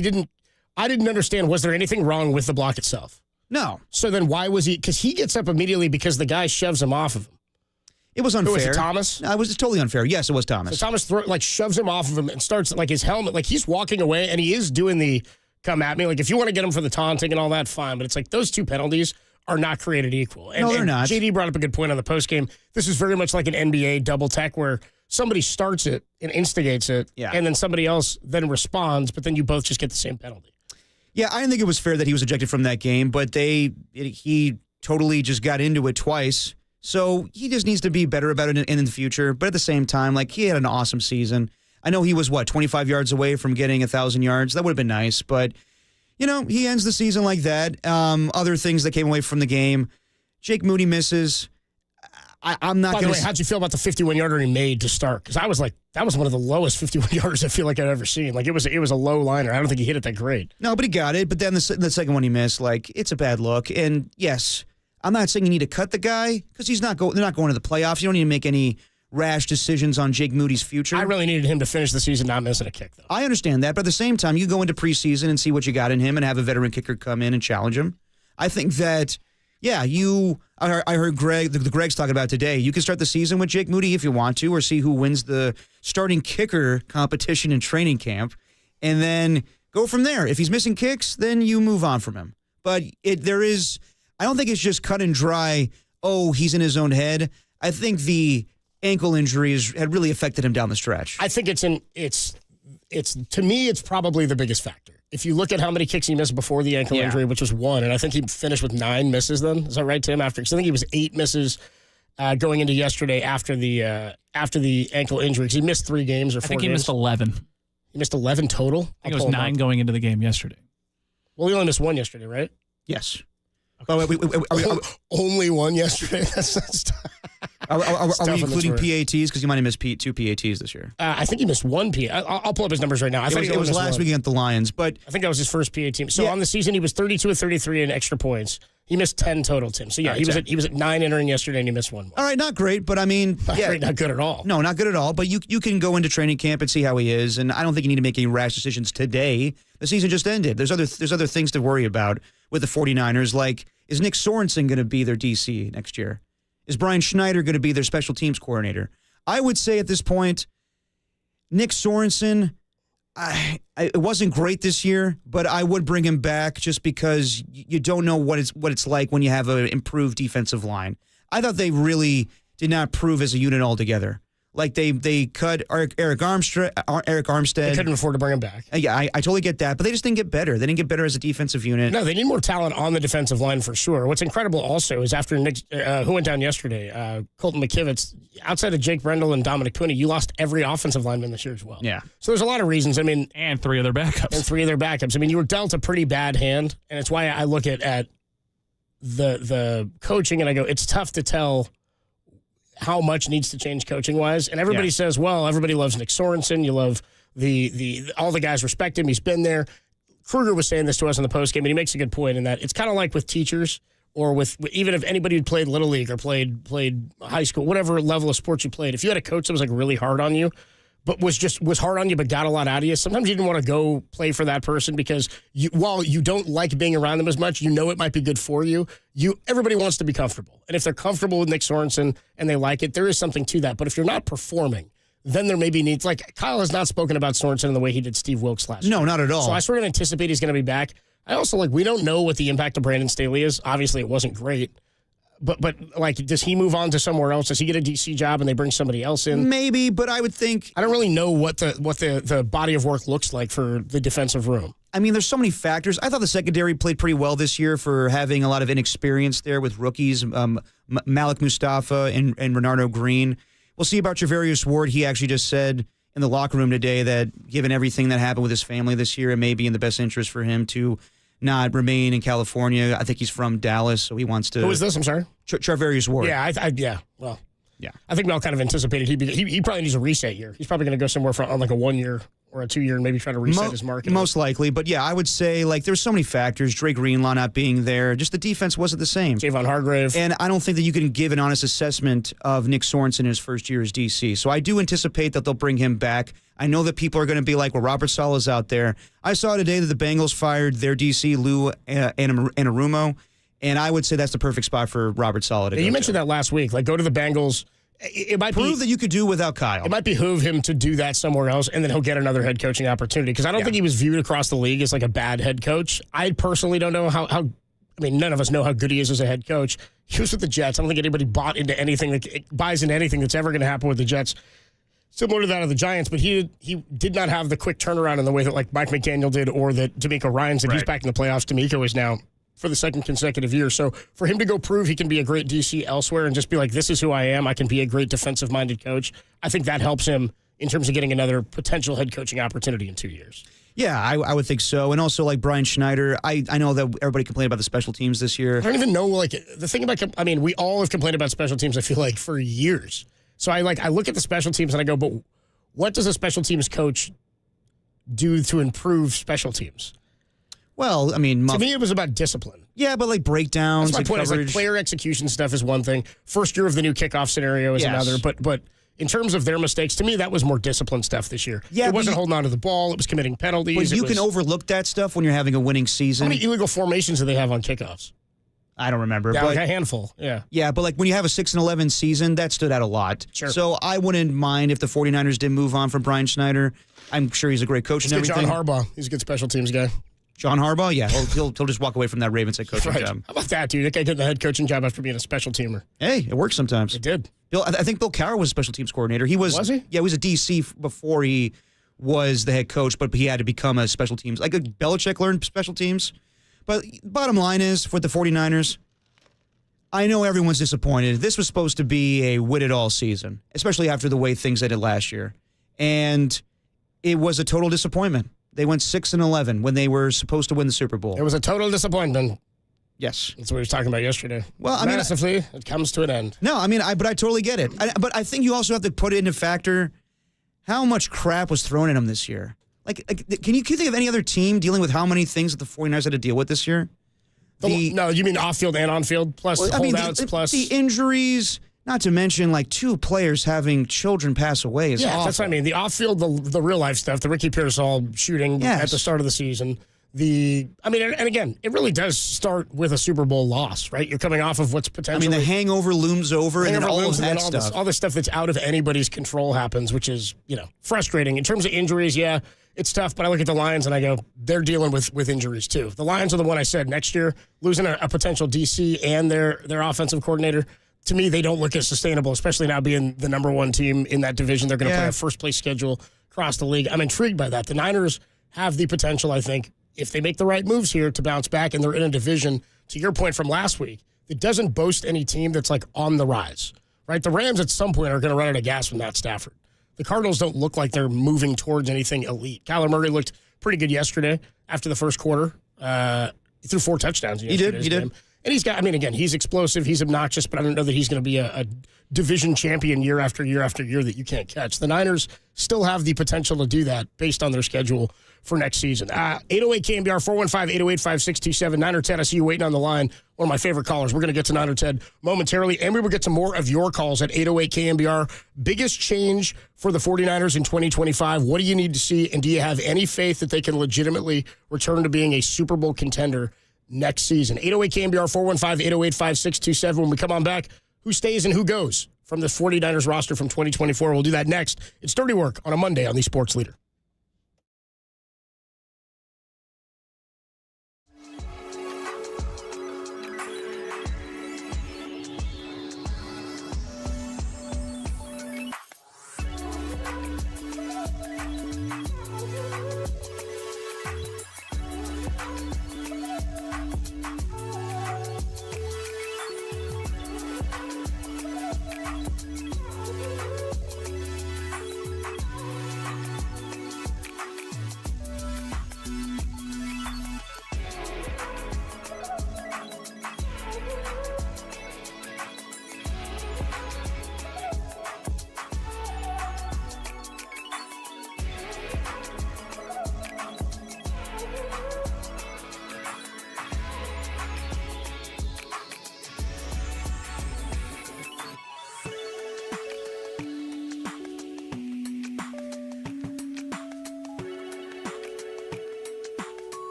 I didn't understand, was there anything wrong with the block itself? No. So then why was he? Because he gets up immediately because the guy shoves him off of him. It was unfair. Was it Thomas? No, it was totally unfair. Yes, it was Thomas. So Thomas shoves him off of him and starts like his helmet, like he's walking away and he is doing the come at me. Like if you want to get him for the taunting and all that, fine. But it's like those 2 penalties are not created equal. And, no, they're not. JD brought up a good point on the postgame. This is very much like an NBA double tech where somebody starts it and instigates it, and then somebody else then responds, but then you both just get the same penalty. Yeah, I didn't think it was fair that he was ejected from that game, but he totally just got into it twice. So he just needs to be better about it in the future. But at the same time, like, he had an awesome season. I know he was, 25 yards away from getting 1,000 yards. That would have been nice. But, he ends the season like that. Other things that came away from the game. Jake Moody misses. I'm not going to... By the way, how'd you feel about the 51-yarder he made to start? Because I was like, that was one of the lowest 51-yarders I feel like I've ever seen. Like, it was a low liner. I don't think he hit it that great. No, but he got it. But then the second one he missed, like, it's a bad look. And, yes... I'm not saying you need to cut the guy because they're not going to the playoffs. You don't need to make any rash decisions on Jake Moody's future. I really needed him to finish the season not missing a kick, though. I understand that, but at the same time, you go into preseason and see what you got in him and have a veteran kicker come in and challenge him. I think that, I heard Greg's talking about today. You can start the season with Jake Moody if you want to, or see who wins the starting kicker competition in training camp, and then go from there. If he's missing kicks, then you move on from him. But I don't think it's just cut and dry, he's in his own head. I think the ankle injuries had really affected him down the stretch. I think to me, it's probably the biggest factor. If you look at how many kicks he missed before the ankle injury, which was 1, and I think he finished with 9 misses then. Is that right, Tim? Because I think he was 8 misses going into yesterday after the ankle injury. Because he missed 3 games or 4 games. I think he missed 11. He missed 11 total? I think it was 9 going into the game yesterday. Well, he only missed 1 yesterday, right? Yes. Okay. Only 1 yesterday? Are we including PATs? Because you might have missed 2 PATs this year. I think he missed 1 PAT. I'll pull up his numbers right now. It was last week against the Lions, but I think that was his first PAT team. So on the season, he was 32 of 33 in extra points. He missed 10 total, Tim. So he was at 9 entering yesterday, and he missed 1 more. All right, not great, but I mean, not great, not good at all. No, not good at all. But you can go into training camp and see how he is, and I don't think you need to make any rash decisions today. The season just ended. There's other things to worry about with the 49ers. Like, is Nick Sorensen going to be their DC next year? Is Brian Schneider going to be their special teams coordinator? I would say at this point, Nick Sorensen, it wasn't great this year, but I would bring him back just because you don't know what it's like when you have an improved defensive line. I thought they really did not prove as a unit altogether. Like they cut Eric Armstead. They couldn't afford to bring him back. Yeah, I totally get that, but they just didn't get better. They didn't get better as a defensive unit. No, they need more talent on the defensive line for sure. What's incredible also is after Nick, who went down yesterday, Colton McKivitz, outside of Jake Brendel and Dominic Twiney, you lost every offensive lineman this year as well. Yeah. So there's a lot of reasons. I mean, and 3 of their backups. I mean, you were dealt a pretty bad hand, and it's why I look at the coaching and I go, it's tough to tell how much needs to change coaching-wise. And everybody says, well, everybody loves Nick Sorensen. You love all the guys respect him. He's been there. Kruger was saying this to us in the postgame, and he makes a good point in that it's kind of like with teachers or with even if anybody who played Little League or played high school, whatever level of sports you played, if you had a coach that was like really hard on you, but was hard on you but got a lot out of you, sometimes you didn't want to go play for that person because while you don't like being around them as much, you know it might be good for you. Everybody wants to be comfortable. And if they're comfortable with Nick Sorensen and they like it, there is something to that. But if you're not performing, then there may be needs. Like Kyle has not spoken about Sorensen in the way he did Steve Wilkes last year. No, not at all. So I sort of anticipate he's going to be back. I also we don't know what the impact of Brandon Staley is. Obviously, it wasn't great. But does he move on to somewhere else? Does he get a DC job and they bring somebody else in? Maybe, but I would think I don't really know what the body of work looks like for the defensive room. I mean, there's so many factors. I thought the secondary played pretty well this year for having a lot of inexperience there with rookies, Malik Mustafa and Renardo Green. We'll see about Travarius Ward. He actually just said in the locker room today that given everything that happened with his family this year, it may be in the best interest for him to not remain in California. I think he's from Dallas, so he wants to. Who is this? I'm sorry. Travarius Ward. Yeah, Well, I think Mel kind of anticipated he probably needs a reset year. He's probably going to go somewhere on like a 1 year or a 2 year and maybe try to reset his market. Most likely, but yeah, I would say there's so many factors. Drake Greenlaw not being there, just the defense wasn't the same. Javon Hargrave. And I don't think that you can give an honest assessment of Nick Sorensen in his first year as DC. So I do anticipate that they'll bring him back. I know that people are going to be like, well, Robert Saleh's out there. I saw today that the Bengals fired their DC, Lou Anarumo, and I would say that's the perfect spot for Robert Saleh to go. You mentioned that last week. Go to the Bengals. It might prove that you could do without Kyle. It might behoove him to do that somewhere else, and then he'll get another head coaching opportunity. Because I don't think he was viewed across the league as like a bad head coach. I personally don't know how. I mean, none of us know how good he is as a head coach. He was with the Jets. I don't think anybody buys into anything that's ever going to happen with the Jets. Similar to that of the Giants, but he did not have the quick turnaround in the way that like Mike McDaniel did or that D'Amico Ryans did. He's back in the playoffs. D'Amico is now for the second consecutive year. So for him to go prove he can be a great DC elsewhere and just be like, this is who I am, I can be a great defensive-minded coach, I think that helps him in terms of getting another potential head coaching opportunity in 2 years. Yeah, I would think so. And also like Brian Schneider, I know that everybody complained about the special teams this year. I don't even know, the thing about, we all have complained about special teams, I feel like, for years. So I look at the special teams and I go, but what does a special teams coach do to improve special teams? Well, I mean, to me, it was about discipline. Yeah, but breakdowns, that's my point. It's player execution stuff is one thing. First year of the new kickoff scenario is another. But in terms of their mistakes, to me, that was more discipline stuff this year. Yeah, it wasn't holding on to the ball. It was committing penalties. But you can overlook that stuff when you're having a winning season. How many illegal formations do they have on kickoffs? I don't remember. Yeah, but a handful. Yeah. Yeah, but when you have a 6-11 season, that stood out a lot. Sure. So I wouldn't mind if the 49ers did move on from Brian Schneider. I'm sure he's a great coach and everything. John Harbaugh. He's a good special teams guy. John Harbaugh? Yeah. He'll just walk away from that Ravens head coaching job. How about that, dude? That guy getting the head coaching job after being a special teamer. Hey, it works sometimes. It did. I think Bill Cowher was a special teams coordinator. Was he? Yeah, he was a DC before he was the head coach, but he had to become a special teams. Like Belichick learned special teams. But bottom line is, for the 49ers, I know everyone's disappointed. This was supposed to be a win-it-all season, especially after the way things ended last year. And it was a total disappointment. They went 6-11 when they were supposed to win the Super Bowl. It was a total disappointment. Yes. That's what we were talking about yesterday. Well, massively, it comes to an end. No, but I totally get it. But I think you also have to put into factor how much crap was thrown at them this year. Can you think of any other team dealing with how many things that the 49ers had to deal with this year? No, you mean off-field and on-field, plus holdouts, plus... The injuries, not to mention, 2 players having children pass away is awful. That's what I mean. The off-field, the real-life stuff, the Ricky Pearsall shooting at the start of the season, And again, it really does start with a Super Bowl loss, right? You're coming off of what's potentially. the hangover looms over, and then all of that stuff. All the stuff that's out of anybody's control happens, which is, frustrating. In terms of injuries, yeah, it's tough, but I look at the Lions and I go, they're dealing with injuries too. The Lions are the one I said next year, losing a potential DC and their offensive coordinator. To me, they don't look as sustainable, especially now being the number one team in that division. They're going to play a first-place schedule across the league. I'm intrigued by that. The Niners have the potential, I think, if they make the right moves here, to bounce back, and they're in a division, to your point from last week, that doesn't boast any team that's like on the rise, right? The Rams at some point are going to run out of gas from Matt Stafford. The Cardinals don't look like they're moving towards anything elite. Kyler Murray looked pretty good yesterday after the first quarter. He threw 4 touchdowns. He did. And he's got, again, he's explosive, he's obnoxious, but I don't know that he's going to be a division champion year after year after year that you can't catch. The Niners still have the potential to do that based on their schedule for next season. 808 KNBR, 415-808-5627, 9 or 10. I see you waiting on the line. One of my favorite callers. We're going to get to 9 or 10 momentarily, and we will get to more of your calls at 808 KNBR. Biggest change for the 49ers in 2025. What do you need to see, and do you have any faith that they can legitimately return to being a Super Bowl contender next season? 808 KNBR, 415-808-5627. When we come on back, who stays and who goes from the 49ers roster from 2024? We'll do that next. It's Dirty Work on a Monday on the Sports Leader.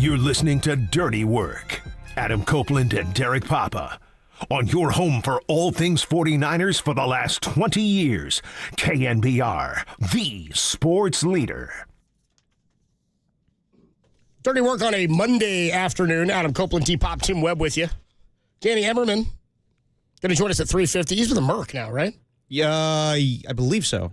You're listening to Dirty Work. Adam Copeland and Derek Papa. On your home for all things 49ers for the last 20 years. KNBR, the sports leader. Dirty Work on a Monday afternoon. Adam Copeland, T-Pop, Tim Webb with you. Danny Emmerman going to join us at 3:50. He's with the Merc now, right? Yeah, I believe so.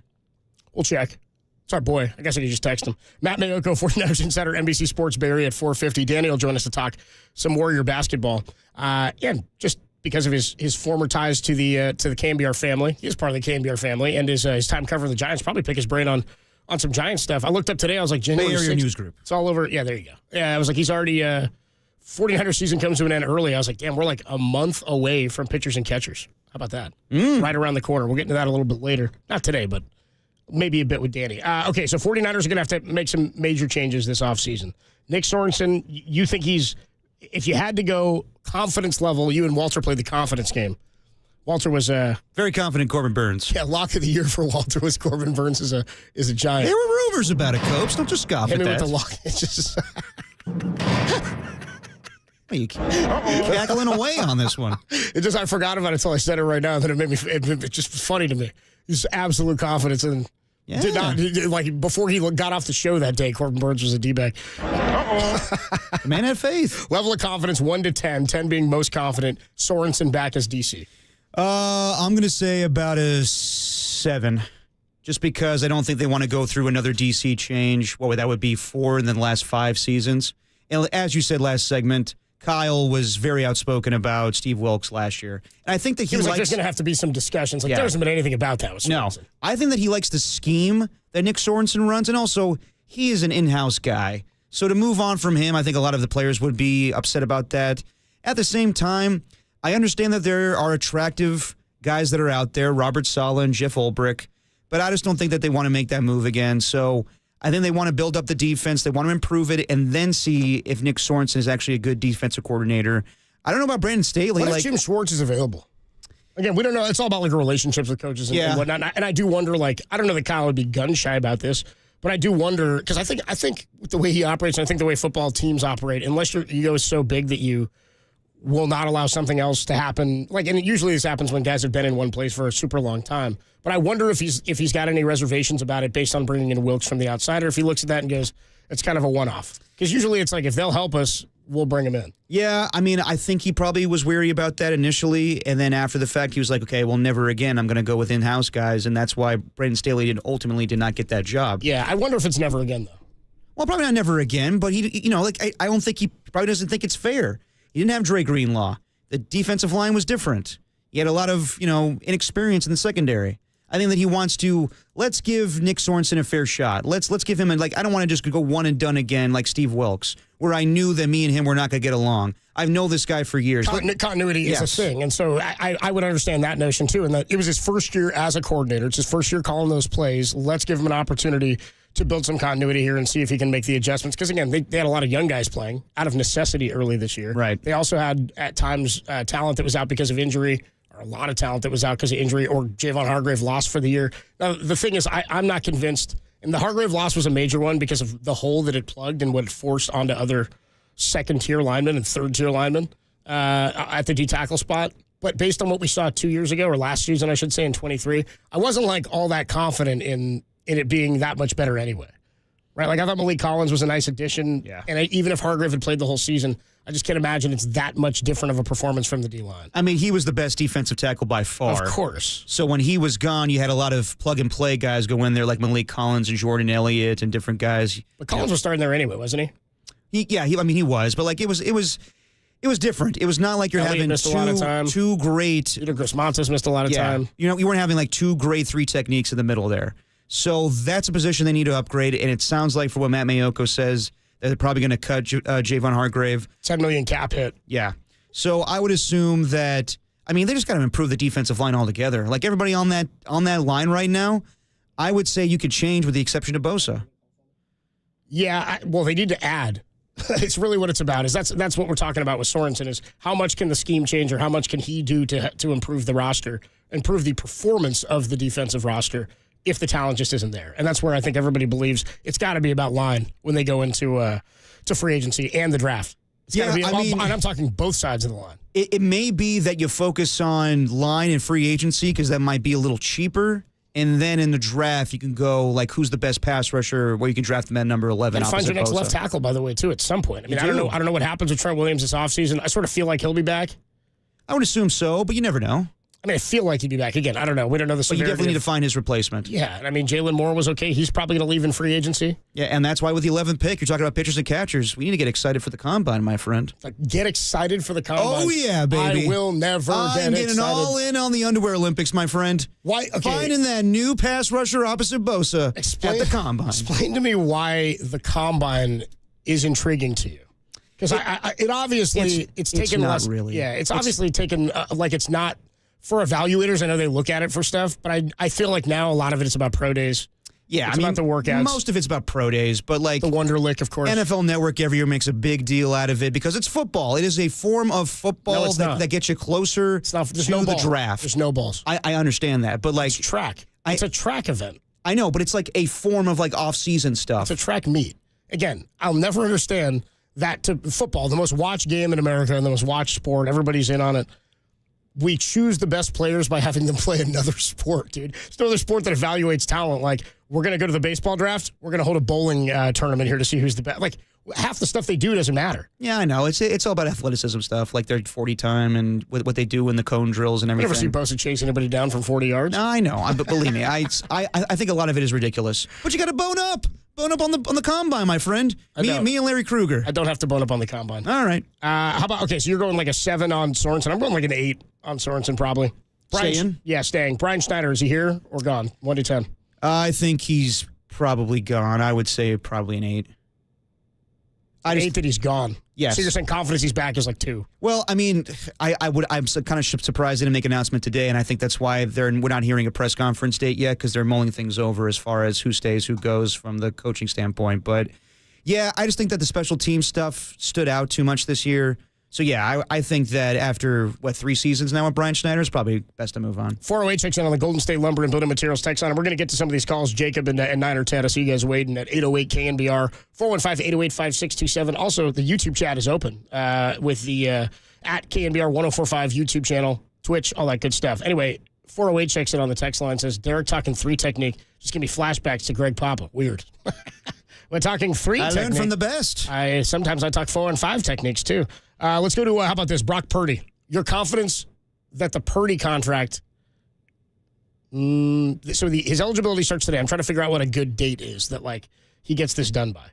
We'll check. It's our boy. I guess I could just text him. Matt Mayoko, 49ers Insider, NBC Sports Bay Area at 4:50. Danny will join us to talk some Warrior basketball. And just because of his former ties to the KNBR family. He is part of the KNBR family, and his time covering the Giants, probably pick his brain on some Giants stuff. I looked up today. I was like, January Bay Area 6th. News Group. It's all over. Yeah, there you go. Yeah, I was like, he's already 49ers season comes to an end early. I was like, damn, we're like a month away from pitchers and catchers. How about that? Right around the corner. We'll get into that a little bit later. Not today, but maybe a bit with Danny. Okay, so 49ers are going to have to make some major changes this offseason. Nick Sorensen, you think if you had to go confidence level, you and Walter played the confidence game. Walter was very confident Corbin Burns. Yeah, lock of the year for Walter was Corbin Burns is a giant. There were rumors about it, Copes. Don't just scoff at that. With the lock. It's just you cackling away on this one. I forgot about it until I said it right now. Then it just was funny to me. He's absolute confidence and did not before he got off the show that day. Corbin Burns was a D-bag. The man had faith. Level of confidence 1 to 10. 10 being most confident. Sorensen back as DC. I'm going to say about a 7, just because I don't think they want to go through another DC change. What would that would be 4 in the last 5 seasons? And as you said last segment, Kyle was very outspoken about Steve Wilkes last year. And I think that he was likes... there's going to have to be some discussions. There hasn't been anything about that with Sorensen. No. I think that he likes the scheme that Nick Sorensen runs, and also he is an in-house guy. So to move on from him, I think a lot of the players would be upset about that. At the same time, I understand that there are attractive guys that are out there, Robert Saleh and Jeff Ulbrich, but I just don't think that they want to make that move again. So I think they want to build up the defense. They want to improve it and then see if Nick Sorensen is actually a good defensive coordinator. I don't know about Brandon Staley. What if Jim Schwartz is available? Again, we don't know. It's all about relationships with coaches and whatnot. And I do wonder, I don't know that Kyle would be gun shy about this, but I do wonder, because I think with the way he operates, and I think the way football teams operate, unless your ego is so big that you will not allow something else to happen. And usually this happens when guys have been in one place for a super long time. But I wonder if he's got any reservations about it based on bringing in Wilkes from the outside, or if he looks at that and goes, it's kind of a one-off. Because usually it's if they'll help us, we'll bring him in. Yeah, I think he probably was wary about that initially, and then after the fact, he was like, okay, well, never again. I'm going to go with in-house guys, and that's why Brandon Staley ultimately did not get that job. Yeah, I wonder if it's never again, though. Well, probably not never again, but I don't think he probably doesn't think it's fair. He didn't have Dre Greenlaw. The defensive line was different. He had a lot of, inexperience in the secondary. I think that he wants to, let's give Nick Sorensen a fair shot. Let's give him I don't want to just go one and done again like Steve Wilkes, where I knew that me and him were not going to get along. I've known this guy for years. Continuity is a thing. And so I would understand that notion too. And that it was his first year as a coordinator. It's his first year calling those plays. Let's give him an opportunity to build some continuity here and see if he can make the adjustments. Because, again, they had a lot of young guys playing out of necessity early this year. Right. They also had, at times, talent that was out because of injury, or a lot of talent that was out because of injury, or Javon Hargrave lost for the year. Now, the thing is, I'm not convinced, and the Hargrave loss was a major one because of the hole that it plugged and what it forced onto other second-tier linemen and third-tier linemen at the D-tackle spot. But based on what we saw 2 years ago, or last season, I should say, in 23, I wasn't, all that confident in it being that much better anyway, right? I thought Malik Collins was a nice addition. Yeah. And even if Hargrave had played the whole season, I just can't imagine it's that much different of a performance from the D-line. He was the best defensive tackle by far. Of course. So when he was gone, you had a lot of plug-and-play guys go in there, like Malik Collins and Jordan Elliott and different guys. But Collins was starting there anyway, wasn't he? He was. But, it was different. It was not like you're having two great... Peter Grossmantis missed a lot of time. You weren't having, two grade 3 techniques in the middle there. So that's a position they need to upgrade, and it sounds like, for what Matt Mayoko says, that they're probably going to cut Javon Hargrave. $10 million cap hit. Yeah. So I would assume that, they just got to improve the defensive line altogether. Everybody on that line right now, I would say you could change with the exception of Bosa. Yeah, they need to add. It's really what it's about. That's what we're talking about with Sorensen, is how much can the scheme change, or how much can he do to improve the roster, improve the performance of the defensive roster, if the talent just isn't there. And that's where I think everybody believes it's got to be about line when they go into to free agency and the draft. It's got to be, and I'm talking both sides of the line. It may be that you focus on line and free agency because that might be a little cheaper. And then in the draft, you can go, who's the best pass rusher, where you can draft them at number 11. And find your next left tackle, by the way, too, at some point. I don't know what happens with Trent Williams this offseason. I sort of feel like he'll be back. I would assume so, but you never know. I feel like he'd be back. Again, I don't know. We don't know the severity. But you definitely need to find his replacement. Yeah, and Jalen Moore was okay. He's probably going to leave in free agency. Yeah, and that's why with the 11th pick, you're talking about pitchers and catchers. We need to get excited for the combine, my friend. Get excited for the combine? Oh, yeah, baby. I will never get excited. I'm getting all in on the Underwear Olympics, my friend. Why? Okay. Finding that new pass rusher opposite Bosa at the combine. Explain to me why the combine is intriguing to you. Because it obviously it's taken not less. Really. Yeah, it's obviously taken it's not. For evaluators, I know they look at it for stuff, but I feel like now a lot of it is about pro days. Yeah, It's about the workouts. Most of it's about pro days, but like the Wonderlic, of course. NFL Network every year makes a big deal out of it because it's football. It is a form of football that gets you closer to the draft. There's no balls. I understand that, but like it's track. It's a track event. I know, but it's like a form of like off-season stuff. It's a track meet. Again, I'll never understand that to football, the most watched game in America and the most watched sport. Everybody's in on it. We choose the best players by having them play another sport, dude. There's no other sport that evaluates talent. Like, we're going to go to the baseball draft. We're going to hold a bowling tournament here to see who's the best. Like, half the stuff they do doesn't matter. Yeah, I know. It's all about athleticism stuff, like their 40 time and what they do in the cone drills and everything. You never see Bosa chase anybody down from 40 yards? No, I know. But believe me, I think a lot of it is ridiculous. But you got to bone up. Bone up on the combine, my friend. Me and Larry Krueger. I don't have to bone up on the combine. All right. How about, okay, so you're going like a 7 on Sorensen. I'm going like an 8 on Sorensen probably. Staying? Yeah, staying. Brian Schneider, is he here or gone? 1 to 10. I think he's probably gone. I would say probably an 8. I 8 that he's gone. Yes. So you're saying confidence he's back is like 2. Well, I mean, I'm kind of surprised they didn't make an announcement today, and I think that's why we're not hearing a press conference date yet, because they're mulling things over as far as who stays, who goes from the coaching standpoint. But yeah, I just think that the special team stuff stood out too much this year. So yeah, I think that after 3 seasons now with Brian Schneider, it's probably best to move on. 408 checks in on the Golden State Lumber and Building Materials text line. We're going to get to some of these calls, Jacob and 9 or 10. I see you guys waiting at 808 KNBR 415-808-5627. Also, the YouTube chat is open with the at KNBR 1045 YouTube channel, Twitch, all that good stuff. Anyway, 408 checks in on the text line, says Derek talking 3 technique. Just give me flashbacks to Greg Papa. Weird. We're talking 3 technique. I learned from the best. Sometimes I talk 4 and 5 techniques too. Let's go to, how about this, Brock Purdy. Your confidence that the Purdy contract, his eligibility starts today. I'm trying to figure out what a good date is that, like, he gets this done by.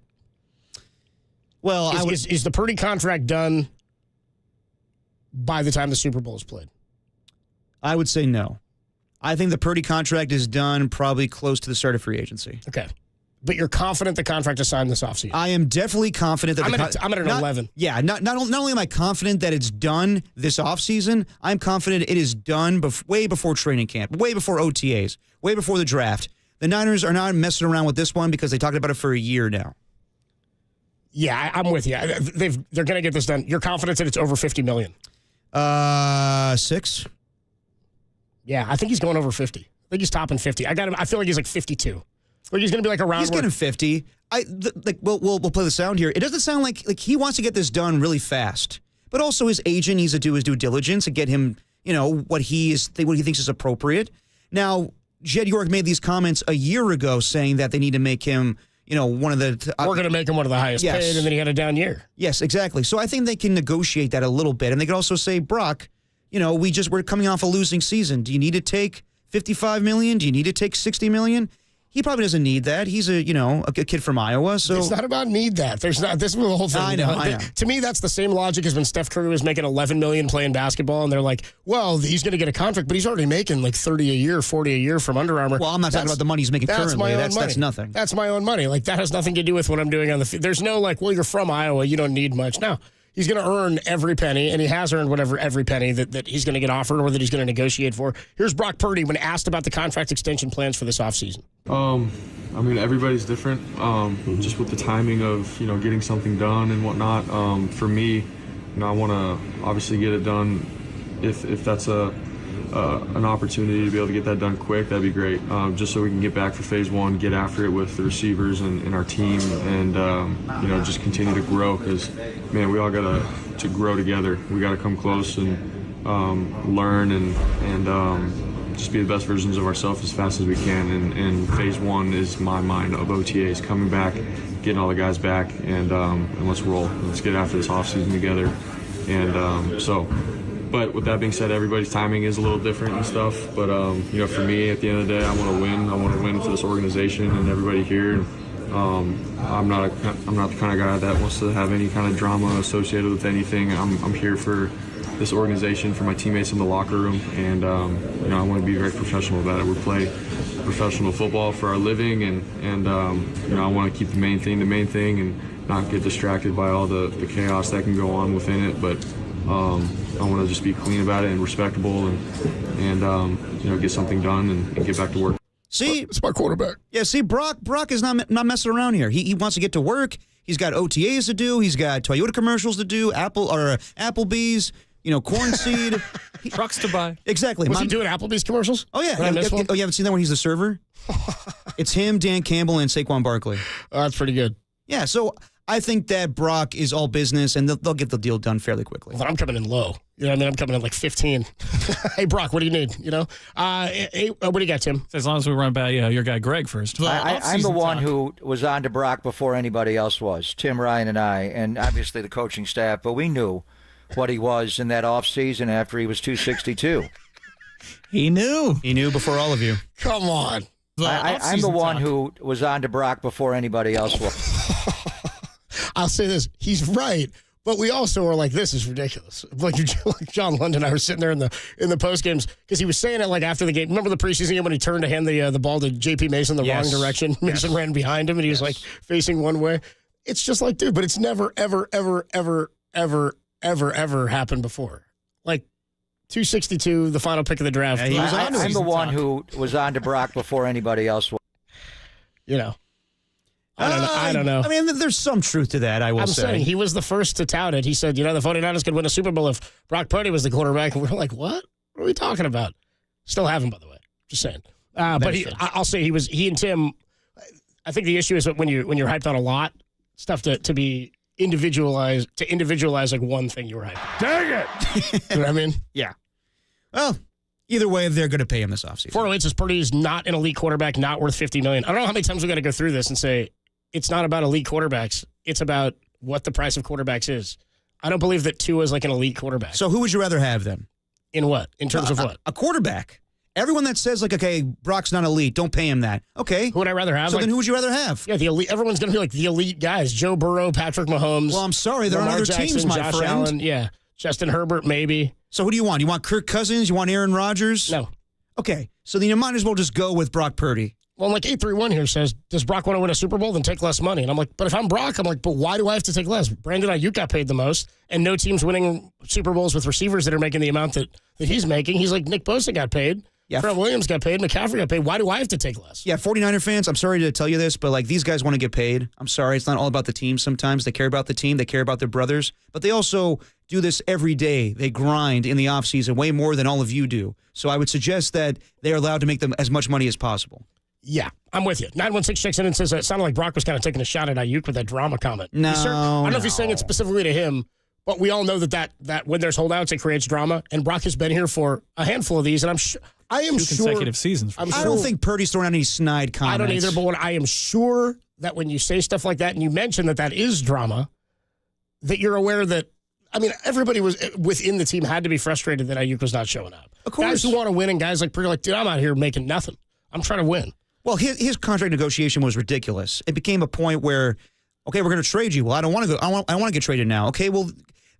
Well, is the Purdy contract done by the time the Super Bowl is played? I would say no. I think the Purdy contract is done probably close to the start of free agency. Okay. But you're confident the contract is signed this offseason? I am definitely confident that I'm at an 11. Yeah, not only am I confident that it's done this offseason, I'm confident it is done way before training camp, way before OTAs, way before the draft. The Niners are not messing around with this one because they talked about it for a year now. Yeah, I'm with you. They're going to get this done. You're confident that it's over $50 million? 6. Yeah, I think he's going over 50. I think he's topping 50. I feel like he's like 52. Like he's going to be like around. He's getting 50. We'll play the sound here. It doesn't sound like he wants to get this done really fast, but also his agent needs to do his due diligence and get him, what he thinks is appropriate. Now, Jed York made these comments a year ago saying that they need to make him, one of the. We're going to make him one of the highest paid, and then he had a down year. Yes, exactly. So I think they can negotiate that a little bit, and they could also say, Brock, we're coming off a losing season. Do you need to take $55 million? Do you need to take $60 million? He probably doesn't need that. He's a kid from Iowa. So it's not about need that. There's not. This is the whole thing. I know. To me, that's the same logic as when Steph Curry was making $11 million playing basketball, and they're like, "Well, he's going to get a contract, but he's already making like $30 a year, $40 a year from Under Armour." Well, I'm not talking about the money he's making currently. That's nothing. That's my own money. Like that has nothing to do with what I'm doing on the field. There's no like, well, you're from Iowa, you don't need much. No. He's going to earn every penny, and he has earned every penny that he's going to get offered or that he's going to negotiate for. Here's Brock Purdy when asked about the contract extension plans for this offseason. I mean, everybody's different, just with the timing of, getting something done and whatnot. For me, I want to obviously get it done. If that's an opportunity to be able to get that done quick, that'd be great. Just so we can get back for phase 1, get after it with the receivers and our team, and just continue to grow. Because man, we all got to grow together. We got to come close and learn and just be the best versions of ourselves as fast as we can. And phase 1 is my mind of OTAs, coming back, getting all the guys back, and let's roll. Let's get after this offseason together. And but with that being said, everybody's timing is a little different and stuff. But, for me, at the end of the day, I want to win. I want to win for this organization and everybody here. I'm not the kind of guy that wants to have any kind of drama associated with anything. I'm here for this organization, for my teammates in the locker room. And, I want to be very professional about it. We play professional football for our living. And I want to keep the main thing and not get distracted by all the chaos that can go on within it. But I want to just be clean about it and respectable and get something done and get back to work. See, it's my quarterback. Yeah, see, Brock is not messing around here. He wants to get to work. He's got OTAs to do. He's got Toyota commercials to do. Applebee's. Corn seed. Trucks to buy. Exactly. Was he doing Applebee's commercials? Oh, yeah. Did I miss one? Oh, you haven't seen that when he's the server? It's him, Dan Campbell, and Saquon Barkley. Oh, that's pretty good. Yeah, so I think that Brock is all business, and they'll get the deal done fairly quickly. Well, I'm coming in low. You know what I mean? I'm coming in like 15. Hey, Brock, what do you need? What do you got, Tim? As long as we run by your guy Greg first. I'm the one who was on to Brock before anybody else was, Tim, Ryan, and I, and obviously the coaching staff, but we knew what he was in that offseason after he was 262. He knew. He knew before all of you. Come on. I'm the one who was on to Brock before anybody else was. I'll say this. He's right. But we also were like, this is ridiculous. Like John London and I were sitting there in the post games because he was saying it like after the game. Remember the preseason game when he turned to hand the ball to J.P. Mason the wrong direction? Mason ran behind him and he was like facing one way. It's just like, dude, but it's never, ever, ever, ever, ever, ever, ever happened before. Like 262, the final pick of the draft. Yeah, I'm the one who was on to Brock before anybody else was. I don't know. I mean, there's some truth to that, I'm saying he was the first to tout it. He said, the 49ers could win a Super Bowl if Brock Purdy was the quarterback. And we're like, what? What are we talking about? Still haven't, by the way. Just saying. But I'll say he and Tim, I think the issue is that when you're hyped on a lot, stuff to be individualize like one thing you were hyped. Dang it! You know what I mean? Yeah. Well, either way, they're going to pay him this offseason. 408 says Purdy is not an elite quarterback, not worth $50 million. I don't know how many times we got to go through this and say it's not about elite quarterbacks. It's about what the price of quarterbacks is. I don't believe that Tua is like an elite quarterback. So who would you rather have then? In what? In terms of what? A quarterback. Everyone that says, like, okay, Brock's not elite, don't pay him that. Okay. Who would I rather have? So then who would you rather have? Yeah, the elite. Everyone's going to be like the elite guys. Joe Burrow, Patrick Mahomes. Well, I'm sorry. They're Lamar on other Jackson, teams, my Josh friend. Allen, yeah. Justin Herbert, maybe. So who do you want? You want Kirk Cousins? You want Aaron Rodgers? No. Okay. So then you might as well just go with Brock Purdy. Well, like 831 here says, does Brock want to win a Super Bowl? Then take less money. And I'm like, but if I'm Brock, I'm like, but why do I have to take less? Brandon Ayuk got paid the most, and no team's winning Super Bowls with receivers that are making the amount that he's making. He's like, Nick Bosa got paid. Yeah. Trent Williams got paid. McCaffrey got paid. Why do I have to take less? Yeah, 49er fans, I'm sorry to tell you this, but like these guys want to get paid. I'm sorry. It's not all about the team sometimes. They care about the team. They care about their brothers. But they also do this every day. They grind in the offseason way more than all of you do. So I would suggest that they are allowed to make them as much money as possible. Yeah, I'm with you. 916 checks in and says it sounded like Brock was kind of taking a shot at Ayuk with that drama comment. No, I don't know if he's saying it specifically to him, but we all know that when there's holdouts, it creates drama. And Brock has been here for a handful of these, and I am Two consecutive seasons. I don't think Purdy's throwing out any snide comments. I don't either, but I am sure that when you say stuff like that and you mention that is drama, that you're aware that, I mean, everybody was within the team had to be frustrated that Ayuk was not showing up. Of course. Guys who want to win and guys like Purdy, like, dude, I'm out here making nothing. I'm trying to win. Well, his contract negotiation was ridiculous. It became a point where, okay, we're going to trade you. Well, I don't want to go. I want to get traded now. Okay, well,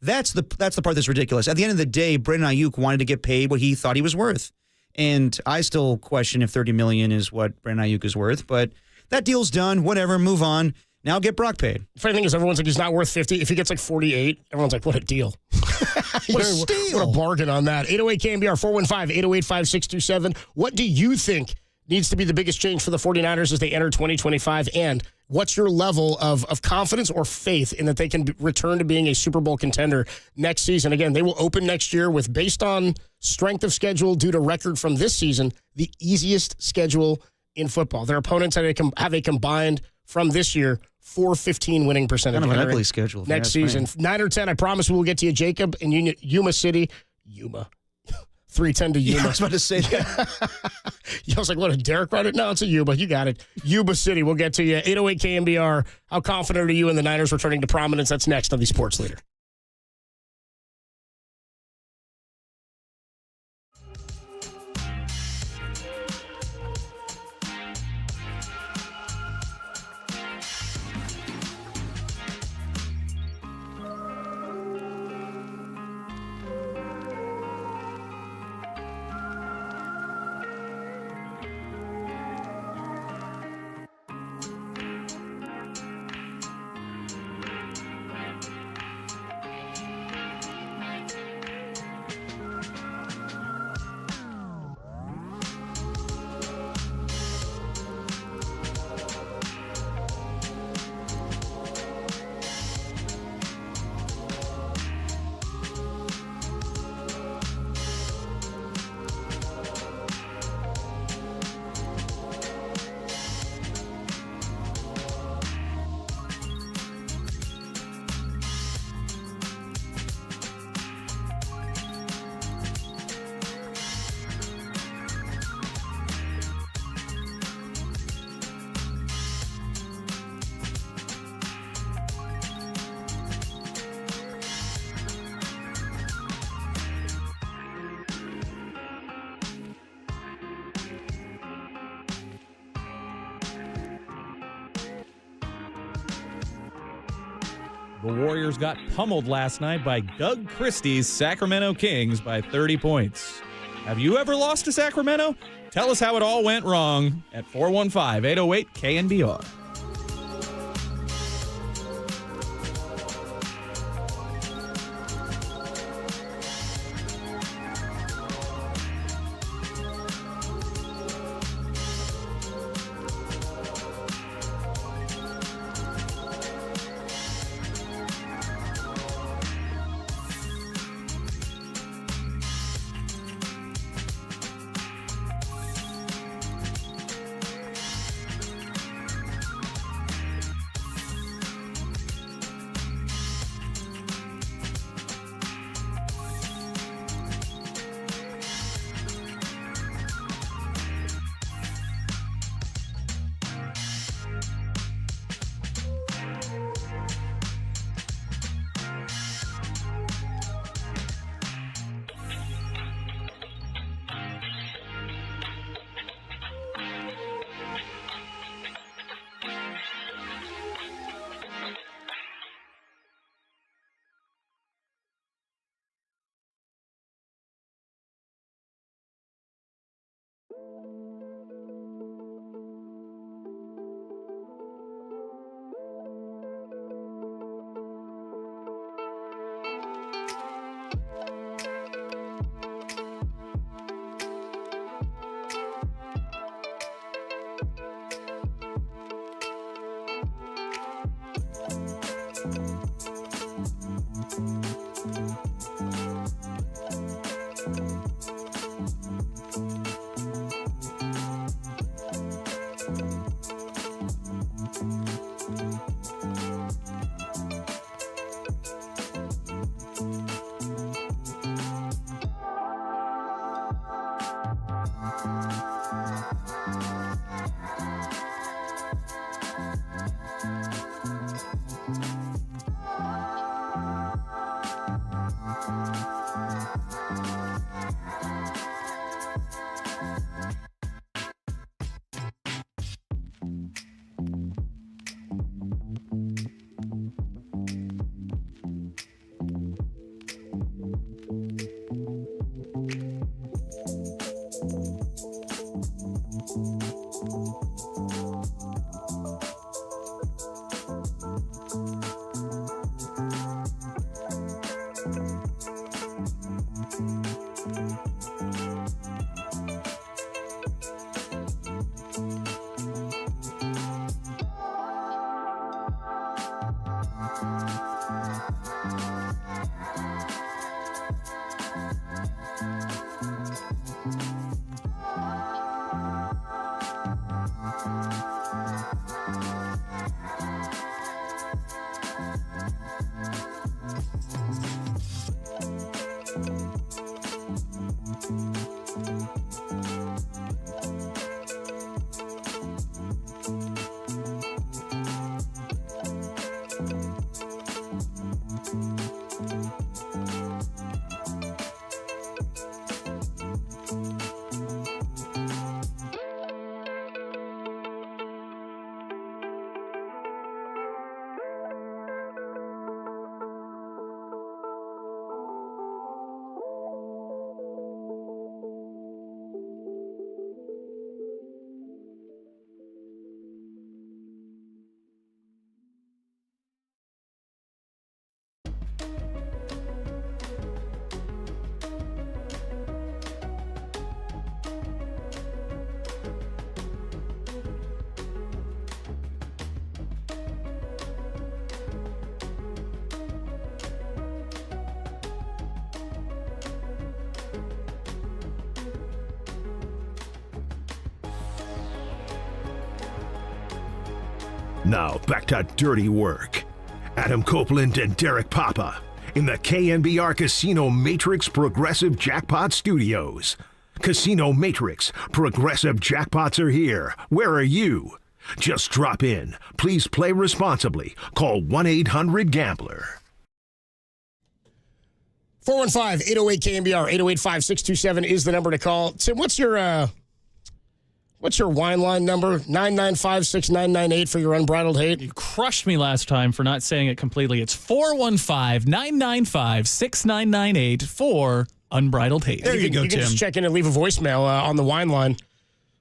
that's the part that's ridiculous. At the end of the day, Brandon Ayuk wanted to get paid what he thought he was worth, and I still question if $30 million is what Brandon Ayuk is worth. But that deal's done. Whatever, move on. Now get Brock paid. The funny thing is, everyone's like, he's not worth 50. If he gets like 48, everyone's like, what a deal. What a steal. What a bargain on that. 808 KNBR 415-808-5627. What do you think needs to be the biggest change for the 49ers as they enter 2025? And what's your level of confidence or faith in that they can return to being a Super Bowl contender next season? Again, they will open next year with, based on strength of schedule due to record from this season, the easiest schedule in football. Their opponents have a combined from this year 415 winning percentage. Kind of an ugly schedule. Next season. 9 or 10, I promise we will get to you, Jacob, in Yuma City. Yuma. 310 to Yuma. Yeah, I was about to say that. I was like, what, did Derek write it? No, it's a Yuba. You got it. Yuba City. We'll get to you. 808 KNBR. How confident are you in the Niners returning to prominence? That's next on the Sports Leader. The Warriors got pummeled last night by Doug Christie's Sacramento Kings by 30 points. Have you ever lost to Sacramento? Tell us how it all went wrong at 415-808-KNBR. Now back to dirty work. Adam Copeland and Derek Papa in the KNBR Casino Matrix Progressive Jackpot Studios. Casino Matrix Progressive Jackpots are here. Where are you? Just drop in. Please play responsibly. Call 1-800-GAMBLER. 415-808-KNBR, 808-5627 is the number to call. Tim, what's your What's your wine line number? 995-6998 for your unbridled hate. You crushed me last time for not saying it completely. It's 415-995-6998 for unbridled hate. There you go, Tim. You can just check in and leave a voicemail on the wine line.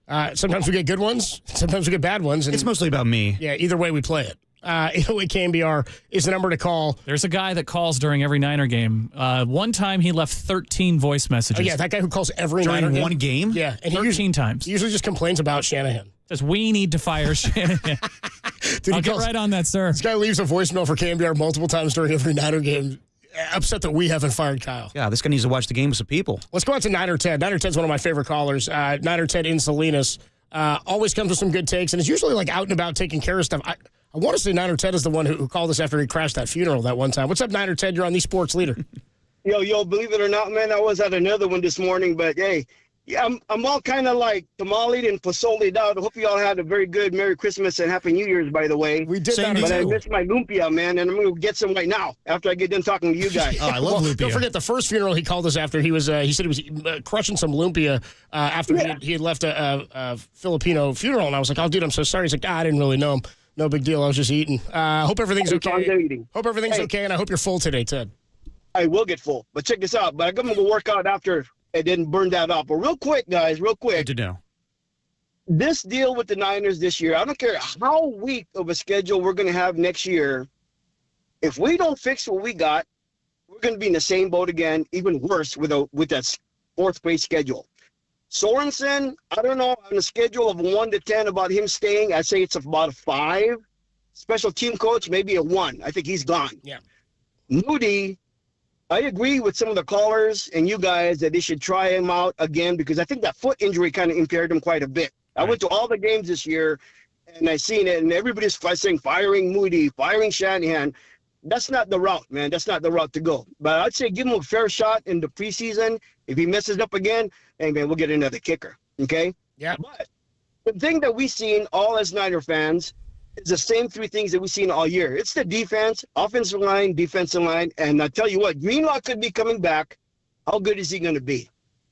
Sometimes we get good ones. Sometimes we get bad ones. And it's mostly about me. Yeah, either way we play it. 808 KNBR is the number to call. There's a guy that calls during every Niner game. One time he left 13 voice messages. Oh, yeah, that guy who calls every during Niner game. one game? Yeah. And 13 times. He usually just complains about Shanahan. Says, we need to fire Shanahan. Dude, I'll get right on that, sir. This guy leaves a voicemail for KNBR multiple times during every Niner game. Upset that we haven't fired Kyle. Yeah, this guy needs to watch the game with some people. Let's go on to Niner Ted. Niner Ted's one of my favorite callers. Niner Ted in Salinas. Always comes with some good takes, and is usually like out and about taking care of stuff. I want to say Niner Ted is the one who called us after he crashed that funeral that one time. What's up, Niner Ted? You're on the Sports Leader. Yo, believe it or not, man, I was at another one this morning, but hey, yeah, I'm all kind of like tamaleed and pozolied out. I hope you all had a very good Merry Christmas and Happy New Year's, by the way. We did that, but I missed my lumpia, man, and I'm going to get some right now after I get done talking to you guys. Oh, I love lumpia. Don't forget the first funeral he called us after. He said he was crushing some lumpia after he had left a Filipino funeral, and I was like, oh, dude, I'm so sorry. He's like, I didn't really know him. No big deal. I was just eating. Hope everything's okay. Hope everything's okay, and I hope you're full today, Ted. I will get full, but check this out. But I'm going to go work out after it didn't burn that off. But real quick, guys, Good to know. This deal with the Niners this year, I don't care how weak of a schedule we're going to have next year. If we don't fix what we got, we're going to be in the same boat again, even worse with that fourth place schedule. Sorensen, I don't know, on a schedule of 1 to 10 about him staying, I'd say it's about a 5. Special team coach, maybe a 1. I think he's gone. Yeah. Moody, I agree with some of the callers and you guys that they should try him out again because I think that foot injury kind of impaired him quite a bit. I went to all the games this year and I seen it, and everybody's saying firing Moody, firing Shanahan. That's not the route, man. That's not the route to go. But I'd say give him a fair shot in the preseason. If he messes up again, hey, man, we'll get another kicker, okay? Yeah. But the thing that we've seen all as Niner fans is the same 3 things that we've seen all year. It's the defense, offensive line, defensive line, and I tell you what, Greenlaw could be coming back. How good is he going to be?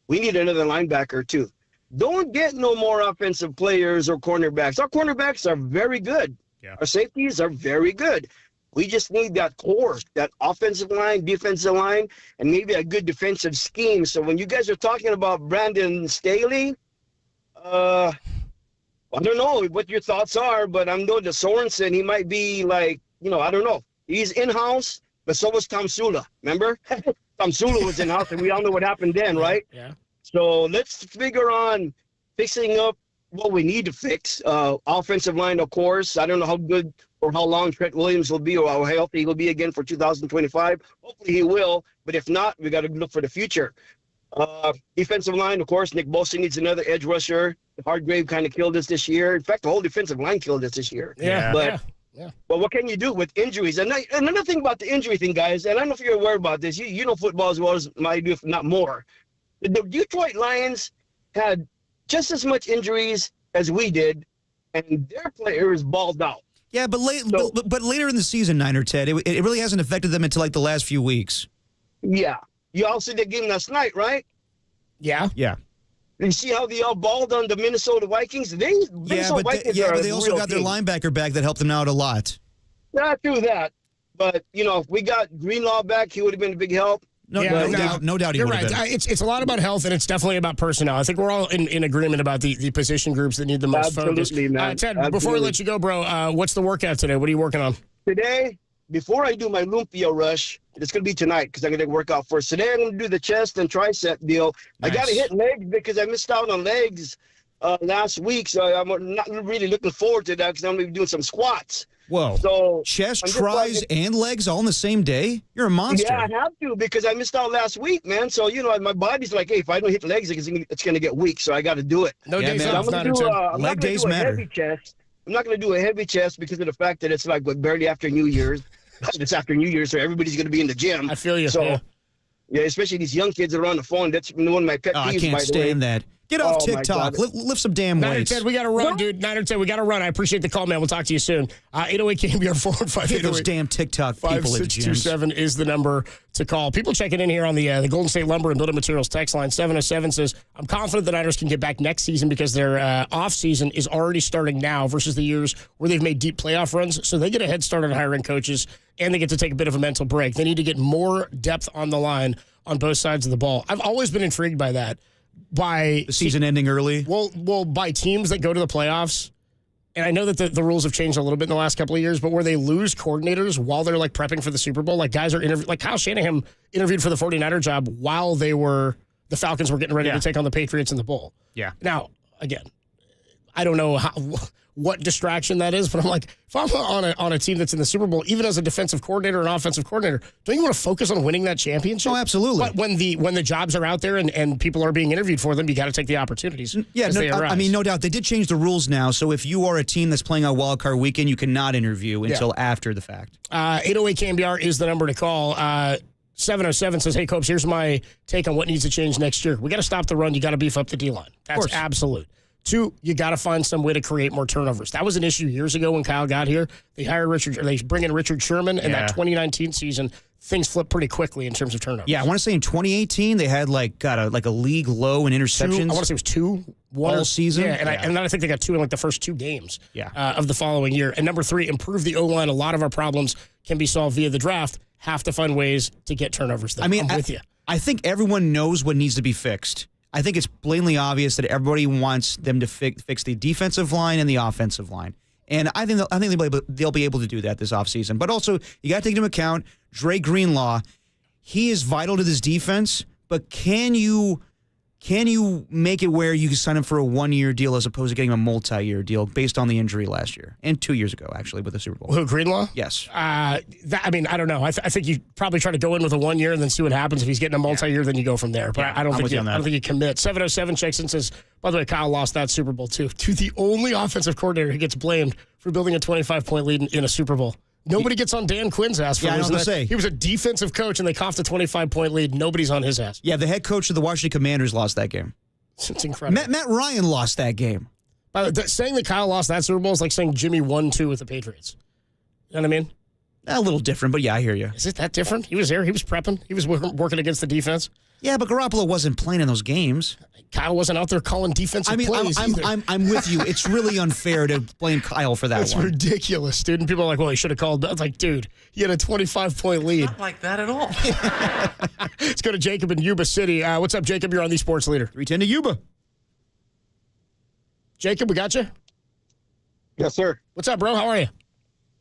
We need another linebacker, too. Don't get no more offensive players or cornerbacks. Our cornerbacks are very good. Yeah. Our safeties are very good. We just need that core, that offensive line, defensive line, and maybe a good defensive scheme. So when you guys are talking about Brandon Staley, I don't know what your thoughts are, but I know the Sorensen, he might be like, I don't know. He's in-house, but so was Tom Sula. Remember? Tom Sula was in-house, and we all know what happened then, right? Yeah. So let's figure on fixing up what we need to fix. Offensive line, of course. I don't know how good or how long Trent Williams will be or how healthy he'll be again for 2025. Hopefully he will, but if not, we got to look for the future. Defensive line, of course, Nick Bosa needs another edge rusher. Hargrave kind of killed us this year. In fact, the whole defensive line killed us this year. Yeah. But what can you do with injuries? And another thing about the injury thing, guys, and I don't know if you're aware about this. You know football as well as I do, if not more. The Detroit Lions had just as much injuries as we did, and their players balled out. Yeah, but later in the season, Niner Ted, it really hasn't affected them until like the last few weeks. Yeah. You all see that game last night, right? Yeah. Yeah. You see how they all balled on the Minnesota Vikings? But they also got their linebacker back that helped them out a lot. Not through that. But, if we got Greenlaw back, he would have been a big help. No doubt he would have been. It's a lot about health, and it's definitely about personnel. I think we're all in agreement about the position groups that need the most focus. Man. Ted, before I let you go, bro, what's the workout today? What are you working on? Today, before I do my lumpia rush, it's going to be tonight because I'm going to work out first. Today, I'm going to do the chest and tricep deal. Nice. I got to hit legs because I missed out on legs last week, so I'm not really looking forward to that because I'm going to be doing some squats. Whoa. So chest, tris, and legs all in the same day? You're a monster. Yeah, I have to because I missed out last week, man. So, my body's like, hey, if I don't hit legs, it's going to get weak. So I got to do it. No days off. Leg days matter. Heavy chest. I'm not going to do a heavy chest because of the fact that it's like barely after New Year's. It's after New Year's, so everybody's going to be in the gym. I feel you. So, yeah, especially these young kids that are on the phone. That's one of my pet peeves, I can't stand that. Get off Oh, my TikTok. God. Lift some damn 9 or weights. 10, we got to run, dude. 9 or 10, we got to run. I appreciate the call, man. We'll talk to you soon. 808 KNBR 415 Get those damn TikTok people at the gyms. 5627 is the number to call. People checking in here on the Golden State Lumber and Building Materials text line. 707 says, I'm confident the Niners can get back next season because their off season is already starting now versus the years where they've made deep playoff runs. So they get a head start on hiring coaches and they get to take a bit of a mental break. They need to get more depth on the line on both sides of the ball. I've always been intrigued by that. By the season ending early? Well, by teams that go to the playoffs. And I know that the rules have changed a little bit in the last couple of years, but where they lose coordinators while they're like prepping for the Super Bowl, like guys are like Kyle Shanahan interviewed for the 49er job while the Falcons were getting ready to take on the Patriots in the bowl. Yeah. Now, again, I don't know what distraction that is, but I'm like, if I'm on a team that's in the Super Bowl, even as a defensive coordinator and offensive coordinator, don't you want to focus on winning that championship? Oh, absolutely. But when the jobs are out there and people are being interviewed for them, you got to take the opportunities. Yeah, as they arise. I mean, no doubt. They did change the rules now, so if you are a team that's playing on Wild Card Weekend, you cannot interview until after the fact. 808 KNBR is the number to call. 707 says, hey, Copes, here's my take on what needs to change next year. We got to stop the run. You got to beef up the D-line. That's absolute. 2, you got to find some way to create more turnovers. That was an issue years ago when Kyle got here. They bring in Richard Sherman, and that 2019 season, things flipped pretty quickly in terms of turnovers. Yeah, I want to say in 2018 they had a league low in interceptions. I want to say it was 2. All season. Yeah, and then I think they got 2 in like the first 2 games of the following year. And number 3, improve the O-line. A lot of our problems can be solved via the draft. Have to find ways to get turnovers there. I'm with you. I think everyone knows what needs to be fixed. I think it's blatantly obvious that everybody wants them to fix the defensive line and the offensive line. And I think they'll be able to do that this offseason. But also, you got to take into account Dre Greenlaw. He is vital to this defense, but can you make it where you can sign him for a 1-year deal as opposed to getting a multi-year deal based on the injury last year and 2 years ago, actually, with the Super Bowl? Who, Greenlaw? Yes. I don't know. I think you probably try to go in with a 1 year and then see what happens. If he's getting a multi-year, then you go from there. But I don't think you commit. 707 checks in says, by the way, Kyle lost that Super Bowl too. To the only offensive coordinator who gets blamed for building a 25-point lead in a Super Bowl. Nobody gets on Dan Quinn's ass for losing that. He was a defensive coach and they coughed a 25-point lead. Nobody's on his ass. Yeah, the head coach of the Washington Commanders lost that game. It's incredible. Matt Ryan lost that game. By the way, saying that Kyle lost that Super Bowl is like saying Jimmy won 2 with the Patriots. You know what I mean? A little different, but yeah, I hear you. Is it that different? He was there. He was prepping. He was working against the defense. Yeah, but Garoppolo wasn't playing in those games. Kyle wasn't out there calling defensive plays either. I'm with you. It's really unfair to blame Kyle for that That's one. ridiculous, dude. And people are like, well, he should have called. It's like, dude, he had a 25-point lead. Not like that at all. Let's go to Jacob in Yuba City. What's up, Jacob? You're on the Sports Leader. 310 to Yuba. Jacob, we got you? Yes, sir. What's up, bro? How are you?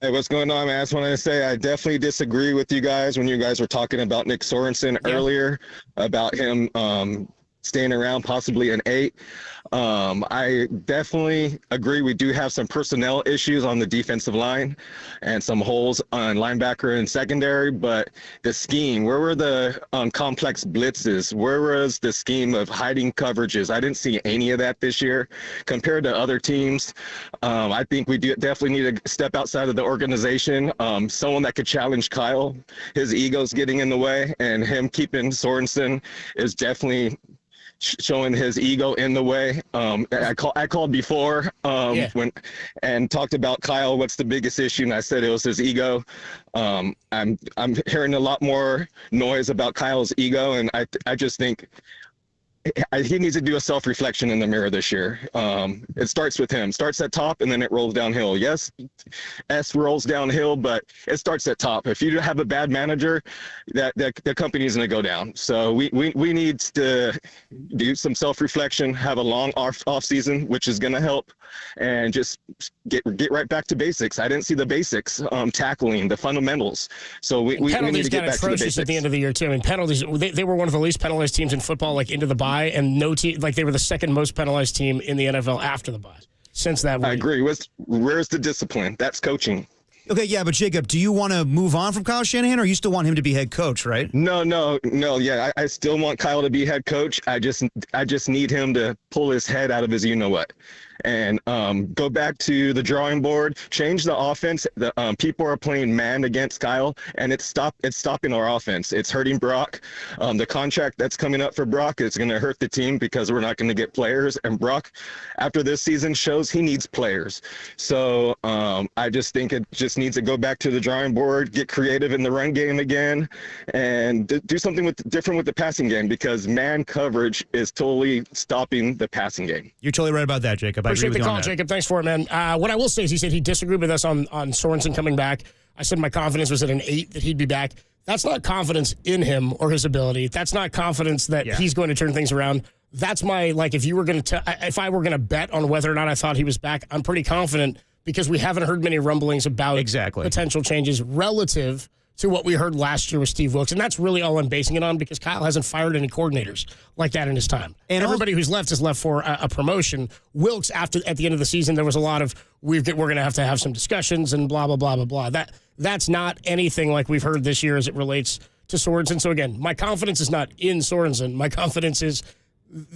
Hey, what's going on, man? I just wanted to say I definitely disagree with you guys when you guys were talking about Nick Sorensen earlier, about him staying around possibly an 8. I definitely agree we do have some personnel issues on the defensive line and some holes on linebacker and secondary, but the scheme, where were the complex blitzes? Where was the scheme of hiding coverages? I didn't see any of that this year compared to other teams. I think we definitely need to step outside of the organization. Someone that could challenge Kyle. His ego's getting in the way, and him keeping Sorensen is definitely showing his ego in the way. I called before and talked about Kyle. What's the biggest issue? And I said it was his ego. I'm hearing a lot more noise about Kyle's ego, and I just think he needs to do a self-reflection in the mirror this year. It starts with him. Starts at top, and then it rolls downhill. Yes, S rolls downhill, but it starts at top. If you have a bad manager, the company is going to go down. So we need to do some self-reflection, have a long off season, which is going to help, and just get right back to basics. I didn't see the basics, tackling, the fundamentals. So we need to get back to the basics. At the end of the year, too. I mean, penalties, they were one of the least penalized teams in football, like into the bye, and no team, like they were the second most penalized team in the NFL after the bye since that week. I agree. Where's the discipline? That's coaching. Okay, yeah, but Jacob, do you want to move on from Kyle Shanahan, or you still want him to be head coach, right? No. Yeah, I still want Kyle to be head coach. I just need him to pull his head out of his you-know-what and go back to the drawing board, change the offense. The people are playing man against Kyle, and it's stopping our offense. It's hurting Brock. The contract that's coming up for Brock is going to hurt the team because we're not going to get players. And Brock, after this season, shows he needs players. So I just think it just needs to go back to the drawing board, get creative in the run game again, and do something different with the passing game, because man coverage is totally stopping the passing game. You're totally right about that, Jacob. I agree Appreciate with the you call, on that. Jacob. Thanks for it, man. What I will say is he said he disagreed with us on Sorensen coming back. I said my confidence was at an 8 that he'd be back. That's not confidence in him or his ability. That's not confidence that he's going to turn things around. That's my, like, if I were going to bet on whether or not I thought he was back, I'm pretty confident because we haven't heard many rumblings about potential changes relative to what we heard last year with Steve Wilkes. And that's really all I'm basing it on, because Kyle hasn't fired any coordinators like that in his time. And everybody who's left is left for a promotion. Wilkes, at the end of the season, there was a lot of, we're going to have some discussions and blah, blah, blah, blah, blah. That's not anything like we've heard this year as it relates to Sorensen. So again, my confidence is not in Sorensen. My confidence is,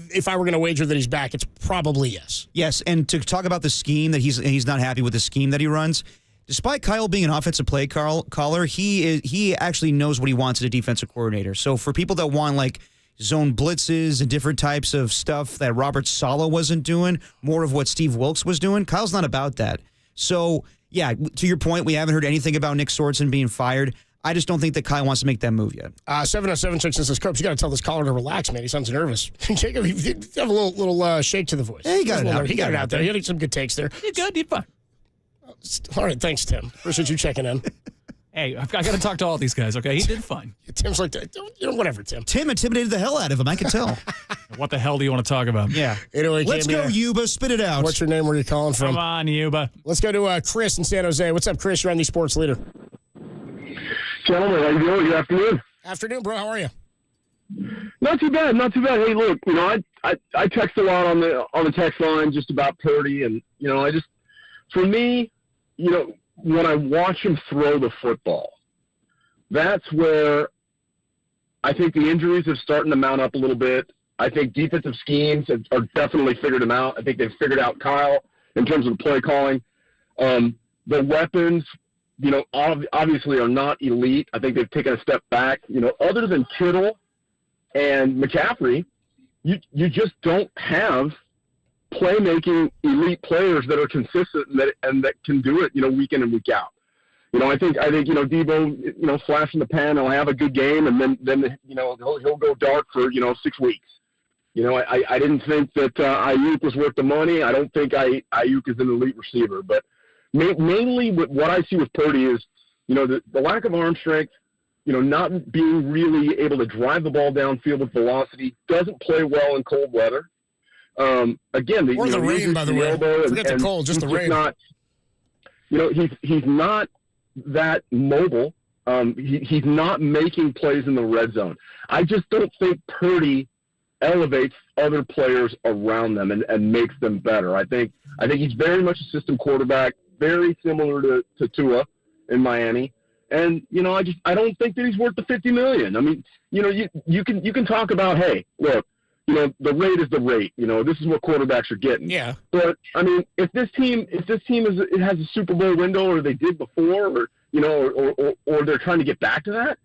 if I were going to wager that he's back, it's probably yes. Yes, and to talk about the scheme, that he's not happy with the scheme that he runs. Despite Kyle being an offensive play caller, he actually knows what he wants as a defensive coordinator. So for people that want like zone blitzes and different types of stuff that Robert Saleh wasn't doing, more of what Steve Wilkes was doing, Kyle's not about that. So yeah, to your point, we haven't heard anything about Nick Sorensen being fired. I just don't think that Kyle wants to make that move yet. 707 checks says, Copes, you got to tell this caller to relax, man. He sounds nervous. Jacob, you have a little shake to the voice. Yeah, he got it out. He got it out there. He had some good takes there. You're good. You're fine. All right, thanks, Tim. Appreciate you checking in. Hey, I got to talk to all these guys, okay? He did fine. Tim's like, whatever, Tim. Tim intimidated the hell out of him, I can tell. What the hell do you want to talk about? Yeah. Anyway, let's go, Yuba. Spit it out. What's your name? Where are you calling from? Come on, Yuba. Let's go to Chris in San Jose. What's up, Chris? You're on the Sports Leader. Gentlemen, how you doing? Good afternoon. Afternoon, bro. How are you? Not too bad. Not too bad. Hey, look, I text a lot on the text line just about Purdy, and for me, when I watch him throw the football, that's where I think the injuries have started to mount up a little bit. I think defensive schemes are definitely figured him out. I think they've figured out Kyle in terms of the play calling. The weapons, obviously are not elite. I think they've taken a step back. Other than Kittle and McCaffrey, you just don't have playmaking elite players that are consistent and that can do it, week in and week out. I think Debo, flash in the pan, he'll have a good game, and then he'll go dark for 6 weeks. I didn't think that Ayuk was worth the money. I don't think Ayuk is an elite receiver, but mainly what I see with Purdy is the lack of arm strength, not being really able to drive the ball downfield with velocity, doesn't play well in cold weather. Again, the rain, by the way. Forget the cold, just the rain. He's not that mobile. He's not making plays in the red zone. I just don't think Purdy elevates other players around them and makes them better. I think he's very much a system quarterback, very similar to Tua in Miami. And I don't think that he's worth the $50 million. I mean, you can talk about, hey, look, the rate is the rate. This is what quarterbacks are getting. Yeah. But I mean, if this team has a Super Bowl window, or they did before, or they're trying to get back to that,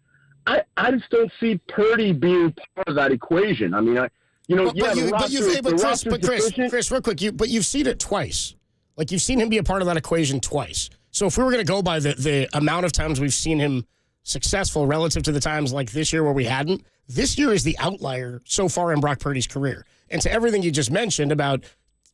I just don't see Purdy being part of that equation. I mean, Chris, real quick, but you've seen it twice. Like, you've seen him be a part of that equation twice. So if we were going to go by the amount of times we've seen him successful relative to the times like this year where we hadn't, this year is the outlier so far in Brock Purdy's career. And to everything you just mentioned about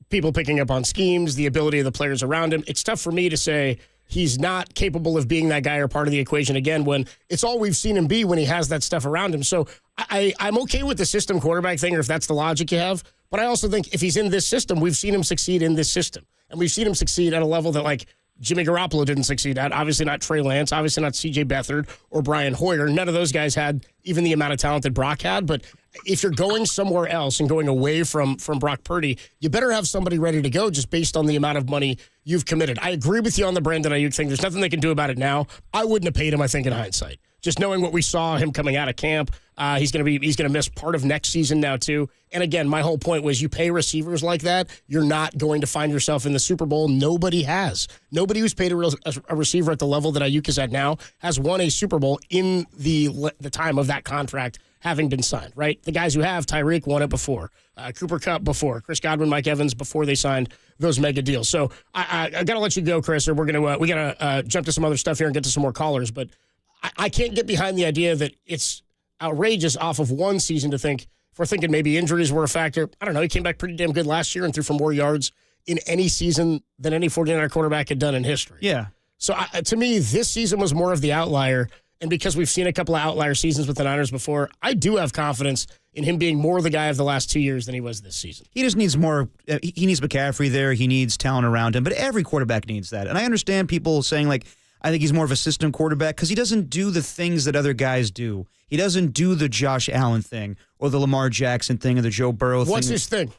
people picking up on schemes, the ability of the players around him, it's tough for me to say he's not capable of being that guy or part of the equation again when it's all we've seen him be when he has that stuff around him. So I'm okay with the system quarterback thing, or if that's the logic you have. But I also think if he's in this system, we've seen him succeed in this system. And we've seen him succeed at a level that, like, Jimmy Garoppolo didn't succeed at. Obviously not Trey Lance. Obviously not C.J. Beathard or Brian Hoyer. None of those guys had even the amount of talent that Brock had. But if you're going somewhere else and going away from Brock Purdy, you better have somebody ready to go just based on the amount of money you've committed. I agree with you on the Brandon Ayuk thing. There's nothing they can do about it now. I wouldn't have paid him, I think, in hindsight. just knowing what we saw him coming out of camp. He's going to miss part of next season now too. And again, my whole point was you pay receivers like that, you're not going to find yourself in the Super Bowl. Nobody has. Nobody who's paid a receiver at the level that Ayuk is at now has won a Super Bowl in the time of that contract having been signed, right? The guys who have, Tyreek won it before, Cooper Kupp before, Chris Godwin, Mike Evans before they signed those mega deals. So I got to let you go, Chris, or we got to jump to some other stuff here and get to some more callers. But I can't get behind the idea that it's outrageous off of one season to think, if we're thinking maybe injuries were a factor. I don't know. He came back pretty damn good last year and threw for more yards in any season than any 49er quarterback had done in history. Yeah. So to me, this season was more of the outlier. And because we've seen a couple of outlier seasons with the Niners before, I do have confidence in him being more the guy of the last 2 years than he was this season. He just needs more. He needs McCaffrey there. He needs talent around him. But every quarterback needs that. And I understand people saying, like, I think he's more of a system quarterback because he doesn't do the things that other guys do. He doesn't do the Josh Allen thing or the Lamar Jackson thing or the Joe Burrow thing. What's his thing?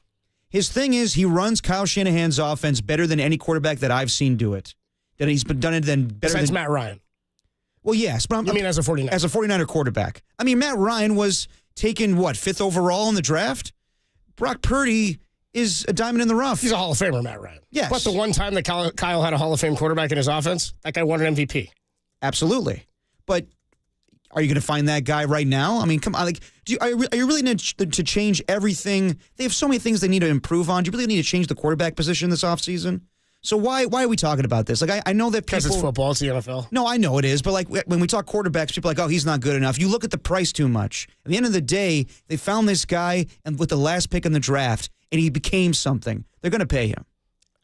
His thing is he runs Kyle Shanahan's offense better than any quarterback that I've seen do it. That he's been done it better Besides than Matt Ryan. Well, yes, but I mean as a 49er. As a 49er quarterback. I mean, Matt Ryan was taken, 5th overall in the draft? Brock Purdy is a diamond in the rough. He's a Hall of Famer, Matt Ryan. Yes. But the one time that Kyle had a Hall of Fame quarterback in his offense, that guy won an MVP. Absolutely. But are you going to find that guy right now? I mean, come on. Like, are you really need to change everything? They have so many things they need to improve on. Do you really need to change the quarterback position this offseason? So why are we talking about this? Like, I know that people... Because it's football. It's the NFL. No, I know it is. But, like, when we talk quarterbacks, people are like, oh, he's not good enough. You look at the price too much. At the end of the day, they found this guy and with the last pick in the draft, and he became something. They're going to pay him.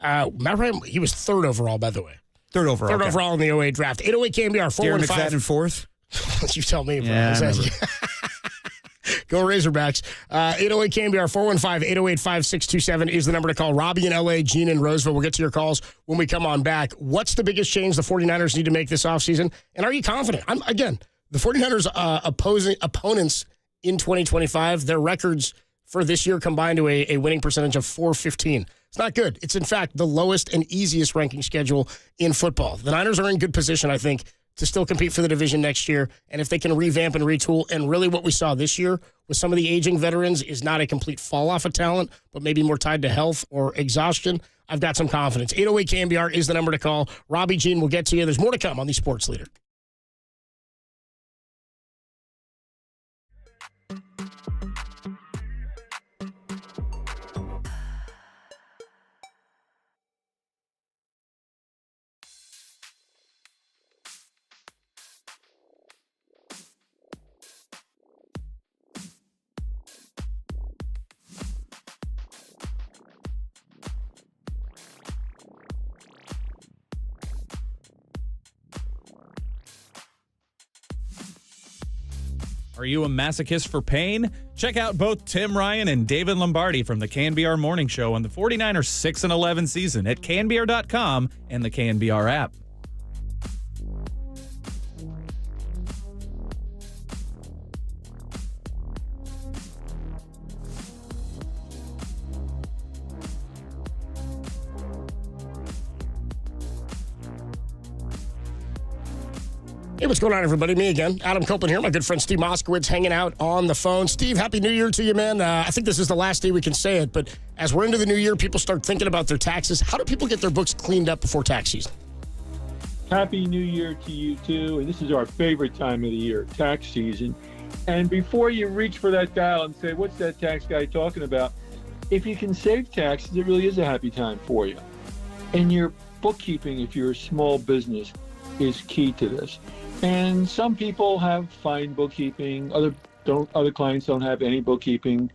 Matt Ryan, he was 3rd overall, by the way. 3rd overall. 3rd overall in the 08 draft. 808 KNBR, 415. Darren McFadden 4th? You tell me, bro. Yeah, Go Razorbacks. 808 KNBR 415-808-5627 is the number to call. Robbie in LA, Gene in Roseville. We'll get to your calls when we come on back. What's the biggest change the 49ers need to make this offseason? And are you confident? Again, the 49ers opponents in 2025, their records for this year combined to a winning percentage of .415. It's not good. It's, in fact, the lowest and easiest ranking schedule in football. The Niners are in good position, I think, to still compete for the division next year. And if they can revamp and retool, and really what we saw this year with some of the aging veterans is not a complete fall off of talent, but maybe more tied to health or exhaustion, I've got some confidence. 808 KNBR is the number to call. Robbie, Gene, we'll get to you. There's more to come on the Sports Leader. Are you a masochist for pain? Check out both Tim Ryan and David Lombardi from the KNBR Morning Show on the 49ers 6-11 season at KNBR.com and the KNBR app. Hey, what's going on, everybody? Me again. Adam Copeland here. My good friend Steve Moskowitz hanging out on the phone. Steve, Happy New Year to you, man. I think this is the last day we can say it, but as we're into the new year, people start thinking about their taxes. How do people get their books cleaned up before tax season? Happy New Year to you, too. And this is our favorite time of the year, tax season. And before you reach for that dial and say, what's that tax guy talking about? If you can save taxes, it really is a happy time for you. And your bookkeeping, if you're a small business, is key to this. And some people have fine bookkeeping. Other clients don't have any bookkeeping.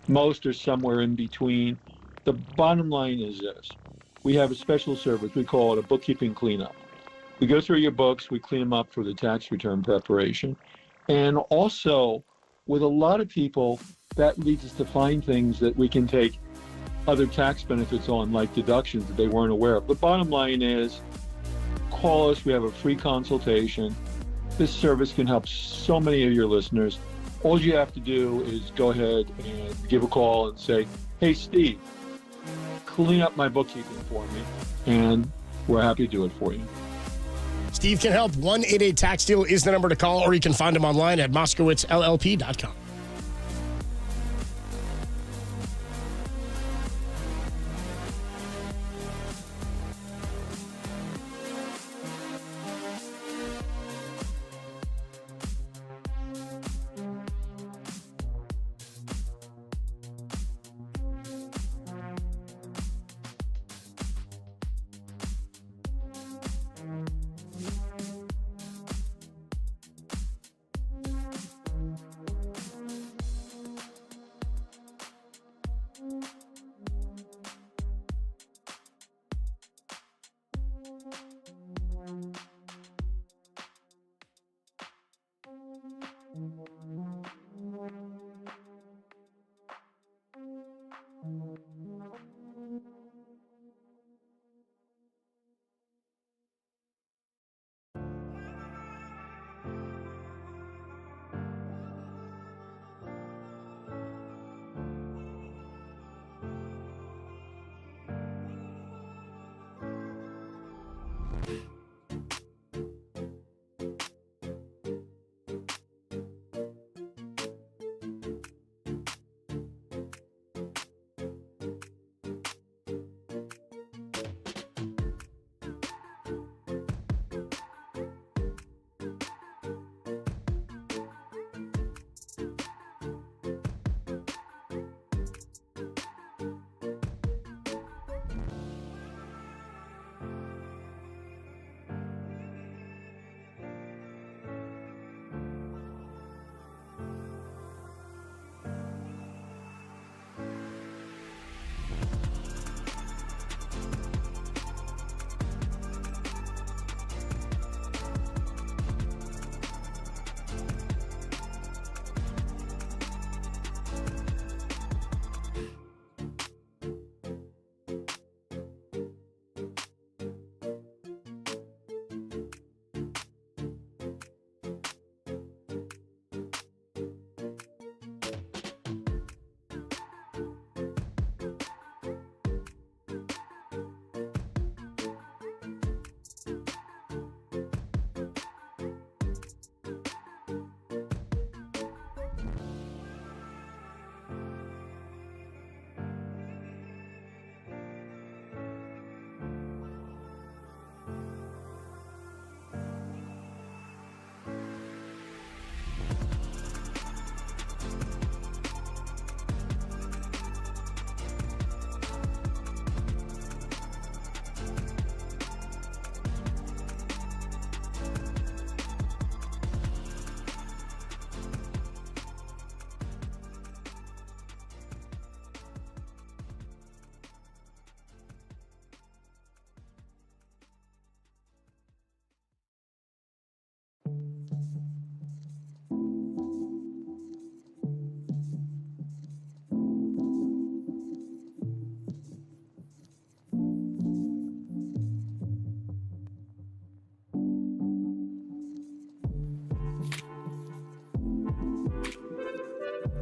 Most are somewhere in between. The bottom line is this. We have a special service. We call it a bookkeeping cleanup. We go through your books. We clean them up for the tax return preparation. And also, with a lot of people, that leads us to find things that we can take other tax benefits on, like deductions that they weren't aware of. The bottom line is, call us. We have a free consultation. This service can help so many of your listeners. All you have to do is go ahead and give a call and say, hey, Steve, clean up my bookkeeping for me, and we're happy to do it for you. Steve can help. 1-888-TAX-DEAL is the number to call, or you can find him online at moskowitzllp.com.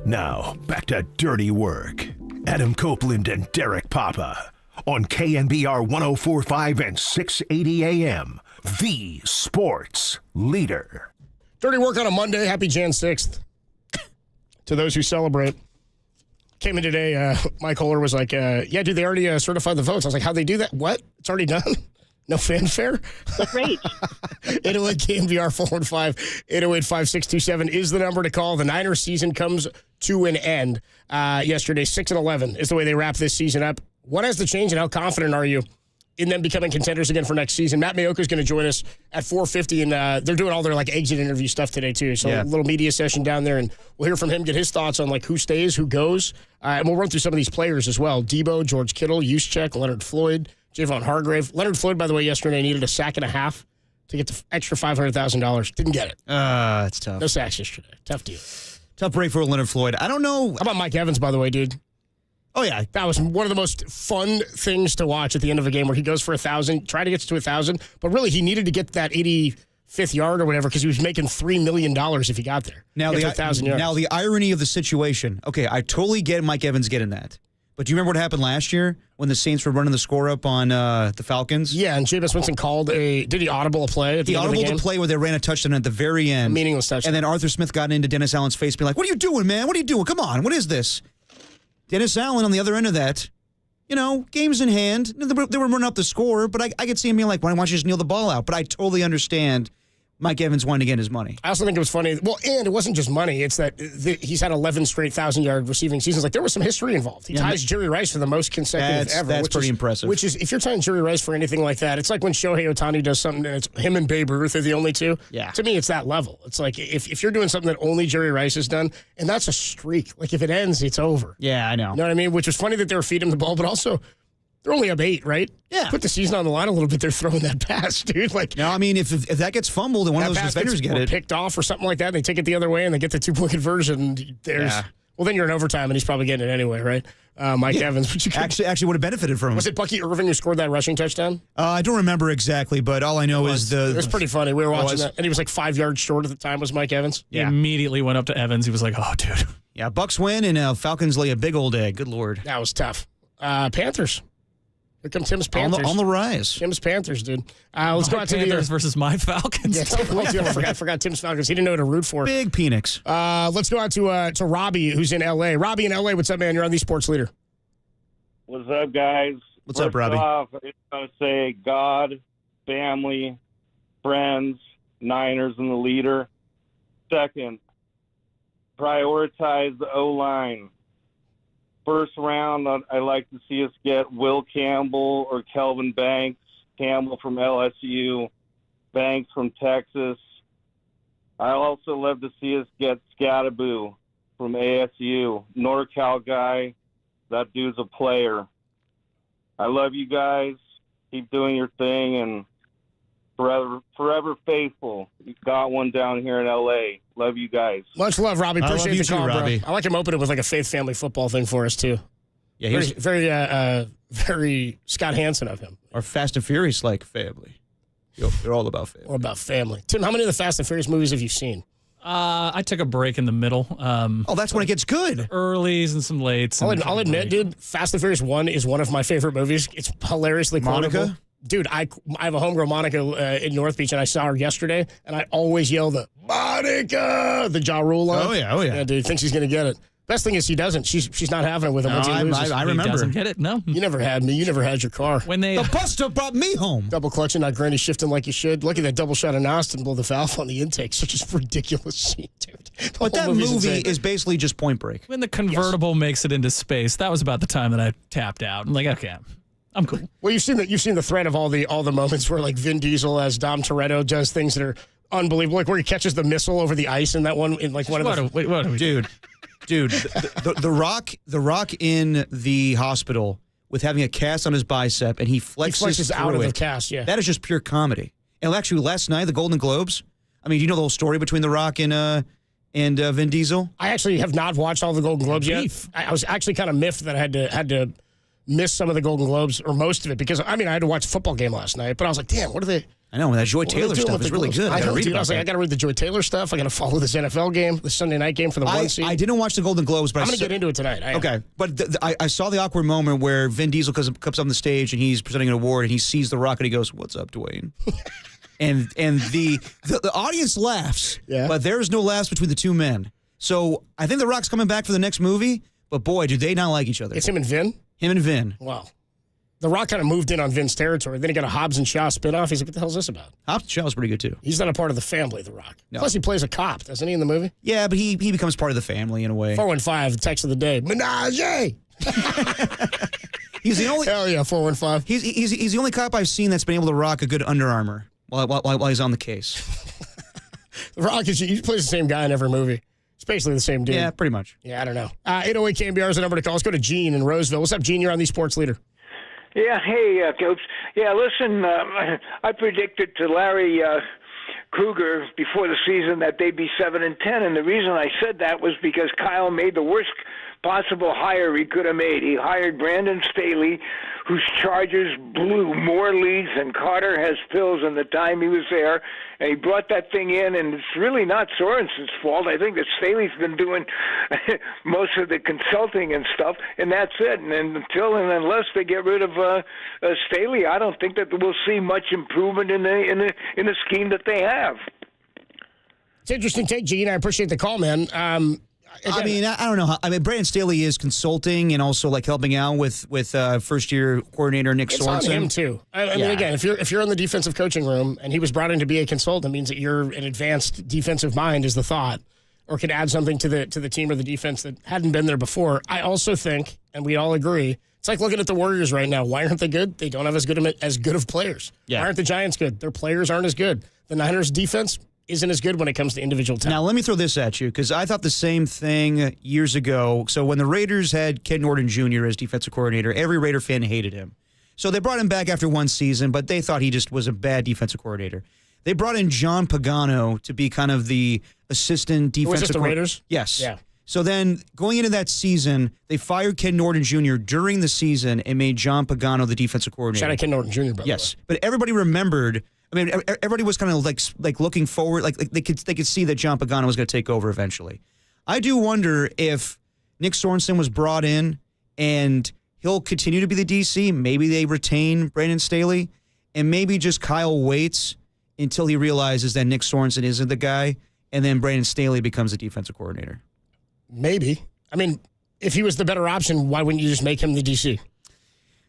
Now, back to Dirty Work. Adam Copeland and Derek Papa on KNBR 104.5 and 680 AM, the sports leader. Dirty Work on a Monday. Happy Jan 6th. To those who celebrate. Came in today, Mike Holler was like, yeah, dude, they already certified the votes. I was like, how'd they do that? What? It's already done? No fanfare? Great. 808 KNBR 415 808-5627 is the number to call. The Niners season comes to an end yesterday. 6-11 is the way they wrap this season up. What has to change, and how confident are you in them becoming contenders again for next season? Matt Mayoka is going to join us at 4:50, and they're doing all their exit interview stuff today too. So a little media session down there, and we'll hear from him, get his thoughts on who stays, who goes, and we'll run through some of these players as well. Debo, George Kittle, Juszczyk, Leonard Floyd, Javon Hargrave. Leonard Floyd, by the way, yesterday needed a sack and a half to get the extra $500,000. Didn't get it. It's tough. No sacks yesterday. Tough deal. Tough break for Leonard Floyd. I don't know. How about Mike Evans, by the way, dude? Oh, yeah. That was one of the most fun things to watch at the end of a game where he goes for 1,000, try to get to 1,000, but really he needed to get that 85th yard or whatever because he was making $3 million if he got there. Now, the 1,000 yards. Now, the irony of the situation. Okay, I totally get Mike Evans getting that. But do you remember what happened last year when the Saints were running the score up on the Falcons? Yeah, and Jameis Winston did he audible a play at the end of the game? He audible a play where they ran a touchdown at the very end. A meaningless touchdown. And then Arthur Smith got into Dennis Allen's face being like, what are you doing, man? What are you doing? Come on, what is this? Dennis Allen on the other end of that, game's in hand. They were running up the score, but I could see him being like, why don't you just kneel the ball out? But I totally understand Mike Evans wanted to get his money. I also think it was funny. Well, and it wasn't just money. It's that he's had 11 straight 1,000-yard receiving seasons. Like, there was some history involved. He ties Jerry Rice for the most consecutive ever. That's pretty impressive. Which is, if you're tying Jerry Rice for anything like that, it's like when Shohei Ohtani does something and it's him and Babe Ruth are the only two. Yeah. To me, it's that level. It's like if you're doing something that only Jerry Rice has done, and that's a streak. Like, if it ends, it's over. Yeah, I know. You know what I mean? Which was funny that they were feeding him the ball, but also they're only up 8, right? Yeah. Put the season on the line a little bit. They're throwing that pass, dude. Like, no, I mean, if that gets fumbled and one of those defenders get it, picked off or something like that, and they take it the other way and they get the 2-point conversion. Well, then you're in overtime and he's probably getting it anyway, right? Mike Evans, but you actually would have benefited from it. Was it Bucky Irving who scored that rushing touchdown? I don't remember exactly, but all I know is it was pretty funny. We were watching that, and he was like 5 yards short at the time. Was Mike Evans? He immediately went up to Evans. He was like, "Oh, dude." Yeah, Bucks win and Falcons lay a big old egg. Good Lord, that was tough. Panthers. Here come Tim's Panthers. On the rise. Tim's Panthers, dude. Let's go out to Panthers versus my Falcons. I forgot Tim's Falcons. He didn't know who to root for. Big Penix. Let's go out to Robbie, who's in L.A. Robbie in L.A., what's up, man? You're on the Sports Leader. What's up, guys? What's up, Robbie? Off, I just want to say God, family, friends, Niners, and the leader. Second, prioritize the O-line. First round, I'd like to see us get Will Campbell or Kelvin Banks. Campbell from LSU, Banks from Texas. I also love to see us get Scattaboo from ASU, NorCal guy. That dude's a player. I love you guys. Keep doing your thing and forever faithful. You got one down here in L.A. Love you guys. Much love, Robbie. Appreciate the call, Robbie. bro. I like him opening with like a faith family football thing for us too. Yeah, very Scott Hansen of him. Or Fast and Furious like family. They're all about family. Or about family. Tim, how many of the Fast and Furious movies have you seen? I took a break in the middle. That's when it gets good. Earlies and some lates. I'll admit, dude, Fast and Furious 1 is one of my favorite movies. It's hilariously quotable. Monica? Dude, I have a homegirl, Monica, in North Beach, and I saw her yesterday, and I always yell the Monica, the Ja Rule line. Oh, yeah. Yeah, dude, thinks she's going to get it. Best thing is she doesn't. She's not having it with him once he loses. I remember. He doesn't get it, no. You never had me. You never had your car. When they The Buster brought me home. Double clutching, not granny shifting like you should. Look at that double shot of Austin, blow the valve on the intake. Such a ridiculous scene, dude. But that movie is basically just Point Break. When the convertible makes it into space, that was about the time that I tapped out. I'm like, okay, I'm cool. Well, you've seen the thread of all the moments where like Vin Diesel as Dom Toretto does things that are unbelievable, like where he catches the missile over the ice in that one in like one of the Dude, the Rock in the hospital with having a cast on his bicep and he flexes out of it. the cast. Yeah, that is just pure comedy. And actually, last night the Golden Globes. I mean, do you know the whole story between the Rock and Vin Diesel? I actually have not watched all the Golden Globes yet. I was actually kind of miffed that I had to miss some of the Golden Globes or most of it because I had to watch a football game last night. But I was like, damn, what are they? I know, that Joy Taylor stuff is really good. I was like, I got to read the Joy Taylor stuff. I got to follow this NFL game, the Sunday night game for the 1 seed. I didn't watch the Golden Globes, but I'm going to get into it tonight. Okay, but I saw the awkward moment where Vin Diesel comes up on the stage and he's presenting an award and he sees The Rock and he goes, "What's up, Dwayne?" and the audience laughs, but there is no laughs between the two men. So I think The Rock's coming back for the next movie, but boy, do they not like each other. It's him and Vin? Him and Vin. Wow. The Rock kind of moved in on Vin's territory. Then he got a Hobbs and Shaw spinoff. He's like, what the hell is this about? Hobbs and Shaw's pretty good, too. He's not a part of the family, The Rock. No. Plus, he plays a cop, doesn't he, in the movie? Yeah, but he becomes part of the family in a way. 415, the text of the day. Menage! He's the only... Hell yeah, 415. He's the only cop I've seen that's been able to rock a good Under Armour while he's on the case. The Rock, he plays the same guy in every movie. It's basically the same dude. Yeah, pretty much. Yeah, I don't know. 808 KNBR is the number to call. Let's go to Gene in Roseville. What's up, Gene? You're on the Sports Leader. Yeah, hey, Coach. Yeah, listen, I predicted to Larry Cougar before the season that they'd be 7-10, and the reason I said that was because Kyle made the worst possible hire he could have made. He hired Brandon Staley, whose Chargers blew more leads than Carter has pills in the time he was there, and he brought that thing in, and it's really not Sorensen's fault. I think that Staley's been doing most of the consulting and stuff, and that's it. And until and unless they get rid of Staley, I don't think that we'll see much improvement in the scheme that they have. It's an interesting take, Gene. I appreciate the call, man. I mean, I don't know how. I mean, Brandon Staley is consulting and also like helping out with first-year coordinator Nick Sorensen. It's on him too. I mean, again, if you're in the defensive coaching room and he was brought in to be a consultant, means that you're an advanced defensive mind, is the thought, or could add something to the team or the defense that hadn't been there before. I also think, and we all agree, it's like looking at the Warriors right now. Why aren't they good? They don't have as good of players. Yeah. Why aren't the Giants good? Their players aren't as good. The Niners defense isn't as good when it comes to individual talent. Now, let me throw this at you, because I thought the same thing years ago. So when the Raiders had Ken Norton Jr. as defensive coordinator, every Raider fan hated him. So they brought him back after one season, but they thought he just was a bad defensive coordinator. They brought in John Pagano to be kind of the assistant defensive Was this the Raiders? Yes. Yeah. So then going into that season, they fired Ken Norton Jr. during the season and made John Pagano the defensive coordinator. Shout out Ken Norton Jr., by the way. Yes. But everybody remembered. I mean, everybody was kind of like looking forward, like they could see that John Pagano was going to take over eventually. I do wonder if Nick Sorensen was brought in and he'll continue to be the DC. Maybe they retain Brandon Staley, and maybe just Kyle waits until he realizes that Nick Sorensen isn't the guy, and then Brandon Staley becomes the defensive coordinator. Maybe. I mean, if he was the better option, why wouldn't you just make him the DC?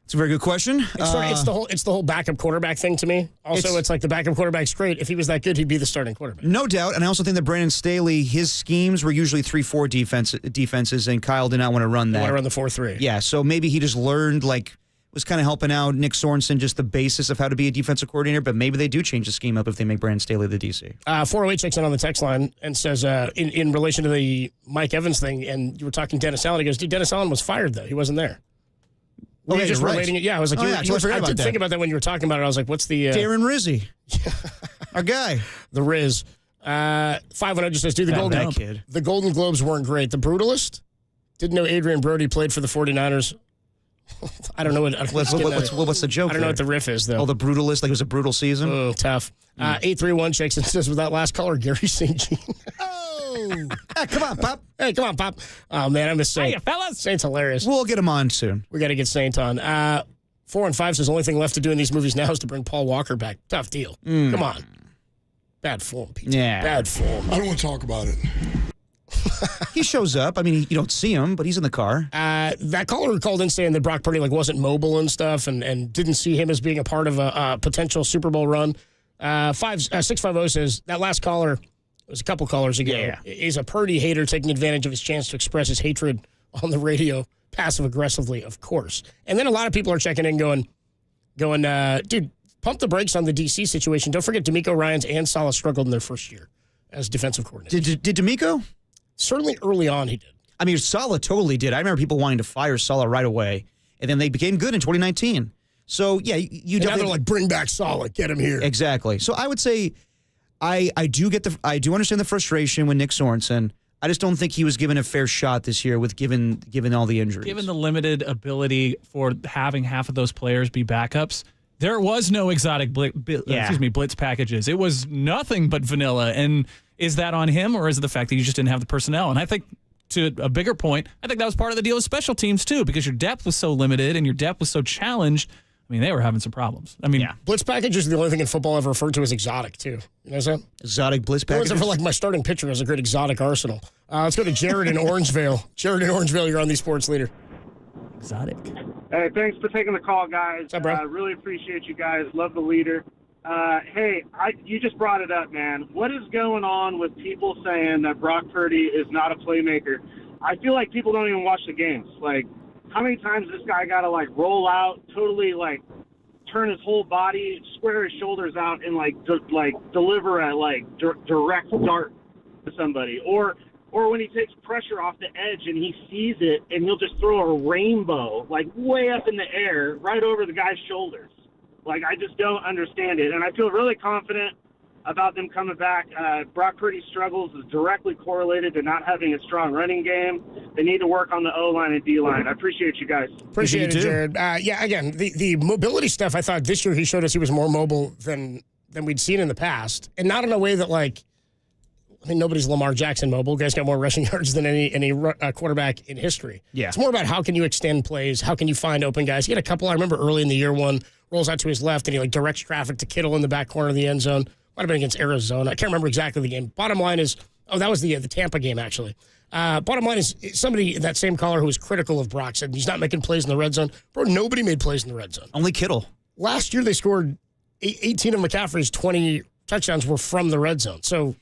It's a very good question. It's the whole backup quarterback thing to me. Also, it's like the backup quarterback's great. If he was that good, he'd be the starting quarterback. No doubt. And I also think that Brandon Staley, his schemes were usually 3-4 defenses, and Kyle did not want to run that. Want to run the 4-3. Yeah, so maybe he just learned, was kind of helping out Nick Sorensen, just the basis of how to be a defensive coordinator, but maybe they do change the scheme up if they make Brandon Staley the DC. 408 checks in on the text line and says, in relation to the Mike Evans thing, and you were talking Dennis Allen, he goes, dude, Dennis Allen was fired, though. He wasn't there. Were you just relating it? Yeah, I was like, I did think about that when you were talking about it. I was like, what's the... Darren Rizzi. Our guy. The Riz. 510 just says, dude, the Golden Globes weren't great. The Brutalist? Didn't know Adrian Brody played for the 49ers. I don't know what's the joke. I don't know what the riff is, though. Oh, the Brutalist, like it was a brutal season? Oh, tough. 831 checks and says, with that last caller, Gary St. Jean. Hey, come on, Pop. Hey, come on, Pop. Oh, man, I miss Saint. Hey, fellas. Saint's hilarious. We'll get him on soon. We got to get Saint on. 4 and 5 says, the only thing left to do in these movies now is to bring Paul Walker back. Tough deal. Come on. Bad form, Pete. Yeah. Bad form. I don't want to talk about it. He shows up. I mean, you don't see him, but he's in the car. That caller called in saying that Brock Purdy wasn't mobile and stuff, and didn't see him as being a part of a potential Super Bowl run. 650 says that last caller was a couple callers ago. Is a Purdy hater taking advantage of his chance to express his hatred on the radio, passive aggressively, of course. And then a lot of people are checking in, going, dude, pump the brakes on the DC situation. Don't forget DeMeco Ryans and Saleh struggled in their first year as defensive coordinator. Did DeMeco? Certainly early on he did. I mean, Saleh totally did. I remember people wanting to fire Saleh right away, and then they became good in 2019. So, yeah, you definitely... Now they're like, bring back Saleh, get him here. Exactly. So I would say I do understand the frustration with Nick Sorensen. I just don't think he was given a fair shot this year with given all the injuries. Given the limited ability for having half of those players be backups, there was no exotic blitz packages. It was nothing but vanilla. And is that on him, or is it the fact that you just didn't have the personnel? And I think, to a bigger point, I think that was part of the deal with special teams too, because your depth was so limited and your depth was so challenged. I mean, they were having some problems. I mean, blitz packages are the only thing in football I've referred to as exotic, too. You know that? Exotic blitz packages? For my starting pitcher has a great exotic arsenal. Let's go to Jared in Orangevale. Jared in Orangevale, you're on the Sports Leader. Exotic. Hey, thanks for taking the call, guys. What's up, bro? Really appreciate you guys. Love the leader. You just brought it up, man. What is going on with people saying that Brock Purdy is not a playmaker? I feel like people don't even watch the games. Like, how many times this guy got to, roll out, totally, turn his whole body, square his shoulders out, and, deliver a, direct dart to somebody? Or when he takes pressure off the edge and he sees it, and he'll just throw a rainbow, way up in the air, right over the guy's shoulders. I just don't understand it. And I feel really confident about them coming back. Brock Purdy's struggles is directly correlated to not having a strong running game. They need to work on the O-line and D-line. I appreciate you guys. Appreciate it, Jared. Yeah, again, the mobility stuff, I thought this year he showed us he was more mobile than we'd seen in the past. And not in a way that, like, I mean, nobody's Lamar Jackson mobile. Guy's got more rushing yards than any quarterback in history. Yeah. It's more about how can you extend plays, how can you find open guys. He had a couple, I remember early in the year, one rolls out to his left and he like directs traffic to Kittle in the back corner of the end zone. Might have been against Arizona. I can't remember exactly the game. Bottom line is, that was the Tampa game, actually. Bottom line is, somebody in that same caller who was critical of Brock said he's not making plays in the red zone. Bro, nobody made plays in the red zone. Only Kittle. Last year they scored 18 of McCaffrey's 20 touchdowns were from the red zone. So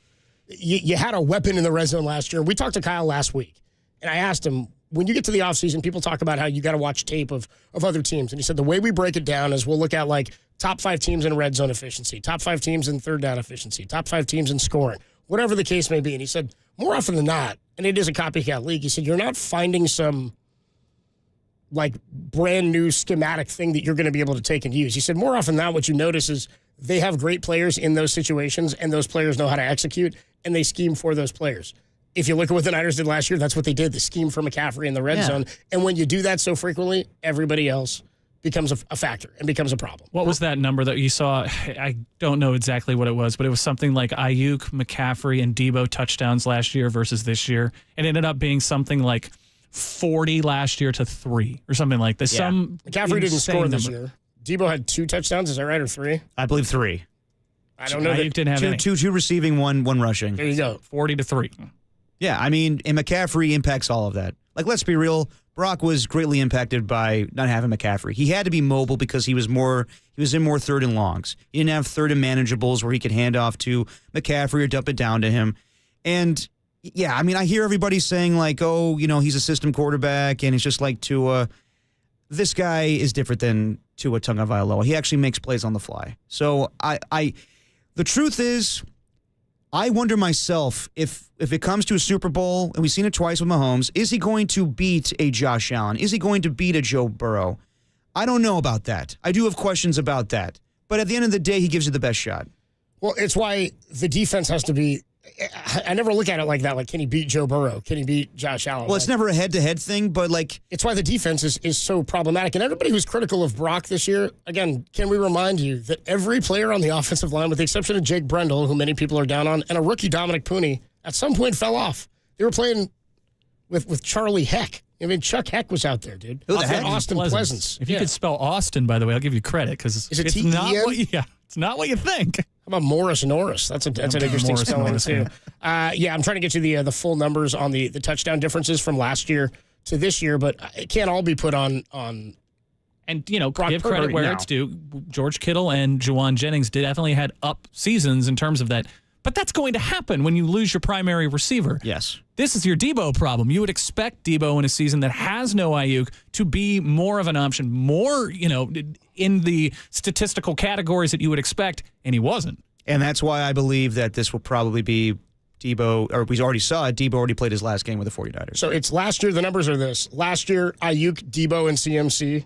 you had a weapon in the red zone last year. We talked to Kyle last week, and I asked him, when you get to the offseason, people talk about how you got to watch tape of other teams. And he said the way we break it down is we'll look at, like, top 5 teams in red zone efficiency, top 5 teams in third down efficiency, top 5 teams in scoring, whatever the case may be. And he said, more often than not, and it is a copycat league, he said, you're not finding some, like, brand new schematic thing that you're going to be able to take and use. He said, more often than not, what you notice is they have great players in those situations, and those players know how to execute, and they scheme for those players. If you look at what the Niners did last year, that's what they did, the scheme for McCaffrey in the red zone. And when you do that so frequently, everybody else becomes a factor and becomes a problem. What was that number that you saw? I don't know exactly what it was, but it was something like Ayuk, McCaffrey, and Debo touchdowns last year versus this year. It ended up being something like 40 last year to 3 or something like this. Yeah. McCaffrey didn't score this year. Debo had 2 touchdowns, is that right, or 3? I believe 3. I don't know. Ayuk didn't have any. Two receiving, one rushing. There you go. 40 to 3. Yeah, I mean, and McCaffrey impacts all of that. Like, let's be real. Brock was greatly impacted by not having McCaffrey. He had to be mobile because he was in more 3rd and longs. He didn't have 3rd and manageables where he could hand off to McCaffrey or dump it down to him. And yeah, I mean, I hear everybody saying like, oh, you know, he's a system quarterback and it's just like Tua. This guy is different than Tua Tagovailoa. He actually makes plays on the fly. So the truth is, I wonder myself if it comes to a Super Bowl, and we've seen it twice with Mahomes, is he going to beat a Josh Allen? Is he going to beat a Joe Burrow? I don't know about that. I do have questions about that. But at the end of the day, he gives you the best shot. Well, it's why the defense has to be – I never look at it like that. Like, can he beat Joe Burrow? Can he beat Josh Allen? Well, it's never a head-to-head thing, but like – it's why the defense is so problematic. And everybody who's critical of Brock this year, again, can we remind you that every player on the offensive line, with the exception of Jake Brendel, who many people are down on, and a rookie Dominic Pooney, at some point fell off. They were playing with Charlie Heck. I mean, Chuck Heck was out there, dude. Who the heck? Austin Pleasance. If you could spell Austin, by the way, I'll give you credit because Is it it's T-E-N? not what you think. How about Morris Norris? That's an interesting spelling, too. Yeah, I'm trying to get you the full numbers on the touchdown differences from last year to this year, but it can't all be put on. And, you know, Brock give Purdy credit where now. it's due. George Kittle and Juwan Jennings definitely had up seasons in terms of that. But that's going to happen when you lose your primary receiver. Yes. This is your Debo problem. You would expect Debo in a season that has no Ayuk to be more of an option, more, you know, in the statistical categories that you would expect, and he wasn't. And that's why I believe that this will probably be Debo, or we already saw it, Debo already played his last game with the 49ers. So it's last year, the numbers are this. Last year, Ayuk, Debo, and CMC.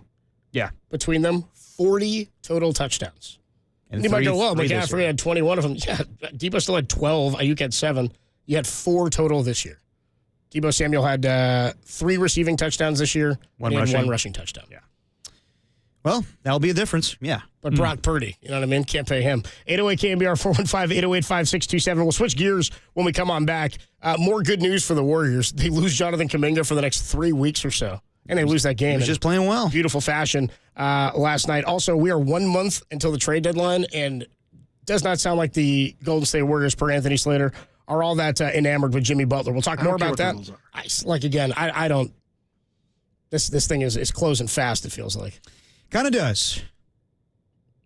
Yeah. Between them, 40 total touchdowns. And you might go, well, three this McCaffrey year. had 21 of them. Yeah, Debo still had 12. Ayuk had 7. You had 4 total this year. Debo Samuel had 3 receiving touchdowns this year. One and he had rushing. 1 rushing touchdown. Yeah. Well, that'll be a difference. Yeah. But Brock Purdy, you know what I mean? Can't pay him. 808 KNBR 415-808-5627. We'll switch gears when we come on back. More good news for the Warriors. They lose Jonathan Kuminga for the next 3 weeks or so. And they lose that game. He was just playing well. Beautiful fashion last night. Also, we are 1 month until the trade deadline, and does not sound like the Golden State Warriors, per Anthony Slater, are all that enamored with Jimmy Butler. We'll talk more about that. I don't. This thing is closing fast, it feels like. Kind of does.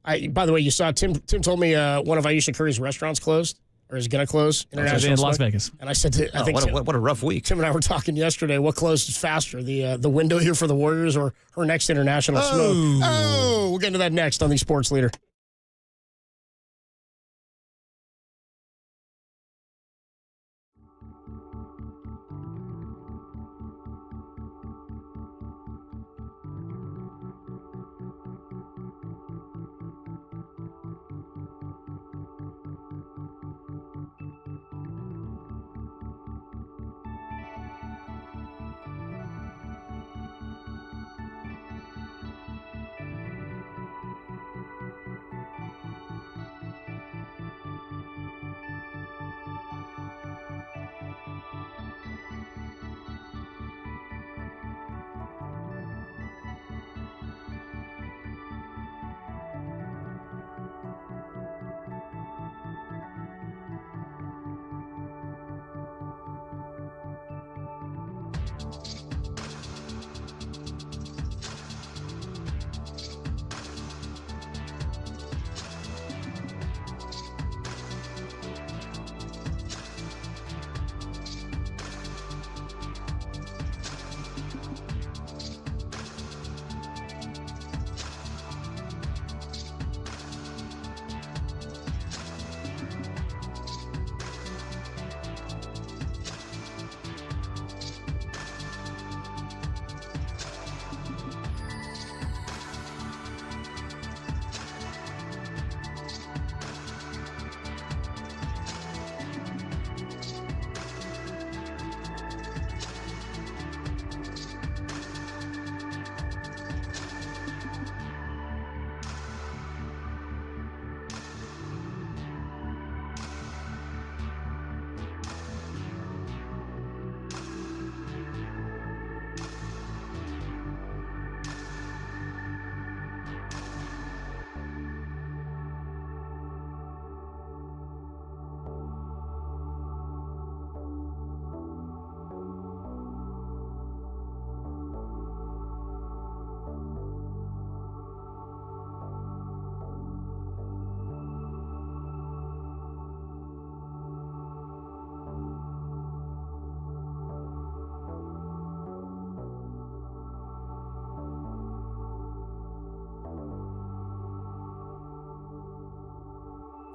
By the way, you saw Tim told me one of Aisha Curry's restaurants closed, or is going to close. In Las Vegas. And I said, I think what a rough week. Tim and I were talking yesterday. What closes faster, the window here for the Warriors or her next international smoke? Oh, we'll get into that next on the Sports Leader.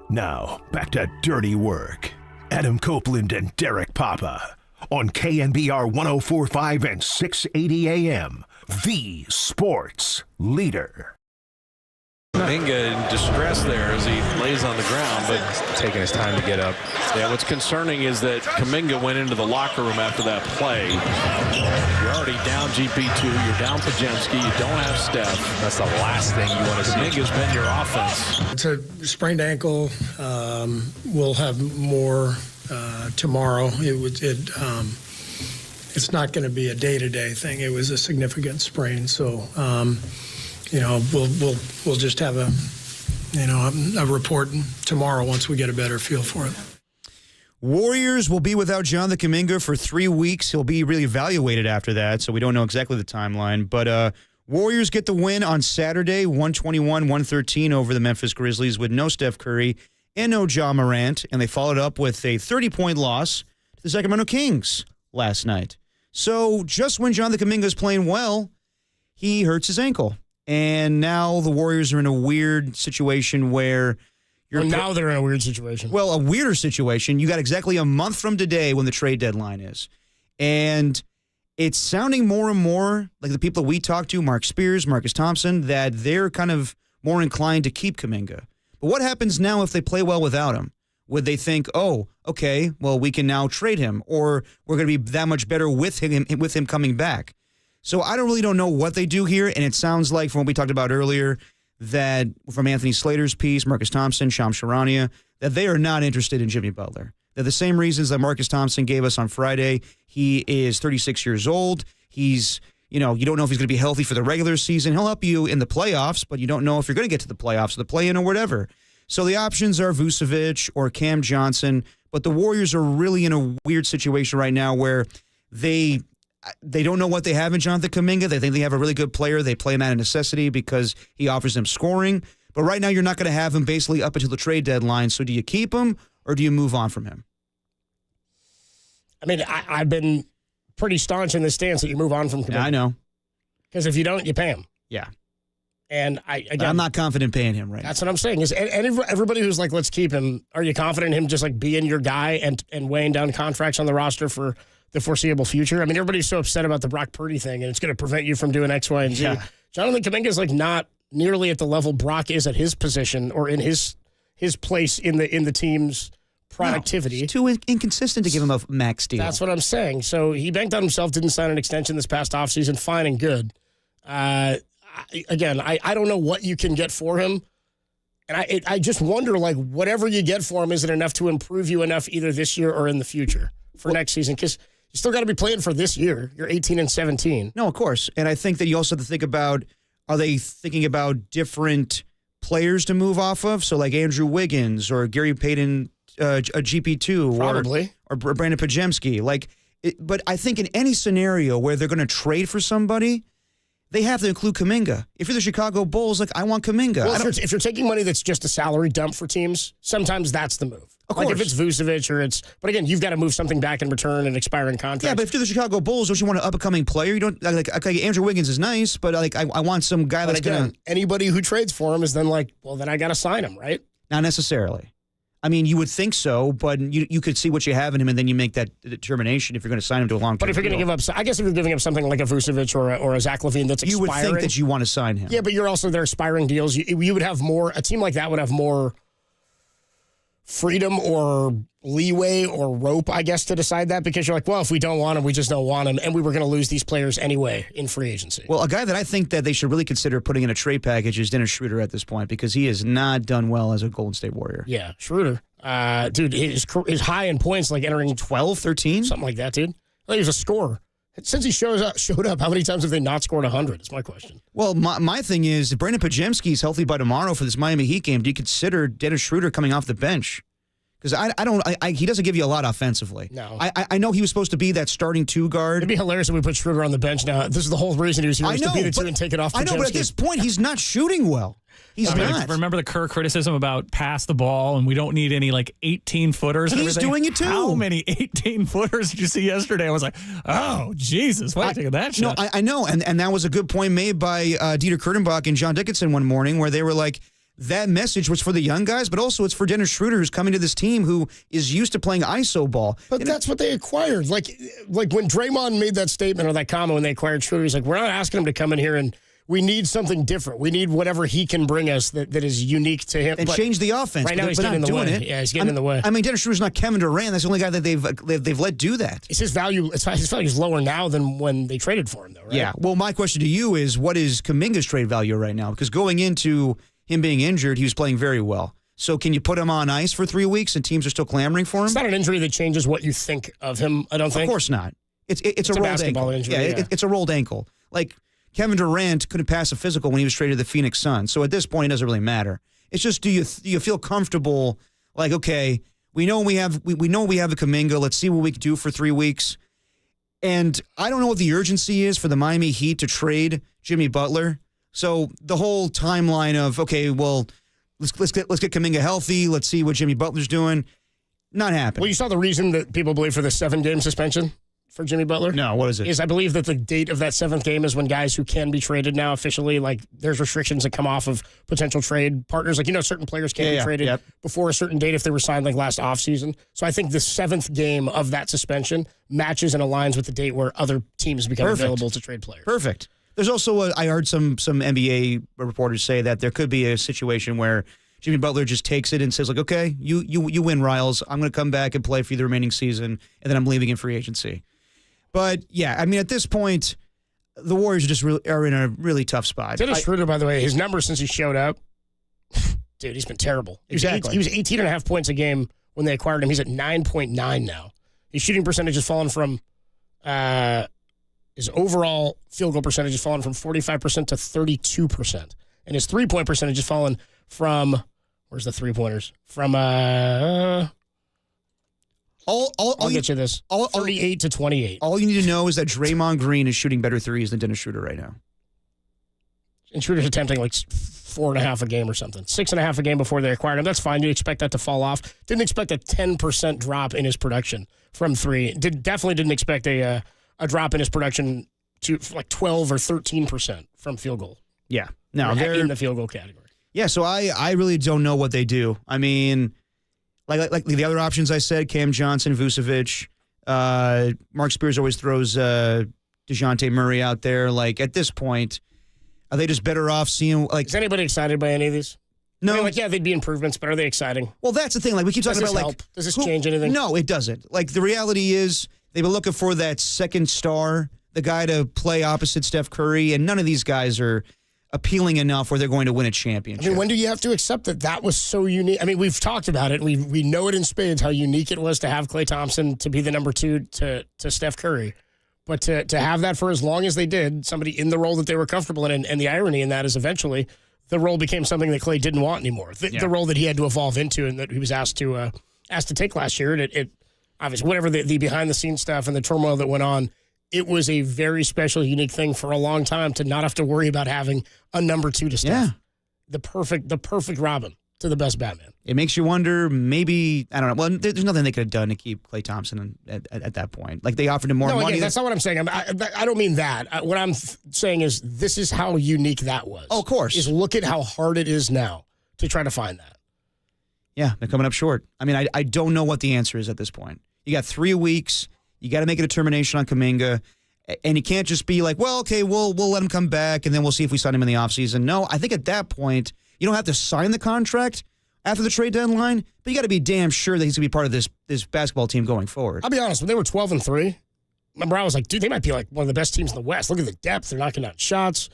Now, back to Dirty Work. Adam Copeland and Derek Papa on KNBR 104.5 and 680 AM, the sports leader. Kuminga in distress there as he lays on the ground, but taking his time to get up. Yeah, what's concerning is that Kuminga went into the locker room after that play. You're already down GP2, you're down Pajemski, you don't have Steph. That's the last thing you want to see. Kuminga's been your offense. It's a sprained ankle. We'll have more tomorrow. It's not going to be a day-to-day thing. It was a significant sprain, so we'll just have a report tomorrow once we get a better feel for it. Warriors will be without Jonathan Kuminga for 3 weeks. He'll be really evaluated after that, so we don't know exactly the timeline. But Warriors get the win on Saturday, 121-113 over the Memphis Grizzlies with no Steph Curry and no Ja Morant, and they followed up with a 30-point loss to the Sacramento Kings last night. So just when Jonathan Kuminga is playing well, he hurts his ankle. And now the Warriors are in a weird situation where now they're in a weird situation. Well, a weirder situation. You got exactly a month from today when the trade deadline is. And it's sounding more and more like the people that we talk to, Mark Spears, Marcus Thompson, that they're kind of more inclined to keep Kuminga. But what happens now if they play well without him? Would they think, oh, okay, well, we can now trade him, or we're going to be that much better with him coming back? So I don't know what they do here, and it sounds like from what we talked about earlier that from Anthony Slater's piece, Marcus Thompson, Shams Charania, that they are not interested in Jimmy Butler. They're the same reasons that Marcus Thompson gave us on Friday. He is 36 years old. He's, you don't know if he's going to be healthy for the regular season. He'll help you in the playoffs, but you don't know if you're going to get to the playoffs or the play-in or whatever. So the options are Vucevic or Cam Johnson, but the Warriors are really in a weird situation right now where they don't know what they have in Jonathan Kuminga. They think they have a really good player. They play him out of necessity because he offers them scoring. But right now you're not going to have him basically up until the trade deadline. So do you keep him or do you move on from him? I mean, I've been pretty staunch in the stance that you move on from Kuminga. Yeah, I know. Because if you don't, you pay him. Yeah. And I'm not confident paying him right now. That's what I'm saying. And everybody who's like, let's keep him, are you confident in him just like being your guy and weighing down contracts on the roster for the foreseeable future? I mean, everybody's so upset about the Brock Purdy thing, and it's going to prevent you from doing X, Y, and Z. Yeah. Jonathan Kuminga is like not nearly at the level Brock is at his position or in his place in the team's productivity. No, it's too inconsistent to give him a max deal. That's what I'm saying. So he banked on himself, didn't sign an extension this past offseason. Fine and good. Again, I don't know what you can get for him. And I just wonder, like, whatever you get for him, is it enough to improve you enough either this year or in the future for next season? Because you still got to be playing for this year. You're 18 and 17. No, of course. And I think that you also have to think about, are they thinking about different players to move off of? So like Andrew Wiggins or Gary Payton, a GP2. Probably. Or Brandon Pajemski. But I think in any scenario where they're going to trade for somebody, they have to include Kuminga. If you're the Chicago Bulls, like, I want Kuminga. Well, if you're taking money that's just a salary dump for teams, sometimes that's the move. Of like course. if it's Vucevic but again, you've got to move something back in return and expiring contracts. Yeah, but if you're the Chicago Bulls, don't you want an up-and-coming player? You don't like Andrew Wiggins is nice, but I want some guy that's going to. Anybody who trades for him is then like, well, then I got to sign him, right? Not necessarily. I mean, you would think so, but you could see what you have in him, and then you make that determination if you're going to sign him to a long-term deal. But if you're going to give up, I guess if you're giving up something like a Vucevic or a Zach LaVine that's expiring. You would think that you want to sign him. Yeah, but you're also their expiring deals. You would have more, a team like that would have more freedom or leeway or rope, I guess, to decide that, because you're like, well, if we don't want him, we just don't want him, and we were going to lose these players anyway in free agency. Well, a guy that I think that they should really consider putting in a trade package is Dennis Schroeder at this point, because he has not done well as a Golden State Warrior. Yeah, Schroeder. Dude, his high in points, like entering 12, 13? Something like that, dude. I think he was a scorer. Since he showed up, how many times have they not scored 100? That's my question. Well, my thing is, if Brandon Pajemski is healthy by tomorrow for this Miami Heat game, do you consider Dennis Schroeder coming off the bench? Because he doesn't give you a lot offensively. No. I know he was supposed to be that starting two guard. It'd be hilarious if we put Schroeder on the bench now. This is the whole reason he was here, to be the two and take it off. I know, but at this point, he's not shooting well. He's not. Remember the Kerr criticism about pass the ball and we don't need any 18-footers? He's doing it too. How many 18-footers did you see yesterday? I was like, oh, Jesus, why are you taking that shot? No, I know, and that was a good point made by Dieter Kurtenbach and John Dickinson one morning, where they were like, that message was for the young guys, but also it's for Dennis Schroeder, who's coming to this team who is used to playing ISO ball. But that's what they acquired. Like when Draymond made that statement or that comment when they acquired Schroeder, he's like, we're not asking him to come in here and we need something different. We need whatever he can bring us that is unique to him. And change the offense. Right now he's getting in the way. Yeah, he's getting in the way. I mean, Dennis Schroeder's not Kevin Durant. That's the only guy that they've let do that. His value is lower now than when they traded for him, though, right? Yeah. Well, my question to you is, what is Kuminga's trade value right now? Because going into him being injured, he was playing very well. So can you put him on ice for 3 weeks and teams are still clamoring for him? It's not an injury that changes what you think of him, I don't think. Of course not. It's a rolled basketball ankle. injury. Yeah, it's a rolled ankle. Like, Kevin Durant couldn't pass a physical when he was traded to the Phoenix Suns. So at this point, it doesn't really matter. It's just, do you feel comfortable? Like, okay, we know we have the Kuminga. Let's see what we can do for 3 weeks. And I don't know what the urgency is for the Miami Heat to trade Jimmy Butler. So the whole timeline of, okay, well, let's get Kuminga healthy. Let's see what Jimmy Butler's doing. Not happening. Well, you saw the reason that people believe for the 7-game suspension for Jimmy Butler? No, what is it? Is I believe that the date of that 7th game is when guys who can be traded now officially, like there's restrictions that come off of potential trade partners. Like, certain players can't be traded before a certain date if they were signed like last offseason. So I think the 7th game of that suspension matches and aligns with the date where other teams become available to trade players. Perfect. There's also, I heard some NBA reporters say that there could be a situation where Jimmy Butler just takes it and says, like, okay, you win, Riles. I'm going to come back and play for you the remaining season, and then I'm leaving in free agency. But, yeah, I mean, at this point, the Warriors are in a really tough spot. Dennis Schroeder, by the way, his numbers since he showed up, dude, he's been terrible. Exactly. He was 18.5 points a game when they acquired him. He's at 9.9 now. His shooting percentage has fallen from his overall field goal percentage has fallen from 45% to 32%. And his three-point percentage has fallen from, where's the three-pointers? From, I'll get you this. 38 to 28. All you need to know is that Draymond Green is shooting better threes than Dennis Schroeder right now. And Schroeder's attempting like 4.5 a game or something. 6.5 a game before they acquired him. That's fine. You expect that to fall off. Didn't expect a 10% drop in his production from three. Definitely didn't expect a drop in his production to like 12 or 13% from field goal. Yeah. No, they're in the field goal category. Yeah, so I really don't know what they do. I mean, like the other options I said, Cam Johnson, Vucevic, Mark Spears always throws DeJounte Murray out there. Like, at this point, are they just better off seeing, like... Is anybody excited by any of these? No. I mean, like, yeah, they'd be improvements, but are they exciting? Well, that's the thing. Like, we keep talking about, like... Help? Does this change anything? No, it doesn't. Like, the reality is they've been looking for that second star, the guy to play opposite Steph Curry, and none of these guys are appealing enough where they're going to win a championship. I mean, when do you have to accept that was so unique? I mean, we've talked about it. We know it in spades how unique it was to have Klay Thompson to be the number 2 to Steph Curry. But to have that for as long as they did, somebody in the role that they were comfortable in, and the irony in that is eventually the role became something that Klay didn't want anymore. The role that he had to evolve into and that he was asked to take last year. And it obviously, whatever the behind-the-scenes stuff and the turmoil that went on, it was a very special, unique thing for a long time to not have to worry about having a number 2 to Steph. Yeah. The perfect Robin to the best Batman. It makes you wonder, maybe, I don't know. Well, there's nothing they could have done to keep Klay Thompson at that point. Like, they offered him more money. Again, that's not what I'm saying. I don't mean that. What I'm saying is this is how unique that was. Oh, of course. Is look at how hard it is now to try to find that. Yeah, they're coming up short. I mean, I don't know what the answer is at this point. You got 3 weeks. You got to make a determination on Kuminga. And you can't just be like, well, okay, we'll let him come back, and then we'll see if we sign him in the offseason. No, I think at that point, you don't have to sign the contract after the trade deadline, but you got to be damn sure that he's going to be part of this basketball team going forward. I'll be honest, when they were 12-3, remember I was like, dude, they might be like one of the best teams in the West. Look at the depth. They're knocking out shots.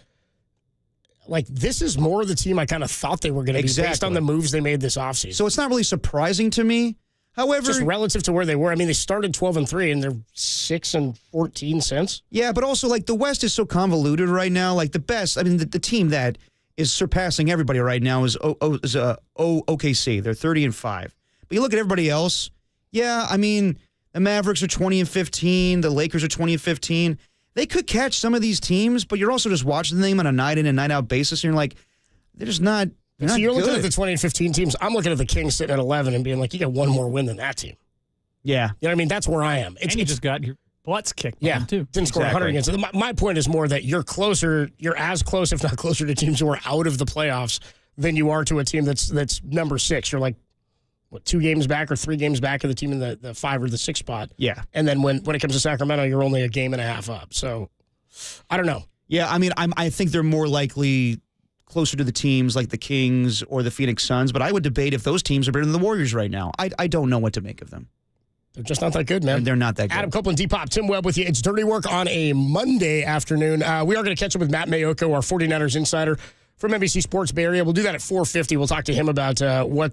Like, this is more the team I kind of thought they were going to be based on the moves they made this offseason. So it's not really surprising to me. However, just relative to where they were. I mean, they started 12-3 and they're 6-14 since. Yeah, but also, like, the West is so convoluted right now. Like, the best, I mean, the team that is surpassing everybody right now is OKC. They're 30-5. But you look at everybody else. Yeah, I mean, the Mavericks are 20-15. The Lakers are 20-15. They could catch some of these teams, but you're also just watching them on a night in and night out basis, and you're like, they're just not. So you're looking at the 20-15 teams. I'm looking at the Kings sitting at 11 and being like, you got one more win than that team. Yeah. You know what I mean? That's where I am. And you just got your butts kicked by them, too. Didn't score 100 against them. My point is more that you're as close, if not closer, to teams who are out of the playoffs than you are to a team that's number 6. You're like, what, 2 games back or 3 games back of the team in the 5 or the 6 spot. Yeah. And then when it comes to Sacramento, you're only a game and a half up. So I don't know. Yeah, I mean, I think they're more likely closer to the teams like the Kings or the Phoenix Suns, but I would debate if those teams are better than the Warriors right now. I don't know what to make of them. They're just not that good, man. They're not that good. Adam Copeland, Depop, Tim Webb with you. It's Dirty Work on a Monday afternoon. We are going to catch up with Matt Mayoko, our 49ers insider from NBC Sports Bay Area. We'll do that at 4:50. We'll talk to him about what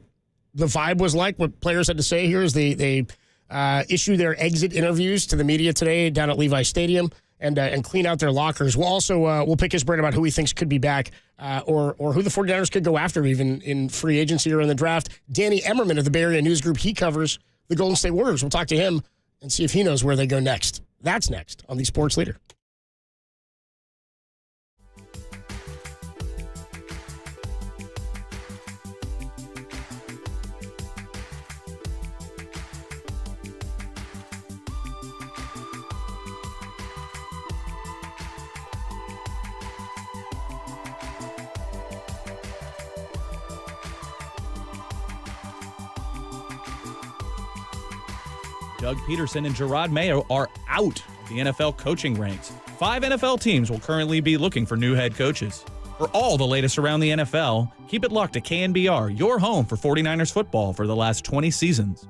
the vibe was like, what players had to say here as they issue their exit interviews to the media today down at Levi Stadium and clean out their lockers. We'll also we'll pick his brain about who he thinks could be back or who the 49ers could go after even in free agency or in the draft. Danny Emmerman of the Bay Area News Group, he covers the Golden State Warriors. We'll talk to him and see if he knows where they go next. That's next on the Sports Leader. Doug Peterson and Gerard Mayo are out of the NFL coaching ranks. 5 NFL teams will currently be looking for new head coaches. For all the latest around the NFL, keep it locked to KNBR, your home for 49ers football for the last 20 seasons.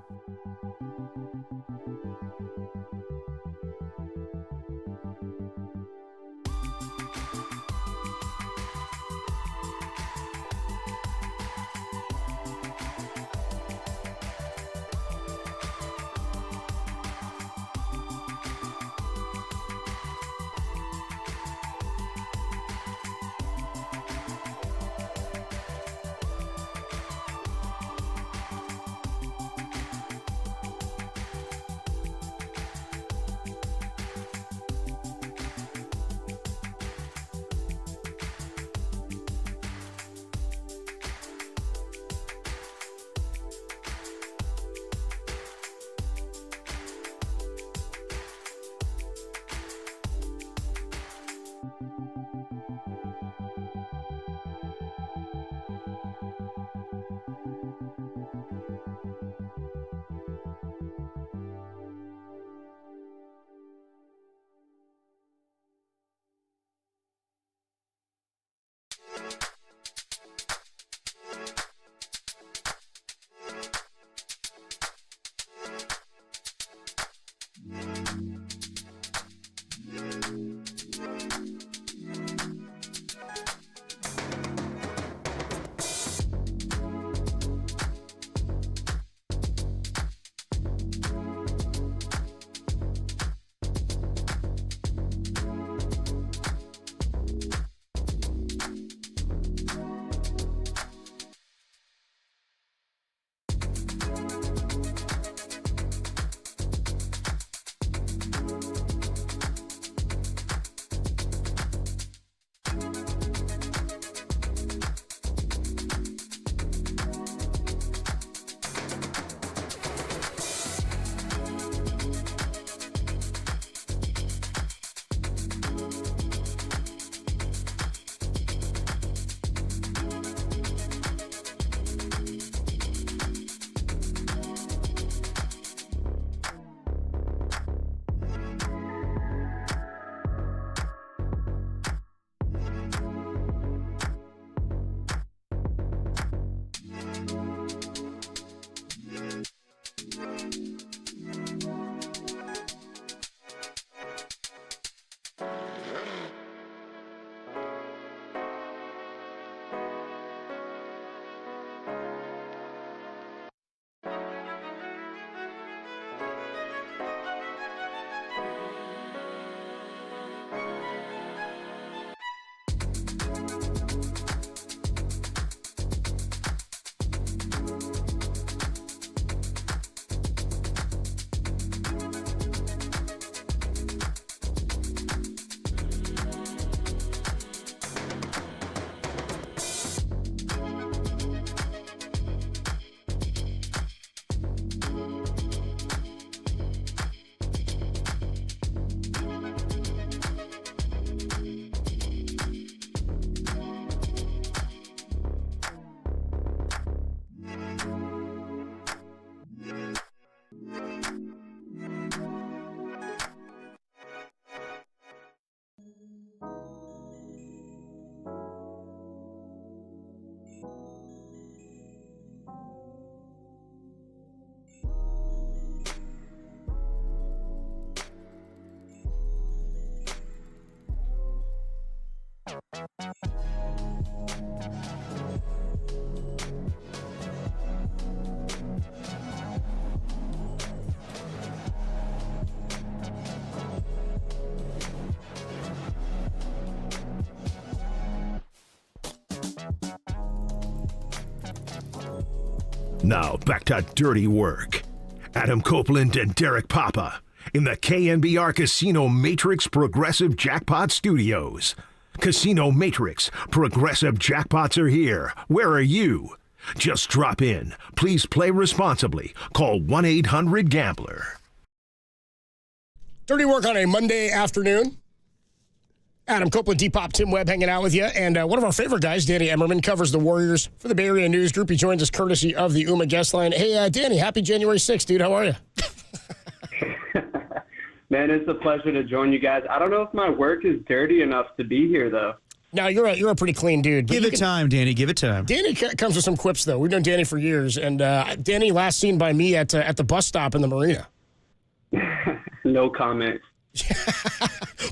Now back to dirty work. Adam Copeland and Derek Papa in the KNBR Casino Matrix Progressive Jackpot Studios. Casino Matrix Progressive Jackpots are here. Where are you? Just drop in. Please play responsibly. Call 1-800-GAMBLER. Dirty work on a Monday afternoon. Adam Copeland, Depop, Tim Webb hanging out with you. And one of our favorite guys, Danny Emmerman, covers the Warriors for the Bay Area News Group. He joins us courtesy of the UMA guest line. Hey, Danny, happy January 6th, dude. How are you? Man, it's a pleasure to join you guys. I don't know if my work is dirty enough to be here, though. No, you're a pretty clean dude. Give it time, Danny. Give it time. Danny comes with some quips, though. We've known Danny for years. And Danny last seen by me at the bus stop in the marina. No comment.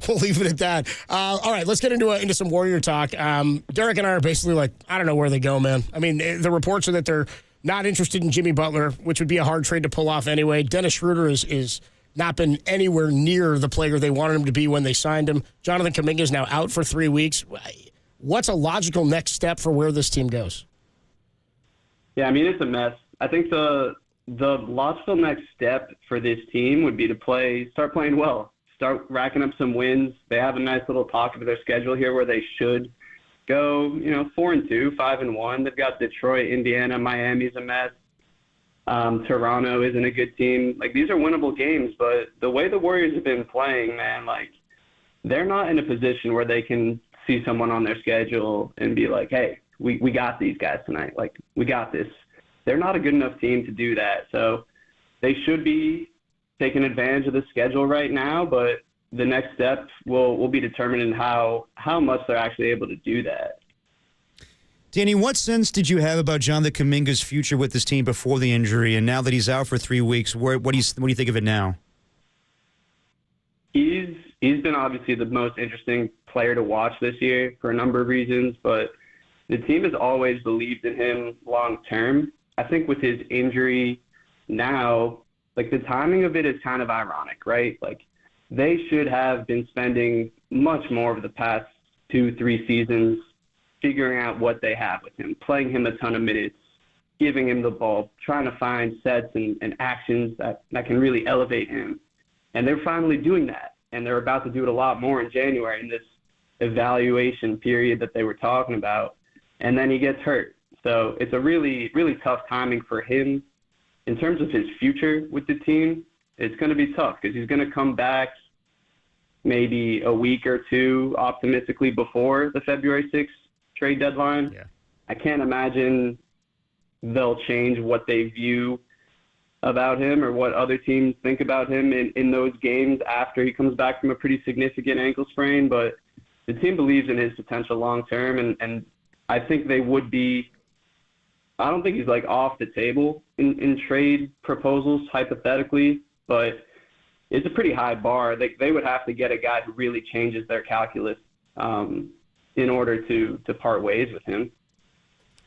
We'll leave it at that. All right, let's get into some Warrior talk. Derek and I are basically like, I don't know where they go, man. I mean, the reports are that they're not interested in Jimmy Butler, which would be a hard trade to pull off anyway. Dennis Schroeder is not been anywhere near the player they wanted him to be when they signed him. Jonathan Kuminga is now out for 3 weeks. What's a logical next step for where this team goes? Yeah, I mean, it's a mess. I think the logical next step for this team would be to start playing well. Start racking up some wins. They have a nice little pocket of their schedule here where they should go, 4-2, 5-1. They've got Detroit, Indiana, Miami's a mess. Toronto isn't a good team. Like, these are winnable games, but the way the Warriors have been playing, man, like, they're not in a position where they can see someone on their schedule and be like, hey, we got these guys tonight. Like, we got this. They're not a good enough team to do that. So they should be taking advantage of the schedule right now, but the next step will be determined in how much they're actually able to do that. Danny, what sense did you have about Jonathan Kuminga's future with this team before the injury, and now that he's out for 3 weeks, what do you think of it now? He's been obviously the most interesting player to watch this year for a number of reasons, but the team has always believed in him long term. I think with his injury now, like, the timing of it is kind of ironic, right? Like, they should have been spending much more of the past 2-3 seasons figuring out what they have with him, playing him a ton of minutes, giving him the ball, trying to find sets and actions that can really elevate him. And they're finally doing that. And they're about to do it a lot more in January in this evaluation period that they were talking about. And then he gets hurt. So it's a really, really tough timing for him. In terms of his future with the team, it's going to be tough because he's going to come back maybe a week or two optimistically before the February 6th trade deadline. Yeah. I can't imagine they'll change what they view about him or what other teams think about him in those games after he comes back from a pretty significant ankle sprain. But the team believes in his potential long term, and I think they would be. I don't think he's like off the table in trade proposals hypothetically, but it's a pretty high bar. They would have to get a guy who really changes their calculus in order to part ways with him.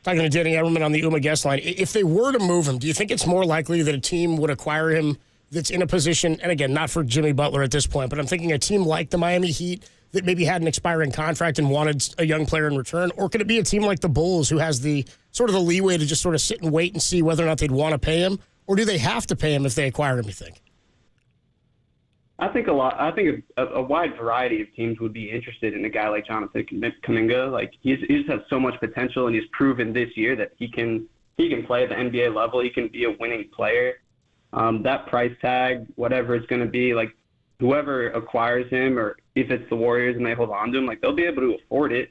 Talking to Danny Emmerman on the UMA guest line, if they were to move him, do you think it's more likely that a team would acquire him that's in a position, and again, not for Jimmy Butler at this point, but I'm thinking a team like the Miami Heat that maybe had an expiring contract and wanted a young player in return? Or could it be a team like the Bulls who has the sort of the leeway to just sort of sit and wait and see whether or not they'd want to pay him? Or do they have to pay him if they acquire him, you think? I think a wide variety of teams would be interested in a guy like Jonathan Kuminga. Like, he just has so much potential, and he's proven this year that he can play at the NBA level. He can be a winning player. That price tag, whatever it's going to be, like, whoever acquires him, or if it's the Warriors and they hold on to him, like, they'll be able to afford it.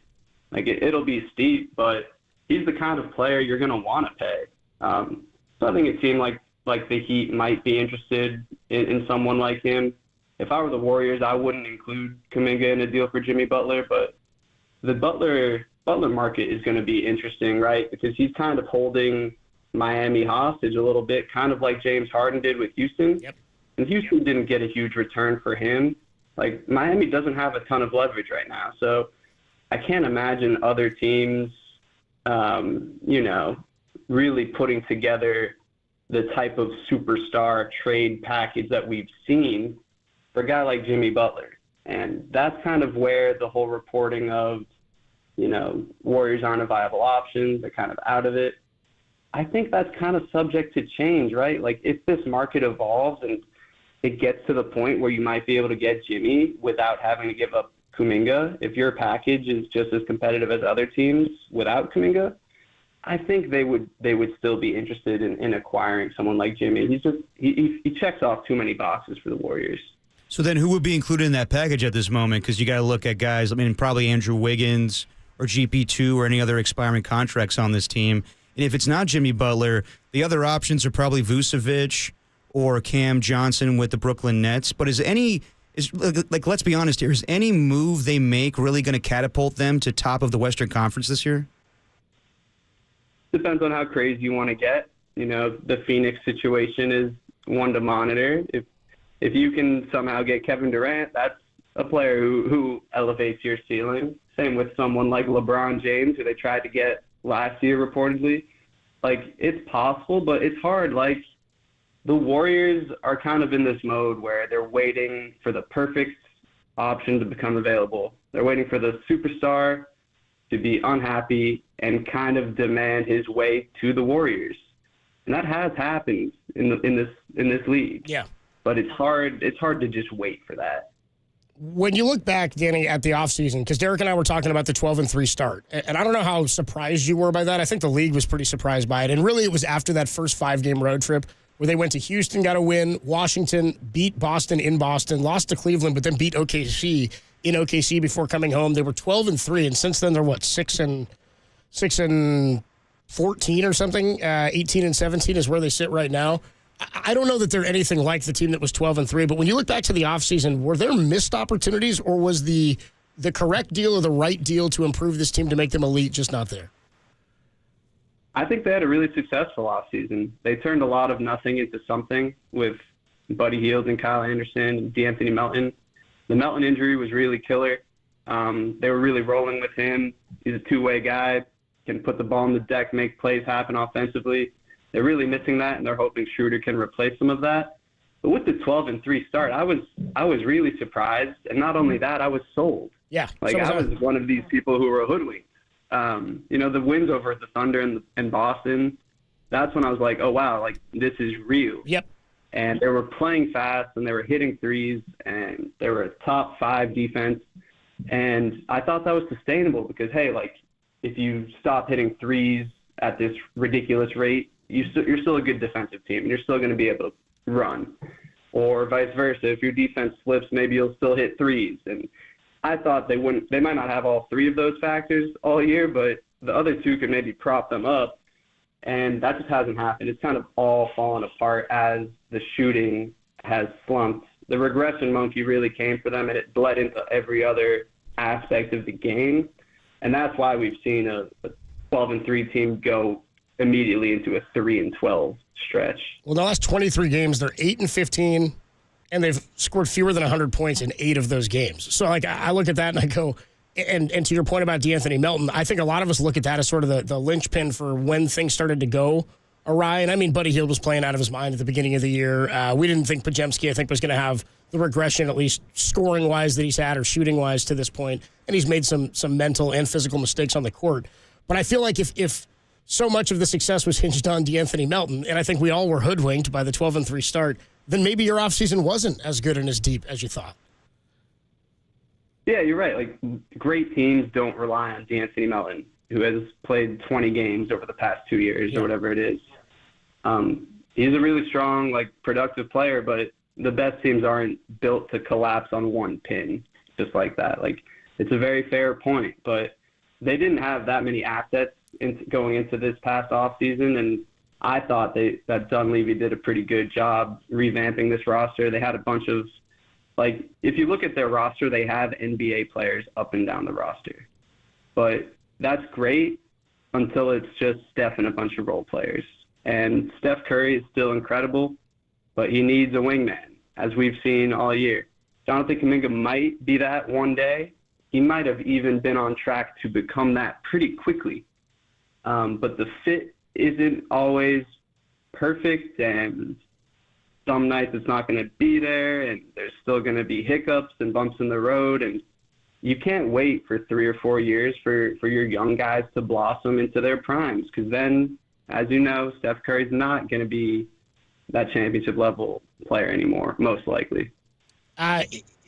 Like, it'll be steep, but he's the kind of player you're going to want to pay. So I think a team like the Heat might be interested in someone like him. If I were the Warriors, I wouldn't include Kuminga in a deal for Jimmy Butler, but the Butler market is going to be interesting, right? Because he's kind of holding Miami hostage a little bit, kind of like James Harden did with Houston. Yep. And Houston didn't get a huge return for him. Like, Miami doesn't have a ton of leverage right now. So I can't imagine other teams, really putting together the type of superstar trade package that we've seen for a guy like Jimmy Butler. And that's kind of where the whole reporting of, Warriors aren't a viable option, they're kind of out of it. I think that's kind of subject to change, right? Like, if this market evolves and it gets to the point where you might be able to get Jimmy without having to give up Kuminga, if your package is just as competitive as other teams without Kuminga, I think they would still be interested in acquiring someone like Jimmy. He checks off too many boxes for the Warriors. So then who would be included in that package at this moment? Because you got to look at guys, I mean, probably Andrew Wiggins or GP2 or any other expiring contracts on this team. And if it's not Jimmy Butler, the other options are probably Vucevic or Cam Johnson with the Brooklyn Nets. But let's be honest here, is any move they make really going to catapult them to top of the Western Conference this year? Depends on how crazy you want to get. You know, the Phoenix situation is one to monitor. If you can somehow get Kevin Durant, that's a player who elevates your ceiling. Same with someone like LeBron James, who they tried to get last year reportedly. Like, it's possible, but it's hard. Like, the Warriors are kind of in this mode where they're waiting for the perfect option to become available. They're waiting for the superstar to be unhappy and kind of demand his way to the Warriors. And that has happened in this league. Yeah. But it's hard to just wait for that. When you look back, Danny, at the offseason, because Derek and I were talking about the 12-3 start, and I don't know how surprised you were by that. I think the league was pretty surprised by it. And really, it was after that first 5-game road trip where they went to Houston, got a win, Washington, beat Boston in Boston, lost to Cleveland, but then beat OKC in OKC before coming home. They were 12-3, and since then they're 6-14 or something. 18-17 is where they sit right now. I don't know that they're anything like the team that was 12-3, but when you look back to the offseason, were there missed opportunities, or was the correct deal or the right deal to improve this team to make them elite just not there? I think they had a really successful offseason. They turned a lot of nothing into something with Buddy Hield and Kyle Anderson and DeAnthony Melton. The Melton injury was really killer. They were really rolling with him. He's a two-way guy, can put the ball on the deck, make plays happen offensively. They're really missing that, and they're hoping Schroeder can replace some of that. But with the 12-3 start, I was really surprised, and not only that, I was sold. Yeah, like I was one of these people who were hoodwinked. The wins over the Thunder and Boston, that's when I was like, oh wow, like this is real. Yep. And they were playing fast, and they were hitting threes, and they were a top 5 defense. And I thought that was sustainable because, hey, like if you stop hitting threes at this ridiculous rate, you're still a good defensive team, and you're still going to be able to run. Or vice versa, if your defense slips, maybe you'll still hit threes. And I thought they might not have all 3 of those factors all year, but the other 2 could maybe prop them up. And that just hasn't happened. It's kind of all fallen apart as the shooting has slumped. The regression monkey really came for them, and it bled into every other aspect of the game. And that's why we've seen a 12-3 team go immediately into a 3-12 stretch. Well, the last 23 games, they're 8-15, and they've scored fewer than 100 points in 8 of those games. So, like, I look at that and I go, and to your point about DeAnthony Melton, I think a lot of us look at that as sort of the linchpin for when things started to go awry. And I mean, Buddy Hield was playing out of his mind at the beginning of the year. We didn't think Podziemski, I think, was going to have the regression, at least scoring-wise, that he's had or shooting-wise to this point. And he's made some mental and physical mistakes on the court. But I feel like if so much of the success was hinged on DeAnthony Melton, and I think we all were hoodwinked by the 12-3 start, then maybe your offseason wasn't as good and as deep as you thought. Yeah, you're right. Like, great teams don't rely on DeAnthony Melton, who has played 20 games over the past 2 years or whatever it is. He's a really strong, like, productive player, but the best teams aren't built to collapse on one pin just like that. Like, it's a very fair point, but they didn't have that many assets going into this past offseason, and I thought that Dunleavy did a pretty good job revamping this roster. They had a bunch of, like, if you look at their roster, they have NBA players up and down the roster. But that's great until it's just Steph and a bunch of role players. And Steph Curry is still incredible, but he needs a wingman, as we've seen all year. Jonathan Kuminga might be that one day. He might have even been on track to become that pretty quickly. But the fit isn't always perfect, and some nights it's not going to be there, and there's still going to be hiccups and bumps in the road, and you can't wait for 3 or 4 years for your young guys to blossom into their primes, because then as you know, Steph Curry's not going to be that championship level player anymore, most likely.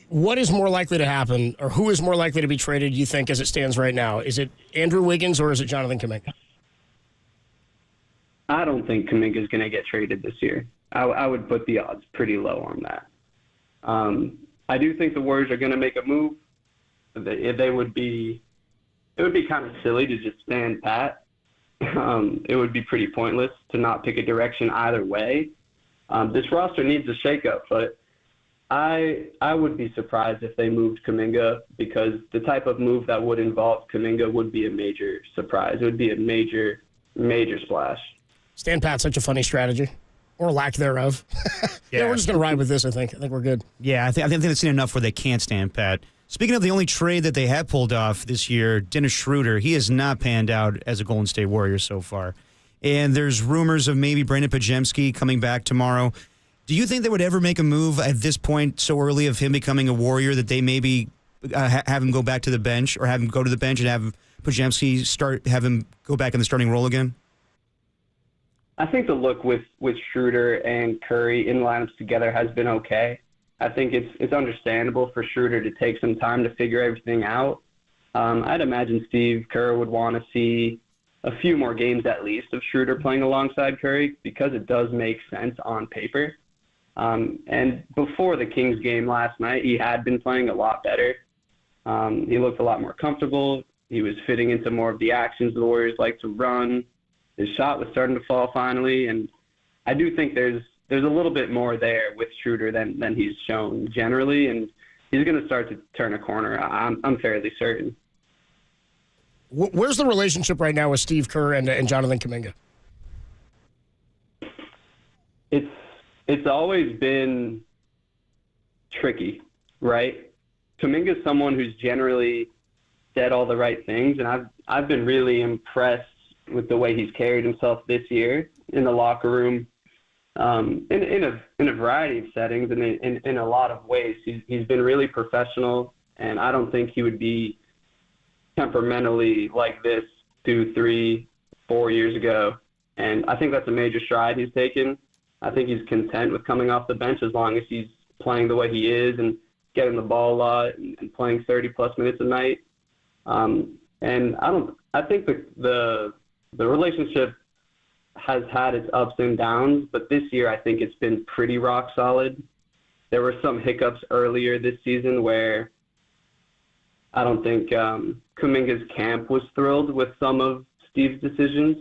What is more likely to happen, or who is more likely to be traded, you think, as it stands right now? Is it Andrew Wiggins or is it Jonathan Kuminga? I don't think Kuminga is going to get traded this year. I would put the odds pretty low on that. I do think the Warriors are going to make a move. It would be kind of silly to just stand pat. It would be pretty pointless to not pick a direction either way. This roster needs a shakeup, but I would be surprised if they moved Kuminga, because the type of move that would involve Kuminga would be a major surprise. It would be a major splash. Stand pat, such a funny strategy, or lack thereof. Yeah, we're just going to ride with this, I think. I think we're good. Yeah, I think they've seen enough where they can't stand pat. Speaking of the only trade that they have pulled off this year, Dennis Schroeder, he has not panned out as a Golden State Warrior so far. And there's rumors of maybe Brandon Pajemski coming back tomorrow. Do you think they would ever make a move at this point so early of him becoming a Warrior that they maybe have him go back to the bench, or have him go to the bench and have Pajemski have him go back in the starting role again? I think the look with Schroeder and Curry in lineups together has been okay. I think it's understandable for Schroeder to take some time to figure everything out. I'd imagine Steve Kerr would want to see a few more games at least of Schroeder playing alongside Curry, because it does make sense on paper. And before the Kings game last night, he had been playing a lot better. He looked a lot more comfortable. He was fitting into more of the actions the Warriors like to run. His shot was starting to fall finally, and I do think there's a little bit more there with Schroeder than he's shown generally, and he's going to start to turn a corner. I'm fairly certain. Where's the relationship right now with Steve Kerr and Jonathan Kuminga? It's always been tricky, right? Kuminga's someone who's generally said all the right things, and I've been really impressed with the way he's carried himself this year in the locker room, in a variety of settings and in a lot of ways. He's been really professional, and I don't think he would be temperamentally like this 2, 3, 4 years ago. And I think that's a major stride he's taken. I think he's content with coming off the bench as long as he's playing the way he is and getting the ball a lot and playing 30-plus minutes a night. And I think the relationship has had its ups and downs, but this year I think it's been pretty rock solid. There were some hiccups earlier this season where I don't think Kuminga's camp was thrilled with some of Steve's decisions.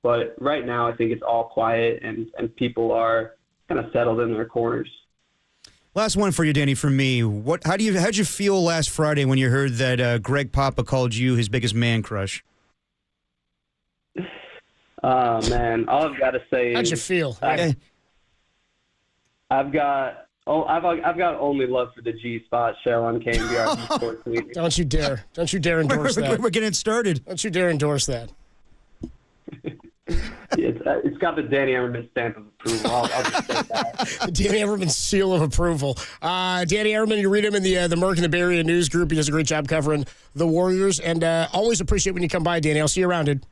But right now I think it's all quiet and people are kind of settled in their corners. Last one for you, Danny, from me. How'd you feel last Friday when you heard that Greg Papa called you his biggest man crush? Oh, man. All I've got to say is... How'd you feel? I've got only love for the G-Spot show on KNBR Sports League. Don't you dare. Don't you dare endorse that. We're getting it started. Don't you dare endorse that. It's got the Danny Everman stamp of approval. I'll just say that. The Danny Everman seal of approval. Danny Everman, you read him in the Merck and the Bay Area News Group. He does a great job covering the Warriors, and always appreciate when you come by, Danny. I'll see you around, dude.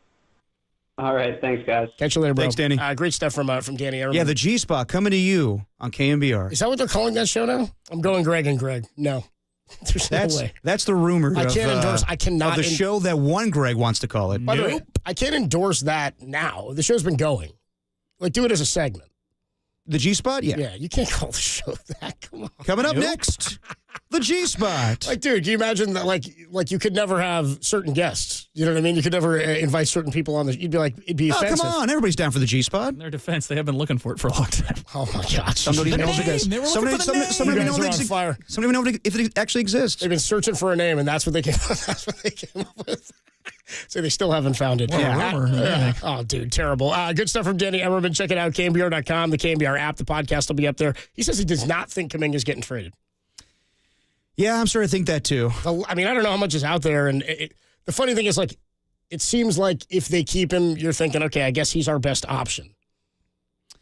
All right. Thanks, guys. Catch you later, bro. Thanks, Danny. Great stuff from Danny Everman. Yeah, the G-Spot coming to you on KNBR. Is that what they're calling that show now? I'm going Greg and Greg. No. There's no way. That's the rumor. I can't endorse. I cannot. Of the show that one Greg wants to call it. By the way, I can't endorse that now. The show's been going. Like, do it as a segment. The G-Spot? Yeah. Yeah, you can't call the show that. Come on. Coming up next, the G-Spot. Like, dude, can you imagine that? Like you could never have certain guests. You know what I mean? You could never invite certain people on the. You'd be like, it'd be offensive. Come on, everybody's down for the G-Spot. In their defense, they have been looking for it for a long time. Oh my gosh! Somebody knows if it actually exists. They've been searching for a name, and that's what they came. That's what they came up with. So they still haven't found it. Oh, dude, terrible. Good stuff from Danny Everman. Check it out, KNBR.com, the KNBR app. The podcast will be up there. He says he does not think Kuminga's getting traded. Yeah, I'm starting to think that too. I mean, I don't know how much is out there. And the funny thing is, like, it seems like if they keep him, you're thinking, okay, I guess he's our best option.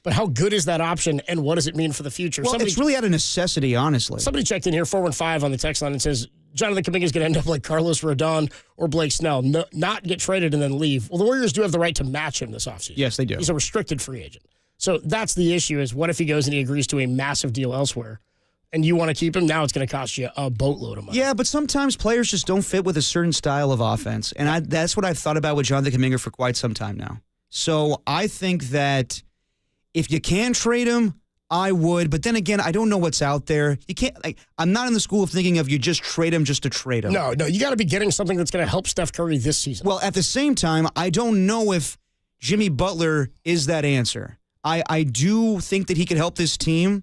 But how good is that option, and what does it mean for the future? Well, it's really out of necessity, honestly. Somebody checked in here, 415 on the text line, and says, Jonathan Kuminga is going to end up like Carlos Rodon or Blake Snell, not get traded and then leave. Well, the Warriors do have the right to match him this offseason. Yes, they do. He's a restricted free agent. So that's the issue is what if he goes and he agrees to a massive deal elsewhere and you want to keep him? Now it's going to cost you a boatload of money. Yeah, but sometimes players just don't fit with a certain style of offense. And that's what I've thought about with Jonathan Kuminga for quite some time now. So I think that if you can trade him, I would. But then again, I don't know what's out there. You can't. I'm not in the school of thinking of you just trade him just to trade him. No, you got to be getting something that's going to help Steph Curry this season. Well, at the same time, I don't know if Jimmy Butler is that answer. I do think that he could help this team,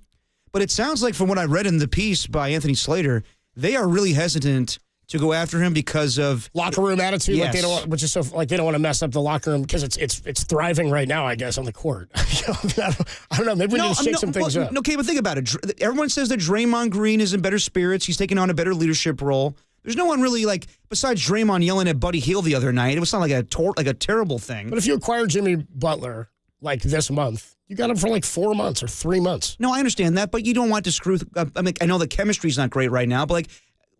but it sounds like from what I read in the piece by Anthony Slater, they are really hestant to go after him because of locker room attitude. Yes. Like they don't want, which is so like they don't want to mess up the locker room because it's thriving right now, I guess, on the court. I don't know. Maybe we need to shake some things up. Okay, but think about it. Everyone says that Draymond Green is in better spirits. He's taking on a better leadership role. There's no one really besides Draymond yelling at Buddy Hield the other night. It was not like a terrible thing. But if you acquire Jimmy Butler like this month, you got him for 4 months or 3 months. No, I understand that, but you don't want to screw. I know the chemistry's not great right now, but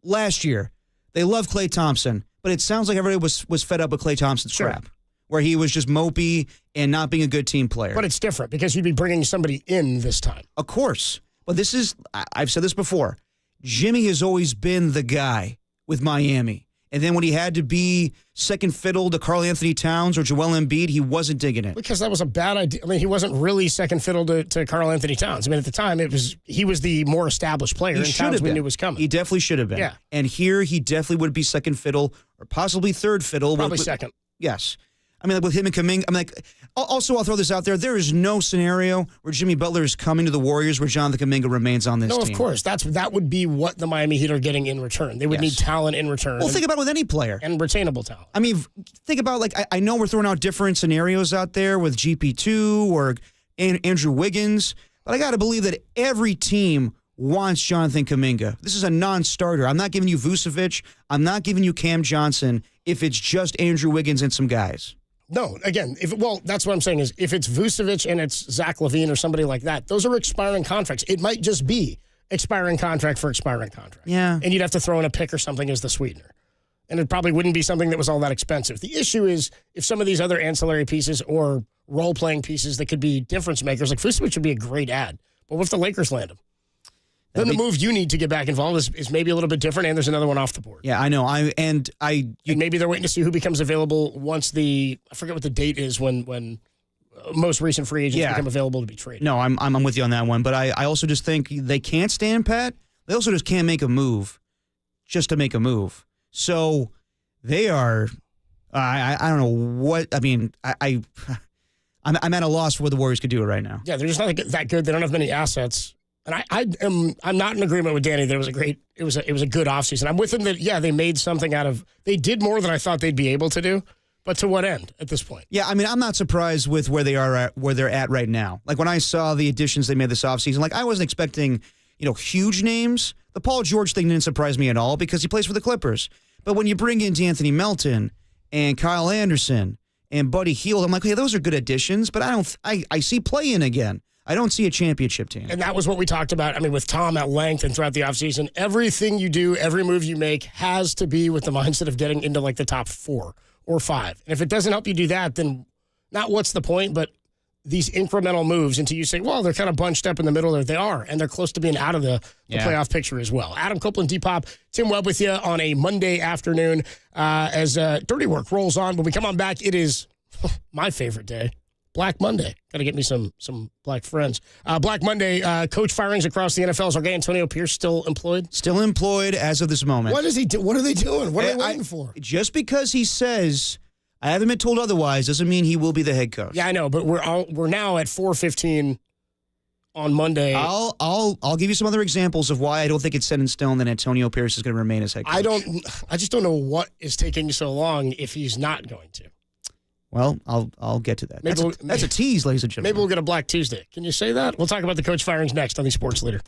last year, they love Klay Thompson, but it sounds like everybody was fed up with Klay Thompson's crap, where he was just mopey and not being a good team player. But it's different because you'd be bringing somebody in this time. Of course. But I've said this before, Jimmy has always been the guy with Miami. And then when he had to be second fiddle to Karl Anthony Towns or Joel Embiid, he wasn't digging it. Because that was a bad idea. I mean, he wasn't really second fiddle to Karl Anthony Towns. I mean, at the time, he was the more established player, and Towns we knew was coming. He definitely should have been. Yeah. And here, he definitely would be second fiddle or possibly third fiddle. Probably second. Yes. I mean, with him and Kuminga, also I'll throw this out there. There is no scenario where Jimmy Butler is coming to the Warriors where Jonathan Kuminga remains on this team. No, of course. That would be what the Miami Heat are getting in return. They would need talent in return. Well, think about it with any player. And retainable talent. I mean, think about, I know we're throwing out different scenarios out there with GP2 or Andrew Wiggins, but I got to believe that every team wants Jonathan Kuminga. This is a non-starter. I'm not giving you Vucevic. I'm not giving you Cam Johnson if it's just Andrew Wiggins and some guys. No, again, that's what I'm saying is if it's Vucevic and it's Zach LaVine or somebody like that, those are expiring contracts. It might just be expiring contract for expiring contract. Yeah. And you'd have to throw in a pick or something as the sweetener. And it probably wouldn't be something that was all that expensive. The issue is if some of these other ancillary pieces or role-playing pieces that could be difference makers, like Vucevic would be a great ad. But what if the Lakers land him? Then the move you need to get back involved is maybe a little bit different, and there's another one off the board. Yeah, I know. And maybe they're waiting to see who becomes available once I forget what the date is when most recent free agents become available to be traded. No, I'm with you on that one. But I also just think they can't stand pat. They also just can't make a move just to make a move. So they are. I don't know what. I mean, I'm at a loss for what the Warriors could do right now. Yeah, they're just not that good. They don't have many assets. And I'm not in agreement with Danny that it was a good offseason. I'm with him that they made something they did more than I thought they'd be able to do, but to what end at this point? Yeah, I mean, I'm not surprised with where they're at right now. Like when I saw the additions they made this offseason, I wasn't expecting, huge names. The Paul George thing didn't surprise me at all because he plays for the Clippers. But when you bring in D'Anthony Melton and Kyle Anderson and Buddy Hield, I'm like, hey, those are good additions, but I see play-in again. I don't see a championship team. And that was what we talked about, with Tom at length and throughout the offseason. Everything you do, every move you make has to be with the mindset of getting into the top 4 or 5. And if it doesn't help you do that, then not what's the point, but these incremental moves until you say, well, they're kind of bunched up in the middle there. They are, and they're close to being out of the playoff picture as well. Adam Copeland, D-Pop, Tim Webb with you on a Monday afternoon as Dirty Work rolls on. When we come on back, it is my favorite day. Black Monday. Got to get me some black friends. Black Monday, coach firings across the NFL. Is our guy Antonio Pierce still employed? Still employed as of this moment. What is he do? What are they doing? What are they waiting for? Just because he says I haven't been told otherwise doesn't mean he will be the head coach. Yeah, I know, but we're now at 4:15 on Monday. I'll give you some other examples of why I don't think it's set in stone that Antonio Pierce is going to remain as head coach. I just don't know what is taking so long if he's not going to. Well, I'll get to that. That's a tease, ladies and gentlemen. Maybe we'll get a Black Tuesday. Can you say that? We'll talk about the coach firings next on the Sports Leader.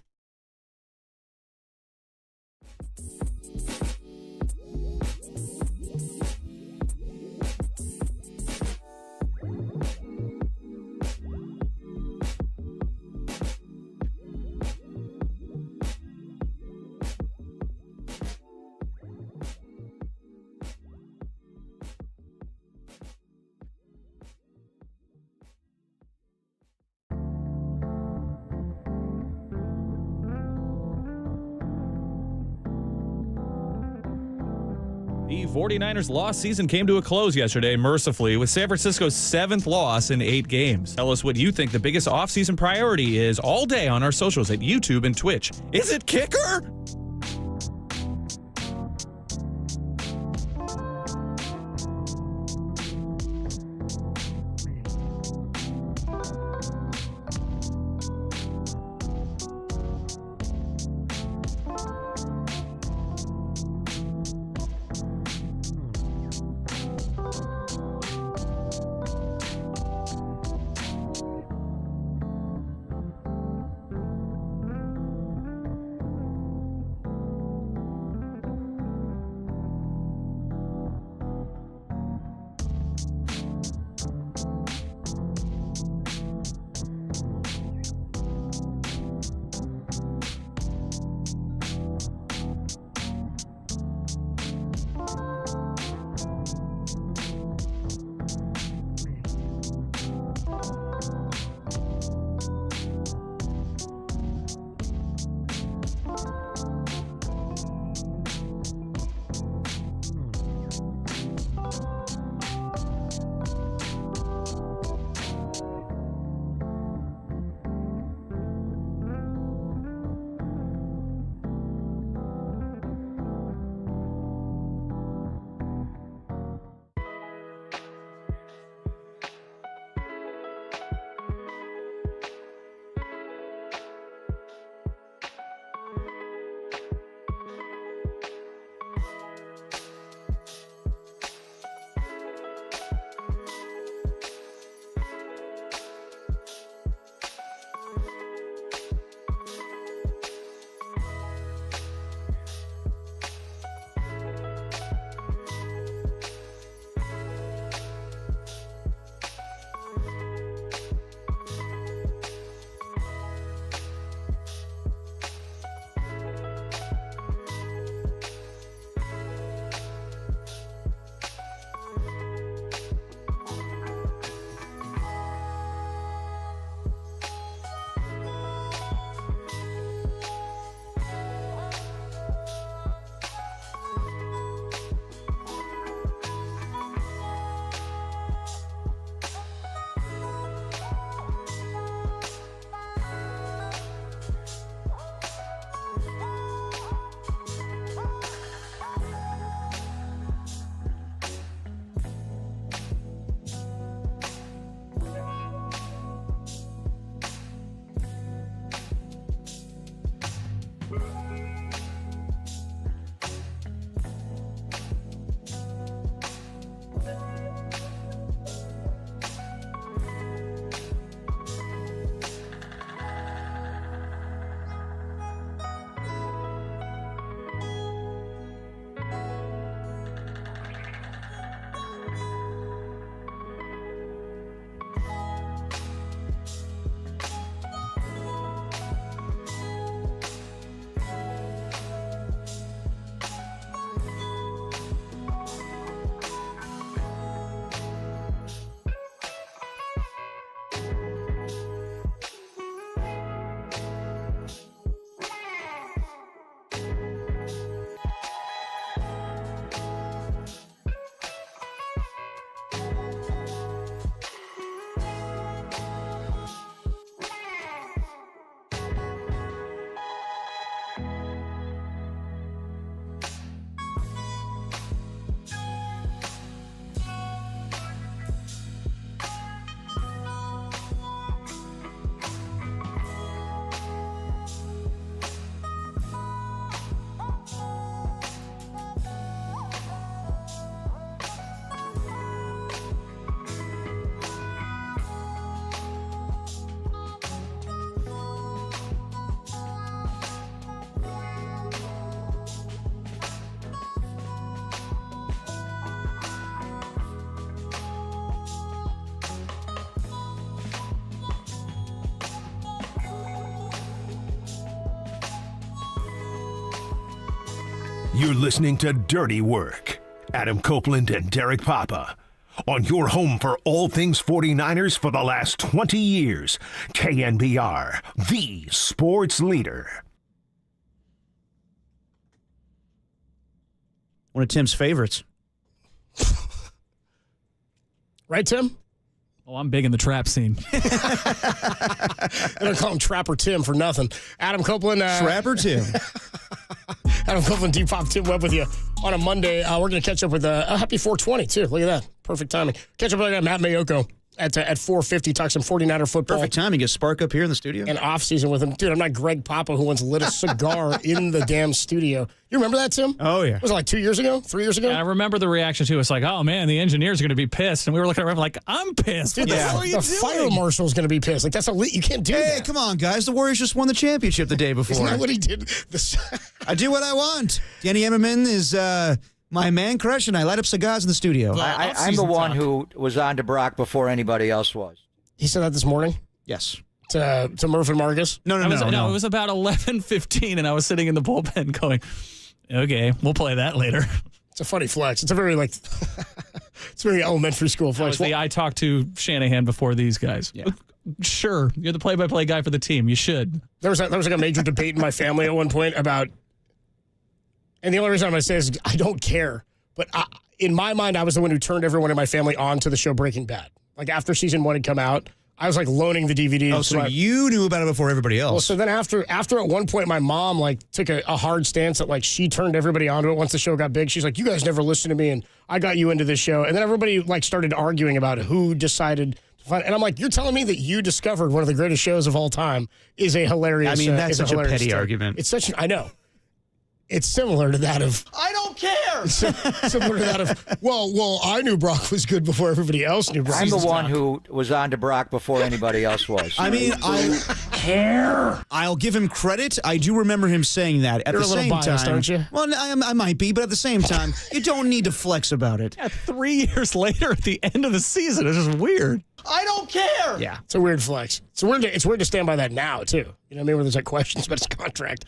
The 49ers' loss season came to a close yesterday, mercifully, with San Francisco's 7th loss in 8 games. Tell us what you think the biggest offseason priority is all day on our socials at YouTube and Twitch. Is it kicker? You're listening to Dirty Work. Adam Copeland and Derek Papa. On your home for all things 49ers for the last 20 years. KNBR, the sports leader. one of Tim's favorites. Right, Tim? Oh, I'm big in the trap scene. I don't call him Trapper Tim for nothing. Adam Copeland. Trapper Tim. Adam Copeland, Depop Tim Webb with you on a Monday. We're going to catch up with happy 420, too. Look at that. Perfect timing. Catch up with Matt Mayoko at 4:50. Talk some 49er football. Perfect timing. Get Spark up here in the studio. And off-season with him. Dude, I'm not Greg Papa who once lit a cigar in the damn studio. You remember that, Tim? Oh, yeah. Was it like 2 years ago? 3 years ago? Yeah, I remember the reaction, too. It's like, oh, man, the engineers are going to be pissed. And we were looking around like, I'm pissed. What Dude, the hell are you the doing? fire marshal's going to be pissed. Like, that's elite. You can't do that. Hey, come on, guys. The Warriors just won the championship the day before. Isn't that what he did? I do what I want. Danny Emmerman is my man crush, and I light up cigars in the studio. I'm the one who was on to Brock before anybody else was. He said that this morning? Yes. To Murph and Marcus? No. It was about 11:15, and I was sitting in the bullpen going, okay, we'll play that later. It's a funny flex. It's a very, it's very elementary school flex. I talked to Shanahan before these guys. Yeah. Sure, you're the play-by-play guy for the team. You should. There was like a major debate in my family at one point about, and the only reason I'm going to say is I don't care, but in my mind, I was the one who turned everyone in my family on to the show Breaking Bad. Like, after season 1 had come out, I was, loaning the DVD. Oh, so you knew about it before everybody else. Well, so then after at one point, my mom, took a hard stance that, she turned everybody onto it once the show got big. She's like, you guys never listened to me, and I got you into this show. And then everybody, started arguing about who decided to find. And I'm like, you're telling me that you discovered one of the greatest shows of all time is a hilarious. I mean, that's such a petty story. argument. It's I know. It's similar to that of. I don't care. Similar to that of. Well, I knew Brock was good before everybody else knew Brock. I'm the one who was on to Brock before anybody else was. I mean, I'll give him credit. I do remember him saying that. At You're the a little same biased, time, aren't you? Well, I might be, but at the same time, you don't need to flex about it. Yeah, 3 years later at the end of the season, it's just weird. I don't care. Yeah. It's a weird flex. It's weird to stand by that now, too. You know what I mean? Where there's questions about his contract.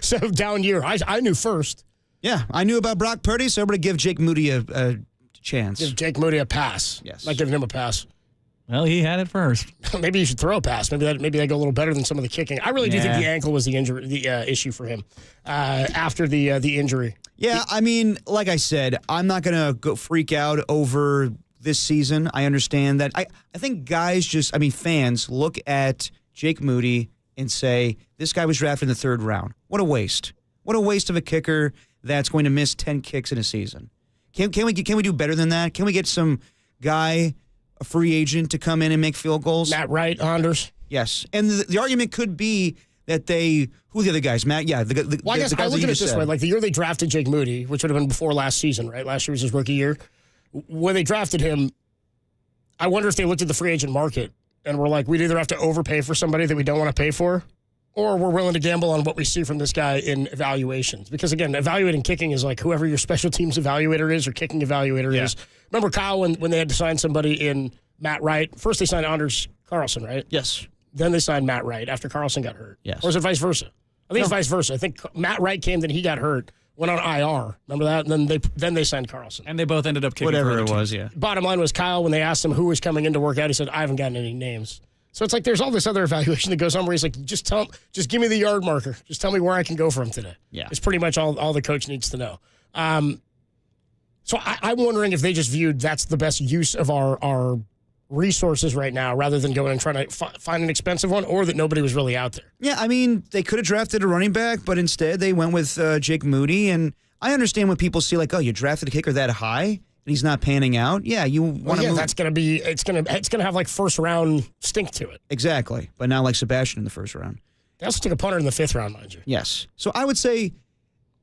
So down year, I knew first. Yeah, I knew about Brock Purdy, so I'm going to give Jake Moody a chance. Give Jake Moody a pass. Yes. Not giving him a pass. Well, he had it first. Maybe you should throw a pass. Maybe they go a little better than some of the kicking. I really do think the ankle was the injury, the issue for him after the injury. Yeah, I mean, like I said, I'm not going to go freak out over this season. I understand that. I think guys fans look at Jake Moody and say, this guy was drafted in the 3rd round. What a waste. What a waste of a kicker that's going to miss 10 kicks in a season. Can we do better than that? Can we get some guy, a free agent, to come in and make field goals? Matt Wright, Anders. Yes. And the argument could be that who are the other guys? Matt, yeah. Well, I guess I look at it this way. The year they drafted Jake Moody, which would have been before last season, right? Last year was his rookie year. When they drafted him, I wonder if they looked at the free agent market and were like, we'd either have to overpay for somebody that we don't want to pay for, or we're willing to gamble on what we see from this guy in evaluations. Because, again, evaluating kicking is whoever your special teams evaluator is or kicking evaluator is. Remember, Kyle, when they had to sign somebody in Matt Wright, first they signed Anders Carlson, right? Yes. Then they signed Matt Wright after Carlson got hurt. Yes. Or is it vice versa? I think it's vice versa. I think Matt Wright came, then he got hurt. Went on IR. Remember that? And then they signed Carlson. And they both ended up kicking whatever for it was, teams. yeah. Bottom line was Kyle, when they asked him who was coming in to work out, he said, I haven't gotten any names. So it's there's all this other evaluation that goes on where he's like, just give me the yard marker. Just tell me where I can go from today. Yeah. It's pretty much all the coach needs to know. So I'm wondering if they just viewed that's the best use of our resources right now rather than going and trying to find an expensive one, or that nobody was really out there. Yeah, I mean, they could have drafted a running back, but instead they went with Jake Moody. And I understand when people see you drafted a kicker that high and he's not panning out. Yeah, you want to move. That's going to be it's going to have first round stink to it. Exactly, but not like Sebastian in the 1st round. They also took a punter in the 5th round, mind you. Yes. So I would say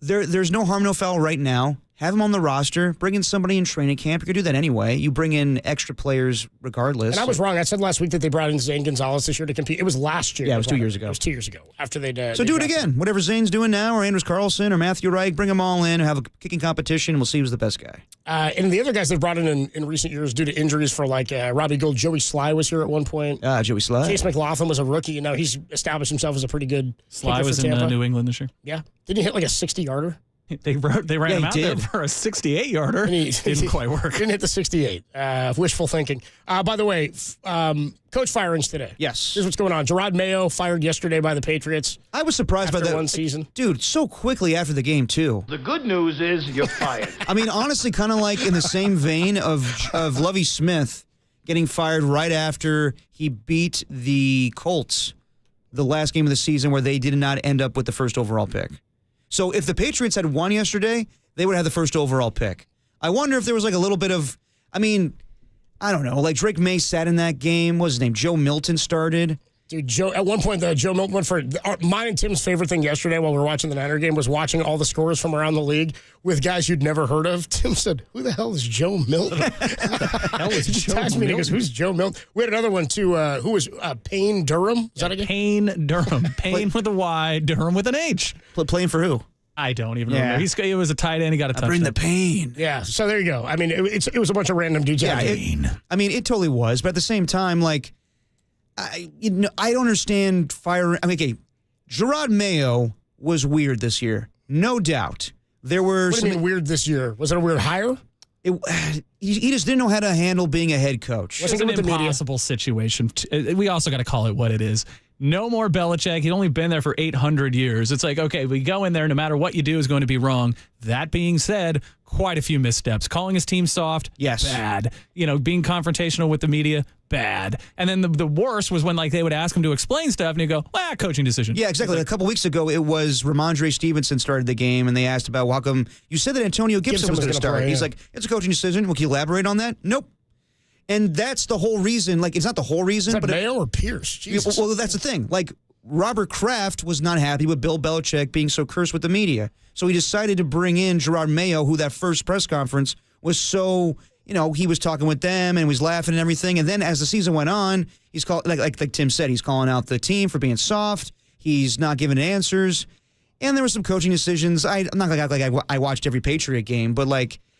there's no harm, no foul right now. Have him on the roster. Bring in somebody in training camp. You could do that anyway. You bring in extra players regardless. And I was wrong. I said last week that they brought in Zane Gonzalez this year to compete. It was last year. Yeah, it was 2 years ago. It was 2 years ago after they'd. So do it again. Whatever Zane's doing now, or Anders Carlson, or Matthew Reich, bring them all in and have a kicking competition. We'll see who's the best guy. And the other guys they've brought in recent years due to injuries for Robbie Gould. Joey Sly was here at one point. Joey Sly. Chase McLaughlin was a rookie, and now he's established himself as a pretty good. Sly was in New England this year. Yeah, didn't he hit a 60-yarder? They ran him out there for a 68-yarder. Didn't quite work. Didn't hit the 68. Wishful thinking. By the way, coach firings today. Yes. Here's what's going on. Gerard Mayo fired yesterday by the Patriots. I was surprised by that. One season. Dude, so quickly after the game, too. The good news is you're fired. I mean, honestly, kind of like in the same vein of Lovie Smith getting fired right after he beat the Colts the last game of the season where they did not end up with the first overall pick. So if the Patriots had won yesterday, they would have the first overall pick. I wonder if there was like a little bit of, I mean, I don't know, like Drake May sat in that game. What was his name? Joe Milton started. Dude, at one point, Joe Milton went for mine and Tim's favorite thing yesterday while we were watching the Niner game was watching all the scores from around the league with guys you'd never heard of. Tim said, "Who the hell is Joe Milton?" Hell is Joe Milton? He goes, "Who's Joe Milton?" We had another one too. Who was Payne Durham? Is that again? Payne Durham. Payne with a Y, Durham with an H. Playing for who? I don't even remember. He was a tight end. He got a touchdown. Bring the pain. Yeah. So there you go. I mean, it was a bunch of random dudes. Yeah. It totally was. But at the same time, like, I don't understand firing. I mean, okay, Gerard Mayo was weird this year, no doubt. There were. What do you mean weird this year? Was it a weird hire? He just didn't know how to handle being a head coach. It's an impossible situation. We also got to call it what it is. No more Belichick. He'd only been there for 800 years. It's like, okay, we go in there, no matter what you do is going to be wrong. That being said, quite a few missteps. Calling his team soft, yes, bad. Being confrontational with the media, bad. And then the worst was when they would ask him to explain stuff, and he'd go, coaching decision. Yeah, exactly. Like, a couple weeks ago, it was Ramondre Stevenson started the game, and they asked about, well, how come you said that Antonio Gibson was going to start? Play, yeah. He's like, it's a coaching decision. Well, can you elaborate on that? Nope. And that's the whole reason. Like, it's not the whole reason. Is that but Mayo or Pierce? Jesus. Well, that's the thing. Like, Robert Kraft was not happy with Bill Belichick being so cursed with the media. So he decided to bring in Gerard Mayo, who that first press conference was so, he was talking with them and was laughing and everything. And then as the season went on, he's called, like Tim said, he's calling out the team for being soft. He's not giving answers. And there were some coaching decisions. I'm not going to act like I watched every Patriot game, but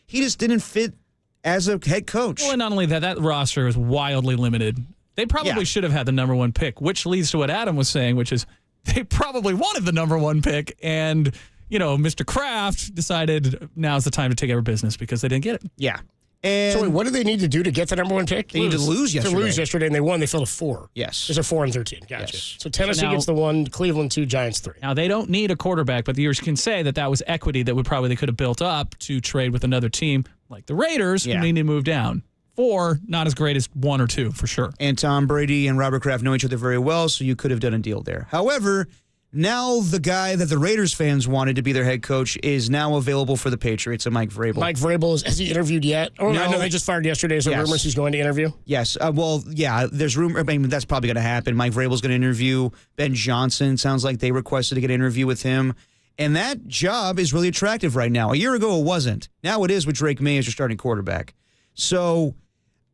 he just didn't fit as a head coach. Well, and not only that roster is wildly limited. They probably should have had the number one pick, which leads to what Adam was saying, which is they probably wanted the number one pick, and Mr. Kraft decided now's the time to take over business because they didn't get it. Yeah. And so wait, what do they need to do to get the number one pick? They need to lose yesterday. To lose yesterday, and they won. They fell to 4. Yes. There's a 4-13. Gotcha. Yes. So Tennessee gets the 1, Cleveland 2, Giants 3. Now, they don't need a quarterback, but you can say that was equity that they could have built up to trade with another team like the Raiders, who need to move down. 4, not as great as 1 or 2, for sure. And Tom Brady and Robert Kraft know each other very well, so you could have done a deal there. However, now the guy that the Raiders fans wanted to be their head coach is now available for the Patriots, and Mike Vrabel. Mike Vrabel, has he interviewed yet? Oh, no. I know they just fired yesterday. Is there rumors he's going to interview? Yes. There's rumor. I mean, that's probably going to happen. Mike Vrabel's going to interview. Ben Johnson, sounds like they requested to get an interview with him. And that job is really attractive right now. A year ago, it wasn't. Now it is with Drake May as your starting quarterback. So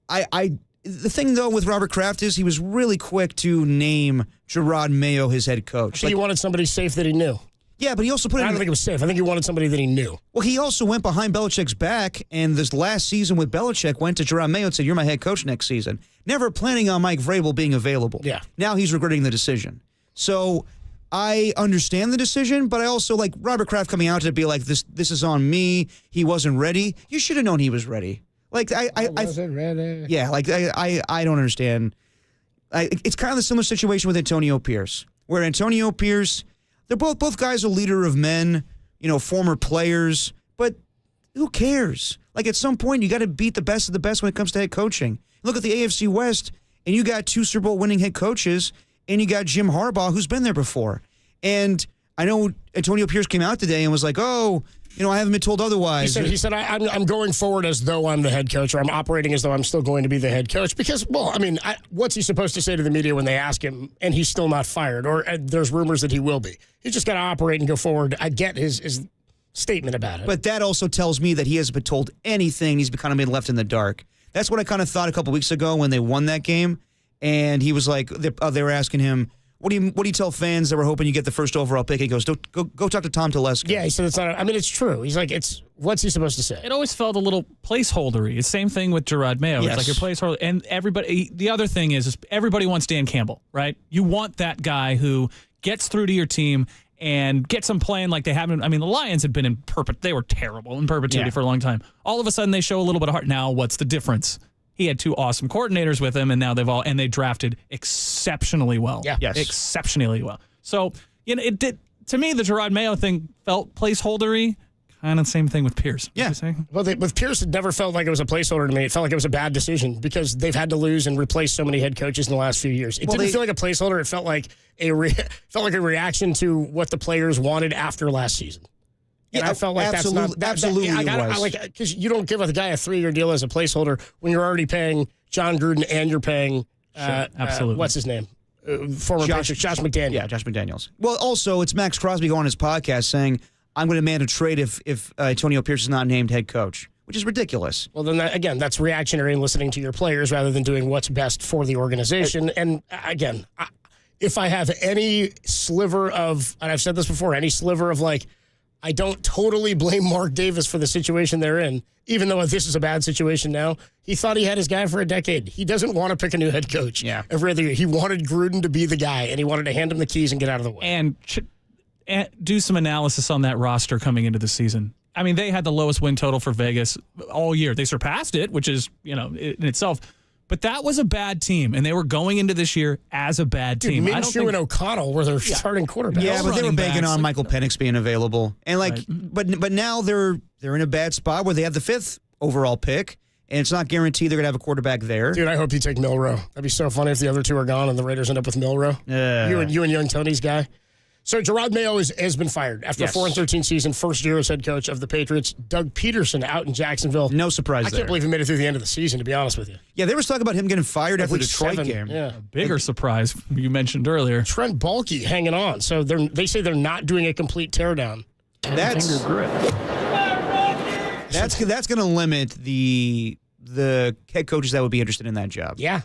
the thing, though, with Robert Kraft is he was really quick to name Gerard Mayo his head coach. So he wanted somebody safe that he knew. Yeah, but he also put I don't think it was safe. I think he wanted somebody that he knew. Well, he also went behind Belichick's back, and this last season with Belichick went to Gerard Mayo and said, "You're my head coach next season." Never planning on Mike Vrabel being available. Yeah. Now he's regretting the decision. So I understand the decision, but I also like Robert Kraft coming out to be like, this is on me. He wasn't ready. You should have known he was ready. Like, I wasn't ready. Yeah, like, I don't understand. It's kind of the similar situation with Antonio Pierce, where Antonio Pierce, they're both guys are leader of men, former players, but who cares? Like, at some point, you got to beat the best of the best when it comes to head coaching. Look at the AFC West, and you got 2 Super Bowl winning head coaches, and you got Jim Harbaugh, who's been there before. And I know Antonio Pierce came out today and was like, I haven't been told otherwise. He said, I'm going forward as though I'm the head coach, or I'm operating as though I'm still going to be the head coach. Because, what's he supposed to say to the media when they ask him and he's still not fired? Or there's rumors that he will be. He's just got to operate and go forward. I get his statement about it. But that also tells me that he hasn't been told anything. He's kind of been left in the dark. That's what I kind of thought a couple weeks ago when they won that game. And he was like, they were asking him, What do you tell fans that were hoping you get the first overall pick? He goes, go talk to Tom Telesco. Yeah, he said it's not. It's true. He's like, what's he supposed to say? It always felt a little placeholdery. It's the same thing with Gerard Mayo. Yes. It's like your placeholder. And everybody, the other thing is everybody wants Dan Campbell, right? You want that guy who gets through to your team and gets them playing like they haven't. I mean, the Lions had been they were terrible in perpetuity for a long time. All of a sudden, they show a little bit of heart. Now, what's the difference? He had 2 awesome coordinators with him, and now they drafted exceptionally well. Yeah. Yes. Exceptionally well. So, it did, to me, the Gerard Mayo thing felt placeholdery. Kind of same thing with Pierce. Yeah. Well, with Pierce, it never felt like it was a placeholder to me. It felt like it was a bad decision because they've had to lose and replace so many head coaches in the last few years. It didn't feel like a placeholder. It felt like a reaction to what the players wanted after last season. And I felt like absolutely it was. Because you don't give a guy a 3-year deal as a placeholder when you're already paying John Gruden and you're paying absolutely. What's his name? Former Patriot, Josh McDaniels. Yeah, Josh McDaniels. Well, also, it's Max Crosby going on his podcast saying, I'm going to demand a trade if Antonio Pierce is not named head coach, which is ridiculous. Well, then, that's reactionary and listening to your players rather than doing what's best for the organization. And again, if I have any sliver of, and I've said this before, any sliver of I don't totally blame Mark Davis for the situation they're in, even though this is a bad situation now. He thought he had his guy for a decade. He doesn't want to pick a new head coach every other year. He wanted Gruden to be the guy, and he wanted to hand him the keys and get out of the way. And do some analysis on that roster coming into the season. I mean, they had the lowest win total for Vegas all year. They surpassed it, which is, in itself. But that was a bad team, and they were going into this year as a bad team. Minshew and O'Connell were their starting quarterbacks. Yeah, but they were banking on Michael Penix being available. And but now they're in a bad spot where they have the 5th overall pick, and it's not guaranteed they're going to have a quarterback there. Dude, I hope you take Milroe. That'd be so funny if the other 2 are gone and the Raiders end up with Milroe. You and young Tony's guy. So Gerard Mayo has been fired after a 4-13 season, first year as head coach of the Patriots. Doug Peterson out in Jacksonville. No surprise there. I can't believe he made it through the end of the season, to be honest with you. Yeah, there was talk about him getting fired after the Detroit game. Yeah. A bigger surprise you mentioned earlier. Trent Baalke hanging on. So they say they're not doing a complete teardown. That's going to limit the head coaches that would be interested in that job. Yeah.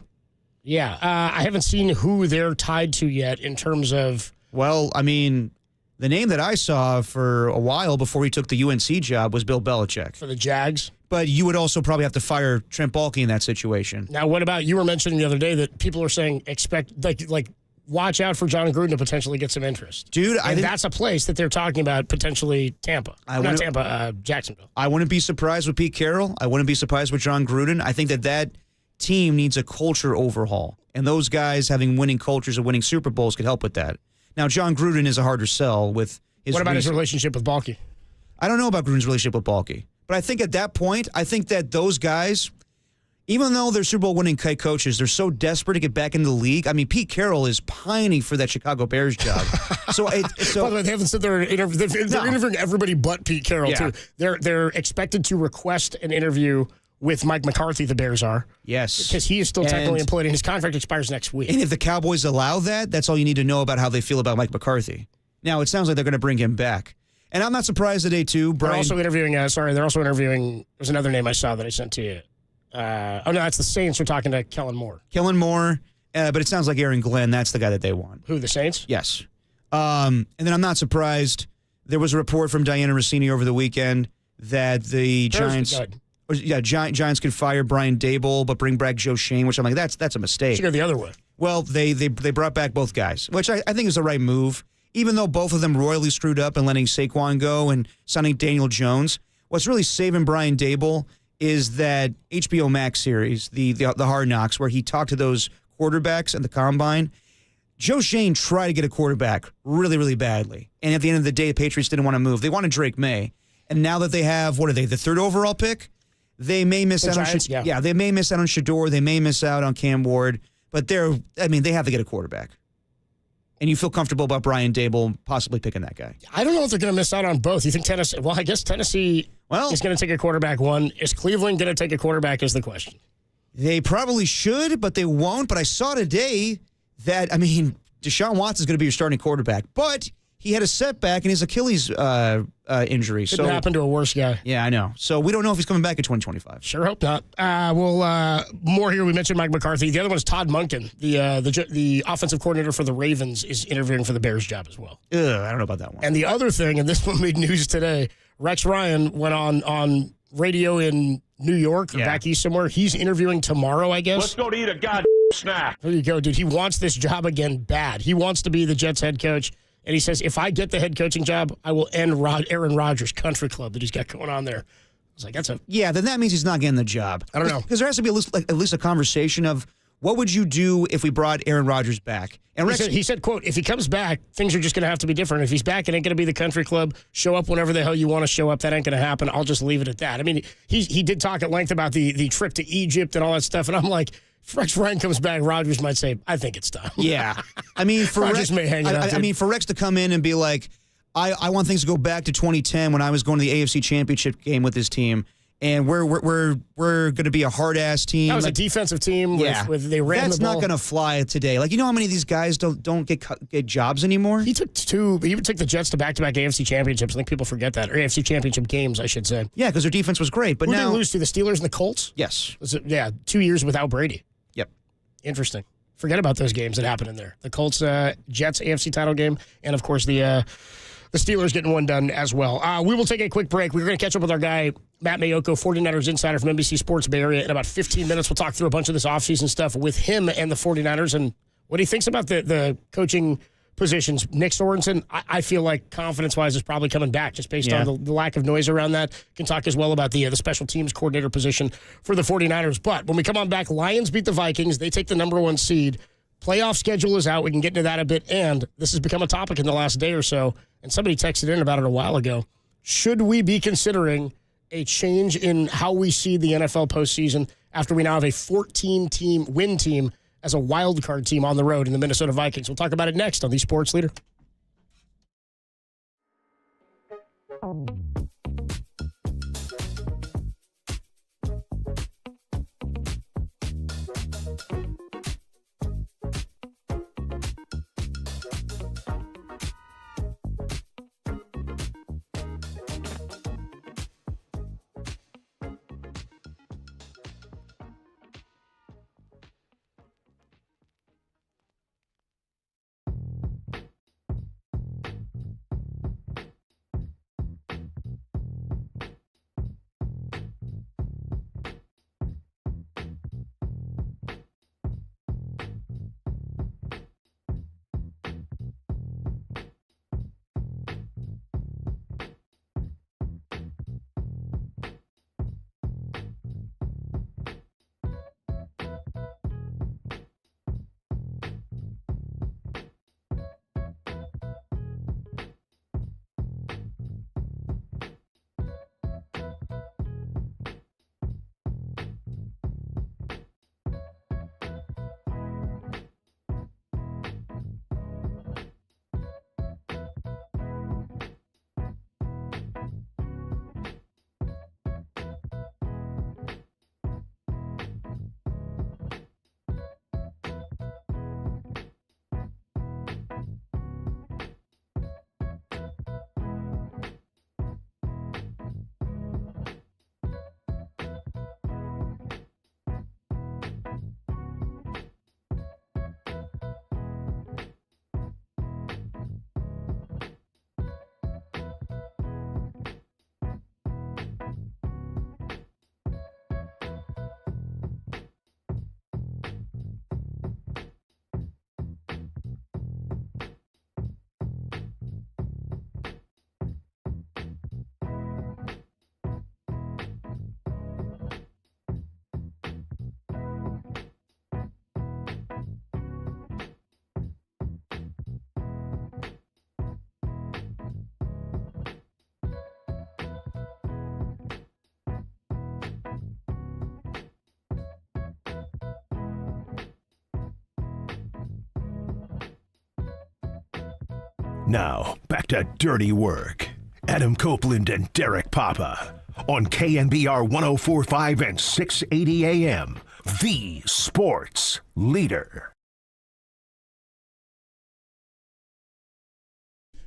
I haven't seen who they're tied to yet in terms of... Well, I mean, the name that I saw for a while before he took the UNC job was Bill Belichick. For the Jags? But you would also probably have to fire Trent Baalke in that situation. Now, what about, you were mentioning the other day that people are saying watch out for John Gruden to potentially get some interest. Dude, I think that's a place that they're talking about potentially Tampa. Jacksonville. I wouldn't be surprised with Pete Carroll. I wouldn't be surprised with John Gruden. I think that team needs a culture overhaul. And those guys having winning cultures and winning Super Bowls could help with that. Now, John Gruden is a harder sell with his... What about his relationship with Baalke? I don't know about Gruden's relationship with Baalke. But I think at that point, I think that those guys, even though they're Super Bowl winning coaches, they're so desperate to get back into the league. I mean, Pete Carroll is pining for that Chicago Bears job. By the way, they haven't said they're interviewing everybody but Pete Carroll, too. They're expected to request an interview with Mike McCarthy, the Bears are. Yes. Because he is still technically employed, and his contract expires next week. And if the Cowboys allow that, that's all you need to know about how they feel about Mike McCarthy. Now, it sounds like they're going to bring him back. And I'm not surprised today, too. Brian, they're also interviewing, there's another name I saw that I sent to you. That's the Saints are talking to Kellen Moore. But it sounds like Aaron Glenn, that's the guy that they want. Who, the Saints? Yes. And then I'm not surprised. There was a report from Diana Rossini over the weekend that the Giants... Giants could fire Brian Dable, but bring back Joe Shane, which I'm like, that's a mistake. Should go the other way. Well, they brought back both guys, which I think is the right move, even though both of them royally screwed up in letting Saquon go and signing Daniel Jones. What's really saving Brian Dable is that HBO Max series, the Hard Knocks, where he talked to those quarterbacks at the Combine. Joe Shane tried to get a quarterback really, really badly. And at the end of the day, the Patriots didn't want to move. They wanted Drake May. And now that they have, the 3rd overall pick? They may miss out on they may miss out on Shador. They may miss out on Cam Ward. But they have to get a quarterback. And you feel comfortable about Brian Dable possibly picking that guy? I don't know if they're going to miss out on both. You think Tennessee? Well, I guess Tennessee is going to take a quarterback one. Is Cleveland going to take a quarterback is the question. They probably should, but they won't. But I saw today that, Deshaun Watson is going to be your starting quarterback. But he had a setback in his Achilles injury. Couldn't happen to a worse guy. Yeah, I know. So we don't know if he's coming back in 2025. Sure hope not. More here. We mentioned Mike McCarthy. The other one is Todd Monken, the offensive coordinator for the Ravens, is interviewing for the Bears job as well. I don't know about that one. And the other thing, and this one made news today, Rex Ryan went on radio in New York or back east somewhere. He's interviewing tomorrow, I guess. Let's go to eat a goddamn snack. There you go, dude. He wants this job again bad. He wants to be the Jets head coach. And he says, if I get the head coaching job, I will end Aaron Rodgers' country club that he's got going on there. I was like, then that means he's not getting the job. I don't know. Because there has to be at least a conversation of what would you do if we brought Aaron Rodgers back? And he said, quote, if he comes back, things are just going to have to be different. If he's back, it ain't going to be the country club. Show up whenever the hell you want to show up. That ain't going to happen. I'll just leave it at that. I mean, he did talk at length about the trip to Egypt and all that stuff. And I'm like, if Rex Ryan comes back, Rodgers might say, I think it's time. Yeah. I mean, for Rodgers may hang it up, I mean, for Rex to come in and be like, I want things to go back to 2010 when I was going to the AFC Championship game with this team. And we're going to be a hard-ass team. That was a defensive team. With they ran That's the ball. not going to fly today. Like, you know how many of these guys don't get jobs anymore? He took the Jets to back-to-back AFC championships. I think people forget that. Or AFC championship games, I should say. Yeah, because their defense was great. But Who now did they lose to? The Steelers and the Colts? Yes. 2 years without Brady. Yep. Interesting. Forget about those games that happened in there. The Colts, Jets AFC title game, and, of course, the Steelers getting one done as well. We will take a quick break. We're going to catch up with our guy, Matt Mayoko, 49ers insider from NBC Sports Bay Area. In about 15 minutes, we'll talk through a bunch of this offseason stuff with him and the 49ers and what he thinks about the coaching positions. Nick Sorensen, I feel like confidence-wise is probably coming back just based on the lack of noise around that. Can talk as well about the special teams coordinator position for the 49ers. But when we come on back, Lions beat the Vikings. They take the number 1 seed. Playoff schedule is out. We can get into that a bit. And this has become a topic in the last day or so. And somebody texted in about it a while ago. Should we be considering a change in how we see the NFL postseason after we now have a 14-team win team as a wild card team on the road in the Minnesota Vikings? We'll talk about it next on The Sports Leader. Now, back to Dirty Work. Adam Copeland and Derek Papa on KNBR 104.5 and 680 AM, the sports leader.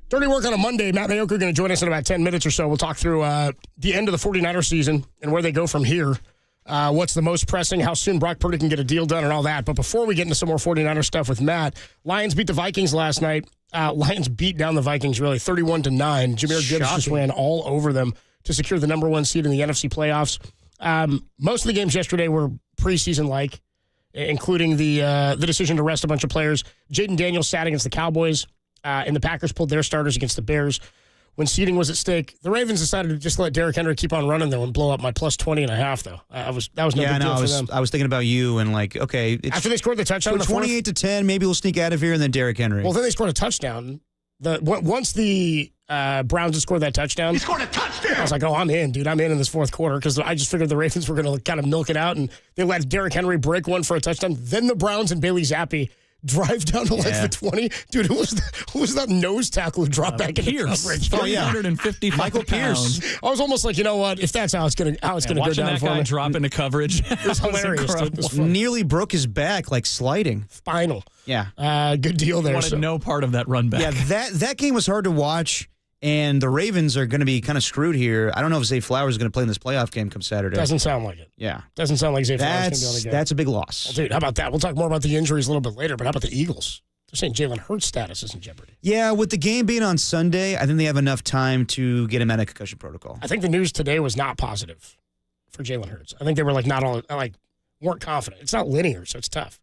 Dirty Work on a Monday. Matt Mayoko going to join us in about 10 minutes or so. We'll talk through the end of the 49ers season and where they go from here. What's the most pressing, how soon Brock Purdy can get a deal done and all that. But before we get into some more 49ers stuff with Matt, Lions beat the Vikings last night. Lions beat down the Vikings, really, 31-9. Jahmyr Gibbs just ran all over them to secure the number 1 seed in the NFC playoffs. Most of the games yesterday were preseason-like, including the decision to rest a bunch of players. Jaden Daniels sat against the Cowboys. and the Packers pulled their starters against the Bears when seeding was at stake. The Ravens decided to just let Derrick Henry keep on running, though, and blow up my plus 20.5, though. That was no big deal for them. I was thinking about you and like, okay. After they scored the touchdown, so 28-10, maybe we'll sneak out of here, and then Derrick Henry. Well, then they scored a touchdown. Once the Browns had scored that touchdown, He scored a touchdown. I was like, oh, I'm in, dude. I'm in this fourth quarter because I just figured the Ravens were going to kind of milk it out, and they let Derrick Henry break one for a touchdown. Then the Browns and Bailey Zappi drive down to like the 20. Dude, who was that nose tackle who dropped back into coverage? 355 Michael Pierce. I was almost like, you know what? If that's how it's going to go down watching that for guy me. drop into coverage. It was hilarious. Dude. It was fun. Nearly broke his back, like sliding. Spinal. Yeah. Good deal there. Wanted no part of that run back. Yeah, that game was hard to watch, and the Ravens are going to be kind of screwed here. I don't know if Zay Flowers is going to play in this playoff game come Saturday. Doesn't sound like it. Yeah. Doesn't sound like Zay Flowers can be able to go. That's a big loss. Well, dude, how about that? We'll talk more about the injuries a little bit later, but how about the Eagles? They're saying Jalen Hurts' status is in jeopardy. Yeah, with the game being on Sunday, I think they have enough time to get him out of concussion protocol. I think the news today was not positive for Jalen Hurts. I think they were weren't confident. It's not linear, so it's tough.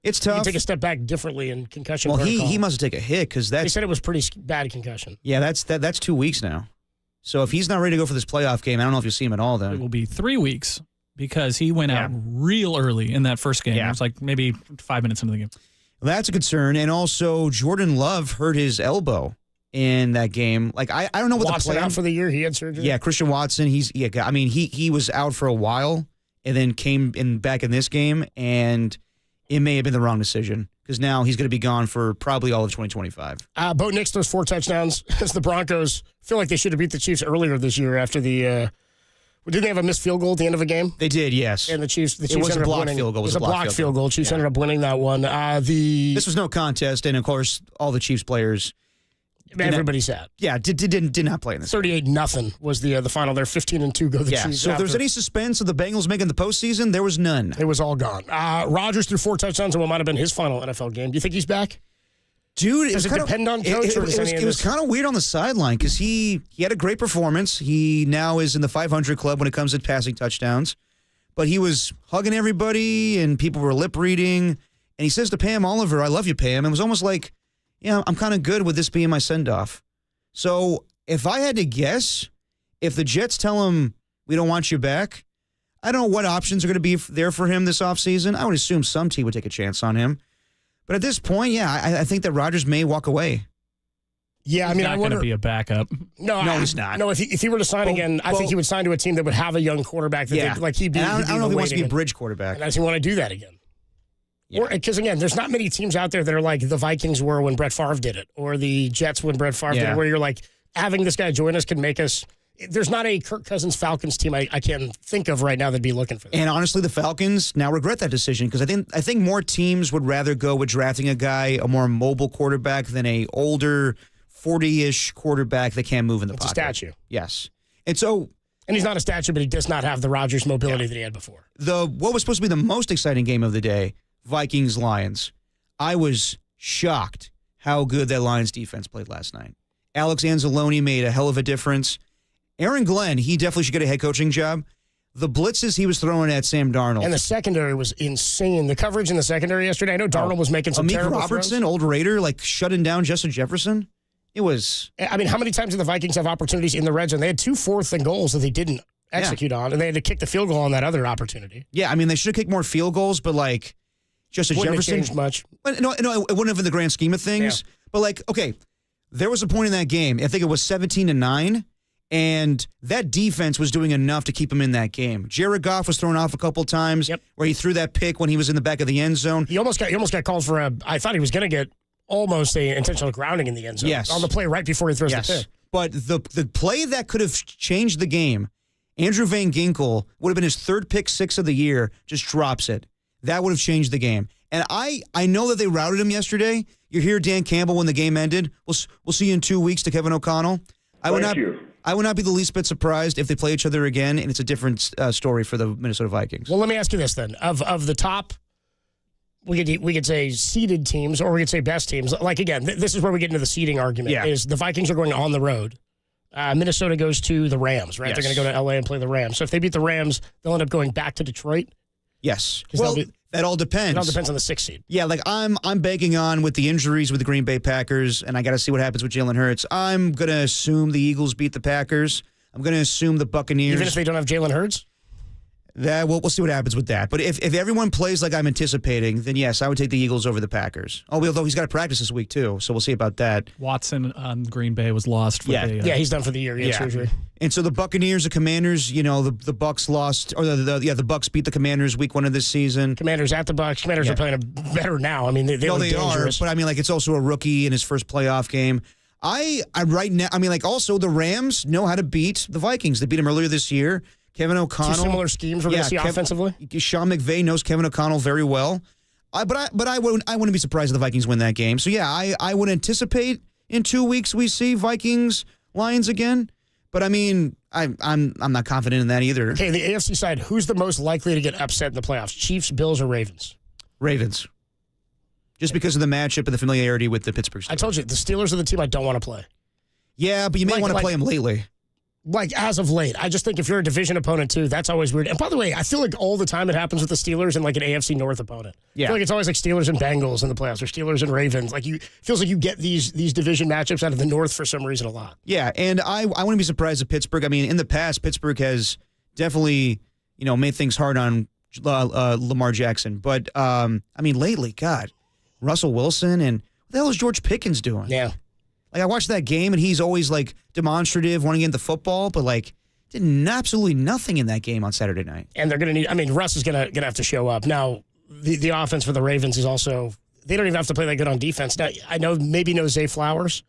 It's tough. You take a step back differently in concussion Well, protocol. he must take a hit because They said it was pretty bad concussion. Yeah, that's 2 weeks now. So if he's not ready to go for this playoff game, I don't know if you'll see him at all then. It will be 3 weeks because he went out real early in that first game. It was like maybe 5 minutes into the game. Well, that's a concern. And also, Jordan Love hurt his elbow in that game. Like, I don't know what Watson the plan out for the year. He had surgery. Yeah, Christian Watson. He was out for a while and then came in back in this game, and it may have been the wrong decision because now he's going to be gone for probably all of 2025. Bo Nix those 4 touchdowns as the Broncos feel like they should have beat the Chiefs earlier this year after the. Didn't they have a missed field goal at the end of a game? They did, yes. And the Chiefs it was ended a blocked up winning. field goal. It was a blocked field goal. Chiefs ended up winning that one. This was no contest, and of course, all the Chiefs players. Everybody's sad. Yeah, did not play in this. 38-0 was the final there. 15-2 go the Chiefs. So if there's any suspense of the Bengals making the postseason, there was none. It was all gone. Rodgers threw 4 touchdowns in what might have been his final NFL game. Do you think he's back? Dude, does it depend on coach? It was kind of weird on the sideline because he had a great performance. He now is in the 500 club when it comes to passing touchdowns. But he was hugging everybody, and people were lip reading. And he says to Pam Oliver, "I love you, Pam." And it was almost like, yeah, I'm kind of good with this being my send-off. So if I had to guess, if the Jets tell him we don't want you back, I don't know what options are going to be there for him this offseason. I would assume some team would take a chance on him. But at this point, yeah, I think that Rodgers may walk away. Yeah, he's not going to be a backup. No, he's not. No, if he were to sign again, I think he would sign to a team that would have a young quarterback. That he'd be. I don't know if he wants to be a bridge quarterback. And does he want to do that again? Because again, there's not many teams out there that are like the Vikings were when Brett Favre did it, or the Jets when Brett Favre did it, where you're like, having this guy join us can make us. There's not a Kirk Cousins Falcons team I can think of right now that'd be looking for that. And honestly, the Falcons now regret that decision because I think more teams would rather go with drafting a guy, a more mobile quarterback, than a older 40-ish quarterback that can't move in the pocket. It's a statue. Yes. And so... And he's not a statue, but he does not have the Rodgers mobility that he had before. What was supposed to be the most exciting game of the day, Vikings-Lions. I was shocked how good that Lions defense played last night. Alex Anzalone made a hell of a difference. Aaron Glenn, he definitely should get a head coaching job. The blitzes he was throwing at Sam Darnold. And the secondary was insane. The coverage in the secondary yesterday, I know Darnold was making some terrible Robertson, throws. old Raider, like shutting down Justin Jefferson. It was... I mean, how many times did the Vikings have opportunities in the red zone? They had 2 4th and goals that they didn't execute on, and they had to kick the field goal on that other opportunity. Yeah, I mean, they should have kicked more field goals, but like Justin Wouldn't Jefferson... have changed much. No, it wouldn't have in the grand scheme of things. Yeah. But like, okay, there was a point in that game, I think it was 17-9, and that defense was doing enough to keep him in that game. Jared Goff was thrown off a couple times where he threw that pick when he was in the back of the end zone. He almost got called for I thought he was going to get almost a intentional grounding in the end zone. Yes. On the play right before he throws the pick. But the play that could have changed the game, Andrew Van Ginkel would have been his 3rd pick 6 of the year, just drops it. That would have changed the game. And I know that they routed him yesterday. You hear Dan Campbell when the game ended. We'll see you in 2 weeks to Kevin O'Connell. I would not be the least bit surprised if they play each other again, and it's a different story for the Minnesota Vikings. Well, let me ask you this then. Of the top, we could say seeded teams, or we could say best teams. Like, again, this is where we get into the seeding argument. Is the Vikings are going on the road. Minnesota goes to the Rams, right? Yes. They're going to go to L.A. and play the Rams. So if they beat the Rams, they'll end up going back to Detroit. Yes. Well, that all depends. It all depends on the 6th seed. Yeah, like I'm banking on with the injuries with the Green Bay Packers, and I got to see what happens with Jalen Hurts. I'm going to assume the Eagles beat the Packers. I'm going to assume the Buccaneers. Even if they don't have Jalen Hurts? We'll see what happens with that. But if everyone plays like I'm anticipating, then yes, I would take the Eagles over the Packers. Although he's got to practice this week too, so we'll see about that. Watson on Green Bay was lost. For he's done for the year. He had surgery. And so the Buccaneers, the Commanders, the Bucks lost, or the Bucks beat the Commanders week 1 of this season. Commanders at the Bucks. Commanders are playing better now. I mean, they look dangerous. But I mean, like it's also a rookie in his first playoff game. Also the Rams know how to beat the Vikings. They beat them earlier this year. Kevin O'Connell. Two similar schemes we're going to see offensively. Sean McVay knows Kevin O'Connell very well. I wouldn't be surprised if the Vikings win that game. So yeah, I would anticipate in 2 weeks we see Vikings Lions again. But I mean, I'm not confident in that either. Okay, the AFC side, who's the most likely to get upset in the playoffs? Chiefs, Bills, or Ravens? Ravens. Just because of the matchup and the familiarity with the Pittsburgh Steelers. I told you, the Steelers are the team I don't want to play. Yeah, but you may want to play them lately. Like, as of late. I just think if you're a division opponent, too, that's always weird. And by the way, I feel like all the time it happens with the Steelers and, like, an AFC North opponent. Yeah. I feel like it's always, like, Steelers and Bengals in the playoffs or Steelers and Ravens. Like, feels like you get these division matchups out of the North for some reason a lot. Yeah, and I wouldn't be surprised if Pittsburgh, I mean, in the past, Pittsburgh has definitely, made things hard on Lamar Jackson. But, lately, God, Russell Wilson and what the hell is George Pickens doing? Yeah. Like, I watched that game, and he's always, like, demonstrative, wanting to get the football, but, like, did absolutely nothing in that game on Saturday night. And they're going to need – Russ is going to have to show up. Now, the offense for the Ravens is also – they don't even have to play that good on defense. Now, I know maybe no Zay Flowers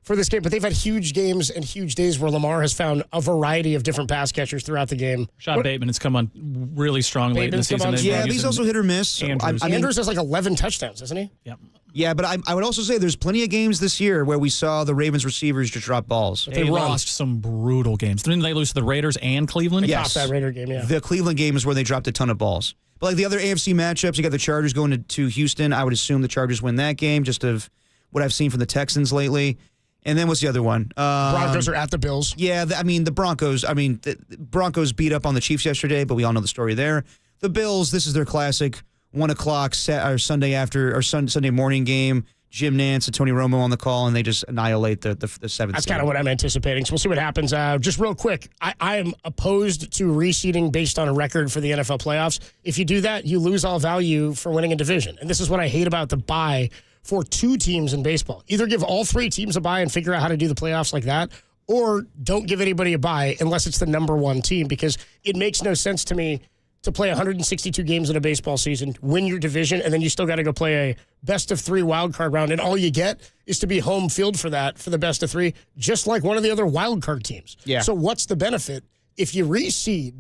for this game, but they've had huge games and huge days where Lamar has found a variety of different pass catchers throughout the game. Bateman has come on really strong late in the season. Yeah, but he's also hit or miss. Andrews has like 11 touchdowns, doesn't he? Yep. Yeah, but I would also say there's plenty of games this year where we saw the Ravens receivers just drop balls. They lost some brutal games. Didn't they lose to the Raiders and Cleveland? Yes. That Raider game, yeah. The Cleveland game is where they dropped a ton of balls. But like the other AFC matchups, you got the Chargers going to Houston. I would assume the Chargers win that game, just of what I've seen from the Texans lately. And then what's the other one? Broncos are at the Bills. Yeah, the Broncos. The Broncos beat up on the Chiefs yesterday, but we all know the story there. The Bills, this is their classic 1 o'clock Sunday morning game. Jim Nance and Tony Romo on the call, and they just annihilate the seventh. That's kind of what I'm anticipating. So we'll see what happens. Just real quick, I am opposed to reseeding based on a record for the NFL playoffs. If you do that, you lose all value for winning a division. And this is what I hate about the bye for 2 teams in baseball. Either give all 3 teams a bye and figure out how to do the playoffs like that, or don't give anybody a bye unless it's the number 1 team, because it makes no sense to me to play 162 games in a baseball season, win your division, and then you still got to go play a best-of-3 wildcard round, and all you get is to be home field for that, for the best-of-3, just like one of the other wildcard teams. Yeah. So what's the benefit? If you reseed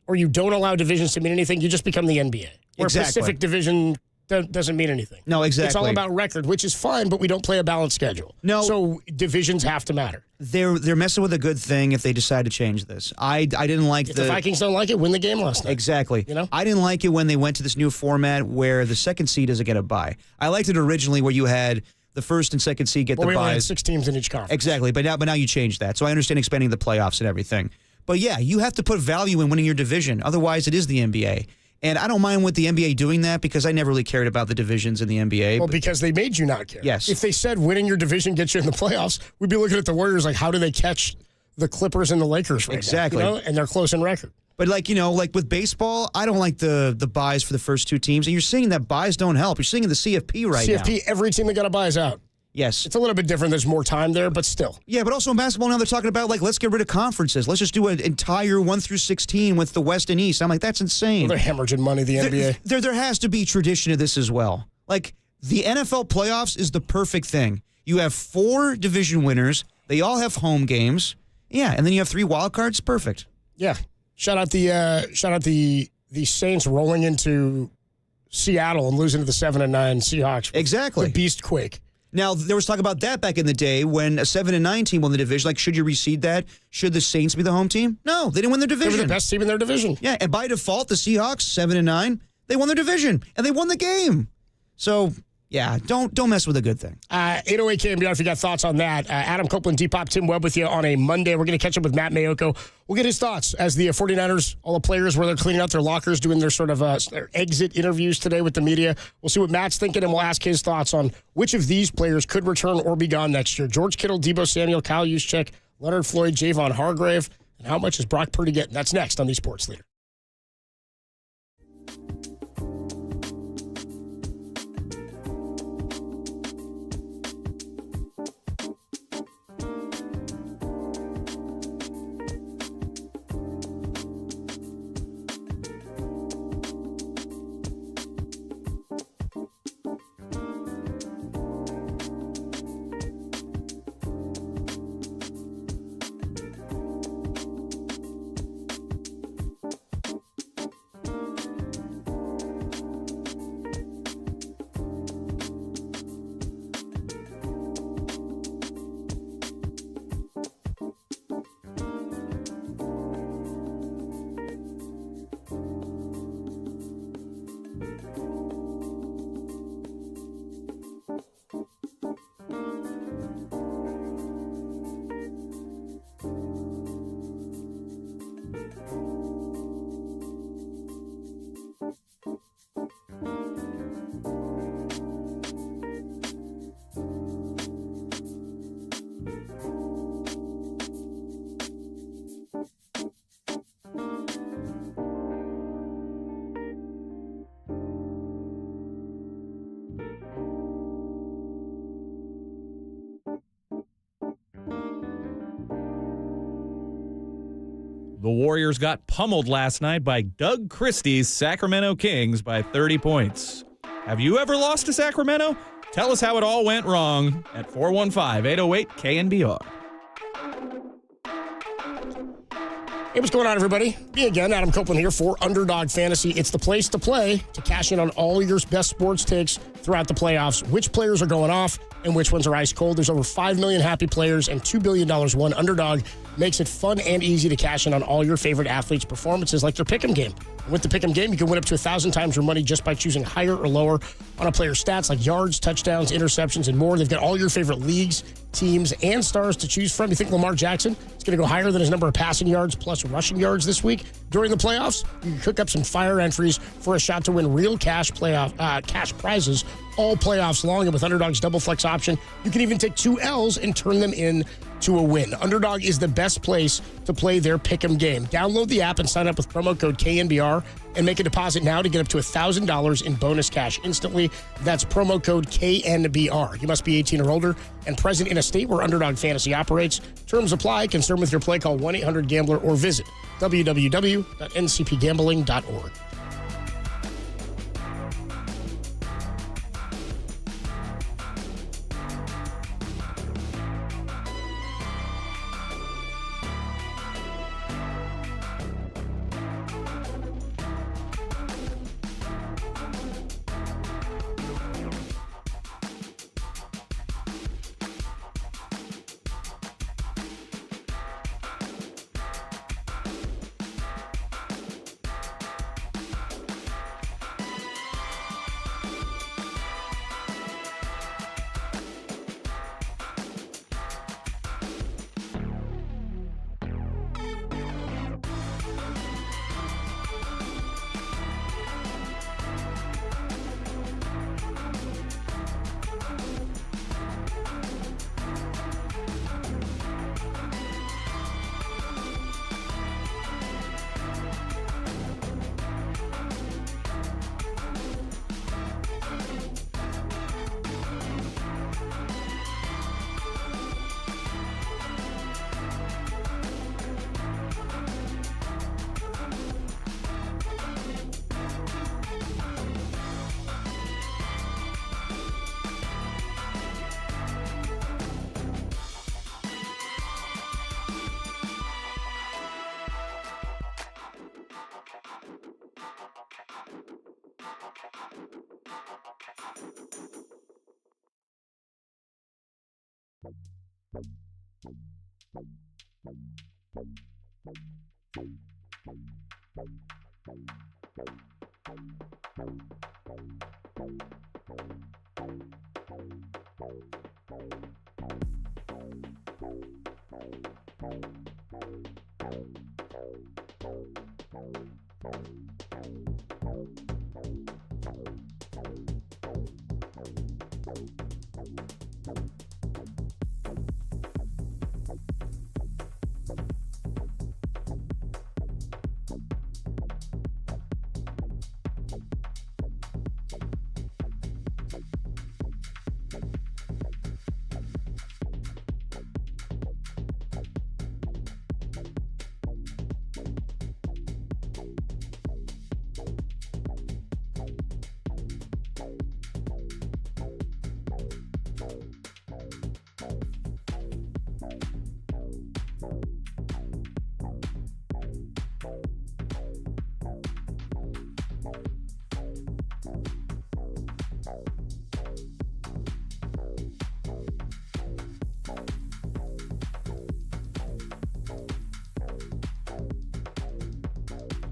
or you don't allow divisions to mean anything, you just become the NBA. Where Pacific Division doesn't mean anything. No, exactly. It's all about record, which is fine, but we don't play a balanced schedule. No. So divisions have to matter. They're messing with a good thing if they decide to change this. I didn't like if the Vikings don't like it, win the game last night. Exactly. I didn't like it when they went to this new format where the second seed doesn't get a bye. I liked it originally where you had the first and second seed get the we only had byes. 6 teams in each conference. Exactly, but now you change that. So I understand expanding the playoffs and everything. But yeah, you have to put value in winning your division. Otherwise, it is the NBA. And I don't mind with the NBA doing that because I never really cared about the divisions in the NBA. Well, because they made you not care. Yes. If they said winning your division gets you in the playoffs, we'd be looking at the Warriors like, how do they catch the Clippers and the Lakers right exactly. now? And they're close in record. But like with baseball, I don't like the buys for the first 2 teams. And you're seeing that buys don't help. You're seeing the CFP right now. CFP, every team that got a buy is out. Yes. It's a little bit different. There's more time there, but still. Yeah, but also in basketball now they're talking about, let's get rid of conferences. Let's just do an entire 1 through 16 with the West and East. I'm like, that's insane. Well, they're hemorrhaging money, the NBA. There has to be tradition of this as well. Like, the NFL playoffs is the perfect thing. You have 4 division winners. They all have home games. Yeah, and then you have 3 wild cards. Perfect. Yeah. Shout out the Saints rolling into Seattle and losing to the 7-9 Seahawks. Exactly. The beast quake. Now, there was talk about that back in the day when a 7-9 team won the division. Like, should you reseed that? Should the Saints be the home team? No, they didn't win their division. They were the best team in their division. Yeah, and by default, the Seahawks, 7-9, they won their division, and they won the game. So, Yeah, don't mess with a good thing. 808 KNBR, if you got thoughts on that. Adam Copeland, Depop, Tim Webb with you on a Monday. We're going to catch up with Matt Mayoko. We'll get his thoughts as the 49ers, all the players, where they're cleaning out their lockers, doing their sort of their exit interviews today with the media. We'll see what Matt's thinking, and we'll ask his thoughts on which of these players could return or be gone next year. George Kittle, Deebo Samuel, Kyle Juszczyk, Leonard Floyd, Javon Hargrave, and how much is Brock Purdy getting? That's next on the Sports Leader. The Warriors got pummeled last night by Doug Christie's Sacramento Kings by 30 points. Have you ever lost to Sacramento? Tell us how it all went wrong at 415-808-KNBR. Hey, what's going on, everybody? Me again, Adam Copeland here for Underdog Fantasy. It's the place to play to cash in on all your best sports takes throughout the playoffs. Which players are going off and which ones are ice cold. There's over 5 million happy players and $2 billion won. Underdog makes it fun and easy to cash in on all your favorite athletes' performances like their Pick'em game. And with the Pick'em game, you can win up to 1,000 times your money just by choosing higher or lower on a player's stats like yards, touchdowns, interceptions, and more. They've got all your favorite leagues, teams, and stars to choose from. You think Lamar Jackson is going to go higher than his number of passing yards plus rushing yards this week during the playoffs? You can cook up some fire entries for a shot to win real cash prizes all playoffs long. And with Underdog's double flex option, you can even take 2 L's and turn them into a win. Underdog is the best place to play their Pick'em game. Download the app and sign up with promo code KNBR and make a deposit now to get up to $1,000 in bonus cash instantly. That's promo code KNBR. You must be 18 or older and present in a state where Underdog Fantasy operates. Terms apply. Concerned with your play, call 1-800-GAMBLER or visit www.ncpgambling.org.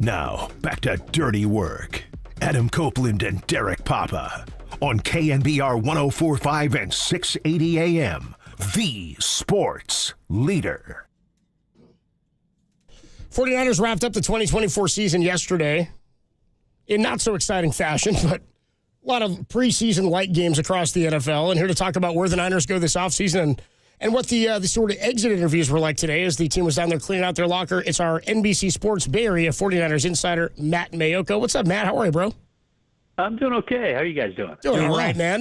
Now, back to Dirty Work. Adam Copeland and Derek Papa on KNBR 104.5 and 680 AM, the sports leader. 49ers wrapped up the 2024 season yesterday in not so exciting fashion, but a lot of preseason light games across the NFL. And here to talk about where the Niners go this offseason and what the sort of exit interviews were like today as the team was down there cleaning out their locker. It's our NBC Sports Bay Area 49ers insider, Matt Mayoko. What's up, Matt? How are you, bro? I'm doing okay. How are you guys doing? Doing all right, man.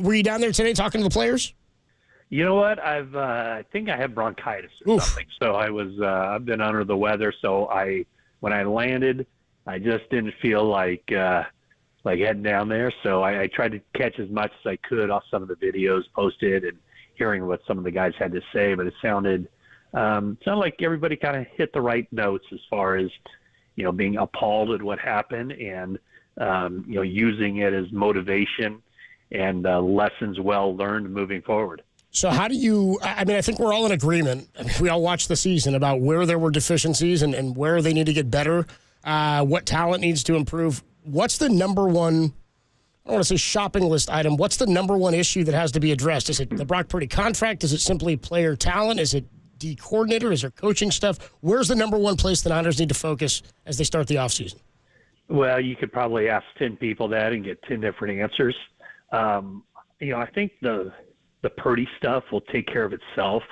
Were you down there today talking to the players? You know what? I think I have bronchitis or something. So I've been under the weather. So when I landed, I just didn't feel like heading down there. So I tried to catch as much as I could off some of the videos posted and hearing what some of the guys had to say, but it sounded like everybody kind of hit the right notes as far as, being appalled at what happened and, using it as motivation and lessons well learned moving forward. So how do you, I think we're all in agreement. We all watched the season about where there were deficiencies and where they need to get better, what talent needs to improve. What's the number one, I don't want to say shopping list item. What's the number one issue that has to be addressed? Is it the Brock Purdy contract? Is it simply player talent? Is it D coordinator? Is there coaching stuff? Where's the number one place the Niners need to focus as they start the offseason? Well, you could probably ask 10 people that and get 10 different answers. I think the Purdy stuff will take care of itself.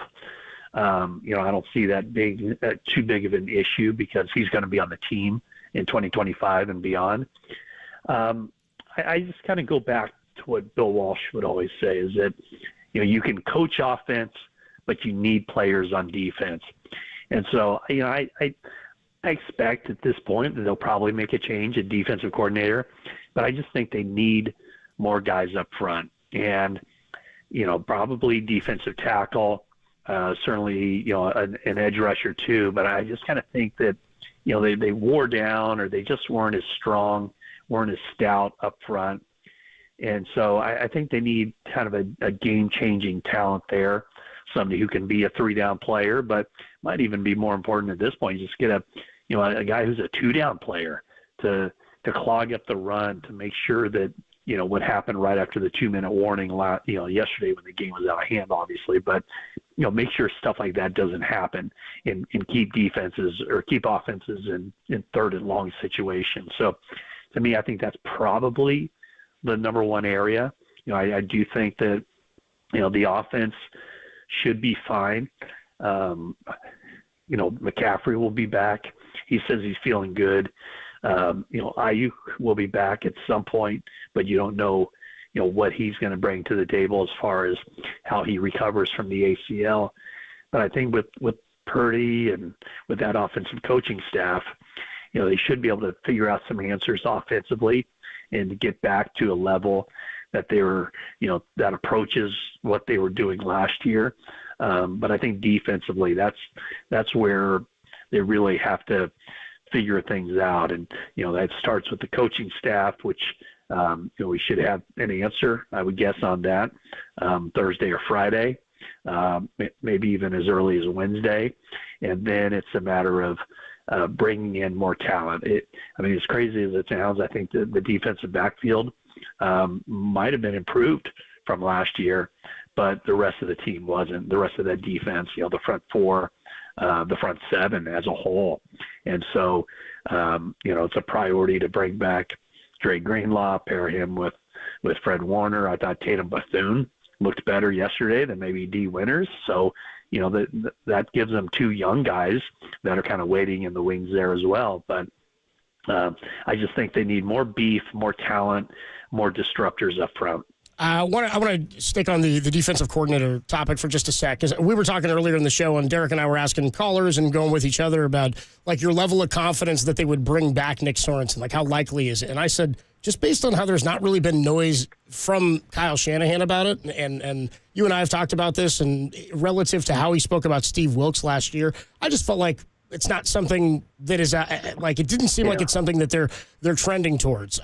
I don't see that being too big of an issue because he's going to be on the team in 2025 and beyond. I just kind of go back to what Bill Walsh would always say is that, you can coach offense, but you need players on defense. And so, I expect at this point that they'll probably make a change at defensive coordinator, but I just think they need more guys up front and, probably defensive tackle, certainly, an edge rusher too. But I just kind of think that, they wore down or they just weren't as strong, weren't as stout up front. And so I think they need kind of a game-changing talent there, somebody who can be a three-down player, but might even be more important at this point. Just get a guy who's a two-down player to clog up the run, to make sure that, what happened right after the 2-minute warning, yesterday when the game was out of hand, obviously, but, make sure stuff like that doesn't happen and keep defenses or keep offenses in third and long situations. So to me, I think that's probably the number one area. I do think that, the offense should be fine. McCaffrey will be back. He says he's feeling good. Ayuk will be back at some point, but you don't know, what he's going to bring to the table as far as how he recovers from the ACL. But I think with Purdy and with that offensive coaching staff, they should be able to figure out some answers offensively and to get back to a level that they were, that approaches what they were doing last year. But I think defensively, that's where they really have to figure things out. And, that starts with the coaching staff, which, we should have an answer, I would guess, on that Thursday or Friday, maybe even as early as Wednesday. And then it's a matter of bringing in more talent. As crazy as it sounds, I think the defensive backfield might have been improved from last year, but the rest of the team wasn't. The rest of that defense, the front four, the front seven as a whole. And so It's a priority to bring back Dre Greenlaw, pair him with Fred Warner. I thought Tatum Bethune looked better yesterday than maybe D. Winters. So, that gives them two young guys that are kind of waiting in the wings there as well. But I just think they need more beef, more talent, more disruptors up front. I want to stick on the defensive coordinator topic for just a sec, because we were talking earlier in the show, and Derek and I were asking callers and going with each other about like your level of confidence that they would bring back Nick Sorensen. Like, how likely is it? And I said, just based on how there's not really been noise from Kyle Shanahan about it, and you and I have talked about this, and relative to how he spoke about Steve Wilkes last year, I just felt like it's not something that is like, it didn't seem like it's something that they're trending towards.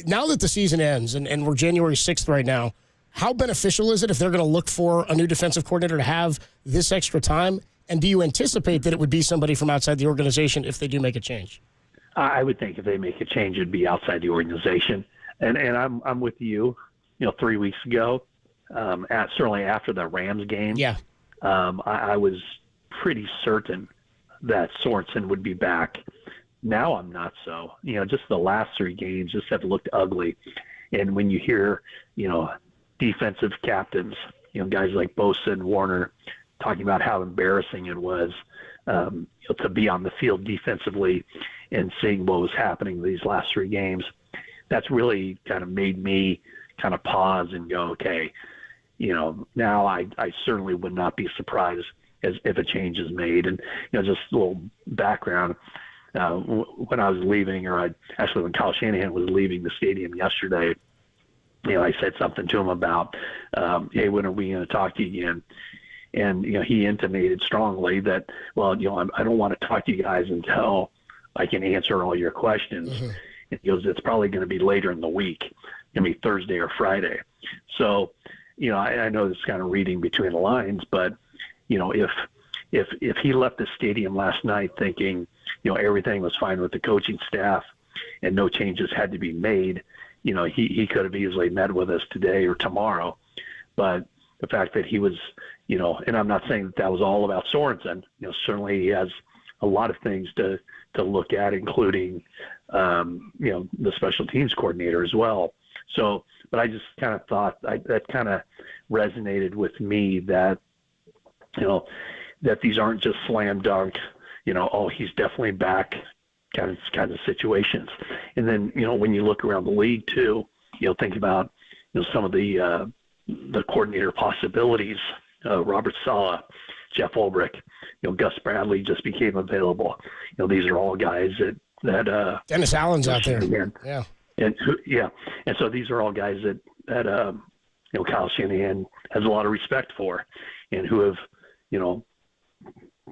Now that the season ends, and we're January 6th right now, how beneficial is it if they're going to look for a new defensive coordinator to have this extra time? And do you anticipate that it would be somebody from outside the organization if they do make a change? I would think if they make a change, it'd be outside the organization. And I'm with you. 3 weeks ago, certainly after the Rams game, I was pretty certain that Sorensen would be back. Now I'm not so. Just the last 3 games just have looked ugly. And when you hear, defensive captains, guys like Bosa and Warner talking about how embarrassing it was to be on the field defensively and seeing what was happening these last 3 games, that's really kind of made me kind of pause and go, okay, now I certainly would not be surprised if a change is made. And, just a little background. When I was leaving, when Kyle Shanahan was leaving the stadium yesterday, I said something to him about, hey, when are we going to talk to you again? And, he intimated strongly that, well, I don't want to talk to you guys until I can answer all your questions. Mm-hmm. And he goes, it's probably going to be later in the week, Thursday or Friday. So, I know this is kind of reading between the lines, but, if he left the stadium last night thinking, everything was fine with the coaching staff and no changes had to be made, he could have easily met with us today or tomorrow. But the fact that he was, and I'm not saying that was all about Sorensen, certainly he has a lot of things to look at, including, the special teams coordinator as well. So, but I just kind of thought that kind of resonated with me that, that these aren't just slam dunk, oh, he's definitely back kind of situations. And then, when you look around the league too, think about, some of the coordinator possibilities, Robert Saleh, Jeff Ulbrich, Gus Bradley just became available. These are all guys that Dennis Allen's out there. Yeah. And so these are all guys that Kyle Shanahan has a lot of respect for and who have,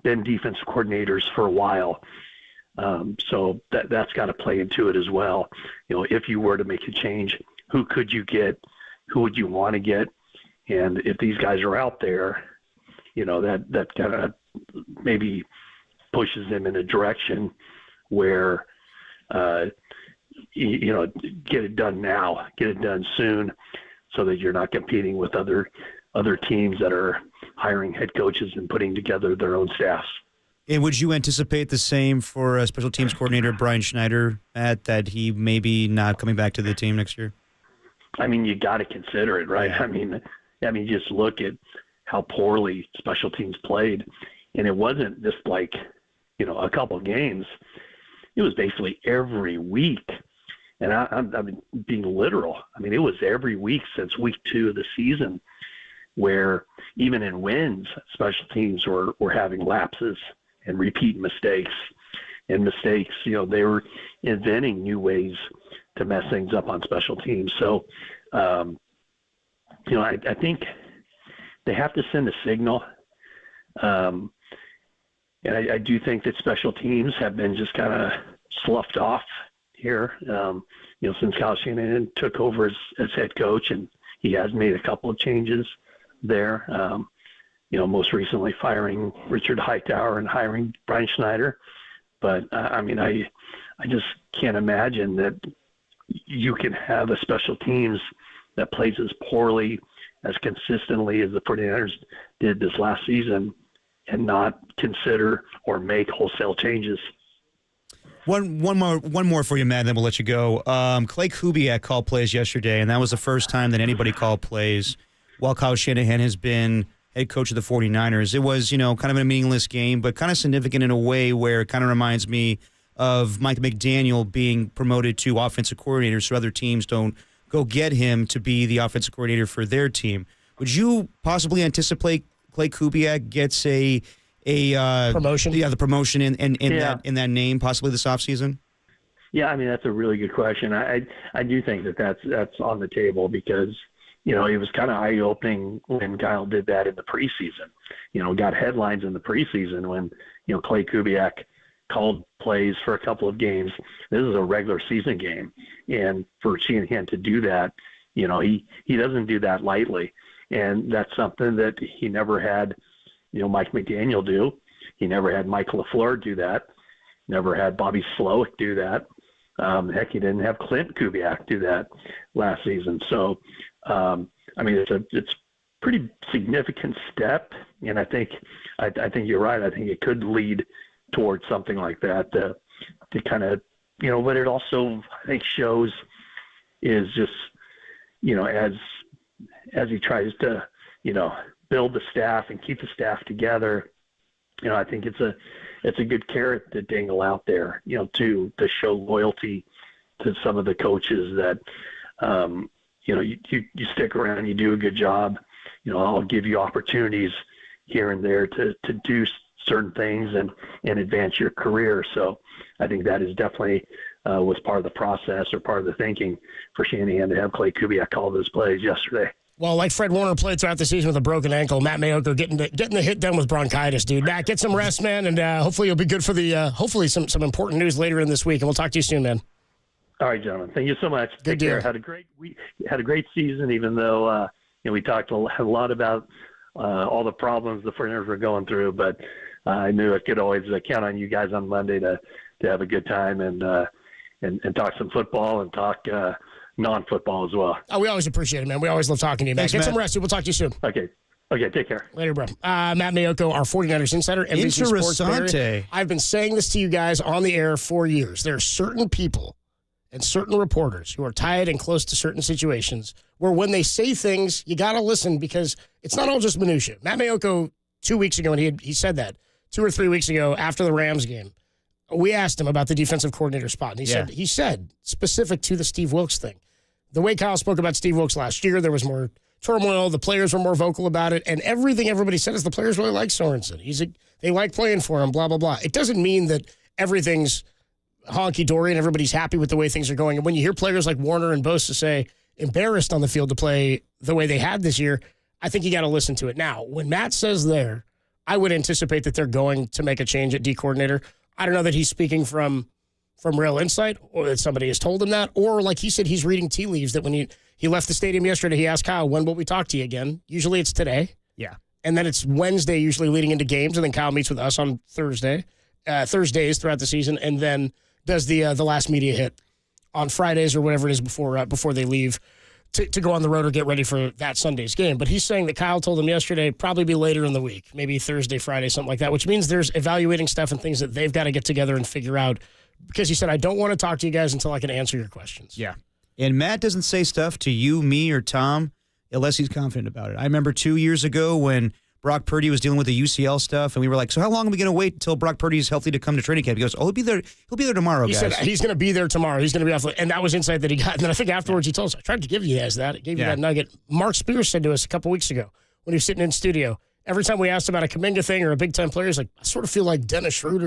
been defensive coordinators for a while. So that's got to play into it as well. If you were to make a change, who could you get? Who would you want to get? And if these guys are out there, that kind of maybe pushes them in a direction where, get it done now, get it done soon, so that you're not competing with other teams that are hiring head coaches and putting together their own staffs. And would you anticipate the same for special teams coordinator Brian Schneider, that he may be not coming back to the team next year? I mean, you got to consider it, right? I mean, just look at how poorly special teams played, and it wasn't just like, a couple games. It was basically every week, and I'm being literal. I mean, it was every week since week 2 of the season, where even in wins, special teams were having lapses and repeat mistakes. And mistakes, they were inventing new ways to mess things up on special teams. So, I think they have to send a signal. And I do think that special teams have been just kind of sloughed off here, since Kyle Shanahan took over as head coach, and he has made a couple of changes there. Most recently firing Richard Hightower and hiring Brian Schneider. But I just can't imagine that you can have a special teams that plays as poorly, as consistently as the 49ers did this last season and not consider or make wholesale changes. One more for you, Matt, and then we'll let you go. Clay Kubiak called plays yesterday, and that was the first time that anybody called plays while Kyle Shanahan has been head coach of the 49ers. It was, kind of a meaningless game, but kind of significant in a way where it kind of reminds me of Mike McDaniel being promoted to offensive coordinator so other teams don't go get him to be the offensive coordinator for their team. Would you possibly anticipate Clay Kubiak gets a promotion? Yeah, the promotion in that name possibly this offseason? Yeah, I mean, that's a really good question. I do think that's on the table because, it was kind of eye-opening when Kyle did that in the preseason. Got headlines in the preseason when, Clay Kubiak called plays for a couple of games. This is a regular season game. And for Shanahan to do that, he doesn't do that lightly. And that's something that he never had, Mike McDaniel do. He never had Mike LaFleur do that. Never had Bobby Slowick do that. Heck, he didn't have Clint Kubiak do that last season. So, it's pretty significant step. And I think you're right. I think it could lead towards something like that to kind of, what it also, I think, shows is just, as he tries to, build the staff and keep the staff together, I think it's a good carrot to dangle out there, to show loyalty to some of the coaches that, you stick around, you do a good job, I'll give you opportunities here and there to do certain things and advance your career. So I think that is definitely was part of the process or part of the thinking for Shanahan to have Clay Kubiak call those plays yesterday. Well, like Fred Warner played throughout the season with a broken ankle, Matt Mayoko getting the hit done with bronchitis, dude. Matt, get some rest, man, and hopefully you'll be good for the hopefully some important news later in this week, and we'll talk to you soon, man. All right, gentlemen. Thank you so much. Good Take care. deal. Had a great week. Had a great season, even though we talked a lot about all the problems the 49ers were going through, but I knew I could always count on you guys on Monday to have a good time and talk some football and talk non-football as well. Oh, we always appreciate it, man. We always love talking to you, man. Get some rest, dude. We'll talk to you soon. Okay, take care. Later, bro. Matt Mayoko, our 49ers insider, NBC Sports Bay. I've been saying this to you guys on the air for years. There are certain people and certain reporters who are tied and close to certain situations where when they say things, you got to listen because it's not all just minutia. Matt Mayoko, 2 weeks ago, and he said that 2 or 3 weeks ago after the Rams game, we asked him about the defensive coordinator spot, and he said specific to the Steve Wilks thing. The way Kyle spoke about Steve Wilks last year, there was more turmoil. The players were more vocal about it, and everything everybody said is the players really like Sorensen. They like playing for him, blah, blah, blah. It doesn't mean that everything's honky-dory and everybody's happy with the way things are going. And when you hear players like Warner and Bosa say embarrassed on the field to play the way they had this year, I think you got to listen to it. Now, when Matt says there, I would anticipate that they're going to make a change at D coordinator. I don't know that he's speaking from real insight or that somebody has told him that, or like he said, he's reading tea leaves that when he left the stadium yesterday, he asked Kyle, when will we talk to you again? Usually it's today. Yeah. And then it's Wednesday, usually leading into games, and then Kyle meets with us on Thursdays throughout the season, and then does the last media hit on Fridays or whatever it is before they leave to go on the road or get ready for that Sunday's game. But he's saying that Kyle told him yesterday, probably be later in the week, maybe Thursday, Friday, something like that, which means there's evaluating stuff and things that they've got to get together and figure out. Because he said, I don't want to talk to you guys until I can answer your questions. Yeah. And Matt doesn't say stuff to you, me, or Tom unless he's confident about it. I remember 2 years ago when Brock Purdy was dealing with the UCL stuff, and we were like, so how long are we going to wait until Brock Purdy is healthy to come to training camp? He goes, he'll be there tomorrow, guys. He said he's going to be there tomorrow. He's going to be off. And that was insight that he got. And then I think afterwards he told us, I tried to give you guys that. I gave you that nugget. Mark Spears said to us a couple weeks ago when he was sitting in studio, every time we asked about a Kuminga thing or a big-time player, he's like, I sort of feel like Dennis Schroeder.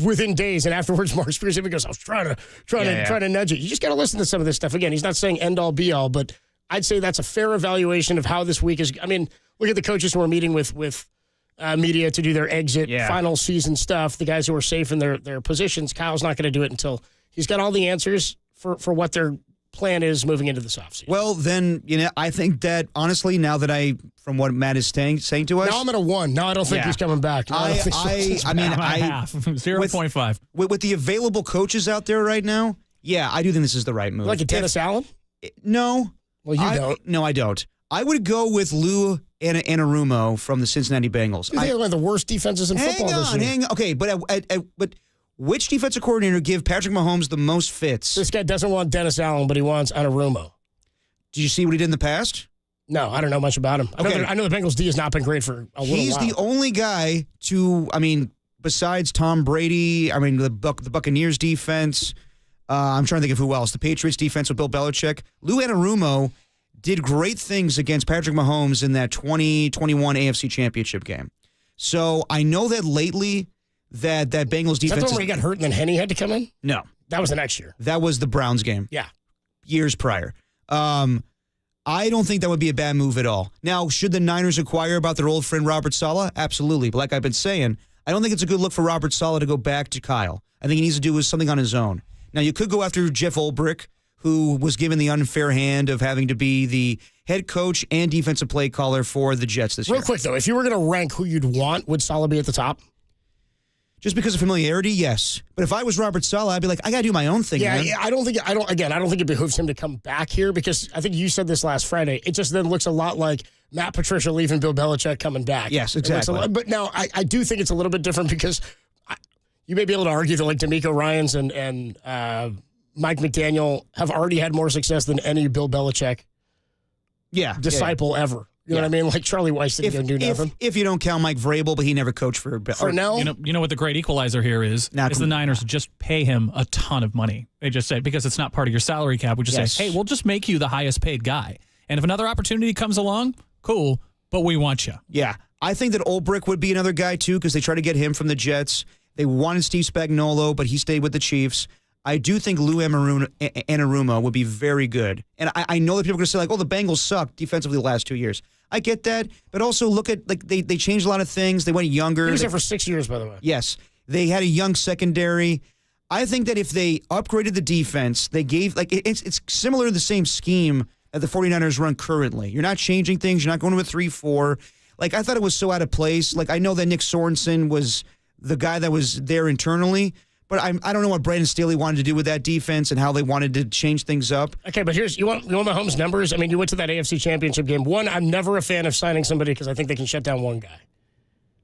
Within days, and afterwards, Mark Spears goes, I was trying to nudge it. You just got to listen to some of this stuff. Again, he's not saying end-all, be-all, but I'd say that's a fair evaluation of how this week is. I mean, look at the coaches who are meeting with media to do their exit, final season stuff, the guys who are safe in their positions. Kyle's not going to do it until he's got all the answers for what their plan is moving into this offseason. Well, then, I think that, honestly, now that from what Matt is saying to us. Now I'm at a 1. Now I don't think he's coming back. I mean, half 0.5. With the available coaches out there right now, I do think this is the right move. Like a Dennis Allen? No. Well, you don't. No, I don't. I would go with Lou Anarumo from the Cincinnati Bengals. They're one of the worst defenses in football this year. Hang on. Okay, but Which defensive coordinator give Patrick Mahomes the most fits? This guy doesn't want Dennis Allen, but he wants Anarumo. Did you see what he did in the past? No, I don't know much about him. I know the Bengals D has not been great for a little while. He's the only guy to, besides Tom Brady, the Buccaneers defense, I'm trying to think of who else. The Patriots defense with Bill Belichick. Lou Anarumo did great things against Patrick Mahomes in that 2021 AFC Championship game. So I know that lately that Bengals defense... Is that the one where he got hurt and then Henny had to come in? No. That was the next year. That was the Browns game. Yeah. Years prior. I don't think that would be a bad move at all. Now, should the Niners inquire about their old friend Robert Saleh? Absolutely. But like I've been saying, I don't think it's a good look for Robert Saleh to go back to Kyle. I think he needs to do something on his own. Now, you could go after Jeff Ulbrich, who was given the unfair hand of having to be the head coach and defensive play caller for the Jets this year. Real quick, though, if you were going to rank who you'd want, would Saleh be at the top? Just because of familiarity, yes. But if I was Robert Saleh, I'd be like, I got to do my own thing, man. I don't think it behooves him to come back here because I think you said this last Friday. It just then looks a lot like Matt Patricia leaving Bill Belichick coming back. Yes, exactly. But now I do think it's a little bit different because you may be able to argue that like D'Amico Ryans and Mike McDaniel have already had more success than any Bill Belichick disciple ever. You know what I mean? Like Charlie Weiss didn't go do nothing. If you don't count Mike Vrabel, but he never coached for Cornell. You know what the great equalizer here is the Niners just pay him a ton of money. They just say, because it's not part of your salary cap, we just say, hey, we'll just make you the highest paid guy. And if another opportunity comes along, cool, but we want you. Yeah. I think that Ulbrich would be another guy, too, because they tried to get him from the Jets. They wanted Steve Spagnuolo, but he stayed with the Chiefs. I do think Lou Anarumo would be very good. And I know that people are going to say, like, oh, the Bengals sucked defensively the last 2 years. I get that, but also look at, like, they changed a lot of things. They went younger. He was there for 6 years, by the way. Yes. They had a young secondary. I think that if they upgraded the defense, they gave, like, it's similar to the same scheme that the 49ers run currently. You're not changing things. You're not going to a 3-4. Like, I thought it was so out of place. Like, I know that Nick Sorensen was the guy that was there internally, but I don't know what Brandon Staley wanted to do with that defense and how they wanted to change things up. Okay, but you want Mahomes' numbers? I mean, you went to that AFC Championship game. One, I'm never a fan of signing somebody because I think they can shut down one guy.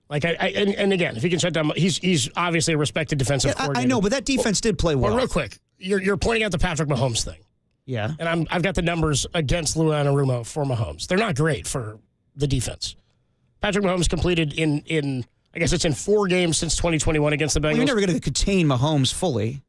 Like, and again, if he can shut down, he's obviously a respected defensive coordinator. I know, but that defense did play well. Well, real quick, you're pointing out the Patrick Mahomes thing. Yeah. And I've got the numbers against Lou Anarumo for Mahomes. They're not great for the defense. Patrick Mahomes completed in I guess it's in 4 games since 2021 against the Bengals. Well, you're never going to contain Mahomes fully.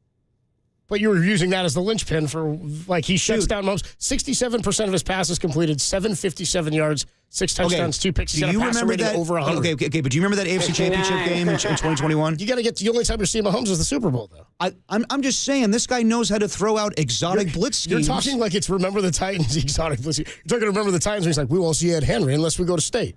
But you were using that as the linchpin for, like, he shuts down Mahomes. 67% of his passes completed, 757 yards, 6 touchdowns, 2 picks. He's got a passer rating over 100. Okay, but do you remember that AFC Championship game in 2021? You got to get the only time you're seeing Mahomes is the Super Bowl, though. I'm just saying, this guy knows how to throw out exotic blitz schemes. You're talking like it's Remember the Titans exotic blitz. You're talking Remember the Titans, and he's like, we won't see Ed Henry unless we go to state.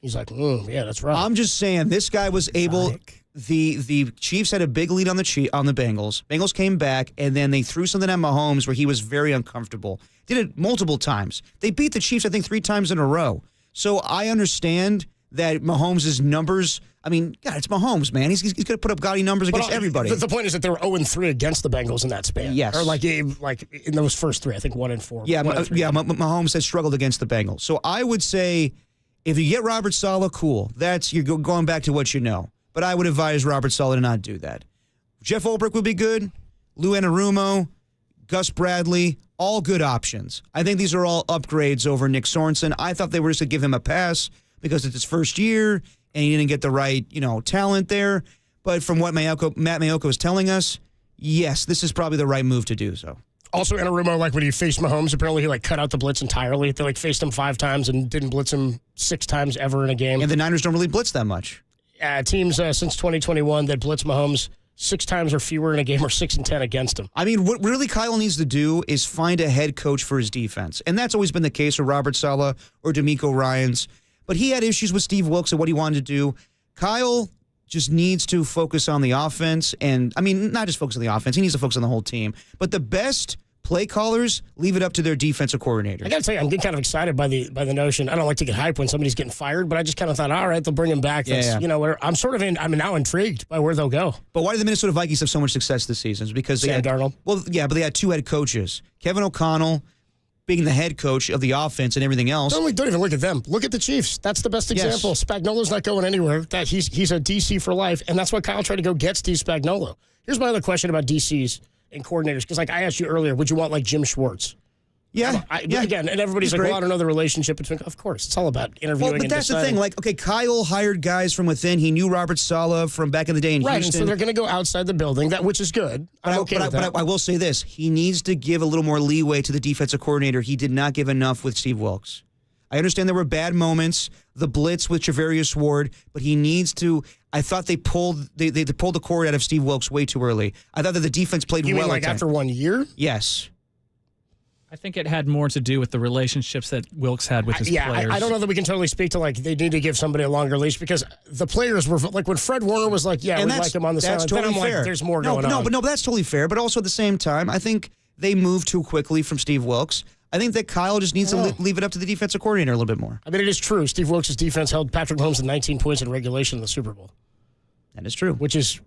He's like, yeah, that's right. I'm just saying, this guy was able. The Chiefs had a big lead on the Bengals. Bengals came back, and then they threw something at Mahomes where he was very uncomfortable. Did it multiple times. They beat the Chiefs, I think, 3 times in a row. So I understand that Mahomes' numbers. I mean, God, it's Mahomes, man. He's going to put up gaudy numbers against everybody. The point is that they were 0-3 against the Bengals in that span. Yes. Or like in those first 3, I think 1-4. Yeah, Mahomes has struggled against the Bengals. So I would say, if you get Robert Saleh, cool. You're going back to what you know. But I would advise Robert Saleh to not do that. Jeff Ulbrich would be good. Lou Anarumo, Gus Bradley, all good options. I think these are all upgrades over Nick Sorensen. I thought they were just going to give him a pass because it's his first year and he didn't get the right, talent there. But from what Matt Maiocco is telling us, yes, this is probably the right move to do so. Also, Anarumo, like when he faced Mahomes, apparently he cut out the blitz entirely. They faced him 5 times and didn't blitz him 6 times ever in a game. And the Niners don't really blitz that much. Teams since 2021 that blitz Mahomes 6 times or fewer in a game are 6-10 against him. I mean, what really Kyle needs to do is find a head coach for his defense. And that's always been the case with Robert Saleh or D'Amico Ryans. But he had issues with Steve Wilkes and what he wanted to do. Kyle just needs to focus on the offense. And, I mean, not just focus on the offense. He needs to focus on the whole team. But the best play callers leave it up to their defensive coordinators. I got to tell you, I'm getting kind of excited by the notion. I don't like to get hype when somebody's getting fired, but I just kind of thought, all right, they'll bring him back. I'm now intrigued by where they'll go. But why do the Minnesota Vikings have so much success this season? It's because they had Darnold. Well, yeah, but they had 2 head coaches. Kevin O'Connell being the head coach of the offense and everything else. Don't even look at them. Look at the Chiefs. That's the best example. Yes. Spagnuolo's not going anywhere. That he's a DC for life, and that's why Kyle tried to go get Steve Spagnuolo. Here's my other question about DCs and coordinators, because like I asked you earlier, would you want like Jim Schwartz? Yeah. Again, and everybody's like, well, I don't know the relationship between. Of course, it's all about interviewing. Well, but that's the thing. Like, okay, Kyle hired guys from within. He knew Robert Saleh from back in the day in Houston. And so they're going to go outside the building, which is good. I'm okay with that. But I will say this: he needs to give a little more leeway to the defensive coordinator. He did not give enough with Steve Wilkes. I understand there were bad moments, the blitz with Javarius Ward, but he needs to. I thought they pulled the cord out of Steve Wilkes way too early. I thought that the defense played You well. mean like after 1 year? Yes. I think it had more to do with the relationships that Wilkes had with his players. I don't know that we can totally speak to like they need to give somebody a longer leash because the players were like when Fred Warner was like, we like him on the sideline. Totally then I'm fair. like, there's more going on. But that's totally fair. But also at the same time, I think they moved too quickly from Steve Wilkes. I think that Kyle just needs to leave it up to the defensive coordinator a little bit more. I mean, it is true. Steve Wilkes' defense held Patrick Mahomes to 19 points in regulation in the Super Bowl. That is true. Which is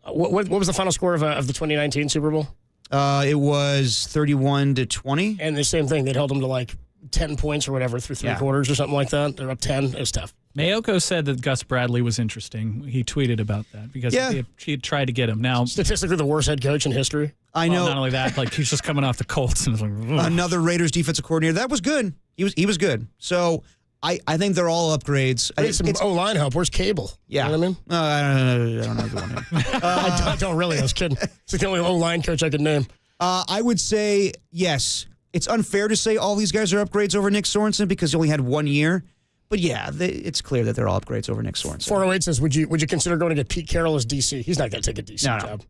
what was the final score of the 2019 Super Bowl? It was 31-20. And the same thing. They'd held them to like 10 points or whatever through three quarters or something like that. They're up 10. It was tough. Mayoko said that Gus Bradley was interesting. He tweeted about that because he had tried to get him. Now, statistically the worst head coach in history. I know. Not only that, like he's just coming off the Colts and it's like another Raiders defensive coordinator. That was good. He was good. So I think they're all upgrades. I need some O-line help. Where's Cable? Yeah. You know what I mean? I don't know the one. I don't really. I was kidding. It's the only O-line coach I could name. I would say yes. It's unfair to say all these guys are upgrades over Nick Sorensen because he only had 1 year. But yeah, it's clear that they're all upgrades over Nick Sorensen. 408 says, would you consider going to get Pete Carroll as DC? He's not going to take a DC job.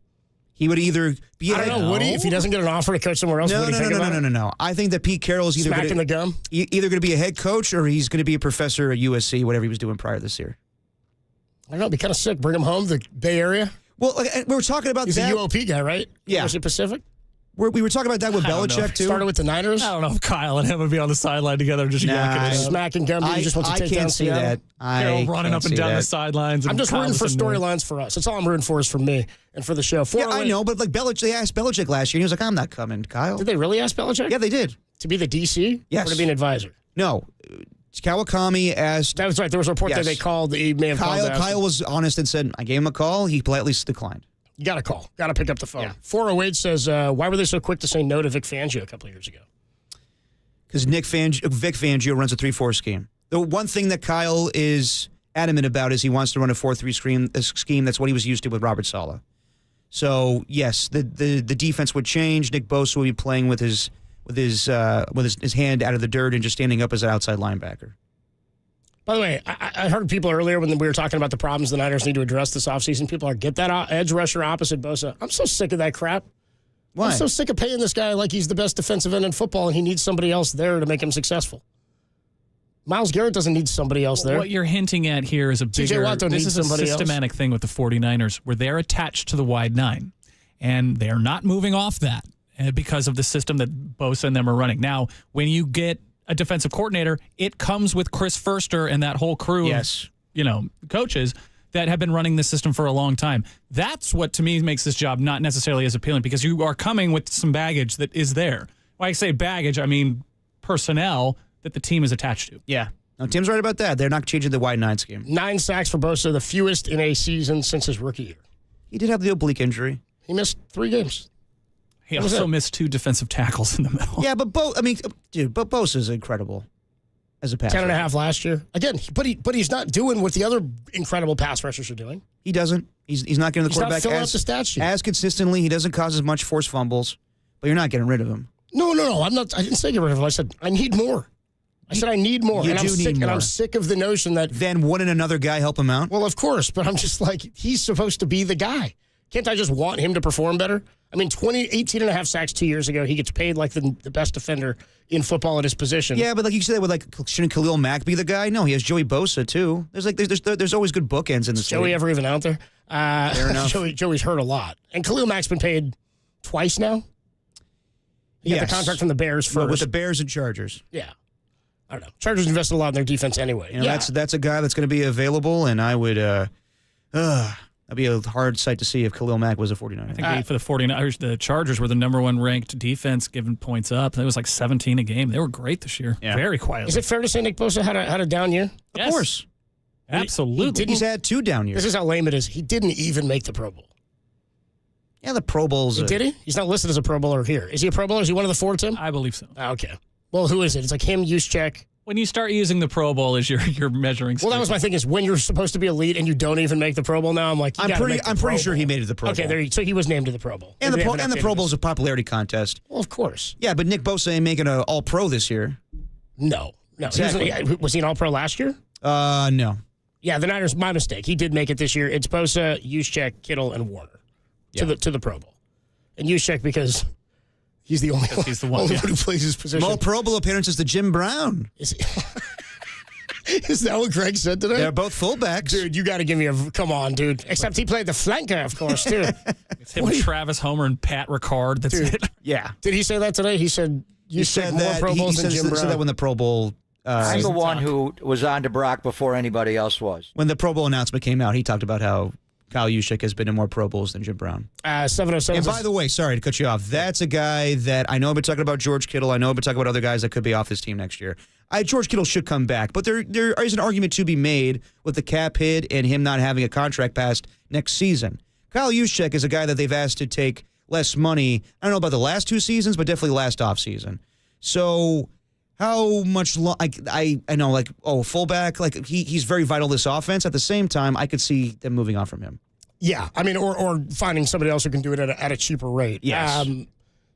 He would either be. I don't know. Would he? If he doesn't get an offer to coach somewhere else, No. I think that Pete Carroll is either smacking the gum. Either going to be a head coach or he's going to be a professor at USC, whatever he was doing prior this year. I don't know. It'd be kind of sick. Bring him home, the Bay Area. Well, we were talking about he's a UOP guy, right? Yeah. University Pacific. We were talking about that with Belichick, too. Started with the Niners. I don't know if Kyle and him would be on the sideline together just yakking. Smacking gum. He just wants to take down Seattle. Carroll running up and down the sidelines. I'm just rooting for storylines for us. That's all I'm rooting for is for me and for the show. Yeah, I know, but like Belichick, they asked Belichick last year, and he was like, I'm not coming, Kyle. Did they really ask Belichick? Yeah, they did. To be the DC? Yes. Or to be an advisor? No. Kawakami asked. That was right. There was a report that they called. He may have Kyle was honest and said, I gave him a call. He politely declined. You got to call. Got to pick up the phone. Yeah. 408 says, why were they so quick to say no to Vic Fangio a couple of years ago? Because Vic Fangio runs a 3-4 scheme. The one thing that Kyle is adamant about is he wants to run a 4-3 scheme. That's what he was used to with Robert Saleh. So, yes, the defense would change. Nick Bosa would be playing with his hand out of the dirt and just standing up as an outside linebacker. By the way, I heard people earlier when we were talking about the problems the Niners need to address this offseason. People are, get that edge rusher opposite Bosa. I'm so sick of that crap. Why? I'm so sick of paying this guy like he's the best defensive end in football and he needs somebody else there to make him successful. Myles Garrett doesn't need somebody else there. What you're hinting at here is this is a systematic thing with the 49ers where they're attached to the wide nine and they're not moving off that because of the system that Bosa and them are running. Now, when you get a defensive coordinator, it comes with Chris Foerster and that whole crew of, coaches that have been running this system for a long time. That's what, to me, makes this job not necessarily as appealing because you are coming with some baggage that is there. When I say baggage, I mean personnel that the team is attached to. Yeah. No, Tim's right about that. They're not changing the wide nine scheme. 9 sacks for Bosa, the fewest in a season since his rookie year. He did have the oblique injury. He missed 3 games. He also missed 2 defensive tackles in the middle. Yeah, but Bosa is incredible as a passer. 10.5 last year. Again, but he's not doing what the other incredible pass rushers are doing. He doesn't. He's not getting the quarterback not filling up the stat sheet as consistently. He doesn't cause as much forced fumbles, but you're not getting rid of him. No. I'm not. I didn't say get rid of him. I said I need more. I need more. And I'm sick of the notion that then wouldn't another guy help him out? Well, of course, but I'm just like he's supposed to be the guy. Can't I just want him to perform better? I mean, 18.5 sacks 2 years ago. He gets paid like the best defender in football at his position. Yeah, but like you said, shouldn't Khalil Mack be the guy? No, he has Joey Bosa too. There's always good bookends in the Joey league. Ever even out there? Fair enough. Joey's hurt a lot, and Khalil Mack's been paid twice now. He got the contract from the Bears first. With the Bears and Chargers. Yeah. I don't know. Chargers invested a lot in their defense anyway. That's a guy that's going to be available, and I would. That'd be a hard sight to see if Khalil Mack was a 49er. I think for the 49ers, the Chargers were the number 1 ranked defense giving points up. It was like 17 a game. They were great this year. Yeah. Very quietly. Is it fair to say Nick Bosa had a down year? Of course. Absolutely. He's had 2 down years. This is how lame it is. He didn't even make the Pro Bowl. Yeah, the Pro Bowl's. Did he? He's not listed as a Pro Bowler here. Is he a Pro Bowler? Is he one of the 4, Tim? I believe so. Okay. Well, who is it? It's like him, Juszczyk. When you start using the Pro Bowl as your measuring stick. Well, that was my thing, is when you're supposed to be elite and you don't even make the Pro Bowl now, I'm like, I'm pretty sure he made it to the Pro Bowl. Okay, so he was named to the Pro Bowl. And the Pro Bowl is a popularity contest. Well, of course. Yeah, but Nick Bosa ain't making an All-Pro this year. No. Exactly. Was he an All-Pro last year? No. Yeah, the Niners, my mistake. He did make it this year. It's Bosa, Juszczyk, Kittle, and Warner to the Pro Bowl. And Juszczyk because he's the only one, who plays his position. More Pro Bowl appearances to Jim Brown. Is that what Greg said today? They're both fullbacks. Dude, you got to give me come on, dude. Except he played the flanker, of course, too. It's him, Travis Homer, and Pat Ricard. That's it. Yeah. Did he say that today? He said you said more Pro Bowls than Jim Brown. He said that when the Pro Bowl. I'm the one who was on to Brock before anybody else was. When the Pro Bowl announcement came out, he talked about how Kyle Juszczyk has been in more Pro Bowls than Jim Brown. 707. And by the way, sorry to cut you off. That's a guy that I know I've been talking about George Kittle. I know I've been talking about other guys that could be off this team next year. George Kittle should come back, but there is an argument to be made with the cap hit and him not having a contract past next season. Kyle Juszczyk is a guy that they've asked to take less money. I don't know about the last 2 seasons, but definitely last offseason. So how much I know, like, fullback, like he's very vital to this offense. At the same time, I could see them moving on from him. Yeah, I mean, or finding somebody else who can do it at a cheaper rate. Yes.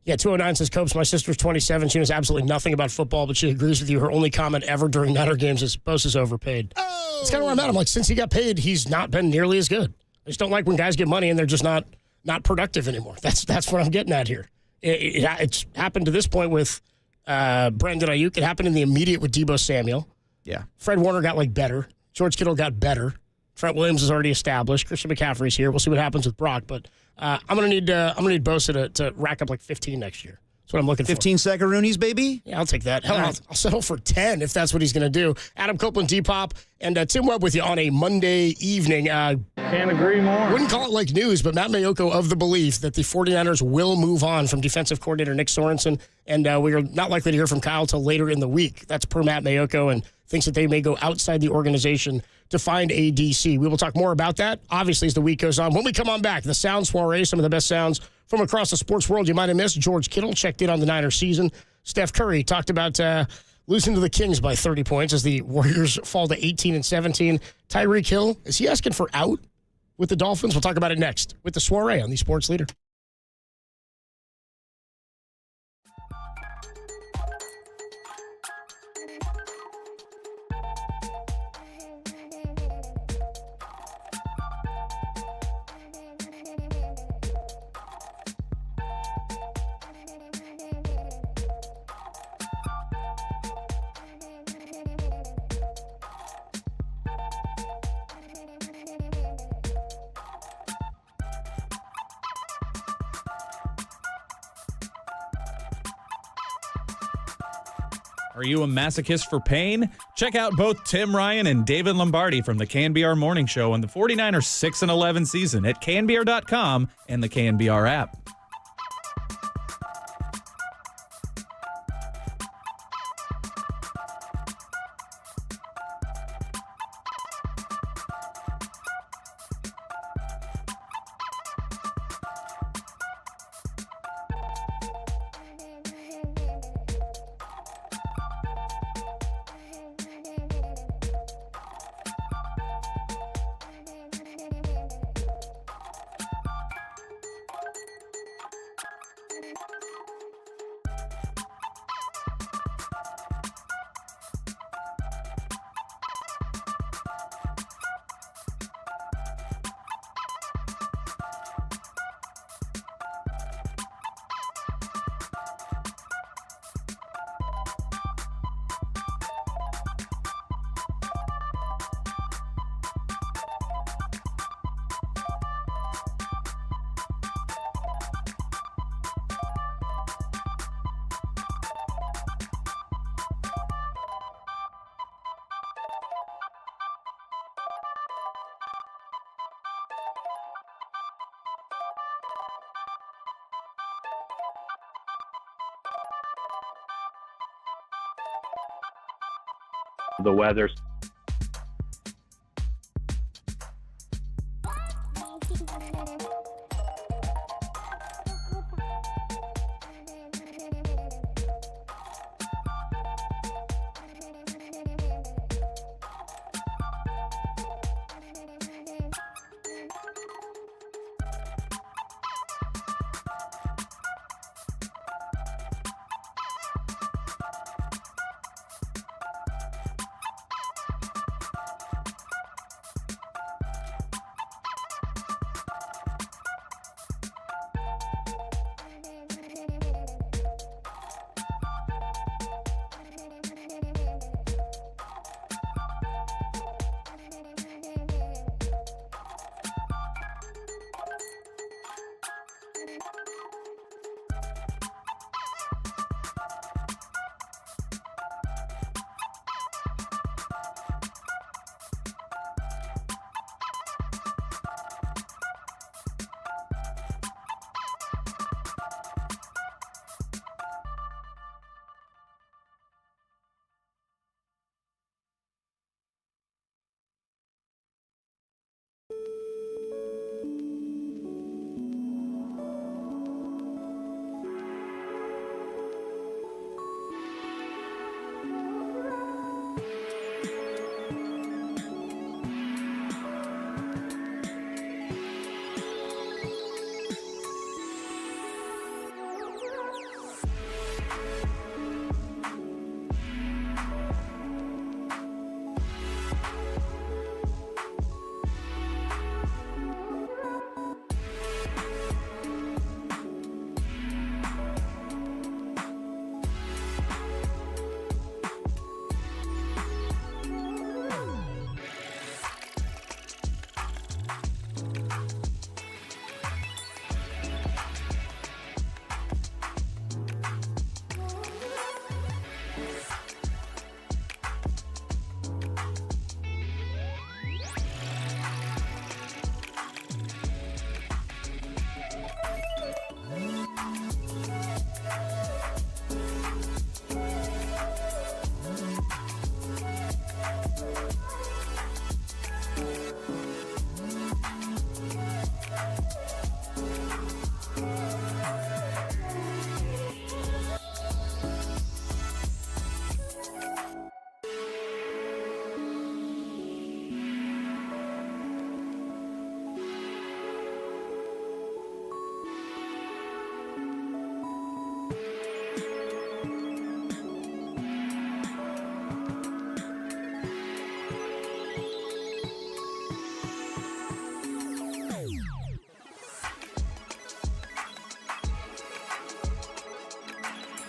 209 says, Copes, my sister's 27. She knows absolutely nothing about football, but she agrees with you. Her only comment ever during Niner games is, Bosa's overpaid. Oh! It's kind of where I'm at. I'm like, since he got paid, he's not been nearly as good. I just don't like when guys get money and they're just not productive anymore. That's what I'm getting at here. It's happened to this point with Brandon Ayuk. It happened in the immediate with Deebo Samuel. Yeah. Fred Warner got better. George Kittle got better. Trent Williams is already established. Christian McCaffrey's here. We'll see what happens with Brock, but I'm gonna need Bosa to rack up 15 next year. That's what I'm looking for. 15 Saccaroonies, baby? Yeah, I'll take that. Hell, I'll settle for 10 if that's what he's going to do. Adam Copeland, Depop, and Tim Webb with you on a Monday evening. Can't agree more. Wouldn't call it like news, but Matt Mayoko of the belief that the 49ers will move on from defensive coordinator Nick Sorensen, and we are not likely to hear from Kyle till later in the week. That's per Matt Mayoko, and thinks that they may go outside the organization to find a DC. We will talk more about that, obviously, as the week goes on. When we come on back, the Sound Soiree, some of the best sounds from across the sports world you might have missed. George Kittle checked in on the Niners season. Steph Curry talked about losing to the Kings by 30 points as the Warriors fall to 18-17. Tyreek Hill, is he asking for out with the Dolphins? We'll talk about it next with the Soiree on the Sports Leader. Are you a masochist for pain? Check out both Tim Ryan and David Lombardi from the KNBR Morning Show on the 49ers 6-11 season at KNBR.com and the KNBR app. The weather.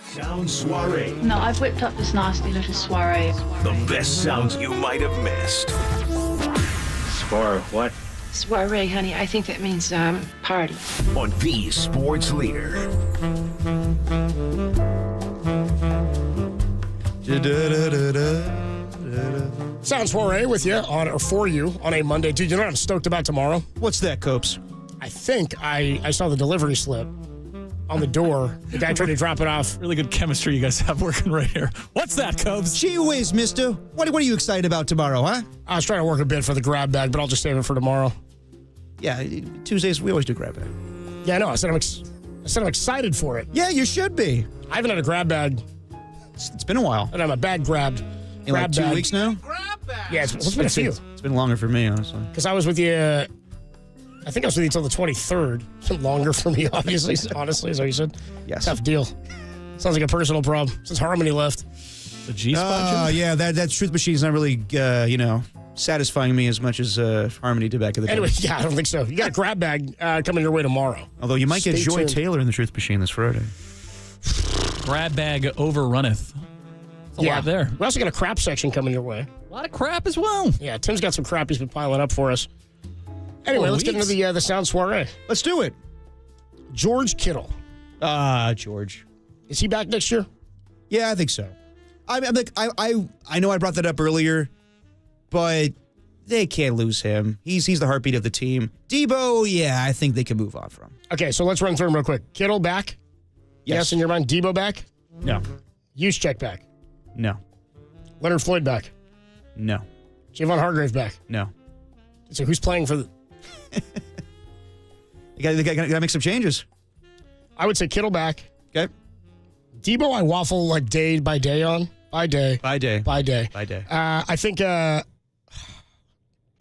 Sound Soiree. No, I've whipped up this nasty little soiree. The best sounds you might have missed. Soiree, what? Soiree, honey. I think that means party. On the sports leader. Sound Soiree with you on or for you on a Monday. Dude, you know what I'm stoked about tomorrow? What's that, Copes? I think I saw the delivery slip on the door. The guy tried to drop it off. Really good chemistry you guys have working right here. What's that, Cobes? Gee whiz, mister. What are you excited about tomorrow, huh? I was trying to work a bit for the grab bag, but I'll just save it for tomorrow. Yeah, Tuesdays we always do grab bag. Yeah, I know. I said I'm excited for it. Yeah, you should be. I haven't had a grab bag. It's been a while. And I'm a bag grabbed. In like 2 weeks now? Yeah, it's been a few. It's been longer for me, honestly. Because I was with you, I think I was with you until the 23rd. It's been longer for me, obviously. Honestly, is that what you said? Yes. Tough deal. Sounds like a personal problem since Harmony left. The G spot? Yeah, that Truth Machine's not really, satisfying me as much as Harmony did back in the day. Anyway, yeah, I don't think so. You got a grab bag coming your way tomorrow. Although you might get Stay Joy tuned. Taylor in the Truth Machine this Friday. Grab bag overrunneth. It's a lot there. We also got a crap section coming your way. A lot of crap as well. Yeah, Tim's got some crap he's been piling up for us. Anyway, let's get into the Sound Soiree. Let's do it. George Kittle. George. Is he back next year? Yeah, I think so. I know I brought that up earlier, but they can't lose him. He's the heartbeat of the team. Debo, yeah, I think they can move on from. Okay, so let's run through them real quick. Kittle back? Yes, in your mind. Debo back? No. Juszczyk back? No. Leonard Floyd back? No. Javon Hargrave back? No. So who's playing for the... You got to make some changes. I would say Kittle back. Okay. Debo, I waffle like day by day on. By day. By day. By day. By day. I think I'm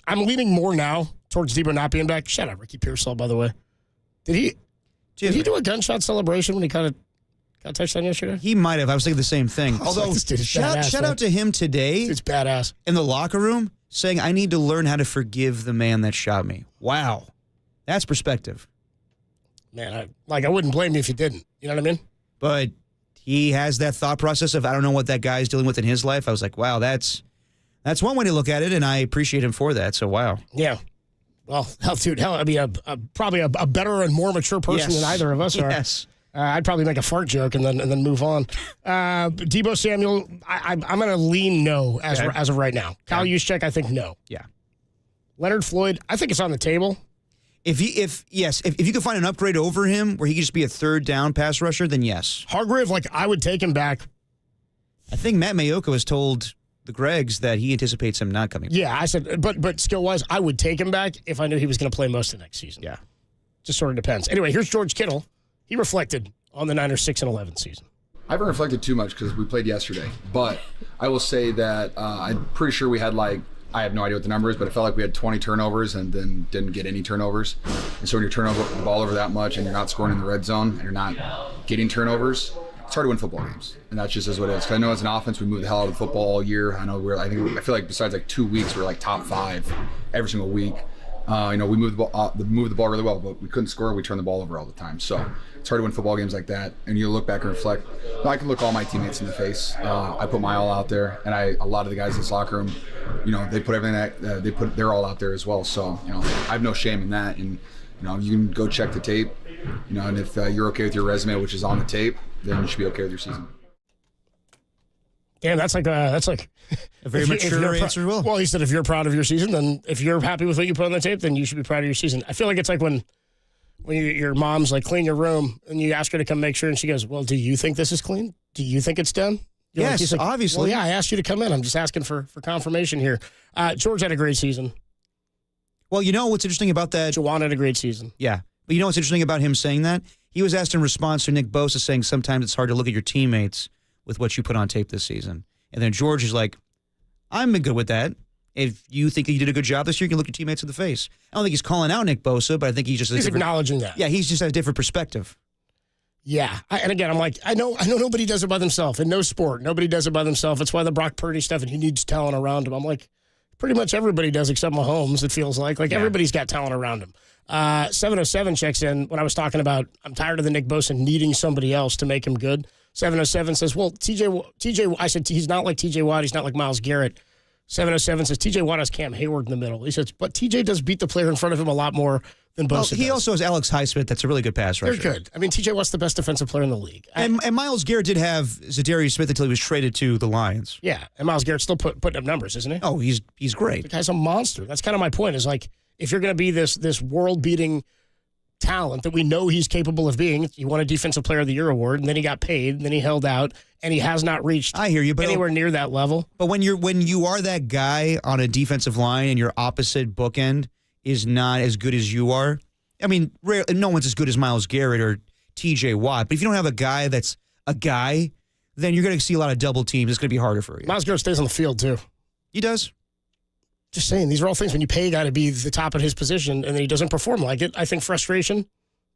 leaning more now towards Debo not being back. Shout out Ricky Pearsall, by the way. Did he do a gunshot celebration when he kind of got a touchdown yesterday? He might have. I was thinking the same thing. Although, this dude is shout badass, out to him today. It's badass. In the locker room, saying, I need to learn how to forgive the man that shot me. Wow. That's perspective. Man, I wouldn't blame you if you didn't. You know what I mean? But he has that thought process of, I don't know what that guy's dealing with in his life. I was like, wow, that's one way to look at it, and I appreciate him for that. So, wow. Yeah. Well, dude, I mean, probably a better and more mature person than either of us are. Yes. I'd probably make a fart joke and then move on. Debo Samuel, I'm going to lean no as of right now. Kyle Juszczyk, I think no. Yeah. Leonard Floyd, I think it's on the table. If you could find an upgrade over him where he could just be a third down pass rusher, then yes. Hargrave, I would take him back. I think Matt Mayoka has told the Gregs that he anticipates him not coming back. Yeah, I said, but skill-wise, I would take him back if I knew he was going to play most of next season. Yeah. Just sort of depends. Anyway, here's George Kittle. He reflected on the Niners 6-11 season. I haven't reflected too much because we played yesterday, but I will say that I'm pretty sure we had I have no idea what the number is, but it felt like we had 20 turnovers and then didn't get any turnovers. And so when you're turning the ball over that much and you're not scoring in the red zone and you're not getting turnovers, it's hard to win football games. And that just is what it is. Because I know as an offense, we move the hell out of the football all year. I feel like besides 2 weeks, we're top 5 every single week. We moved the ball really well, but we couldn't score. We turned the ball over all the time. So it's hard to win football games like that. And you look back and reflect. I can look all my teammates in the face. I put my all out there, and a lot of the guys in this locker room, they put everything that they put their all out there as well. So I have no shame in that. And you can go check the tape. And if you're okay with your resume, which is on the tape, then you should be okay with your season. Damn, that's like a very mature answer. Well, he said if you're proud of your season, then if you're happy with what you put on the tape, then you should be proud of your season. I feel like it's like when your mom's clean your room and you ask her to come make sure, and she goes, "Well, do you think this is clean? Do you think it's done?" Yes, obviously. Well, yeah, I asked you to come in. I'm just asking for confirmation here. George had a great season. Well, what's interesting about that? Juwan had a great season. Yeah. But what's interesting about him saying that? He was asked in response to Nick Bosa saying sometimes it's hard to look at your teammates with what you put on tape this season. And then George is like, I'm good with that. If you think you did a good job this year, you can look your teammates in the face. I don't think he's calling out Nick Bosa, but I think he's acknowledging that. Yeah, he's just at a different perspective. Yeah. And again, I'm like, I know nobody does it by themselves. In no sport, nobody does it by themselves. It's why the Brock Purdy stuff, and he needs talent around him. I'm like, pretty much everybody does except Mahomes, it feels like. Everybody's got talent around him. 707 checks in when I was talking about I'm tired of the Nick Bosa needing somebody else to make him good. 707 says, well, TJ, I said, he's not like TJ Watt. He's not like Myles Garrett. 707 says, TJ Watt has Cam Hayward in the middle. He says, but TJ does beat the player in front of him a lot more than Bosa He does. also has Alex Highsmith. That's a really good pass rusher. They're good. I mean, TJ Watt's the best defensive player in the league. And Myles Garrett did have Zadarius Smith until he was traded to the Lions. Yeah, and Myles Garrett's still putting up numbers, isn't he? Oh, he's great. The guy's a monster. That's kind of my point, is like, if you're going to be this world-beating talent that we know he's capable of being, he won a Defensive Player of the Year award, and then he got paid, and then he held out, and he has not reached I hear you, but anywhere near that level. But when you are that guy on a defensive line and your opposite bookend is not as good as you are, I mean, no one's as good as Myles Garrett or TJ Watt, but if you don't have a guy that's a guy, then you're going to see a lot of double teams. It's going to be harder for you. Myles Garrett stays on the field, too. He does. Just saying, these are all things when you pay a guy to be the top of his position and then he doesn't perform like it, I think frustration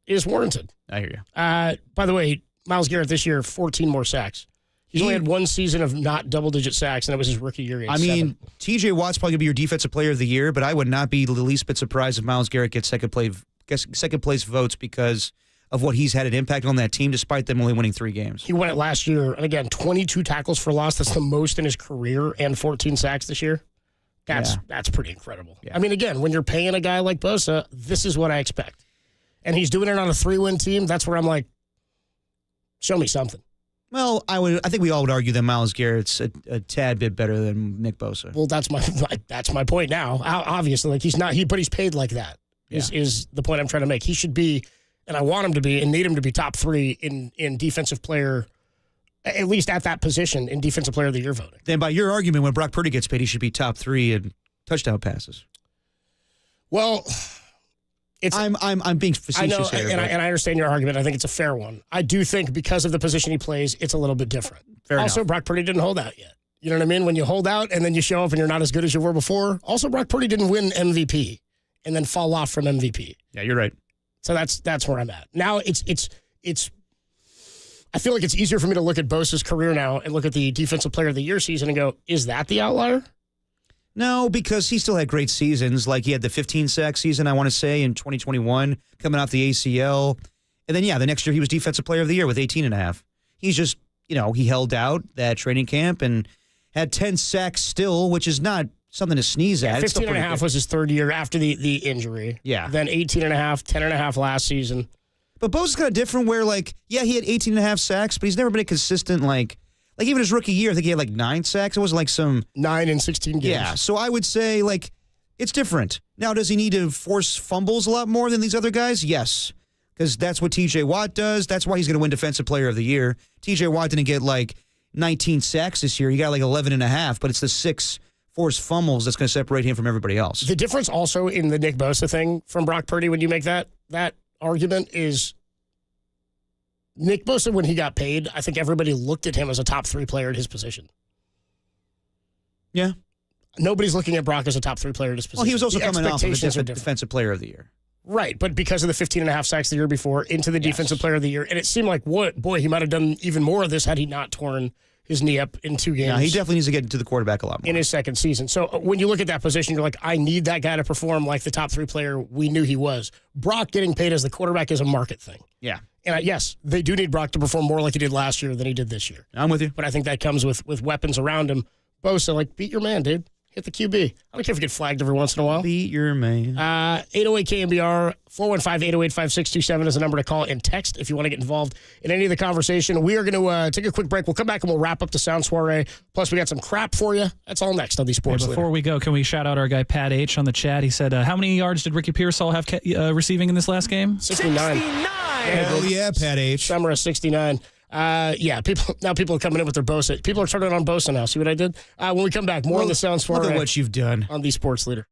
is warranted. I hear you. By the way, Myles Garrett this year, 14 more sacks. He's only had one season of not double-digit sacks, and that was his rookie year. I mean, TJ Watt's probably going to be your defensive player of the year, but I would not be the least bit surprised if Myles Garrett gets second place votes because of what he's had an impact on that team, despite them only winning 3 games. He won it last year, and again, 22 tackles for loss. That's the most in his career, and 14 sacks this year. That's pretty incredible. Yeah. I mean, again, when you're paying a guy like Bosa, this is what I expect. And he's doing it on a 3-win team. That's where I'm like, show me something. Well, I think we all would argue that Myles Garrett's a tad bit better than Nick Bosa. Well, that's my point now. Obviously, like but he's paid like that. Is the point I'm trying to make. He should be, and I want him to be, and need him to be top 3 in defensive player, at least at that position in Defensive Player of the Year voting. Then by your argument, when Brock Purdy gets paid, he should be top 3 in touchdown passes. Well, I'm being facetious here. And I understand your argument. I think it's a fair one. I do think because of the position he plays, it's a little bit different. Fair also, enough. Brock Purdy didn't hold out yet. You know what I mean? When you hold out and then you show up and you're not as good as you were before. Also, Brock Purdy didn't win MVP and then fall off from MVP. Yeah, you're right. So that's where I'm at. Now it's I feel like it's easier for me to look at Bosa's career now and look at the Defensive Player of the Year season and go, is that the outlier? No, because he still had great seasons. Like he had the 15-sack season, I want to say, in 2021, coming off the ACL. And then, the next year he was Defensive Player of the Year with 18.5. He's just, he held out that training camp and had 10 sacks still, which is not something to sneeze at. 15.5 was his third year after the injury. Yeah. Then 18.5, 10.5 last season. But Bosa's kind of different where, he had 18.5 sacks, but he's never been a consistent, like even his rookie year, I think he had 9 sacks. It wasn't like some 9 in 16 games. Yeah, so I would say it's different. Now, does he need to force fumbles a lot more than these other guys? Yes, because that's what TJ Watt does. That's why he's going to win Defensive Player of the Year. TJ Watt didn't get 19 sacks this year. He got 11.5, but it's the 6 forced fumbles that's going to separate him from everybody else. The difference also in the Nick Bosa thing from Brock Purdy when you make that argument is Nick Bosa, when he got paid, I think everybody looked at him as a top 3 player at his position. Yeah. Nobody's looking at Brock as a top 3 player at his position. Well, he was also coming off of a Defensive Player of the Year. Right, but because of the 15.5 sacks the year before, into the Defensive Player of the Year, and it seemed like, he might have done even more of this had he not torn his knee up in 2 games. Yeah, he definitely needs to get into the quarterback a lot more. In his second season. So when you look at that position, you're like, I need that guy to perform like the top 3 player we knew he was. Brock getting paid as the quarterback is a market thing. Yeah. And yes, they do need Brock to perform more like he did last year than he did this year. I'm with you. But I think that comes with weapons around him. Bosa, beat your man, dude. Hit the QB. I don't care if you get flagged every once in a while. Beat your man. 808 KNBR, 415-808-5627 is the number to call and text if you want to get involved in any of the conversation. We are going to take a quick break. We'll come back and we'll wrap up the Sound Soiree. Plus, we got some crap for you. That's all next on the Sports Before we go, can we shout out our guy Pat H on the chat? He said, how many yards did Ricky Pearsall have receiving in this last game? 69. Hell yeah, Pat H. Summer of 69. People are coming in with their Bosa. People are turning on Bosa now. See what I did? When we come back, more on the Sound Soiree. Look at what you've done on the Sports Leader.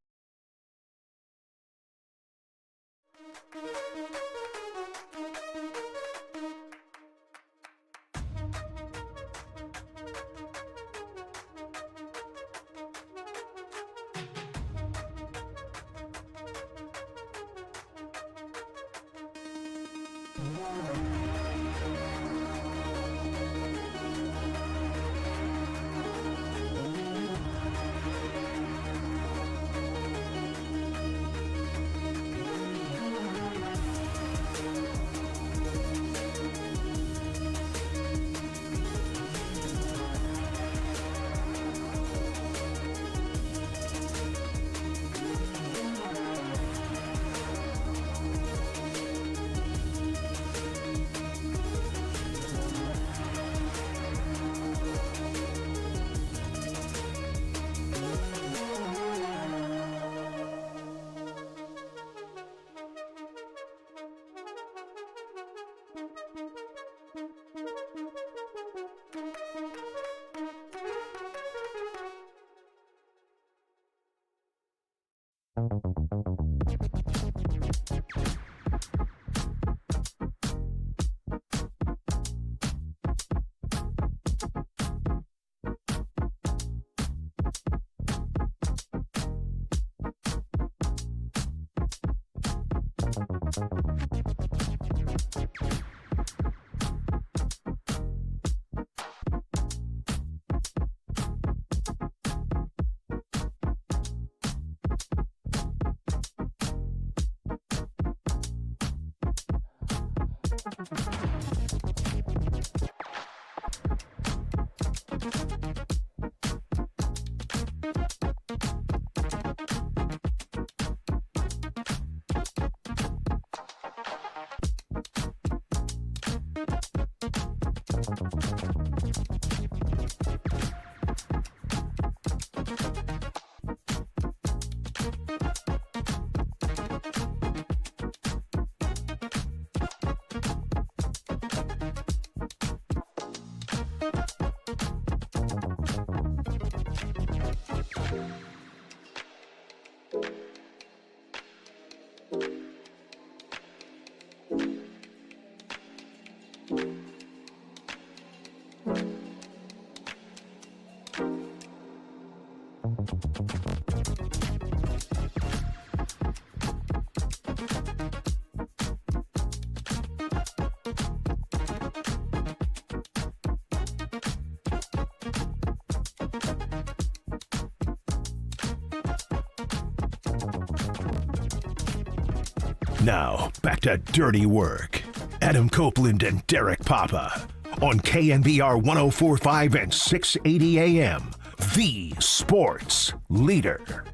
Now, back to Dirty Work. Adam Copeland and Derek Papa on KNBR 104.5 and 680 AM, the sports leader.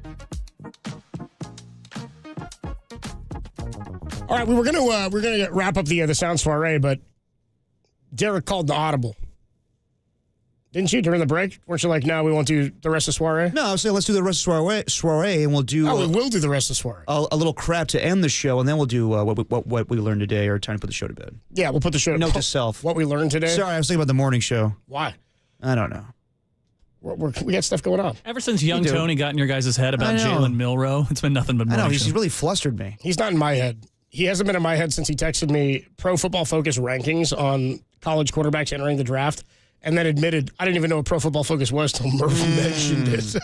All right, we're gonna wrap up the sound soiree, but Derek called the audible. Didn't you during the break? Weren't you like, no, we won't do the rest of the soiree? No, I was saying let's do the rest of soiree, and we'll do. Oh, we will do the rest of the soiree. A little crap to end the show, and then we'll do what we learned today, or time to put the show to bed. Yeah, we'll put the show. Note to self: what we learned today. Sorry, I was thinking about the morning show. Why? I don't know. We got stuff going on. Ever since young Tony got in your guys' head about Jalen Milroe, it's been nothing but morning I know, he's show. really flustered me. He's not in my head. He hasn't been in my head since he texted me Pro Football Focus rankings on college quarterbacks entering the draft, and then admitted I didn't even know what Pro Football Focus was till Murph mentioned it.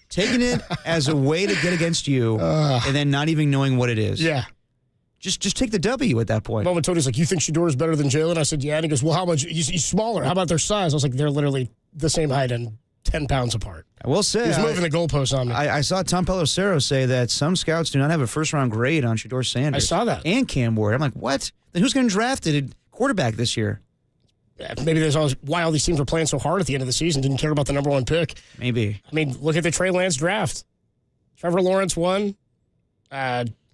Taking it as a way to get against you, and then not even knowing what it is. Yeah. Just take the W at that point. Well, when Tony's like, you think Shedeur is better than Jalen? I said, yeah. And he goes, well, how much? He's smaller. How about their size? I was like, they're literally the same height and 10 pounds apart. I will say, he's moving the goalposts on me. I saw Tom Pelissero say that some scouts do not have a first-round grade on Shedeur Sanders. I saw that. And Cam Ward. I'm like, what? Then who's going to draft a quarterback this year? Maybe there's always why all these teams were playing so hard at the end of the season, didn't care about the number one pick. Maybe. I mean, look at the Trey Lance draft. Trevor Lawrence won.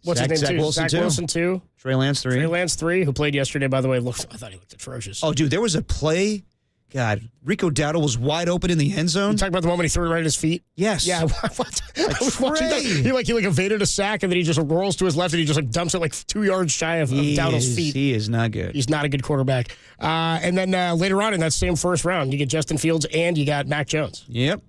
What's his name? Zach Wilson 2. Trey Lance 3. Trey Lance 3, who played yesterday, by the way. I thought he looked atrocious. Oh, dude, there was a play. God, Rico Dowdle was wide open in the end zone. You talking about the moment he threw it right at his feet? Yes. Yeah. What? I was watching that. He evaded a sack, and then he just rolls to his left, and he just dumps it 2 yards shy of Dowdle's feet. He is not good. He's not a good quarterback. And then later on in that same first round, you get Justin Fields and you got Mac Jones. Yep.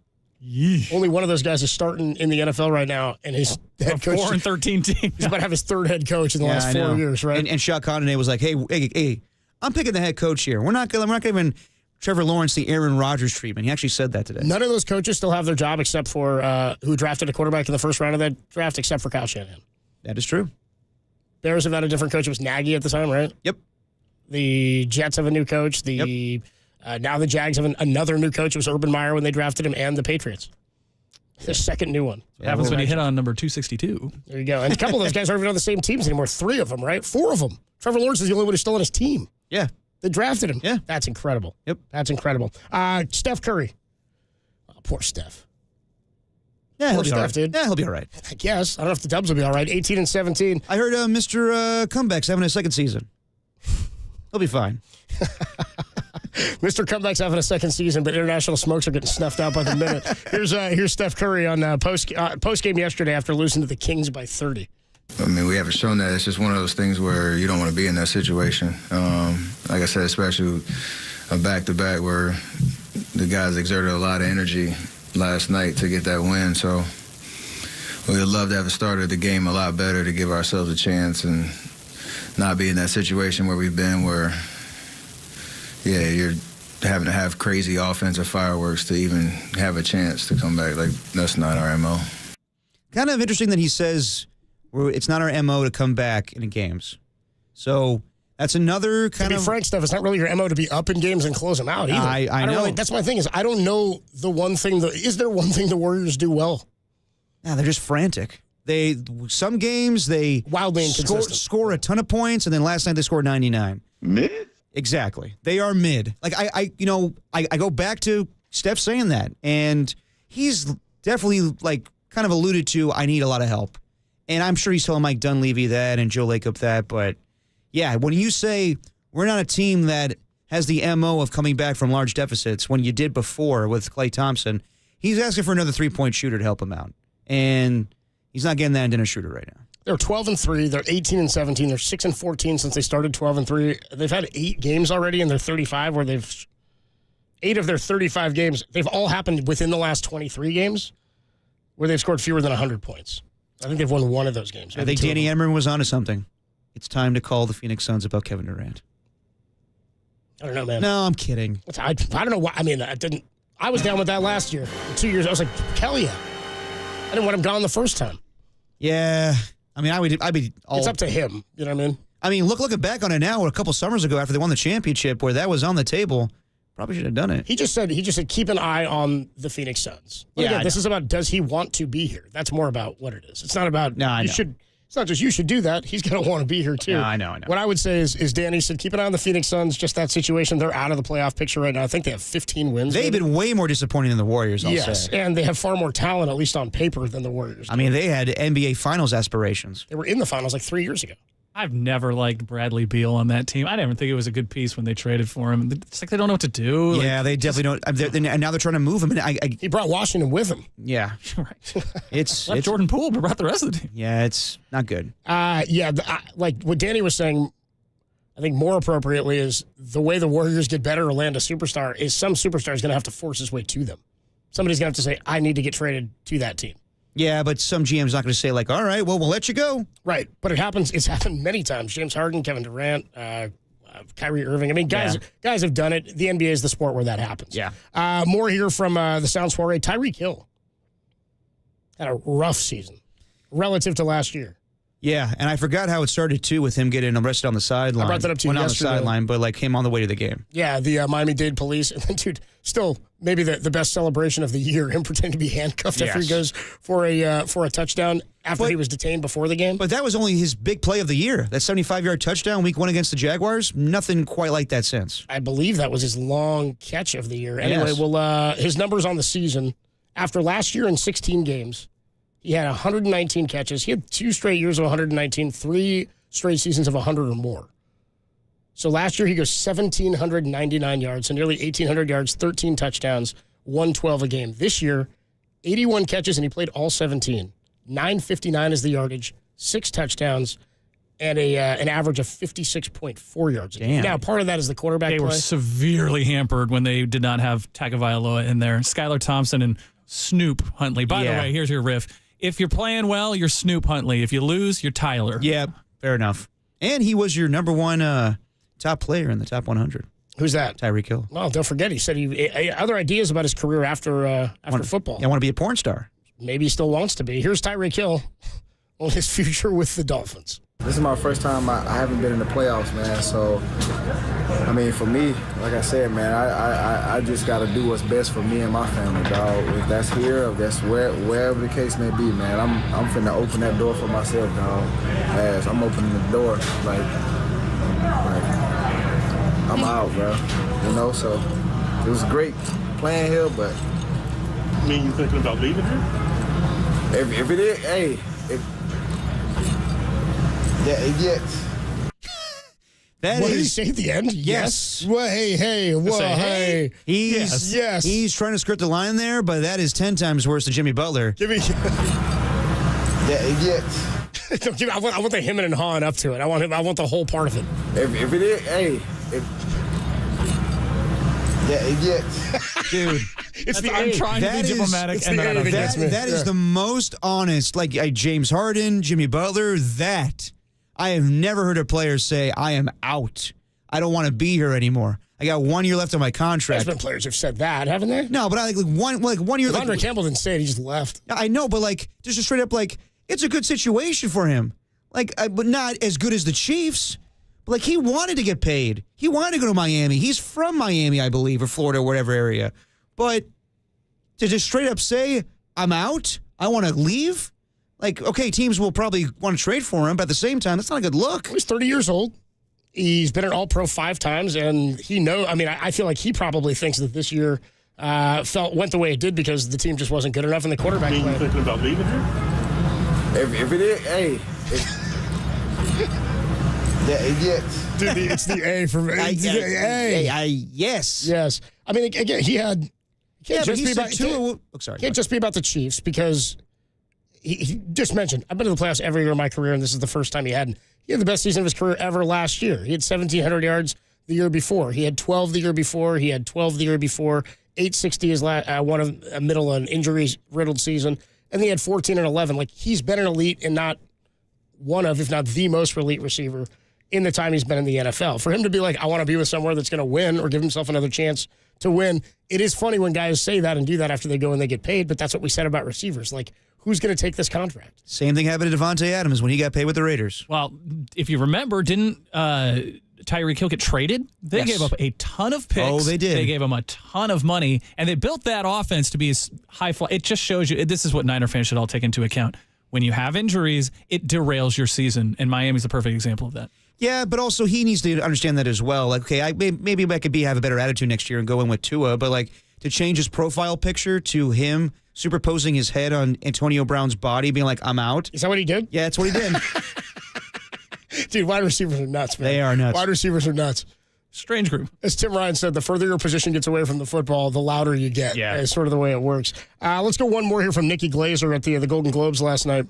Only one of those guys is starting in the NFL right now, and his head coach. 4-13 team. He's about to have his third head coach in the last 4 years, right? And Shaq Condé was like, hey, I'm picking the head coach here. We're not giving Trevor Lawrence the Aaron Rodgers treatment. He actually said that today. None of those coaches still have their job except for who drafted a quarterback in the first round of that draft, except for Kyle Shanahan. That is true. Bears have had a different coach. It was Nagy at the time, right? Yep. The Jets have a new coach. Now the Jags have another new coach. It was Urban Meyer when they drafted him, and the Patriots. The second new one. What happens when you hit on number 262? There you go. And a couple of those guys aren't even on the same teams anymore. 3 of them, right? 4 of them. Trevor Lawrence is the only one who's still on his team. Yeah. They drafted him. Yeah. That's incredible. Yep. That's incredible. Steph Curry. Oh, poor Steph. Yeah, poor Steph, dude. Yeah, he'll be all right. I guess. I don't know if the Dubs will be all right. 18 and 17. I heard Mr. Comeback's having a second season. He'll be fine. Mr. Comeback's having a second season, but international smokes are getting snuffed out by the minute. Here's Steph Curry on post game yesterday after losing to the Kings by 30. I mean, we haven't shown that. It's just one of those things where you don't want to be in that situation. Like I said, especially a back-to-back where the guys exerted a lot of energy last night to get that win. So we would love to have started the game a lot better to give ourselves a chance and not be in that situation where we've been where, yeah, you're having to have crazy offensive fireworks to even have a chance to come back. Like, that's not our MO. Kind of interesting that he says It's not our MO to come back in games. So that's another kind of... To be frank, Steph, it's not really your MO to be up in games and close them out either. I know. Really, that's my thing is I don't know the one thing... Is there one thing the Warriors do well? No, they're just frantic. Some games, they... Wildly inconsistent. Score a ton of points, and then last night they scored 99. Mid? Exactly. They are mid. Like, I go back to Steph saying that, and he's definitely, like, kind of alluded to, I need a lot of help. And I'm sure he's telling Mike Dunleavy that and Joe Lacob that, but, yeah, when you say we're not a team that has the MO of coming back from large deficits, when you did before with Klay Thompson, he's asking for another three-point shooter to help him out. And he's not getting that in a shooter right now. They're 12-3. They're 18-17. They're 6-14 since they started 12-3. They've had 8 games already in their 35 where 8 of their 35 games, they've all happened within the last 23 games where they've scored fewer than 100 points. I think they've won one of those games. I think Danny Emmerman was onto something. It's time to call the Phoenix Suns about Kevin Durant. I don't know, man. No, I'm kidding. I don't know why. I mean, I was down with that last year. 2 years, I was like, hell yeah. I didn't want him gone the first time. Yeah. I mean, I'd be all... It's up to him. You know what I mean? I mean, looking back on it now, a couple summers ago after they won the championship where that was on the table, probably should have done it. He just said keep an eye on the Phoenix Suns. But again, this is about does he want to be here? That's more about what it is. It's not about it's not just you should do that. He's going to want to be here too. No, I know. What I would say is Danny said keep an eye on the Phoenix Suns, just that situation. They're out of the playoff picture right now. I think they have 15 wins. They've been way more disappointing than the Warriors, I'll say. And they have far more talent, at least on paper, than the Warriors do. I mean, they had NBA Finals aspirations. They were in the finals like 3 years ago. I've never liked Bradley Beal on that team. I didn't even think it was a good piece when they traded for him. It's like they don't know what to do. Yeah, they definitely don't. And now they're trying to move him. And he brought Washington with him. Yeah. Right. It's Jordan Poole, but brought the rest of the team. Yeah, it's not good. Like what Danny was saying, I think more appropriately is the way the Warriors get better or land a superstar is some superstar is going to have to force his way to them. Somebody's going to have to say, I need to get traded to that team. Yeah, but some GM's not going to say, like, all right, well, we'll let you go. Right, but it happens. It's happened many times. James Harden, Kevin Durant, Kyrie Irving. I mean, guys have done it. The NBA is the sport where that happens. Yeah. More here from the Sound Soiree. Tyreek Hill had a rough season relative to last year. Yeah, and I forgot how it started, too, with him getting arrested on the sideline. I brought that up to you yesterday. On the sideline, but, like, came on the way to the game. Yeah, the Miami-Dade police. And then, dude, still maybe the best celebration of the year, him pretending to be handcuffed after he goes for a touchdown after he was detained before the game. But that was only his big play of the year. That 75-yard touchdown week 1 against the Jaguars. Nothing quite like that since. I believe that was his long catch of the year. Anyway, his numbers on the season, after last year in 16 games, he had 119 catches. He had 2 straight years of 119, 3 straight seasons of 100 or more. So last year he goes 1,799 yards, so nearly 1,800 yards, 13 touchdowns, 112 a game. This year, 81 catches, and he played all 17. 959 is the yardage, 6 touchdowns, and an average of 56.4 yards a game. Now, part of that is the quarterback play. They were severely hampered when they did not have Tagovailoa in there. Skylar Thompson and Snoop Huntley. By the way, here's your riff. If you're playing well, you're Snoop Huntley. If you lose, you're Tyler. Yeah, fair enough. And he was your number 1 top player in the top 100. Who's that? Tyreek Hill. Well, don't forget, he said he other ideas about his career after football. I want to be a porn star. Maybe he still wants to be. Here's Tyreek Hill on his future with the Dolphins. This is my first time I haven't been in the playoffs, man. So, I mean, for me, like I said, man, I just got to do what's best for me and my family, dog. If that's here, if that's wherever the case may be, man, I'm finna open that door for myself, dog. As I'm opening the door, like I'm out, bro. You know, so it was great playing here, but. I mean, you thinking about leaving here? If it is, hey, it gets. What did he say at the end? Yes. Well, hey. He's trying to skirt the line there, but that is 10 times worse than Jimmy Butler. Give me. It gets. I want the him and hawing up to it. I want the whole part of it. If it is, hey. It gets. Dude. I'm trying to be diplomatic, and that is the most honest. Like James Harden, Jimmy Butler. That I have never heard a player say, "I am out. I don't want to be here anymore. I got 1 year left on my contract." There's been players who've said that, haven't they? No, but I like 1 year. Andre Campbell didn't say it; he just left. I know, but like just straight up like it's a good situation for him. Like, but not as good as the Chiefs. But like, he wanted to get paid. He wanted to go to Miami. He's from Miami, I believe, or Florida, or whatever area. But to just straight up say, I'm out, I want to leave. Like, okay, teams will probably want to trade for him, but at the same time, that's not a good look. He's 30 years old. He's been an All-Pro 5 times, and I feel like he probably thinks that this year went the way it did because the team just wasn't good enough in the quarterback play. You thinking about leaving here? If it is, hey. Yes. Dude, it's the A for me. Yes. Yes. I mean, again, he had... Can't just be about the Chiefs because he just mentioned, I've been to the playoffs every year of my career, and this is the first time he hadn't. He had the best season of his career ever last year. He had 1,700 yards the year before. He had 12 the year before. He had 12 the year before. 860 is one of a middle and injury-riddled season. And he had 14 and 11. Like, he's been an elite and not one of, if not the most elite receiver in the time he's been in the NFL. For him to be like, I want to be with somewhere that's going to win or give himself another chance to win, it is funny when guys say that and do that after they go and they get paid, but that's what we said about receivers. Like, who's going to take this contract? Same thing happened to Devontae Adams when he got paid with the Raiders. Well, if you remember, didn't Tyreek Hill get traded? They gave up a ton of picks. Oh, they did. They gave him a ton of money, and they built that offense to be as high fly. It just shows you, this is what Niner fans should all take into account. When you have injuries, it derails your season, and Miami's the perfect example of that. Yeah, but also he needs to understand that as well. Like, okay, maybe I could have a better attitude next year and go in with Tua, but like to change his profile picture to him superposing his head on Antonio Brown's body, being like, I'm out. Is that what he did? Yeah, that's what he did. Dude, wide receivers are nuts, man. They are nuts. Wide receivers are nuts. Strange group. As Tim Ryan said, the further your position gets away from the football, the louder you get. Yeah. It's sort of the way it works. Let's go one more here from Nikki Glazer at the Golden Globes last night.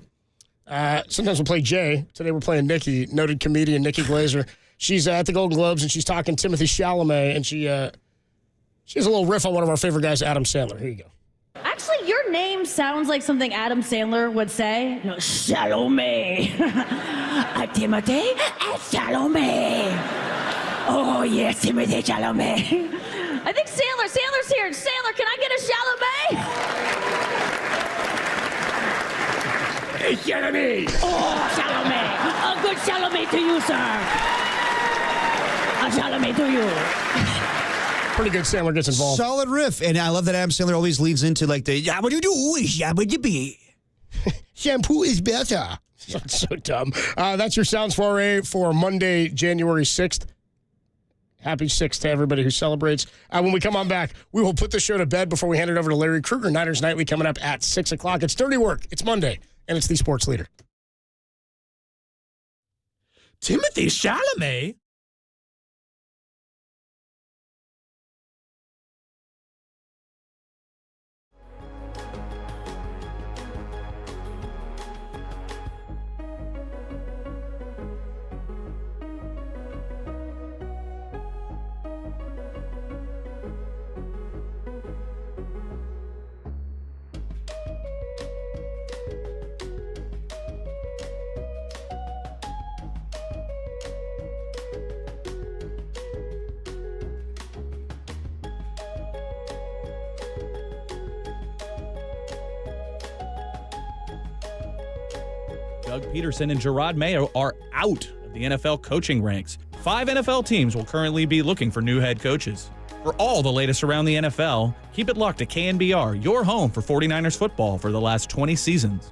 Sometimes we'll play Jay. Today we're playing Nikki, noted comedian Nikki Glazer. She's at the Golden Globes, and she's talking Timothy Chalamet, and she has a little riff on one of our favorite guys, Adam Sandler. Here you go. Actually, your name sounds like something Adam Sandler would say. No, Chalamet. Timothy Chalamet. Oh, yes, Timothy Chalamet. I think Sandler's here. Sandler, can I get a Chalamet? Hey, Chalamet. Oh, Chalamet. A good Chalamet to you, sir. A Chalamet to you. Pretty good. Sandler gets involved. Solid riff. And I love that Adam Sandler always leads into like the, yeah, what you do is, yeah, what you be. Shampoo is better. So dumb. That's your Sounds Foray for Monday, January 6th. Happy 6th to everybody who celebrates. When we come on back, we will put the show to bed before we hand it over to Larry Krueger. Niners Nightly coming up at 6 o'clock. It's Dirty Work. It's Monday, and it's the Sports Leader. Timothy Chalamet? Doug Peterson and Gerard Mayo are out of the NFL coaching ranks. 5 NFL teams will currently be looking for new head coaches. For all the latest around the NFL, keep it locked to KNBR, your home for 49ers football for the last 20 seasons.